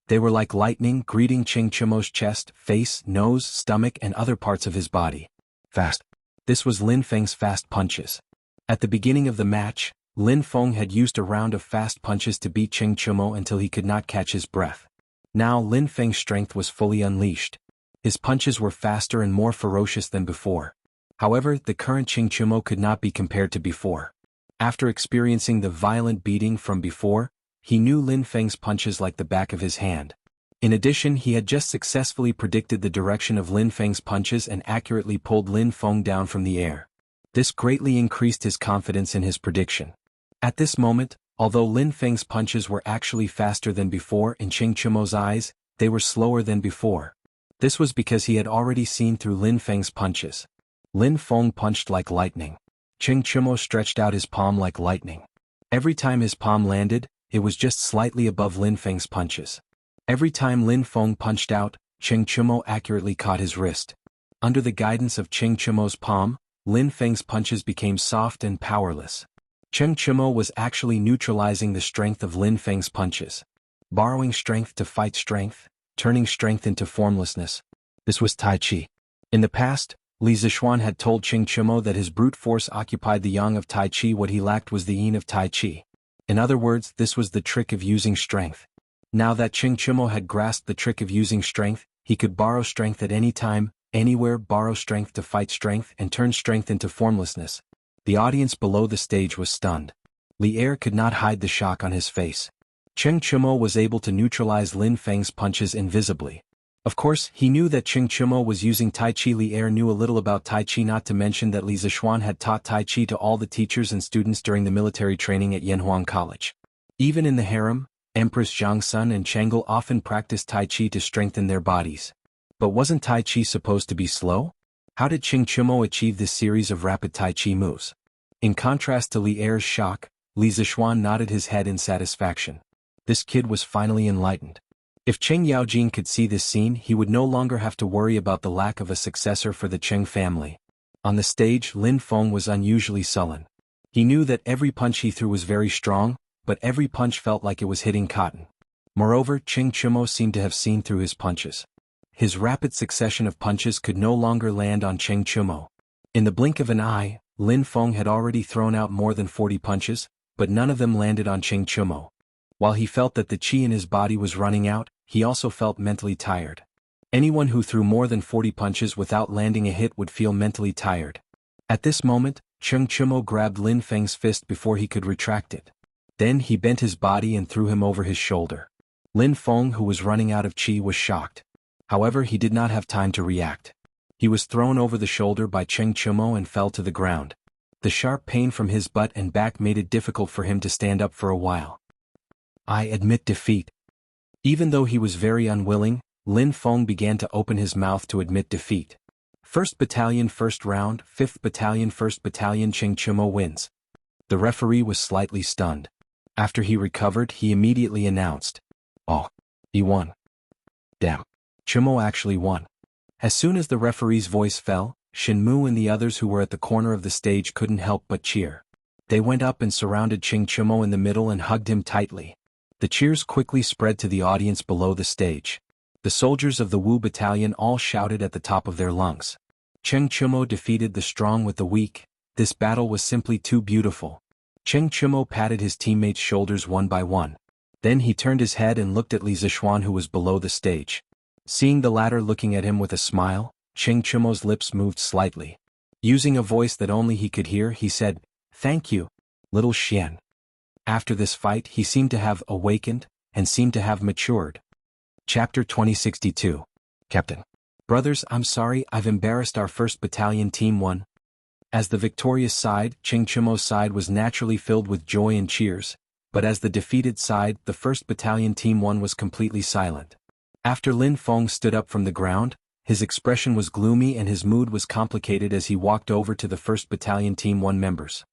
They were like lightning, greeting Cheng Chimo's chest, face, nose, stomach, and other parts of his body. Fast. This was Lin Feng's fast punches. At the beginning of the match, Lin Feng had used a round of fast punches to beat Cheng Chimo until he could not catch his breath. Now Lin Feng's strength was fully unleashed. His punches were faster and more ferocious than before. However, the current Cheng Chimo could not be compared to before. After experiencing the violent beating from before, he knew Lin Feng's punches like the back of his hand. In addition, he had just successfully predicted the direction of Lin Feng's punches and accurately pulled Lin Feng down from the air. This greatly increased his confidence in his prediction. At this moment, although Lin Feng's punches were actually faster than before in Cheng Chimo's eyes, they were slower than before. This was because he had already seen through Lin Feng's punches. Lin Feng punched like lightning. Cheng Chimo stretched out his palm like lightning. Every time his palm landed, it was just slightly above Lin Feng's punches. Every time Lin Feng punched out, Cheng Chimo accurately caught his wrist. Under the guidance of Cheng Chimo's palm, Lin Feng's punches became soft and powerless. Cheng Chimo was actually neutralizing the strength of Lin Feng's punches. Borrowing strength to fight strength, turning strength into formlessness. This was Tai Chi. In the past, Li Zixuan had told Cheng Chimo that his brute force occupied the yang of Tai Chi. What he lacked was the yin of Tai Chi. In other words, this was the trick of using strength. Now that Cheng Chimo had grasped the trick of using strength, he could borrow strength at any time, anywhere, borrow strength to fight strength and turn strength into formlessness. The audience below the stage was stunned. Li Er could not hide the shock on his face. Cheng Chimo was able to neutralize Lin Feng's punches invisibly. Of course, he knew that Ching Chimo was using Tai Chi. Li Er knew a little about Tai Chi, not to mention that Li Zixuan had taught Tai Chi to all the teachers and students during the military training at Yanhuang College. Even in the harem, Empress Zhangsun and Chang'e often practiced Tai Chi to strengthen their bodies. But wasn't Tai Chi supposed to be slow? How did Ching Chimo achieve this series of rapid Tai Chi moves? In contrast to Li Er's shock, Li Zixuan nodded his head in satisfaction. This kid was finally enlightened. If Cheng Yaojin could see this scene, he would no longer have to worry about the lack of a successor for the Cheng family. On the stage, Lin Feng was unusually sullen. He knew that every punch he threw was very strong, but every punch felt like it was hitting cotton. Moreover, Ching Chimo seemed to have seen through his punches. His rapid succession of punches could no longer land on Ching Chimo. In the blink of an eye, Lin Feng had already thrown out more than 40 punches, but none of them landed on Ching Chimo. While he felt that the qi in his body was running out, he also felt mentally tired. Anyone who threw more than 40 punches without landing a hit would feel mentally tired. At this moment, Cheng Chimo grabbed Lin Feng's fist before he could retract it. Then he bent his body and threw him over his shoulder. Lin Feng, who was running out of qi, was shocked. However, he did not have time to react. He was thrown over the shoulder by Cheng Chimo and fell to the ground. The sharp pain from his butt and back made it difficult for him to stand up for a while. I admit defeat. Even though he was very unwilling, Lin Feng began to open his mouth to admit defeat. 1st Battalion first round, 5th Battalion 1st Battalion Cheng Chimo wins. The referee was slightly stunned. After he recovered, he immediately announced, "Oh, he won. Damn. Chimo actually won." As soon as the referee's voice fell, Shin Mu and the others who were at the corner of the stage couldn't help but cheer. They went up and surrounded Ching Chimo in the middle and hugged him tightly. The cheers quickly spread to the audience below the stage. The soldiers of the Wu Battalion all shouted at the top of their lungs. Cheng Chimo defeated the strong with the weak. This battle was simply too beautiful. Cheng Chimo patted his teammates' shoulders one by one. Then he turned his head and looked at Li Zixuan, who was below the stage. Seeing the latter looking at him with a smile, Cheng Chimo's lips moved slightly. Using a voice that only he could hear, he said, "Thank you, little Xian." After this fight, he seemed to have awakened, and seemed to have matured. Chapter 2062. Captain. Brothers, I'm sorry I've embarrassed our 1st Battalion Team 1. As the victorious side, Ching Chimo's side was naturally filled with joy and cheers, but as the defeated side, the 1st Battalion Team 1 was completely silent. After Lin Feng stood up from the ground, his expression was gloomy and his mood was complicated as he walked over to the 1st Battalion Team 1 members.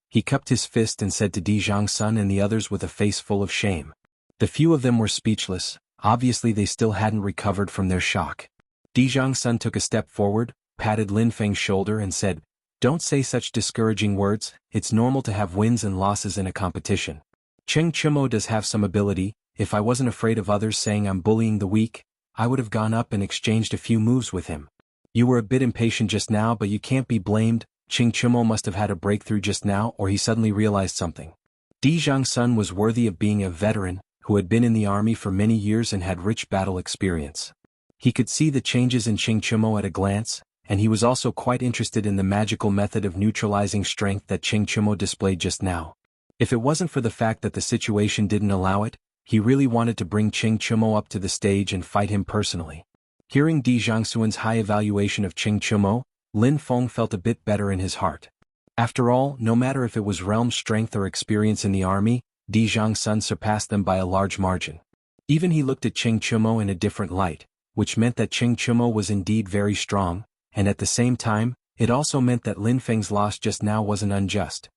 He cupped his fist and said to Di Zhangsun and the others with a face full of shame. The few of them were speechless. Obviously they still hadn't recovered from their shock. Di Zhangsun took a step forward, patted Lin Feng's shoulder and said, "Don't say such discouraging words. It's normal to have wins and losses in a competition. Cheng Chimo does have some ability. If I wasn't afraid of others saying I'm bullying the weak, I would have gone up and exchanged a few moves with him. You were a bit impatient just now, but you can't be blamed. Cheng Chimo must have had a breakthrough just now, or he suddenly realized something." Di Zhangsun was worthy of being a veteran, who had been in the army for many years and had rich battle experience. He could see the changes in Cheng Chimo at a glance, and he was also quite interested in the magical method of neutralizing strength that Cheng Chimo displayed just now. If it wasn't for the fact that the situation didn't allow it, he really wanted to bring Cheng Chimo up to the stage and fight him personally. Hearing Di Zhangsun's high evaluation of Cheng Chimo, Lin Feng felt a bit better in his heart. After all, no matter if it was realm strength or experience in the army, Di Zhangsun surpassed them by a large margin. Even he looked at Cheng Chimo in a different light, which meant that Cheng Chimo was indeed very strong, and at the same time, it also meant that Lin Feng's loss just now wasn't unjust.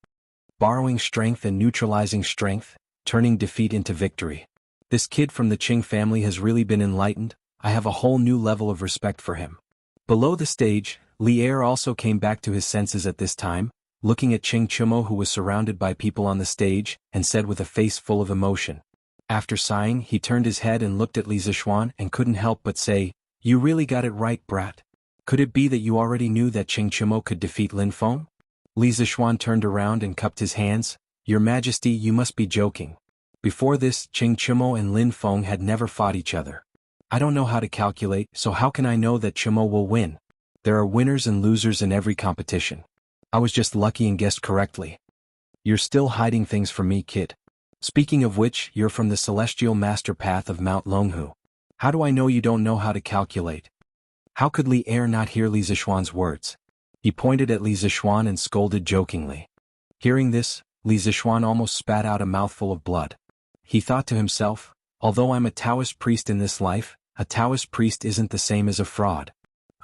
Borrowing strength and neutralizing strength, turning defeat into victory. This kid from the Qing family has really been enlightened. I have a whole new level of respect for him. Below the stage, Li Er also came back to his senses at this time, looking at Cheng Chimo, who was surrounded by people on the stage, and said with a face full of emotion. After sighing, he turned his head and looked at Li Zixuan and couldn't help but say, "You really got it right, brat. Could it be that you already knew that Cheng Chimo could defeat Lin Feng?" Li Zixuan turned around and cupped his hands. "Your Majesty, you must be joking. Before this, Cheng Chimo and Lin Feng had never fought each other. I don't know how to calculate, so how can I know that Chimo will win? There are winners and losers in every competition. I was just lucky and guessed correctly. You're still hiding things from me, kid. Speaking of which, you're from the celestial master path of Mount Longhu. How do I know you don't know how to calculate? How could Li Er not hear Li Zixuan's words? He pointed at Li Zixuan and scolded jokingly. Hearing this, Li Zixuan almost spat out a mouthful of blood. He thought to himself, although I'm a Taoist priest in this life, a Taoist priest isn't the same as a fraud.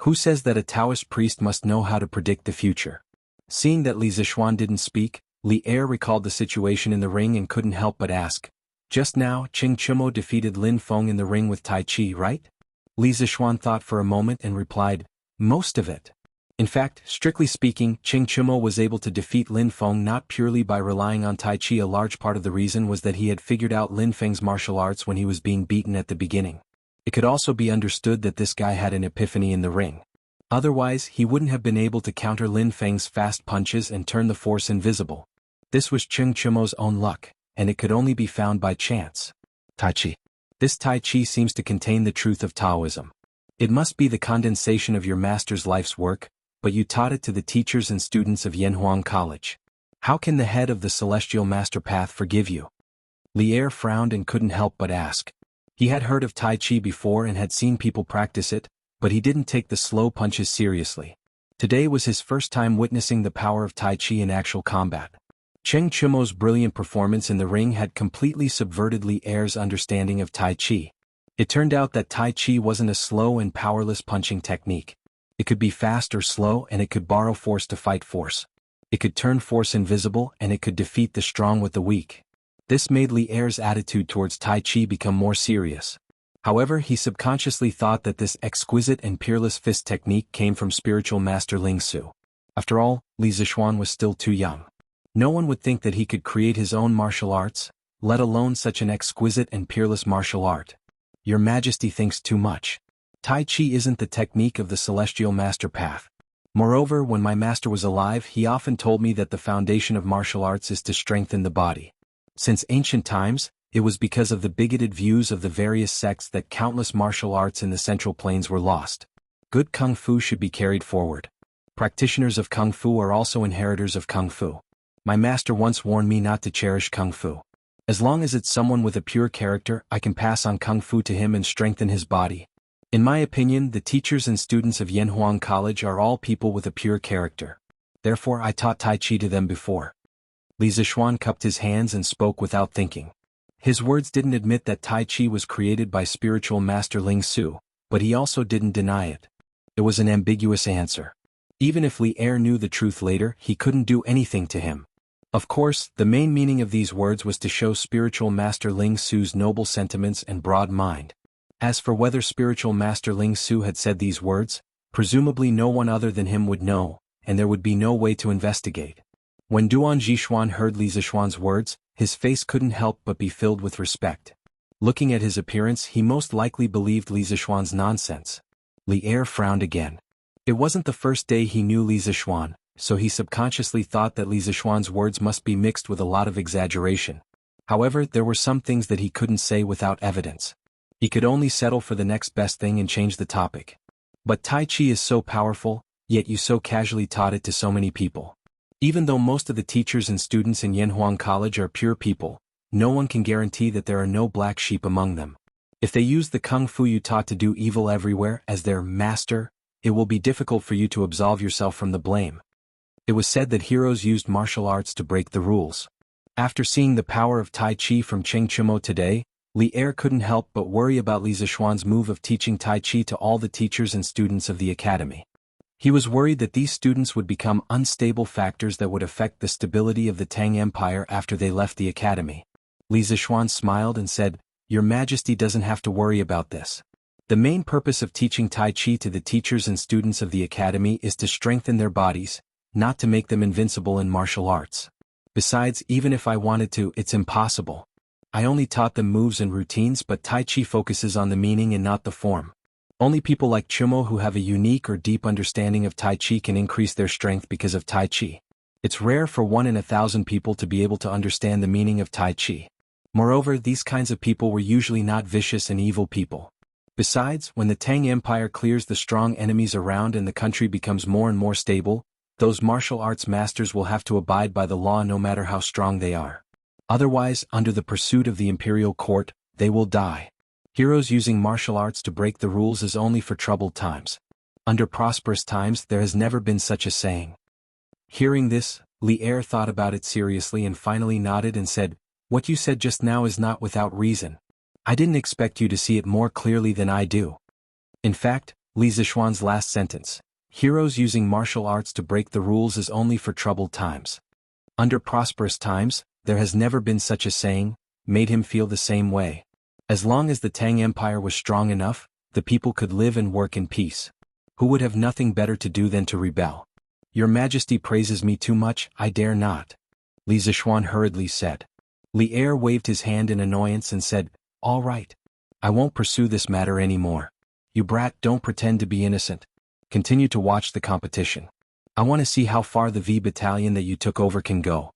Who says that a Taoist priest must know how to predict the future? Seeing that Li Zixuan didn't speak, Li Er recalled the situation in the ring and couldn't help but ask, just now Qing Chumo defeated Lin Feng in the ring with Tai Chi, right? Li Zixuan thought for a moment and replied, most of it. In fact, strictly speaking, Qing Chumo was able to defeat Lin Feng not purely by relying on Tai Chi. A large part of the reason was that he had figured out Lin Feng's martial arts when he was being beaten at the beginning. It could also be understood that this guy had an epiphany in the ring. Otherwise, he wouldn't have been able to counter Lin Feng's fast punches and turn the force invisible. This was Qing Chumo's own luck, and it could only be found by chance. Tai Chi. This Tai Chi seems to contain the truth of Taoism. It must be the condensation of your master's life's work, but you taught it to the teachers and students of Yanhuang College. How can the head of the Celestial Master Path forgive you? Li Er frowned and couldn't help but ask. He had heard of Tai Chi before and had seen people practice it, but he didn't take the slow punches seriously. Today was his first time witnessing the power of Tai Chi in actual combat. Qing Chumo's brilliant performance in the ring had completely subverted Li Er's understanding of Tai Chi. It turned out that Tai Chi wasn't a slow and powerless punching technique. It could be fast or slow, and it could borrow force to fight force. It could turn force invisible, and it could defeat the strong with the weak. This made Li Er's attitude towards Tai Chi become more serious. However, he subconsciously thought that this exquisite and peerless fist technique came from spiritual master Ling Su. After all, Li Zixuan was still too young. No one would think that he could create his own martial arts, let alone such an exquisite and peerless martial art. Your Majesty thinks too much. Tai Chi isn't the technique of the Celestial Master Path. Moreover, when my master was alive, he often told me that the foundation of martial arts is to strengthen the body. Since ancient times, it was because of the bigoted views of the various sects that countless martial arts in the Central Plains were lost. Good Kung Fu should be carried forward. Practitioners of Kung Fu are also inheritors of Kung Fu. My master once warned me not to cherish Kung Fu. As long as it's someone with a pure character, I can pass on Kung Fu to him and strengthen his body. In my opinion, the teachers and students of Yanhuang College are all people with a pure character. Therefore, I taught Tai Chi to them before. Li Zixuan cupped his hands and spoke without thinking. His words didn't admit that Tai Chi was created by spiritual master Ling Su, but he also didn't deny it. It was an ambiguous answer. Even if Li Er knew the truth later, he couldn't do anything to him. Of course, the main meaning of these words was to show spiritual master Ling Su's noble sentiments and broad mind. As for whether spiritual master Ling Su had said these words, presumably no one other than him would know, and there would be no way to investigate. When Duan Zixuan heard Li Zixuan's words, his face couldn't help but be filled with respect. Looking at his appearance, he most likely believed Li Zixuan's nonsense. Li Er frowned again. It wasn't the first day he knew Li Zixuan, so he subconsciously thought that Li Zixuan's words must be mixed with a lot of exaggeration. However, there were some things that he couldn't say without evidence. He could only settle for the next best thing and change the topic. But Tai Chi is so powerful, yet you so casually taught it to so many people. Even though most of the teachers and students in Yanhuang College are pure people, no one can guarantee that there are no black sheep among them. If they use the Kung Fu you taught to do evil everywhere as their master, it will be difficult for you to absolve yourself from the blame. It was said that heroes used martial arts to break the rules. After seeing the power of Tai Chi from Qing Chumo today, Li Er couldn't help but worry about Li Zixuan's move of teaching Tai Chi to all the teachers and students of the academy. He was worried that these students would become unstable factors that would affect the stability of the Tang Empire after they left the academy. Li Zixuan smiled and said, "Your Majesty doesn't have to worry about this. The main purpose of teaching Tai Chi to the teachers and students of the academy is to strengthen their bodies, not to make them invincible in martial arts. Besides, even if I wanted to, it's impossible. I only taught them moves and routines, but Tai Chi focuses on the meaning and not the form. Only people like Chumo who have a unique or deep understanding of Tai Chi can increase their strength because of Tai Chi. It's rare for 1 in 1,000 people to be able to understand the meaning of Tai Chi. Moreover, these kinds of people were usually not vicious and evil people. Besides, when the Tang Empire clears the strong enemies around and the country becomes more and more stable, those martial arts masters will have to abide by the law no matter how strong they are. Otherwise, under the pursuit of the imperial court, they will die." Heroes using martial arts to break the rules is only for troubled times. Under prosperous times there has never been such a saying. Hearing this, Li Er thought about it seriously and finally nodded and said, "What you said just now is not without reason. I didn't expect you to see it more clearly than I do." In fact, Li Zishuan's last sentence, "Heroes using martial arts to break the rules is only for troubled times. Under prosperous times, there has never been such a saying," made him feel the same way. As long as the Tang Empire was strong enough, the people could live and work in peace. Who would have nothing better to do than to rebel? "Your Majesty praises me too much, I dare not," Li Zishuan hurriedly said. Li Er waved his hand in annoyance and said, "All right. I won't pursue this matter anymore. You brat, don't pretend to be innocent. Continue to watch the competition. I want to see how far the V battalion that you took over can go."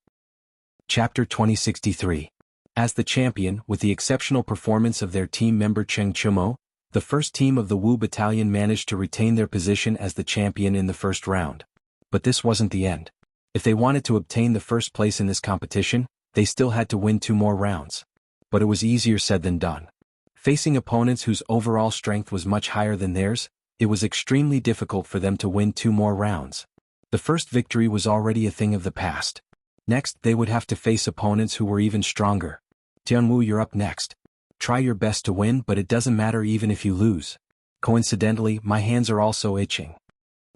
Chapter 2063. As the champion, with the exceptional performance of their team member Cheng Chumo, the first team of the Wu battalion managed to retain their position as the champion in the first round. But this wasn't the end. If they wanted to obtain the first place in this competition, they still had to win 2 more rounds. But it was easier said than done. Facing opponents whose overall strength was much higher than theirs, it was extremely difficult for them to win 2 more rounds. The first victory was already a thing of the past. Next, they would have to face opponents who were even stronger. "Jianghu, you're up next. Try your best to win, but it doesn't matter even if you lose. Coincidentally, my hands are also itching."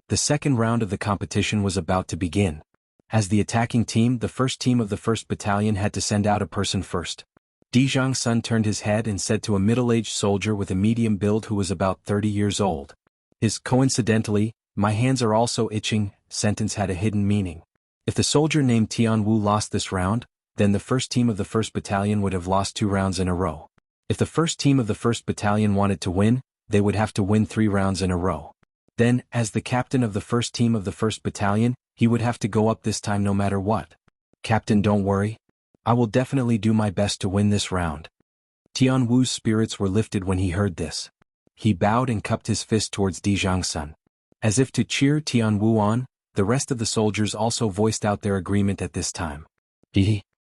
The second round of the competition was about to begin. As the attacking team, the first team of the 1st Battalion had to send out a person first. Dijiang Sun turned his head and said to a middle-aged soldier with a medium build who was about 30 years old. His "coincidentally, my hands are also itching" sentence had a hidden meaning. If the soldier named Tian Wu lost this round, then the first team of the 1st Battalion would have lost 2 rounds in a row. If the first team of the 1st Battalion wanted to win, they would have to win 3 rounds in a row. Then, as the captain of the first team of the 1st Battalion, he would have to go up this time no matter what. "Captain, don't worry. I will definitely do my best to win this round." Tian Wu's spirits were lifted when he heard this. He bowed and cupped his fist towards Dijiang Sun. As if to cheer Tian Wu on, the rest of the soldiers also voiced out their agreement at this time.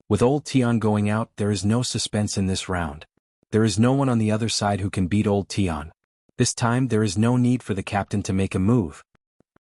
With old Tian going out, there is no suspense in this round. There is no one on the other side who can beat old Tian. This time there is no need for the captain to make a move.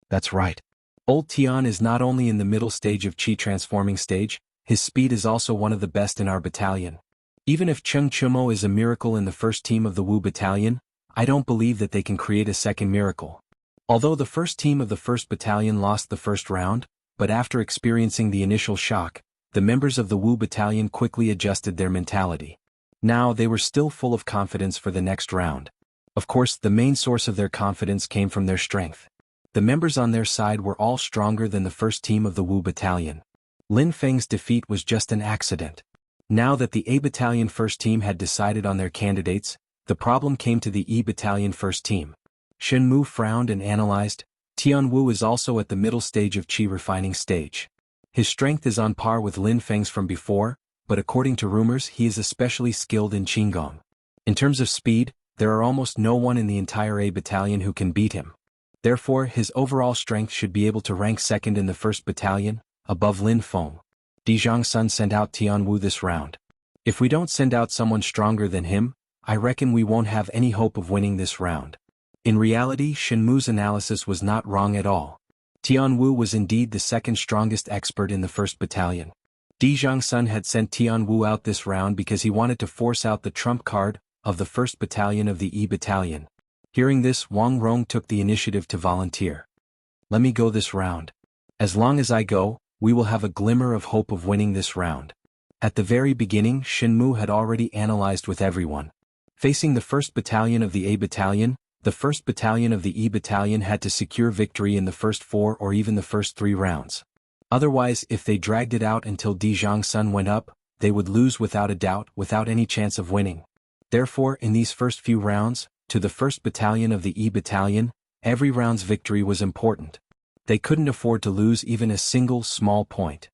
That's right. Old Tian is not only in the middle stage of Qi transforming stage, his speed is also one of the best in our battalion. Even if Cheng Chumo is a miracle in the first team of the Wu battalion, I don't believe that they can create a second miracle. Although the first team of the 1st Battalion lost the first round, but after experiencing the initial shock, the members of the Wu battalion quickly adjusted their mentality. Now they were still full of confidence for the next round. Of course, the main source of their confidence came from their strength. The members on their side were all stronger than the first team of the Wu battalion. Lin Feng's defeat was just an accident. Now that the A battalion first team had decided on their candidates, the problem came to the E battalion first team. Shen Mu frowned and analyzed. Tian Wu is also at the middle stage of Qi refining stage. His strength is on par with Lin Feng's from before, but according to rumors he is especially skilled in Qinggong. In terms of speed, there are almost no one in the entire A battalion who can beat him. Therefore his overall strength should be able to rank second in the 1st Battalion, above Lin Feng. Dijiang Sun sent out Tian Wu this round. If we don't send out someone stronger than him, I reckon we won't have any hope of winning this round. In reality, Shen Mu's analysis was not wrong at all. Tian Wu was indeed the second strongest expert in the 1st Battalion. Dijiang Sun had sent Tian Wu out this round because he wanted to force out the trump card of the 1st Battalion of the E Battalion. Hearing this, Wang Rong took the initiative to volunteer. "Let me go this round. As long as I go, we will have a glimmer of hope of winning this round." At the very beginning, Shen Mu had already analyzed with everyone. Facing the 1st Battalion of the A Battalion, the 1st Battalion of the E Battalion had to secure victory in the first 4 or even the first 3 rounds. Otherwise, if they dragged it out until Dijiang Sun went up, they would lose without a doubt, without any chance of winning. Therefore, in these first few rounds, to the 1st Battalion of the E Battalion, every round's victory was important. They couldn't afford to lose even a single small point.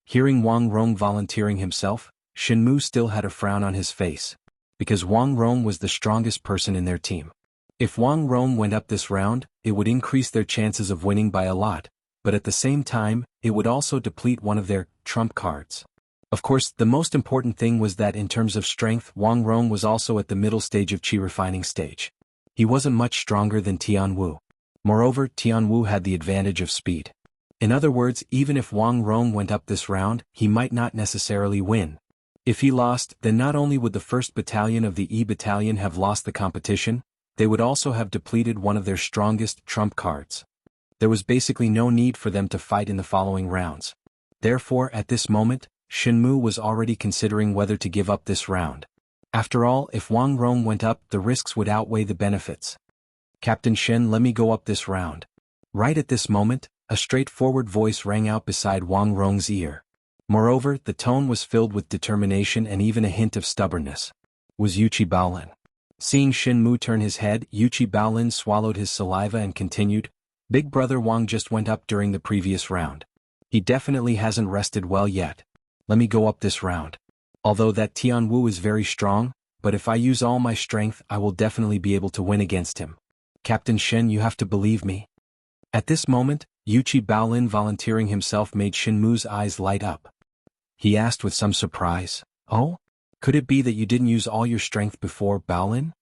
Hearing Wang Rong volunteering himself, Shen Mu still had a frown on his face. Because Wang Rong was the strongest person in their team. If Wang Rong went up this round, it would increase their chances of winning by a lot, but at the same time, it would also deplete one of their trump cards. Of course, the most important thing was that in terms of strength, Wang Rong was also at the middle stage of qi refining stage. He wasn't much stronger than Tianwu. Moreover, Tianwu had the advantage of speed. In other words, even if Wang Rong went up this round, he might not necessarily win. If he lost, then not only would the 1st Battalion of the E Battalion have lost the competition, they would also have depleted one of their strongest trump cards. There was basically no need for them to fight in the following rounds. Therefore, at this moment, Shenmu was already considering whether to give up this round. After all, if Wang Rong went up, the risks would outweigh the benefits. Captain Shen, let me go up this round. Right at this moment, a straightforward voice rang out beside Wang Rong's ear. Moreover, the tone was filled with determination and even a hint of stubbornness. Was Yuqi Baolin. Seeing Shenmu turn his head, Yuqi Baolin swallowed his saliva and continued, Big brother Wang just went up during the previous round. He definitely hasn't rested well yet. Let me go up this round. Although that Tianwu is very strong, but if I use all my strength I will definitely be able to win against him. Captain Shen, you have to believe me. At this moment, Yuqi Baolin volunteering himself made Shenmu's eyes light up. He asked with some surprise, Oh? Could it be that you didn't use all your strength before, Baolin?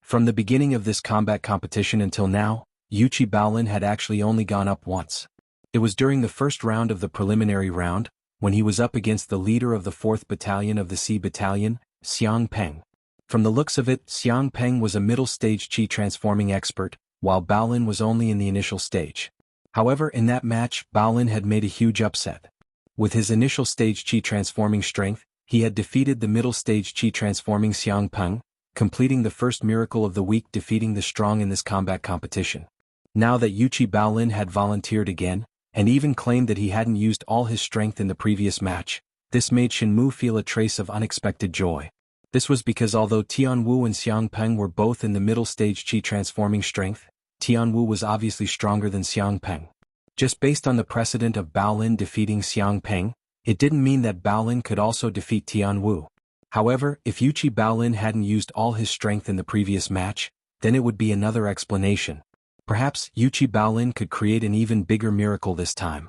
From the beginning of this combat competition until now, Yuqi Baolin had actually only gone up once. It was during the first round of the preliminary round, when he was up against the leader of the 4th Battalion of the C Battalion, Xiang Peng. From the looks of it, Xiang Peng was a middle-stage qi transforming expert, while Baolin was only in the initial stage. However, in that match, Baolin had made a huge upset. With his initial stage qi transforming strength, he had defeated the middle stage qi transforming Xiang Peng, completing the first miracle of the week, defeating the strong in this combat competition. Now that Yuqi Baolin had volunteered again, and even claimed that he hadn't used all his strength in the previous match, this made Shenmu feel a trace of unexpected joy. This was because although Tianwu and Xiang Peng were both in the middle stage qi transforming strength, Tianwu was obviously stronger than Xiang Peng. Just based on the precedent of Baolin defeating Xiang Peng, it didn't mean that Baolin could also defeat Tianwu. However, if Yuqi Baolin hadn't used all his strength in the previous match, then it would be another explanation. Perhaps Yuqi Baolin could create an even bigger miracle this time.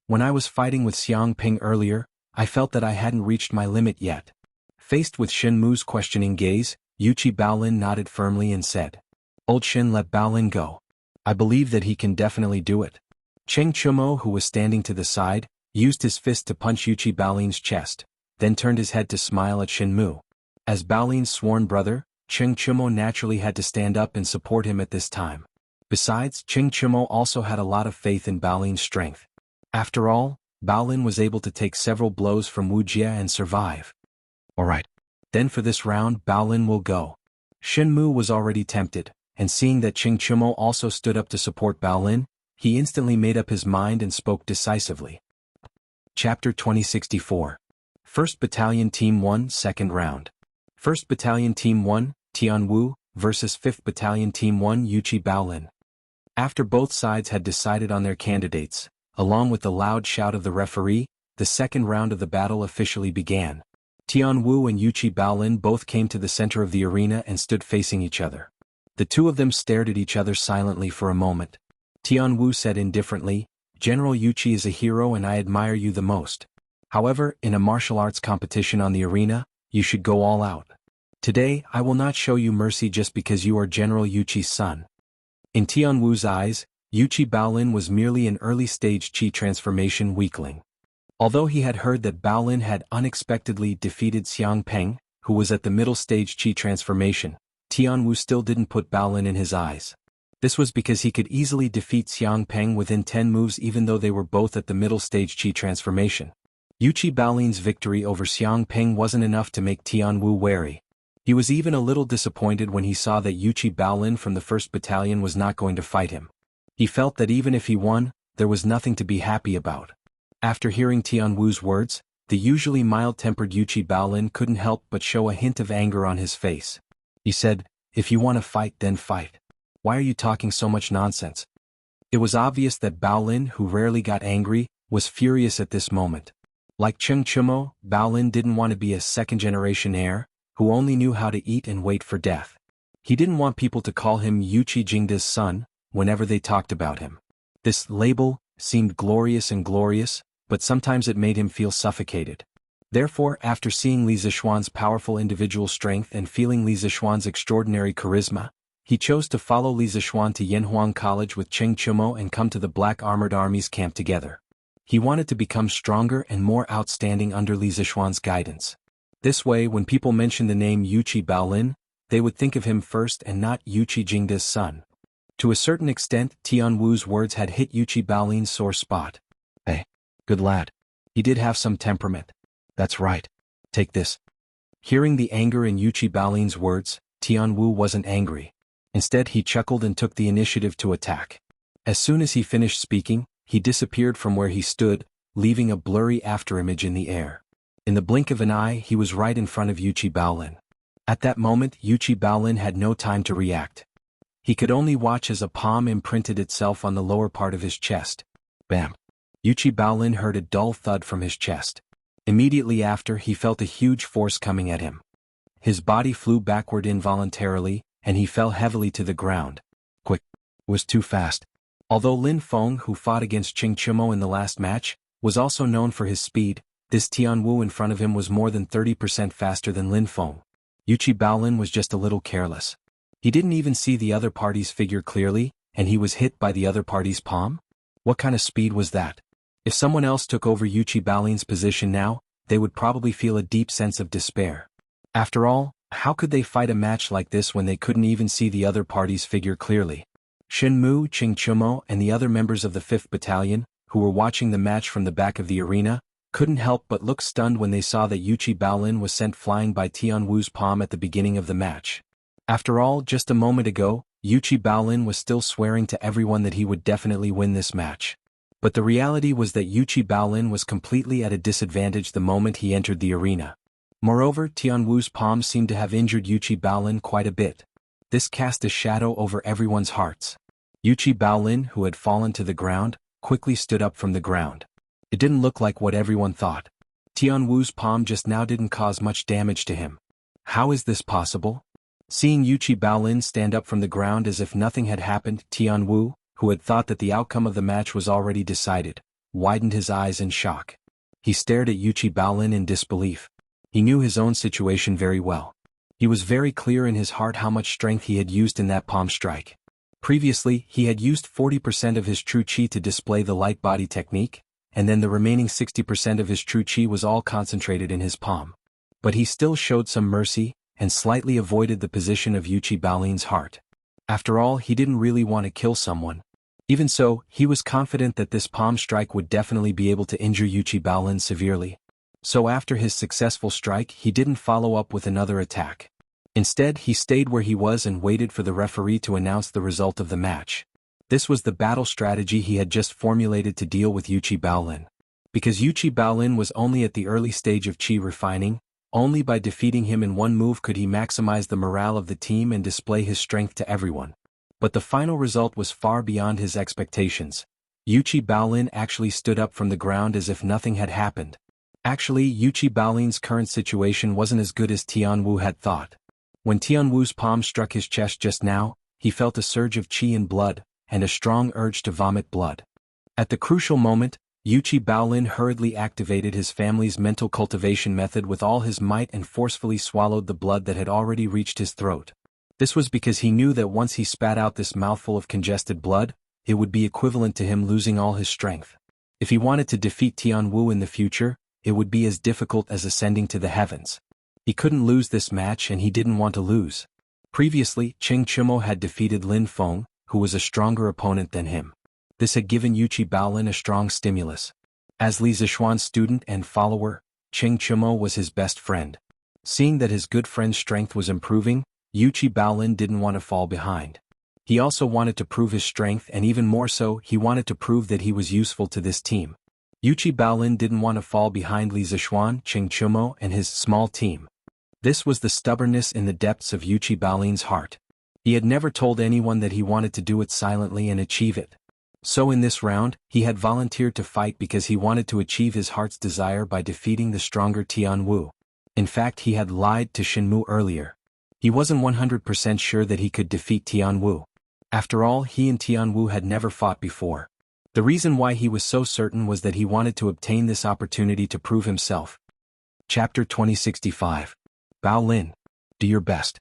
When I was fighting with Xiang Peng earlier, I felt that I hadn't reached my limit yet. Faced with Shenmu's questioning gaze, Yuqi Baolin nodded firmly and said, Old Shen, let Baolin go. I believe that he can definitely do it. Cheng Chumo, who was standing to the side, used his fist to punch Yuqi Baolin's chest, then turned his head to smile at Shenmu. As Baolin's sworn brother, Cheng Chumo naturally had to stand up and support him at this time. Besides, Cheng Chumo also had a lot of faith in Baolin's strength. After all, Baolin was able to take several blows from Wuxia and survive. Alright. Then for this round, Baolin will go. Shenmu was already tempted, and seeing that Cheng Chumo also stood up to support Baolin, he instantly made up his mind and spoke decisively. Chapter 2064. 1st Battalion Team 1, Second Round. 1st Battalion Team 1, Tianwu, versus 5th Battalion Team 1, Yuqi Baolin. After both sides had decided on their candidates, along with the loud shout of the referee, the second round of the battle officially began. Tianwu and Yuqi Baolin both came to the center of the arena and stood facing each other. The two of them stared at each other silently for a moment. Tianwu said indifferently, General Yuqi is a hero and I admire you the most. However, in a martial arts competition on the arena, you should go all out. Today, I will not show you mercy just because you are General Yuqi's son. In Tianwu's eyes, Yuqi Baolin was merely an early-stage qi transformation weakling. Although he had heard that Baolin had unexpectedly defeated Xiang Peng, who was at the middle stage qi transformation, Tianwu still didn't put Baolin in his eyes. This was because he could easily defeat Xiang Peng within 10 moves even though they were both at the middle stage qi transformation. Yuqi Baolin's victory over Xiang Peng wasn't enough to make Tianwu wary. He was even a little disappointed when he saw that Yuqi Baolin from the 1st Battalion was not going to fight him. He felt that even if he won, there was nothing to be happy about. After hearing Tianwu's words, the usually mild-tempered Yuqi Baolin couldn't help but show a hint of anger on his face. He said, If you want to fight, then fight. Why are you talking so much nonsense? It was obvious that Baolin, who rarely got angry, was furious at this moment. Like Cheng Chumo, Baolin didn't want to be a second-generation heir, who only knew how to eat and wait for death. He didn't want people to call him Yuqi Jingda's son, whenever they talked about him. This label seemed glorious and glorious, but sometimes it made him feel suffocated. Therefore, after seeing Li Zixuan's powerful individual strength and feeling Li Zixuan's extraordinary charisma, he chose to follow Li Zixuan to Yanhuang College with Cheng Chumo and come to the Black Armored Army's camp together. He wanted to become stronger and more outstanding under Li Zixuan's guidance. This way, when people mentioned the name Yuqi Baolin, they would think of him first and not Yuqi Jingda's son. To a certain extent, Tian Wu's words had hit Yuqi Baolin's sore spot. Hey, good lad. He did have some temperament. That's right. Take this. Hearing the anger in Yuqi Baolin's words, Tian Wu wasn't angry. Instead, he chuckled and took the initiative to attack. As soon as he finished speaking, he disappeared from where he stood, leaving a blurry afterimage in the air. In the blink of an eye, he was right in front of Yuqi Baolin. At that moment, Yuqi Baolin had no time to react. He could only watch as a palm imprinted itself on the lower part of his chest. Bam! Yuqi Baolin heard a dull thud from his chest. Immediately after, he felt a huge force coming at him. His body flew backward involuntarily, and he fell heavily to the ground. Quick! It was too fast. Although Lin Feng, who fought against Cheng Chumo in the last match, was also known for his speed, this Tian Wu in front of him was more than 30% faster than Lin Feng. Yuqi Baolin was just a little careless. He didn't even see the other party's figure clearly, and he was hit by the other party's palm? What kind of speed was that? If someone else took over Yuqi Baolin's position now, they would probably feel a deep sense of despair. After all, how could they fight a match like this when they couldn't even see the other party's figure clearly? Shen Mu, Cheng Chumo, and the other members of the 5th Battalion, who were watching the match from the back of the arena, couldn't help but look stunned when they saw that Yuqi Baolin was sent flying by Tian Wu's palm at the beginning of the match. After all, just a moment ago, Yuqi Baolin was still swearing to everyone that he would definitely win this match. But the reality was that Yuqi Baolin was completely at a disadvantage the moment he entered the arena. Moreover, Tian Wu's palm seemed to have injured Yuqi Baolin quite a bit. This cast a shadow over everyone's hearts. Yuqi Baolin, who had fallen to the ground, quickly stood up from the ground. It didn't look like what everyone thought. Tian Wu's palm just now didn't cause much damage to him. How is this possible? Seeing Yuqi Baolin stand up from the ground as if nothing had happened, Tian Wu, who had thought that the outcome of the match was already decided, widened his eyes in shock. He stared at Yuqi Baolin in disbelief. He knew his own situation very well. He was very clear in his heart how much strength he had used in that palm strike. Previously, he had used 40% of his true chi to display the light body technique, and then the remaining 60% of his true chi was all concentrated in his palm. But he still showed some mercy, and slightly avoided the position of Yuqi Baolin's heart. After all, he didn't really want to kill someone. Even so, he was confident that this palm strike would definitely be able to injure Yuqi Baolin severely. So after his successful strike, he didn't follow up with another attack. Instead, he stayed where he was and waited for the referee to announce the result of the match. This was the battle strategy he had just formulated to deal with Yuqi Baolin. Because Yuqi Baolin was only at the early stage of chi refining, only by defeating him in one move could he maximize the morale of the team and display his strength to everyone. But the final result was far beyond his expectations. Yuqi Baolin actually stood up from the ground as if nothing had happened. Actually, Yuqi Baolin's current situation wasn't as good as Tian Wu had thought. When Tian Wu's palm struck his chest just now, he felt a surge of chi and blood, and a strong urge to vomit blood. At the crucial moment, Yuqi Baolin hurriedly activated his family's mental cultivation method with all his might and forcefully swallowed the blood that had already reached his throat. This was because he knew that once he spat out this mouthful of congested blood, it would be equivalent to him losing all his strength. If he wanted to defeat Tian Wu in the future, it would be as difficult as ascending to the heavens. He couldn't lose this match and he didn't want to lose. Previously, Cheng Chumo had defeated Lin Feng, who was a stronger opponent than him. This had given Yuqi Baolin a strong stimulus. As Li Zixuan's student and follower, Cheng Chumo was his best friend. Seeing that his good friend's strength was improving, Yuqi Baolin didn't want to fall behind. He also wanted to prove his strength, and even more so, he wanted to prove that he was useful to this team. Yuqi Baolin didn't want to fall behind Li Zixuan, Cheng Chumo, and his small team. This was the stubbornness in the depths of Yuqi Baolin's heart. He had never told anyone that he wanted to do it silently and achieve it. So in this round, he had volunteered to fight because he wanted to achieve his heart's desire by defeating the stronger Tian Wu. In fact, he had lied to Shen Mu earlier. He wasn't 100% sure that he could defeat Tian Wu. After all, he and Tian Wu had never fought before. The reason why he was so certain was that he wanted to obtain this opportunity to prove himself. Chapter 2065. Bao Lin. Do your best.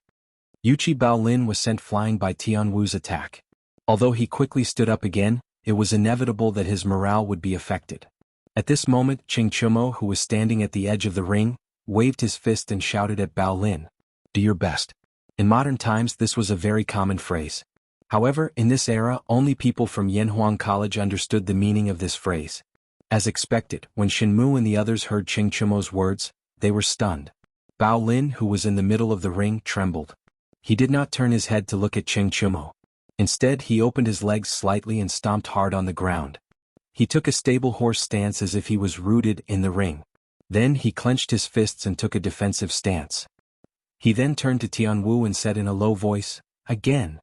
Yuchi Bao Lin was sent flying by Tianwu's attack. Although he quickly stood up again, it was inevitable that his morale would be affected. At this moment, Qing Chumo, who was standing at the edge of the ring, waved his fist and shouted at Bao Lin, "Do your best." In modern times this was a very common phrase. However, in this era only people from Yanhuang College understood the meaning of this phrase. As expected, when Shinmu and the others heard Qing Chumo's words, they were stunned. Bao Lin, who was in the middle of the ring, trembled. He did not turn his head to look at Qing Chumo. Instead he opened his legs slightly and stomped hard on the ground. He took a stable horse stance as if he was rooted in the ring. Then he clenched his fists and took a defensive stance. He then turned to Tianwu and said in a low voice, "Again."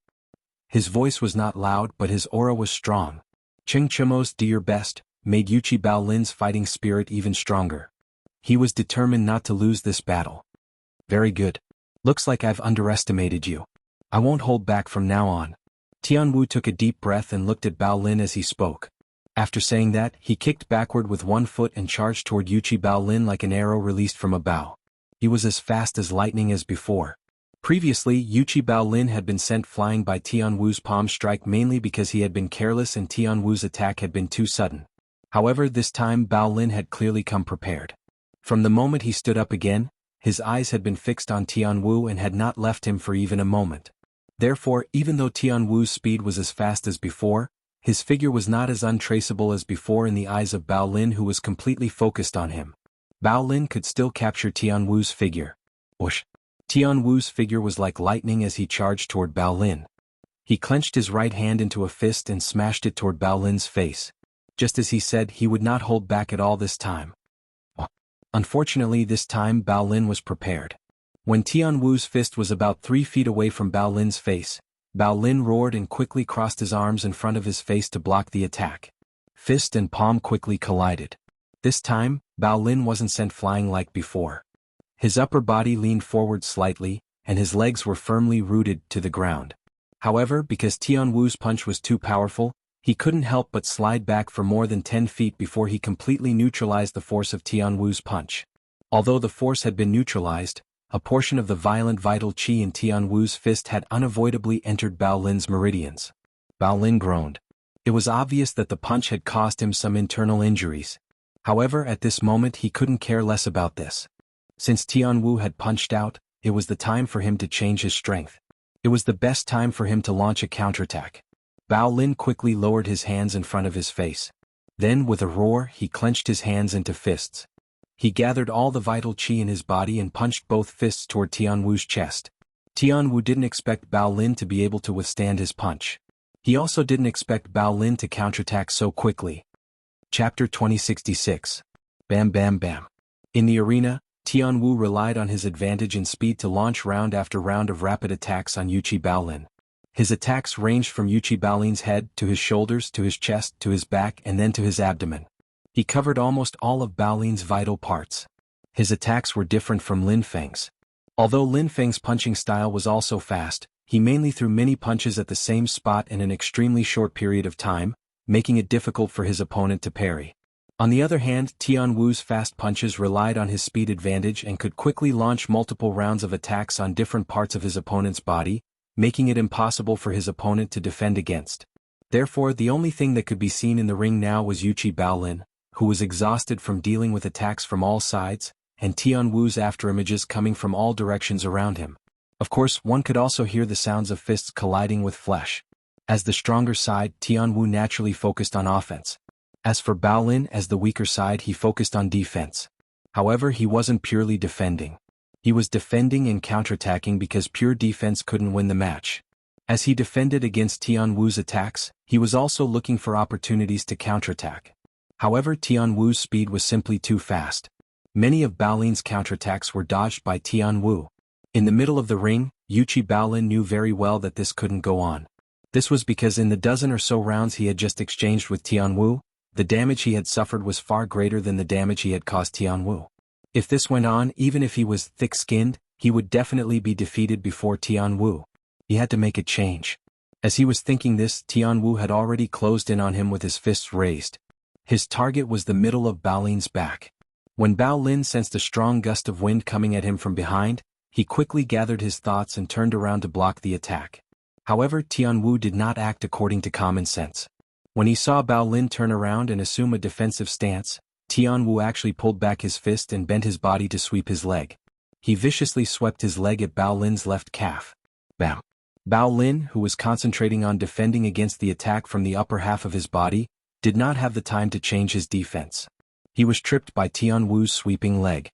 His voice was not loud but his aura was strong. Qing Chumo's "Do your best" made Yuchi Bao Lin's fighting spirit even stronger. He was determined not to lose this battle. "Very good. Looks like I've underestimated you. I won't hold back from now on." Tianwu took a deep breath and looked at Bao Lin as he spoke. After saying that, he kicked backward with one foot and charged toward Yuchi Bao Lin like an arrow released from a bow. He was as fast as lightning as before. Previously, Yuchi Bao Lin had been sent flying by Tianwu's palm strike mainly because he had been careless and Tianwu's attack had been too sudden. However, this time Bao Lin had clearly come prepared. From the moment he stood up again, his eyes had been fixed on Tianwu and had not left him for even a moment. Therefore, even though Tianwu's speed was as fast as before, his figure was not as untraceable as before in the eyes of Bao Lin, who was completely focused on him. Bao Lin could still capture Tianwu's figure. Whoosh! Tianwu's figure was like lightning as he charged toward Bao Lin. He clenched his right hand into a fist and smashed it toward Bao Lin's face. Just as he said, he would not hold back at all this time. Unfortunately, this time Bao Lin was prepared. When Tianwu's fist was about 3 feet away from Bao Lin's face, Bao Lin roared and quickly crossed his arms in front of his face to block the attack. Fist and palm quickly collided. This time, Bao Lin wasn't sent flying like before. His upper body leaned forward slightly, and his legs were firmly rooted to the ground. However, because Tianwu's punch was too powerful, he couldn't help but slide back for more than 10 feet before he completely neutralized the force of Tianwu's punch. Although the force had been neutralized, a portion of the violent vital qi in Tianwu's fist had unavoidably entered Bao Lin's meridians. Bao Lin groaned. It was obvious that the punch had caused him some internal injuries. However, at this moment he couldn't care less about this. Since Tianwu had punched out, it was the time for him to change his strength. It was the best time for him to launch a counterattack. Bao Lin quickly lowered his hands in front of his face. Then, with a roar, he clenched his hands into fists. He gathered all the vital qi in his body and punched both fists toward Tianwu's chest. Tianwu didn't expect Bao Lin to be able to withstand his punch. He also didn't expect Bao Lin to counterattack so quickly. Chapter 2066. Bam Bam Bam. In the arena, Tianwu relied on his advantage in speed to launch round after round of rapid attacks on Yuchi Bao Lin. His attacks ranged from Yuchi Bao Lin's head to his shoulders to his chest to his back and then to his abdomen. He covered almost all of Bao Lin's vital parts. His attacks were different from Lin Feng's. Although Lin Feng's punching style was also fast, he mainly threw many punches at the same spot in an extremely short period of time, making it difficult for his opponent to parry. On the other hand, Tianwu's fast punches relied on his speed advantage and could quickly launch multiple rounds of attacks on different parts of his opponent's body, making it impossible for his opponent to defend against. Therefore, the only thing that could be seen in the ring now was Yuchi Bao Lin, who was exhausted from dealing with attacks from all sides, and Tianwu's afterimages coming from all directions around him. Of course, one could also hear the sounds of fists colliding with flesh. As the stronger side, Tianwu naturally focused on offense. As for Bao Lin, as the weaker side, he focused on defense. However, he wasn't purely defending. He was defending and counterattacking because pure defense couldn't win the match. As he defended against Tianwu's attacks, he was also looking for opportunities to counterattack. However, Tianwu's speed was simply too fast. Many of Bao Lin's counterattacks were dodged by Tianwu. In the middle of the ring, Yuchi Bao Lin knew very well that this couldn't go on. This was because in the dozen or so rounds he had just exchanged with Tianwu, the damage he had suffered was far greater than the damage he had caused Tianwu. If this went on, even if he was thick-skinned, he would definitely be defeated before Tianwu. He had to make a change. As he was thinking this, Tianwu had already closed in on him with his fists raised. His target was the middle of Bao Lin's back. When Bao Lin sensed a strong gust of wind coming at him from behind, he quickly gathered his thoughts and turned around to block the attack. However, Tianwu did not act according to common sense. When he saw Bao Lin turn around and assume a defensive stance, Tianwu actually pulled back his fist and bent his body to sweep his leg. He viciously swept his leg at Bao Lin's left calf. Bam! Bao Lin, who was concentrating on defending against the attack from the upper half of his body, did not have the time to change his defense. He was tripped by Tianwu's sweeping leg.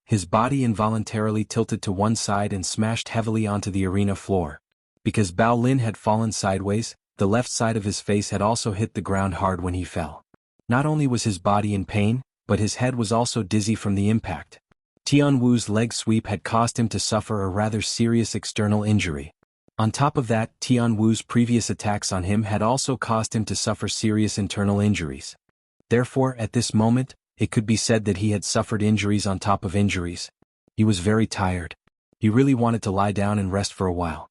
His body involuntarily tilted to one side and smashed heavily onto the arena floor. Because Bao Lin had fallen sideways, the left side of his face had also hit the ground hard when he fell. Not only was his body in pain, but his head was also dizzy from the impact. Tianwu's leg sweep had caused him to suffer a rather serious external injury. On top of that, Tianwu's previous attacks on him had also caused him to suffer serious internal injuries. Therefore, at this moment, it could be said that he had suffered injuries on top of injuries. He was very tired. He really wanted to lie down and rest for a while.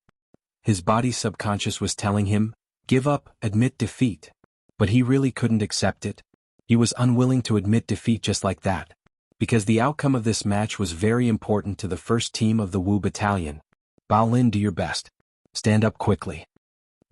His body's subconscious was telling him, "Give up, admit defeat." But he really couldn't accept it. He was unwilling to admit defeat just like that. Because the outcome of this match was very important to the first team of the Wu Battalion. Bao Lin, do your best. Stand up quickly.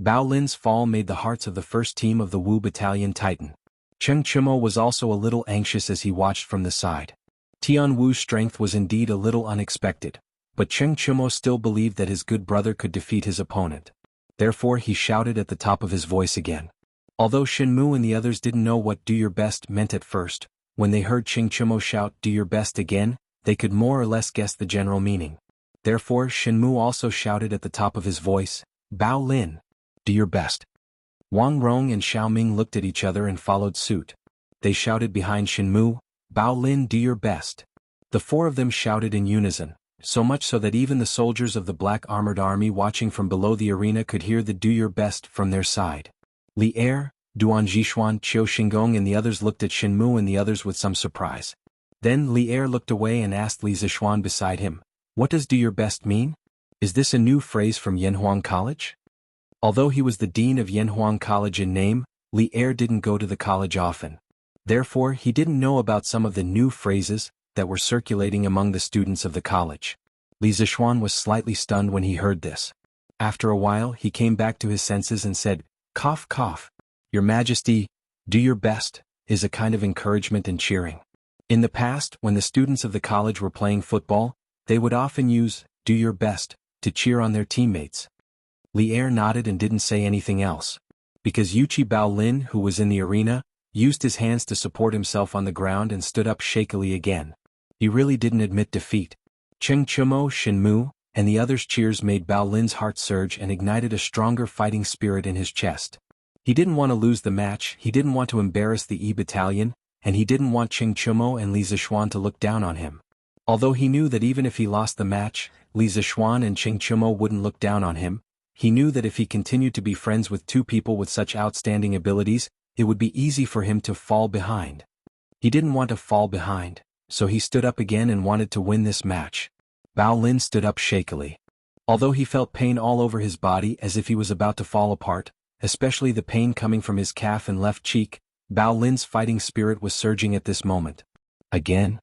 Bao Lin's fall made the hearts of the first team of the Wu Battalion tighten. Cheng Chimo was also a little anxious as he watched from the side. Tianwu's strength was indeed a little unexpected, but Cheng Chimo still believed that his good brother could defeat his opponent. Therefore he shouted at the top of his voice again. Although Shenmu and the others didn't know what "do your best" meant at first, when they heard Cheng Chimo shout "do your best" again, they could more or less guess the general meaning. Therefore Shenmu also shouted at the top of his voice, "Bao Lin, do your best." Wang Rong and Xiaoming looked at each other and followed suit. They shouted behind Shenmu, "Bao Lin, do your best." The four of them shouted in unison, so much so that even the soldiers of the Black Armored Army watching from below the arena could hear the "do your best" from their side. Li Er, Duan Jixuan, Qiu Xingong and the others looked at Shenmu and the others with some surprise. Then Li Er looked away and asked Li Zixuan beside him, "What does 'do your best' mean? Is this a new phrase from Yanhuang College?" Although he was the dean of Yanhuang College in name, Li Er didn't go to the college often. Therefore, he didn't know about some of the new phrases that were circulating among the students of the college. Li Zixuan was slightly stunned when he heard this. After a while, he came back to his senses and said, "Cough, cough. Your Majesty, 'do your best' is a kind of encouragement and cheering. In the past, when the students of the college were playing football, they would often use 'do your best' to cheer on their teammates." Li Er nodded and didn't say anything else. Because Yuchi Bao Lin, who was in the arena, used his hands to support himself on the ground and stood up shakily again. He really didn't admit defeat. Cheng Chimo, Shenmu, and the others' cheers made Bao Lin's heart surge and ignited a stronger fighting spirit in his chest. He didn't want to lose the match, he didn't want to embarrass the E Battalion, and he didn't want Cheng Chimo and Li Zixuan to look down on him. Although he knew that even if he lost the match, Li Zixuan and Cheng Chimo wouldn't look down on him, he knew that if he continued to be friends with two people with such outstanding abilities, it would be easy for him to fall behind. He didn't want to fall behind, so he stood up again and wanted to win this match. Bao Lin stood up shakily. Although he felt pain all over his body as if he was about to fall apart, especially the pain coming from his calf and left cheek, Bao Lin's fighting spirit was surging at this moment. Again?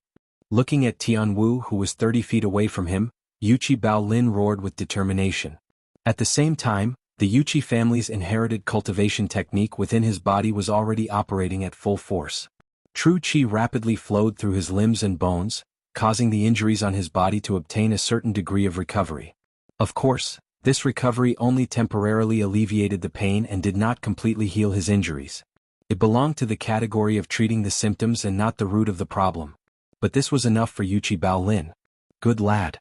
Looking at Tianwu, who was 30 feet away from him, Yuchi Bao Lin roared with determination. At the same time, the Yuchi family's inherited cultivation technique within his body was already operating at full force. True Qi rapidly flowed through his limbs and bones, causing the injuries on his body to obtain a certain degree of recovery. Of course, this recovery only temporarily alleviated the pain and did not completely heal his injuries. It belonged to the category of treating the symptoms and not the root of the problem. But this was enough for Yuchi Bao Lin. Good lad.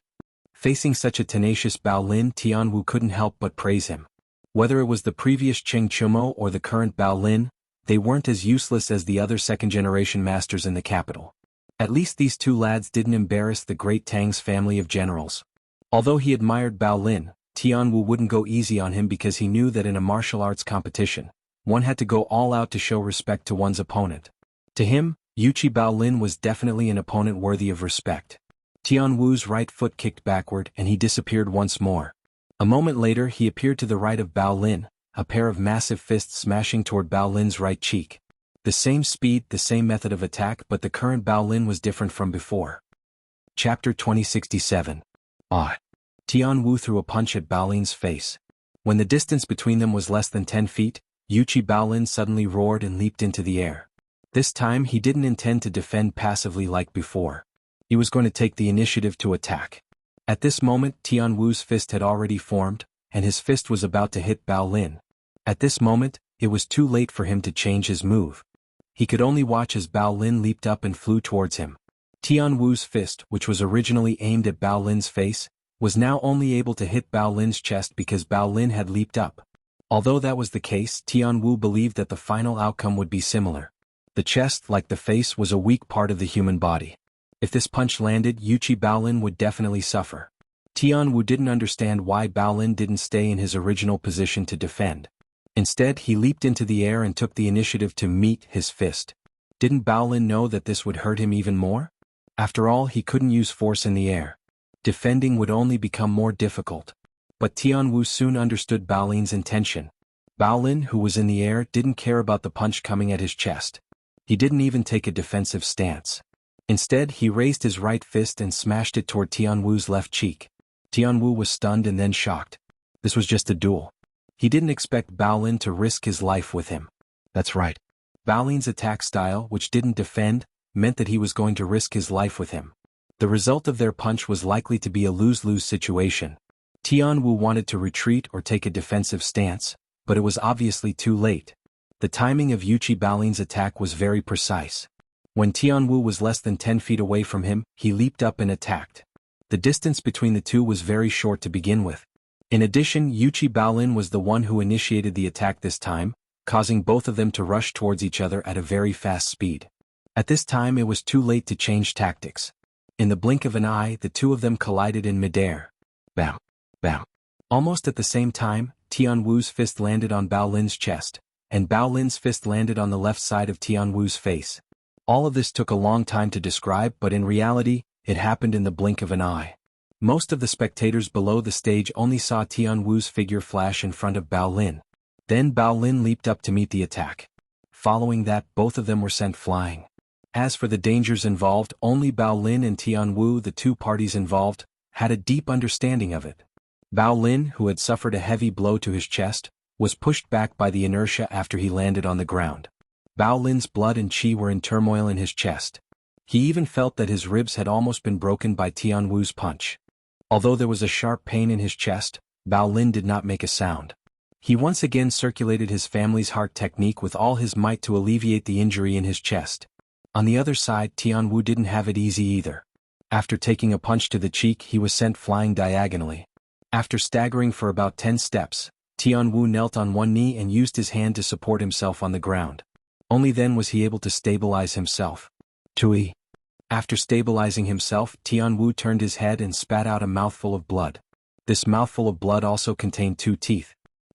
Facing such a tenacious Bao Lin, Tianwu couldn't help but praise him. Whether it was the previous Cheng Chumo or the current Bao Lin, they weren't as useless as the other second-generation masters in the capital. At least these two lads didn't embarrass the great Tang's family of generals. Although he admired Bao Lin, Tianwu wouldn't go easy on him because he knew that in a martial arts competition, one had to go all out to show respect to one's opponent. To him, Yuchi Bao Lin was definitely an opponent worthy of respect. Tianwu's right foot kicked backward and he disappeared once more. A moment later he appeared to the right of Bao Lin, a pair of massive fists smashing toward Bao Lin's right cheek. The same speed, the same method of attack, but the current Bao Lin was different from before. Chapter 2067. Tianwu threw a punch at Bao Lin's face. When the distance between them was less than 10 feet, Bao Lin suddenly roared and leaped into the air. This time he didn't intend to defend passively like before. He was going to take the initiative to attack. At this moment Tianwu's fist had already formed, and his fist was about to hit Bao Lin. At this moment, it was too late for him to change his move. He could only watch as Bao Lin leaped up and flew towards him. Tianwu's fist, which was originally aimed at Bao Lin's face, was now only able to hit Bao Lin's chest because Bao Lin had leaped up. Although that was the case, Tianwu believed that the final outcome would be similar. The chest, like the face, was a weak part of the human body. If this punch landed, Bao Lin would definitely suffer. Tianwu didn't understand why Bao Lin didn't stay in his original position to defend. Instead, he leaped into the air and took the initiative to meet his fist. Didn't Bao Lin know that this would hurt him even more? After all, he couldn't use force in the air. Defending would only become more difficult. But Tianwu soon understood Bao Lin's intention. Bao Lin, who was in the air, didn't care about the punch coming at his chest. He didn't even take a defensive stance. Instead, he raised his right fist and smashed it toward Tianwu's left cheek. Tianwu was stunned and then shocked. This was just a duel. He didn't expect Bao Lin to risk his life with him. That's right. Bao Lin's attack style, which didn't defend, meant that he was going to risk his life with him. The result of their punch was likely to be a lose-lose situation. Tianwu wanted to retreat or take a defensive stance, but it was obviously too late. The timing of Bao Lin's attack was very precise. When Tianwu was less than 10 feet away from him, he leaped up and attacked. The distance between the two was very short to begin with. In addition, Bao Lin was the one who initiated the attack this time, causing both of them to rush towards each other at a very fast speed. At this time it was too late to change tactics. In the blink of an eye, the two of them collided in midair. Bam! Bam! Almost at the same time, Tianwu's fist landed on Bao Lin's chest, and Bao Lin's fist landed on the left side of Tianwu's face. All of this took a long time to describe, but in reality, it happened in the blink of an eye. Most of the spectators below the stage only saw Tianwu's figure flash in front of Bao Lin. Then Bao Lin leaped up to meet the attack. Following that, both of them were sent flying. As for the dangers involved, only Bao Lin and Tianwu, the two parties involved, had a deep understanding of it. Bao Lin, who had suffered a heavy blow to his chest, was pushed back by the inertia after he landed on the ground. Bao Lin's blood and qi were in turmoil in his chest. He even felt that his ribs had almost been broken by Tianwu's punch. Although there was a sharp pain in his chest, Bao Lin did not make a sound. He once again circulated his family's heart technique with all his might to alleviate the injury in his chest. On the other side, Tianwu didn't have it easy either. After taking a punch to the cheek, he was sent flying diagonally. After staggering for about 10 steps, Tianwu knelt on one knee and used his hand to support himself on the ground. Only then was he able to stabilize himself. Tui. After stabilizing himself, Tianwu turned his head and spat out a mouthful of blood. This mouthful of blood also contained 2 teeth.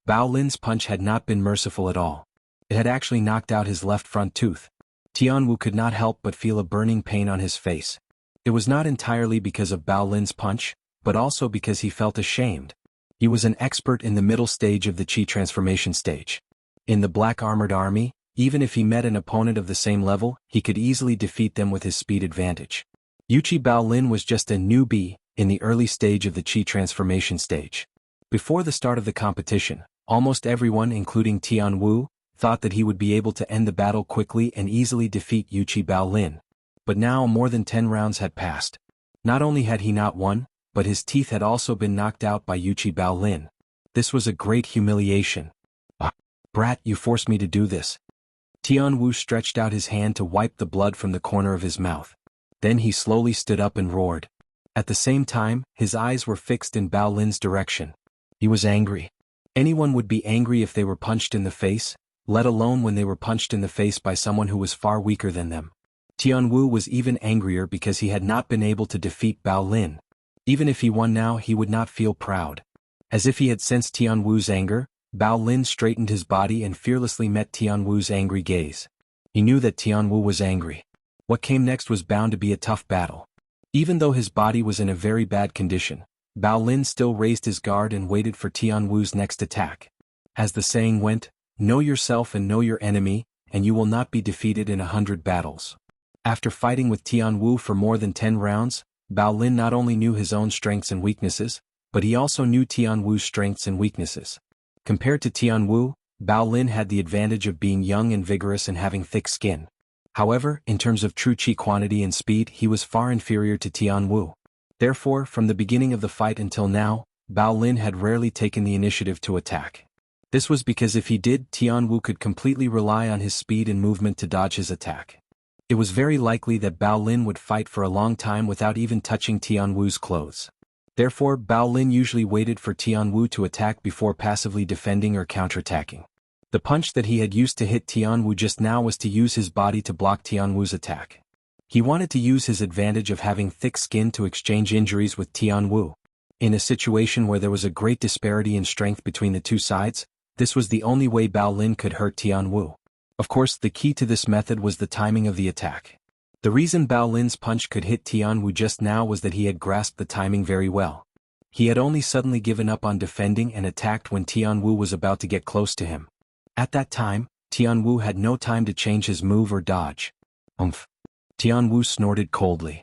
Bao Lin's punch had not been merciful at all. It had actually knocked out his left front tooth. Tianwu could not help but feel a burning pain on his face. It was not entirely because of Bao Lin's punch, but also because he felt ashamed. He was an expert in the middle stage of the Qi transformation stage. In the Black Armored Army, even if he met an opponent of the same level, he could easily defeat them with his speed advantage. Bao Lin was just a newbie in the early stage of the Qi transformation stage. Before the start of the competition, almost everyone, including Tianwu, thought that he would be able to end the battle quickly and easily defeat Bao Lin. But now more than 10 rounds had passed. Not only had he not won, but his teeth had also been knocked out by Bao Lin. This was a great humiliation. Brat, you forced me to do this. Tianwu stretched out his hand to wipe the blood from the corner of his mouth. Then he slowly stood up and roared. At the same time, his eyes were fixed in Bao Lin's direction. He was angry. Anyone would be angry if they were punched in the face, let alone when they were punched in the face by someone who was far weaker than them. Tianwu was even angrier because he had not been able to defeat Bao Lin. Even if he won now, he would not feel proud. As if he had sensed Tianwu's anger, Bao Lin straightened his body and fearlessly met Tianwu's angry gaze. He knew that Tianwu was angry. What came next was bound to be a tough battle. Even though his body was in a very bad condition, Bao Lin still raised his guard and waited for Tianwu's next attack. As the saying went, know yourself and know your enemy, and you will not be defeated in 100 battles. After fighting with Tianwu for more than 10 rounds, Bao Lin not only knew his own strengths and weaknesses, but he also knew Tianwu's strengths and weaknesses. Compared to Tianwu, Bao Lin had the advantage of being young and vigorous and having thick skin. However, in terms of true qi quantity and speed, he was far inferior to Tianwu. Therefore, from the beginning of the fight until now, Bao Lin had rarely taken the initiative to attack. This was because if he did, Tianwu could completely rely on his speed and movement to dodge his attack. It was very likely that Bao Lin would fight for a long time without even touching Tianwu's clothes. Therefore, Bao Lin usually waited for Tianwu to attack before passively defending or counterattacking. The punch that he had used to hit Tianwu just now was to use his body to block Tianwu's attack. He wanted to use his advantage of having thick skin to exchange injuries with Tianwu. In a situation where there was a great disparity in strength between the two sides, this was the only way Bao Lin could hurt Tianwu. Of course, the key to this method was the timing of the attack. The reason Bao Lin's punch could hit Tianwu just now was that he had grasped the timing very well. He had only suddenly given up on defending and attacked when Tianwu was about to get close to him. At that time, Tianwu had no time to change his move or dodge. Umph! Tianwu snorted coldly.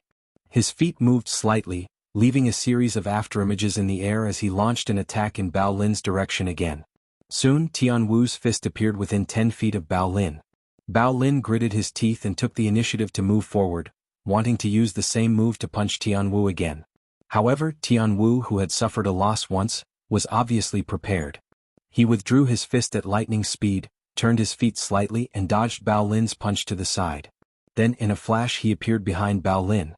His feet moved slightly, leaving a series of afterimages in the air as he launched an attack in Bao Lin's direction again. Soon Tianwu's fist appeared within 10 feet of Bao Lin. Bao Lin gritted his teeth and took the initiative to move forward, wanting to use the same move to punch Tianwu again. However, Tianwu, who had suffered a loss once, was obviously prepared. He withdrew his fist at lightning speed, turned his feet slightly and dodged Bao Lin's punch to the side. Then in a flash he appeared behind Bao Lin.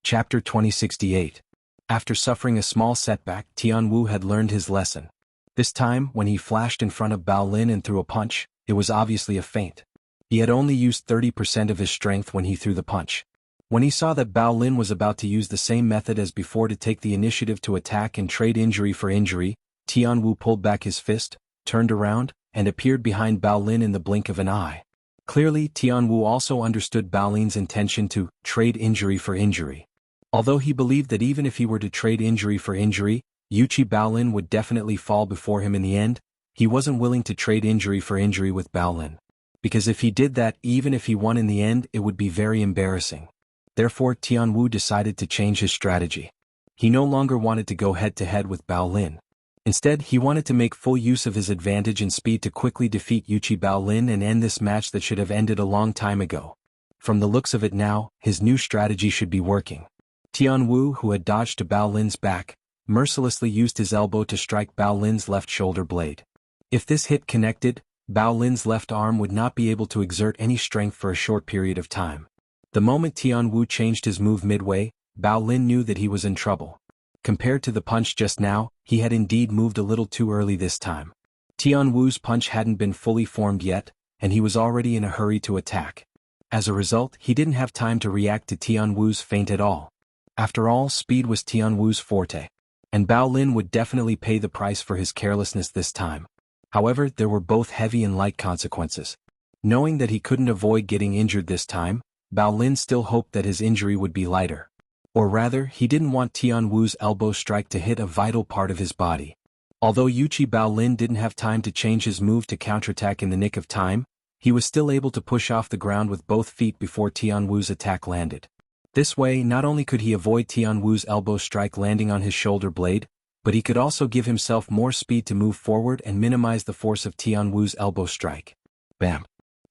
Chapter 2068. After suffering a small setback, Tianwu had learned his lesson. This time, when he flashed in front of Bao Lin and threw a punch, it was obviously a feint. He had only used 30% of his strength when he threw the punch. When he saw that Bao Lin was about to use the same method as before to take the initiative to attack and trade injury for injury, Tianwu pulled back his fist, turned around, and appeared behind Bao Lin in the blink of an eye. Clearly, Tianwu also understood Bao Lin's intention to trade injury for injury. Although he believed that even if he were to trade injury for injury, Bao Lin would definitely fall before him in the end, he wasn't willing to trade injury for injury with Bao Lin. Because if he did that, even if he won in the end, it would be very embarrassing. Therefore, Tianwu decided to change his strategy. He no longer wanted to go head-to-head with Bao Lin. Instead, he wanted to make full use of his advantage and speed to quickly defeat Bao Lin and end this match that should have ended a long time ago. From the looks of it now, his new strategy should be working. Tianwu, who had dodged to Bao Lin's back, mercilessly used his elbow to strike Bao Lin's left shoulder blade. If this hit connected, Bao Lin's left arm would not be able to exert any strength for a short period of time. The moment Tianwu changed his move midway, Bao Lin knew that he was in trouble. Compared to the punch just now, he had indeed moved a little too early this time. Tianwu's punch hadn't been fully formed yet, and he was already in a hurry to attack. As a result, he didn't have time to react to Tianwu's feint at all. After all, speed was Tianwu's forte. And Bao Lin would definitely pay the price for his carelessness this time. However, there were both heavy and light consequences. Knowing that he couldn't avoid getting injured this time, Bao Lin still hoped that his injury would be lighter. Or rather, he didn't want Tianwu's elbow strike to hit a vital part of his body. Although Bao Lin didn't have time to change his move to counterattack in the nick of time, he was still able to push off the ground with both feet before Tianwu's attack landed. This way, not only could he avoid Tianwu's elbow strike landing on his shoulder blade, but he could also give himself more speed to move forward and minimize the force of Tianwu's elbow strike. Bam!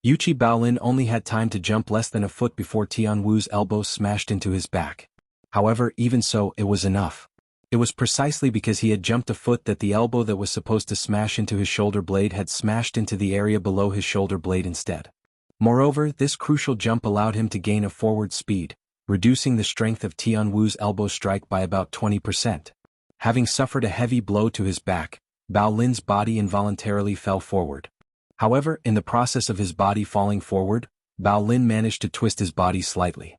Bao Lin only had time to jump less than a foot before Tianwu's elbow smashed into his back. However, even so, it was enough. It was precisely because he had jumped a foot that the elbow that was supposed to smash into his shoulder blade had smashed into the area below his shoulder blade instead. Moreover, this crucial jump allowed him to gain a forward speed, reducing the strength of Tianwu's elbow strike by about 20%. Having suffered a heavy blow to his back, Bao Lin's body involuntarily fell forward. However, in the process of his body falling forward, Bao Lin managed to twist his body slightly.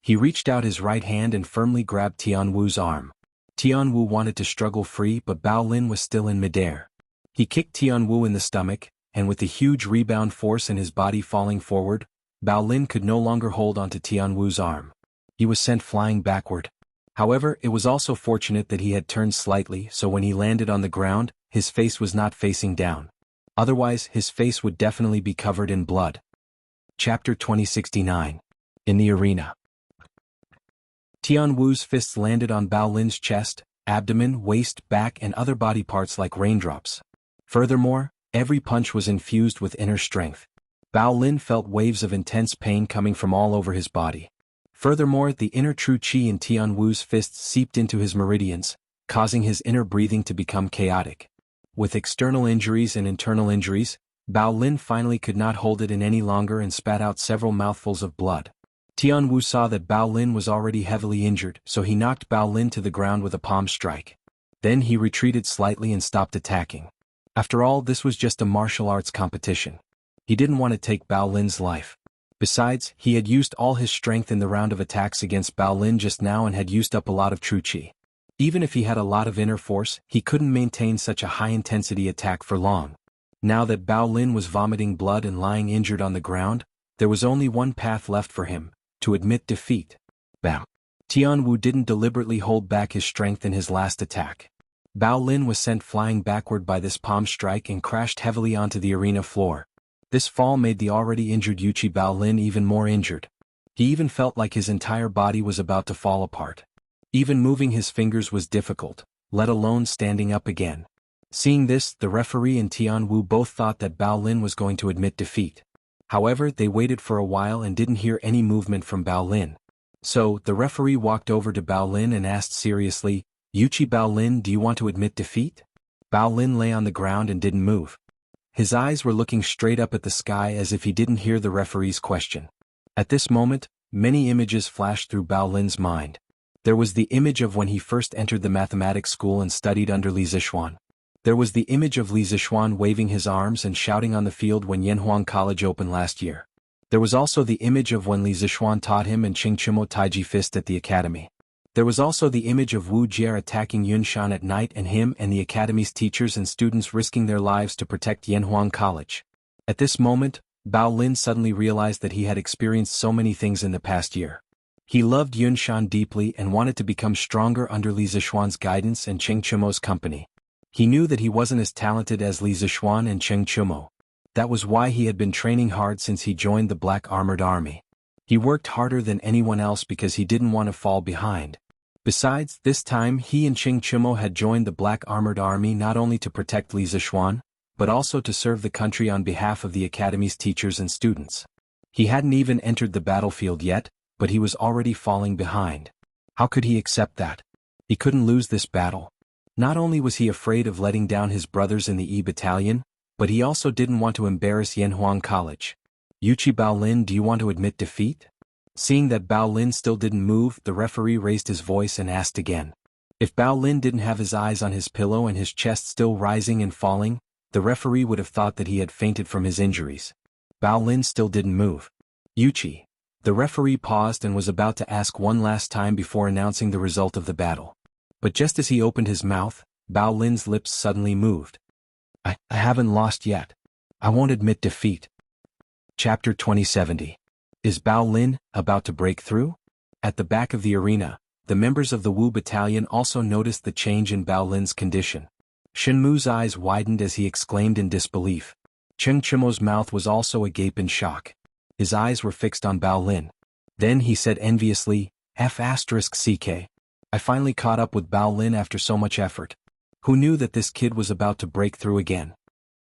He reached out his right hand and firmly grabbed Tianwu's arm. Tianwu wanted to struggle free, but Bao Lin was still in midair. He kicked Tianwu in the stomach, and with the huge rebound force and his body falling forward, Bao Lin could no longer hold onto Tianwu's arm. He was sent flying backward. However, it was also fortunate that he had turned slightly, so when he landed on the ground, his face was not facing down. Otherwise, his face would definitely be covered in blood. Chapter 2069. In the Arena. Tian Wu's fists landed on Bao Lin's chest, abdomen, waist, back and other body parts like raindrops. Furthermore, every punch was infused with inner strength. Bao Lin felt waves of intense pain coming from all over his body. Furthermore, the inner true qi in Tian Wu's fists seeped into his meridians, causing his inner breathing to become chaotic. With external injuries and internal injuries, Bao Lin finally could not hold it in any longer and spat out several mouthfuls of blood. Tian Wu saw that Bao Lin was already heavily injured, so he knocked Bao Lin to the ground with a palm strike. Then he retreated slightly and stopped attacking. After all, this was just a martial arts competition. He didn't want to take Bao Lin's life. Besides, he had used all his strength in the round of attacks against Bao Lin just now and had used up a lot of true qi. Even if he had a lot of inner force, he couldn't maintain such a high-intensity attack for long. Now that Bao Lin was vomiting blood and lying injured on the ground, there was only one path left for him: to admit defeat. Bam! Tian Wu didn't deliberately hold back his strength in his last attack. Bao Lin was sent flying backward by this palm strike and crashed heavily onto the arena floor. This fall made the already injured Yuchi Bao Lin even more injured. He even felt like his entire body was about to fall apart. Even moving his fingers was difficult, let alone standing up again. Seeing this, the referee and Tian Wu both thought that Bao Lin was going to admit defeat. However, they waited for a while and didn't hear any movement from Bao Lin. So, the referee walked over to Bao Lin and asked seriously, "Yuchi Bao Lin, do you want to admit defeat?" Bao Lin lay on the ground and didn't move. His eyes were looking straight up at the sky as if he didn't hear the referee's question. At this moment, many images flashed through Bao Lin's mind. There was the image of when he first entered the mathematics school and studied under Li Zixuan. There was the image of Li Zixuan waving his arms and shouting on the field when Yanhuang College opened last year. There was also the image of when Li Zixuan taught him and Qingqimo Taiji Fist at the academy. There was also the image of Wu Jie attacking Yunshan at night and him and the academy's teachers and students risking their lives to protect Yanhuang College. At this moment, Bao Lin suddenly realized that he had experienced so many things in the past year. He loved Yunshan deeply and wanted to become stronger under Li Zixuan's guidance and Qingqimo's company. He knew that he wasn't as talented as Li Zixuan and Qingqimo. That was why he had been training hard since he joined the Black Armored Army. He worked harder than anyone else because he didn't want to fall behind. Besides, this time he and Qingqimo had joined the Black Armored Army not only to protect Li Zixuan, but also to serve the country on behalf of the academy's teachers and students. He hadn't even entered the battlefield yet, but he was already falling behind. How could he accept that? He couldn't lose this battle. Not only was he afraid of letting down his brothers in the E Battalion, but he also didn't want to embarrass Yanhuang College. "Yuchi Bao Lin, do you want to admit defeat?" Seeing that Bao Lin still didn't move, the referee raised his voice and asked again. If Bao Lin didn't have his eyes on his pillow and his chest still rising and falling, the referee would have thought that he had fainted from his injuries. Bao Lin still didn't move. "Yuchi." The referee paused and was about to ask one last time before announcing the result of the battle. But just as he opened his mouth, Bao Lin's lips suddenly moved. I haven't lost yet. I won't admit defeat." Chapter 2070. Is Bao Lin about to break through? At the back of the arena, the members of the Wu Battalion also noticed the change in Bao Lin's condition. Shenmu's eyes widened as he exclaimed in disbelief. Qingqimo's mouth was also agape in shock. His eyes were fixed on Bao Lin. Then he said enviously, F***CK. I finally caught up with Bao Lin after so much effort. Who knew that this kid was about to break through again?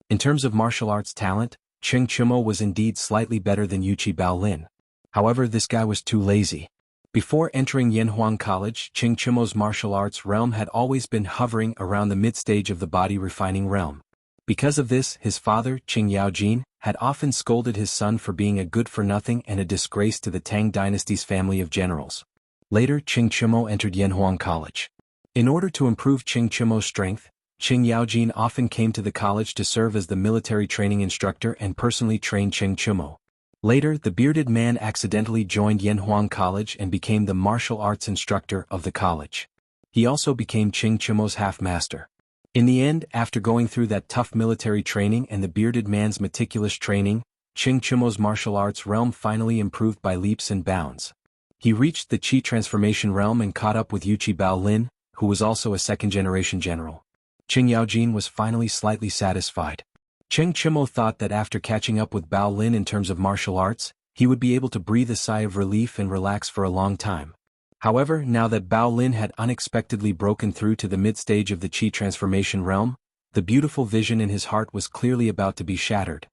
In terms of martial arts talent, Qingqimo was indeed slightly better than Yuchi Bao Lin. However, this guy was too lazy. Before entering Yanhuang College, Qingqimo's martial arts realm had always been hovering around the mid-stage of the body refining realm. Because of this, his father, Qing Yaojin, had often scolded his son for being a good-for-nothing and a disgrace to the Tang dynasty's family of generals. Later, Qingqimo entered Yanhuang College. In order to improve Qingqimo's strength, Qing Yaojin often came to the college to serve as the military training instructor and personally train Qingqimo. Later, the bearded man accidentally joined Yanhuang College and became the martial arts instructor of the college. He also became Qingqimo's half-master. In the end, after going through that tough military training and the bearded man's meticulous training, Qingqimo's martial arts realm finally improved by leaps and bounds. He reached the Qi transformation realm and caught up with Yuchi Bao Lin, who was also a second-generation general. Qing Yaojin was finally slightly satisfied. Cheng Chimo thought that after catching up with Bao Lin in terms of martial arts, he would be able to breathe a sigh of relief and relax for a long time. However, now that Bao Lin had unexpectedly broken through to the mid-stage of the Qi transformation realm, the beautiful vision in his heart was clearly about to be shattered.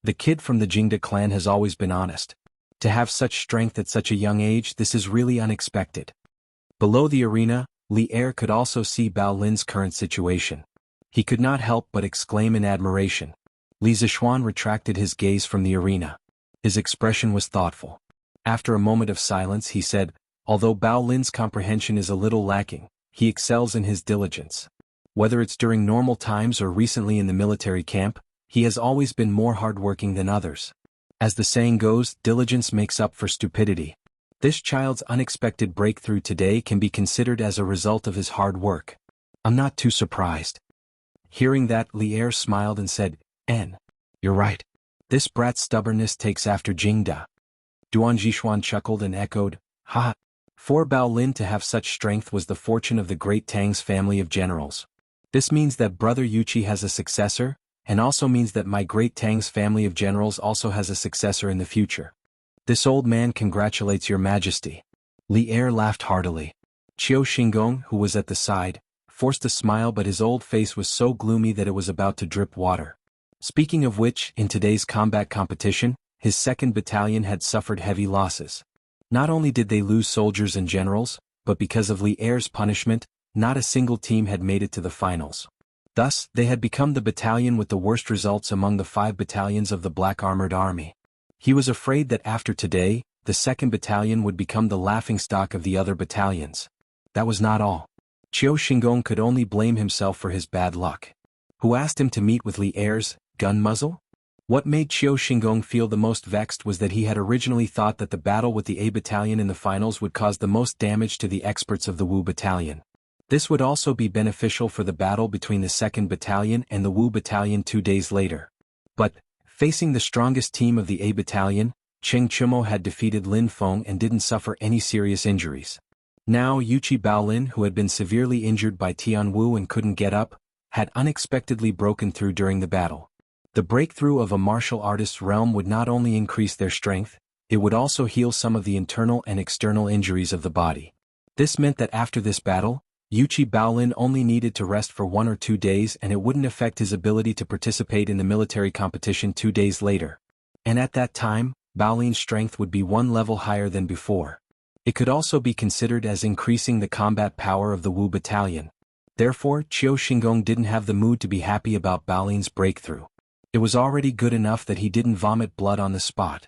The kid from the Jingda clan has always been honest. To have such strength at such a young age, this is really unexpected. Below the arena, Li Er could also see Bao Lin's current situation. He could not help but exclaim in admiration. Li Zixuan retracted his gaze from the arena. His expression was thoughtful. After a moment of silence he said, although Bao Lin's comprehension is a little lacking, he excels in his diligence. Whether it's during normal times or recently in the military camp, he has always been more hardworking than others. As the saying goes, diligence makes up for stupidity. This child's unexpected breakthrough today can be considered as a result of his hard work. I'm not too surprised. Hearing that, Li Er smiled and said, You're right. This brat's stubbornness takes after Jingda. Duan Zixuan chuckled and echoed, Ha! For Bao Lin to have such strength was the fortune of the great Tang's family of generals. This means that brother Yuqi has a successor, and also means that my great Tang's family of generals also has a successor in the future. This old man congratulates your majesty. Li Er laughed heartily. Qiu Xingong, who was at the side, forced a smile, but his old face was so gloomy that it was about to drip water. Speaking of which, in today's combat competition, his 2nd battalion had suffered heavy losses. Not only did they lose soldiers and generals, but because of Li Er's punishment, not a single team had made it to the finals. Thus, they had become the battalion with the worst results among the 5 battalions of the Black Armored Army. He was afraid that after today, the 2nd battalion would become the laughingstock of the other battalions. That was not all. Qiu Xingong could only blame himself for his bad luck. Who asked him to meet with Li Er's gun muzzle? What made Qiu Xingong feel the most vexed was that he had originally thought that the battle with the A battalion in the finals would cause the most damage to the experts of the Wu battalion. This would also be beneficial for the battle between the 2nd battalion and the Wu battalion 2 days later. But, facing the strongest team of the A battalion, Cheng Chimo had defeated Lin Feng and didn't suffer any serious injuries. Now Yuqi Baolin, who had been severely injured by Tian Wu and couldn't get up, had unexpectedly broken through during the battle. The breakthrough of a martial artist's realm would not only increase their strength, it would also heal some of the internal and external injuries of the body. This meant that after this battle, Yuqi Baolin only needed to rest for 1 or 2 days and it wouldn't affect his ability to participate in the military competition 2 days later. And at that time, Baolin's strength would be 1 level higher than before. It could also be considered as increasing the combat power of the Wu battalion. Therefore, Qiu Xingong didn't have the mood to be happy about Baolin's breakthrough. It was already good enough that he didn't vomit blood on the spot.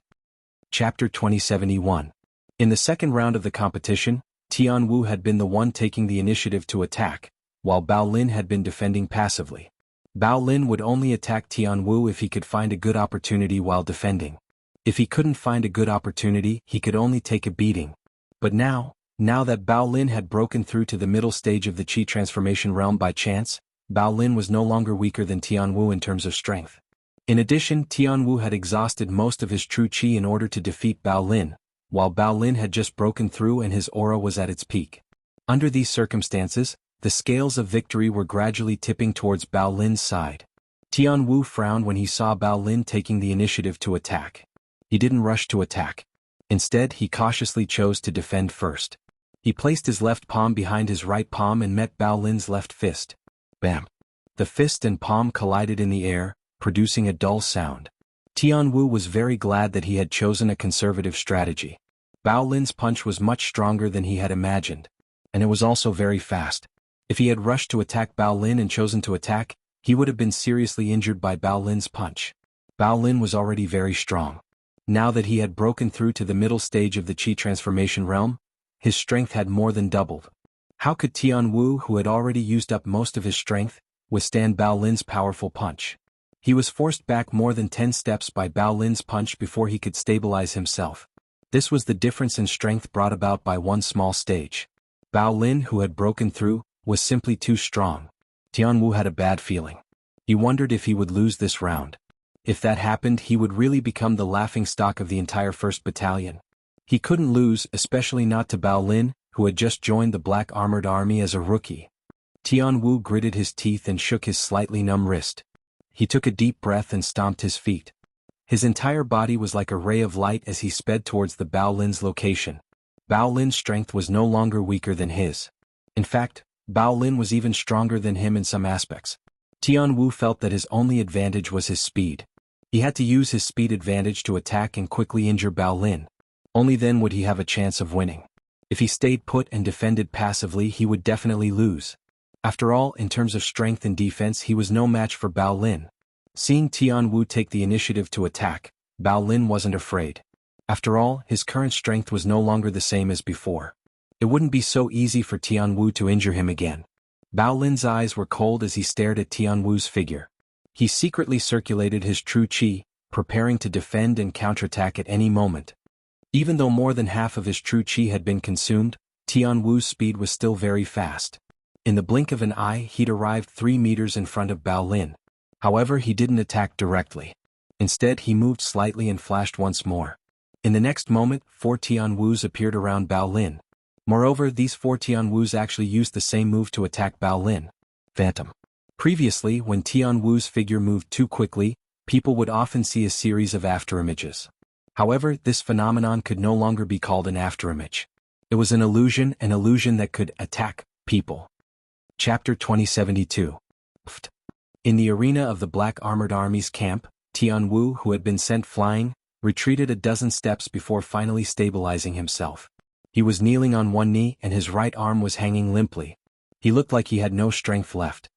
Chapter 2071. In the 2nd round of the competition, Tian Wu had been the one taking the initiative to attack, while Bao Lin had been defending passively. Bao Lin would only attack Tian Wu if he could find a good opportunity while defending. If he couldn't find a good opportunity, he could only take a beating. But now that Bao Lin had broken through to the middle stage of the Qi transformation realm by chance, Bao Lin was no longer weaker than Tian Wu in terms of strength. In addition, Tian Wu had exhausted most of his true Qi in order to defeat Bao Lin, while Bao Lin had just broken through and his aura was at its peak. Under these circumstances, the scales of victory were gradually tipping towards Bao Lin's side. Tian Wu frowned when he saw Bao Lin taking the initiative to attack. He didn't rush to attack. Instead, he cautiously chose to defend first. He placed his left palm behind his right palm and met Bao Lin's left fist. Bam! The fist and palm collided in the air, producing a dull sound. Tian Wu was very glad that he had chosen a conservative strategy. Bao Lin's punch was much stronger than he had imagined. And it was also very fast. If he had rushed to attack Bao Lin and chosen to attack, he would have been seriously injured by Bao Lin's punch. Bao Lin was already very strong. Now that he had broken through to the middle stage of the Qi transformation realm, his strength had more than doubled. How could Tian Wu, who had already used up most of his strength, withstand Bao Lin's powerful punch? He was forced back more than 10 steps by Bao Lin's punch before he could stabilize himself. This was the difference in strength brought about by one small stage. Bao Lin, who had broken through, was simply too strong. Tian Wu had a bad feeling. He wondered if he would lose this round. If that happened, he would really become the laughingstock of the entire 1st battalion. He couldn't lose, especially not to Bao Lin, who had just joined the Black Armored Army as a rookie. Tian Wu gritted his teeth and shook his slightly numb wrist. He took a deep breath and stomped his feet. His entire body was like a ray of light as he sped towards the Bao Lin's location. Bao Lin's strength was no longer weaker than his. In fact, Bao Lin was even stronger than him in some aspects. Tianwu felt that his only advantage was his speed. He had to use his speed advantage to attack and quickly injure Bao Lin. Only then would he have a chance of winning. If he stayed put and defended passively, he would definitely lose. After all, in terms of strength and defense, he was no match for Bao Lin. Seeing Tianwu take the initiative to attack, Bao Lin wasn't afraid. After all, his current strength was no longer the same as before. It wouldn't be so easy for Tianwu to injure him again. Bao Lin's eyes were cold as he stared at Tianwu's figure. He secretly circulated his true qi, preparing to defend and counterattack at any moment. Even though more than half of his true qi had been consumed, Tianwu's speed was still very fast. In the blink of an eye, he'd arrived 3 meters in front of Bao Lin. However, he didn't attack directly. Instead, he moved slightly and flashed once more. In the next moment, 4 Tianwus appeared around Bao Lin. Moreover, these 4 Tianwus actually used the same move to attack Bao Lin. Phantom. Previously, when Tianwu's figure moved too quickly, people would often see a series of afterimages. However, this phenomenon could no longer be called an afterimage. It was an illusion that could attack people. Chapter 2072. In the arena of the Black Armored Army's camp, Tianwu, who had been sent flying, retreated a dozen steps before finally stabilizing himself. He was kneeling on one knee and his right arm was hanging limply. He looked like he had no strength left.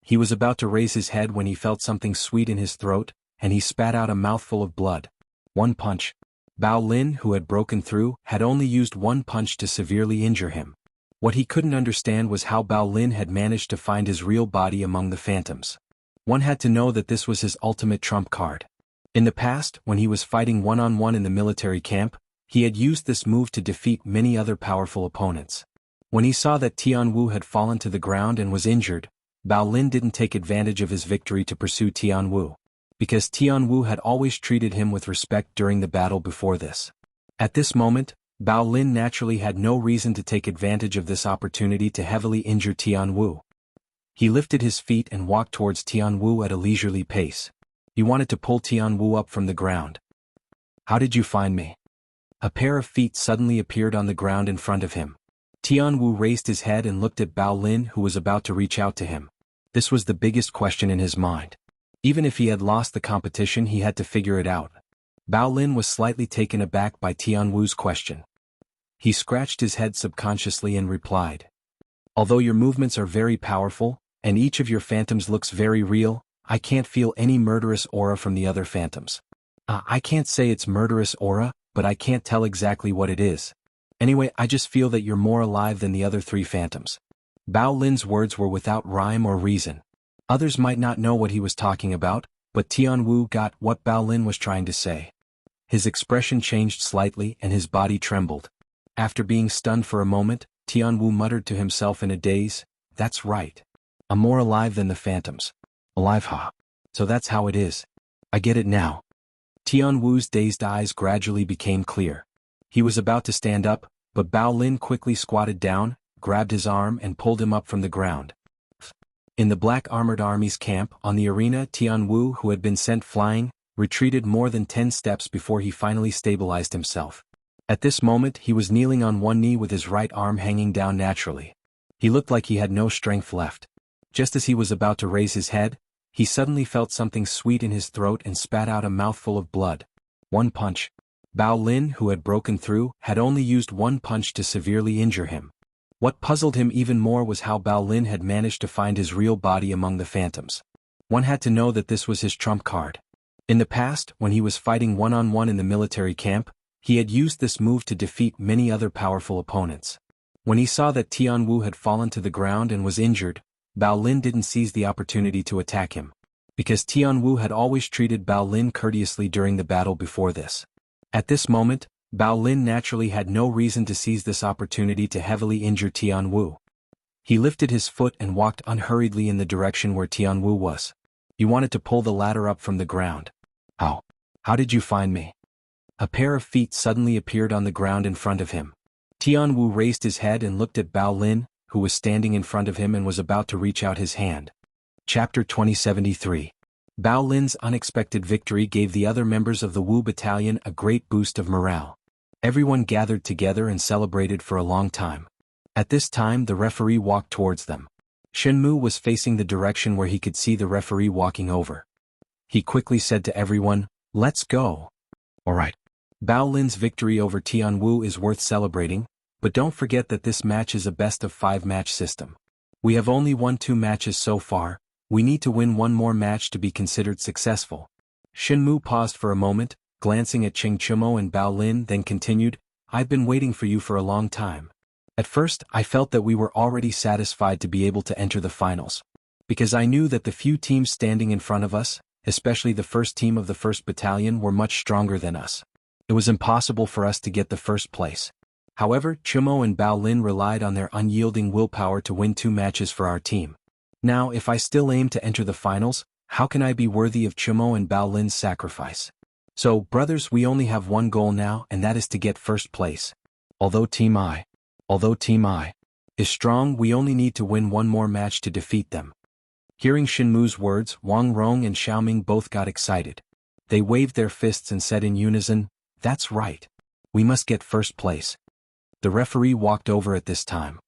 He was about to raise his head when he felt something sweet in his throat, and he spat out a mouthful of blood. One punch. Bao Lin, who had broken through, had only used one punch to severely injure him. What he couldn't understand was how Bao Lin had managed to find his real body among the phantoms. One had to know that this was his ultimate trump card. In the past, when he was fighting one-on-one in the military camp, he had used this move to defeat many other powerful opponents. When he saw that Tianwu had fallen to the ground and was injured, Bao Lin didn't take advantage of his victory to pursue Tianwu, because Tianwu had always treated him with respect during the battle before this. At this moment, Bao Lin naturally had no reason to take advantage of this opportunity to heavily injure Tianwu. He lifted his feet and walked towards Tianwu at a leisurely pace. He wanted to pull Tianwu up from the ground. "How did you find me?" A pair of feet suddenly appeared on the ground in front of him. Tianwu raised his head and looked at Bao Lin, who was about to reach out to him. This was the biggest question in his mind. Even if he had lost the competition, he had to figure it out. Bao Lin was slightly taken aback by Tianwu's question. He scratched his head subconsciously and replied, "Although your movements are very powerful, and each of your phantoms looks very real, I can't feel any murderous aura from the other phantoms. I can't say it's murderous aura, but I can't tell exactly what it is. Anyway, I just feel that you're more alive than the other 3 phantoms." Bao Lin's words were without rhyme or reason. Others might not know what he was talking about, but Tianwu got what Bao Lin was trying to say. His expression changed slightly and his body trembled. After being stunned for a moment, Tianwu muttered to himself in a daze, "That's right. I'm more alive than the phantoms. Alive, ha. So that's how it is. I get it now." Tianwu's dazed eyes gradually became clear. He was about to stand up, but Bao Lin quickly squatted down, grabbed his arm and pulled him up from the ground. In the Black Armored Army's camp, on the arena, Tianwu, who had been sent flying, retreated more than 10 steps before he finally stabilized himself. At this moment, he was kneeling on one knee with his right arm hanging down naturally. He looked like he had no strength left. Just as he was about to raise his head, he suddenly felt something sweet in his throat and spat out a mouthful of blood. One punch. Bao Lin, who had broken through, had only used one punch to severely injure him. What puzzled him even more was how Bao Lin had managed to find his real body among the phantoms. One had to know that this was his trump card. In the past, when he was fighting one-on-one in the military camp, he had used this move to defeat many other powerful opponents. When he saw that Tianwu had fallen to the ground and was injured, Bao Lin didn't seize the opportunity to attack him. Because Tianwu had always treated Bao Lin courteously during the battle before this. At this moment, Bao Lin naturally had no reason to seize this opportunity to heavily injure Tianwu. He lifted his foot and walked unhurriedly in the direction where Tianwu was. He wanted to pull the latter up from the ground. How did you find me?" A pair of feet suddenly appeared on the ground in front of him. Tianwu raised his head and looked at Bao Lin, who was standing in front of him and was about to reach out his hand. Chapter 2073. Bao Lin's unexpected victory gave the other members of the Wu battalion a great boost of morale. Everyone gathered together and celebrated for a long time. At this time the referee walked towards them. Shenmu was facing the direction where he could see the referee walking over. He quickly said to everyone, "Let's go." "Alright." Bao Lin's victory over Tianwu is worth celebrating, but don't forget that this match is a best-of-5 match system. We have only won 2 matches so far, we need to win 1 more match to be considered successful. Shenmu paused for a moment, glancing at Cheng Chumo and Bao Lin, then continued, "I've been waiting for you for a long time. At first, I felt that we were already satisfied to be able to enter the finals. Because I knew that the few teams standing in front of us, especially the first team of the 1st Battalion, were much stronger than us. It was impossible for us to get the first place. However, Chumo and Bao Lin relied on their unyielding willpower to win 2 matches for our team. Now if I still aim to enter the finals, how can I be worthy of Chumo and Bao Lin's sacrifice? So, brothers, we only have one goal now, and that is to get first place. Although Team I is strong, we only need to win 1 more match to defeat them." Hearing Shenmu's words, Wang Rong and Xiaoming both got excited. They waved their fists and said in unison, "That's right. We must get first place." The referee walked over at this time.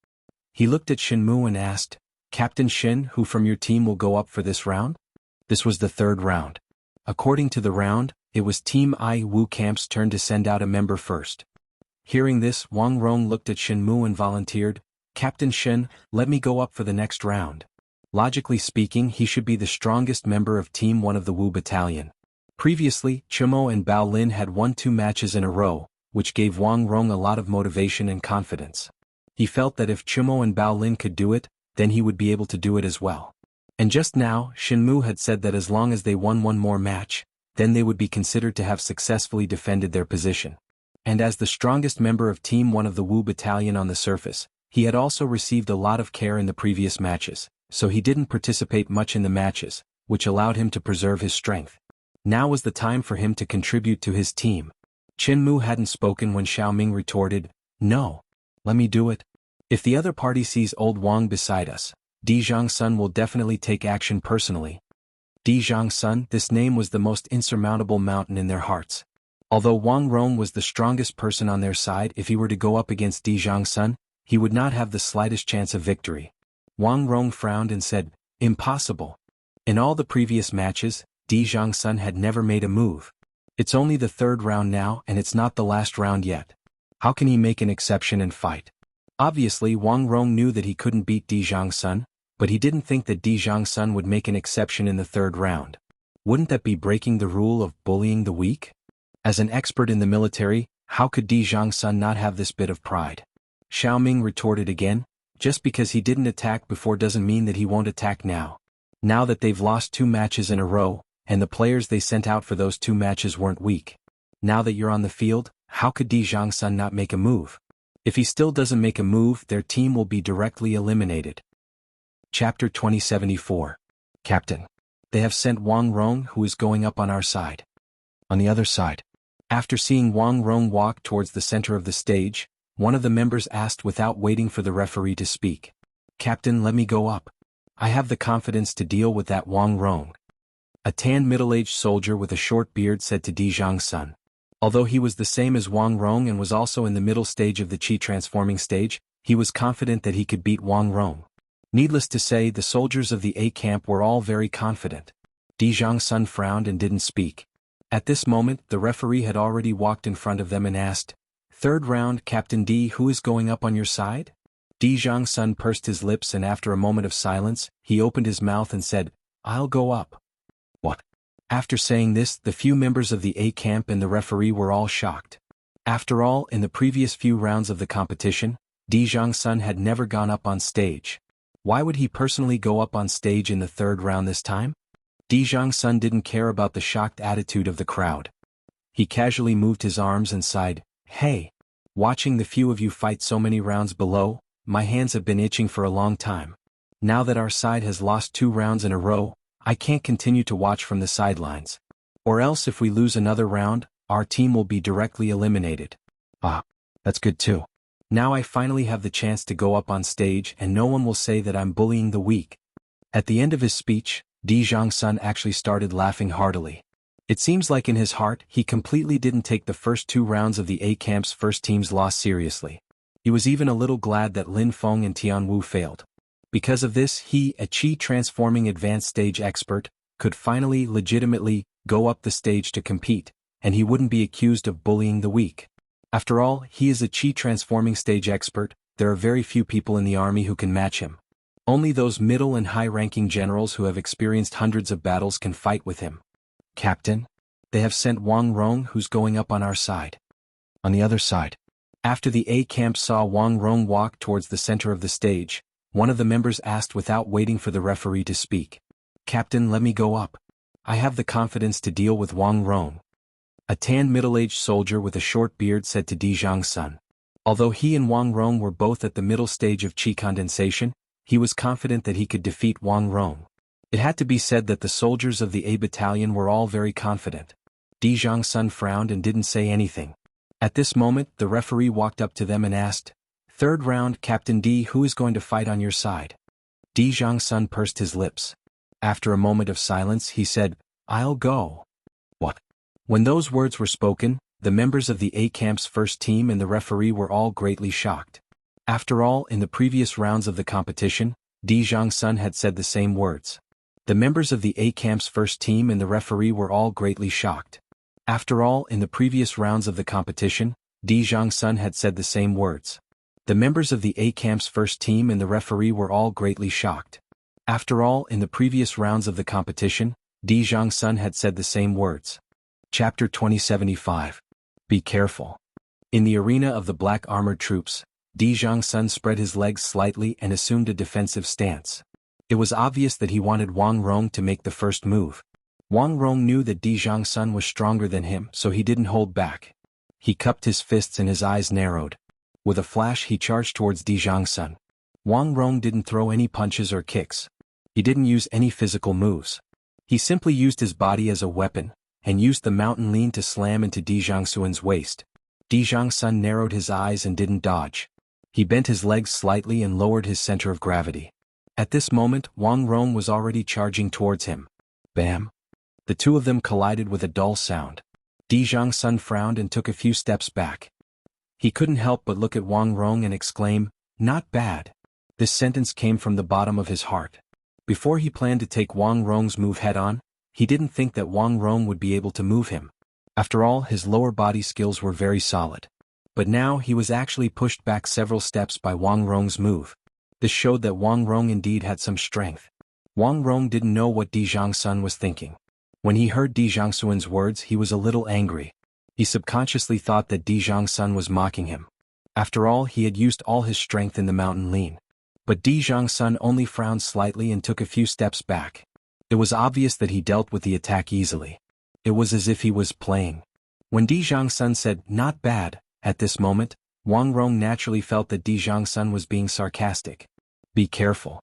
He looked at Shenmu and asked, "Captain Shen, who from your team will go up for this round?" This was the 3rd round. According to the round, it was Team I Wu Camp's turn to send out a member first. Hearing this, Wang Rong looked at Shenmu and volunteered, "Captain Shen, let me go up for the next round." Logically speaking, he should be the strongest member of Team 1 of the Wu Battalion. Previously, Chumo and Bao Lin had won 2 matches in a row, which gave Wang Rong a lot of motivation and confidence. He felt that if Chumo and Bao Lin could do it, then he would be able to do it as well. And just now, Shenmu had said that as long as they won 1 more match, then they would be considered to have successfully defended their position. And as the strongest member of Team 1 of the Wu Battalion on the surface, he had also received a lot of care in the previous matches, so he didn't participate much in the matches, which allowed him to preserve his strength. Now was the time for him to contribute to his team. Chenmu hadn't spoken when Xiaoming retorted, "No. Let me do it. If the other party sees old Wang beside us, Dijang Sun will definitely take action personally." Dijang Sun, this name was the most insurmountable mountain in their hearts. Although Wang Rong was the strongest person on their side, if he were to go up against Dijang Sun, he would not have the slightest chance of victory. Wang Rong frowned and said, "Impossible. In all the previous matches, Dijang Sun had never made a move. It's only the 3rd round now and it's not the last round yet. How can he make an exception and fight?" Obviously Wang Rong knew that he couldn't beat Dijang Sun, but he didn't think that Dijang Sun would make an exception in the 3rd round. Wouldn't that be breaking the rule of bullying the weak? As an expert in the military, how could Dijang Sun not have this bit of pride? Xiaoming retorted again, "Just because he didn't attack before doesn't mean that he won't attack now. Now that they've lost 2 matches in a row, and the players they sent out for those 2 matches weren't weak. Now that you're on the field, how could Dijang Sun not make a move? If he still doesn't make a move, their team will be directly eliminated." Chapter 2074. Captain. They have sent Wang Rong, who is going up on our side. On the other side. After seeing Wang Rong walk towards the center of the stage, one of the members asked without waiting for the referee to speak, "Captain, let me go up. I have the confidence to deal with that Wang Rong." A tanned middle-aged soldier with a short beard said to Dijang Sun. Although he was the same as Wang Rong and was also in the middle stage of the Qi transforming stage, he was confident that he could beat Wang Rong. Needless to say, the soldiers of the A camp were all very confident. Dijang Sun frowned and didn't speak. At this moment, the referee had already walked in front of them and asked, "3rd round, Captain D, who is going up on your side?" Dijang Sun pursed his lips and after a moment of silence, he opened his mouth and said, "I'll go up." "What?" After saying this, the few members of the A camp and the referee were all shocked. After all, in the previous few rounds of the competition, Dijang Sun had never gone up on stage. Why would he personally go up on stage in the 3rd round this time? Dijang Sun didn't care about the shocked attitude of the crowd. He casually moved his arms and sighed, "Hey. Watching the few of you fight so many rounds below, my hands have been itching for a long time. Now that our side has lost 2 rounds in a row, I can't continue to watch from the sidelines. Or else if we lose another round, our team will be directly eliminated. Ah, that's good too. Now I finally have the chance to go up on stage and no one will say that I'm bullying the weak." At the end of his speech, Jianghu actually started laughing heartily. It seems like in his heart he completely didn't take the first 2 rounds of the A camp's first team's loss seriously. He was even a little glad that Lin Feng and Tianwu failed. Because of this he, a Qi transforming advanced stage expert, could finally legitimately go up the stage to compete, and he wouldn't be accused of bullying the weak. After all, he is a Qi transforming stage expert. There are very few people in the army who can match him. Only those middle and high-ranking generals who have experienced hundreds of battles can fight with him. Captain, they have sent Wang Rong, who's going up on our side. On the other side. After the A camp saw Wang Rong walk towards the center of the stage, one of the members asked without waiting for the referee to speak. Captain, let me go up. I have the confidence to deal with Wang Rong. A tanned middle-aged soldier with a short beard said to Jianghu. Although he and Wang Rong were both at the middle stage of Qi condensation, he was confident that he could defeat Wang Rong. It had to be said that the soldiers of the A battalion were all very confident. Jianghu frowned and didn't say anything. At this moment, the referee walked up to them and asked, "Third round, Captain D, who is going to fight on your side?" Jianghu pursed his lips. After a moment of silence, he said, "I'll go." What? When those words were spoken, the members of the A camp's first team and the referee were all greatly shocked. After all, in the previous rounds of the competition, Jianghu had said the same words. The members of the A camp's first team and the referee were all greatly shocked. After all, in the previous rounds of the competition, Jianghu had said the same words. The members of the A camp's first team and the referee were all greatly shocked. After all, in the previous rounds of the competition, Jianghu had said the same words. Chapter 2075. Be careful. In the arena of the black armored troops, Jianghu spread his legs slightly and assumed a defensive stance. It was obvious that he wanted Wang Rong to make the first move. Wang Rong knew that Jianghu was stronger than him, so he didn't hold back. He cupped his fists and his eyes narrowed. With a flash he charged towards Jianghu. Wang Rong didn't throw any punches or kicks. He didn't use any physical moves. He simply used his body as a weapon, and used the mountain lean to slam into Jianghu's waist. Jianghu narrowed his eyes and didn't dodge. He bent his legs slightly and lowered his center of gravity. At this moment, Wang Rong was already charging towards him. Bam! The two of them collided with a dull sound. Jianghu frowned and took a few steps back. He couldn't help but look at Wang Rong and exclaim, "Not bad." This sentence came from the bottom of his heart. Before he planned to take Wang Rong's move head-on, he didn't think that Wang Rong would be able to move him. After all, his lower body skills were very solid. But now he was actually pushed back several steps by Wang Rong's move. This showed that Wang Rong indeed had some strength. Wang Rong didn't know what Jianghu was thinking. When he heard Jianghu's words, he was a little angry. He subconsciously thought that Jianghu was mocking him. After all, he had used all his strength in the mountain lean. But Jianghu only frowned slightly and took a few steps back. It was obvious that he dealt with the attack easily. It was as if he was playing. When Jianghu said, "Not bad," at this moment, Wang Rong naturally felt that Jianghu was being sarcastic. Be careful.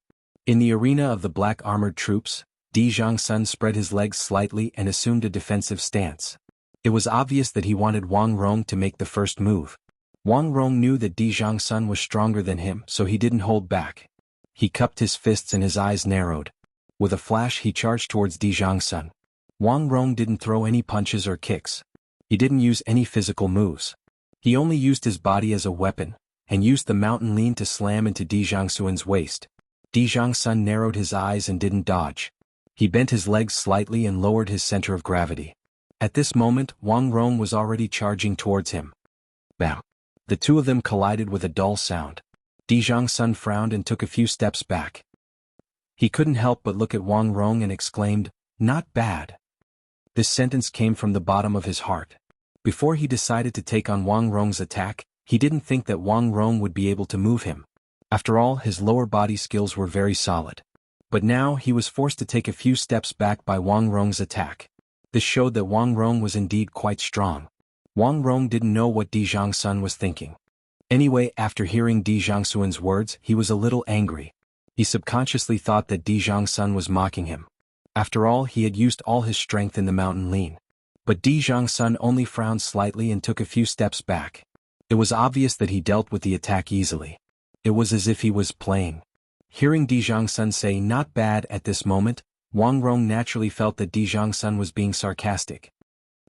In the arena of the black armored troops, Jianghu spread his legs slightly and assumed a defensive stance. It was obvious that he wanted Wang Rong to make the first move. Wang Rong knew that Jianghu was stronger than him, so he didn't hold back. He cupped his fists and his eyes narrowed. With a flash he charged towards Jianghu. Wang Rong didn't throw any punches or kicks. He didn't use any physical moves. He only used his body as a weapon, and used the mountain lean to slam into Jianghu's waist. Jianghu narrowed his eyes and didn't dodge. He bent his legs slightly and lowered his center of gravity. At this moment, Wang Rong was already charging towards him. Bam! The two of them collided with a dull sound. Jianghu frowned and took a few steps back. He couldn't help but look at Wang Rong and exclaimed, "Not bad." This sentence came from the bottom of his heart. Before he decided to take on Wang Rong's attack, he didn't think that Wang Rong would be able to move him. After all, his lower body skills were very solid. But now he was forced to take a few steps back by Wang Rong's attack. This showed that Wang Rong was indeed quite strong. Wang Rong didn't know what Jianghu was thinking. Anyway, after hearing Jianghu's words, he was a little angry. He subconsciously thought that Jianghu was mocking him. After all, he had used all his strength in the mountain lean. But Jianghu only frowned slightly and took a few steps back. It was obvious that he dealt with the attack easily. It was as if he was playing. Hearing Jianghu say "not bad" at this moment, Wang Rong naturally felt that Di Sun was being sarcastic.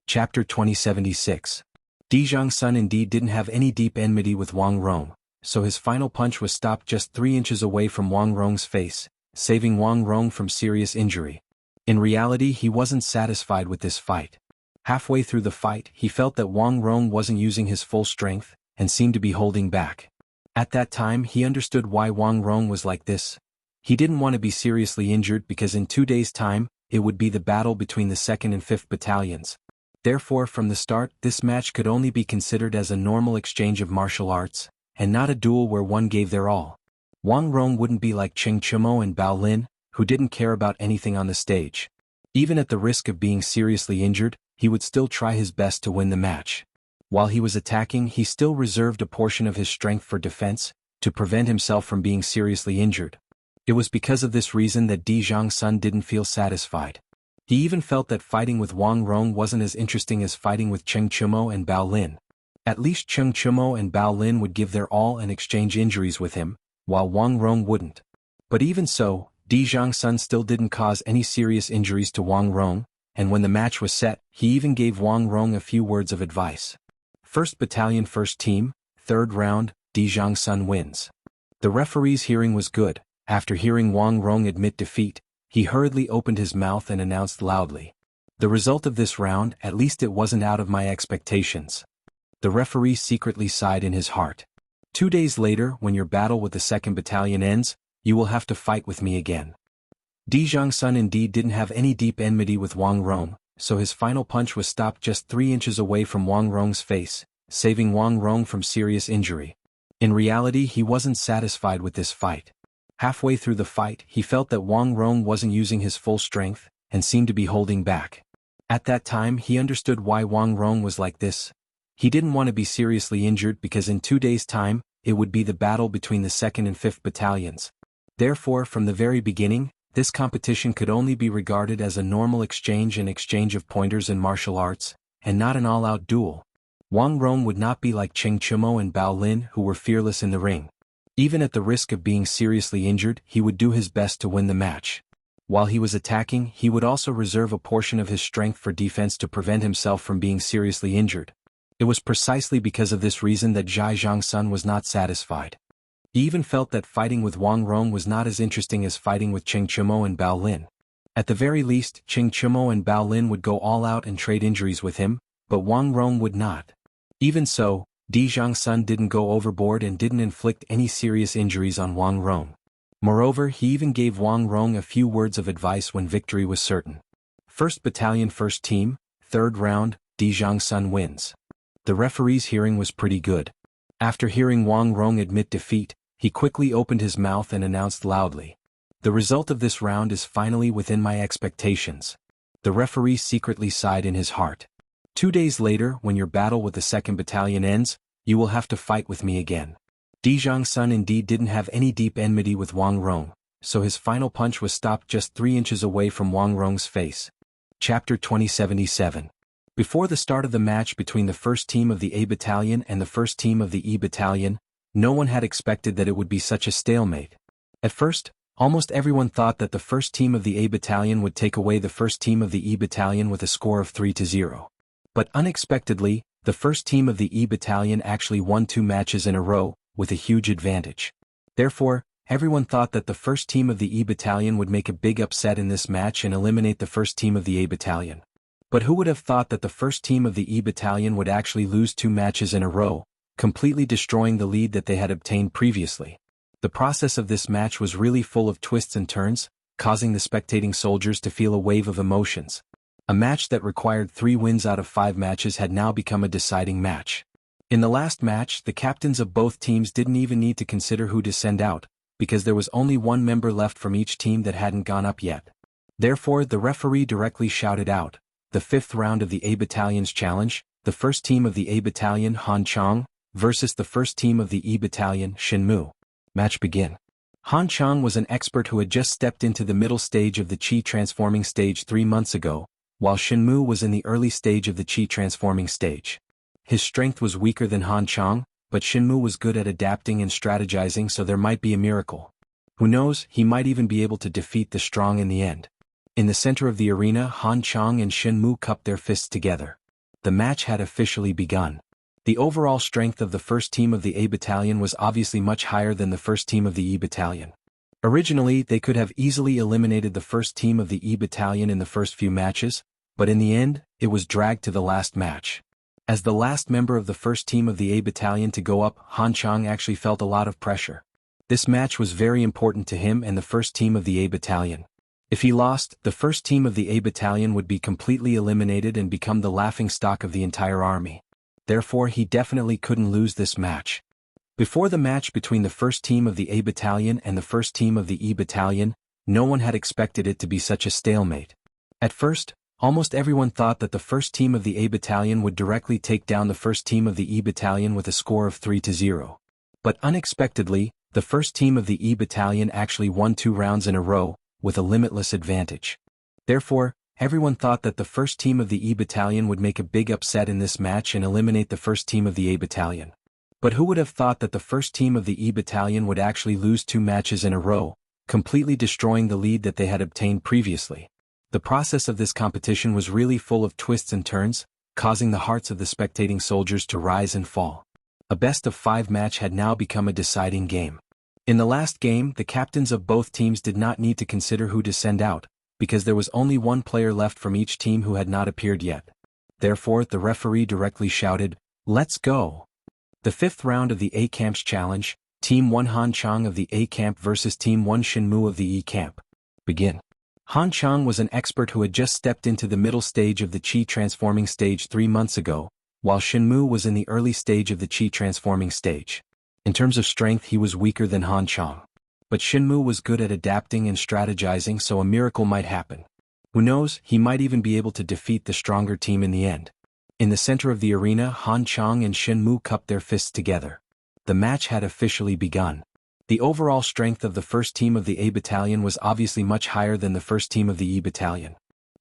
Chapter 2076. Di Sun indeed didn't have any deep enmity with Wang Rong, so his final punch was stopped just 3 inches away from Wang Rong's face, saving Wang Rong from serious injury. In reality, he wasn't satisfied with this fight. Halfway through the fight, he felt that Wang Rong wasn't using his full strength, and seemed to be holding back. At that time, he understood why Wang Rong was like this. He didn't want to be seriously injured because in 2 days' time, it would be the battle between the 2nd and 5th battalions. Therefore, from the start, this match could only be considered as a normal exchange of martial arts, and not a duel where one gave their all. Wang Rong wouldn't be like Cheng Chumo and Bao Lin, who didn't care about anything on the stage. Even at the risk of being seriously injured, he would still try his best to win the match. While he was attacking, he still reserved a portion of his strength for defense, to prevent himself from being seriously injured. It was because of this reason that Di Sun didn't feel satisfied. He even felt that fighting with Wang Rong wasn't as interesting as fighting with Cheng Chumo and Bao Lin. At least Cheng Chumo and Bao Lin would give their all and exchange injuries with him, while Wang Rong wouldn't. But even so, Di Sun still didn't cause any serious injuries to Wang Rong, and when the match was set, he even gave Wang Rong a few words of advice. 1st Battalion 1st Team, 3rd round, Di Sun wins. The referee's hearing was good. After hearing Wang Rong admit defeat, he hurriedly opened his mouth and announced loudly. The result of this round, at least it wasn't out of my expectations. The referee secretly sighed in his heart. 2 days later, when your battle with the 2nd Battalion ends, you will have to fight with me again. Di Sun indeed didn't have any deep enmity with Wang Rong, so his final punch was stopped just 3 inches away from Wang Rong's face, saving Wang Rong from serious injury. In reality, he wasn't satisfied with this fight. Halfway through the fight, he felt that Wang Rong wasn't using his full strength, and seemed to be holding back. At that time, he understood why Wang Rong was like this. He didn't want to be seriously injured because in 2 days' time, it would be the battle between the 2nd and 5th battalions. Therefore, from the very beginning, this competition could only be regarded as a normal exchange of pointers in martial arts, and not an all-out duel. Wang Rong would not be like Cheng Chumo and Bao Lin, who were fearless in the ring. Even at the risk of being seriously injured, he would do his best to win the match. While he was attacking, he would also reserve a portion of his strength for defense to prevent himself from being seriously injured. It was precisely because of this reason that Di Sun was not satisfied. He even felt that fighting with Wang Rong was not as interesting as fighting with Cheng Chumo and Bao Lin. At the very least, Cheng Chumo and Bao Lin would go all out and trade injuries with him, but Wang Rong would not. Even so, Di Sun didn't go overboard and didn't inflict any serious injuries on Wang Rong. Moreover, he even gave Wang Rong a few words of advice when victory was certain. 1st Battalion 1st Team, 3rd round, Di Sun wins. The referee's hearing was pretty good. After hearing Wang Rong admit defeat, he quickly opened his mouth and announced loudly. The result of this round is finally within my expectations. The referee secretly sighed in his heart. 2 days later, when your battle with the 2nd Battalion ends, you will have to fight with me again. Di Sun indeed didn't have any deep enmity with Wang Rong, so his final punch was stopped just 3 inches away from Wang Rong's face. Chapter 2077. Before the start of the match between the 1st Team of the A Battalion and the 1st Team of the E Battalion, no one had expected that it would be such a stalemate. At first, almost everyone thought that the 1st Team of the A Battalion would take away the 1st Team of the E Battalion with a score of 3-0. But unexpectedly, the 1st Team of the E Battalion actually won 2 matches in a row, with a huge advantage. Therefore, everyone thought that the 1st Team of the E Battalion would make a big upset in this match and eliminate the 1st Team of the A Battalion. But who would have thought that the 1st Team of the E Battalion would actually lose 2 matches in a row, completely destroying the lead that they had obtained previously. The process of this match was really full of twists and turns, causing the spectating soldiers to feel a wave of emotions. A match that required 3 wins out of 5 matches had now become a deciding match. In the last match, the captains of both teams didn't even need to consider who to send out, because there was only 1 member left from each team that hadn't gone up yet. Therefore, the referee directly shouted out, the 5th round of the A Battalion's challenge, the 1st Team of the A Battalion Han Chang versus the 1st Team of the E Battalion Shenmu. Match begin. Han Chang was an expert who had just stepped into the middle stage of the Qi transforming stage 3 months ago, while Shenmu was in the early stage of the Qi transforming stage. His strength was weaker than Han Chang, but Shenmu was good at adapting and strategizing, so there might be a miracle. Who knows, he might even be able to defeat the strong in the end. In the center of the arena, Han Chang and Shen Mu cupped their fists together. The match had officially begun. The overall strength of the first team of the A Battalion was obviously much higher than the first team of the E Battalion. Originally, they could have easily eliminated the first team of the E Battalion in the first few matches, but in the end, it was dragged to the last match. As the last member of the first team of the A Battalion to go up, Han Chang actually felt a lot of pressure. This match was very important to him and the first team of the A Battalion. If he lost, the first team of the A Battalion would be completely eliminated and become the laughingstock of the entire army. Therefore, he definitely couldn't lose this match. Before the match between the first team of the A Battalion and the first team of the E Battalion, no one had expected it to be such a stalemate. At first, almost everyone thought that the first team of the A Battalion would directly take down the first team of the E Battalion with a score of 3-0. But unexpectedly, the first team of the E Battalion actually won 2 rounds in a row, with a limitless advantage. Therefore, everyone thought that the first team of the E Battalion would make a big upset in this match and eliminate the first team of the A Battalion. But who would have thought that the first team of the E Battalion would actually lose 2 matches in a row, completely destroying the lead that they had obtained previously? The process of this competition was really full of twists and turns, causing the hearts of the spectating soldiers to rise and fall. A best-of-5 match had now become a deciding game. In the last game, the captains of both teams did not need to consider who to send out, because there was only one player left from each team who had not appeared yet. Therefore, the referee directly shouted, "Let's go!" The 5th round of the A Camp's challenge, Team 1 Han Chang of the A Camp versus Team 1 Shen Mu of the E Camp. Begin. Han Chang was an expert who had just stepped into the middle stage of the Qi transforming stage 3 months ago, while Shen Mu was in the early stage of the Qi transforming stage. In terms of strength, he was weaker than Han Chang. But Shen Mu was good at adapting and strategizing, so a miracle might happen. Who knows, he might even be able to defeat the stronger team in the end. In the center of the arena, Han Chang and Shen Mu cupped their fists together. The match had officially begun. The overall strength of the first team of the A Battalion was obviously much higher than the first team of the E Battalion.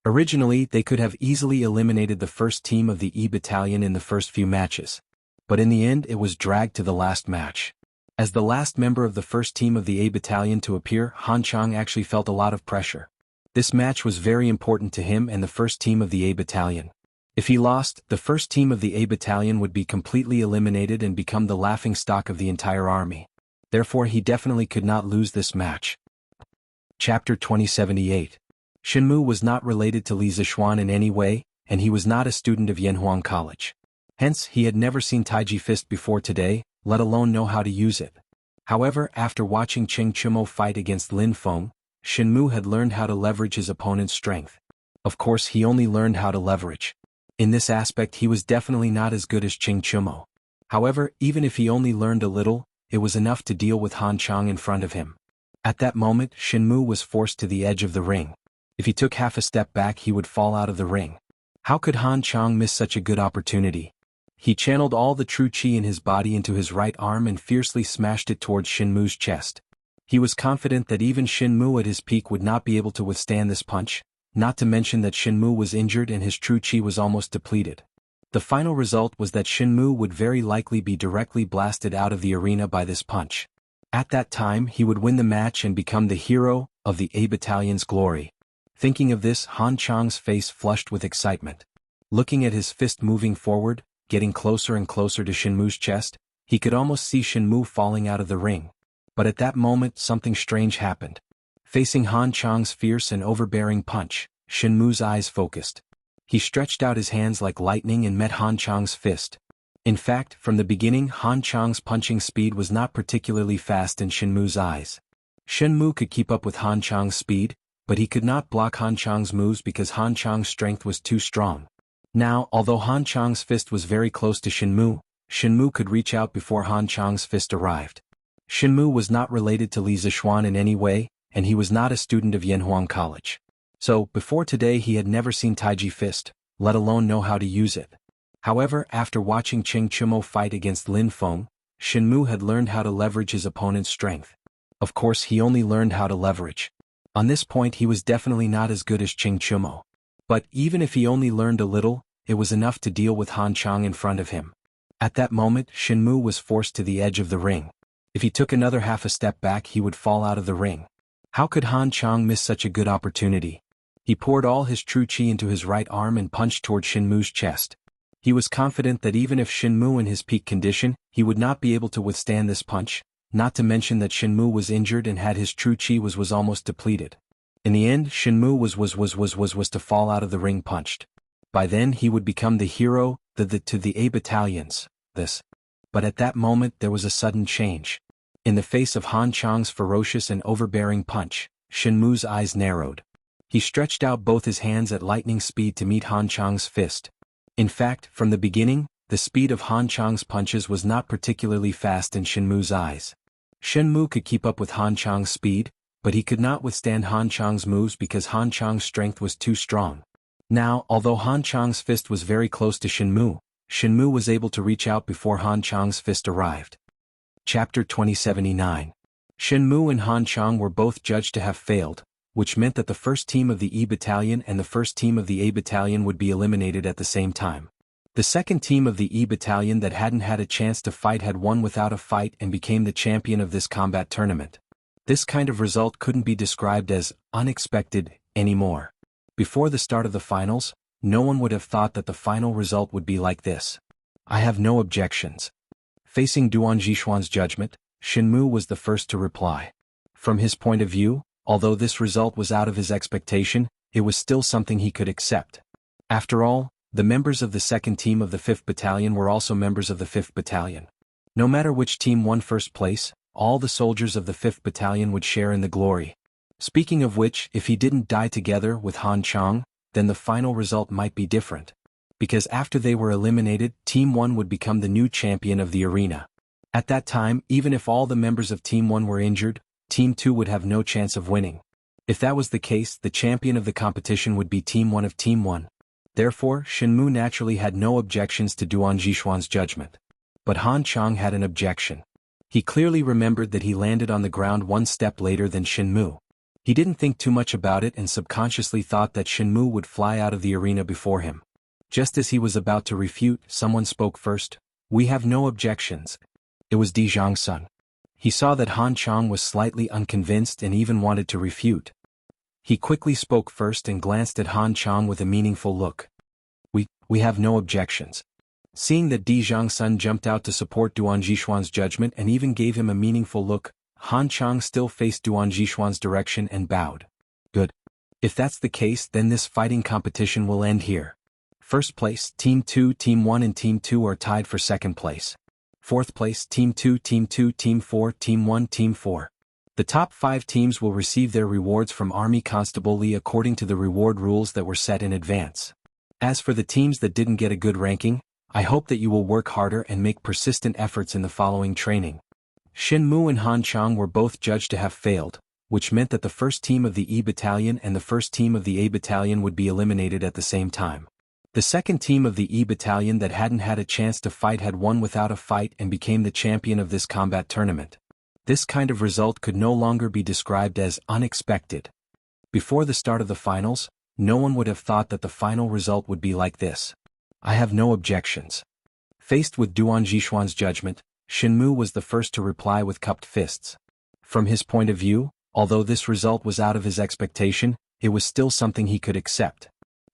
Originally, they could have easily eliminated the first team of the E Battalion in the first few matches. But in the end, it was dragged to the last match. As the last member of the first team of the A Battalion to appear, Han Chang actually felt a lot of pressure. This match was very important to him and the first team of the A Battalion. If he lost, the first team of the A Battalion would be completely eliminated and become the laughingstock of the entire army. Therefore, he definitely could not lose this match. Chapter 2078. Shen Mu was not related to Li Zixuan in any way, and he was not a student of Yanhuang College. Hence, he had never seen Taiji Fist before today, let alone know how to use it. However, after watching Cheng Chumo fight against Lin Feng, Shen Mu had learned how to leverage his opponent's strength. Of course, he only learned how to leverage. In this aspect, he was definitely not as good as Cheng Chumo. However, even if he only learned a little, it was enough to deal with Han Chang in front of him. At that moment, Shen Mu was forced to the edge of the ring. If he took half a step back, he would fall out of the ring. How could Han Chang miss such a good opportunity? He channeled all the true qi in his body into his right arm and fiercely smashed it towards Shen Mu's chest. He was confident that even Shen Mu at his peak would not be able to withstand this punch, not to mention that Shen Mu was injured and his true qi was almost depleted. The final result was that Shen Mu would very likely be directly blasted out of the arena by this punch. At that time, he would win the match and become the hero of the A Battalion's glory. Thinking of this, Han Chang's face flushed with excitement. Looking at his fist moving forward, getting closer and closer to Shen Mu's chest, he could almost see Shen Mu falling out of the ring. But at that moment, something strange happened. Facing Han Chang's fierce and overbearing punch, Shen Mu's eyes focused. He stretched out his hands like lightning and met Han Chang's fist. In fact, from the beginning, Han Chang's punching speed was not particularly fast in Shen Mu's eyes. Shen Mu could keep up with Han Chang's speed, but he could not block Han Chang's moves because Han Chang's strength was too strong. Now, although Han Chang's fist was very close to Shen Mu could reach out before Han Chang's fist arrived. Shen Mu was not related to Li Zixuan in any way, and he was not a student of Yanhuang College. So, before today he had never seen Taiji Fist, let alone know how to use it. However, after watching Cheng Chumo fight against Lin Feng, Shen Mu had learned how to leverage his opponent's strength. Of course, he only learned how to leverage. On this point, he was definitely not as good as Cheng Chumo. But even if he only learned a little, it was enough to deal with Han Chang in front of him. At that moment, Shen Mu was forced to the edge of the ring. If he took another half a step back, he would fall out of the ring. How could Han Chang miss such a good opportunity? He poured all his true chi into his right arm and punched toward Shenmu's chest. He was confident that even if Shenmu in his peak condition, he would not be able to withstand this punch, not to mention that Shenmu was injured and had his true chi was almost depleted. In the end, Shenmu was to fall out of the ring punched. By then he would become the hero, to the A battalions, But at that moment there was a sudden change. In the face of Han Chang's ferocious and overbearing punch, Shenmu's eyes narrowed. He stretched out both his hands at lightning speed to meet Han Chang's fist. In fact, from the beginning, the speed of Han Chang's punches was not particularly fast in Shenmu's eyes. Shenmu could keep up with Han Chang's speed, but he could not withstand Han Chang's moves because Han Chang's strength was too strong. Now, although Han Chang's fist was very close to Shenmu, Shenmu was able to reach out before Han Chang's fist arrived. Chapter 2079. Shenmu and Han Chang were both judged to have failed, which meant that the first team of the E Battalion and the first team of the A Battalion would be eliminated at the same time. The second team of the E Battalion that hadn't had a chance to fight had won without a fight and became the champion of this combat tournament. This kind of result couldn't be described as unexpected anymore. Before the start of the finals, no one would have thought that the final result would be like this. I have no objections. Facing Duan Zhishuan's judgment, Shenmu was the first to reply. From his point of view, although this result was out of his expectation, it was still something he could accept. After all, the members of the second team of the 5th Battalion were also members of the 5th Battalion. No matter which team won first place, all the soldiers of the 5th Battalion would share in the glory. Speaking of which, if he didn't die together with Han Chang, then the final result might be different. Because after they were eliminated, Team 1 would become the new champion of the arena. At that time, even if all the members of Team 1 were injured, Team 2 would have no chance of winning. If that was the case, the champion of the competition would be Team 1 of Team 1. Therefore, Shenmu naturally had no objections to Duan Zhishuan's judgment. But Han Chang had an objection. He clearly remembered that he landed on the ground one step later than Shenmu. He didn't think too much about it and subconsciously thought that Shenmu would fly out of the arena before him. Just as he was about to refute, someone spoke first. We have no objections. It was Di Zhangsun. He saw that Han Chang was slightly unconvinced and even wanted to refute. He quickly spoke first and glanced at Han Chang with a meaningful look. We have no objections. Seeing that Di Zhangsun jumped out to support Duan Zhishuan's judgment and even gave him a meaningful look, Han Chang still faced Duan Zhishuan's direction and bowed. Good. If that's the case, then this fighting competition will end here. First place, Team 2, Team 1 and Team 2 are tied for second place. Fourth place, Team 2, Team 2, Team 4, Team 1, Team 4. The top 5 teams will receive their rewards from Army Constabulary according to the reward rules that were set in advance. As for the teams that didn't get a good ranking, I hope that you will work harder and make persistent efforts in the following training. Shenmu and Han Chang were both judged to have failed, which meant that the first team of the E Battalion and the first team of the A Battalion would be eliminated at the same time. The second team of the E Battalion that hadn't had a chance to fight had won without a fight and became the champion of this combat tournament. This kind of result could no longer be described as unexpected. Before the start of the finals, no one would have thought that the final result would be like this. I have no objections. Faced with Duan Zhishuan's judgment, Shenmu was the first to reply with cupped fists. From his point of view, although this result was out of his expectation, it was still something he could accept.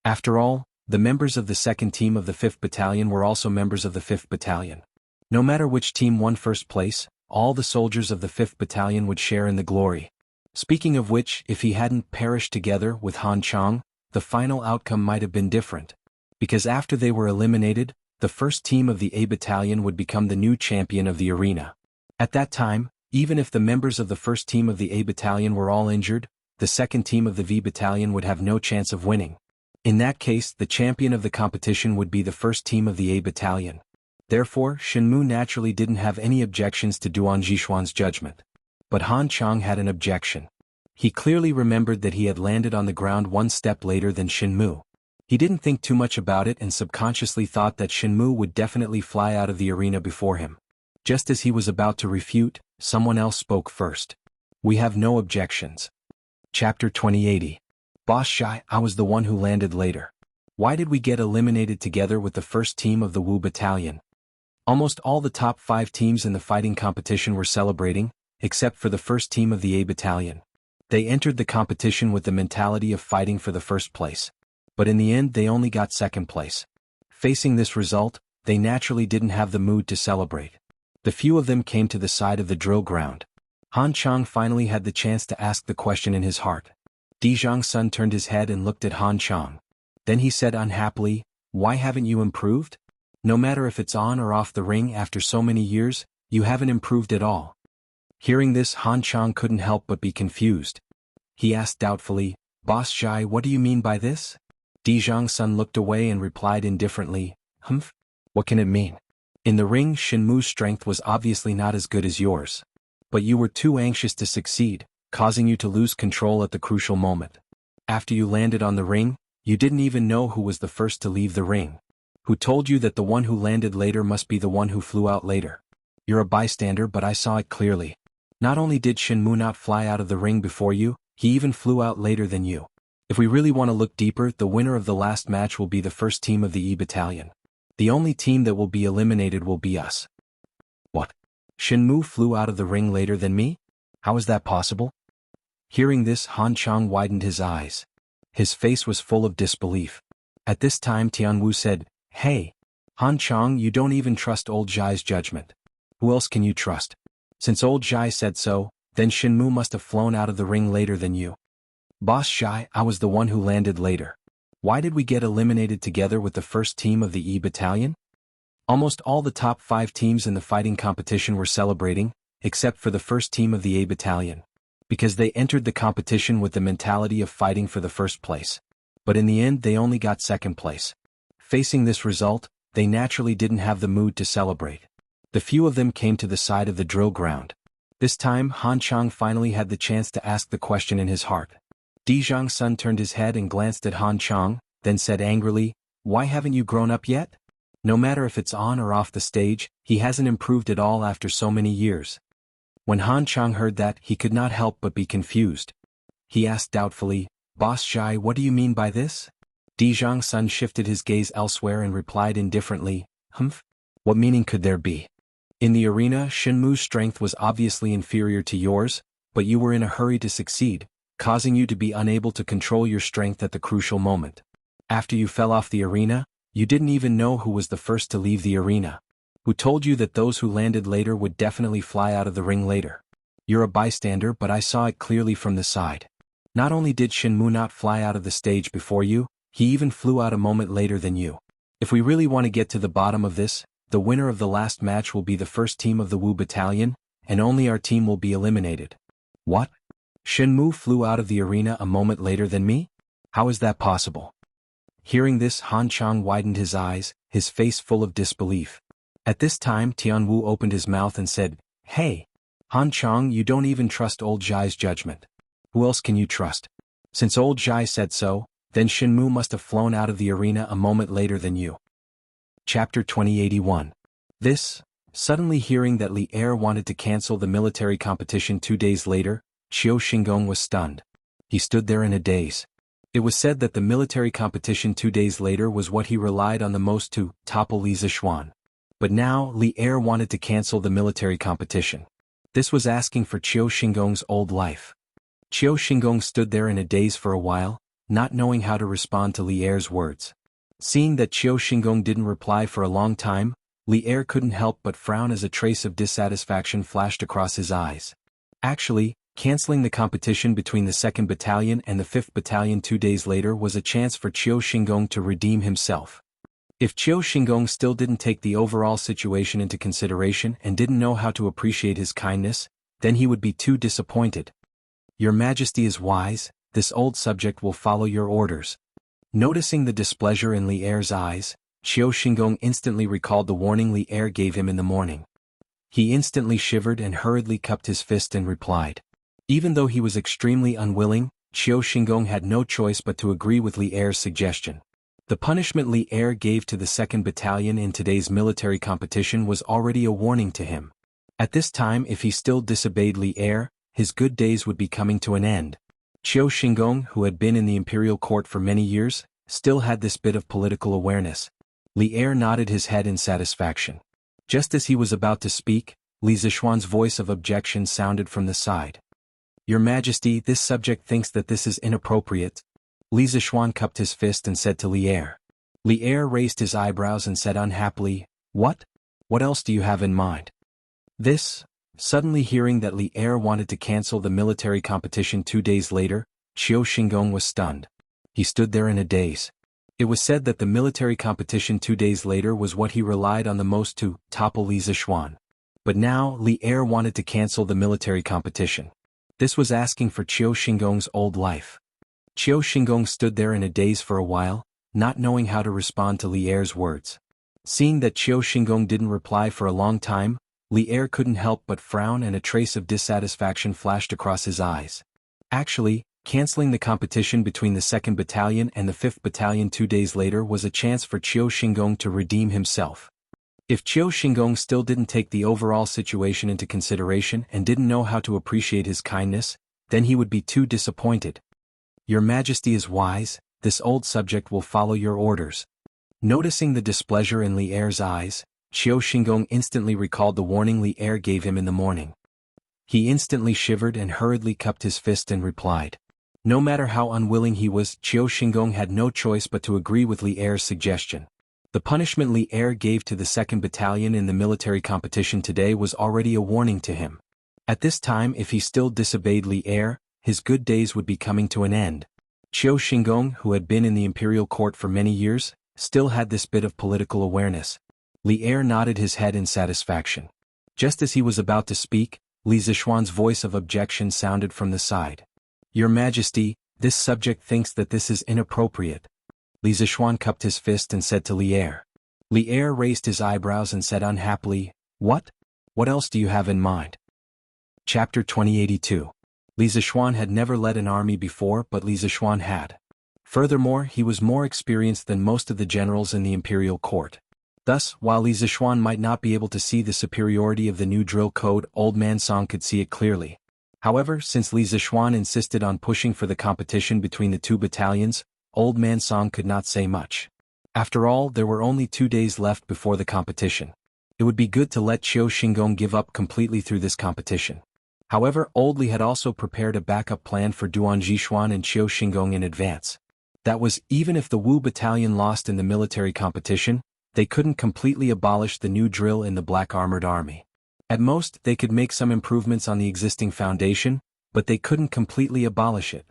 After all, the members of the second team of the 5th Battalion were also members of the 5th Battalion. No matter which team won first place, all the soldiers of the 5th Battalion would share in the glory. Speaking of which, if he hadn't perished together with Han Chang, the final outcome might have been different. Because after they were eliminated, the first team of the A Battalion would become the new champion of the arena. At that time, even if the members of the first team of the A Battalion were all injured, the second team of the V Battalion would have no chance of winning. In that case, the champion of the competition would be the first team of the A Battalion. Therefore, Shenmu naturally didn't have any objections to Duan Zhishuan's judgment. But Han Chang had an objection. He clearly remembered that he had landed on the ground one step later than Shenmu. He didn't think too much about it and subconsciously thought that Shenmu would definitely fly out of the arena before him. Just as he was about to refute, someone else spoke first. We have no objections. Chapter 2080. Boss Shai, I was the one who landed later. Why did we get eliminated together with the first team of the Wu Battalion? Almost all the top 5 teams in the fighting competition were celebrating, except for the first team of the A Battalion. They entered the competition with the mentality of fighting for the first place. But in the end they only got second place. Facing this result, they naturally didn't have the mood to celebrate. The few of them came to the side of the drill ground. Han Chang finally had the chance to ask the question in his heart. Zhang's son turned his head and looked at Han Chang. Then he said unhappily, "Why haven't you improved? No matter if it's on or off the ring after so many years, you haven't improved at all." Hearing this, Han Chang couldn't help but be confused. He asked doubtfully, "Boss Zhai, what do you mean by this?" Zhang's son looked away and replied indifferently, "Humph? What can it mean? In the ring, Shenmu's strength was obviously not as good as yours. But you were too anxious to succeed, causing you to lose control at the crucial moment. After you landed on the ring, you didn't even know who was the first to leave the ring. Who told you that the one who landed later must be the one who flew out later? You're a bystander, but I saw it clearly. Not only did Shenmu not fly out of the ring before you, he even flew out later than you. If we really want to look deeper, the winner of the last match will be the first team of the E Battalion. The only team that will be eliminated will be us." "What? Shenmu flew out of the ring later than me? How is that possible?" Hearing this, Han Chang widened his eyes. His face was full of disbelief. At this time Tianwu said, "Hey, Han Chang, you don't even trust old Zhai's judgment. Who else can you trust? Since old Zhai said so, then Shenmu must have flown out of the ring later than you." "Boss Zhai, I was the one who landed later. Why did we get eliminated together with the first team of the E Battalion?" Almost all the top 5 teams in the fighting competition were celebrating, except for the first team of the A Battalion. Because they entered the competition with the mentality of fighting for the first place. But in the end they only got second place. Facing this result, they naturally didn't have the mood to celebrate. The few of them came to the side of the drill ground. This time Han Chang finally had the chance to ask the question in his heart. Zhang's son turned his head and glanced at Han Chang, then said angrily, "Why haven't you grown up yet? No matter if it's on or off the stage, he hasn't improved at all after so many years." When Han Chang heard that, he could not help but be confused. He asked doubtfully, "Boss Zhai, what do you mean by this?" Zhang's son shifted his gaze elsewhere and replied indifferently, "Humph? What meaning could there be? In the arena, Shenmu's strength was obviously inferior to yours, but you were in a hurry to succeed, causing you to be unable to control your strength at the crucial moment. After you fell off the arena, you didn't even know who was the first to leave the arena. Who told you that those who landed later would definitely fly out of the ring later? You're a bystander, but I saw it clearly from the side. Not only did Shenmu not fly out of the stage before you, he even flew out a moment later than you. If we really want to get to the bottom of this, the winner of the last match will be the first team of the Wu Battalion, and only our team will be eliminated." "What? Shenmu flew out of the arena a moment later than me? How is that possible?" Hearing this, Han Chang widened his eyes, his face full of disbelief. At this time Tianwu opened his mouth and said, "Hey, Han Chang, you don't even trust old Zhai's judgment. Who else can you trust? Since old Zhai said so, then Shenmu must have flown out of the arena a moment later than you." Chapter 2081. Suddenly hearing that Li Er wanted to cancel the military competition 2 days later, Qiu Xingong was stunned. He stood there in a daze. It was said that the military competition 2 days later was what he relied on the most to topple Li Zixuan. But now Li Er wanted to cancel the military competition. This was asking for Qiu Xingong's old life. Qiu Xingong stood there in a daze for a while, not knowing how to respond to Li Er's words. Seeing that Qiu Xingong didn't reply for a long time, Li Er couldn't help but frown as a trace of dissatisfaction flashed across his eyes. Actually, canceling the competition between the 2nd Battalion and the 5th Battalion 2 days later was a chance for Qiu Xingong to redeem himself. If Qiu Xingong still didn't take the overall situation into consideration and didn't know how to appreciate his kindness, then he would be too disappointed. "Your Majesty is wise, this old subject will follow your orders." Noticing the displeasure in Li Er's eyes, Qiu Xingong instantly recalled the warning Li Er gave him in the morning. He instantly shivered and hurriedly cupped his fist and replied. Even though he was extremely unwilling, Qiu Xingong had no choice but to agree with Li Er's suggestion. The punishment Li Er gave to the 2nd Battalion in today's military competition was already a warning to him. At this time, if he still disobeyed Li Er, his good days would be coming to an end. Qiu Xingong, who had been in the imperial court for many years, still had this bit of political awareness. Li Er nodded his head in satisfaction. Just as he was about to speak, Li Zixuan's voice of objection sounded from the side. Your Majesty, this subject thinks that this is inappropriate. Li Zixuan cupped his fist and said to Li Er. Li Er raised his eyebrows and said unhappily, What? What else do you have in mind? This? Suddenly hearing that Li Er wanted to cancel the military competition 2 days later, Qiu Xingong was stunned. He stood there in a daze. It was said that the military competition 2 days later was what he relied on the most to topple Li Zixuan. But now Li Er wanted to cancel the military competition. This was asking for Qiu Xingong's old life. Qiu Xingong stood there in a daze for a while, not knowing how to respond to Li Er's words. Seeing that Qiu Xingong didn't reply for a long time, Li Er couldn't help but frown and a trace of dissatisfaction flashed across his eyes. Actually, canceling the competition between the 2nd Battalion and the 5th Battalion 2 days later was a chance for Qiu Xingong to redeem himself. If Qiu Xingong still didn't take the overall situation into consideration and didn't know how to appreciate his kindness, then he would be too disappointed. Your Majesty is wise, this old subject will follow your orders. Noticing the displeasure in Li Er's eyes, Qiu Xingong instantly recalled the warning Li Er gave him in the morning. He instantly shivered and hurriedly cupped his fist and replied. No matter how unwilling he was, Qiu Xingong had no choice but to agree with Li Er's suggestion. The punishment Li Er gave to the 2nd Battalion in the military competition today was already a warning to him. At this time, if he still disobeyed Li Er, his good days would be coming to an end. Qiu Xingong, who had been in the imperial court for many years, still had this bit of political awareness. Li Er nodded his head in satisfaction. Just as he was about to speak, Li Zixuan's voice of objection sounded from the side. Your Majesty, this subject thinks that this is inappropriate. Li Zixuan cupped his fist and said to Li Er. Li Er raised his eyebrows and said unhappily, What? What else do you have in mind? Chapter 2082. Li Zixuan had never led an army before, but Li Zixuan had. Furthermore, he was more experienced than most of the generals in the imperial court. Thus, while Li Zixuan might not be able to see the superiority of the new drill code, Old Man Song could see it clearly. However, since Li Zixuan insisted on pushing for the competition between the 2 battalions, Old Man Song could not say much. After all, there were only 2 days left before the competition. It would be good to let Qiu Xingong give up completely through this competition. However, Old Li had also prepared a backup plan for Duan Zhishuan and Qiu Xingong in advance. That was, even if the Wu battalion lost in the military competition, they couldn't completely abolish the new drill in the Black Armored Army. At most, they could make some improvements on the existing foundation, but they couldn't completely abolish it.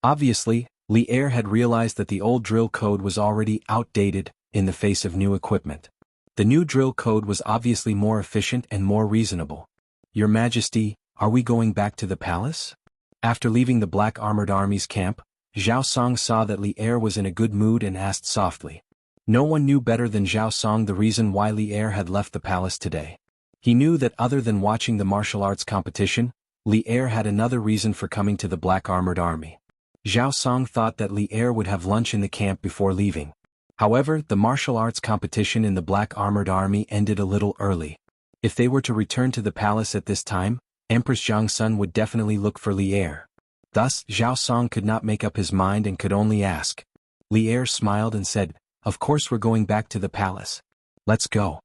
Obviously, Li Er had realized that the old drill code was already outdated in the face of new equipment. The new drill code was obviously more efficient and more reasonable. Your Majesty, are we going back to the palace? After leaving the Black Armored Army's camp, Zhao Song saw that Li Er was in a good mood and asked softly. No one knew better than Zhao Song the reason why Li Er had left the palace today. He knew that other than watching the martial arts competition, Li Er had another reason for coming to the Black Armored Army. Zhao Song thought that Li Er would have lunch in the camp before leaving. However, the martial arts competition in the Black Armored Army ended a little early. If they were to return to the palace at this time, Empress Jiangsun would definitely look for Li Er. Thus, Zhao Song could not make up his mind and could only ask. Li Er smiled and said, Of course we're going back to the palace. Let's go.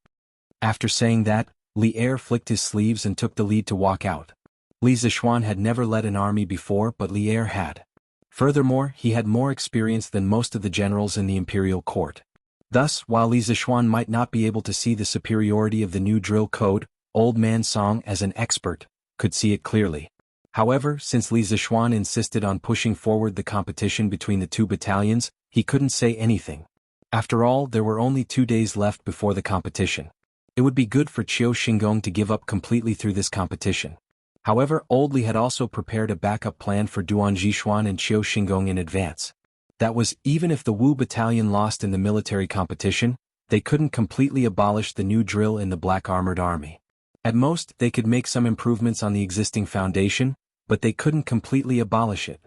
After saying that, Li Er flicked his sleeves and took the lead to walk out. Li Zixuan had never led an army before, but Li Er had. Furthermore, he had more experience than most of the generals in the imperial court. Thus, while Li Zixuan might not be able to see the superiority of the new drill code, Old Man Song, as an expert, could see it clearly. However, since Li Zixuan insisted on pushing forward the competition between the 2 battalions, he couldn't say anything. After all, there were only 2 days left before the competition. It would be good for Qiu Xingong to give up completely through this competition. However, Old Li had also prepared a backup plan for Duan Zhishuan and Qiu Xingong in advance. That was, even if the Wu battalion lost in the military competition, they couldn't completely abolish the new drill in the Black Armored Army. At most, they could make some improvements on the existing foundation, but they couldn't completely abolish it.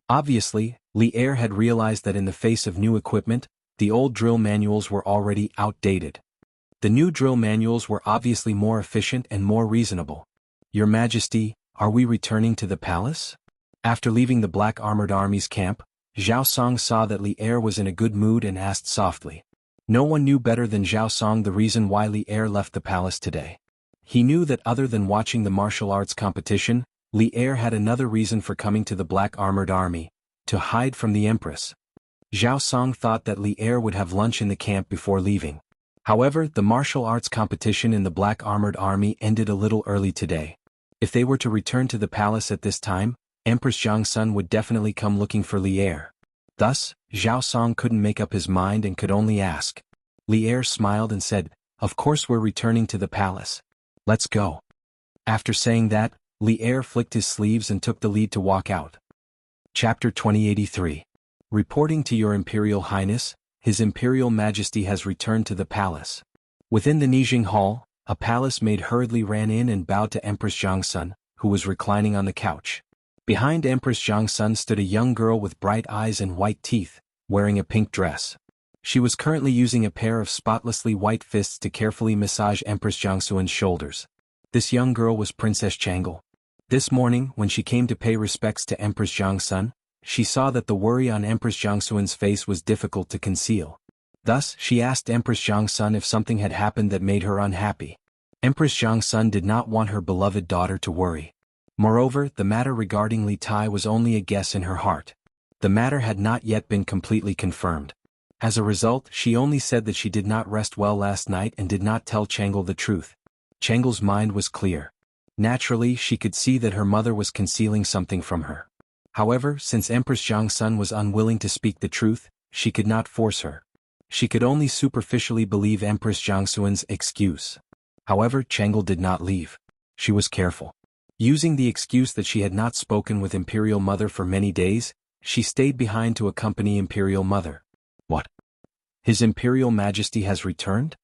Obviously, Li Er had realized that in the face of new equipment, the old drill manuals were already outdated. The new drill manuals were obviously more efficient and more reasonable. Your Majesty, are we returning to the palace? After leaving the Black Armored Army's camp, Zhao Song saw that Li Er was in a good mood and asked softly. No one knew better than Zhao Song the reason why Li Er left the palace today. He knew that other than watching the martial arts competition, Li Er had another reason for coming to the Black Armored Army: to hide from the Empress. Zhao Song thought that Li Er would have lunch in the camp before leaving. However, the martial arts competition in the Black Armored Army ended a little early today. If they were to return to the palace at this time, Empress Jiangsun would definitely come looking for Li Er. Thus, Zhao Song couldn't make up his mind and could only ask. Li Er smiled and said, "Of course we're returning to the palace. Let's go." After saying that, Li Er flicked his sleeves and took the lead to walk out. Chapter 2083. Reporting to Your Imperial Highness, His Imperial Majesty has returned to the palace. Within the Nijing Hall, a palace maid hurriedly ran in and bowed to Empress Jiangsun, who was reclining on the couch. Behind Empress Jiangsun stood a young girl with bright eyes and white teeth, wearing a pink dress. She was currently using a pair of spotlessly white fists to carefully massage Empress Jiangsun's shoulders. This young girl was Princess Tranquil. This morning, when she came to pay respects to Empress Jiangsun, she saw that the worry on Empress Jiangsun's face was difficult to conceal. Thus, she asked Empress Jiangsun if something had happened that made her unhappy. Empress Jiangsun did not want her beloved daughter to worry. Moreover, the matter regarding Li Tai was only a guess in her heart. The matter had not yet been completely confirmed. As a result, she only said that she did not rest well last night and did not tell Tranquil the truth. Tranquil's mind was clear. Naturally, she could see that her mother was concealing something from her. However, since Empress Jiangsun was unwilling to speak the truth, she could not force her. She could only superficially believe Empress Jiangsun's excuse. However, Tranquil did not leave. She was careful. Using the excuse that she had not spoken with Imperial Mother for many days, she stayed behind to accompany Imperial Mother. What? His Imperial Majesty has returned?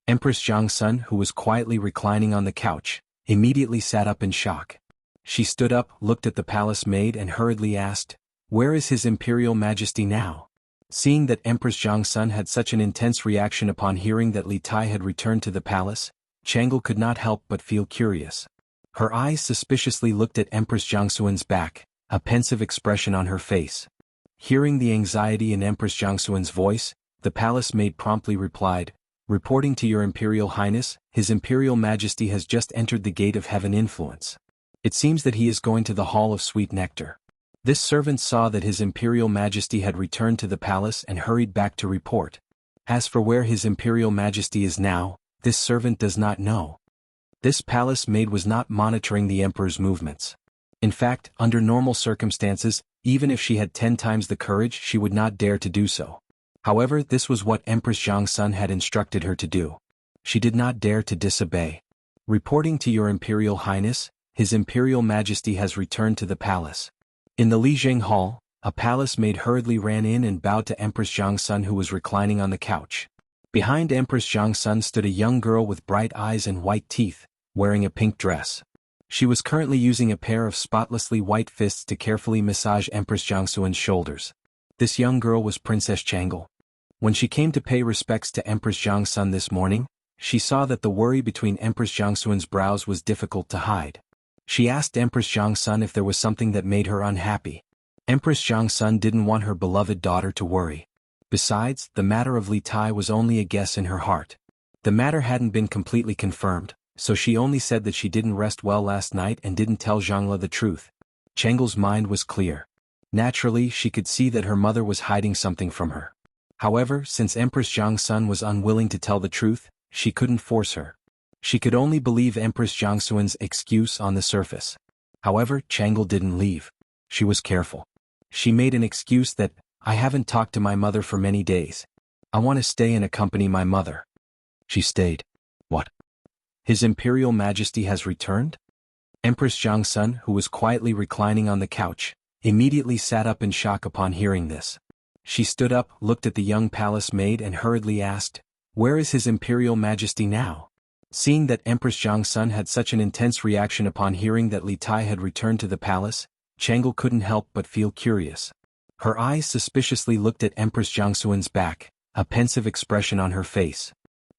Empress Jiangsun, who was quietly reclining on the couch, immediately sat up in shock. She stood up, looked at the palace maid and hurriedly asked, "Where is His Imperial Majesty now?" Seeing that Empress Jiangsun had such an intense reaction upon hearing that Li Tai had returned to the palace, Tranquil could not help but feel curious. Her eyes suspiciously looked at Empress Jiangsun's back, a pensive expression on her face. Hearing the anxiety in Empress Jiangsun's voice, the palace maid promptly replied, "Reporting to Your Imperial Highness, His Imperial Majesty has just entered the Gate of Heaven Influence. It seems that he is going to the Hall of Sweet Nectar." This servant saw that His Imperial Majesty had returned to the palace and hurried back to report. As for where His Imperial Majesty is now, this servant does not know. This palace maid was not monitoring the Emperor's movements. In fact, under normal circumstances, even if she had 10 times the courage, she would not dare to do so. However, this was what Empress Jiangsun had instructed her to do. She did not dare to disobey. "Reporting to Your Imperial Highness, His Imperial Majesty has returned to the palace." In the Lijing Hall, a palace maid hurriedly ran in and bowed to Empress Jiangsun, who was reclining on the couch. Behind Empress Jiangsun stood a young girl with bright eyes and white teeth, wearing a pink dress. She was currently using a pair of spotlessly white fists to carefully massage Empress Jiangsun's shoulders. This young girl was Princess Tranquil. When she came to pay respects to Empress Jiangsun this morning, she saw that the worry between Empress Jiangsun's brows was difficult to hide. She asked Empress Jiangsun if there was something that made her unhappy. Empress Jiangsun didn't want her beloved daughter to worry. Besides, the matter of Li Tai was only a guess in her heart. The matter hadn't been completely confirmed, so she only said that she didn't rest well last night and didn't tell Zhangla the truth. Tranquil's mind was clear. Naturally, she could see that her mother was hiding something from her. However, since Empress Jiangsun was unwilling to tell the truth, she couldn't force her. She could only believe Empress Jiangsun's excuse on the surface. However, Tranquil didn't leave. She was careful. She made an excuse that, "I haven't talked to my mother for many days. I want to stay and accompany my mother." She stayed. What? His Imperial Majesty has returned? Empress Jiangsun, who was quietly reclining on the couch, immediately sat up in shock upon hearing this. She stood up, looked at the young palace maid and hurriedly asked, "Where is His Imperial Majesty now?" Seeing that Empress Jiangsun had such an intense reaction upon hearing that Li Tai had returned to the palace, Tranquil couldn't help but feel curious. Her eyes suspiciously looked at Empress Jiangsun's back, a pensive expression on her face.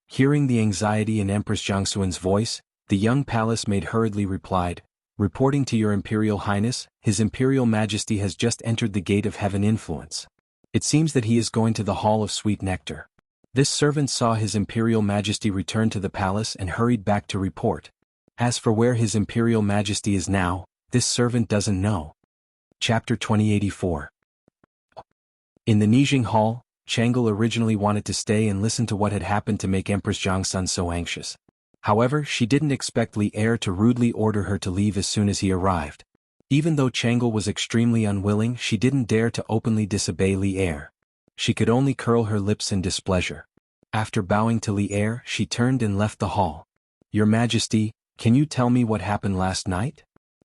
Hearing the anxiety in Empress Jiangsun's voice, the young palace maid hurriedly replied, "Reporting to Your Imperial Highness, His Imperial Majesty has just entered the Gate of Heaven Influence. It seems that he is going to the Hall of Sweet Nectar." This servant saw His Imperial Majesty return to the palace and hurried back to report. As for where His Imperial Majesty is now, this servant doesn't know. Chapter 2084. In the Nijing Hall, Tranquil originally wanted to stay and listen to what had happened to make Empress Jiangsun so anxious. However, she didn't expect Li Er to rudely order her to leave as soon as he arrived. Even though Tranquil was extremely unwilling, she didn't dare to openly disobey Li Er. She could only curl her lips in displeasure. After bowing to Li Er, she turned and left the hall. Your Majesty, can you tell me what happened last night?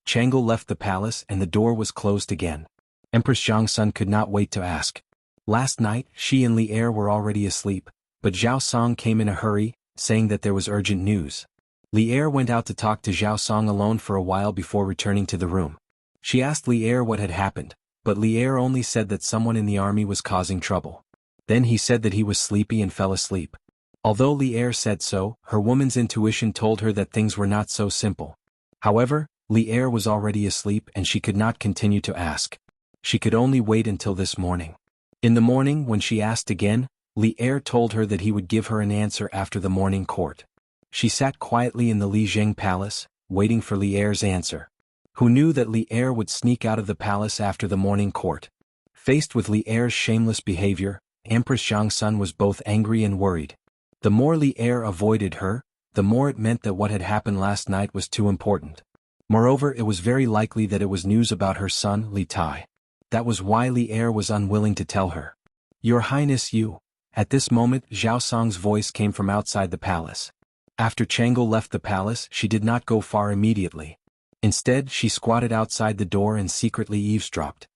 Tranquil left the palace and the door was closed again. Empress Jiangsun could not wait to ask. Last night, she and Li Er were already asleep, but Zhao Song came in a hurry, saying that there was urgent news. Li Er went out to talk to Zhao Song alone for a while before returning to the room. She asked Li Er what had happened, but Li Er only said that someone in the army was causing trouble. Then he said that he was sleepy and fell asleep. Although Li Er said so, her woman's intuition told her that things were not so simple. However, Li Er was already asleep and she could not continue to ask. She could only wait until this morning. In the morning, when she asked again, Li Er told her that he would give her an answer after the morning court. She sat quietly in the Li Zheng palace, waiting for Li Er's answer. Who knew that Li Er would sneak out of the palace after the morning court? Faced with Li Er's shameless behavior, Empress Jiangsun was both angry and worried. The more Li Er avoided her, the more it meant that what had happened last night was too important. Moreover, it was very likely that it was news about her son, Li Tai. That was why Li Er was unwilling to tell her. Your Highness, you. At this moment, Zhao Song's voice came from outside the palace. After Tranquil left the palace, she did not go far immediately. Instead, she squatted outside the door and secretly eavesdropped.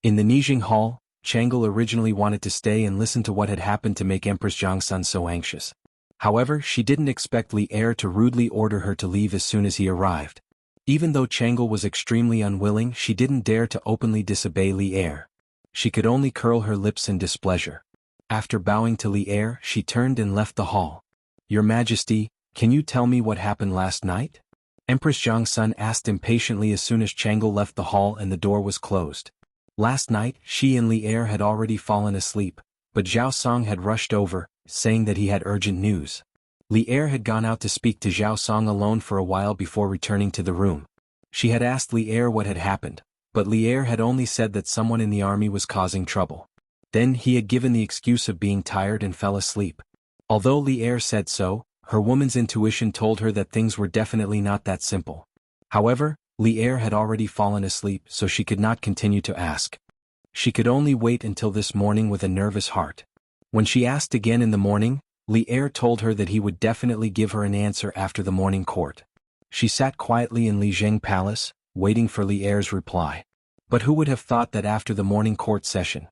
In the Nijing Hall, Tranquil originally wanted to stay and listen to what had happened to make Empress Jiangsun so anxious. However, she didn't expect Li Er to rudely order her to leave as soon as he arrived. Even though Tranquil was extremely unwilling, she didn't dare to openly disobey Li Er. She could only curl her lips in displeasure. After bowing to Li Er, she turned and left the hall. Your Majesty, can you tell me what happened last night? Empress Jiangsun asked impatiently as soon as Tranquil left the hall and the door was closed. Last night, she and Li Er had already fallen asleep, but Zhao Song had rushed over, saying that he had urgent news. Li Er had gone out to speak to Zhao Song alone for a while before returning to the room. She had asked Li Er what had happened, but Li Er had only said that someone in the army was causing trouble. Then he had given the excuse of being tired and fell asleep. Although Li Er said so, her woman's intuition told her that things were definitely not that simple. However, Li Er had already fallen asleep, so she could not continue to ask. She could only wait until this morning with a nervous heart. When she asked again in the morning, Li Er told her that he would definitely give her an answer after the morning court. She sat quietly in Li Zheng Palace, waiting for Li Er's reply. But who would have thought that after the morning court session,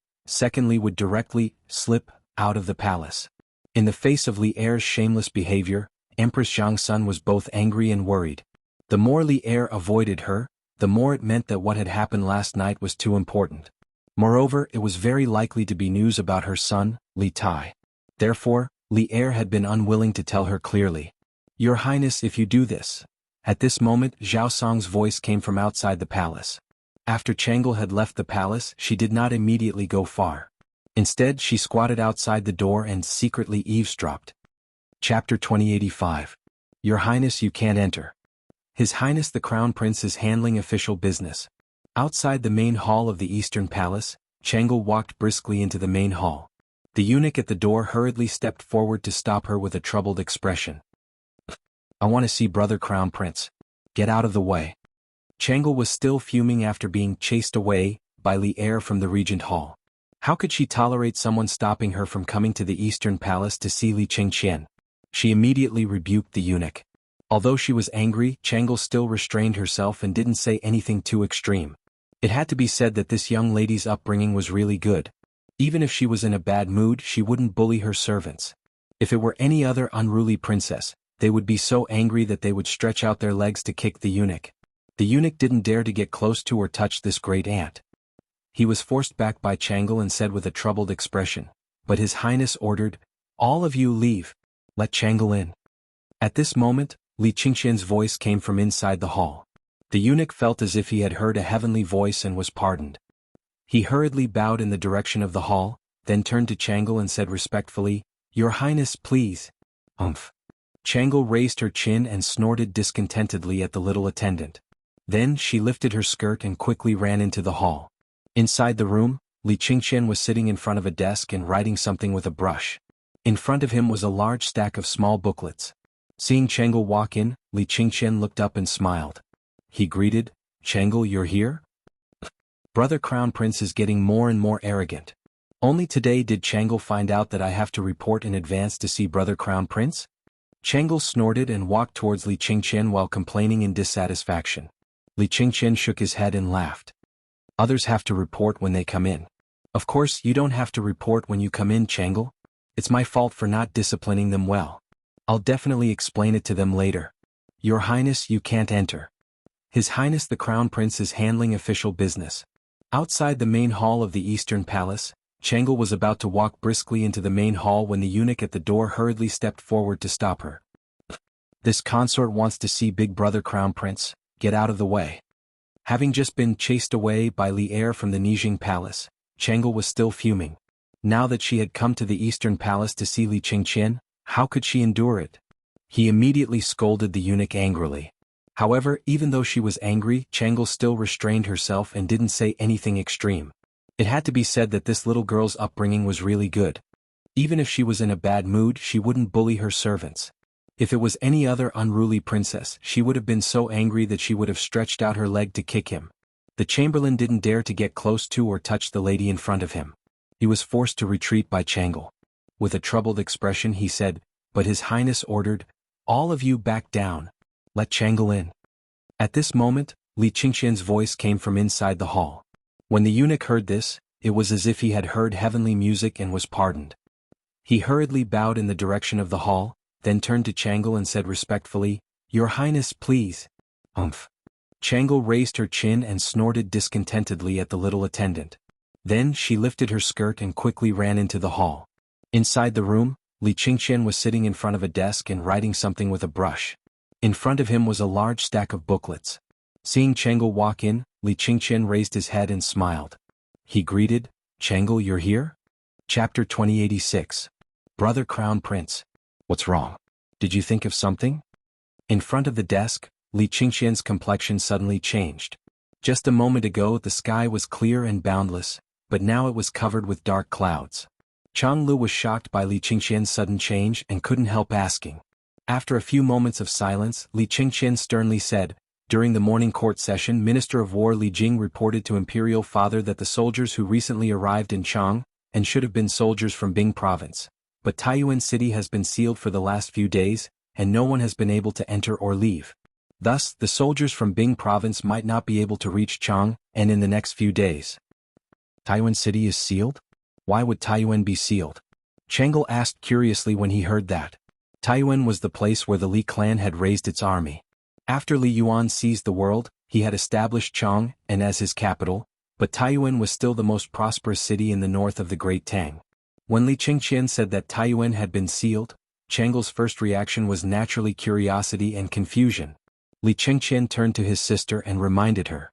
Li would directly slip out of the palace? In the face of Li Er's shameless behavior, Empress Jiangsun was both angry and worried. The more Li Er avoided her, the more it meant that what had happened last night was too important. Moreover, it was very likely to be news about her son, Li Tai. Therefore, Li Er had been unwilling to tell her clearly. Your Highness, if you do this. At this moment, Zhao Song's voice came from outside the palace. After Tranquil had left the palace, she did not immediately go far. Instead, she squatted outside the door and secretly eavesdropped. Chapter 2085. Your Highness, you can't enter. His Highness the Crown Prince is handling official business. Outside the main hall of the Eastern Palace, Tranquil walked briskly into the main hall. The eunuch at the door hurriedly stepped forward to stop her with a troubled expression. I want to see Brother Crown Prince. Get out of the way. Tranquil was still fuming after being chased away by Li Er from the Regent Hall. How could she tolerate someone stopping her from coming to the Eastern Palace to see Li Qingqian? She immediately rebuked the eunuch. Although she was angry, Tranquil still restrained herself and didn't say anything too extreme. It had to be said that this young lady's upbringing was really good. Even if she was in a bad mood, she wouldn't bully her servants. If it were any other unruly princess, they would be so angry that they would stretch out their legs to kick the eunuch. The eunuch didn't dare to get close to or touch this great aunt. He was forced back by Tranquil and said with a troubled expression, but His Highness ordered, all of you leave. Let Tranquil in. At this moment, Li Qingqian's voice came from inside the hall. The eunuch felt as if he had heard a heavenly voice and was pardoned. He hurriedly bowed in the direction of the hall, then turned to Tranquil and said respectfully, Your Highness, please. Tranquil raised her chin and snorted discontentedly at the little attendant. Then she lifted her skirt and quickly ran into the hall. Inside the room, Li Qingqian was sitting in front of a desk and writing something with a brush. In front of him was a large stack of small booklets. Seeing Tranquil walk in, Li Qingqian looked up and smiled. He greeted, "Tranquil, you're here?" Brother Crown Prince is getting more and more arrogant. Only today did Tranquil find out that I have to report in advance to see Brother Crown Prince? Tranquil snorted and walked towards Li Qingqian while complaining in dissatisfaction. Li Qingqian shook his head and laughed. Others have to report when they come in. Of course you don't have to report when you come in, Tranquil. It's my fault for not disciplining them well. I'll definitely explain it to them later. Your Highness, you can't enter. His Highness the Crown Prince is handling official business. Outside the main hall of the Eastern Palace, Tranquil was about to walk briskly into the main hall when the eunuch at the door hurriedly stepped forward to stop her. This consort wants to see Big Brother Crown Prince, get out of the way. Having just been chased away by Li Heir from the Nijing Palace, Tranquil was still fuming. Now that she had come to the Eastern Palace to see Li Qingqian, how could she endure it? He immediately scolded the eunuch angrily. However, even though she was angry, Tranquil still restrained herself and didn't say anything extreme. It had to be said that this little girl's upbringing was really good. Even if she was in a bad mood, she wouldn't bully her servants. If it was any other unruly princess, she would have been so angry that she would have stretched out her leg to kick him. The chamberlain didn't dare to get close to or touch the lady in front of him. He was forced to retreat by Tranquil. With a troubled expression he said, "But His Highness ordered, all of you back down. Let Tranquil in." At this moment, Li Qingqian's voice came from inside the hall. When the eunuch heard this, it was as if he had heard heavenly music and was pardoned. He hurriedly bowed in the direction of the hall, then turned to Tranquil and said respectfully, "Your Highness, please." Tranquil raised her chin and snorted discontentedly at the little attendant. Then she lifted her skirt and quickly ran into the hall. Inside the room, Li Qingqian was sitting in front of a desk and writing something with a brush. In front of him was a large stack of booklets. Seeing Tranquil walk in, Li Qingqian raised his head and smiled. He greeted, "Tranquil, you're here?" Chapter 2086. Brother Crown Prince. What's wrong? Did you think of something? In front of the desk, Li Qingqian's complexion suddenly changed. Just a moment ago the sky was clear and boundless, but now it was covered with dark clouds. Chang Lu was shocked by Li Qingqian's sudden change and couldn't help asking. After a few moments of silence, Li Qingqian sternly said, "During the morning court session, Minister of War Li Jing reported to Imperial Father that the soldiers who recently arrived in Chang, and should have been soldiers from Bing Province, but Taiyuan City has been sealed for the last few days, and no one has been able to enter or leave. Thus, the soldiers from Bing Province might not be able to reach Chang, and in the next few days." Taiyuan City is sealed? Why would Taiyuan be sealed? Tranquil asked curiously when he heard that. Taiyuan was the place where the Li clan had raised its army. After Li Yuan seized the world, he had established Chang and as his capital, but Taiyuan was still the most prosperous city in the north of the Great Tang. When Li Qingqian said that Taiyuan had been sealed, Tranquil's first reaction was naturally curiosity and confusion. Li Qingqian turned to his sister and reminded her.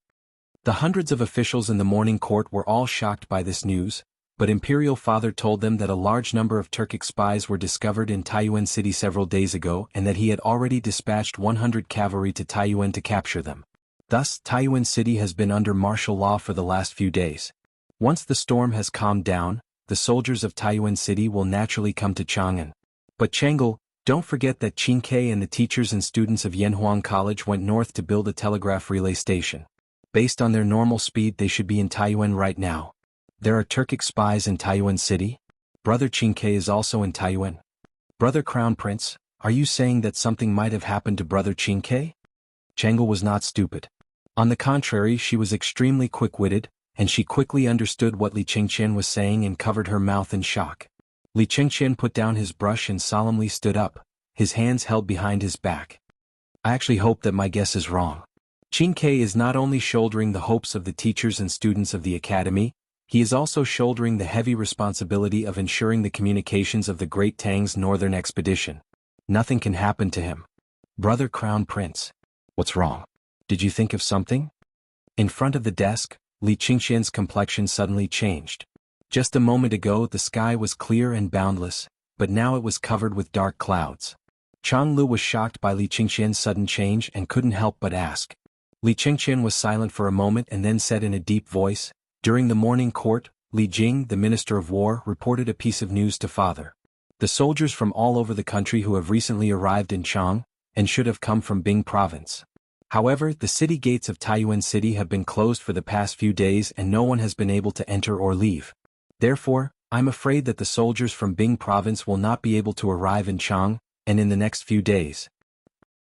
The hundreds of officials in the morning court were all shocked by this news, but Imperial Father told them that a large number of Turkic spies were discovered in Taiyuan City several days ago and that he had already dispatched 100 cavalry to Taiyuan to capture them. Thus, Taiyuan City has been under martial law for the last few days. Once the storm has calmed down, the soldiers of Taiyuan City will naturally come to Chang'an. But Tranquil, don't forget that Qin Ke and the teachers and students of Yanhuang College went north to build a telegraph relay station. Based on their normal speed they should be in Taiyuan right now. There are Turkic spies in Taiyuan City? Brother Qin Ke is also in Taiyuan. Brother Crown Prince, are you saying that something might have happened to Brother Qin Ke? Tranquil was not stupid. On the contrary, she was extremely quick-witted, and she quickly understood what Li Qingqian was saying and covered her mouth in shock. Li Qingqian put down his brush and solemnly stood up, his hands held behind his back. I actually hope that my guess is wrong. Qin Ke is not only shouldering the hopes of the teachers and students of the academy, he is also shouldering the heavy responsibility of ensuring the communications of the Great Tang's northern expedition. Nothing can happen to him. Brother Crown Prince. What's wrong? Did you think of something? In front of the desk, Li Qingqian's complexion suddenly changed. Just a moment ago the sky was clear and boundless, but now it was covered with dark clouds. Chang Lu was shocked by Li Qingqian's sudden change and couldn't help but ask. Li Qingqian was silent for a moment and then said in a deep voice, "During the morning court, Li Jing, the Minister of War, reported a piece of news to father. The soldiers from all over the country who have recently arrived in Chang, and should have come from Bing province. However, the city gates of Taiyuan City have been closed for the past few days and no one has been able to enter or leave. Therefore, I'm afraid that the soldiers from Bing province will not be able to arrive in Chang, and in the next few days."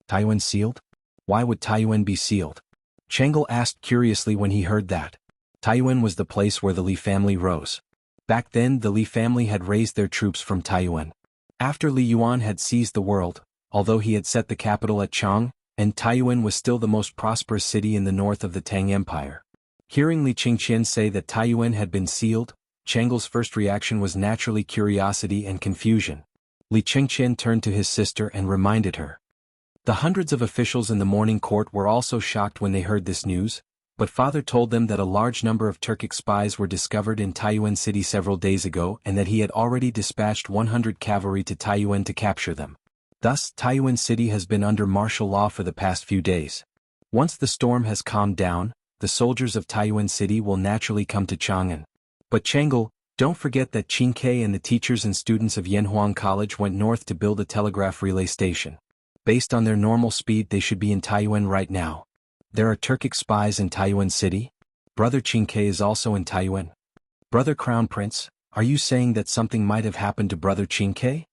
Taiyuan sealed? Why would Taiyuan be sealed? Tranquil asked curiously when he heard that. Taiyuan was the place where the Li family rose. Back then the Li family had raised their troops from Taiyuan. After Li Yuan had seized the world, although he had set the capital at Chang, and Taiyuan was still the most prosperous city in the north of the Tang Empire. Hearing Li Qingqian say that Taiyuan had been sealed, Tranquil's first reaction was naturally curiosity and confusion. Li Qingqian turned to his sister and reminded her. The hundreds of officials in the morning court were also shocked when they heard this news, but father told them that a large number of Turkic spies were discovered in Taiyuan City several days ago and that he had already dispatched 100 cavalry to Taiyuan to capture them. Thus, Taiyuan City has been under martial law for the past few days. Once the storm has calmed down, the soldiers of Taiyuan City will naturally come to Chang'an. But Tranquil, don't forget that Qin Ke and the teachers and students of Yanhuang College went north to build a telegraph relay station. Based on their normal speed they should be in Taiyuan right now. There are Turkic spies in Taiyuan City? Brother Qin Ke is also in Taiyuan. Brother Crown Prince, are you saying that something might have happened to Brother Qin Ke?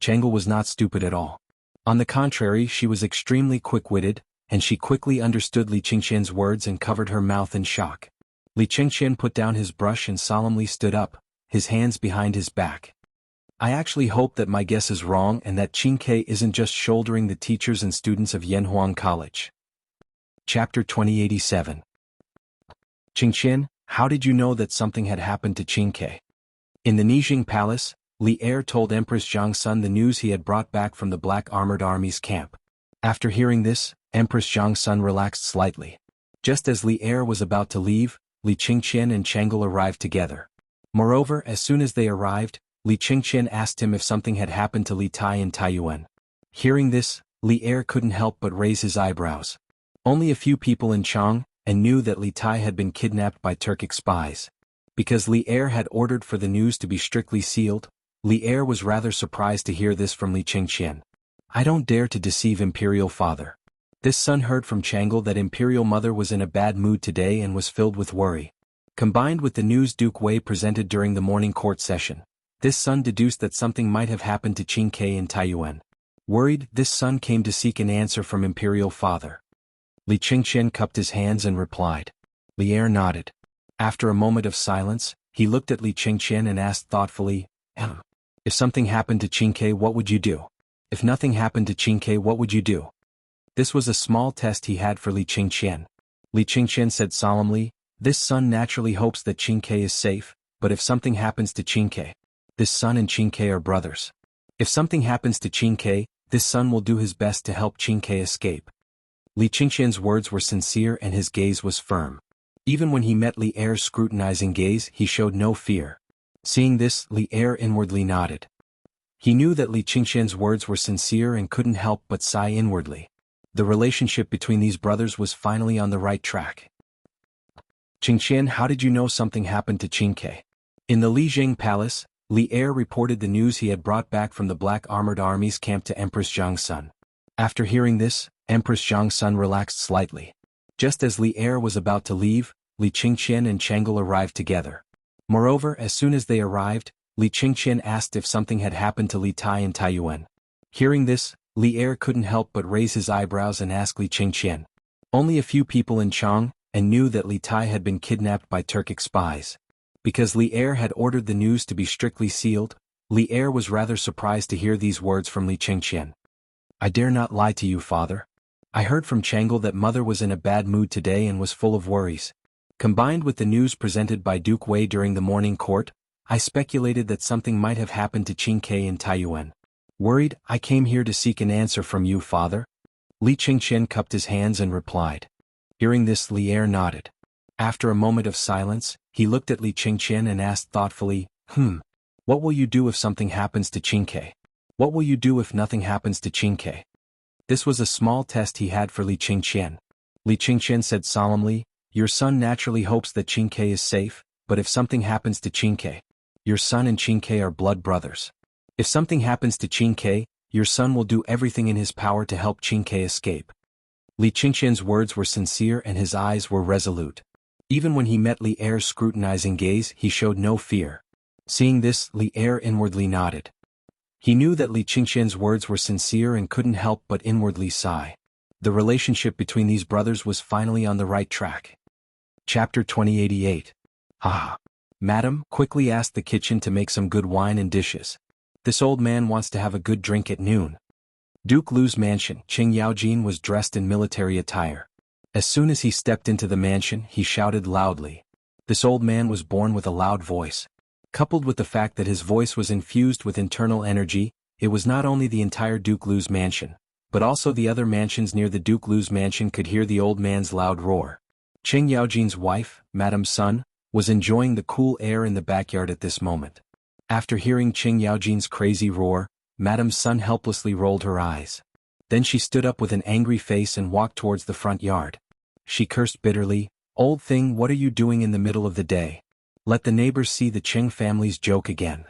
Tranquil was not stupid at all. On the contrary, she was extremely quick-witted, and she quickly understood Li Qingqian's words and covered her mouth in shock. Li Qingqian put down his brush and solemnly stood up, his hands behind his back. I actually hope that my guess is wrong and that Qin Ke isn't just shouldering the teachers and students of Yanhuang College. Chapter 2087. Qingqian, how did you know that something had happened to Qin Ke? In the Nijing Palace, Li Er told Empress Jiangsun the news he had brought back from the Black Armored Army's camp. After hearing this, Empress Jiangsun relaxed slightly. Just as Li Er was about to leave, Li Qingqian and Tranquil arrived together. Moreover, as soon as they arrived, Li Qingqian asked him if something had happened to Li Tai in Taiyuan. Hearing this, Li Er couldn't help but raise his eyebrows. Only a few people in Chang, and knew that Li Tai had been kidnapped by Turkic spies. Because Li Er had ordered for the news to be strictly sealed, Li Er was rather surprised to hear this from Li Qingqian. I don't dare to deceive Imperial Father. This son heard from Tranquil that Imperial Mother was in a bad mood today and was filled with worry. Combined with the news Duke Wei presented during the morning court session, this son deduced that something might have happened to Qin Ke in Taiyuan. Worried, this son came to seek an answer from Imperial Father. Li Qingqian cupped his hands and replied. Li Er nodded. After a moment of silence, he looked at Li Qingqian and asked thoughtfully, If something happened to Qin Ke, what would you do? If nothing happened to Qin Ke, what would you do? This was a small test he had for Li Qingqian. Li Qingqian said solemnly, this son naturally hopes that Qin Ke is safe, but if something happens to Qin Ke, this son and Qin Ke are brothers. If something happens to Qin Ke, this son will do his best to help Qin Ke escape. Li Qingqian's words were sincere and his gaze was firm. Even when he met Li Er's scrutinizing gaze, he showed no fear. Seeing this, Li Er inwardly nodded. He knew that Li Qingqian's words were sincere and couldn't help but sigh inwardly. The relationship between these brothers was finally on the right track. Qingqian, how did you know something happened to Qin Ke? In the Lijing Palace, Li Er reported the news he had brought back from the Black Armored Army's camp to Empress Jiangsun. After hearing this, Empress Jiangsun relaxed slightly. Just as Li Er was about to leave, Li Qingqian and Tranquil arrived together. Moreover, as soon as they arrived, Li Qingqian asked if something had happened to Li Tai in Taiyuan. Hearing this, Li Er couldn't help but raise his eyebrows and ask Li Qingqian. Only a few people in Chang, and knew that Li Tai had been kidnapped by Turkic spies. Because Li Er had ordered the news to be strictly sealed, Li Er was rather surprised to hear these words from Li Qingqian. I dare not lie to you, father. I heard from Tranquil that mother was in a bad mood today and was full of worries. Combined with the news presented by Duke Wei during the morning court, I speculated that something might have happened to Qin Ke in Taiyuan. Worried, I came here to seek an answer from you, father. Li Qingqian cupped his hands and replied. Hearing this, Li Er nodded. After a moment of silence, he looked at Li Qingqian and asked thoughtfully, What will you do if something happens to Qin Ke? What will you do if nothing happens to Qin Ke? This was a small test he had for Li Qingqian. Li Qingqian said solemnly, your son naturally hopes that Qingke is safe, but if something happens to Qingke, your son and Qingke are blood brothers. If something happens to Qingke, your son will do everything in his power to help Qingke escape. Li Qingqian's words were sincere and his eyes were resolute. Even when he met Li Er's scrutinizing gaze, he showed no fear. Seeing this, Li Er inwardly nodded. He knew that Li Qingqian's words were sincere and couldn't help but inwardly sigh. The relationship between these brothers was finally on the right track. Chapter 2088. Ah. Madam, quickly ask the kitchen to make some good wine and dishes. This old man wants to have a good drink at noon. Duke Lu's mansion. Qing Yaojin was dressed in military attire. As soon as he stepped into the mansion, he shouted loudly. This old man was born with a loud voice. Coupled with the fact that his voice was infused with internal energy, it was not only the entire Duke Lu's mansion, but also the other mansions near the Duke Lu's mansion could hear the old man's loud roar. Qing Yaojin's wife, Madame Sun, was enjoying the cool air in the backyard at this moment. After hearing Qing Yaojin's crazy roar, Madame Sun helplessly rolled her eyes. Then she stood up with an angry face and walked towards the front yard. She cursed bitterly, old thing, what are you doing in the middle of the day? Let the neighbors see the Qing family's joke again.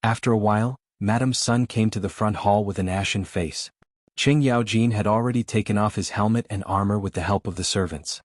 After a while, Madame Sun came to the front hall with an ashen face. Qing Yaojin had already taken off his helmet and armor with the help of the servants.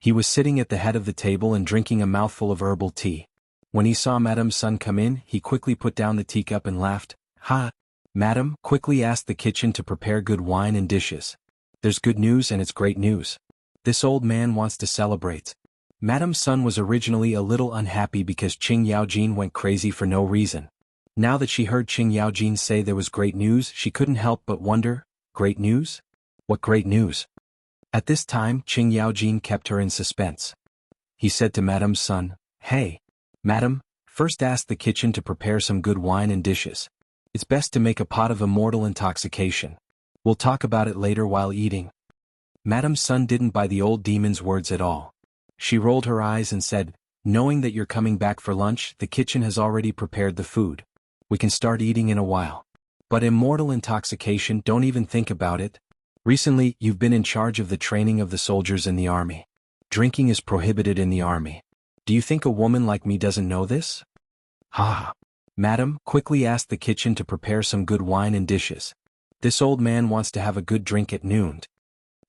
He was sitting at the head of the table and drinking a mouthful of herbal tea. When he saw Madame Sun come in, he quickly put down the teacup and laughed. Ha! Madam, quickly ask the kitchen to prepare good wine and dishes. There's good news and it's great news. This old man wants to celebrate. Madame Sun was originally a little unhappy because Qing Yaojin went crazy for no reason. Now that she heard Qing Yaojin say there was great news, she couldn't help but wonder, great news? What great news? At this time, Qing Yaojin kept her in suspense. He said to Madame Sun, hey, Madam, first ask the kitchen to prepare some good wine and dishes. It's best to make a pot of immortal intoxication. We'll talk about it later while eating. Madame Sun didn't buy the old demon's words at all. She rolled her eyes and said, knowing that you're coming back for lunch, the kitchen has already prepared the food. We can start eating in a while. But immortal intoxication, don't even think about it. Recently, you've been in charge of the training of the soldiers in the army. Drinking is prohibited in the army. Do you think a woman like me doesn't know this? Ha! Madam, quickly ask the kitchen to prepare some good wine and dishes. This old man wants to have a good drink at noon.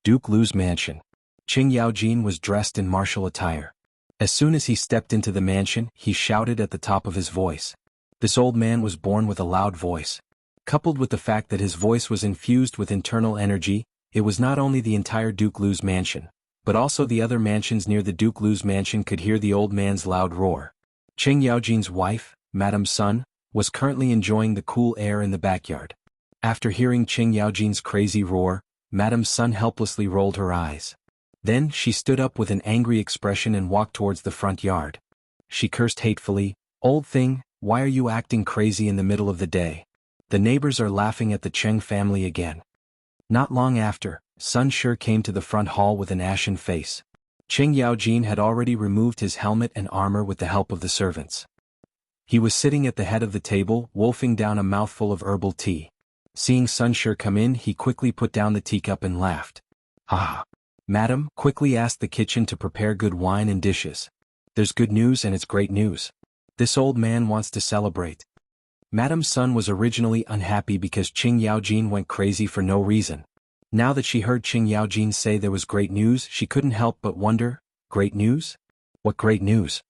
Duke Lu's mansion. Qing Yaojin was dressed in martial attire. As soon as he stepped into the mansion, he shouted at the top of his voice. This old man was born with a loud voice. Coupled with the fact that his voice was infused with internal energy, it was not only the entire Duke Lu's mansion, but also the other mansions near the Duke Lu's mansion could hear the old man's loud roar. Qing Yaojin's wife, Madame Sun, was currently enjoying the cool air in the backyard. After hearing Qing Yaojin's crazy roar, Madame Sun helplessly rolled her eyes. Then she stood up with an angry expression and walked towards the front yard. She cursed hatefully, old thing, why are you acting crazy in the middle of the day? The neighbors are laughing at the Qing family again. Not long after, Sun Shi came to the front hall with an ashen face. Qing Yaojin had already removed his helmet and armor with the help of the servants. He was sitting at the head of the table, wolfing down a mouthful of herbal tea. Seeing Sun Shi come in, he quickly put down the teacup and laughed. Ah! Madam, quickly ask the kitchen to prepare good wine and dishes. There's good news and it's great news. This old man wants to celebrate. Madame Sun was originally unhappy because Qing Yaojin went crazy for no reason. Now that she heard Qing Yaojin say there was great news, she couldn't help but wonder, great news? What great news?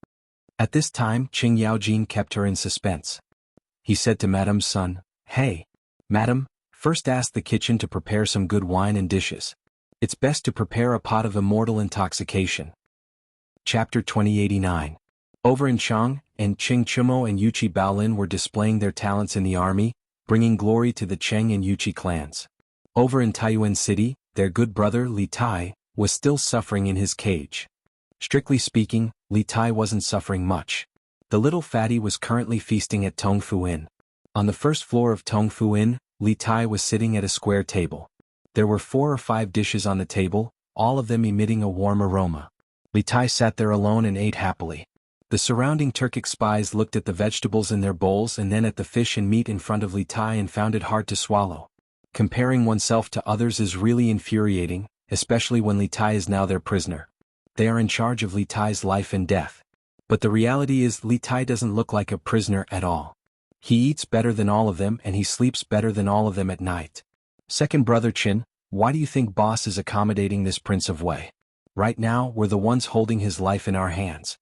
At this time, Qing Yaojin kept her in suspense. He said to Madame Sun, hey, Madam, first ask the kitchen to prepare some good wine and dishes. It's best to prepare a pot of immortal intoxication. Chapter 2089. Over in Chang, and Qing Chumo and Yuchi Baolin were displaying their talents in the army, bringing glory to the Cheng and Yuchi clans. Over in Taiyuan City, their good brother Li Tai was still suffering in his cage. Strictly speaking, Li Tai wasn't suffering much. The little fatty was currently feasting at Tongfu Inn. On the first floor of Tongfu Inn, Li Tai was sitting at a square table. There were 4 or 5 dishes on the table, all of them emitting a warm aroma. Li Tai sat there alone and ate happily. The surrounding Turkic spies looked at the vegetables in their bowls and then at the fish and meat in front of Li Tai and found it hard to swallow. Comparing oneself to others is really infuriating, especially when Li Tai is now their prisoner. They are in charge of Li Tai's life and death. But the reality is Li Tai doesn't look like a prisoner at all. He eats better than all of them and he sleeps better than all of them at night. Second brother Qin, why do you think boss is accommodating this Prince of Wei? Right now, we're the ones holding his life in our hands.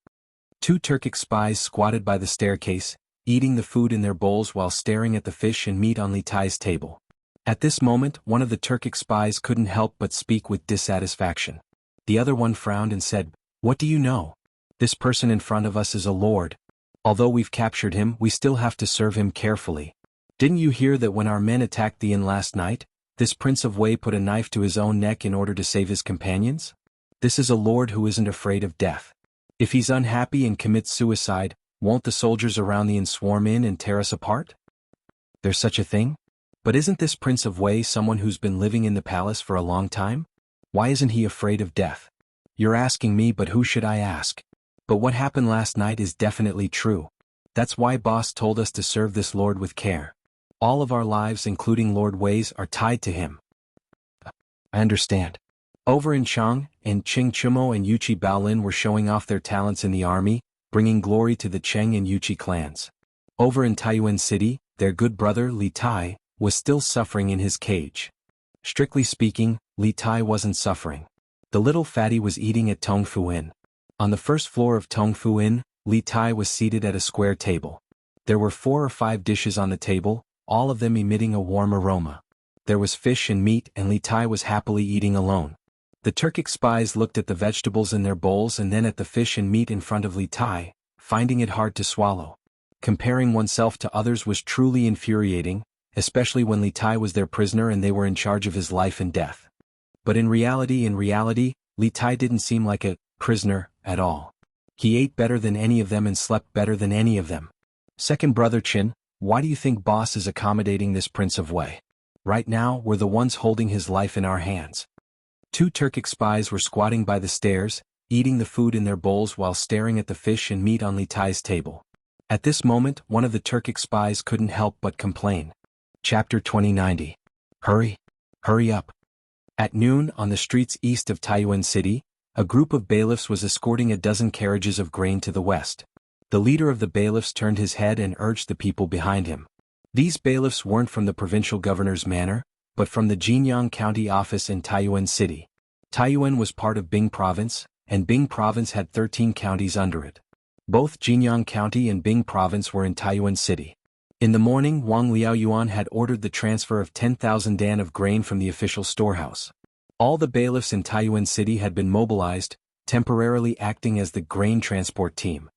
Two Turkic spies squatted by the staircase, eating the food in their bowls while staring at the fish and meat on Li Tai's table. At this moment, one of the Turkic spies couldn't help but speak with dissatisfaction. The other one frowned and said, "What do you know? This person in front of us is a lord. Although we've captured him, we still have to serve him carefully. Didn't you hear that when our men attacked the inn last night, this Prince of Wei put a knife to his own neck in order to save his companions? This is a lord who isn't afraid of death. If he's unhappy and commits suicide, won't the soldiers around the inn swarm in and tear us apart? There's such a thing? But isn't this Prince of Wei someone who's been living in the palace for a long time? Why isn't he afraid of death? You're asking me, but who should I ask? But what happened last night is definitely true. That's why boss told us to serve this lord with care. All of our lives, including Lord Wei's, are tied to him." I understand. Over in Chang, and Qing Chumo and Yuchi Baolin were showing off their talents in the army, bringing glory to the Cheng and Yuchi clans. Over in Taiyuan City, their good brother Li Tai was still suffering in his cage. Strictly speaking, Li Tai wasn't suffering. The little fatty was eating at Tongfu Inn. On the first floor of Tongfu Inn, Li Tai was seated at a square table. There were 4 or 5 dishes on the table, all of them emitting a warm aroma. There was fish and meat and Li Tai was happily eating alone. The Turkic spies looked at the vegetables in their bowls and then at the fish and meat in front of Li Tai, finding it hard to swallow. Comparing oneself to others was truly infuriating, especially when Li Tai was their prisoner and they were in charge of his life and death. But in reality, Li Tai didn't seem like a prisoner at all. He ate better than any of them and slept better than any of them. Second brother Qin, why do you think boss is accommodating this Prince of Wei? Right now, we're the ones holding his life in our hands. Two Turkic spies were squatting by the stairs, eating the food in their bowls while staring at the fish and meat on Li Tai's table. At this moment, one of the Turkic spies couldn't help but complain. Chapter 2090. Hurry! Hurry up! At noon, on the streets east of Taiyuan City, a group of bailiffs was escorting a dozen carriages of grain to the west. The leader of the bailiffs turned his head and urged the people behind him. These bailiffs weren't from the provincial governor's manor, but from the Jianghu County office in Taiyuan City. Taiyuan was part of Bing Province, and Bing Province had 13 counties under it. Both Jianghu County and Bing Province were in Taiyuan City. In the morning, Wang Liaoyuan had ordered the transfer of 10,000 dan of grain from the official storehouse. All the bailiffs in Taiyuan City had been mobilized, temporarily acting as the grain transport team.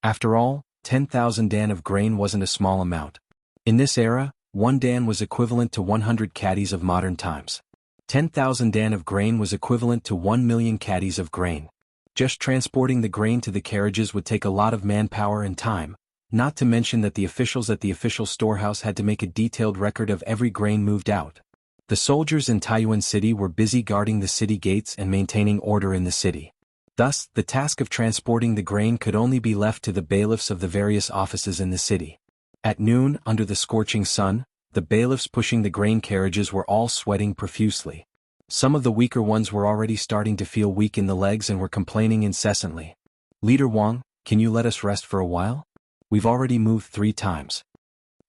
After all, 10,000 dan of grain wasn't a small amount. In this era, 1 dan was equivalent to 100 caddies of modern times. 10,000 dan of grain was equivalent to 1 million caddies of grain. Just transporting the grain to the carriages would take a lot of manpower and time, not to mention that the officials at the official storehouse had to make a detailed record of every grain moved out. The soldiers in Taiyuan City were busy guarding the city gates and maintaining order in the city. Thus, the task of transporting the grain could only be left to the bailiffs of the various offices in the city. At noon, under the scorching sun, the bailiffs pushing the grain carriages were all sweating profusely. Some of the weaker ones were already starting to feel weak in the legs and were complaining incessantly. "Leader Wang, can you let us rest for a while? We've already moved 3 times.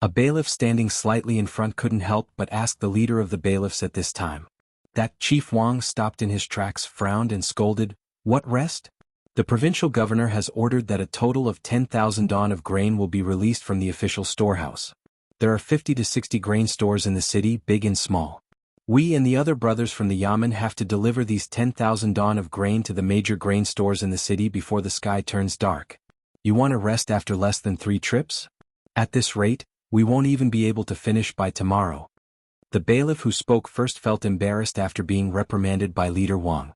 A bailiff standing slightly in front couldn't help but ask the leader of the bailiffs at this time. That Chief Wang stopped in his tracks, frowned and scolded, "What rest? The provincial governor has ordered that a total of 10,000 dan of grain will be released from the official storehouse. There are 50 to 60 grain stores in the city, big and small. We and the other brothers from the Yamen have to deliver these 10,000 dan of grain to the major grain stores in the city before the sky turns dark. You want to rest after less than 3 trips? At this rate, we won't even be able to finish by tomorrow." The bailiff who spoke first felt embarrassed after being reprimanded by Leader Wang.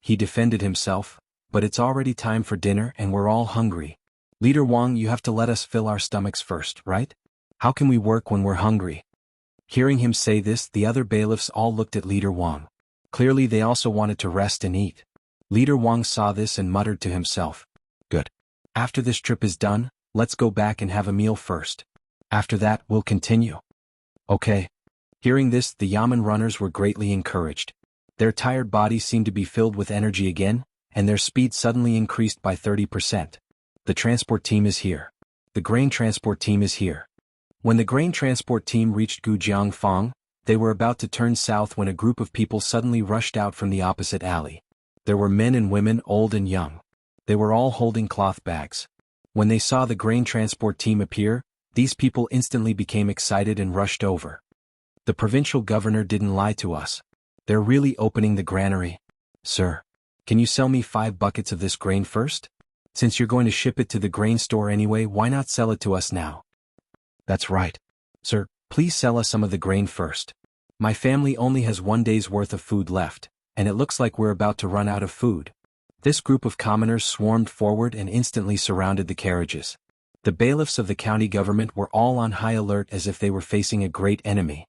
He defended himself, "But it's already time for dinner and we're all hungry. Leader Wang, you have to let us fill our stomachs first, right? How can we work when we're hungry?" Hearing him say this, the other bailiffs all looked at Leader Wang. Clearly they also wanted to rest and eat. Leader Wang saw this and muttered to himself, "Good. After this trip is done, let's go back and have a meal first. After that, we'll continue." "Okay." Hearing this, the Yamen runners were greatly encouraged. Their tired bodies seemed to be filled with energy again, and their speed suddenly increased by 30%. The transport team is here. The grain transport team is here. When the grain transport team reached Gujiangfang, they were about to turn south when a group of people suddenly rushed out from the opposite alley. There were men and women, old and young. They were all holding cloth bags. When they saw the grain transport team appear, these people instantly became excited and rushed over. The provincial governor didn't lie to us. They're really opening the granary. Sir, can you sell me 5 buckets of this grain first? Since you're going to ship it to the grain store anyway, why not sell it to us now? That's right. Sir, please sell us some of the grain first. My family only has 1 day's worth of food left, and it looks like we're about to run out of food. This group of commoners swarmed forward and instantly surrounded the carriages. The bailiffs of the county government were all on high alert as if they were facing a great enemy.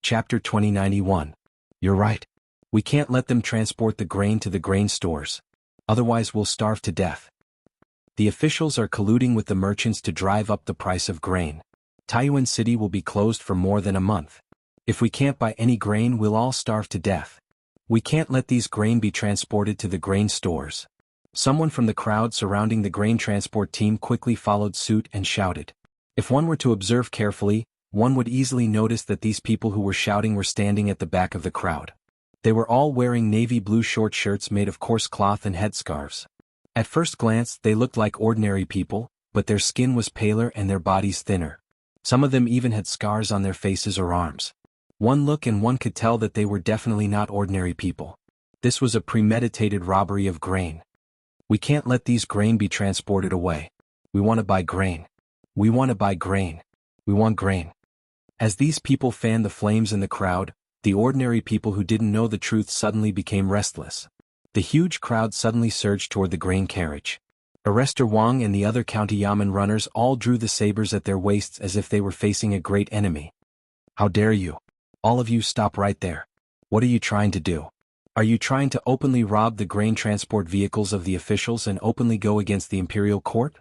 Chapter 2091. You're right. We can't let them transport the grain to the grain stores. Otherwise we'll starve to death. The officials are colluding with the merchants to drive up the price of grain. Taiyuan City will be closed for more than a month. If we can't buy any grain, we'll all starve to death. We can't let these grain be transported to the grain stores. Someone from the crowd surrounding the grain transport team quickly followed suit and shouted. If one were to observe carefully, one would easily notice that these people who were shouting were standing at the back of the crowd. They were all wearing navy blue short shirts made of coarse cloth and headscarves. At first glance, they looked like ordinary people, but their skin was paler and their bodies thinner. Some of them even had scars on their faces or arms. One look and one could tell that they were definitely not ordinary people. This was a premeditated robbery of grain. We can't let these grain be transported away. We want to buy grain. We want to buy grain. We want grain. As these people fanned the flames in the crowd, the ordinary people who didn't know the truth suddenly became restless. The huge crowd suddenly surged toward the grain carriage. Arrestor Wang and the other county yamen runners all drew the sabers at their waists as if they were facing a great enemy. How dare you? All of you stop right there. What are you trying to do? Are you trying to openly rob the grain transport vehicles of the officials and openly go against the imperial court?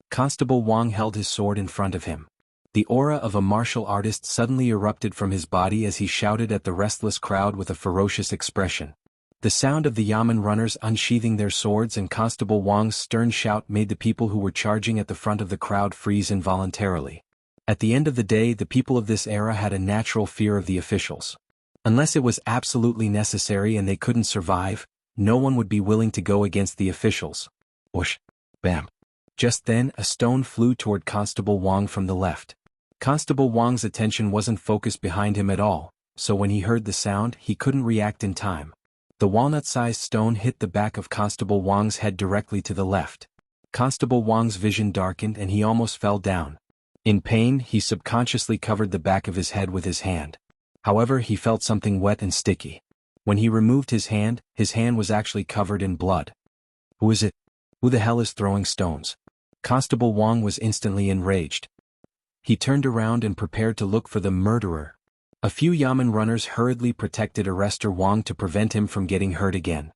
Constable Wang held his sword in front of him. The aura of a martial artist suddenly erupted from his body as he shouted at the restless crowd with a ferocious expression. The sound of the yamen runners unsheathing their swords and Constable Wang's stern shout made the people who were charging at the front of the crowd freeze involuntarily. At the end of the day, the people of this era had a natural fear of the officials. Unless it was absolutely necessary and they couldn't survive, no one would be willing to go against the officials. Whoosh! Bam! Just then, a stone flew toward Constable Wang from the left. Constable Wang's attention wasn't focused behind him at all, so when he heard the sound, he couldn't react in time. The walnut-sized stone hit the back of Constable Wang's head directly to the left. Constable Wang's vision darkened and he almost fell down. In pain, he subconsciously covered the back of his head with his hand. However, he felt something wet and sticky. When he removed his hand was actually covered in blood. Who is it? Who the hell is throwing stones? Constable Wang was instantly enraged. He turned around and prepared to look for the murderer. A few yamen runners hurriedly protected Arrestor Wang to prevent him from getting hurt again.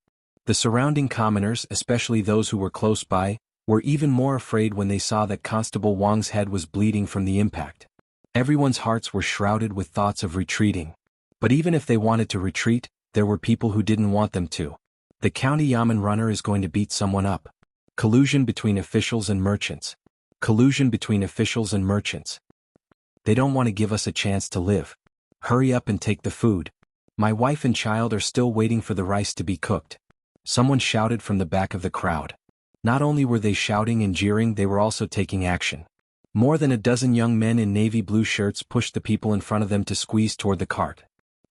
The surrounding commoners, especially those who were close by, were even more afraid when they saw that Constable Wang's head was bleeding from the impact. Everyone's hearts were shrouded with thoughts of retreating. But even if they wanted to retreat, there were people who didn't want them to. The county yamen runner is going to beat someone up. Collusion between officials and merchants. Collusion between officials and merchants. They don't want to give us a chance to live. Hurry up and take the food. My wife and child are still waiting for the rice to be cooked. Someone shouted from the back of the crowd. Not only were they shouting and jeering, they were also taking action. More than a dozen young men in navy blue shirts pushed the people in front of them to squeeze toward the cart.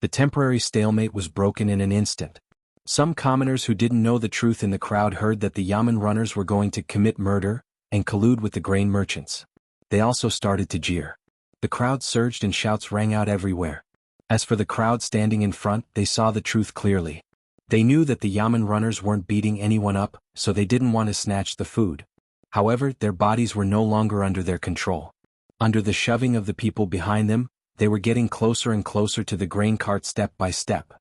The temporary stalemate was broken in an instant. Some commoners who didn't know the truth in the crowd heard that the yamen runners were going to commit murder and collude with the grain merchants. They also started to jeer. The crowd surged and shouts rang out everywhere. As for the crowd standing in front, they saw the truth clearly. They knew that the yamen runners weren't beating anyone up, so they didn't want to snatch the food. However, their bodies were no longer under their control. Under the shoving of the people behind them, they were getting closer and closer to the grain cart step by step.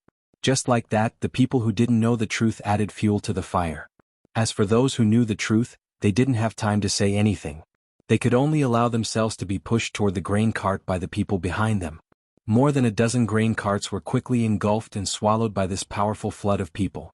Just like that, the people who didn't know the truth added fuel to the fire. As for those who knew the truth, they didn't have time to say anything. They could only allow themselves to be pushed toward the grain cart by the people behind them. More than a dozen grain carts were quickly engulfed and swallowed by this powerful flood of people.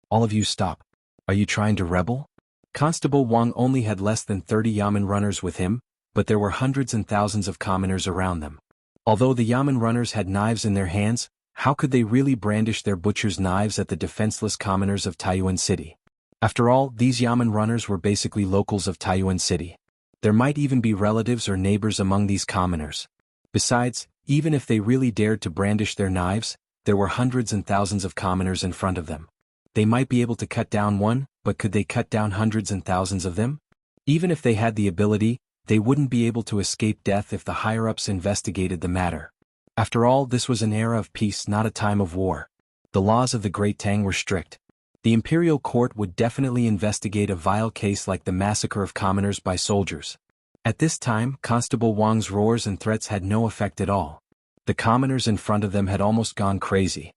All of you stop. Are you trying to rebel? Constable Wang only had less than 30 Yamen runners with him, but there were hundreds and thousands of commoners around them. Although the Yamen runners had knives in their hands, how could they really brandish their butcher's knives at the defenseless commoners of Taiyuan City? After all, these Yamen runners were basically locals of Taiyuan City. There might even be relatives or neighbors among these commoners. Besides, even if they really dared to brandish their knives, there were hundreds and thousands of commoners in front of them. They might be able to cut down one, but could they cut down hundreds and thousands of them? Even if they had the ability, they wouldn't be able to escape death if the higher-ups investigated the matter. After all, this was an era of peace, not a time of war. The laws of the Great Tang were strict. The imperial court would definitely investigate a vile case like the massacre of commoners by soldiers. At this time, Constable Wang's roars and threats had no effect at all. The commoners in front of them had almost gone crazy.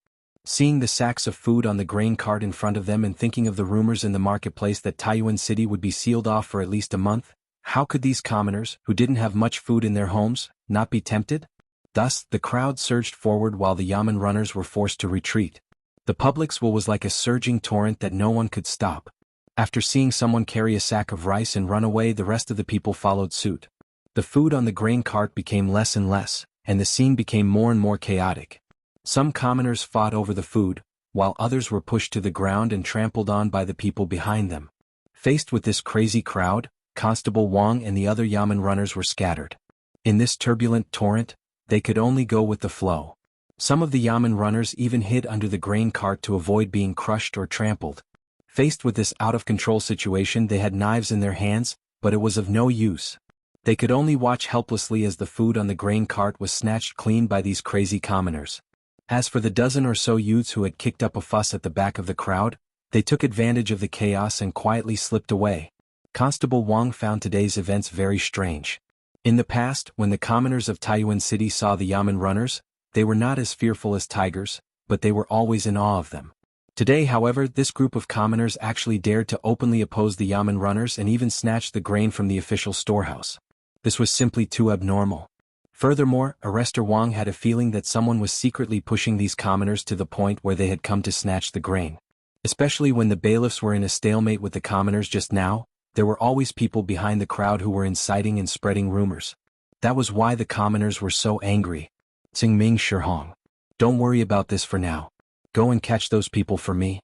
Seeing the sacks of food on the grain cart in front of them and thinking of the rumors in the marketplace that Taiyuan City would be sealed off for at least a month, how could these commoners, who didn't have much food in their homes, not be tempted? Thus, the crowd surged forward while the Yamen runners were forced to retreat. The public's will was like a surging torrent that no one could stop. After seeing someone carry a sack of rice and run away, the rest of the people followed suit. The food on the grain cart became less and less, and the scene became more and more chaotic. Some commoners fought over the food, while others were pushed to the ground and trampled on by the people behind them. Faced with this crazy crowd, Constable Wang and the other Yamen runners were scattered. In this turbulent torrent, they could only go with the flow. Some of the Yamen runners even hid under the grain cart to avoid being crushed or trampled. Faced with this out-of-control situation, they had knives in their hands, but it was of no use. They could only watch helplessly as the food on the grain cart was snatched clean by these crazy commoners. As for the dozen or so youths who had kicked up a fuss at the back of the crowd, they took advantage of the chaos and quietly slipped away. Constable Wang found today's events very strange. In the past, when the commoners of Taiyuan City saw the Yamen runners, they were not as fearful as tigers, but they were always in awe of them. Today, however, this group of commoners actually dared to openly oppose the Yamen runners and even snatch the grain from the official storehouse. This was simply too abnormal. Furthermore, Arrestor Wang had a feeling that someone was secretly pushing these commoners to the point where they had come to snatch the grain. Especially when the bailiffs were in a stalemate with the commoners just now, there were always people behind the crowd who were inciting and spreading rumors. That was why the commoners were so angry. Tsingming Shihong. Don't worry about this for now. Go and catch those people for me.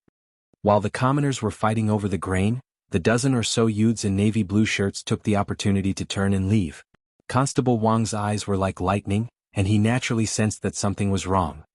While the commoners were fighting over the grain, the dozen or so youths in navy blue shirts took the opportunity to turn and leave. Constable Wang's eyes were like lightning, and he naturally sensed that something was wrong.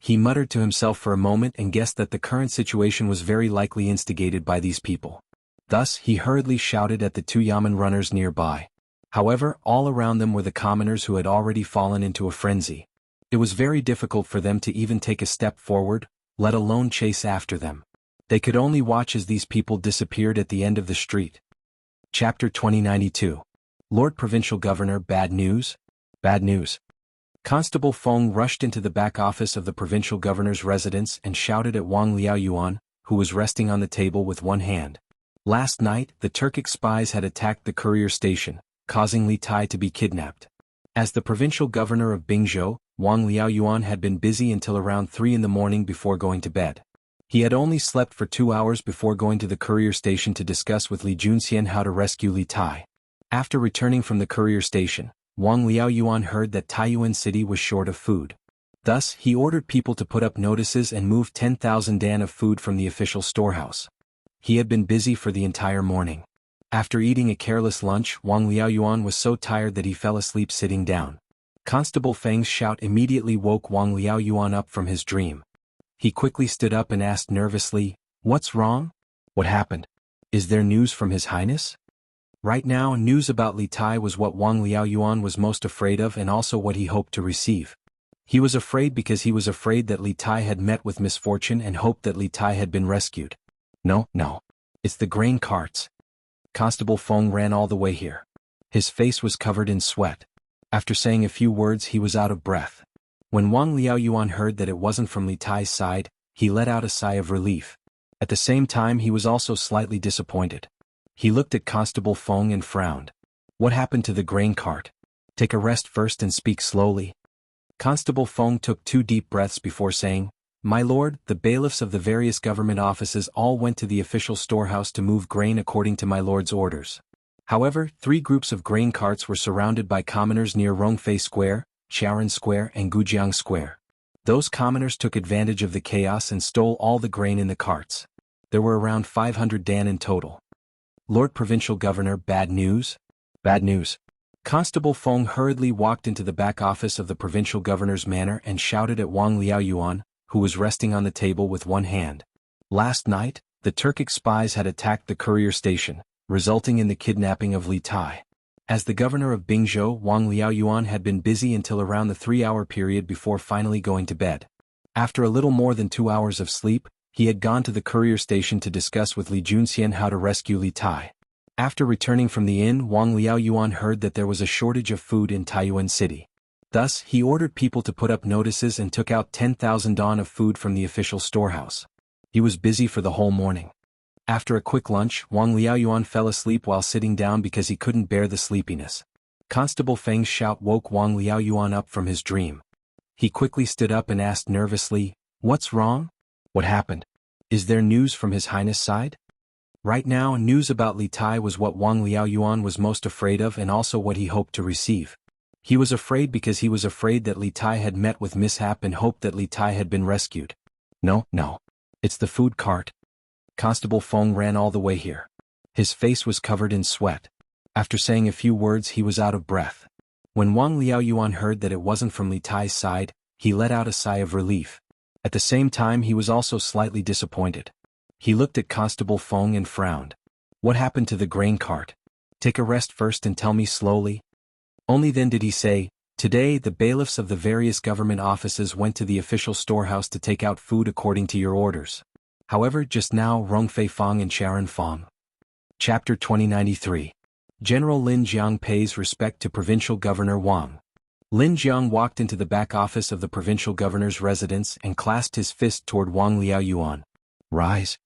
He muttered to himself for a moment and guessed that the current situation was very likely instigated by these people. Thus, he hurriedly shouted at the two Yamen runners nearby. However, all around them were the commoners who had already fallen into a frenzy. It was very difficult for them to even take a step forward, let alone chase after them. They could only watch as these people disappeared at the end of the street. Chapter 2092. Lord Provincial Governor, bad news? Bad news. Constable Feng rushed into the back office of the provincial governor's residence and shouted at Wang Liaoyuan, who was resting on the table with one hand. Last night, the Turkic spies had attacked the courier station, causing Li Tai to be kidnapped. As the provincial governor of Bingzhou, Wang Liaoyuan had been busy until around 3 in the morning before going to bed. He had only slept for 2 hours before going to the courier station to discuss with Li Junxian how to rescue Li Tai. After returning from the courier station, Wang Liaoyuan heard that Taiyuan City was short of food. Thus, he ordered people to put up notices and move 10,000 dan of food from the official storehouse. He had been busy for the entire morning. After eating a careless lunch, Wang Liaoyuan was so tired that he fell asleep sitting down. Constable Feng's shout immediately woke Wang Liaoyuan up from his dream. He quickly stood up and asked nervously, "What's wrong? What happened? Is there news from His Highness?" Right now, news about Li Tai was what Wang Liaoyuan was most afraid of and also what he hoped to receive. He was afraid because he was afraid that Li Tai had met with misfortune and hoped that Li Tai had been rescued. No. It's the grain carts. Constable Feng ran all the way here. His face was covered in sweat. After saying a few words, he was out of breath. When Wang Liaoyuan heard that it wasn't from Li Tai's side, he let out a sigh of relief. At the same time, he was also slightly disappointed. He looked at Constable Feng and frowned. What happened to the grain cart? Take a rest first and speak slowly. Constable Feng took 2 deep breaths before saying, "My lord, the bailiffs of the various government offices all went to the official storehouse to move grain according to my lord's orders. However, 3 groups of grain carts were surrounded by commoners near Rongfei Square, Chaoran Square and Gujiang Square. Those commoners took advantage of the chaos and stole all the grain in the carts. There were around 500 dan in total." "Lord Provincial Governor, bad news?" "Bad news." Constable Feng hurriedly walked into the back office of the provincial governor's manor and shouted at Wang Liaoyuan, who was resting on the table with one hand. "Last night, the Turkic spies had attacked the courier station, resulting in the kidnapping of Li Tai. As the governor of Bingzhou, Wang Liaoyuan had been busy until around the 3-hour period before finally going to bed. After a little more than 2 hours of sleep, he had gone to the courier station to discuss with Li Junxian how to rescue Li Tai. After returning from the inn, Wang Liaoyuan heard that there was a shortage of food in Taiyuan City. Thus, he ordered people to put up notices and took out 10,000 dan of food from the official storehouse. He was busy for the whole morning. After a quick lunch, Wang Liaoyuan fell asleep while sitting down because he couldn't bear the sleepiness. Constable Feng's shout woke Wang Liaoyuan up from his dream. He quickly stood up and asked nervously, "What's wrong? What happened? Is there news from His Highness' side?" Right now, news about Li Tai was what Wang Liaoyuan was most afraid of and also what he hoped to receive. He was afraid because he was afraid that Li Tai had met with mishap and hoped that Li Tai had been rescued. No. It's the food cart." Constable Feng ran all the way here. His face was covered in sweat. After saying a few words, he was out of breath. When Wang Liaoyuan heard that it wasn't from Li Tai's side, he let out a sigh of relief. At the same time, he was also slightly disappointed. He looked at Constable Feng and frowned. "What happened to the grain cart? Take a rest first and tell me slowly." Only then did he say, "Today the bailiffs of the various government offices went to the official storehouse to take out food according to your orders. However, just now Rongfei Fang and Charon Fang." Chapter 2093. General Lin Jiang pays respect to Provincial Governor Wang. Lin Jiang walked into the back office of the provincial governor's residence and clasped his fist toward Wang Liaoyuan. "Rise."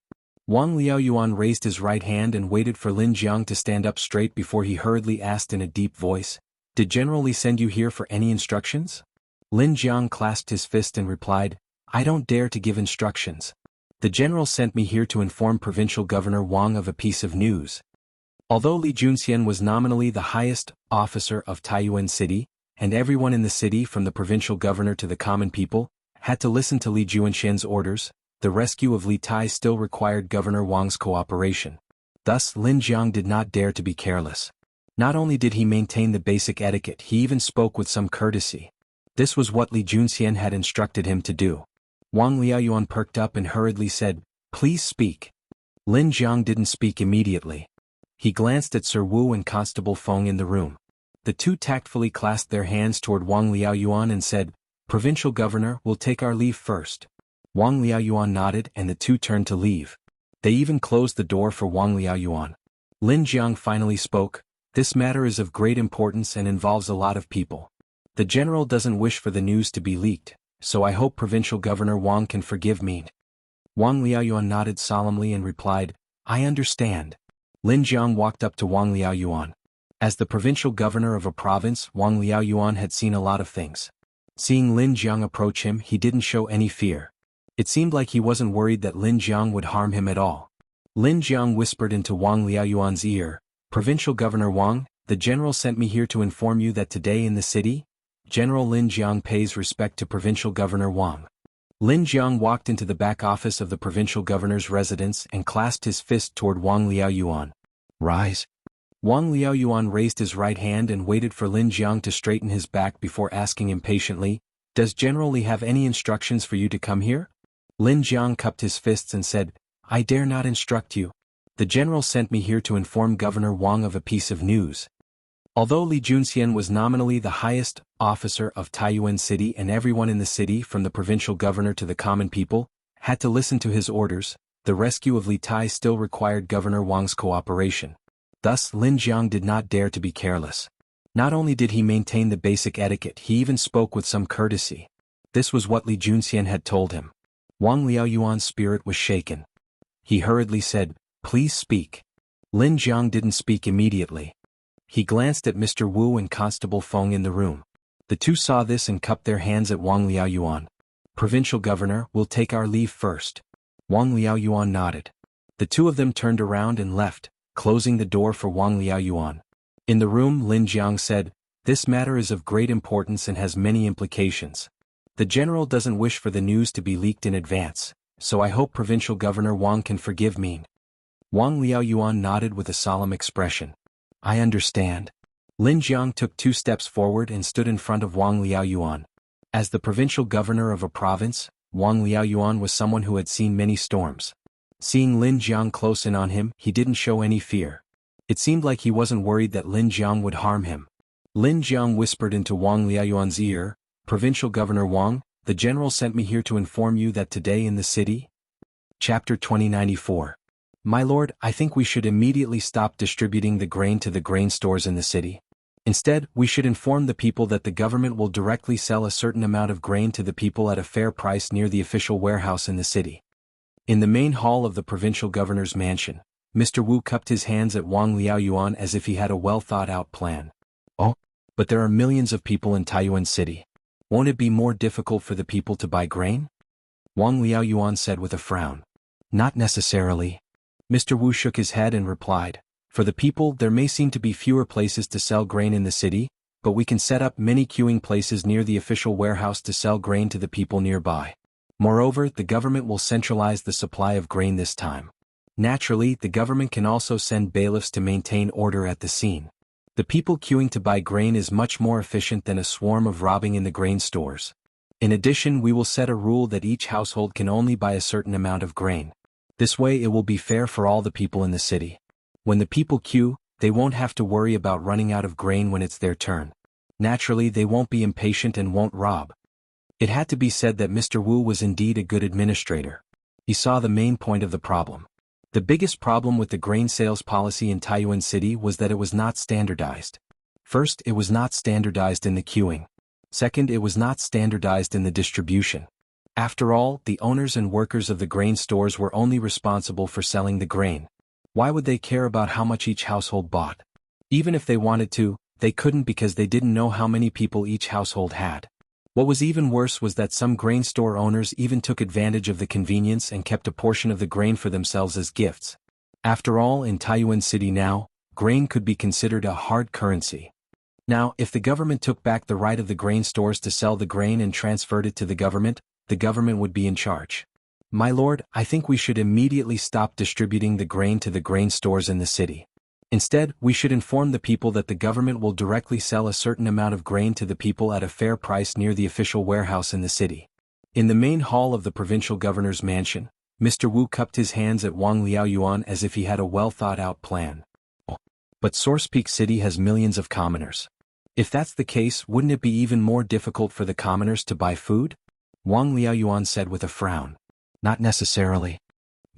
Wang Liaoyuan raised his right hand and waited for Lin Jiang to stand up straight before he hurriedly asked in a deep voice, "Did General Li send you here for any instructions?" Lin Jiang clasped his fist and replied, "I don't dare to give instructions. The general sent me here to inform Provincial Governor Wang of a piece of news." Although Li Junxian was nominally the highest officer of Taiyuan City, and everyone in the city from the provincial governor to the common people, had to listen to Li Junxian's orders, the rescue of Li Tai still required Governor Wang's cooperation. Thus, Lin Jiang did not dare to be careless. Not only did he maintain the basic etiquette, he even spoke with some courtesy. This was what Li Junxian had instructed him to do. Wang Liaoyuan perked up and hurriedly said, "Please speak." Lin Jiang didn't speak immediately. He glanced at Sir Wu and Constable Feng in the room. The two tactfully clasped their hands toward Wang Liaoyuan and said, "Provincial Governor, we'll take our leave first." Wang Liaoyuan nodded and the two turned to leave. They even closed the door for Wang Liaoyuan. Lin Jiang finally spoke, "This matter is of great importance and involves a lot of people. The general doesn't wish for the news to be leaked, so I hope Provincial Governor Wang can forgive me." Wang Liaoyuan nodded solemnly and replied, "I understand." Lin Jiang walked up to Wang Liaoyuan. As the provincial governor of a province, Wang Liaoyuan had seen a lot of things. Seeing Lin Jiang approach him, he didn't show any fear. It seemed like he wasn't worried that Lin Jiang would harm him at all. Lin Jiang whispered into Wang Liaoyuan's ear, "Provincial Governor Wang, the general sent me here to inform you that today in the city, General Lin Jiang pays respect to Provincial Governor Wang." Lin Jiang walked into the back office of the provincial governor's residence and clasped his fist toward Wang Liaoyuan. "Rise." Wang Liaoyuan raised his right hand and waited for Lin Jiang to straighten his back before asking impatiently, "Does General Li have any instructions for you to come here?" Lin Jiang cupped his fists and said, "I dare not instruct you. The general sent me here to inform Governor Wang of a piece of news." Although Li Junxian was nominally the highest officer of Taiyuan City and everyone in the city from the provincial governor to the common people, had to listen to his orders, the rescue of Li Tai still required Governor Wang's cooperation. Thus, Lin Jiang did not dare to be careless. Not only did he maintain the basic etiquette, he even spoke with some courtesy. This was what Li Junxian had told him. Wang Liaoyuan's spirit was shaken. He hurriedly said, "Please speak." Lin Jiang didn't speak immediately. He glanced at Mr. Wu and Constable Feng in the room. The two saw this and cupped their hands at Wang Liaoyuan. "Provincial governor, we'll take our leave first." Wang Liaoyuan nodded. The two of them turned around and left, closing the door for Wang Liaoyuan. In the room, Lin Jiang said, "This matter is of great importance and has many implications. The general doesn't wish for the news to be leaked in advance, so I hope Provincial Governor Wang can forgive me." Wang Liaoyuan nodded with a solemn expression. "I understand." Lin Jiang took 2 steps forward and stood in front of Wang Liaoyuan. As the provincial governor of a province, Wang Liaoyuan was someone who had seen many storms. Seeing Lin Jiang close in on him, he didn't show any fear. It seemed like he wasn't worried that Lin Jiang would harm him. Lin Jiang whispered into Wang Liaoyuan's ear, "Provincial Governor Wang, the general sent me here to inform you that today in the city." Chapter 2094. My lord, I think we should immediately stop distributing the grain to the grain stores in the city. Instead, we should inform the people that the government will directly sell a certain amount of grain to the people at a fair price near the official warehouse in the city. In the main hall of the provincial governor's mansion, Mr. Wu cupped his hands at Wang Liaoyuan as if he had a well-thought-out plan. "Oh, but there are millions of people in Taiyuan City. Won't it be more difficult for the people to buy grain?" Wang Liaoyuan said with a frown. "Not necessarily." Mr. Wu shook his head and replied, "For the people, there may seem to be fewer places to sell grain in the city, but we can set up many queuing places near the official warehouse to sell grain to the people nearby. Moreover, the government will centralize the supply of grain this time. Naturally, the government can also send bailiffs to maintain order at the scene. The people queuing to buy grain is much more efficient than a swarm of robbing in the grain stores. In addition, we will set a rule that each household can only buy a certain amount of grain. This way it will be fair for all the people in the city. When the people queue, they won't have to worry about running out of grain when it's their turn. Naturally, they won't be impatient and won't rob." It had to be said that Mr. Wu was indeed a good administrator. He saw the main point of the problem. The biggest problem with the grain sales policy in Taiyuan City was that it was not standardized. First, it was not standardized in the queuing. Second, it was not standardized in the distribution. After all, the owners and workers of the grain stores were only responsible for selling the grain. Why would they care about how much each household bought? Even if they wanted to, they couldn't because they didn't know how many people each household had. What was even worse was that some grain store owners even took advantage of the convenience and kept a portion of the grain for themselves as gifts. After all, in Taiyuan City now, grain could be considered a hard currency. Now, if the government took back the right of the grain stores to sell the grain and transferred it to the government would be in charge. My lord, I think we should immediately stop distributing the grain to the grain stores in the city. Instead, we should inform the people that the government will directly sell a certain amount of grain to the people at a fair price near the official warehouse in the city. In the main hall of the provincial governor's mansion, Mr. Wu cupped his hands at Wang Liaoyuan as if he had a well-thought-out plan. "Oh, but Source Peak City has millions of commoners. If that's the case, wouldn't it be even more difficult for the commoners to buy food?" Wang Liaoyuan said with a frown. "Not necessarily."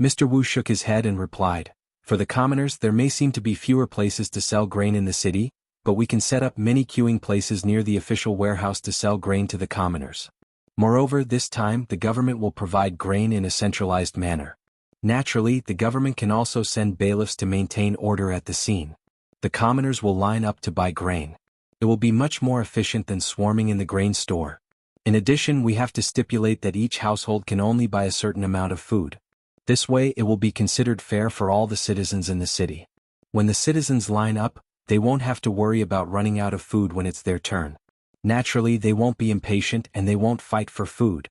Mr. Wu shook his head and replied, "For the commoners, there may seem to be fewer places to sell grain in the city, but we can set up many queuing places near the official warehouse to sell grain to the commoners. Moreover, this time the government will provide grain in a centralized manner. Naturally, the government can also send bailiffs to maintain order at the scene. The commoners will line up to buy grain. It will be much more efficient than swarming in the grain store. In addition, we have to stipulate that each household can only buy a certain amount of food. This way it will be considered fair for all the citizens in the city. When the citizens line up, they won't have to worry about running out of food when it's their turn. Naturally, they won't be impatient and they won't fight for food."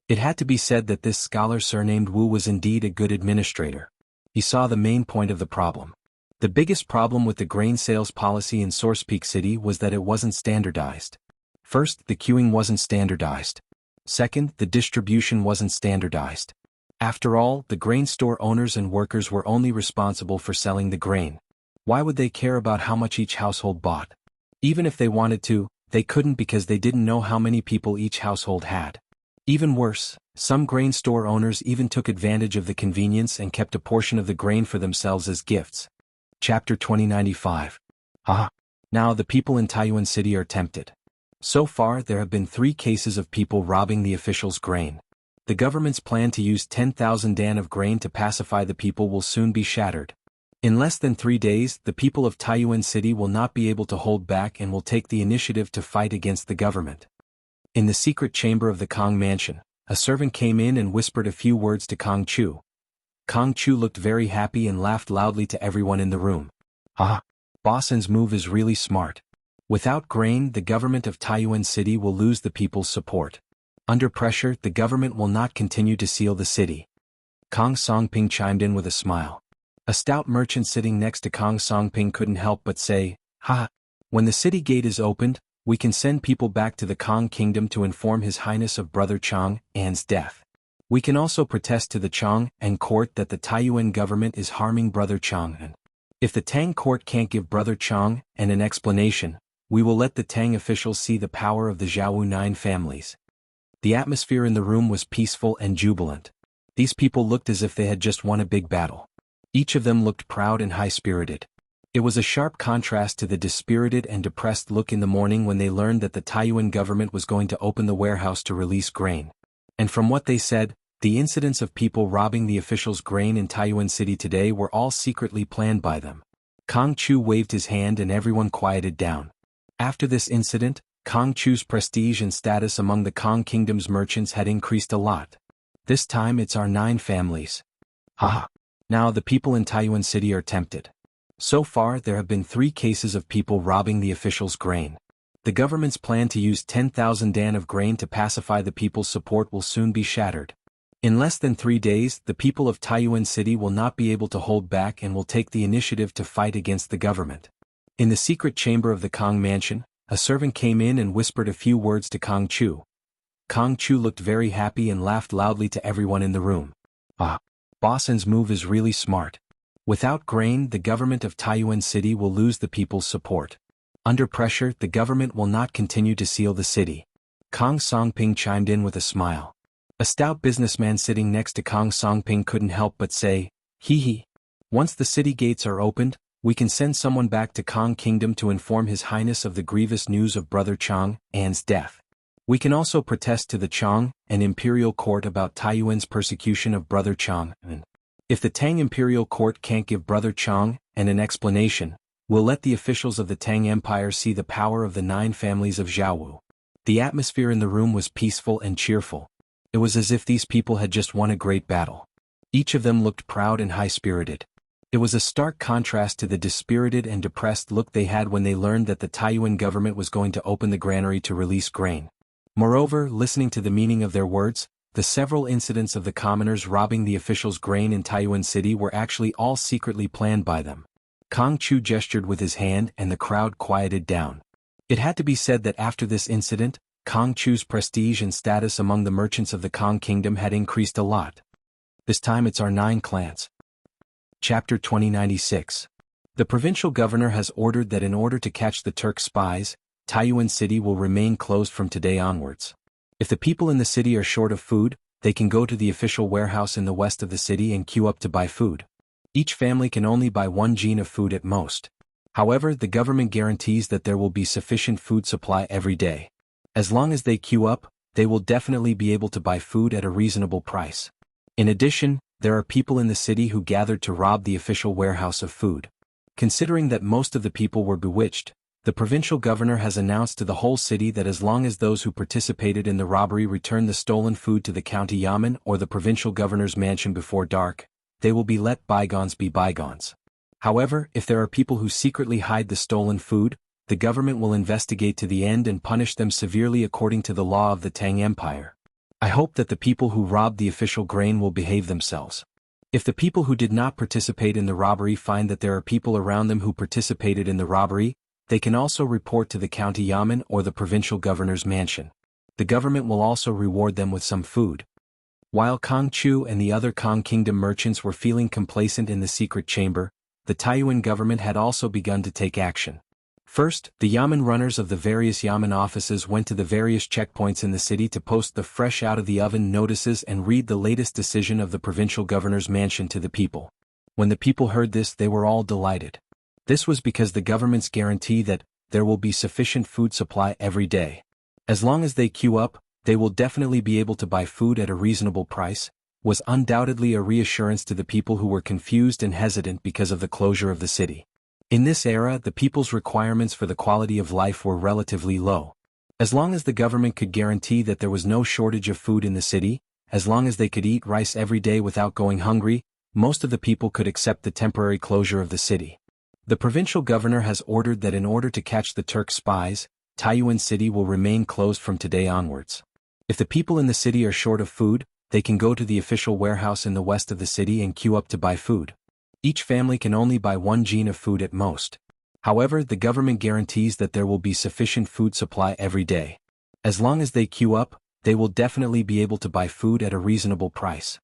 It had to be said that this scholar surnamed Wu was indeed a good administrator. He saw the main point of the problem. The biggest problem with the grain sales policy in Source Peak City was that it wasn't standardized. First, the queuing wasn't standardized. Second, the distribution wasn't standardized. After all, the grain store owners and workers were only responsible for selling the grain. Why would they care about how much each household bought? Even if they wanted to, they couldn't because they didn't know how many people each household had. Even worse, some grain store owners even took advantage of the convenience and kept a portion of the grain for themselves as gifts. Chapter 2095. Now the people in Taiyuan City are tempted. So far, there have been 3 cases of people robbing the officials' grain. The government's plan to use 10,000 dan of grain to pacify the people will soon be shattered. In less than 3 days, the people of Taiyuan City will not be able to hold back and will take the initiative to fight against the government. In the secret chamber of the Kong mansion, a servant came in and whispered a few words to Kong Chu. Kong Chu looked very happy and laughed loudly to everyone in the room. Ah, Bossen's move is really smart. Without grain, the government of Taiyuan City will lose the people's support. Under pressure, the government will not continue to seal the city. Kong Songping chimed in with a smile. A stout merchant sitting next to Kong Songping couldn't help but say, "Ha! When the city gate is opened, we can send people back to the Kong kingdom to inform His Highness of Brother Chang An's death. We can also protest to the Chang An court that the Taiyuan government is harming Brother Chang An. If the Tang court can't give Brother Chang An an explanation, we will let the Tang officials see the power of the Jianghu 9 families." The atmosphere in the room was peaceful and jubilant. These people looked as if they had just won a big battle. Each of them looked proud and high-spirited. It was a sharp contrast to the dispirited and depressed look in the morning when they learned that the Taiyuan government was going to open the warehouse to release grain. And from what they said, the incidents of people robbing the officials' grain in Taiyuan City today were all secretly planned by them. Kong Chu waved his hand and everyone quieted down. After this incident, Kong Chu's prestige and status among the Kong Kingdom's merchants had increased a lot. This time it's our 9 families. Haha. Now the people in Taiyuan City are tempted. So far there have been 3 cases of people robbing the officials' grain. The government's plan to use 10,000 dan of grain to pacify the people's support will soon be shattered. In less than 3 days, the people of Taiyuan City will not be able to hold back and will take the initiative to fight against the government. In the secret chamber of the Kong mansion, a servant came in and whispered a few words to Kong Chu. Kong Chu looked very happy and laughed loudly to everyone in the room. Ah, Bossen's move is really smart. Without grain, the government of Taiyuan City will lose the people's support. Under pressure, the government will not continue to seal the city. Kong Songping chimed in with a smile. A stout businessman sitting next to Kong Songping couldn't help but say, "Hee hee. Once the city gates are opened, we can send someone back to Kong Kingdom to inform His Highness of the grievous news of Brother Chang An's death. We can also protest to the Chang An imperial court about Taiyuan's persecution of Brother Chang An. If the Tang imperial court can't give Brother Chang An an explanation, we'll let the officials of the Tang Empire see the power of the 9 families of Jianghu." The atmosphere in the room was peaceful and cheerful. It was as if these people had just won a great battle. Each of them looked proud and high-spirited. It was a stark contrast to the dispirited and depressed look they had when they learned that the Taiyuan government was going to open the granary to release grain. Moreover, listening to the meaning of their words, the several incidents of the commoners robbing the officials' grain in Taiyuan City were actually all secretly planned by them. Kong Chu gestured with his hand and the crowd quieted down. It had to be said that after this incident, Kong Chu's prestige and status among the merchants of the Kong Kingdom had increased a lot. This time it's our 9 clans. Chapter 2096. The provincial governor has ordered that in order to catch the Turk spies, Taiyuan City will remain closed from today onwards. If the people in the city are short of food, they can go to the official warehouse in the west of the city and queue up to buy food. Each family can only buy 1 jin of food at most. However, the government guarantees that there will be sufficient food supply every day. As long as they queue up, they will definitely be able to buy food at a reasonable price. In addition, there are people in the city who gathered to rob the official warehouse of food. Considering that most of the people were bewitched, the provincial governor has announced to the whole city that as long as those who participated in the robbery return the stolen food to the county yamen or the provincial governor's mansion before dark, they will be let bygones be bygones. However, if there are people who secretly hide the stolen food, the government will investigate to the end and punish them severely according to the law of the Tang Empire. I hope that the people who robbed the official grain will behave themselves. If the people who did not participate in the robbery find that there are people around them who participated in the robbery, they can also report to the county yamen or the provincial governor's mansion. The government will also reward them with some food. While Kong Chu and the other Kong Kingdom merchants were feeling complacent in the secret chamber, the Taiyuan government had also begun to take action. First, the yamen runners of the various yamen offices went to the various checkpoints in the city to post the fresh out of the oven notices and read the latest decision of the provincial governor's mansion to the people. When the people heard this, they were all delighted. This was because the government's guarantee that there will be sufficient food supply every day. As long as they queue up, they will definitely be able to buy food at a reasonable price, was undoubtedly a reassurance to the people who were confused and hesitant because of the closure of the city. In this era, the people's requirements for the quality of life were relatively low. As long as the government could guarantee that there was no shortage of food in the city, as long as they could eat rice every day without going hungry, most of the people could accept the temporary closure of the city. The provincial governor has ordered that in order to catch the Turk spies, Taiyuan City will remain closed from today onwards. If the people in the city are short of food, they can go to the official warehouse in the west of the city and queue up to buy food. Each family can only buy 1 jin of food at most. However, the government guarantees that there will be sufficient food supply every day. As long as they queue up, they will definitely be able to buy food at a reasonable price.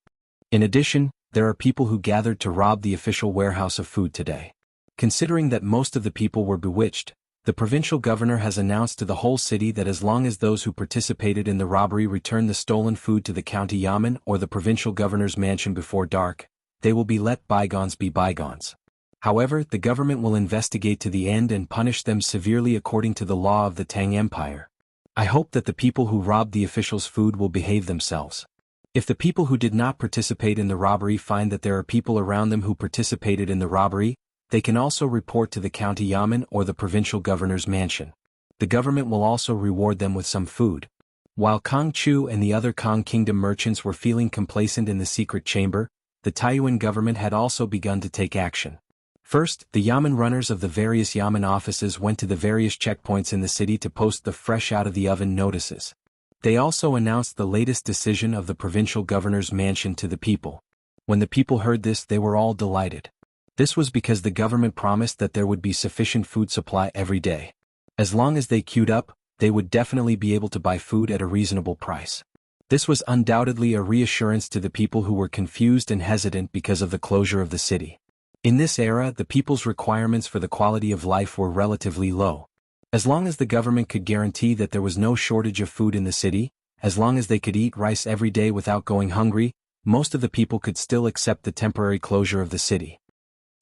In addition, there are people who gathered to rob the official warehouse of food today. Considering that most of the people were bewitched, the provincial governor has announced to the whole city that as long as those who participated in the robbery return the stolen food to the county yamen or the provincial governor's mansion before dark, they will be let bygones be bygones. However, the government will investigate to the end and punish them severely according to the law of the Tang Empire. I hope that the people who robbed the officials' food will behave themselves. If the people who did not participate in the robbery find that there are people around them who participated in the robbery, they can also report to the county yamen or the provincial governor's mansion. The government will also reward them with some food. While Kong Chu and the other Kong Kingdom merchants were feeling complacent in the secret chamber, the Taiyuan government had also begun to take action. First, the yamen runners of the various yamen offices went to the various checkpoints in the city to post the fresh out of the oven notices. They also announced the latest decision of the provincial governor's mansion to the people. When the people heard this, they were all delighted. This was because the government promised that there would be sufficient food supply every day. As long as they queued up, they would definitely be able to buy food at a reasonable price. This was undoubtedly a reassurance to the people who were confused and hesitant because of the closure of the city. In this era, the people's requirements for the quality of life were relatively low. As long as the government could guarantee that there was no shortage of food in the city, as long as they could eat rice every day without going hungry, most of the people could still accept the temporary closure of the city.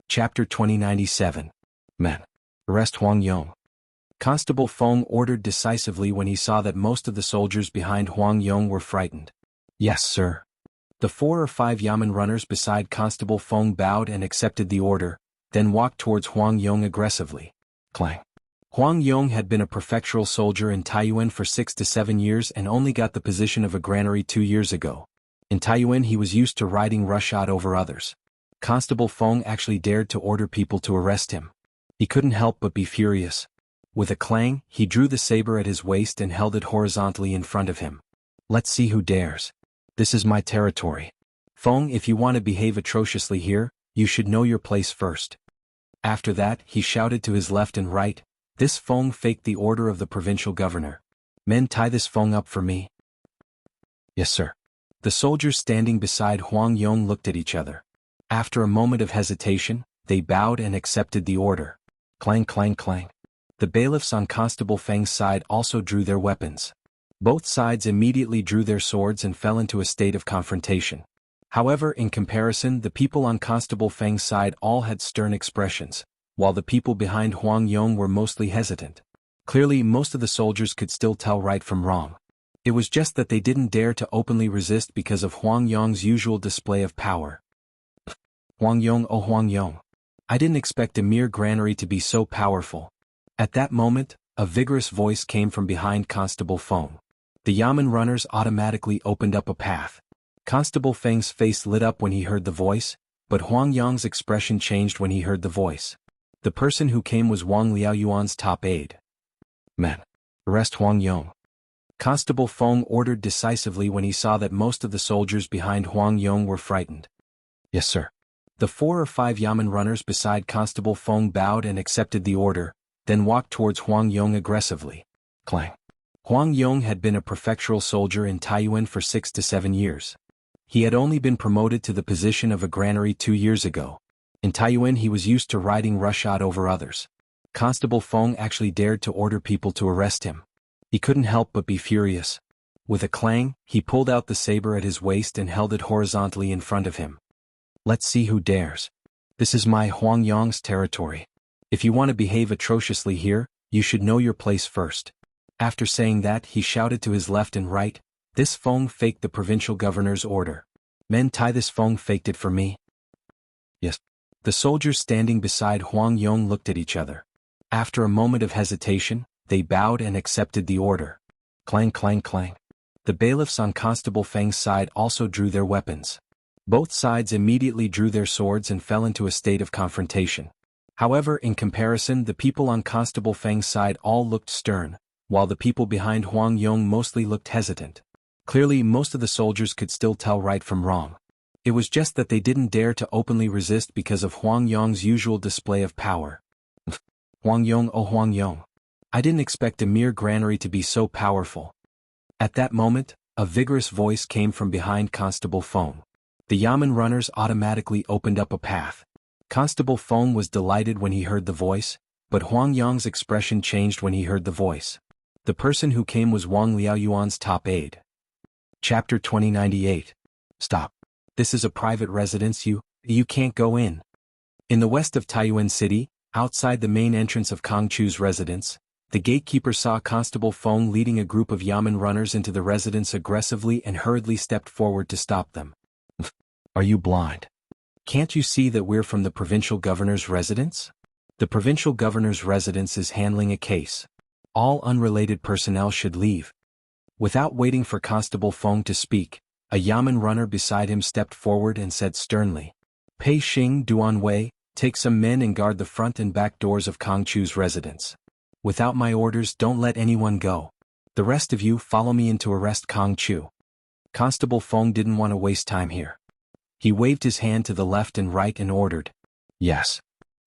Chapter 2097. Men. Arrest Huang Yong. Constable Feng ordered decisively when he saw that most of the soldiers behind Huang Yong were frightened. Yes, sir. The 4 or 5 yamen runners beside Constable Feng bowed and accepted the order, then walked towards Huang Yong aggressively. Clang. Huang Yong had been a prefectural soldier in Taiyuan for 6 to 7 years and only got the position of a granary 2 years ago. In Taiyuan he was used to riding roughshod over others. Constable Feng actually dared to order people to arrest him. He couldn't help but be furious. With a clang, he drew the saber at his waist and held it horizontally in front of him. Let's see who dares. This is my territory. Feng, if you want to behave atrociously here, you should know your place first. After that, he shouted to his left and right. This Feng faked the order of the provincial governor. Men, tie this Feng up for me. Yes, sir. The soldiers standing beside Huang Yong looked at each other. After a moment of hesitation, they bowed and accepted the order. Clang, clang, clang. The bailiffs on Constable Feng's side also drew their weapons. Both sides immediately drew their swords and fell into a state of confrontation. However, in comparison, the people on Constable Feng's side all had stern expressions, while the people behind Huang Yong were mostly hesitant. Clearly, most of the soldiers could still tell right from wrong. It was just that they didn't dare to openly resist because of Huang Yong's usual display of power. Huang Yong, oh Huang Yong. I didn't expect a mere granary to be so powerful. At that moment, a vigorous voice came from behind Constable Feng. The yamen runners automatically opened up a path. Constable Feng's face lit up when he heard the voice, but Huang Yong's expression changed when he heard the voice. The person who came was Wang Liaoyuan's top aide. Men. Arrest Huang Yong. Constable Feng ordered decisively when he saw that most of the soldiers behind Huang Yong were frightened. Yes, sir. The 4 or 5 yamen runners beside Constable Feng bowed and accepted the order, then walked towards Huang Yong aggressively. Clang. Huang Yong had been a prefectural soldier in Taiyuan for 6 to 7 years. He had only been promoted to the position of a granary 2 years ago. In Taiyuan he was used to riding roughshod over others. Constable Feng actually dared to order people to arrest him. He couldn't help but be furious. With a clang, he pulled out the saber at his waist and held it horizontally in front of him. Let's see who dares. This is my Huang Yong's territory. If you want to behave atrociously here, you should know your place first. After saying that, he shouted to his left and right. This Feng faked the provincial governor's order. Men, tie this Feng faked it for me. Yes. The soldiers standing beside Huang Yong looked at each other. After a moment of hesitation, they bowed and accepted the order. Clang, clang, clang. The bailiffs on Constable Feng's side also drew their weapons. Both sides immediately drew their swords and fell into a state of confrontation. However, in comparison, the people on Constable Feng's side all looked stern, while the people behind Huang Yong mostly looked hesitant. Clearly, most of the soldiers could still tell right from wrong. It was just that they didn't dare to openly resist because of Huang Yong's usual display of power. Huang Yong, oh Huang Yong. I didn't expect a mere granary to be so powerful. At that moment, a vigorous voice came from behind Constable Feng. The Yamen runners automatically opened up a path. Constable Feng was delighted when he heard the voice, but Huang Yong's expression changed when he heard the voice. The person who came was Wang Liaoyuan's top aide. Chapter 2098. Stop. This is a private residence, you can't go in. In the west of Taiyuan City, outside the main entrance of Kong Chu's residence, the gatekeeper saw Constable Feng leading a group of Yamen runners into the residence aggressively and hurriedly stepped forward to stop them. Are you blind? Can't you see that we're from the provincial governor's residence? The provincial governor's residence is handling a case. All unrelated personnel should leave. Without waiting for Constable Feng to speak, a Yamen runner beside him stepped forward and said sternly, Pei Xing Duan Wei, take some men and guard the front and back doors of Kong Chu's residence. Without my orders, don't let anyone go. The rest of you follow me in to arrest Kong Chu. Constable Feng didn't want to waste time here. He waved his hand to the left and right and ordered. Yes.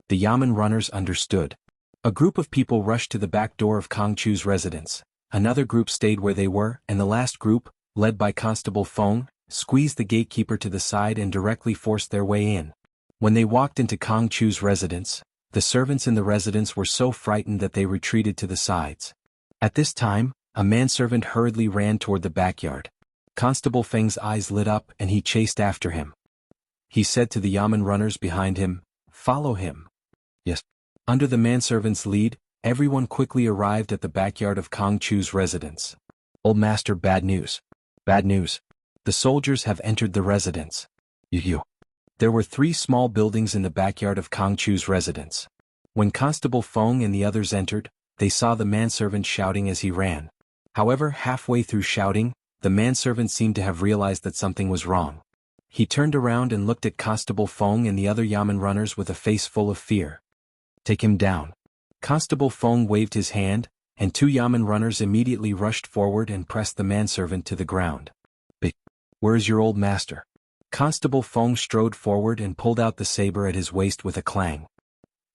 The Yamen runners understood. A group of people rushed to the back door of Kong Chu's residence. Another group stayed where they were, and the last group, led by Constable Feng, squeezed the gatekeeper to the side and directly forced their way in. When they walked into Kong Chu's residence, the servants in the residence were so frightened that they retreated to the sides. At this time, a manservant hurriedly ran toward the backyard. Constable Feng's eyes lit up and he chased after him. He said to the Yamen runners behind him, Follow him. Yes. Under the manservant's lead, everyone quickly arrived at the backyard of Kong Chu's residence. Old Master, bad news. Bad news. The soldiers have entered the residence. You. There were 3 small buildings in the backyard of Kong Chu's residence. When Constable Feng and the others entered, they saw the manservant shouting as he ran. However, halfway through shouting, the manservant seemed to have realized that something was wrong. He turned around and looked at Constable Feng and the other Yamen runners with a face full of fear. Take him down. Constable Feng waved his hand, and 2 Yamen runners immediately rushed forward and pressed the manservant to the ground. Where is your old master? Constable Feng strode forward and pulled out the saber at his waist with a clang.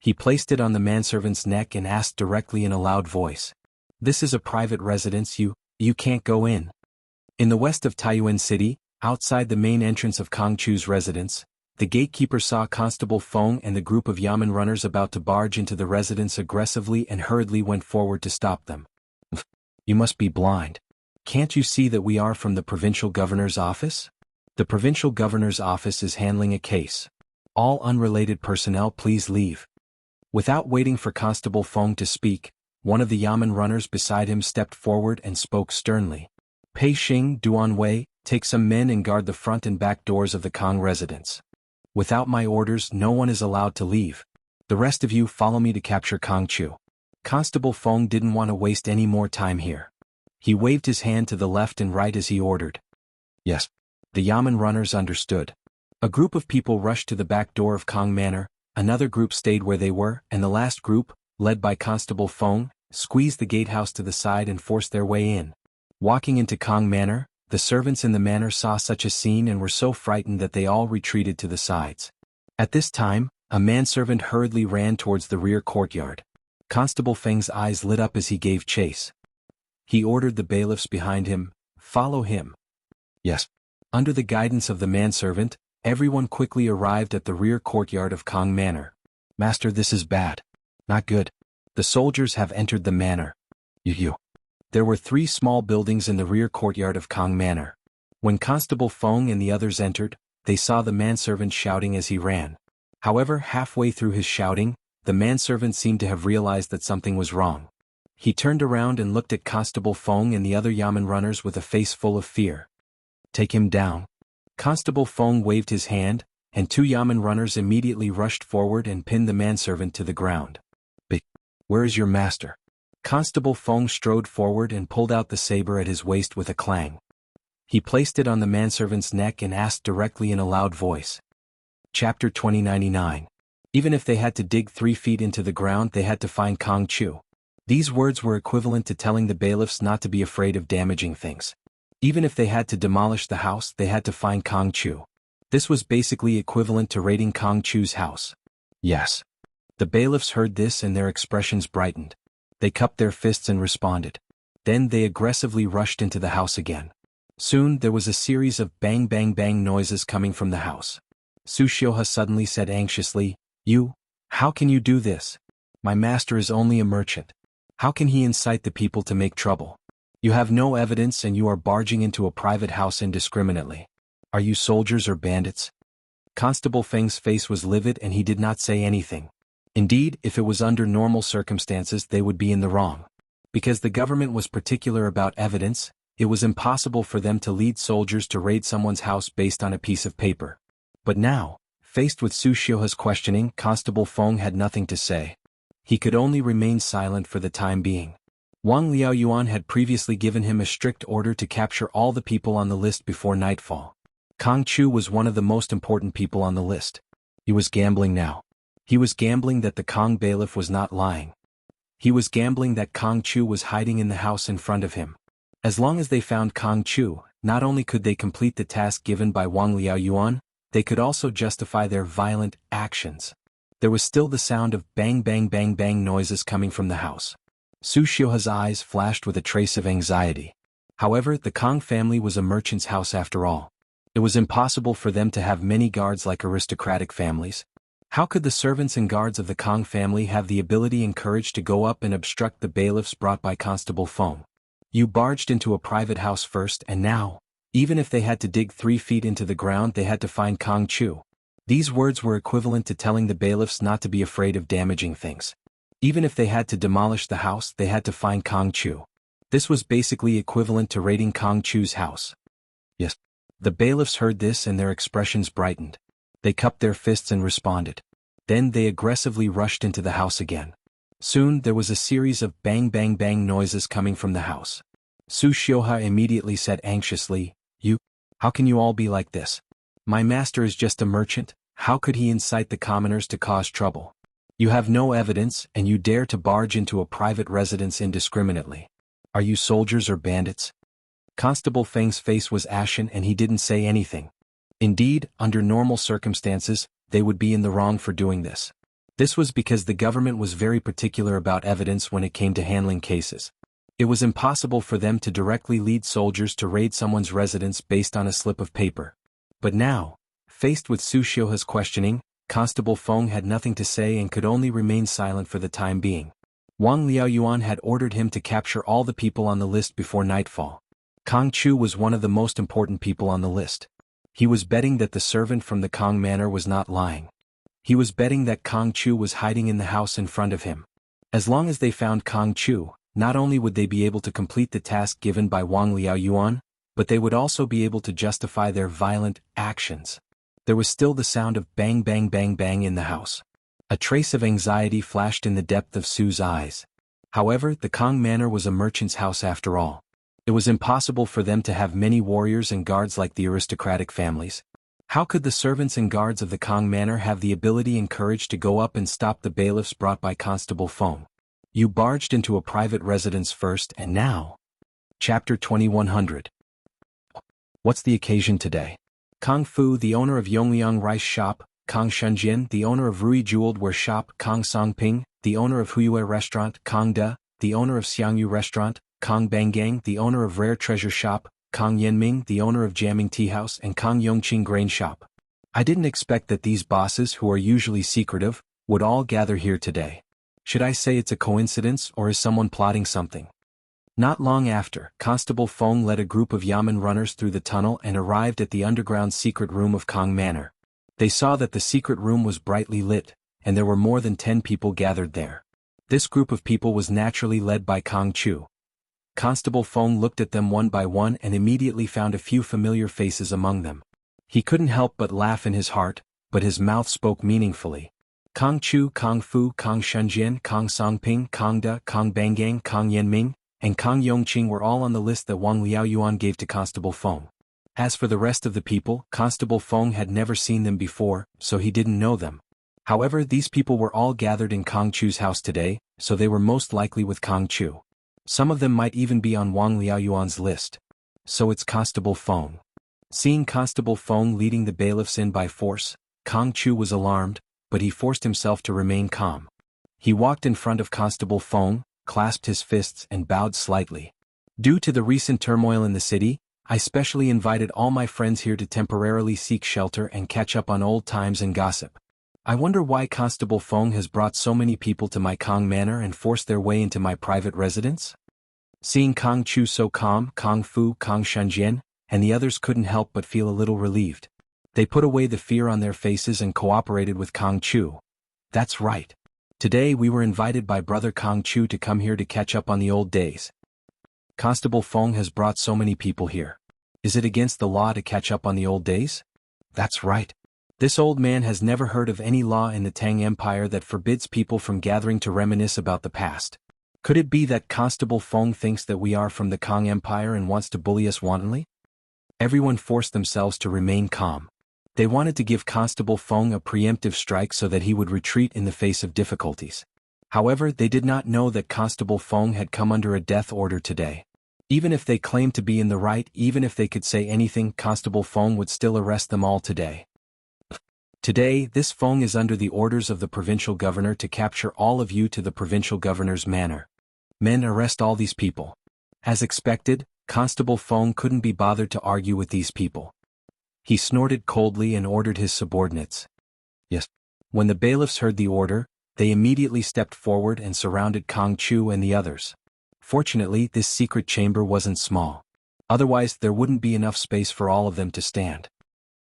He placed it on the manservant's neck and asked directly in a loud voice. This is a private residence, you can't go in. In the west of Taiyuan City, outside the main entrance of Kong Chu's residence, the gatekeeper saw Constable Feng and the group of Yamen runners about to barge into the residence aggressively and hurriedly went forward to stop them. You must be blind. Can't you see that we are from the provincial governor's office? The provincial governor's office is handling a case. All unrelated personnel please leave. Without waiting for Constable Feng to speak, one of the Yamen runners beside him stepped forward and spoke sternly. Pei Xing Duan Wei, take some men and guard the front and back doors of the Kong residence. Without my orders, no one is allowed to leave. The rest of you follow me to capture Kong Chu. Constable Feng didn't want to waste any more time here. He waved his hand to the left and right as he ordered. Yes. The Yamen runners understood. A group of people rushed to the back door of Kong Manor, another group stayed where they were, and the last group, led by Constable Feng, squeezed the gatehouse to the side and forced their way in. Walking into Kong Manor, the servants in the manor saw such a scene and were so frightened that they all retreated to the sides. At this time, a manservant hurriedly ran towards the rear courtyard. Constable Feng's eyes lit up as he gave chase. He ordered the bailiffs behind him, Follow him. Yes. Under the guidance of the manservant, everyone quickly arrived at the rear courtyard of Kong Manor. Master, this is bad. Not good. The soldiers have entered the manor. You. There were 3 small buildings in the rear courtyard of Kong Manor. When Constable Feng and the others entered, they saw the manservant shouting as he ran. However, halfway through his shouting, the manservant seemed to have realized that something was wrong. He turned around and looked at Constable Feng and the other Yamen runners with a face full of fear. Take him down. Constable Feng waved his hand, and two Yamen runners immediately rushed forward and pinned the manservant to the ground. Where is your master? Constable Feng strode forward and pulled out the saber at his waist with a clang. He placed it on the manservant's neck and asked directly in a loud voice. Chapter 2099. Even if they had to dig 3 feet into the ground, they had to find Kong Chu. These words were equivalent to telling the bailiffs not to be afraid of damaging things. Even if they had to demolish the house, they had to find Kong Chu. This was basically equivalent to raiding Kong Chu's house. Yes. The bailiffs heard this and their expressions brightened. They cupped their fists and responded. Then they aggressively rushed into the house again. Soon there was a series of bang bang bang noises coming from the house. Su Xiuhe suddenly said anxiously, How can you do this? My master is only a merchant. How can he incite the people to make trouble? You have no evidence and you are barging into a private house indiscriminately. Are you soldiers or bandits? Constable Feng's face was livid and he did not say anything. Indeed, if it was under normal circumstances they would be in the wrong. Because the government was particular about evidence, it was impossible for them to lead soldiers to raid someone's house based on a piece of paper. But now, faced with Su Xiuhe's questioning, Constable Feng had nothing to say. He could only remain silent for the time being. Wang Liaoyuan had previously given him a strict order to capture all the people on the list before nightfall. Kong Chu was one of the most important people on the list. He was gambling now. He was gambling that the Kong bailiff was not lying. He was gambling that Kong Chu was hiding in the house in front of him. As long as they found Kong Chu, not only could they complete the task given by Wang Liaoyuan, they could also justify their violent actions. There was still the sound of bang bang bang bang noises coming from the house. Su Xiuhe's eyes flashed with a trace of anxiety. However, the Kong family was a merchant's house after all. It was impossible for them to have many guards like aristocratic families. How could the servants and guards of the Kong family have the ability and courage to go up and obstruct the bailiffs brought by Constable Feng? You barged into a private house first and now, even if they had to dig 3 feet into the ground, they had to find Kong Chu. These words were equivalent to telling the bailiffs not to be afraid of damaging things. Even if they had to demolish the house, they had to find Kong Chu. This was basically equivalent to raiding Kong Chu's house. Yes. The bailiffs heard this and their expressions brightened. They cupped their fists and responded. Then they aggressively rushed into the house again. Soon there was a series of bang bang bang noises coming from the house. Su Xiuhe immediately said anxiously, How can you all be like this? My master is just a merchant, how could he incite the commoners to cause trouble? You have no evidence and you dare to barge into a private residence indiscriminately. Are you soldiers or bandits? Constable Feng's face was ashen and he didn't say anything. Indeed, under normal circumstances, they would be in the wrong for doing this. This was because the government was very particular about evidence when it came to handling cases. It was impossible for them to directly lead soldiers to raid someone's residence based on a slip of paper. But now, faced with Su Xiuhe's questioning, Constable Feng had nothing to say and could only remain silent for the time being. Wang Liaoyuan had ordered him to capture all the people on the list before nightfall. Kong Chu was one of the most important people on the list. He was betting that the servant from the Kong manor was not lying. He was betting that Kong Chu was hiding in the house in front of him. As long as they found Kong Chu, not only would they be able to complete the task given by Wang Liaoyuan, but they would also be able to justify their violent actions. There was still the sound of bang bang bang bang in the house. A trace of anxiety flashed in the depth of Su's eyes. However, the Kong manor was a merchant's house after all. It was impossible for them to have many warriors and guards like the aristocratic families. How could the servants and guards of the Kong manor have the ability and courage to go up and stop the bailiffs brought by Constable Feng? You barged into a private residence first and now. Chapter 2100. What's the occasion today? Kong Fu, the owner of Yongliang Rice Shop, Kong Shenzhen, the owner of Rui Jeweled Ware Shop, Kong Songping, the owner of Huyue Restaurant, Kong De, the owner of Xiangyu Restaurant, Kong Bangang, the owner of Rare Treasure Shop, Kong Yanming, the owner of Jamming Tea House, and Kong Yongqing Grain Shop. I didn't expect that these bosses, who are usually secretive, would all gather here today. Should I say it's a coincidence or is someone plotting something? Not long after, Constable Feng led a group of Yamen runners through the tunnel and arrived at the underground secret room of Kong Manor. They saw that the secret room was brightly lit, and there were more than 10 people gathered there. This group of people was naturally led by Kong Chu. Constable Feng looked at them one by one and immediately found a few familiar faces among them. He couldn't help but laugh in his heart, but his mouth spoke meaningfully. Kong Chu, Kong Fu, Kong Shunjian, Kong Songping, Kong Da, Kong Bangang, Kong Yanming, and Kong Yongqing were all on the list that Wang Liaoyuan gave to Constable Feng. As for the rest of the people, Constable Feng had never seen them before, so he didn't know them. However, these people were all gathered in Kong Chu's house today, so they were most likely with Kong Chu. Some of them might even be on Wang Liaoyuan's list. So it's Constable Feng. Seeing Constable Feng leading the bailiffs in by force, Kong Chu was alarmed, but he forced himself to remain calm. He walked in front of Constable Feng, clasped his fists and bowed slightly. Due to the recent turmoil in the city, I specially invited all my friends here to temporarily seek shelter and catch up on old times and gossip. I wonder why Constable Feng has brought so many people to my Kong Manor and forced their way into my private residence? Seeing Kong Chu so calm, Kong Fu, Kong Shunjian, and the others couldn't help but feel a little relieved. They put away the fear on their faces and cooperated with Kong Chu. That's right. Today we were invited by Brother Kong Chu to come here to catch up on the old days. Constable Feng has brought so many people here. Is it against the law to catch up on the old days? That's right. This old man has never heard of any law in the Tang Empire that forbids people from gathering to reminisce about the past. Could it be that Constable Feng thinks that we are from the Kong Empire and wants to bully us wantonly? Everyone forced themselves to remain calm. They wanted to give Constable Feng a preemptive strike so that he would retreat in the face of difficulties. However, they did not know that Constable Feng had come under a death order today. Even if they claimed to be in the right, even if they could say anything, Constable Feng would still arrest them all today. Today, this Feng is under the orders of the provincial governor to capture all of you to the provincial governor's manor. Men, arrest all these people. As expected, Constable Feng couldn't be bothered to argue with these people. He snorted coldly and ordered his subordinates. Yes. When the bailiffs heard the order, they immediately stepped forward and surrounded Kong Chu and the others. Fortunately, this secret chamber wasn't small. Otherwise, there wouldn't be enough space for all of them to stand.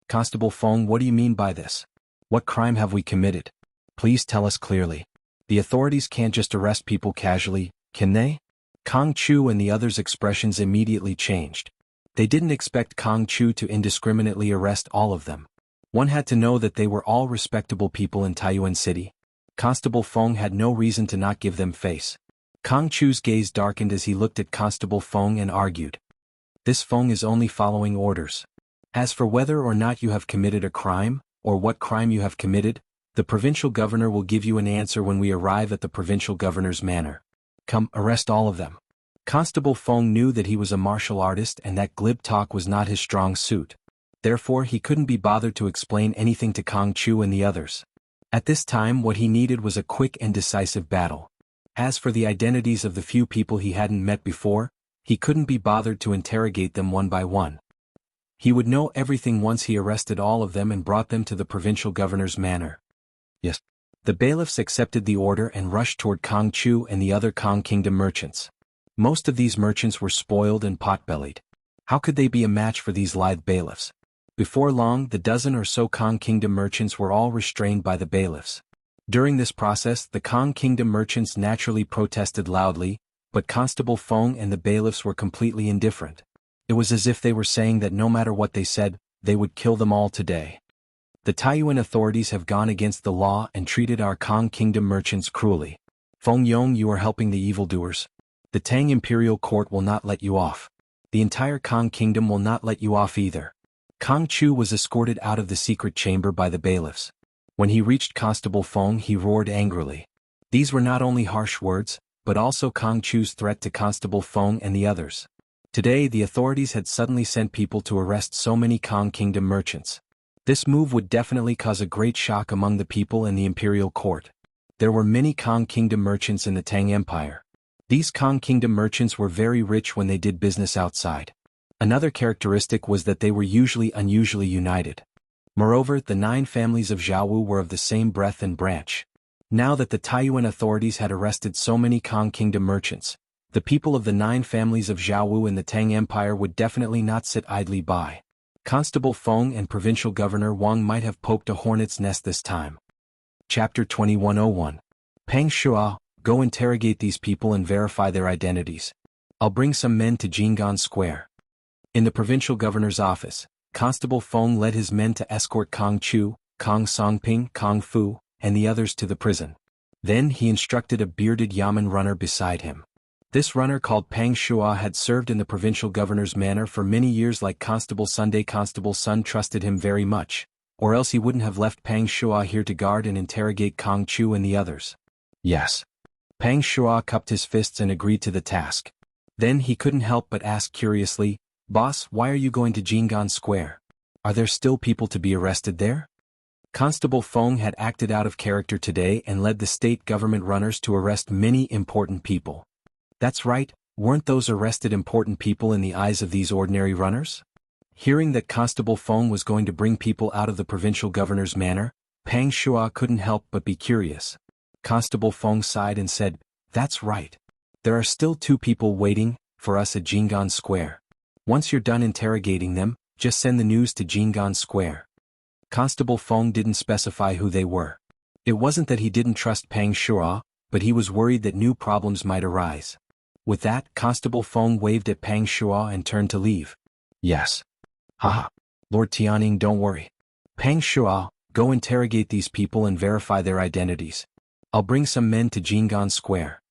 Constable Feng, what do you mean by this? What crime have we committed? Please tell us clearly. The authorities can't just arrest people casually, can they? Kong Chu and the others' expressions immediately changed. They didn't expect Kong Chu to indiscriminately arrest all of them. One had to know that they were all respectable people in Taiyuan City. Constable Feng had no reason to not give them face. Kong Chu's gaze darkened as he looked at Constable Feng and argued. This Feng is only following orders. As for whether or not you have committed a crime, or what crime you have committed, the provincial governor will give you an answer when we arrive at the provincial governor's manor. Come, arrest all of them. Constable Feng knew that he was a martial artist and that glib talk was not his strong suit. Therefore, he couldn't be bothered to explain anything to Kong Chu and the others. At this time, what he needed was a quick and decisive battle. As for the identities of the few people he hadn't met before, he couldn't be bothered to interrogate them one by one. He would know everything once he arrested all of them and brought them to the provincial governor's manor. Yes. The bailiffs accepted the order and rushed toward Kong Chu and the other Kong Kingdom merchants. Most of these merchants were spoiled and pot-bellied. How could they be a match for these lithe bailiffs? Before long, the dozen or so Kong Kingdom merchants were all restrained by the bailiffs. During this process, the Kong Kingdom merchants naturally protested loudly, but Constable Feng and the bailiffs were completely indifferent. It was as if they were saying that no matter what they said, they would kill them all today. The Taiyuan authorities have gone against the law and treated our Kong Kingdom merchants cruelly. Feng Yong, you are helping the evildoers. The Tang Imperial Court will not let you off. The entire Kong Kingdom will not let you off either. Kong Chu was escorted out of the secret chamber by the bailiffs. When he reached Constable Feng, he roared angrily. These were not only harsh words, but also Kong Chu's threat to Constable Feng and the others. Today, the authorities had suddenly sent people to arrest so many Kong Kingdom merchants. This move would definitely cause a great shock among the people in the Imperial Court. There were many Kong Kingdom merchants in the Tang Empire. These Kong Kingdom merchants were very rich when they did business outside. Another characteristic was that they were usually unusually united. Moreover, the 9 families of Jianghu were of the same breadth and branch. Now that the Taiyuan authorities had arrested so many Kong Kingdom merchants, the people of the 9 families of Jianghu in the Tang Empire would definitely not sit idly by. Constable Feng and Provincial Governor Wang might have poked a hornet's nest this time. Chapter 2101. Peng Shuo, go interrogate these people and verify their identities. I'll bring some men to Jinggan Square. In the provincial governor's office, Constable Feng led his men to escort Kong Chu, Kong Songping, Kong Fu, and the others to the prison. Then he instructed a bearded yamen runner beside him. This runner called Pang Shua had served in the provincial governor's manor for many years like Constable Sunday. Constable Sun trusted him very much, or else he wouldn't have left Pang Shua here to guard and interrogate Kong Chu and the others. Yes. Pang Shua cupped his fists and agreed to the task. Then he couldn't help but ask curiously, "Boss, why are you going to Jianghu Square? Are there still people to be arrested there?" Constable Feng had acted out of character today and led the state government runners to arrest many important people. That's right, weren't those arrested important people in the eyes of these ordinary runners? Hearing that Constable Feng was going to bring people out of the provincial governor's manor, Pang Shua couldn't help but be curious. Constable Feng sighed and said, "That's right. There are still 2 people waiting for us at Jianghu Square. Once you're done interrogating them, just send the news to Jianghu Square." Constable Feng didn't specify who they were. It wasn't that he didn't trust Pang Shua, but he was worried that new problems might arise. With that, Constable Feng waved at Pang Shua and turned to leave. "Yes. Haha. Lord Tianning, don't worry. Pang Shua, go interrogate these people and verify their identities. I'll bring some men to Jianghu Square."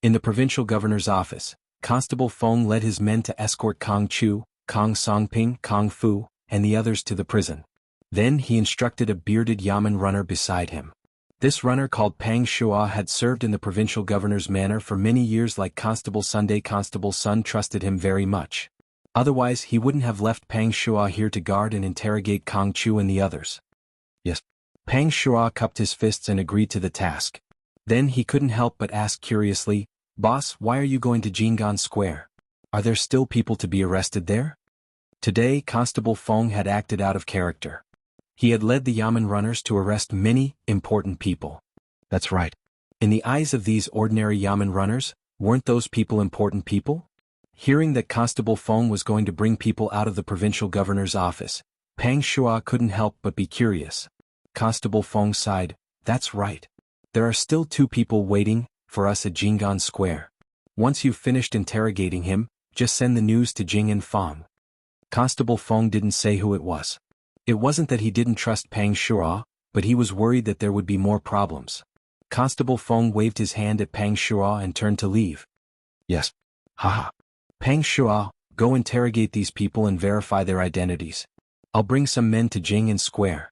In the provincial governor's office, Constable Feng led his men to escort Kong Chu, Kong Songping, Kong Fu, and the others to the prison. Then he instructed a bearded yamen runner beside him. This runner called Pang Shua had served in the provincial governor's manor for many years like Constable Sunday. Constable Sun trusted him very much. Otherwise he wouldn't have left Pang Shua here to guard and interrogate Kong Chu and the others. Yes. Pang Shua cupped his fists and agreed to the task. Then he couldn't help but ask curiously, "Boss, why are you going to Jianghu Square? Are there still people to be arrested there?" Today Constable Feng had acted out of character. He had led the yamen runners to arrest many important people. That's right. In the eyes of these ordinary yamen runners, weren't those people important people? Hearing that Constable Feng was going to bring people out of the provincial governor's office, Pang Shua couldn't help but be curious. Constable Feng sighed, "That's right. There are still 2 people waiting for us at Jianghu Square. Once you've finished interrogating him, just send the news to Jing Feng." Constable Feng didn't say who it was. It wasn't that he didn't trust Pang Shua, but he was worried that there would be more problems. Constable Feng waved his hand at Pang Shua and turned to leave. "Yes. Haha. Pang Shua, go interrogate these people and verify their identities. I'll bring some men to Jianghu Square."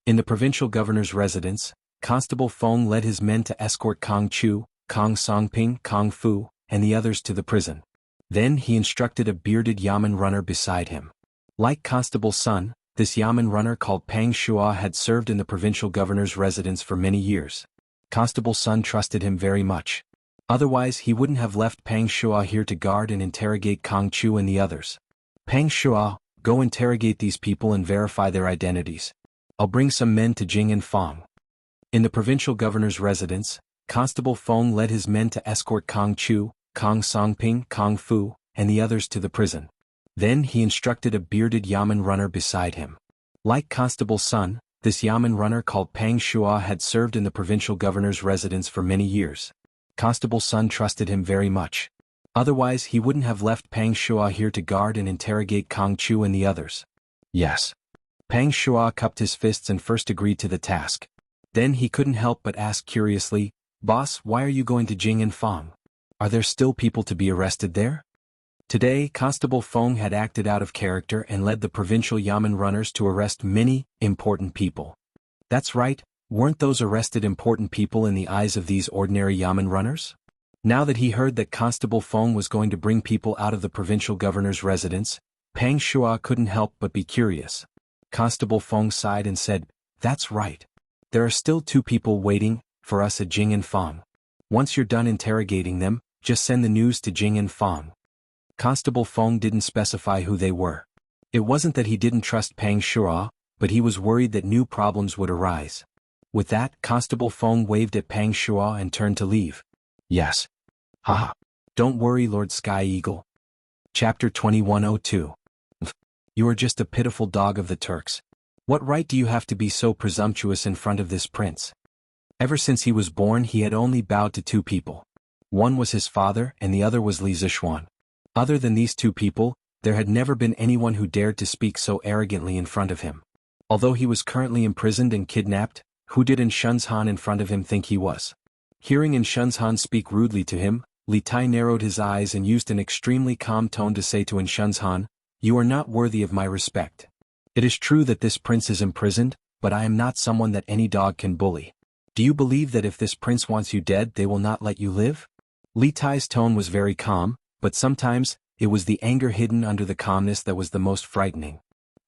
In the provincial governor's residence, Constable Feng led his men to escort Kong Chu, Kong Songping, Kong Fu, and the others to the prison. Then he instructed a bearded yamen runner beside him. Like Constable Sun, this yamen runner called Pang Shua had served in the provincial governor's residence for many years. Constable Sun trusted him very much. Otherwise he wouldn't have left Pang Shua here to guard and interrogate Kong Chu and the others. "Pang Shua, go interrogate these people and verify their identities. I'll bring some men to Jing Feng." In the provincial governor's residence, Constable Feng led his men to escort Kong Chu, Kong Songping, Kong Fu, and the others to the prison. Then he instructed a bearded yamen runner beside him. Like Constable Sun, this yamen runner called Pang Shua had served in the provincial governor's residence for many years. Constable Sun trusted him very much. Otherwise he wouldn't have left Pang Shua here to guard and interrogate Kong Chu and the others. Yes. Pang Shua cupped his fists and first agreed to the task. Then he couldn't help but ask curiously, "Boss, why are you going to Jing Feng? Are there still people to be arrested there?" Today Constable Feng had acted out of character and led the provincial yamen runners to arrest many important people. That's right, weren't those arrested important people in the eyes of these ordinary yamen runners? Now that he heard that Constable Feng was going to bring people out of the provincial governor's residence, Pang Shua couldn't help but be curious. Constable Feng sighed and said, "That's right. There are still 2 people waiting for us at Jing Feng. Once you're done interrogating them, just send the news to Jing Feng." Constable Feng didn't specify who they were. It wasn't that he didn't trust Pang Shua, but he was worried that new problems would arise. With that, Constable Feng waved at Pang Shua and turned to leave. "Yes. Haha. Don't worry, Lord Sky Eagle." Chapter 2102. "You are just a pitiful dog of the Turks. What right do you have to be so presumptuous in front of this prince?" Ever since he was born he had only bowed to 2 people. One was his father and the other was Li Zishuan. Other than these 2 people, There had never been anyone who dared to speak so arrogantly in front of him. Although he was currently imprisoned and kidnapped, who did Shenzhan in front of him think he was? Hearing Shenzhan speak rudely to him, Li Tai narrowed his eyes and used an extremely calm tone to say to Shenzhan, "You are not worthy of my respect. It is true that this prince is imprisoned, but I am not someone that any dog can bully. Do you believe that if this prince wants you dead they will not let you live?" Li Tai's tone was very calm, but sometimes, it was the anger hidden under the calmness that was the most frightening.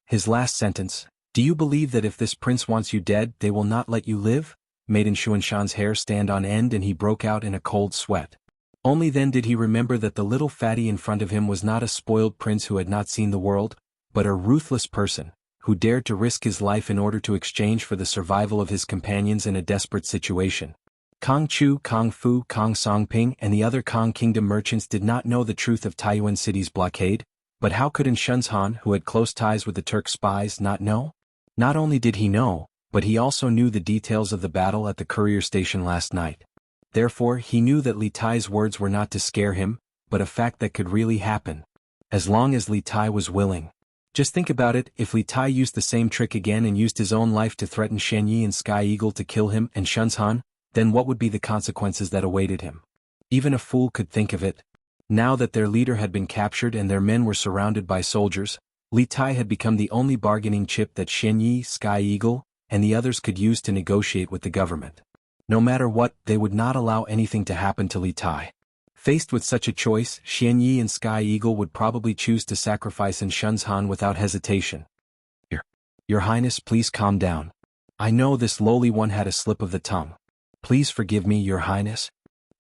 His last sentence, "Do you believe that if this prince wants you dead they will not let you live?" made Xuanshan's hair stand on end and he broke out in a cold sweat. Only then did he remember that the little fatty in front of him was not a spoiled prince who had not seen the world, but a ruthless person, who dared to risk his life in order to exchange for the survival of his companions in a desperate situation. Kong Chu, Kong Fu, Kong Songping and the other Kong Kingdom merchants did not know the truth of Taiyuan City's blockade, but how could Shenzhan, who had close ties with the Turk spies, not know? Not only did he know, but he also knew the details of the battle at the courier station last night. Therefore he knew that Li Tai's words were not to scare him, but a fact that could really happen. As long as Li Tai was willing. Just think about it, if Li Tai used the same trick again and used his own life to threaten Shen Yi and Sky Eagle to kill him and Shenzhan, then what would be the consequences that awaited him? Even a fool could think of it. Now that their leader had been captured and their men were surrounded by soldiers, Li Tai had become the only bargaining chip that Shen Yi, Sky Eagle, and the others could use to negotiate with the government. No matter what, they would not allow anything to happen to Li Tai. Faced with such a choice, Shen Yi and Sky Eagle would probably choose to sacrifice Shenzhan without hesitation. Your Highness, please calm down. I know this lowly one had a slip of the tongue. Please forgive me, Your Highness.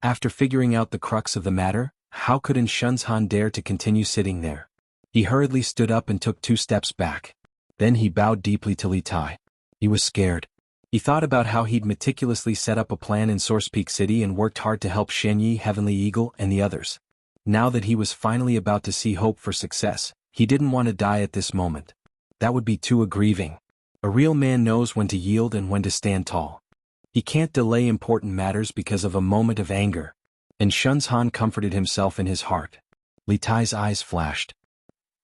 After figuring out the crux of the matter, how could Shenzhan dare to continue sitting there? He hurriedly stood up and took 2 steps back. Then he bowed deeply to Li Tai. He was scared. He thought about how he'd meticulously set up a plan in Source Peak City and worked hard to help Shen Yi, Heavenly Eagle, and the others. Now that he was finally about to see hope for success, he didn't want to die at this moment. That would be too aggrieving. A real man knows when to yield and when to stand tall. He can't delay important matters because of a moment of anger. And Shenzhan comforted himself in his heart. Li Tai's eyes flashed.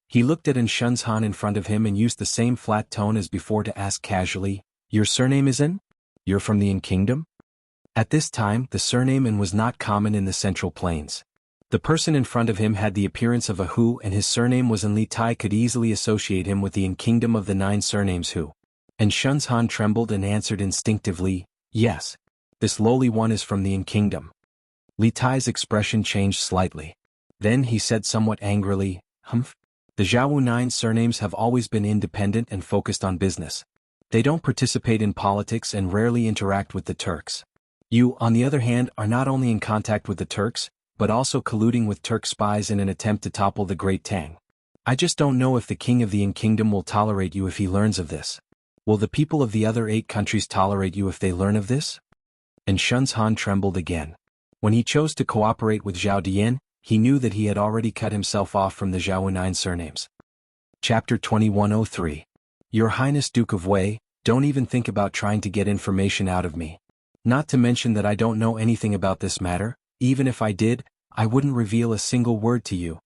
He looked at Shenzhan in front of him and used the same flat tone as before to ask casually, "Your surname is In? You're from the In Kingdom?" At this time, the surname In was not common in the Central Plains. The person in front of him had the appearance of a Hu and his surname was In. Li Tai could easily associate him with the In Kingdom of the 9 surnames Hu. And Shenzhan trembled and answered instinctively, "Yes. This lowly one is from the In Kingdom." Li Tai's expression changed slightly. Then he said somewhat angrily, "Humph. The Jianghu 9 surnames have always been independent and focused on business. They don't participate in politics and rarely interact with the Turks. You, on the other hand, are not only in contact with the Turks, but also colluding with Turk spies in an attempt to topple the Great Tang. I just don't know if the king of the In Kingdom will tolerate you if he learns of this. Will the people of the other 8 countries tolerate you if they learn of this?" And Shenzhan trembled again. When he chose to cooperate with Zhao Dian, he knew that he had already cut himself off from the Jianghu 9 surnames. Chapter 2103. Your Highness Duke of Wei, don't even think about trying to get information out of me. Not to mention that I don't know anything about this matter. Even if I did, I wouldn't reveal a single word to you.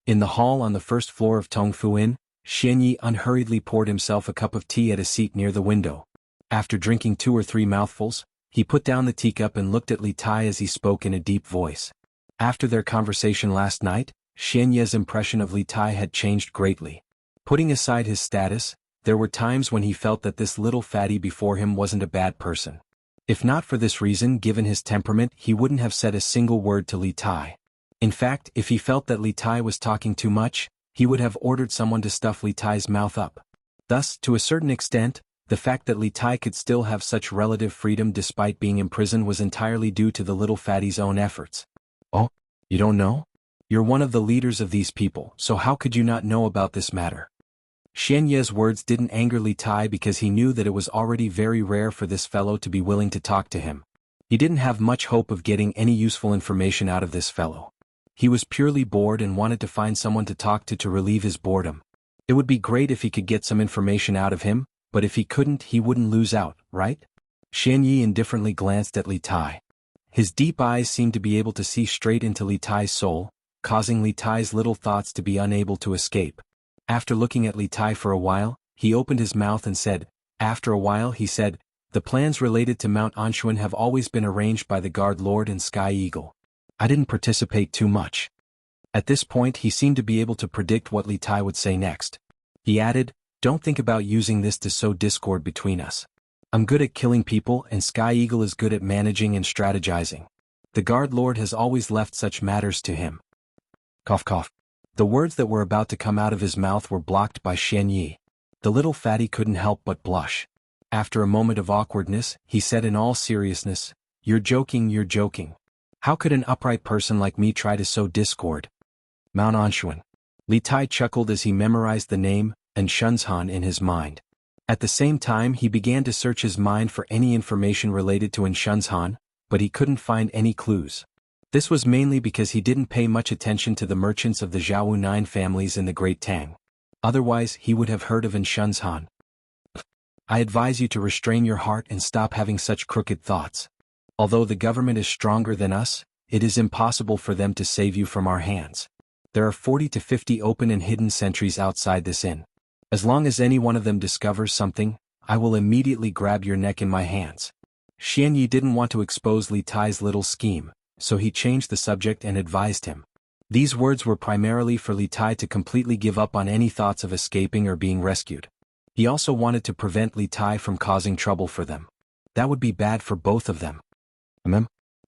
In the hall on the 1st floor of Tongfu Inn, Shen Yi unhurriedly poured himself a cup of tea at a seat near the window. After drinking 2 or 3 mouthfuls, he put down the teacup and looked at Li Tai as he spoke in a deep voice. After their conversation last night, Shen Yi's impression of Li Tai had changed greatly. Putting aside his status, there were times when he felt that this little fatty before him wasn't a bad person. If not for this reason, given his temperament, he wouldn't have said a single word to Li Tai. In fact, if he felt that Li Tai was talking too much, he would have ordered someone to stuff Li Tai's mouth up. Thus, to a certain extent, the fact that Li Tai could still have such relative freedom despite being imprisoned was entirely due to the little fatty's own efforts. Oh, you don't know? You're one of the leaders of these people, so how could you not know about this matter? Shen Ye's words didn't anger Li Tai because he knew that it was already very rare for this fellow to be willing to talk to him. He didn't have much hope of getting any useful information out of this fellow. He was purely bored and wanted to find someone to talk to relieve his boredom. It would be great if he could get some information out of him, but if he couldn't, he wouldn't lose out, right? Shen Yi indifferently glanced at Li Tai. His deep eyes seemed to be able to see straight into Li Tai's soul, causing Li Tai's little thoughts to be unable to escape. After looking at Li Tai for a while, he opened his mouth and said, after a while he said, the plans related to Mount Anshuan have always been arranged by the Guard Lord and Sky Eagle. I didn't participate too much. At this point he seemed to be able to predict what Li Tai would say next. He added, don't think about using this to sow discord between us. I'm good at killing people and Sky Eagle is good at managing and strategizing. The Guard Lord has always left such matters to him. Cough cough. The words that were about to come out of his mouth were blocked by Xian Yi. The little fatty couldn't help but blush. After a moment of awkwardness, he said in all seriousness, you're joking, you're joking. How could an upright person like me try to sow discord? Mount Anshuan. Li Tai chuckled as he memorized the name, and Shenzhan in his mind. At the same time he began to search his mind for any information related to Shenzhan, but he couldn't find any clues. This was mainly because he didn't pay much attention to the merchants of the Zhao 9 families in the Great Tang. Otherwise he would have heard of Shenzhan. I advise you to restrain your heart and stop having such crooked thoughts. Although the government is stronger than us, it is impossible for them to save you from our hands. There are 40 to 50 open and hidden sentries outside this inn. As long as any one of them discovers something, I will immediately grab your neck in my hands. Xian Yi didn't want to expose Li Tai's little scheme, so he changed the subject and advised him. These words were primarily for Li Tai to completely give up on any thoughts of escaping or being rescued. He also wanted to prevent Li Tai from causing trouble for them. That would be bad for both of them.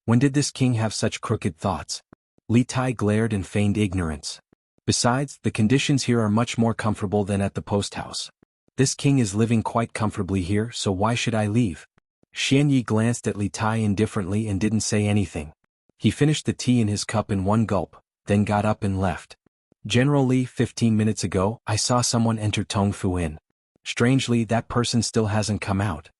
When did this king have such crooked thoughts? Li Tai glared and feigned ignorance. Besides, the conditions here are much more comfortable than at the post house. This king is living quite comfortably here, so why should I leave? Xian Yi glanced at Li Tai indifferently and didn't say anything. He finished the tea in his cup in one gulp, then got up and left. General Li, 15 minutes ago, I saw someone enter Tongfu Inn. Strangely, that person still hasn't come out.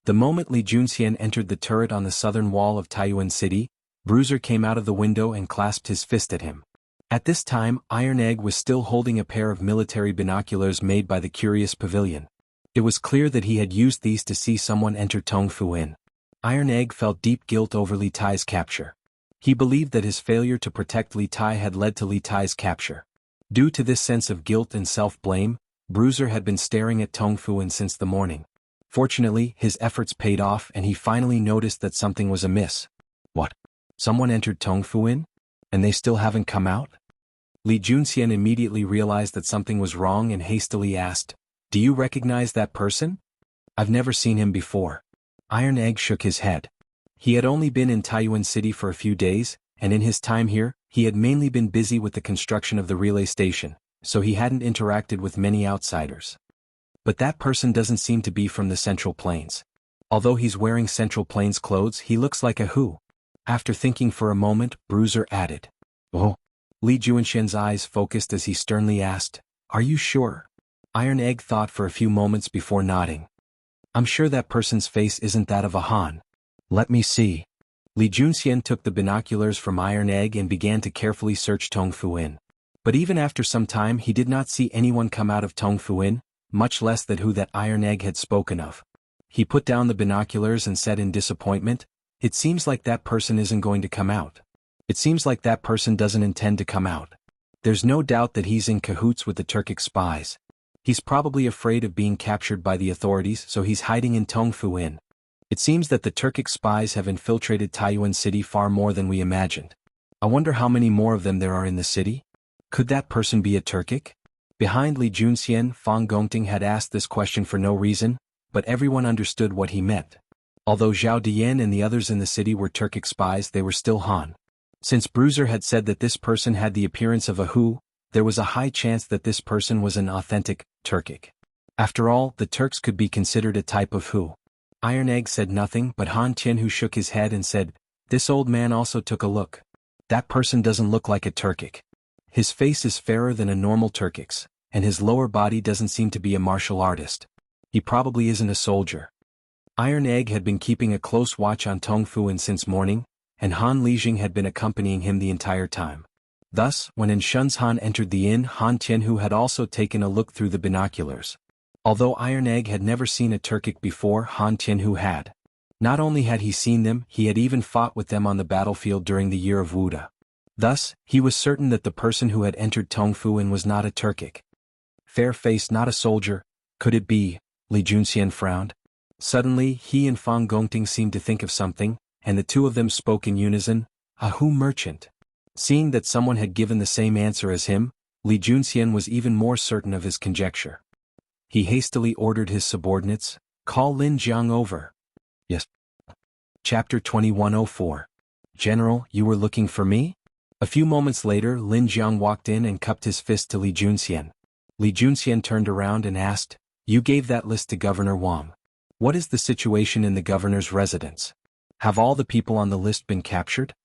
The moment Li Junxian entered the turret on the southern wall of Taiyuan City, Bruiser came out of the window and clasped his fist at him. At this time, Iron Egg was still holding a pair of military binoculars made by the Curious Pavilion. It was clear that he had used these to see someone enter Tongfu Inn. Iron Egg felt deep guilt over Li Tai's capture. He believed that his failure to protect Li Tai had led to Li Tai's capture. Due to this sense of guilt and self-blame, Bruiser had been staring at Tongfu Inn since the morning. Fortunately, his efforts paid off and he finally noticed that something was amiss. What? Someone entered Tongfu Inn? And they still haven't come out? Li Junxian immediately realized that something was wrong and hastily asked, do you recognize that person? I've never seen him before. Iron Egg shook his head. He had only been in Taiyuan City for a few days, and in his time here, he had mainly been busy with the construction of the relay station, so he hadn't interacted with many outsiders. But that person doesn't seem to be from the Central Plains. Although he's wearing Central Plains clothes, he looks like a who. After thinking for a moment, Bruiser added, oh. Li Junxian's eyes focused as he sternly asked, are you sure? Iron Egg thought for a few moments before nodding. I'm sure that person's face isn't that of a Han. Let me see. Li Junxian took the binoculars from Iron Egg and began to carefully search Tongfu Inn. But even after some time he did not see anyone come out of Tongfu Inn, much less that who that Iron Egg had spoken of. He put down the binoculars and said in disappointment, it seems like that person isn't going to come out. It seems like that person doesn't intend to come out. There's no doubt that he's in cahoots with the Turkic spies. He's probably afraid of being captured by the authorities, so he's hiding in Tongfu Inn. It seems that the Turkic spies have infiltrated Taiyuan City far more than we imagined. I wonder how many more of them there are in the city? Could that person be a Turkic? Behind Li Junxian, Fang Gongting had asked this question for no reason, but everyone understood what he meant. Although Zhao Dian and the others in the city were Turkic spies, they were still Han. Since Bruiser had said that this person had the appearance of a Hu, there was a high chance that this person was an authentic Turkic. After all, the Turks could be considered a type of Hu. Iron Egg said nothing, but Han Tianhu shook his head and said, this old man also took a look. That person doesn't look like a Turkic. His face is fairer than a normal Turkic's, and his lower body doesn't seem to be a martial artist. He probably isn't a soldier. Iron Egg had been keeping a close watch on Tongfu Inn since morning, and Han Lijing had been accompanying him the entire time. Thus, when Shenzhan entered the inn, Han Tianhu had also taken a look through the binoculars. Although Iron Egg had never seen a Turkic before, Han Tianhu had. Not only had he seen them, he had even fought with them on the battlefield during the year of Wuda. Thus, he was certain that the person who had entered Tongfuin was not a Turkic. Fair face, not a soldier. Could it be? Li Junxian frowned. Suddenly, he and Fang Gongting seemed to think of something, and the two of them spoke in unison, "A Hu merchant." Seeing that someone had given the same answer as him, Li Junxian was even more certain of his conjecture. He hastily ordered his subordinates, "Call Lin Jiang over." Yes. Chapter 2104. General, you were looking for me? A few moments later, Lin Jiang walked in and cupped his fist to Li Junxian. Li Junxian turned around and asked, "You gave that list to Governor Wang. What is the situation in the governor's residence? Have all the people on the list been captured?"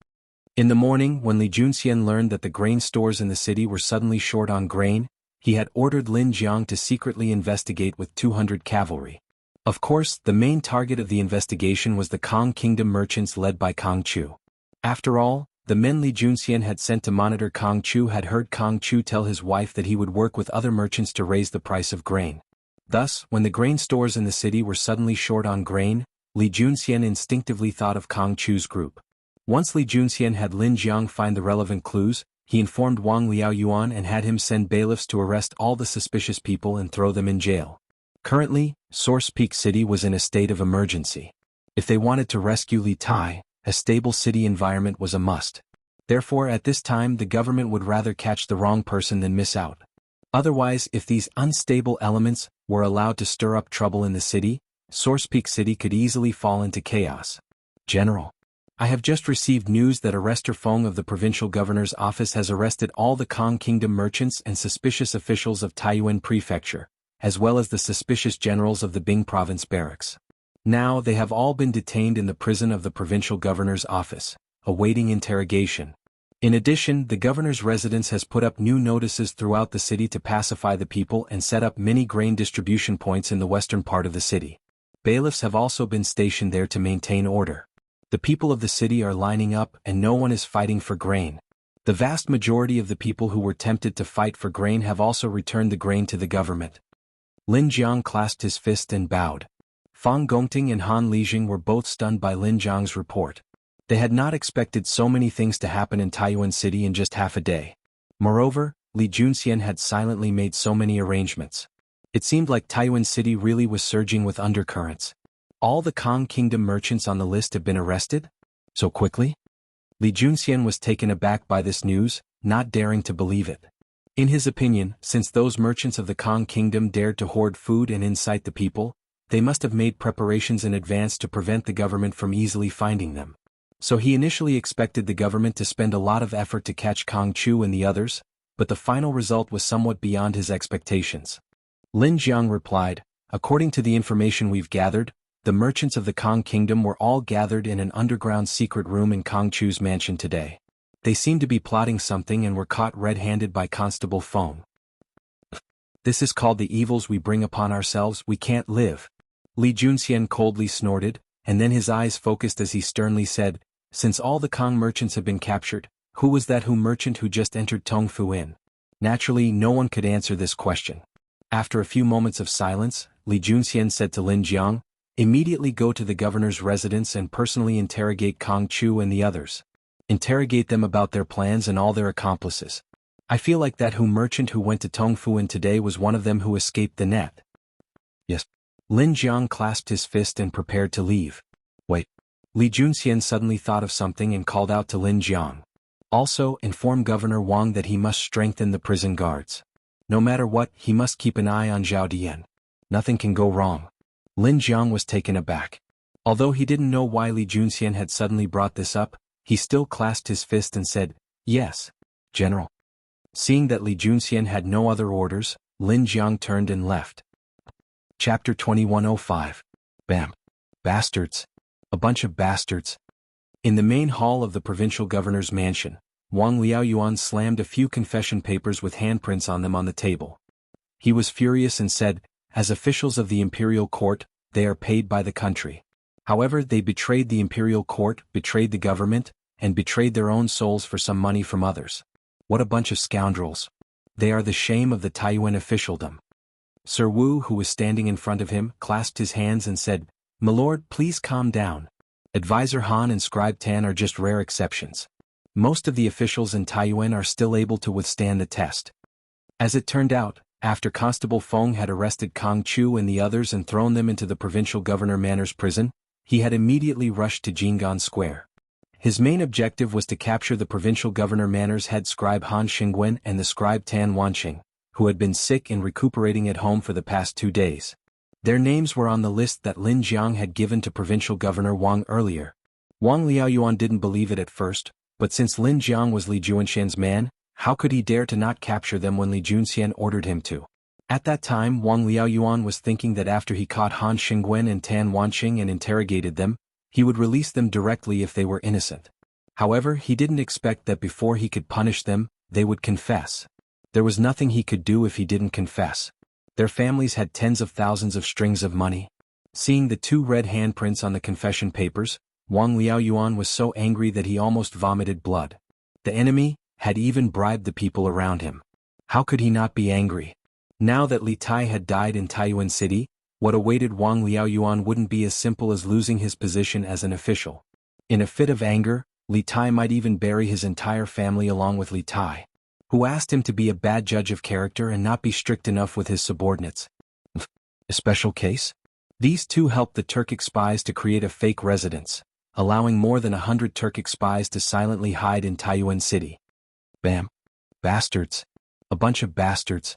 In the morning, when Li Junxian learned that the grain stores in the city were suddenly short on grain, he had ordered Lin Jiang to secretly investigate with 200 cavalry. Of course, the main target of the investigation was the Kong Kingdom merchants led by Kong Chu. After all, the men Li Junxian had sent to monitor Kong Chu had heard Kong Chu tell his wife that he would work with other merchants to raise the price of grain. Thus, when the grain stores in the city were suddenly short on grain, Li Junxian instinctively thought of Kong Chu's group. Once Li Junxian had Lin Jiang find the relevant clues, he informed Wang Liaoyuan and had him send bailiffs to arrest all the suspicious people and throw them in jail. Currently, Source Peak City was in a state of emergency. If they wanted to rescue Li Tai, a stable city environment was a must. Therefore, at this time the government would rather catch the wrong person than miss out. Otherwise, if these unstable elements were allowed to stir up trouble in the city, Source Peak City could easily fall into chaos. General, I have just received news that Arrestor Feng of the provincial governor's office has arrested all the Kong Kingdom merchants and suspicious officials of Taiyuan Prefecture, as well as the suspicious generals of the Bing province barracks. Now they have all been detained in the prison of the provincial governor's office, awaiting interrogation. In addition, the governor's residence has put up new notices throughout the city to pacify the people and set up many grain distribution points in the western part of the city. Bailiffs have also been stationed there to maintain order. The people of the city are lining up and no one is fighting for grain. The vast majority of the people who were tempted to fight for grain have also returned the grain to the government. Lin Jiang clasped his fist and bowed. Fang Gongting and Han Lijing were both stunned by Lin Jiang's report. They had not expected so many things to happen in Taiyuan City in just half a day. Moreover, Li Junxian had silently made so many arrangements. It seemed like Taiyuan City really was surging with undercurrents. All the Kong Kingdom merchants on the list have been arrested? So quickly? Li Junxian was taken aback by this news, not daring to believe it. In his opinion, since those merchants of the Kong Kingdom dared to hoard food and incite the people, they must have made preparations in advance to prevent the government from easily finding them. So he initially expected the government to spend a lot of effort to catch Kong Chu and the others, but the final result was somewhat beyond his expectations. Lin Jiang replied, "According to the information we've gathered, the merchants of the Kong Kingdom were all gathered in an underground secret room in Kong Chu's mansion today. They seemed to be plotting something and were caught red-handed by Constable Feng. This is called the evils we bring upon ourselves. We can't live." Li Junxian coldly snorted, and then his eyes focused as he sternly said, "Since all the Kong merchants have been captured, who was that Hu merchant who just entered Tongfuin?" Naturally, no one could answer this question. After a few moments of silence, Li Junxian said to Lin Jiang, "Immediately go to the governor's residence and personally interrogate Kong Chu and the others. Interrogate them about their plans and all their accomplices. I feel like that Hu merchant who went to Tongfuin today was one of them who escaped the net." "Yes." Lin Jiang clasped his fist and prepared to leave. "Wait." Li Junxian suddenly thought of something and called out to Lin Jiang. "Also, inform Governor Wang that he must strengthen the prison guards. No matter what, he must keep an eye on Zhao Dian. Nothing can go wrong." Lin Jiang was taken aback. Although he didn't know why Li Junxian had suddenly brought this up, he still clasped his fist and said, "Yes, General." Seeing that Li Junxian had no other orders, Lin Jiang turned and left. Chapter 2105. Bam. Bastards. A bunch of bastards. In the main hall of the provincial governor's mansion, Wang Liaoyuan slammed a few confession papers with handprints on them on the table. He was furious and said, "As officials of the imperial court, they are paid by the country. However, they betrayed the imperial court, betrayed the government, and betrayed their own souls for some money from others. What a bunch of scoundrels. They are the shame of the Taiyuan officialdom." Sir Wu, who was standing in front of him, clasped his hands and said, "My lord, please calm down. Advisor Han and Scribe Tan are just rare exceptions. Most of the officials in Taiyuan are still able to withstand the test. As it turned out, after Constable Feng had arrested Kong Chu and the others and thrown them into the provincial governor Manor's prison, he had immediately rushed to Jinggan Square. His main objective was to capture the provincial governor Manor's head scribe Han Xingwen and the scribe Tan Wanqing, who had been sick and recuperating at home for the past 2 days. Their names were on the list that Lin Jiang had given to provincial governor Wang earlier. Wang Liaoyuan didn't believe it at first, but since Lin Jiang was Li Juanxian's man, how could he dare to not capture them when Li Junxian ordered him to? At that time Wang Liaoyuan was thinking that after he caught Han Xingwen and Tan Wanqing and interrogated them, he would release them directly if they were innocent. However, he didn't expect that before he could punish them, they would confess. There was nothing he could do if he didn't confess. Their families had tens of thousands of strings of money. Seeing the 2 red handprints on the confession papers, Wang Liaoyuan was so angry that he almost vomited blood. The enemy had even bribed the people around him. How could he not be angry? Now that Li Tai had died in Taiyuan City, what awaited Wang Liaoyuan wouldn't be as simple as losing his position as an official. In a fit of anger, Li Tai might even bury his entire family along with Li Tai, who asked him to be a bad judge of character and not be strict enough with his subordinates. A special case? These 2 helped the Turkic spies to create a fake residence, allowing more than 100 Turkic spies to silently hide in Taiyuan City. Bam. Bastards. A bunch of bastards.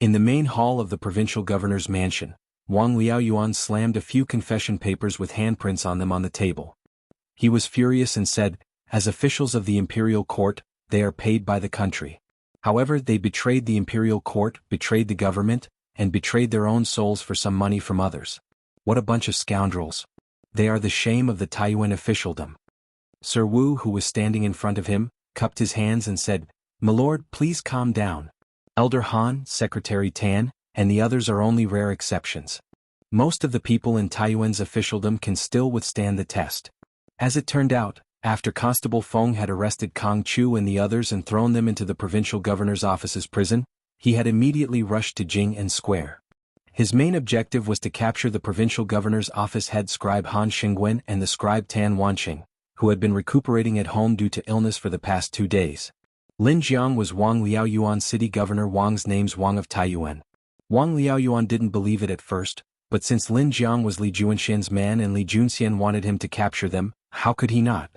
In the main hall of the provincial governor's mansion, Wang Liaoyuan slammed a few confession papers with handprints on them on the table. He was furious and said, as officials of the imperial court, they are paid by the country. However, they betrayed the imperial court, betrayed the government, and betrayed their own souls for some money from others. What a bunch of scoundrels. They are the shame of the Taiyuan officialdom. Sir Wu, who was standing in front of him, cupped his hands and said, "My lord, please calm down. Elder Han, Secretary Tan, and the others are only rare exceptions. Most of the people in Taiyuan's officialdom can still withstand the test." As it turned out, after Constable Feng had arrested Kong Chu and the others and thrown them into the provincial governor's office's prison, he had immediately rushed to Jinggan Square. His main objective was to capture the provincial governor's office head scribe Han Xingwen and the scribe Tan Wanqing, who had been recuperating at home due to illness for the past 2 days. Lin Jiang was Wang Liaoyuan city governor. Wang's name's Wang of Taiyuan. Wang Liaoyuan didn't believe it at first, but since Lin Jiang was Li Juanxian's man and Li Junxian wanted him to capture them, how could he not?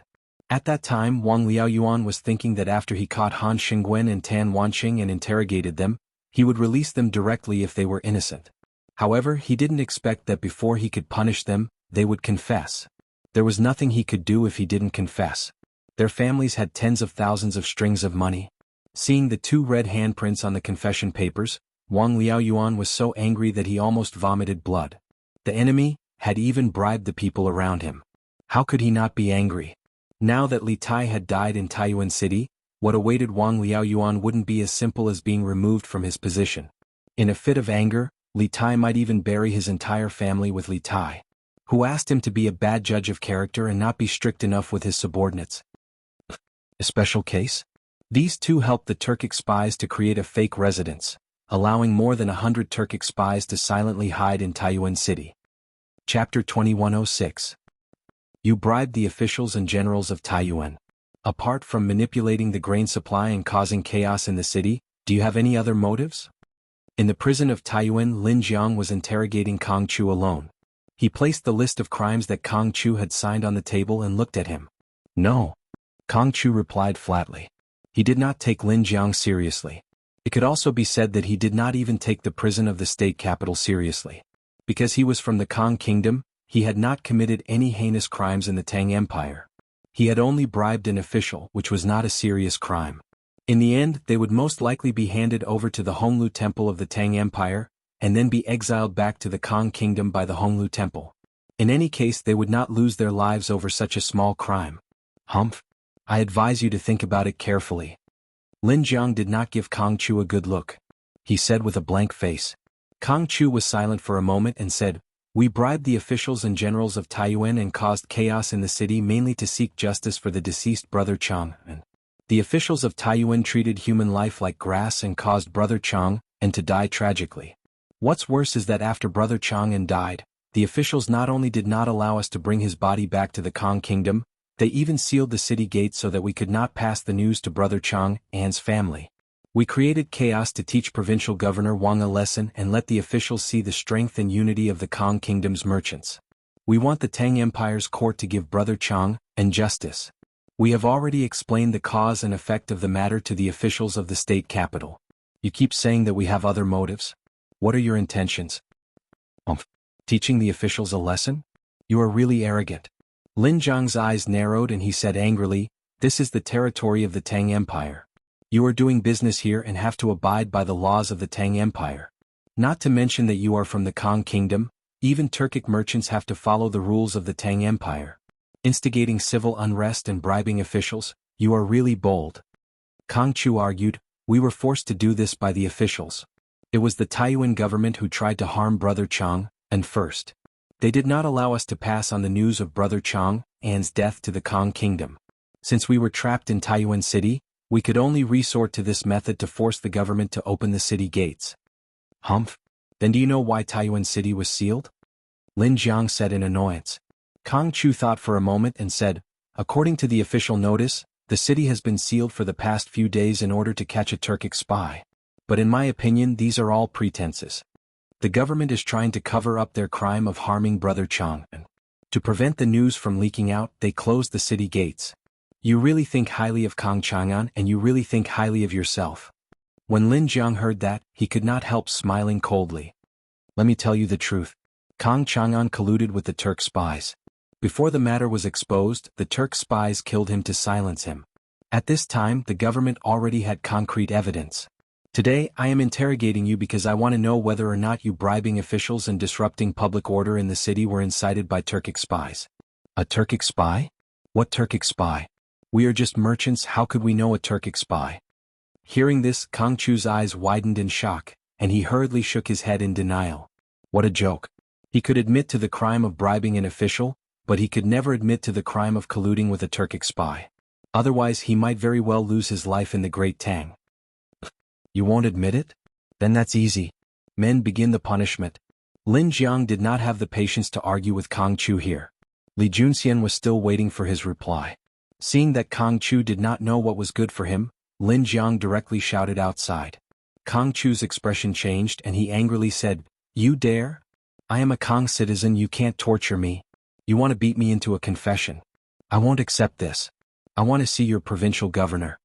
At that time Wang Liaoyuan was thinking that after he caught Han Xingwen and Tan Wanqing and interrogated them, he would release them directly if they were innocent. However, he didn't expect that before he could punish them, they would confess. There was nothing he could do if he didn't confess. Their families had tens of thousands of strings of money. Seeing the 2 red handprints on the confession papers, Wang Liaoyuan was so angry that he almost vomited blood. The enemy had even bribed the people around him. How could he not be angry? Now that Li Tai had died in Taiyuan City, what awaited Wang Liaoyuan wouldn't be as simple as being removed from his position. In a fit of anger, Li Tai might even bury his entire family with Li Tai, who asked him to be a bad judge of character and not be strict enough with his subordinates. A special case? These 2 helped the Turkic spies to create a fake residence, allowing more than 100 Turkic spies to silently hide in Taiyuan City. Chapter 2106. You bribed the officials and generals of Taiyuan. Apart from manipulating the grain supply and causing chaos in the city, do you have any other motives? In the prison of Taiyuan, Lin Jiang was interrogating Kong Chu alone. He placed the list of crimes that Kong Chu had signed on the table and looked at him. No. Kong Chu replied flatly. He did not take Lin Jiang seriously. It could also be said that he did not even take the prison of the state capital seriously. Because he was from the Kong Kingdom, he had not committed any heinous crimes in the Tang Empire. He had only bribed an official, which was not a serious crime. In the end, they would most likely be handed over to the Honglu Temple of the Tang Empire, and then be exiled back to the Kong Kingdom by the Honglu Temple. In any case, they would not lose their lives over such a small crime. Humph. I advise you to think about it carefully. Lin Jiang did not give Kong Chu a good look. He said with a blank face. Kong Chu was silent for a moment and said, "We bribed the officials and generals of Taiyuan and caused chaos in the city mainly to seek justice for the deceased brother Chang. The officials of Taiyuan treated human life like grass and caused brother Chang to die tragically. What's worse is that after brother Chang died, the officials not only did not allow us to bring his body back to the Kong Kingdom, They even sealed the city gates so that we could not pass the news to Brother Chang An's family. We created chaos to teach Provincial Governor Wang a lesson and let the officials see the strength and unity of the Kong Kingdom's merchants. We want the Tang Empire's court to give Brother Chang An justice. We have already explained the cause and effect of the matter to the officials of the state capital. You keep saying that we have other motives. What are your intentions? Teaching the officials a lesson? You are really arrogant. Lin Jiang's eyes narrowed and he said angrily, "This is the territory of the Tang Empire. You are doing business here and have to abide by the laws of the Tang Empire. Not to mention that you are from the Kong Kingdom, even Turkic merchants have to follow the rules of the Tang Empire. Instigating civil unrest and bribing officials, you are really bold." Kong Chu argued, "We were forced to do this by the officials. It was the Taiyuan government who tried to harm Brother Chang An first. They did not allow us to pass on the news of Brother Chang An's death to the Kong Kingdom. Since we were trapped in Taiyuan City, we could only resort to this method to force the government to open the city gates." Humph. Then do you know why Taiyuan City was sealed? Lin Jiang said in annoyance. Kong Chu thought for a moment and said, "According to the official notice, the city has been sealed for the past few days in order to catch a Turkic spy. But in my opinion these are all pretenses. The government is trying to cover up their crime of harming Brother Chang. To prevent the news from leaking out, they closed the city gates. You really think highly of Kong Chang'an and you really think highly of yourself." When Lin Jiang heard that, he could not help smiling coldly. "Let me tell you the truth. Kong Chang'an colluded with the Turk spies. Before the matter was exposed, the Turk spies killed him to silence him. At this time, the government already had concrete evidence. Today, I am interrogating you because I want to know whether or not you bribing officials and disrupting public order in the city were incited by Turkic spies." "A Turkic spy? What Turkic spy? We are just merchants, how could we know a Turkic spy?" Hearing this, Kong Chu's eyes widened in shock, and he hurriedly shook his head in denial. What a joke. He could admit to the crime of bribing an official, but he could never admit to the crime of colluding with a Turkic spy. Otherwise he might very well lose his life in the Great Tang. You won't admit it? Then that's easy. Men, begin the punishment. Lin Jiang did not have the patience to argue with Kong Chu here. Li Junxian was still waiting for his reply. Seeing that Kong Chu did not know what was good for him, Lin Jiang directly shouted outside. Kong Chu's expression changed and he angrily said, "You dare? I am a Kong citizen, you can't torture me. You want to beat me into a confession. I won't accept this. I want to see your provincial governor."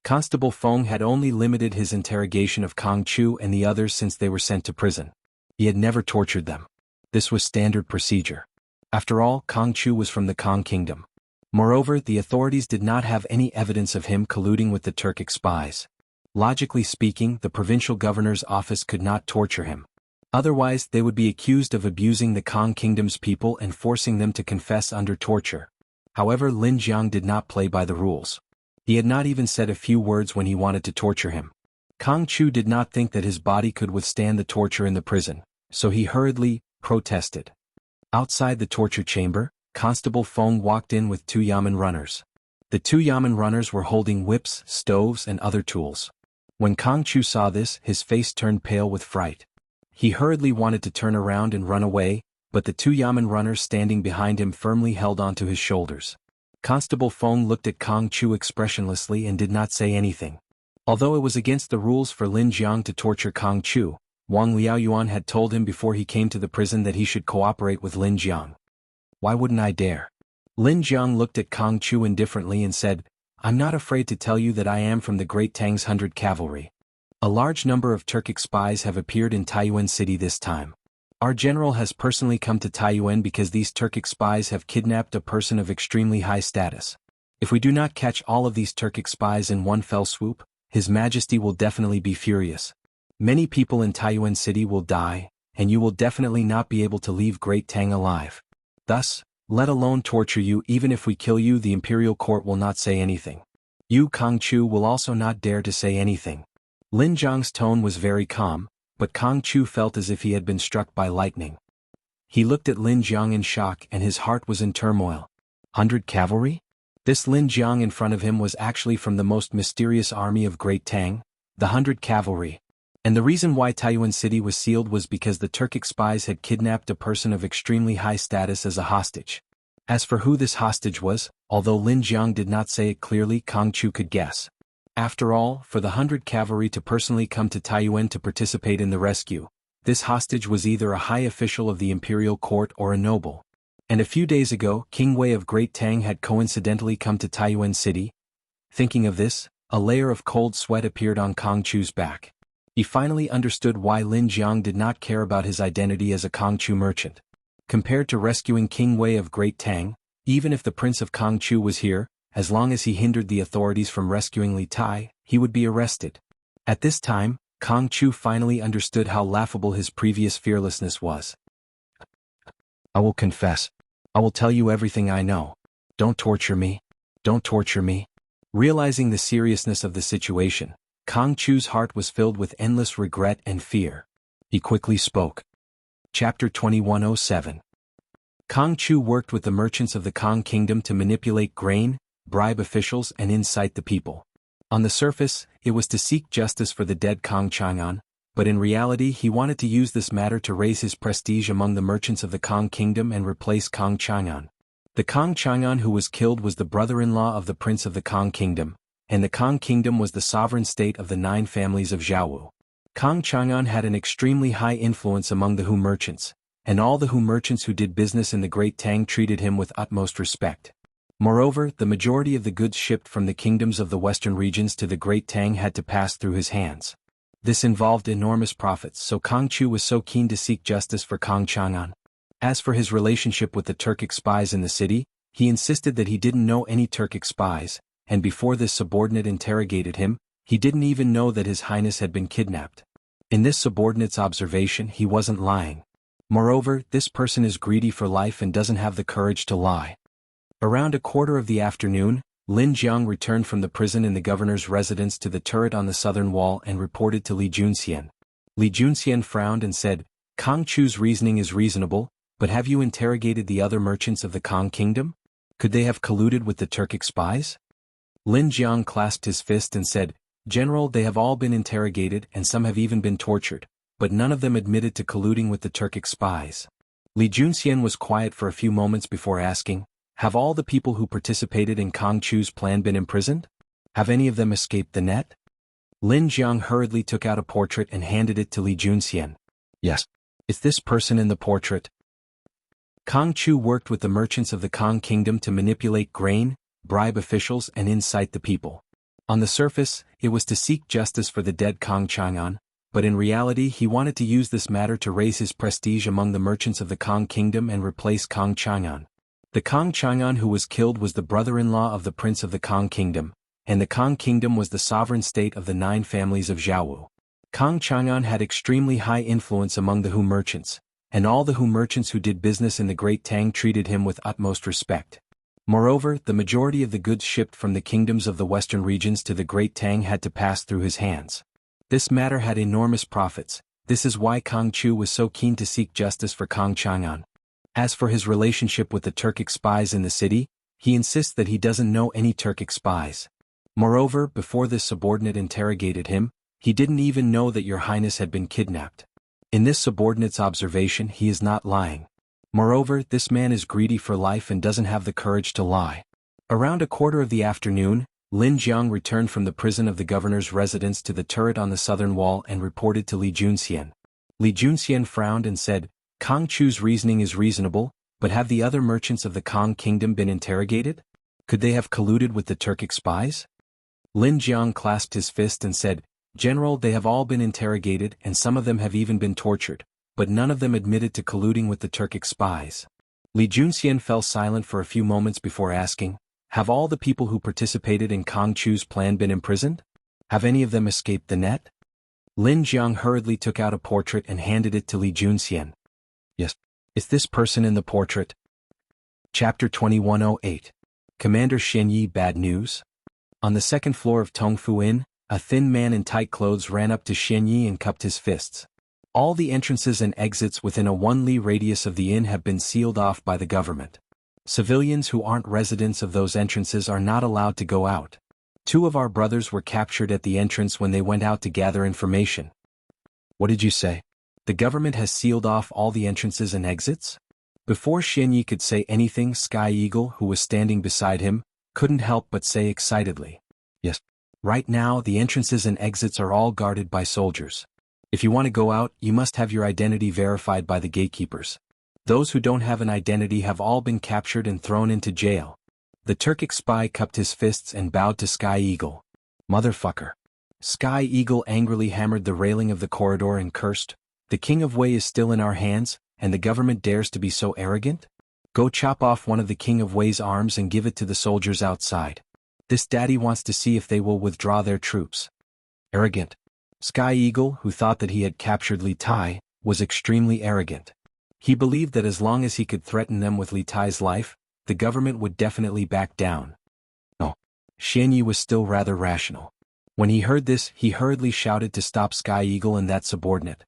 Constable Feng had only limited his interrogation of Kong Chu and the others since they were sent to prison. He had never tortured them. This was standard procedure. After all, Kong Chu was from the Kong Kingdom. Moreover, the authorities did not have any evidence of him colluding with the Turkic spies. Logically speaking, the provincial governor's office could not torture him. Otherwise, they would be accused of abusing the Kong Kingdom's people and forcing them to confess under torture. However, Lin Jiang did not play by the rules. He had not even said a few words when he wanted to torture him. Kong Chu did not think that his body could withstand the torture in the prison, so he hurriedly protested. Outside the torture chamber, Constable Feng walked in with 2 Yamen runners. The 2 Yamen runners were holding whips, stoves, and other tools. When Kong Chu saw this, his face turned pale with fright. He hurriedly wanted to turn around and run away, but the 2 Yamen runners standing behind him firmly held onto his shoulders. Constable Feng looked at Kong Chu expressionlessly and did not say anything. Although it was against the rules for Lin Jiang to torture Kong Chu, Wang Liaoyuan had told him before he came to the prison that he should cooperate with Lin Jiang. Why wouldn't I dare? Lin Jiang looked at Kong Chu indifferently and said, "I'm not afraid to tell you that I am from the Great Tang's 100 Cavalry. A large number of Turkic spies have appeared in Taiyuan City this time. Our general has personally come to Taiyuan because these Turkic spies have kidnapped a person of extremely high status. If we do not catch all of these Turkic spies in one fell swoop, His Majesty will definitely be furious. Many people in Taiyuan City will die, and you will definitely not be able to leave Great Tang alive. Thus, let alone torture you, even if we kill you, the imperial court will not say anything. You, Kong Chu, will also not dare to say anything." Lin Jiang's tone was very calm, but Kong Chu felt as if he had been struck by lightning. He looked at Lin Jiang in shock and his heart was in turmoil. 100 Cavalry? This Lin Jiang in front of him was actually from the most mysterious army of Great Tang, the 100 Cavalry. And the reason why Taiyuan City was sealed was because the Turkic spies had kidnapped a person of extremely high status as a hostage. As for who this hostage was, although Lin Jiang did not say it clearly, Kang Chu could guess. After all, for the 100 cavalry to personally come to Taiyuan to participate in the rescue, this hostage was either a high official of the imperial court or a noble. And a few days ago, King Wei of Great Tang had coincidentally come to Taiyuan City. Thinking of this, a layer of cold sweat appeared on Kang Chu's back. He finally understood why Lin Jiang did not care about his identity as a Kang Chu merchant. Compared to rescuing King Wei of Great Tang, even if the Prince of Kang Chu was here, as long as he hindered the authorities from rescuing Li Tai, he would be arrested. At this time, Kang Chu finally understood how laughable his previous fearlessness was. I will confess. I will tell you everything I know. Don't torture me. Don't torture me. Realizing the seriousness of the situation, Kang Chu's heart was filled with endless regret and fear. He quickly spoke. Chapter 2107. Kang Chu worked with the merchants of the Kang Kingdom to manipulate grain, bribe officials and incite the people. On the surface, it was to seek justice for the dead Kang Chang'an, but in reality he wanted to use this matter to raise his prestige among the merchants of the Kang Kingdom and replace Kang Chang'an. The Kang Chang'an who was killed was the brother-in-law of the Prince of the Kang Kingdom, and the Kang Kingdom was the sovereign state of the 9 families of Jianghu. Kang Chang'an had an extremely high influence among the Hu merchants, and all the Hu merchants who did business in the Great Tang treated him with utmost respect. Moreover, the majority of the goods shipped from the kingdoms of the western regions to the Great Tang had to pass through his hands. This involved enormous profits, so Kang Chu was so keen to seek justice for Kang Chang'an. As for his relationship with the Turkic spies in the city, he insisted that he didn't know any Turkic spies, and before this subordinate interrogated him, he didn't even know that His Highness had been kidnapped. In this subordinate's observation, he wasn't lying. Moreover, this person is greedy for life and doesn't have the courage to lie. Around 1:15 p.m, Lin Jiang returned from the prison in the governor's residence to the turret on the southern wall and reported to Li Junxian. Li Junxian frowned and said, Kang Chu's reasoning is reasonable, but have you interrogated the other merchants of the Kang Kingdom? Could they have colluded with the Turkic spies? Lin Jiang clasped his fist and said, General, they have all been interrogated and some have even been tortured, but none of them admitted to colluding with the Turkic spies. Li Junxian was quiet for a few moments before asking, have all the people who participated in Kang Chu's plan been imprisoned? Have any of them escaped the net? Lin Jiang hurriedly took out a portrait and handed it to Li Junxian. Yes. Is this person in the portrait? Kang Chu worked with the merchants of the Kang Kingdom to manipulate grain, bribe officials and incite the people. On the surface, it was to seek justice for the dead Kang Chang'an, but in reality he wanted to use this matter to raise his prestige among the merchants of the Kang Kingdom and replace Kang Chang'an. The Kang Chang'an who was killed was the brother-in-law of the Prince of the Kang Kingdom, and the Kang Kingdom was the sovereign state of the 9 families of Jianghu. Kang Chang'an had extremely high influence among the Hu merchants, and all the Hu merchants who did business in the Great Tang treated him with utmost respect. Moreover, the majority of the goods shipped from the kingdoms of the western regions to the Great Tang had to pass through his hands. This matter had enormous profits. This is why Kang Chu was so keen to seek justice for Kang Chang'an. As for his relationship with the Turkic spies in the city, he insists that he doesn't know any Turkic spies. Moreover, before this subordinate interrogated him, he didn't even know that Your Highness had been kidnapped. In this subordinate's observation, he is not lying. Moreover, this man is greedy for life and doesn't have the courage to lie. Around 1:15 p.m, Lin Jiang returned from the prison of the governor's residence to the turret on the southern wall and reported to Li Junxian. Li Junxian frowned and said, Kang Chu's reasoning is reasonable, but have the other merchants of the Kang Kingdom been interrogated? Could they have colluded with the Turkic spies? Lin Jiang clasped his fist and said, General, they have all been interrogated and some of them have even been tortured, but none of them admitted to colluding with the Turkic spies. Li Junxian fell silent for a few moments before asking, have all the people who participated in Kang Chu's plan been imprisoned? Have any of them escaped the net? Lin Jiang hurriedly took out a portrait and handed it to Li Junxian. Yes. Is this person in the portrait? Chapter 2108. Commander Xianyi bad news? On the second floor of Tongfu Inn, a thin man in tight clothes ran up to Xianyi and cupped his fists. All the entrances and exits within a 1 li radius of the inn have been sealed off by the government. Civilians who aren't residents of those entrances are not allowed to go out. 2 of our brothers were captured at the entrance when they went out to gather information. What did you say? The government has sealed off all the entrances and exits? Before Xianyi could say anything, Sky Eagle, who was standing beside him, couldn't help but say excitedly, "Yes. Right now the entrances and exits are all guarded by soldiers. If you want to go out, you must have your identity verified by the gatekeepers. Those who don't have an identity have all been captured and thrown into jail." The Turkic spy cupped his fists and bowed to Sky Eagle. "Motherfucker." Sky Eagle angrily hammered the railing of the corridor and cursed, "The King of Wei is still in our hands, and the government dares to be so arrogant? Go chop off one of the King of Wei's arms and give it to the soldiers outside. This daddy wants to see if they will withdraw their troops." Arrogant. Sky Eagle, who thought that he had captured Li Tai, was extremely arrogant. He believed that as long as he could threaten them with Li Tai's life, the government would definitely back down. No. Xianyi was still rather rational. When he heard this, he hurriedly shouted to stop Sky Eagle and that subordinate.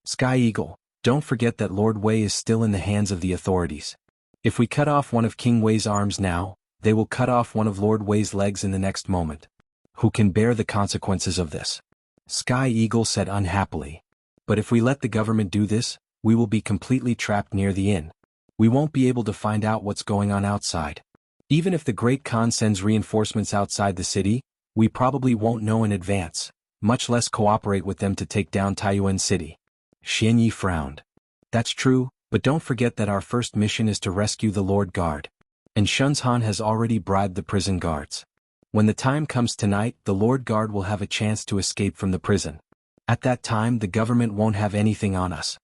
"Sky Eagle, don't forget that Lord Wei is still in the hands of the authorities. If we cut off one of King Wei's arms now, they will cut off one of Lord Wei's legs in the next moment. Who can bear the consequences of this?" Sky Eagle said unhappily. "But if we let the government do this, we will be completely trapped near the inn. We won't be able to find out what's going on outside. Even if the Great Khan sends reinforcements outside the city, we probably won't know in advance, much less cooperate with them to take down Taiyuan City." Xianyi frowned. "That's true, but don't forget that our first mission is to rescue the Lord Guard. And Shenzhan has already bribed the prison guards. When the time comes tonight, the Lord Guard will have a chance to escape from the prison. At that time the government won't have anything on us."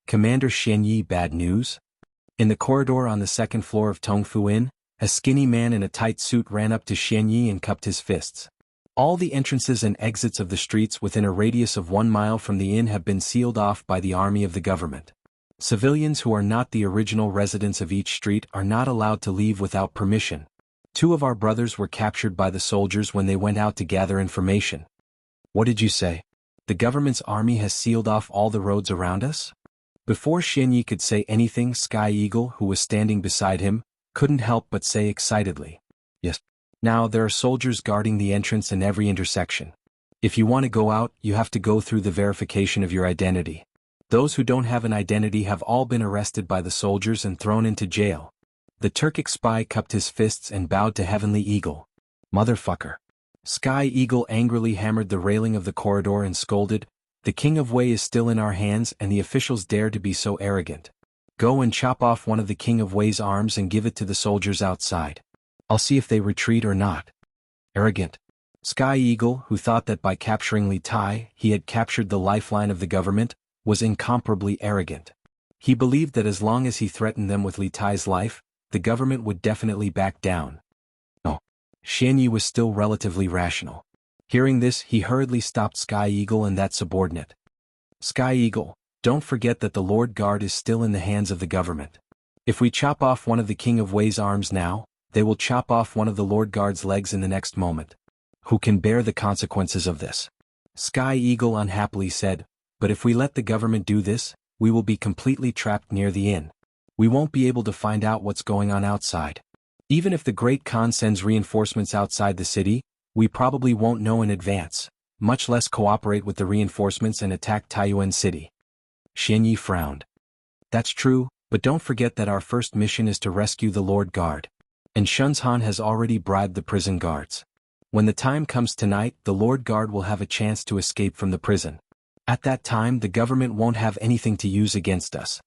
Commander Xianyi, bad news? In the corridor on the second floor of Tongfu Inn, a skinny man in a tight suit ran up to Xianyi and cupped his fists. "All the entrances and exits of the streets within a radius of 1 mile from the inn have been sealed off by the army of the government. Civilians who are not the original residents of each street are not allowed to leave without permission. 2 of our brothers were captured by the soldiers when they went out to gather information." "What did you say? The government's army has sealed off all the roads around us?" Before Xianyi could say anything, Sky Eagle, who was standing beside him, couldn't help but say excitedly, "Yes. Now there are soldiers guarding the entrance and every intersection. If you want to go out, you have to go through the verification of your identity. Those who don't have an identity have all been arrested by the soldiers and thrown into jail." The Turkic spy cupped his fists and bowed to Heavenly Eagle. "Motherfucker." Sky Eagle angrily hammered the railing of the corridor and scolded, "The King of Wei is still in our hands and the officials dare to be so arrogant. Go and chop off one of the King of Wei's arms and give it to the soldiers outside. I'll see if they retreat or not." Arrogant. Sky Eagle, who thought that by capturing Li Tai, he had captured the lifeline of the government, was incomparably arrogant. He believed that as long as he threatened them with Li Tai's life, the government would definitely back down. No. Xianyi was still relatively rational. Hearing this, he hurriedly stopped Sky Eagle and that subordinate. "Sky Eagle, don't forget that the Lord Guard is still in the hands of the government. If we chop off one of the King of Wei's arms now, they will chop off one of the Lord Guard's legs in the next moment. Who can bear the consequences of this?" Sky Eagle unhappily said, "But if we let the government do this, we will be completely trapped near the inn. We won't be able to find out what's going on outside. Even if the Great Khan sends reinforcements outside the city, we probably won't know in advance, much less cooperate with the reinforcements and attack Taiyuan City." Xianyi frowned. "That's true, but don't forget that our first mission is to rescue the Lord Guard. And Shenzhan has already bribed the prison guards. When the time comes tonight, the Lord Guard will have a chance to escape from the prison. At that time the government won't have anything to use against us."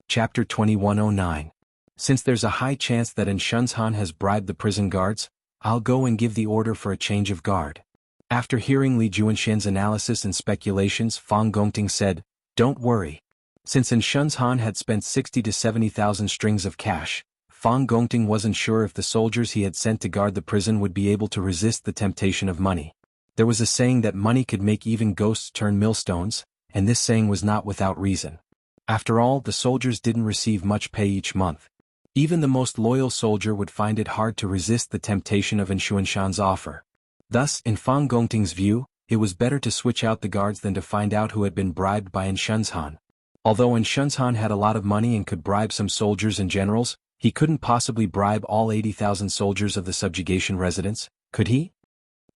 Chapter 2109. Since there's a high chance that Shenzhan has bribed the prison guards, I'll go and give the order for a change of guard. After hearing Li Juanxian's analysis and speculations, Fang Gongting said, "Don't worry." Since Shenzhan had spent 60 to 70,000 strings of cash, Fang Gongting wasn't sure if the soldiers he had sent to guard the prison would be able to resist the temptation of money. There was a saying that money could make even ghosts turn millstones, and this saying was not without reason. After all, the soldiers didn't receive much pay each month. Even the most loyal soldier would find it hard to resist the temptation of Xuanshan's offer. Thus, in Fang Gongting's view, it was better to switch out the guards than to find out who had been bribed by Shenzhan. Although Shenzhan had a lot of money and could bribe some soldiers and generals, he couldn't possibly bribe all 80,000 soldiers of the subjugation residents, could he?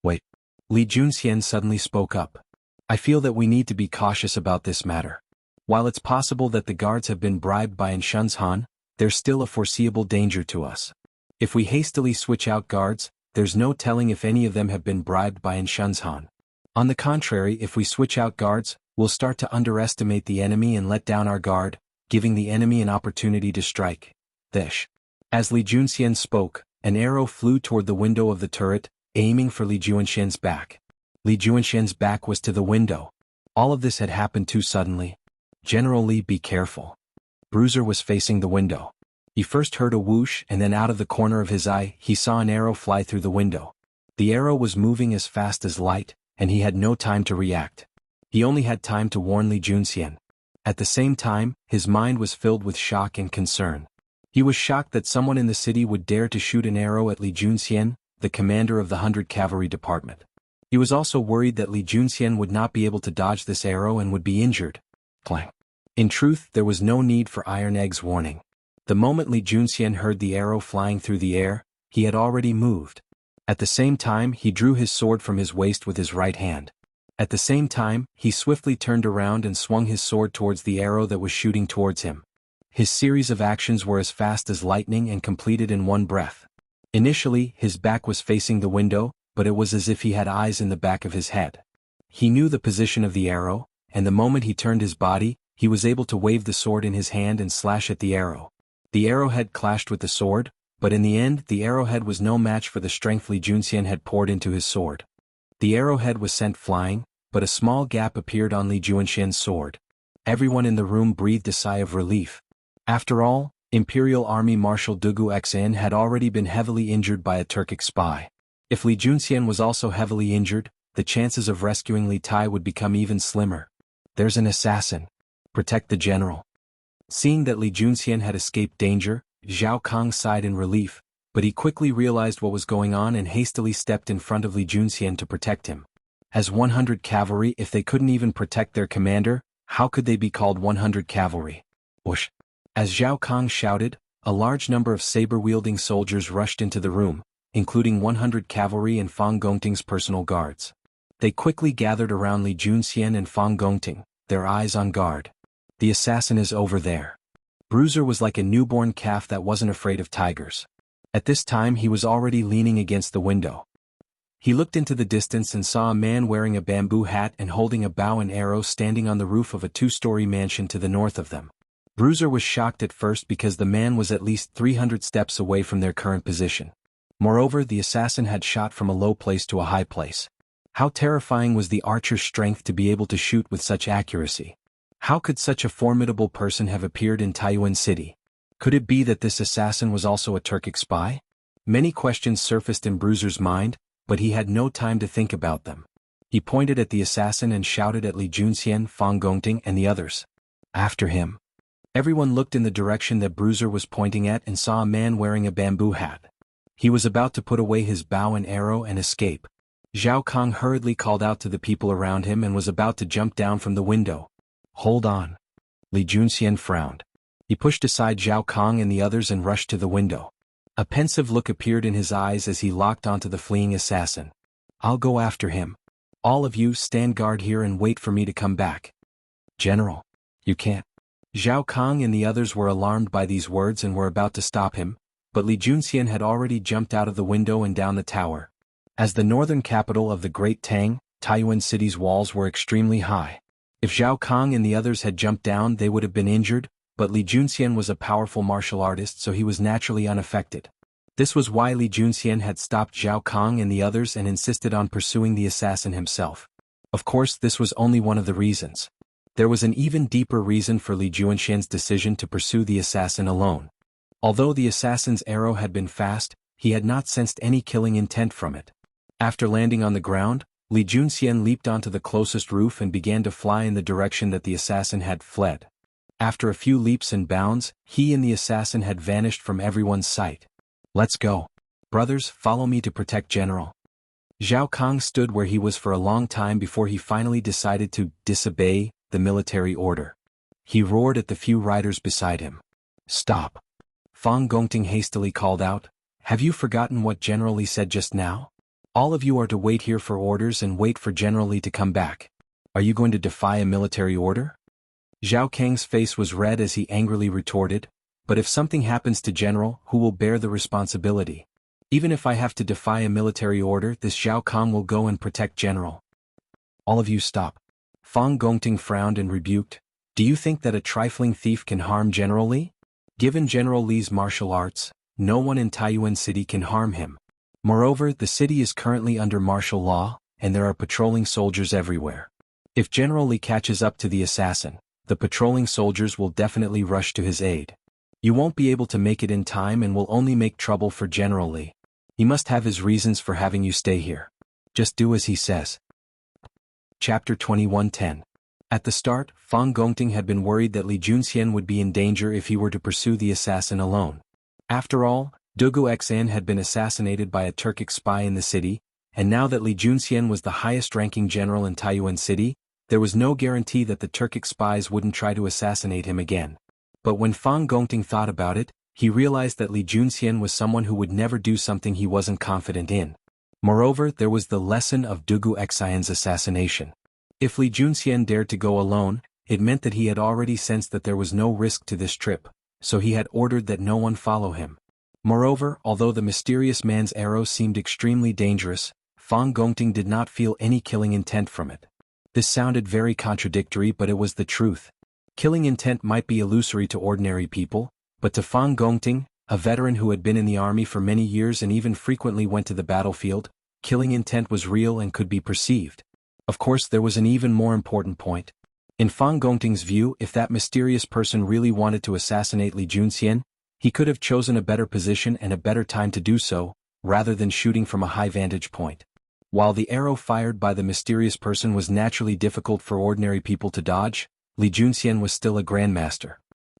Wait. Li Junxian suddenly spoke up. "I feel that we need to be cautious about this matter. While it's possible that the guards have been bribed by Han, there's still a foreseeable danger to us. If we hastily switch out guards, there's no telling if any of them have been bribed by Han. On the contrary, if we switch out guards, we'll start to underestimate the enemy and let down our guard, giving the enemy an opportunity to strike. This. As Li Junxian spoke, an arrow flew toward the window of the turret, aiming for Li Junxian's back. Li Junxian's back was to the window. All of this had happened too suddenly. General Li, be careful. Bruiser was facing the window. He first heard a whoosh, and then out of the corner of his eye, he saw an arrow fly through the window. The arrow was moving as fast as light, and he had no time to react. He only had time to warn Li Junxian. At the same time, his mind was filled with shock and concern. He was shocked that someone in the city would dare to shoot an arrow at Li Junxian, the commander of the 100 Cavalry Department. He was also worried that Li Junxian would not be able to dodge this arrow and would be injured. Clang. In truth, there was no need for Iron Egg's warning. The moment Li Junxian heard the arrow flying through the air, he had already moved. At the same time, he drew his sword from his waist with his right hand. At the same time, he swiftly turned around and swung his sword towards the arrow that was shooting towards him. His series of actions were as fast as lightning and completed in one breath. Initially, his back was facing the window, but it was as if he had eyes in the back of his head. He knew the position of the arrow, and the moment he turned his body, he was able to wave the sword in his hand and slash at the arrow. The arrowhead clashed with the sword, but in the end, the arrowhead was no match for the strength Li Junxian had poured into his sword. The arrowhead was sent flying, but a small gap appeared on Li Junxian's sword. Everyone in the room breathed a sigh of relief. After all, Imperial Army Marshal Dugu Xin had already been heavily injured by a Turkic spy. If Li Junxian was also heavily injured, the chances of rescuing Li Tai would become even slimmer. There's an assassin. Protect the general. Seeing that Li Junxian had escaped danger, Zhao Kang sighed in relief, but he quickly realized what was going on and hastily stepped in front of Li Junxian to protect him. As 100 cavalry, if they couldn't even protect their commander, how could they be called 100 cavalry? Whoosh! As Zhao Kang shouted, a large number of saber-wielding soldiers rushed into the room, including 100 cavalry and Fang Gongting's personal guards. They quickly gathered around Li Junxian and Fang Gongting, their eyes on guard. The assassin is over there. Bruiser was like a newborn calf that wasn't afraid of tigers. At this time he was already leaning against the window. He looked into the distance and saw a man wearing a bamboo hat and holding a bow and arrow standing on the roof of a two-story mansion to the north of them. Bruiser was shocked at first because the man was at least 300 steps away from their current position. Moreover, the assassin had shot from a low place to a high place. How terrifying was the archer's strength to be able to shoot with such accuracy? How could such a formidable person have appeared in Taiyuan City? Could it be that this assassin was also a Turkic spy? Many questions surfaced in Bruiser's mind, but he had no time to think about them. He pointed at the assassin and shouted at Li Junxian, Fang Gongting, and the others. After him. Everyone looked in the direction that Bruiser was pointing at and saw a man wearing a bamboo hat. He was about to put away his bow and arrow and escape. Zhao Kang hurriedly called out to the people around him and was about to jump down from the window. Hold on. Li Junxian frowned. He pushed aside Zhao Kang and the others and rushed to the window. A pensive look appeared in his eyes as he locked onto the fleeing assassin. I'll go after him. All of you stand guard here and wait for me to come back. General. You can't. Zhao Kang and the others were alarmed by these words and were about to stop him, but Li Junxian had already jumped out of the window and down the tower. As the northern capital of the Great Tang, Taiyuan City's walls were extremely high. If Zhao Kang and the others had jumped down they would have been injured, but Li Junxian was a powerful martial artist so he was naturally unaffected. This was why Li Junxian had stopped Zhao Kang and the others and insisted on pursuing the assassin himself. Of course, this was only one of the reasons. There was an even deeper reason for Li Junxian's decision to pursue the assassin alone. Although the assassin's arrow had been fast, he had not sensed any killing intent from it. After landing on the ground, Li Junxian leaped onto the closest roof and began to fly in the direction that the assassin had fled. After a few leaps and bounds, he and the assassin had vanished from everyone's sight. Let's go. Brothers, follow me to protect General. Zhao Kang stood where he was for a long time before he finally decided to disobey the military order. He roared at the few riders beside him. Stop. Fang Gongting hastily called out, have you forgotten what General Li said just now? All of you are to wait here for orders and wait for General Li to come back. Are you going to defy a military order? Zhao Kang's face was red as he angrily retorted, "But if something happens to General, who will bear the responsibility? Even if I have to defy a military order, this Zhao Kang will go and protect General." "All of you stop." Fang Gongting frowned and rebuked. "Do you think that a trifling thief can harm General Li? Given General Li's martial arts, no one in Taiyuan City can harm him. Moreover, the city is currently under martial law, and there are patrolling soldiers everywhere. If General Li catches up to the assassin, the patrolling soldiers will definitely rush to his aid. You won't be able to make it in time and will only make trouble for General Li. He must have his reasons for having you stay here. Just do as he says." Chapter 21:10. At the start, Fang Gongting had been worried that Li Junxian would be in danger if he were to pursue the assassin alone. After all, Dugu Xan had been assassinated by a Turkic spy in the city, and now that Li Junxian was the highest-ranking general in Taiyuan City, there was no guarantee that the Turkic spies wouldn't try to assassinate him again. But when Fang Gongting thought about it, he realized that Li Junxian was someone who would never do something he wasn't confident in. Moreover, there was the lesson of Dugu Xian's assassination. If Li Junxian dared to go alone, it meant that he had already sensed that there was no risk to this trip, so he had ordered that no one follow him. Moreover, although the mysterious man's arrow seemed extremely dangerous, Fang Gongting did not feel any killing intent from it. This sounded very contradictory, but it was the truth. Killing intent might be illusory to ordinary people, but to Fang Gongting, a veteran who had been in the army for many years and even frequently went to the battlefield, killing intent was real and could be perceived. Of course, there was an even more important point. In Fang Gongting's view, if that mysterious person really wanted to assassinate Li Junxian, he could have chosen a better position and a better time to do so, rather than shooting from a high vantage point. While the arrow fired by the mysterious person was naturally difficult for ordinary people to dodge, Li Junxian was still a grandmaster.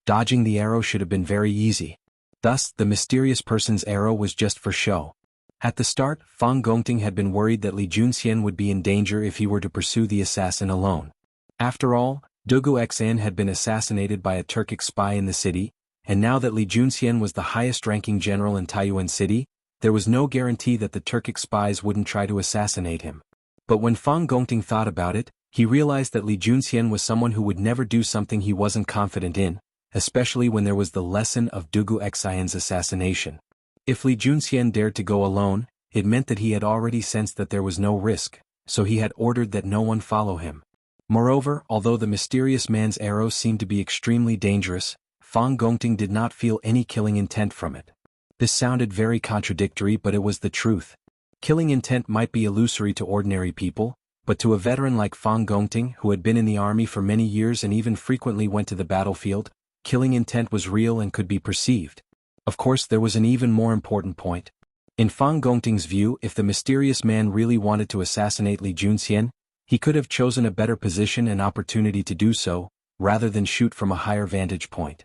Dodging the arrow should have been very easy. Thus, the mysterious person's arrow was just for show. At the start, Fang Gongting had been worried that Li Junxian would be in danger if he were to pursue the assassin alone. After all, Dugu Xan had been assassinated by a Turkic spy in the city, and now that Li Junxian was the highest-ranking general in Taiyuan City, there was no guarantee that the Turkic spies wouldn't try to assassinate him. But when Fang Gongting thought about it, he realized that Li Junxian was someone who would never do something he wasn't confident in, especially when there was the lesson of Dugu Xian's assassination. If Li Junxian dared to go alone, it meant that he had already sensed that there was no risk, so he had ordered that no one follow him. Moreover, although the mysterious man's arrow seemed to be extremely dangerous, Fang Gongting did not feel any killing intent from it. This sounded very contradictory, but it was the truth. Killing intent might be illusory to ordinary people, but to a veteran like Fang Gongting who had been in the army for many years and even frequently went to the battlefield, killing intent was real and could be perceived. Of course, there was an even more important point. In Fang Gongting's view, if the mysterious man really wanted to assassinate Li Junxian, he could have chosen a better position and opportunity to do so, rather than shoot from a higher vantage point.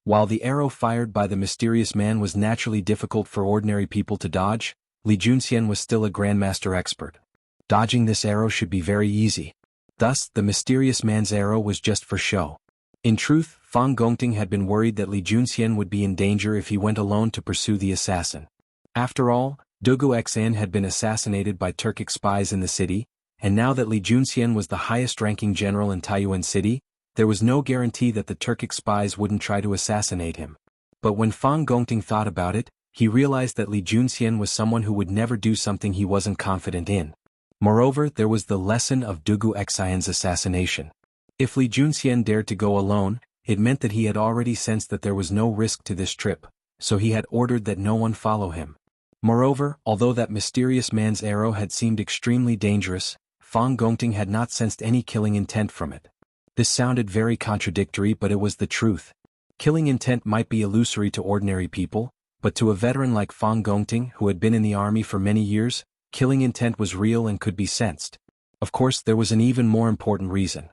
While the arrow fired by the mysterious man was naturally difficult for ordinary people to dodge, Li Junxian was still a grandmaster expert. Dodging this arrow should be very easy. Thus, the mysterious man's arrow was just for show. In truth, Fang Gongting had been worried that Li Junxian would be in danger if he went alone to pursue the assassin. After all, Dugu Xan had been assassinated by Turkic spies in the city, and now that Li Junxian was the highest-ranking general in Taiyuan City, there was no guarantee that the Turkic spies wouldn't try to assassinate him. But when Fang Gongting thought about it, he realized that Li Junxian was someone who would never do something he wasn't confident in. Moreover, there was the lesson of Dugu Xian's assassination. If Li Junxian dared to go alone, it meant that he had already sensed that there was no risk to this trip, so he had ordered that no one follow him. Moreover, although that mysterious man's arrow had seemed extremely dangerous, Fang Gongting had not sensed any killing intent from it. This sounded very contradictory, but it was the truth. Killing intent might be illusory to ordinary people, but to a veteran like Fang Gongting who had been in the army for many years, killing intent was real and could be sensed. Of course, there was an even more important reason.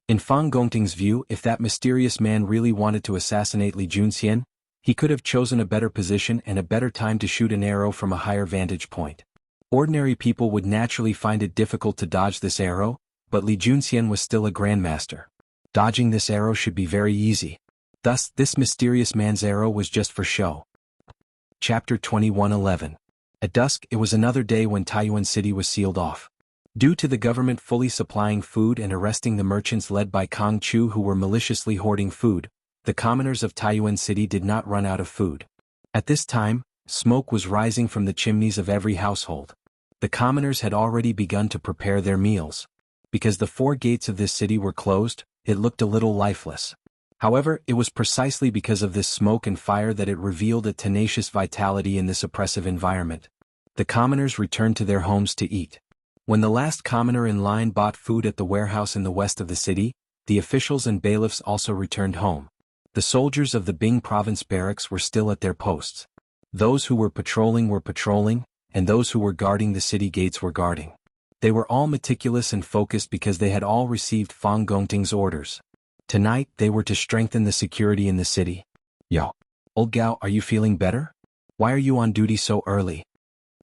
In Fang Gongting's view, if that mysterious man really wanted to assassinate Li Junxian, he could have chosen a better position and a better time to shoot an arrow from a higher vantage point. Ordinary people would naturally find it difficult to dodge this arrow, but Li Junxian was still a grandmaster. Dodging this arrow should be very easy. Thus, this mysterious man's arrow was just for show. Chapter 21:11. At dusk, it was another day when Taiyuan City was sealed off. Due to the government fully supplying food and arresting the merchants led by Kong Chu who were maliciously hoarding food, the commoners of Taiyuan City did not run out of food. At this time, smoke was rising from the chimneys of every household. The commoners had already begun to prepare their meals. Because the 4 gates of this city were closed, it looked a little lifeless. However, it was precisely because of this smoke and fire that it revealed a tenacious vitality in this oppressive environment. The commoners returned to their homes to eat. When the last commoner in line bought food at the warehouse in the west of the city, the officials and bailiffs also returned home. The soldiers of the Bing province barracks were still at their posts. Those who were patrolling, and those who were guarding the city gates were guarding. They were all meticulous and focused because they had all received Fang Gongting's orders. Tonight they were to strengthen the security in the city. Yo, old Gao, are you feeling better? Why are you on duty so early?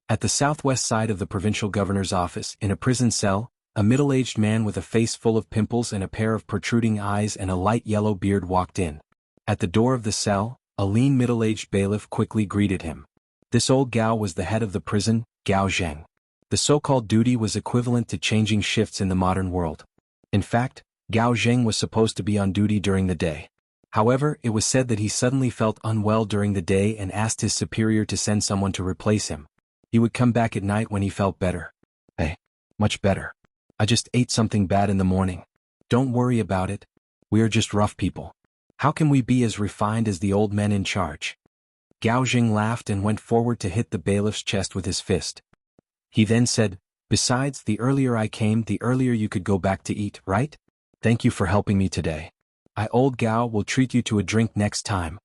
At the southwest side of the provincial governor's office, in a prison cell, a middle-aged man with a face full of pimples and a pair of protruding eyes and a light yellow beard walked in. At the door of the cell, a lean middle-aged bailiff quickly greeted him. This old Gao was the head of the prison, Gao Zheng. The so-called duty was equivalent to changing shifts in the modern world. In fact, Gao Zheng was supposed to be on duty during the day. However, it was said that he suddenly felt unwell during the day and asked his superior to send someone to replace him. He would come back at night when he felt better. Hey, much better. I just ate something bad in the morning. Don't worry about it. We are just rough people. How can we be as refined as the old men in charge? Gao Zheng laughed and went forward to hit the bailiff's chest with his fist. He then said, "Besides, the earlier I came, the earlier you could go back to eat, right? Thank you for helping me today. Old Gao will treat you to a drink next time."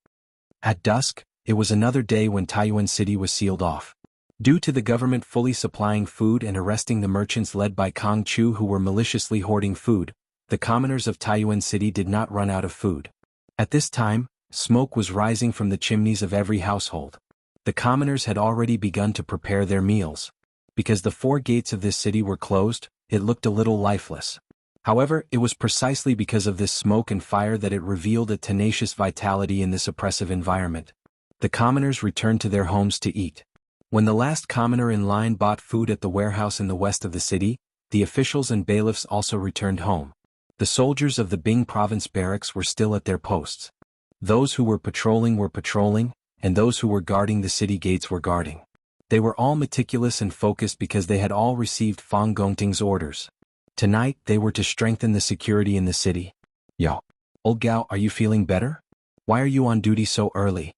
At dusk, it was another day when Taiyuan City was sealed off. Due to the government fully supplying food and arresting the merchants led by Kong Chu who were maliciously hoarding food, the commoners of Taiyuan City did not run out of food. At this time, smoke was rising from the chimneys of every household. The commoners had already begun to prepare their meals. Because the 4 gates of this city were closed, it looked a little lifeless. However, it was precisely because of this smoke and fire that it revealed a tenacious vitality in this oppressive environment. The commoners returned to their homes to eat. When the last commoner in line bought food at the warehouse in the west of the city, the officials and bailiffs also returned home. The soldiers of the Bing province barracks were still at their posts. Those who were patrolling, and those who were guarding the city gates were guarding. They were all meticulous and focused because they had all received Fang Gongting's orders. Tonight they were to strengthen the security in the city. Yo, old Gao, are you feeling better? Why are you on duty so early?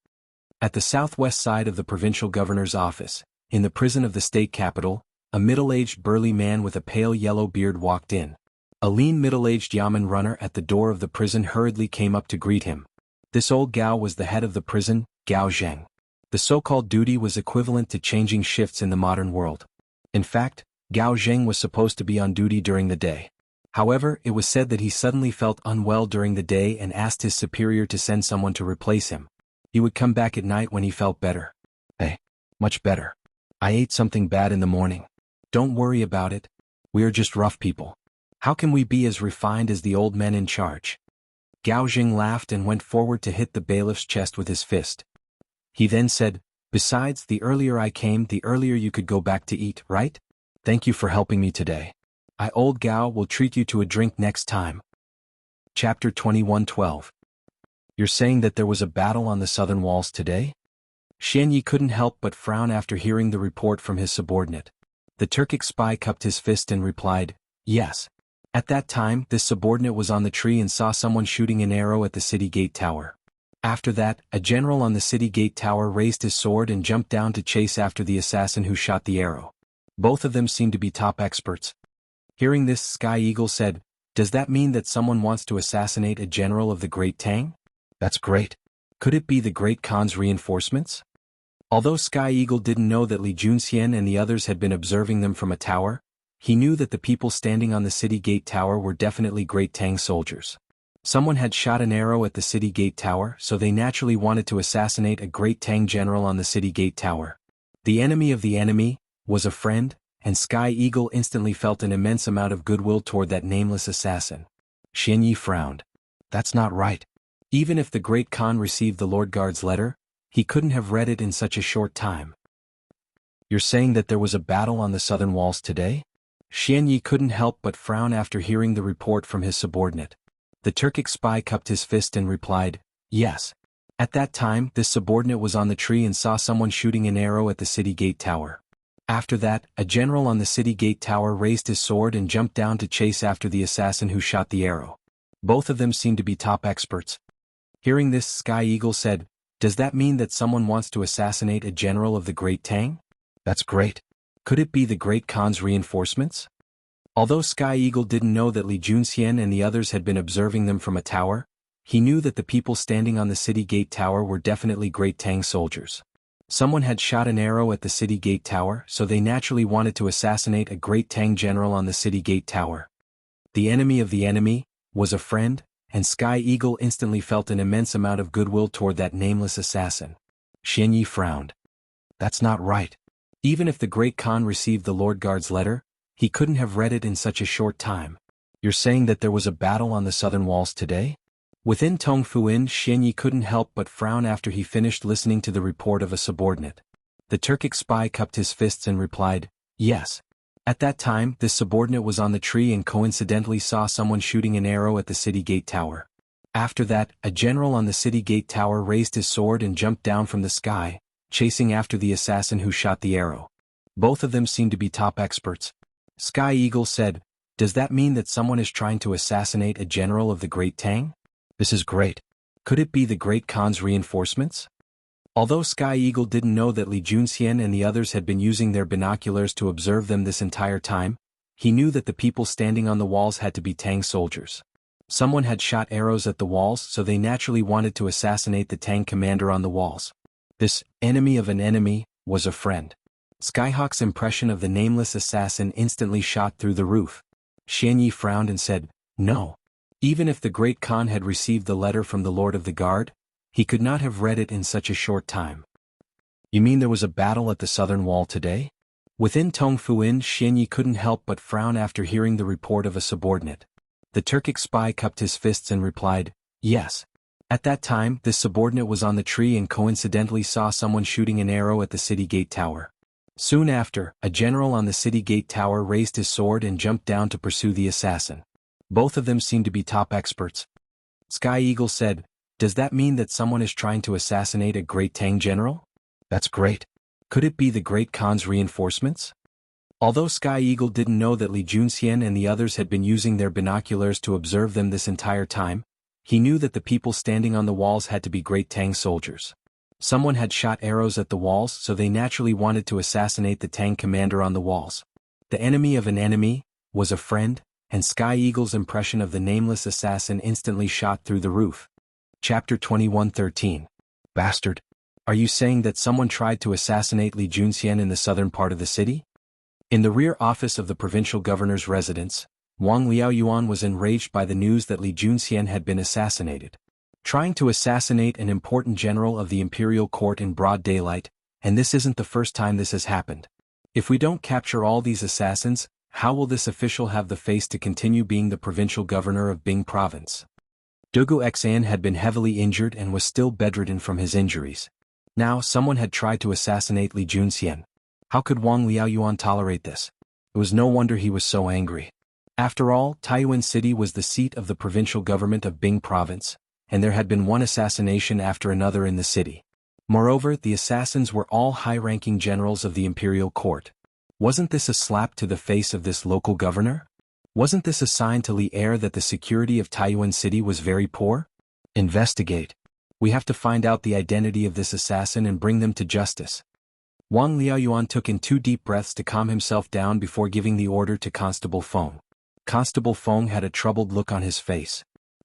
At the southwest side of the provincial governor's office, in the prison of the state capital, a middle-aged burly man with a pale yellow beard walked in. A lean middle-aged yamen runner at the door of the prison hurriedly came up to greet him. This old Gao was the head of the prison, Gao Zheng. The so-called duty was equivalent to changing shifts in the modern world. In fact, Gao Zheng was supposed to be on duty during the day. However, it was said that he suddenly felt unwell during the day and asked his superior to send someone to replace him. He would come back at night when he felt better. Hey, much better. I ate something bad in the morning. Don't worry about it. We are just rough people. How can we be as refined as the old men in charge? Gao Zheng laughed and went forward to hit the bailiff's chest with his fist. He then said, "Besides, the earlier I came, the earlier you could go back to eat, right? Thank you for helping me today. Old Gao will treat you to a drink next time." Chapter 21:12. You're saying that there was a battle on the southern walls today? Xianyi couldn't help but frown after hearing the report from his subordinate. The Turkic spy cupped his fist and replied, "Yes." At that time, this subordinate was on the tree and saw someone shooting an arrow at the city gate tower. After that, a general on the city gate tower raised his sword and jumped down to chase after the assassin who shot the arrow. Both of them seemed to be top experts. Hearing this, Sky Eagle said, "Does that mean that someone wants to assassinate a general of the Great Tang? That's great. Could it be the Great Khan's reinforcements?" Although Sky Eagle didn't know that Li Junxian and the others had been observing them from a tower, he knew that the people standing on the city gate tower were definitely Great Tang soldiers. Someone had shot an arrow at the city gate tower, so they naturally wanted to assassinate a Great Tang general on the city gate tower. The enemy of the enemy was a friend, and Sky Eagle instantly felt an immense amount of goodwill toward that nameless assassin. Xianyi frowned. That's not right. Even if the Great Khan received the Lord Guard's letter, he couldn't have read it in such a short time. You're saying that there was a battle on the southern walls today? Xianyi couldn't help but frown after hearing the report from his subordinate. The Turkic spy cupped his fist and replied, "Yes." At that time, this subordinate was on the tree and saw someone shooting an arrow at the city gate tower. After that, a general on the city gate tower raised his sword and jumped down to chase after the assassin who shot the arrow. Both of them seemed to be top experts. Hearing this, Sky Eagle said, "Does that mean that someone wants to assassinate a general of the Great Tang?" "That's great. Could it be the Great Khan's reinforcements?" Although Sky Eagle didn't know that Li Junxian and the others had been observing them from a tower, he knew that the people standing on the city gate tower were definitely Great Tang soldiers. Someone had shot an arrow at the city gate tower, so they naturally wanted to assassinate a Great Tang general on the city gate tower. The enemy was a friend, and Sky Eagle instantly felt an immense amount of goodwill toward that nameless assassin. Xianyi frowned. "That's not right. Even if the Great Khan received the Lord Guard's letter, he couldn't have read it in such a short time. You're saying that there was a battle on the southern walls today?" Within Tongfuin, Xianyi couldn't help but frown after he finished listening to the report of a subordinate. The Turkic spy cupped his fists and replied, "Yes." At that time, this subordinate was on the tree and coincidentally saw someone shooting an arrow at the city gate tower. After that, a general on the city gate tower raised his sword and jumped down from the sky, chasing after the assassin who shot the arrow. Both of them seemed to be top experts. Sky Eagle said, "Does that mean that someone is trying to assassinate a general of the Great Tang?" "This is great. Could it be the Great Khan's reinforcements?" Although Sky Eagle didn't know that Li Junxian and the others had been using their binoculars to observe them this entire time, he knew that the people standing on the walls had to be Tang soldiers. Someone had shot arrows at the walls, so they naturally wanted to assassinate the Tang commander on the walls. This enemy of an enemy was a friend. Skyhawk's impression of the nameless assassin instantly shot through the roof. Xianyi frowned and said, "No. Even if the Great Khan had received the letter from the Lord of the Guard, he could not have read it in such a short time." "You mean there was a battle at the southern wall today?" Within Tongfuin, Xianyi couldn't help but frown after hearing the report of a subordinate. The Turkic spy cupped his fists and replied, "Yes." At that time, this subordinate was on the tree and coincidentally saw someone shooting an arrow at the city gate tower. Soon after, a general on the city gate tower raised his sword and jumped down to pursue the assassin. Both of them seemed to be top experts. Sky Eagle said, "Does that mean that someone is trying to assassinate a Great Tang general?" "That's great. Could it be the Great Khan's reinforcements?" Although Sky Eagle didn't know that Li Junxian and the others had been using their binoculars to observe them this entire time, he knew that the people standing on the walls had to be Great Tang soldiers. Someone had shot arrows at the walls, so they naturally wanted to assassinate the Tang commander on the walls. The enemy of an enemy was a friend, and Sky Eagle's impression of the nameless assassin instantly shot through the roof. Chapter 21:13. Bastard. Are you saying that someone tried to assassinate Li Junxian in the southern part of the city? In the rear office of the provincial governor's residence, Wang Liaoyuan was enraged by the news that Li Junxian had been assassinated. Trying to assassinate an important general of the imperial court in broad daylight, and this isn't the first time this has happened. If we don't capture all these assassins, how will this official have the face to continue being the provincial governor of Bing province? Dugu Xan had been heavily injured and was still bedridden from his injuries. Now someone had tried to assassinate Li Junxian. How could Wang Liaoyuan tolerate this? It was no wonder he was so angry. After all, Taiyuan City was the seat of the provincial government of Bing province, and there had been one assassination after another in the city. Moreover, the assassins were all high-ranking generals of the imperial court. Wasn't this a slap to the face of this local governor? Wasn't this a sign to Li Er that the security of Taiyuan City was very poor? Investigate. We have to find out the identity of this assassin and bring them to justice. Wang Liaoyuan took in 2 deep breaths to calm himself down before giving the order to Constable Feng. Constable Feng had a troubled look on his face.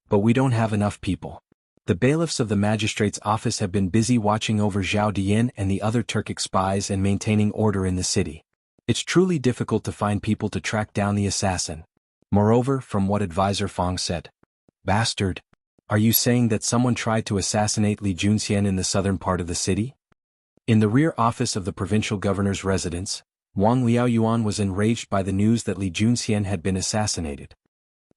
"But we don't have enough people. The bailiffs of the magistrate's office have been busy watching over Zhao Dian and the other Turkic spies and maintaining order in the city. It's truly difficult to find people to track down the assassin." Moreover, from what Advisor Feng said. "Bastard. Are you saying that someone tried to assassinate Li Junxian in the southern part of the city?" In the rear office of the provincial governor's residence, Wang Liaoyuan was enraged by the news that Li Junxian had been assassinated.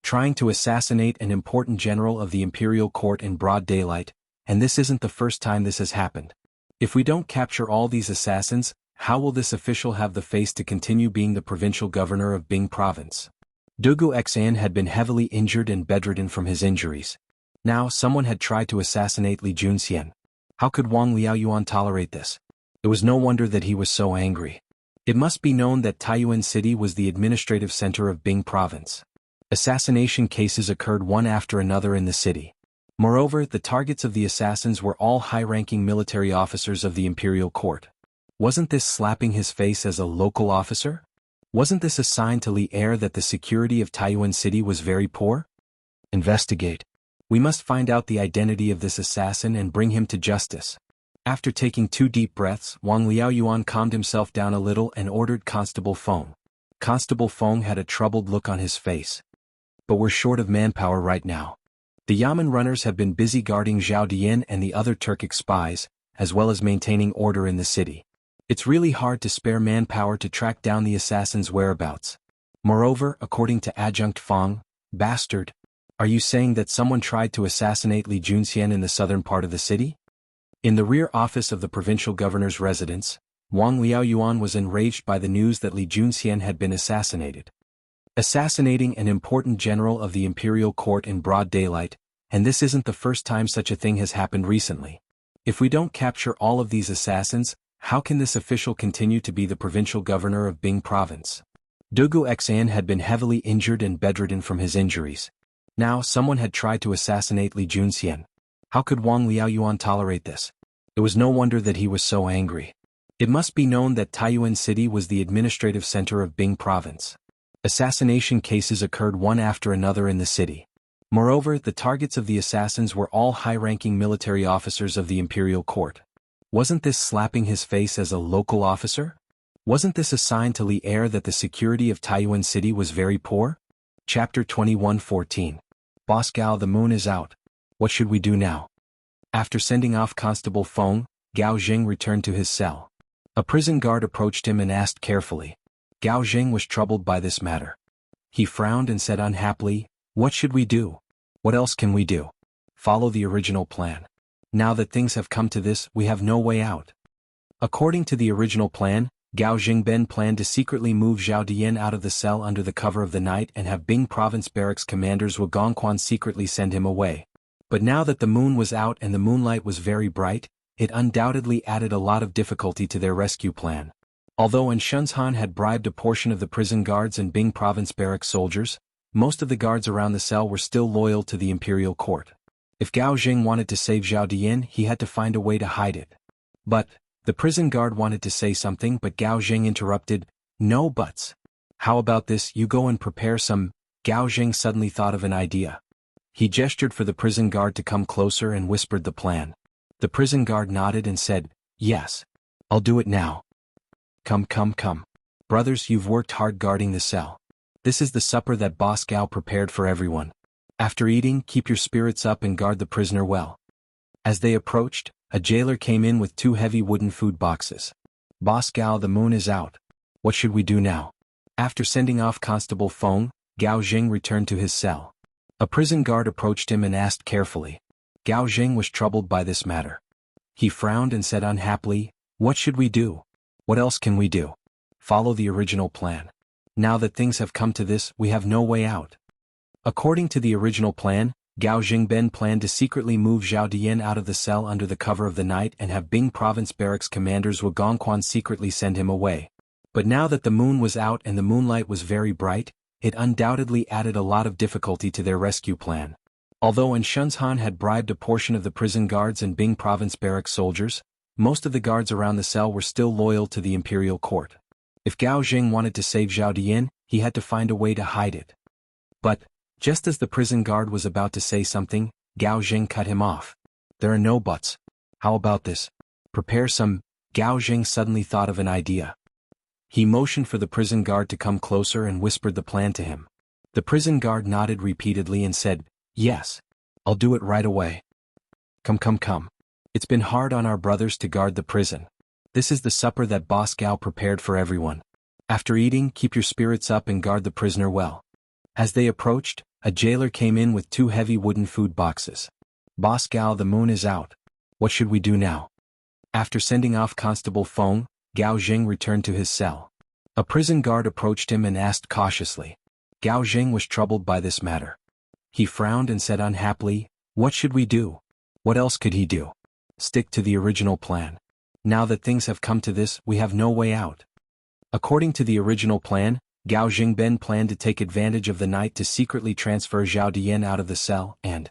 Trying to assassinate an important general of the imperial court in broad daylight, and this isn't the first time this has happened. If we don't capture all these assassins, how will this official have the face to continue being the provincial governor of Bing province? Dugu Xan had been heavily injured and bedridden from his injuries. Now someone had tried to assassinate Li Junxian. How could Wang Liaoyuan tolerate this? It was no wonder that he was so angry. It must be known that Taiyuan City was the administrative center of Bing province. Assassination cases occurred one after another in the city. Moreover, the targets of the assassins were all high-ranking military officers of the imperial court. Wasn't this slapping his face as a local officer? Wasn't this a sign to Li Er that the security of Taiyuan City was very poor? Investigate. We must find out the identity of this assassin and bring him to justice. After taking 2 deep breaths, Wang Liaoyuan calmed himself down a little and ordered Constable Feng. Constable Feng had a troubled look on his face. But we're short of manpower right now. The Yamen runners have been busy guarding Zhao Dian and the other Turkic spies, as well as maintaining order in the city. It's really hard to spare manpower to track down the assassin's whereabouts. Moreover, according to Adjunct Feng, bastard, are you saying that someone tried to assassinate Li Junxian in the southern part of the city? In the rear office of the provincial governor's residence, Wang Liaoyuan was enraged by the news that Li Junxian had been assassinated. Assassinating an important general of the imperial court in broad daylight, and this isn't the first time such a thing has happened recently. If we don't capture all of these assassins, how can this official continue to be the provincial governor of Bing province? Dugu Xan had been heavily injured and bedridden from his injuries. Now someone had tried to assassinate Li Junxian. How could Wang Liaoyuan tolerate this? It was no wonder that he was so angry. It must be known that Taiyuan City was the administrative center of Bing province. Assassination cases occurred one after another in the city. Moreover, the targets of the assassins were all high-ranking military officers of the imperial court. Wasn't this slapping his face as a local officer? Wasn't this a sign to Li Er that the security of Taiyuan City was very poor? Chapter 21:14. Boss Gao, the moon is out. What should we do now? After sending off Constable Feng, Gao Jing returned to his cell. A prison guard approached him and asked carefully. Gao Jing was troubled by this matter. He frowned and said unhappily, "What should we do? What else can we do? Follow the original plan. Now that things have come to this, we have no way out." According to the original plan, Gao Jingben planned to secretly move Zhao Dian out of the cell under the cover of the night and have Bing province barracks commanders Wu Gongquan secretly send him away. But now that the moon was out and the moonlight was very bright, it undoubtedly added a lot of difficulty to their rescue plan. Although Shenzhan had bribed a portion of the prison guards and Bing province barracks soldiers, most of the guards around the cell were still loyal to the imperial court. If Gao Jing wanted to save Zhao Dian, he had to find a way to hide it. But the prison guard wanted to say something, but Gao Jing interrupted. "No buts. How about this, you go and prepare some." Gao Jing suddenly thought of an idea. He gestured for the prison guard to come closer and whispered the plan. The prison guard nodded and said, "Yes. I'll do it now. Come. Brothers, you've worked hard guarding the cell. This is the supper that Boss Gao prepared for everyone. After eating, keep your spirits up and guard the prisoner well." As they approached, a jailer came in with 2 heavy wooden food boxes. "Boss Gao, the moon is out. What should we do now?" After sending off Constable Feng, Gao Jing returned to his cell. A prison guard approached him and asked carefully. Gao Jing was troubled by this matter. He frowned and said unhappily, "What should we do? What else can we do? Follow the original plan. Now that things have come to this, we have no way out." According to the original plan, Gao Jingben planned to secretly move Zhao Dian out of the cell under the cover of the night and have Bing province barracks commanders Wu Gongquan secretly send him away. But now that the moon was out and the moonlight was very bright, it undoubtedly added a lot of difficulty to their rescue plan. Although Shenzhan had bribed a portion of the prison guards and Bing province barracks soldiers, most of the guards around the cell were still loyal to the imperial court. If Gao Jing wanted to save Zhao Dian, he had to find a way to hide it. But just as the prison guard was about to say something, Gao Jing cut him off. "There are no buts. How about this? Prepare some." Gao Jing suddenly thought of an idea. He motioned for the prison guard to come closer and whispered the plan to him. The prison guard nodded repeatedly and said, "Yes. I'll do it right away. Come. It's been hard on our brothers to guard the prison. This is the supper that Boss Gao prepared for everyone. After eating, keep your spirits up and guard the prisoner well." As they approached, a jailer came in with 2 heavy wooden food boxes. "Boss Gao, the moon is out. What should we do now?" After sending off Constable Feng, Gao Jing returned to his cell. A prison guard approached him and asked cautiously. Gao Jing was troubled by this matter. He frowned and said unhappily, "What should we do?" What else could he do? Stick to the original plan. Now that things have come to this, we have no way out. According to the original plan, Gao Jingben planned to take advantage of the night to secretly transfer Zhao Dian out of the cell and...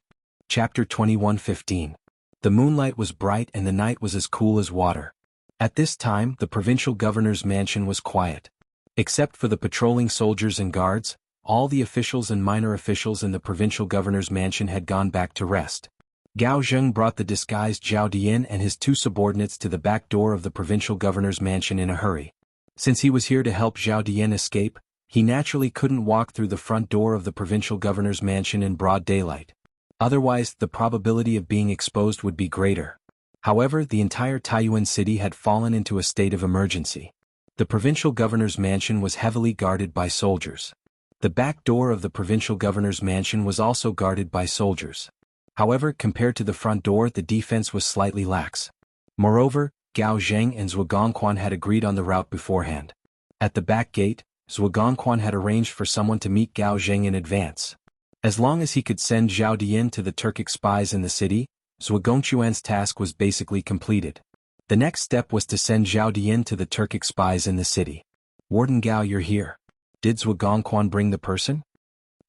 Chapter 21:15. The moonlight was bright and the night was as cool as water. At this time, the provincial governor's mansion was quiet. Except for the patrolling soldiers and guards, all the officials and minor officials in the provincial governor's mansion had gone back to rest. Gao Zheng brought the disguised Zhao Dian and his two subordinates to the back door of the provincial governor's mansion in a hurry. Since he was here to help Zhao Dian escape, he naturally couldn't walk through the front door of the provincial governor's mansion in broad daylight. Otherwise, the probability of being exposed would be greater. However, the entire Taiyuan city had fallen into a state of emergency. The provincial governor's mansion was heavily guarded by soldiers. The back door of the provincial governor's mansion was also guarded by soldiers. However, compared to the front door, the defense was slightly lax. Moreover, Gao Zheng and Zhuo Gongquan had agreed on the route beforehand. At the back gate, Zhuo Gongquan had arranged for someone to meet Gao Zheng in advance. As long as he could send Zhao Dian to the Turkic spies in the city, Zhuo Gongquan's task was basically completed. The next step was to send Zhao Dian to the Turkic spies in the city. "Warden Gao, you're here. Did Zhuo Gongquan bring the person?"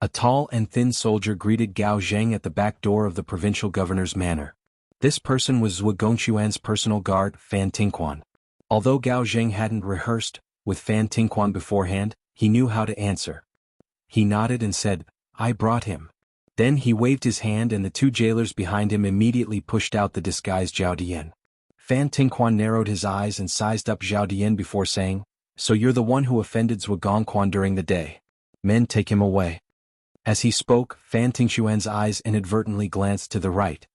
A tall and thin soldier greeted Gao Zheng at the back door of the provincial governor's manor. This person was Zhuo Gongquan's personal guard, Fan Tingquan. Although Gao Zheng hadn't rehearsed with Fan Tingquan beforehand, he knew how to answer. He nodded and said, "I brought him." Then he waved his hand and the two jailers behind him immediately pushed out the disguised Zhao Dian. Fan Tingquan narrowed his eyes and sized up Zhao Dian before saying, "So you're the one who offended Zhuo Gongquan during the day. Men, take him away." As he spoke, Fan Tingquan's eyes inadvertently glanced to the right.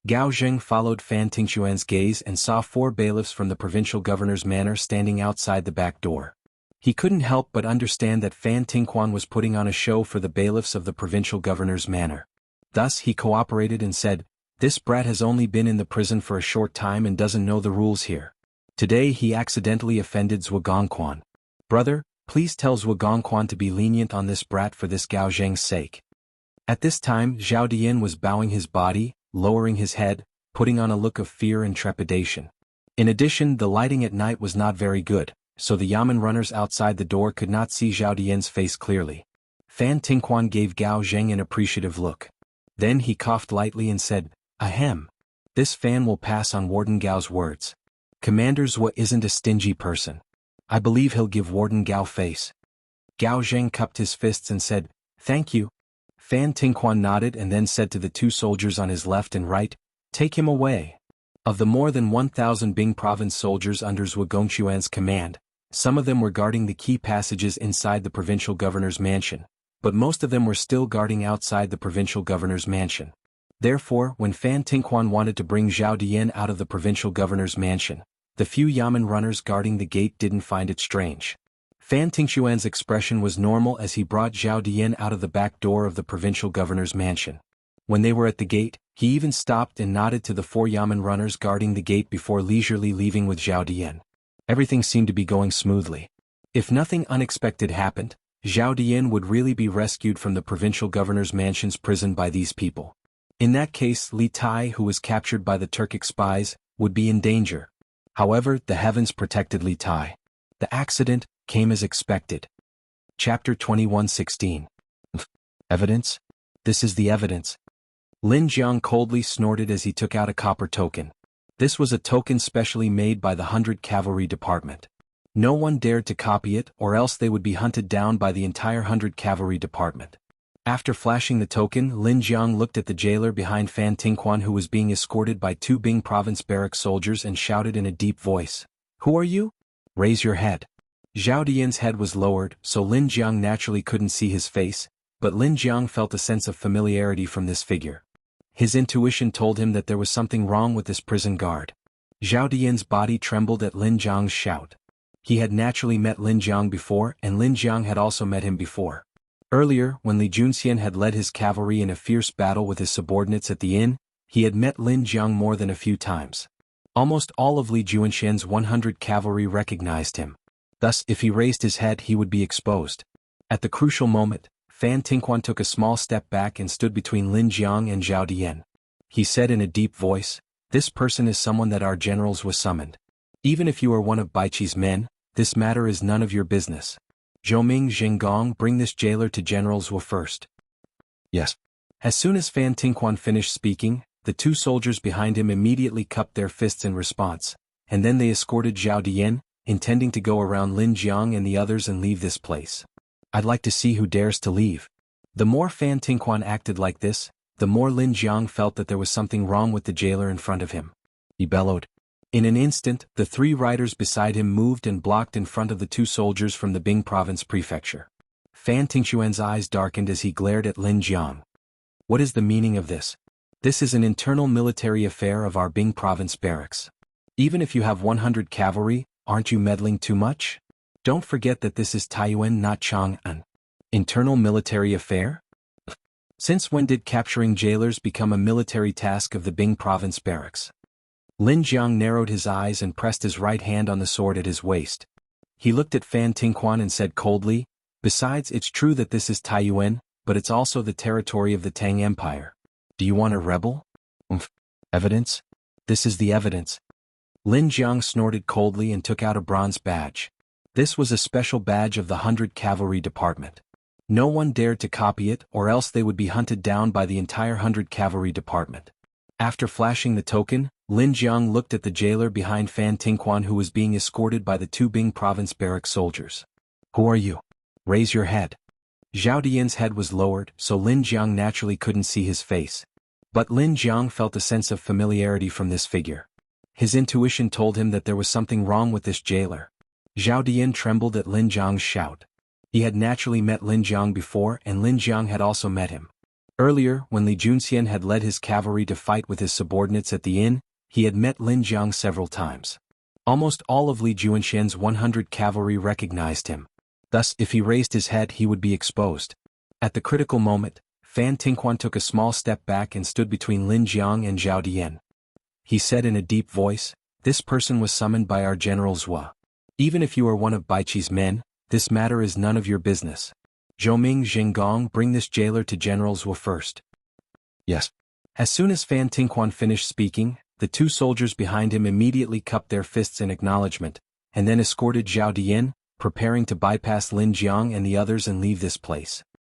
Gao Zheng followed Fan Tingquan's gaze and saw 4 bailiffs from the provincial governor's manor standing outside the back door. He couldn't help but understand that Fan Tingquan was putting on a show for the bailiffs of the provincial governor's manor. Thus he cooperated and said, "This brat has only been in the prison for a short time and doesn't know the rules here. Today he accidentally offended Zhuo Gongquan. Brother, please tell Zhuo Gongquan to be lenient on this brat for this Gao Zheng's sake." At this time Zhao Dian was bowing his body, lowering his head, putting on a look of fear and trepidation. In addition, the lighting at night was not very good, so the yamen runners outside the door could not see Zhao Dian's face clearly. Fan Tingquan gave Gao Zheng an appreciative look. Then he coughed lightly and said, "Ahem. This Fan will pass on Warden Gao's words. Commander Zhuo isn't a stingy person. I believe he'll give Warden Gao face." Gao Zheng cupped his fists and said, "Thank you." Fan Tingquan nodded and then said to the 2 soldiers on his left and right, "Take him away." Of the more than 1,000 Bing province soldiers under Zhuo Gongquan's command, some of them were guarding the key passages inside the provincial governor's mansion, but most of them were still guarding outside the provincial governor's mansion. Therefore, when Fan Tingquan wanted to bring Zhao Dian out of the provincial governor's mansion, the few yamen runners guarding the gate didn't find it strange. Fan Tingquan's expression was normal as he brought Zhao Dian out of the back door of the provincial governor's mansion. When they were at the gate, he even stopped and nodded to the 4 yamen runners guarding the gate before leisurely leaving with Zhao Dian. Everything seemed to be going smoothly. If nothing unexpected happened, Zhao Dian would really be rescued from the provincial governor's mansion's prison by these people. In that case, Li Tai, who was captured by the Turkic spies, would be in danger. However, the heavens protected Li Tai. The accident came as expected. Chapter 21:16. Evidence? This is the evidence. Lin Jiang coldly snorted as he took out a copper token. This was a token specially made by the 100 Cavalry Department. No one dared to copy it or else they would be hunted down by the entire 100 Cavalry Department. After flashing the token, Lin Jiang looked at the jailer behind Fan Tingquan who was being escorted by 2 Bing province barrack soldiers and shouted in a deep voice, "Who are you? Raise your head." Zhao Dian's head was lowered, so Lin Jiang naturally couldn't see his face, but Lin Jiang felt a sense of familiarity from this figure. His intuition told him that there was something wrong with this prison guard. Zhao Dian's body trembled at Lin Jiang's shout. He had naturally met Lin Jiang before and Lin Jiang had also met him before. Earlier, when Li Junxian had led his cavalry in a fierce battle with his subordinates at the inn, he had met Lin Jiang more than a few times. Almost all of Li Juanxian's 100 cavalry recognized him. Thus, if he raised his head he would be exposed. At the crucial moment, Fan Tingquan took a small step back and stood between Lin Jiang and Zhao Dian. He said in a deep voice, "This person is someone that our generals was summoned. Even if you are one of Baiqi's men, this matter is none of your business. Zhoming Xinggong, bring this jailer to Generals Wu first." Yes. As soon as Fan Tingquan finished speaking, the two soldiers behind him immediately cupped their fists in response, and then they escorted Zhao Dian, intending to go around Lin Jiang and the others and leave this place. "I'd like to see who dares to leave." The more Fan Tingquan acted like this, the more Lin Jiang felt that there was something wrong with the jailer in front of him. He bellowed. In an instant, the three riders beside him moved and blocked in front of the two soldiers from the Bing Province Prefecture. Fan Tingquan's eyes darkened as he glared at Lin Jiang. "What is the meaning of this? This is an internal military affair of our Bing Province barracks. Even if you have 100 cavalry, aren't you meddling too much? Don't forget that this is Taiyuan, not Chang'an. Internal military affair? Since when did capturing jailers become a military task of the Bing Province barracks?" Lin Jiang narrowed his eyes and pressed his right hand on the sword at his waist. He looked at Fan Tingquan and said coldly, "Besides, it's true that this is Taiyuan, but it's also the territory of the Tang Empire. Do you want a rebel? Evidence? This is the evidence." Lin Jiang snorted coldly and took out a bronze badge. This was a special badge of the 100 Cavalry Department. No one dared to copy it or else they would be hunted down by the entire 100 Cavalry Department. After flashing the token, Lin Jiang looked at the jailer behind Fan Tingquan who was being escorted by the two Bing Province barrack soldiers. "Who are you? Raise your head." Zhao Dian's head was lowered, so Lin Jiang naturally couldn't see his face. But Lin Jiang felt a sense of familiarity from this figure. His intuition told him that there was something wrong with this jailer. Zhao Dian trembled at Lin Jiang's shout. He had naturally met Lin Jiang before and Lin Jiang had also met him. Earlier, when Li Junxian had led his cavalry to fight with his subordinates at the inn, he had met Lin Jiang several times. Almost all of Li Juanxian's 100 cavalry recognized him. Thus, if he raised his head he would be exposed. At the critical moment, Fan Tingquan took a small step back and stood between Lin Jiang and Zhao Dian. He said in a deep voice, "This person was summoned by our General Zhua. Even if you are one of Baiqi's men, this matter is none of your business. Zhoming Xinggong, bring this jailer to General Zhua first." Yes. As soon as Fan Tingquan finished speaking, the two soldiers behind him immediately cupped their fists in acknowledgement, and then escorted Zhao Dian, preparing to bypass Lin Jiang and the others and leave this place.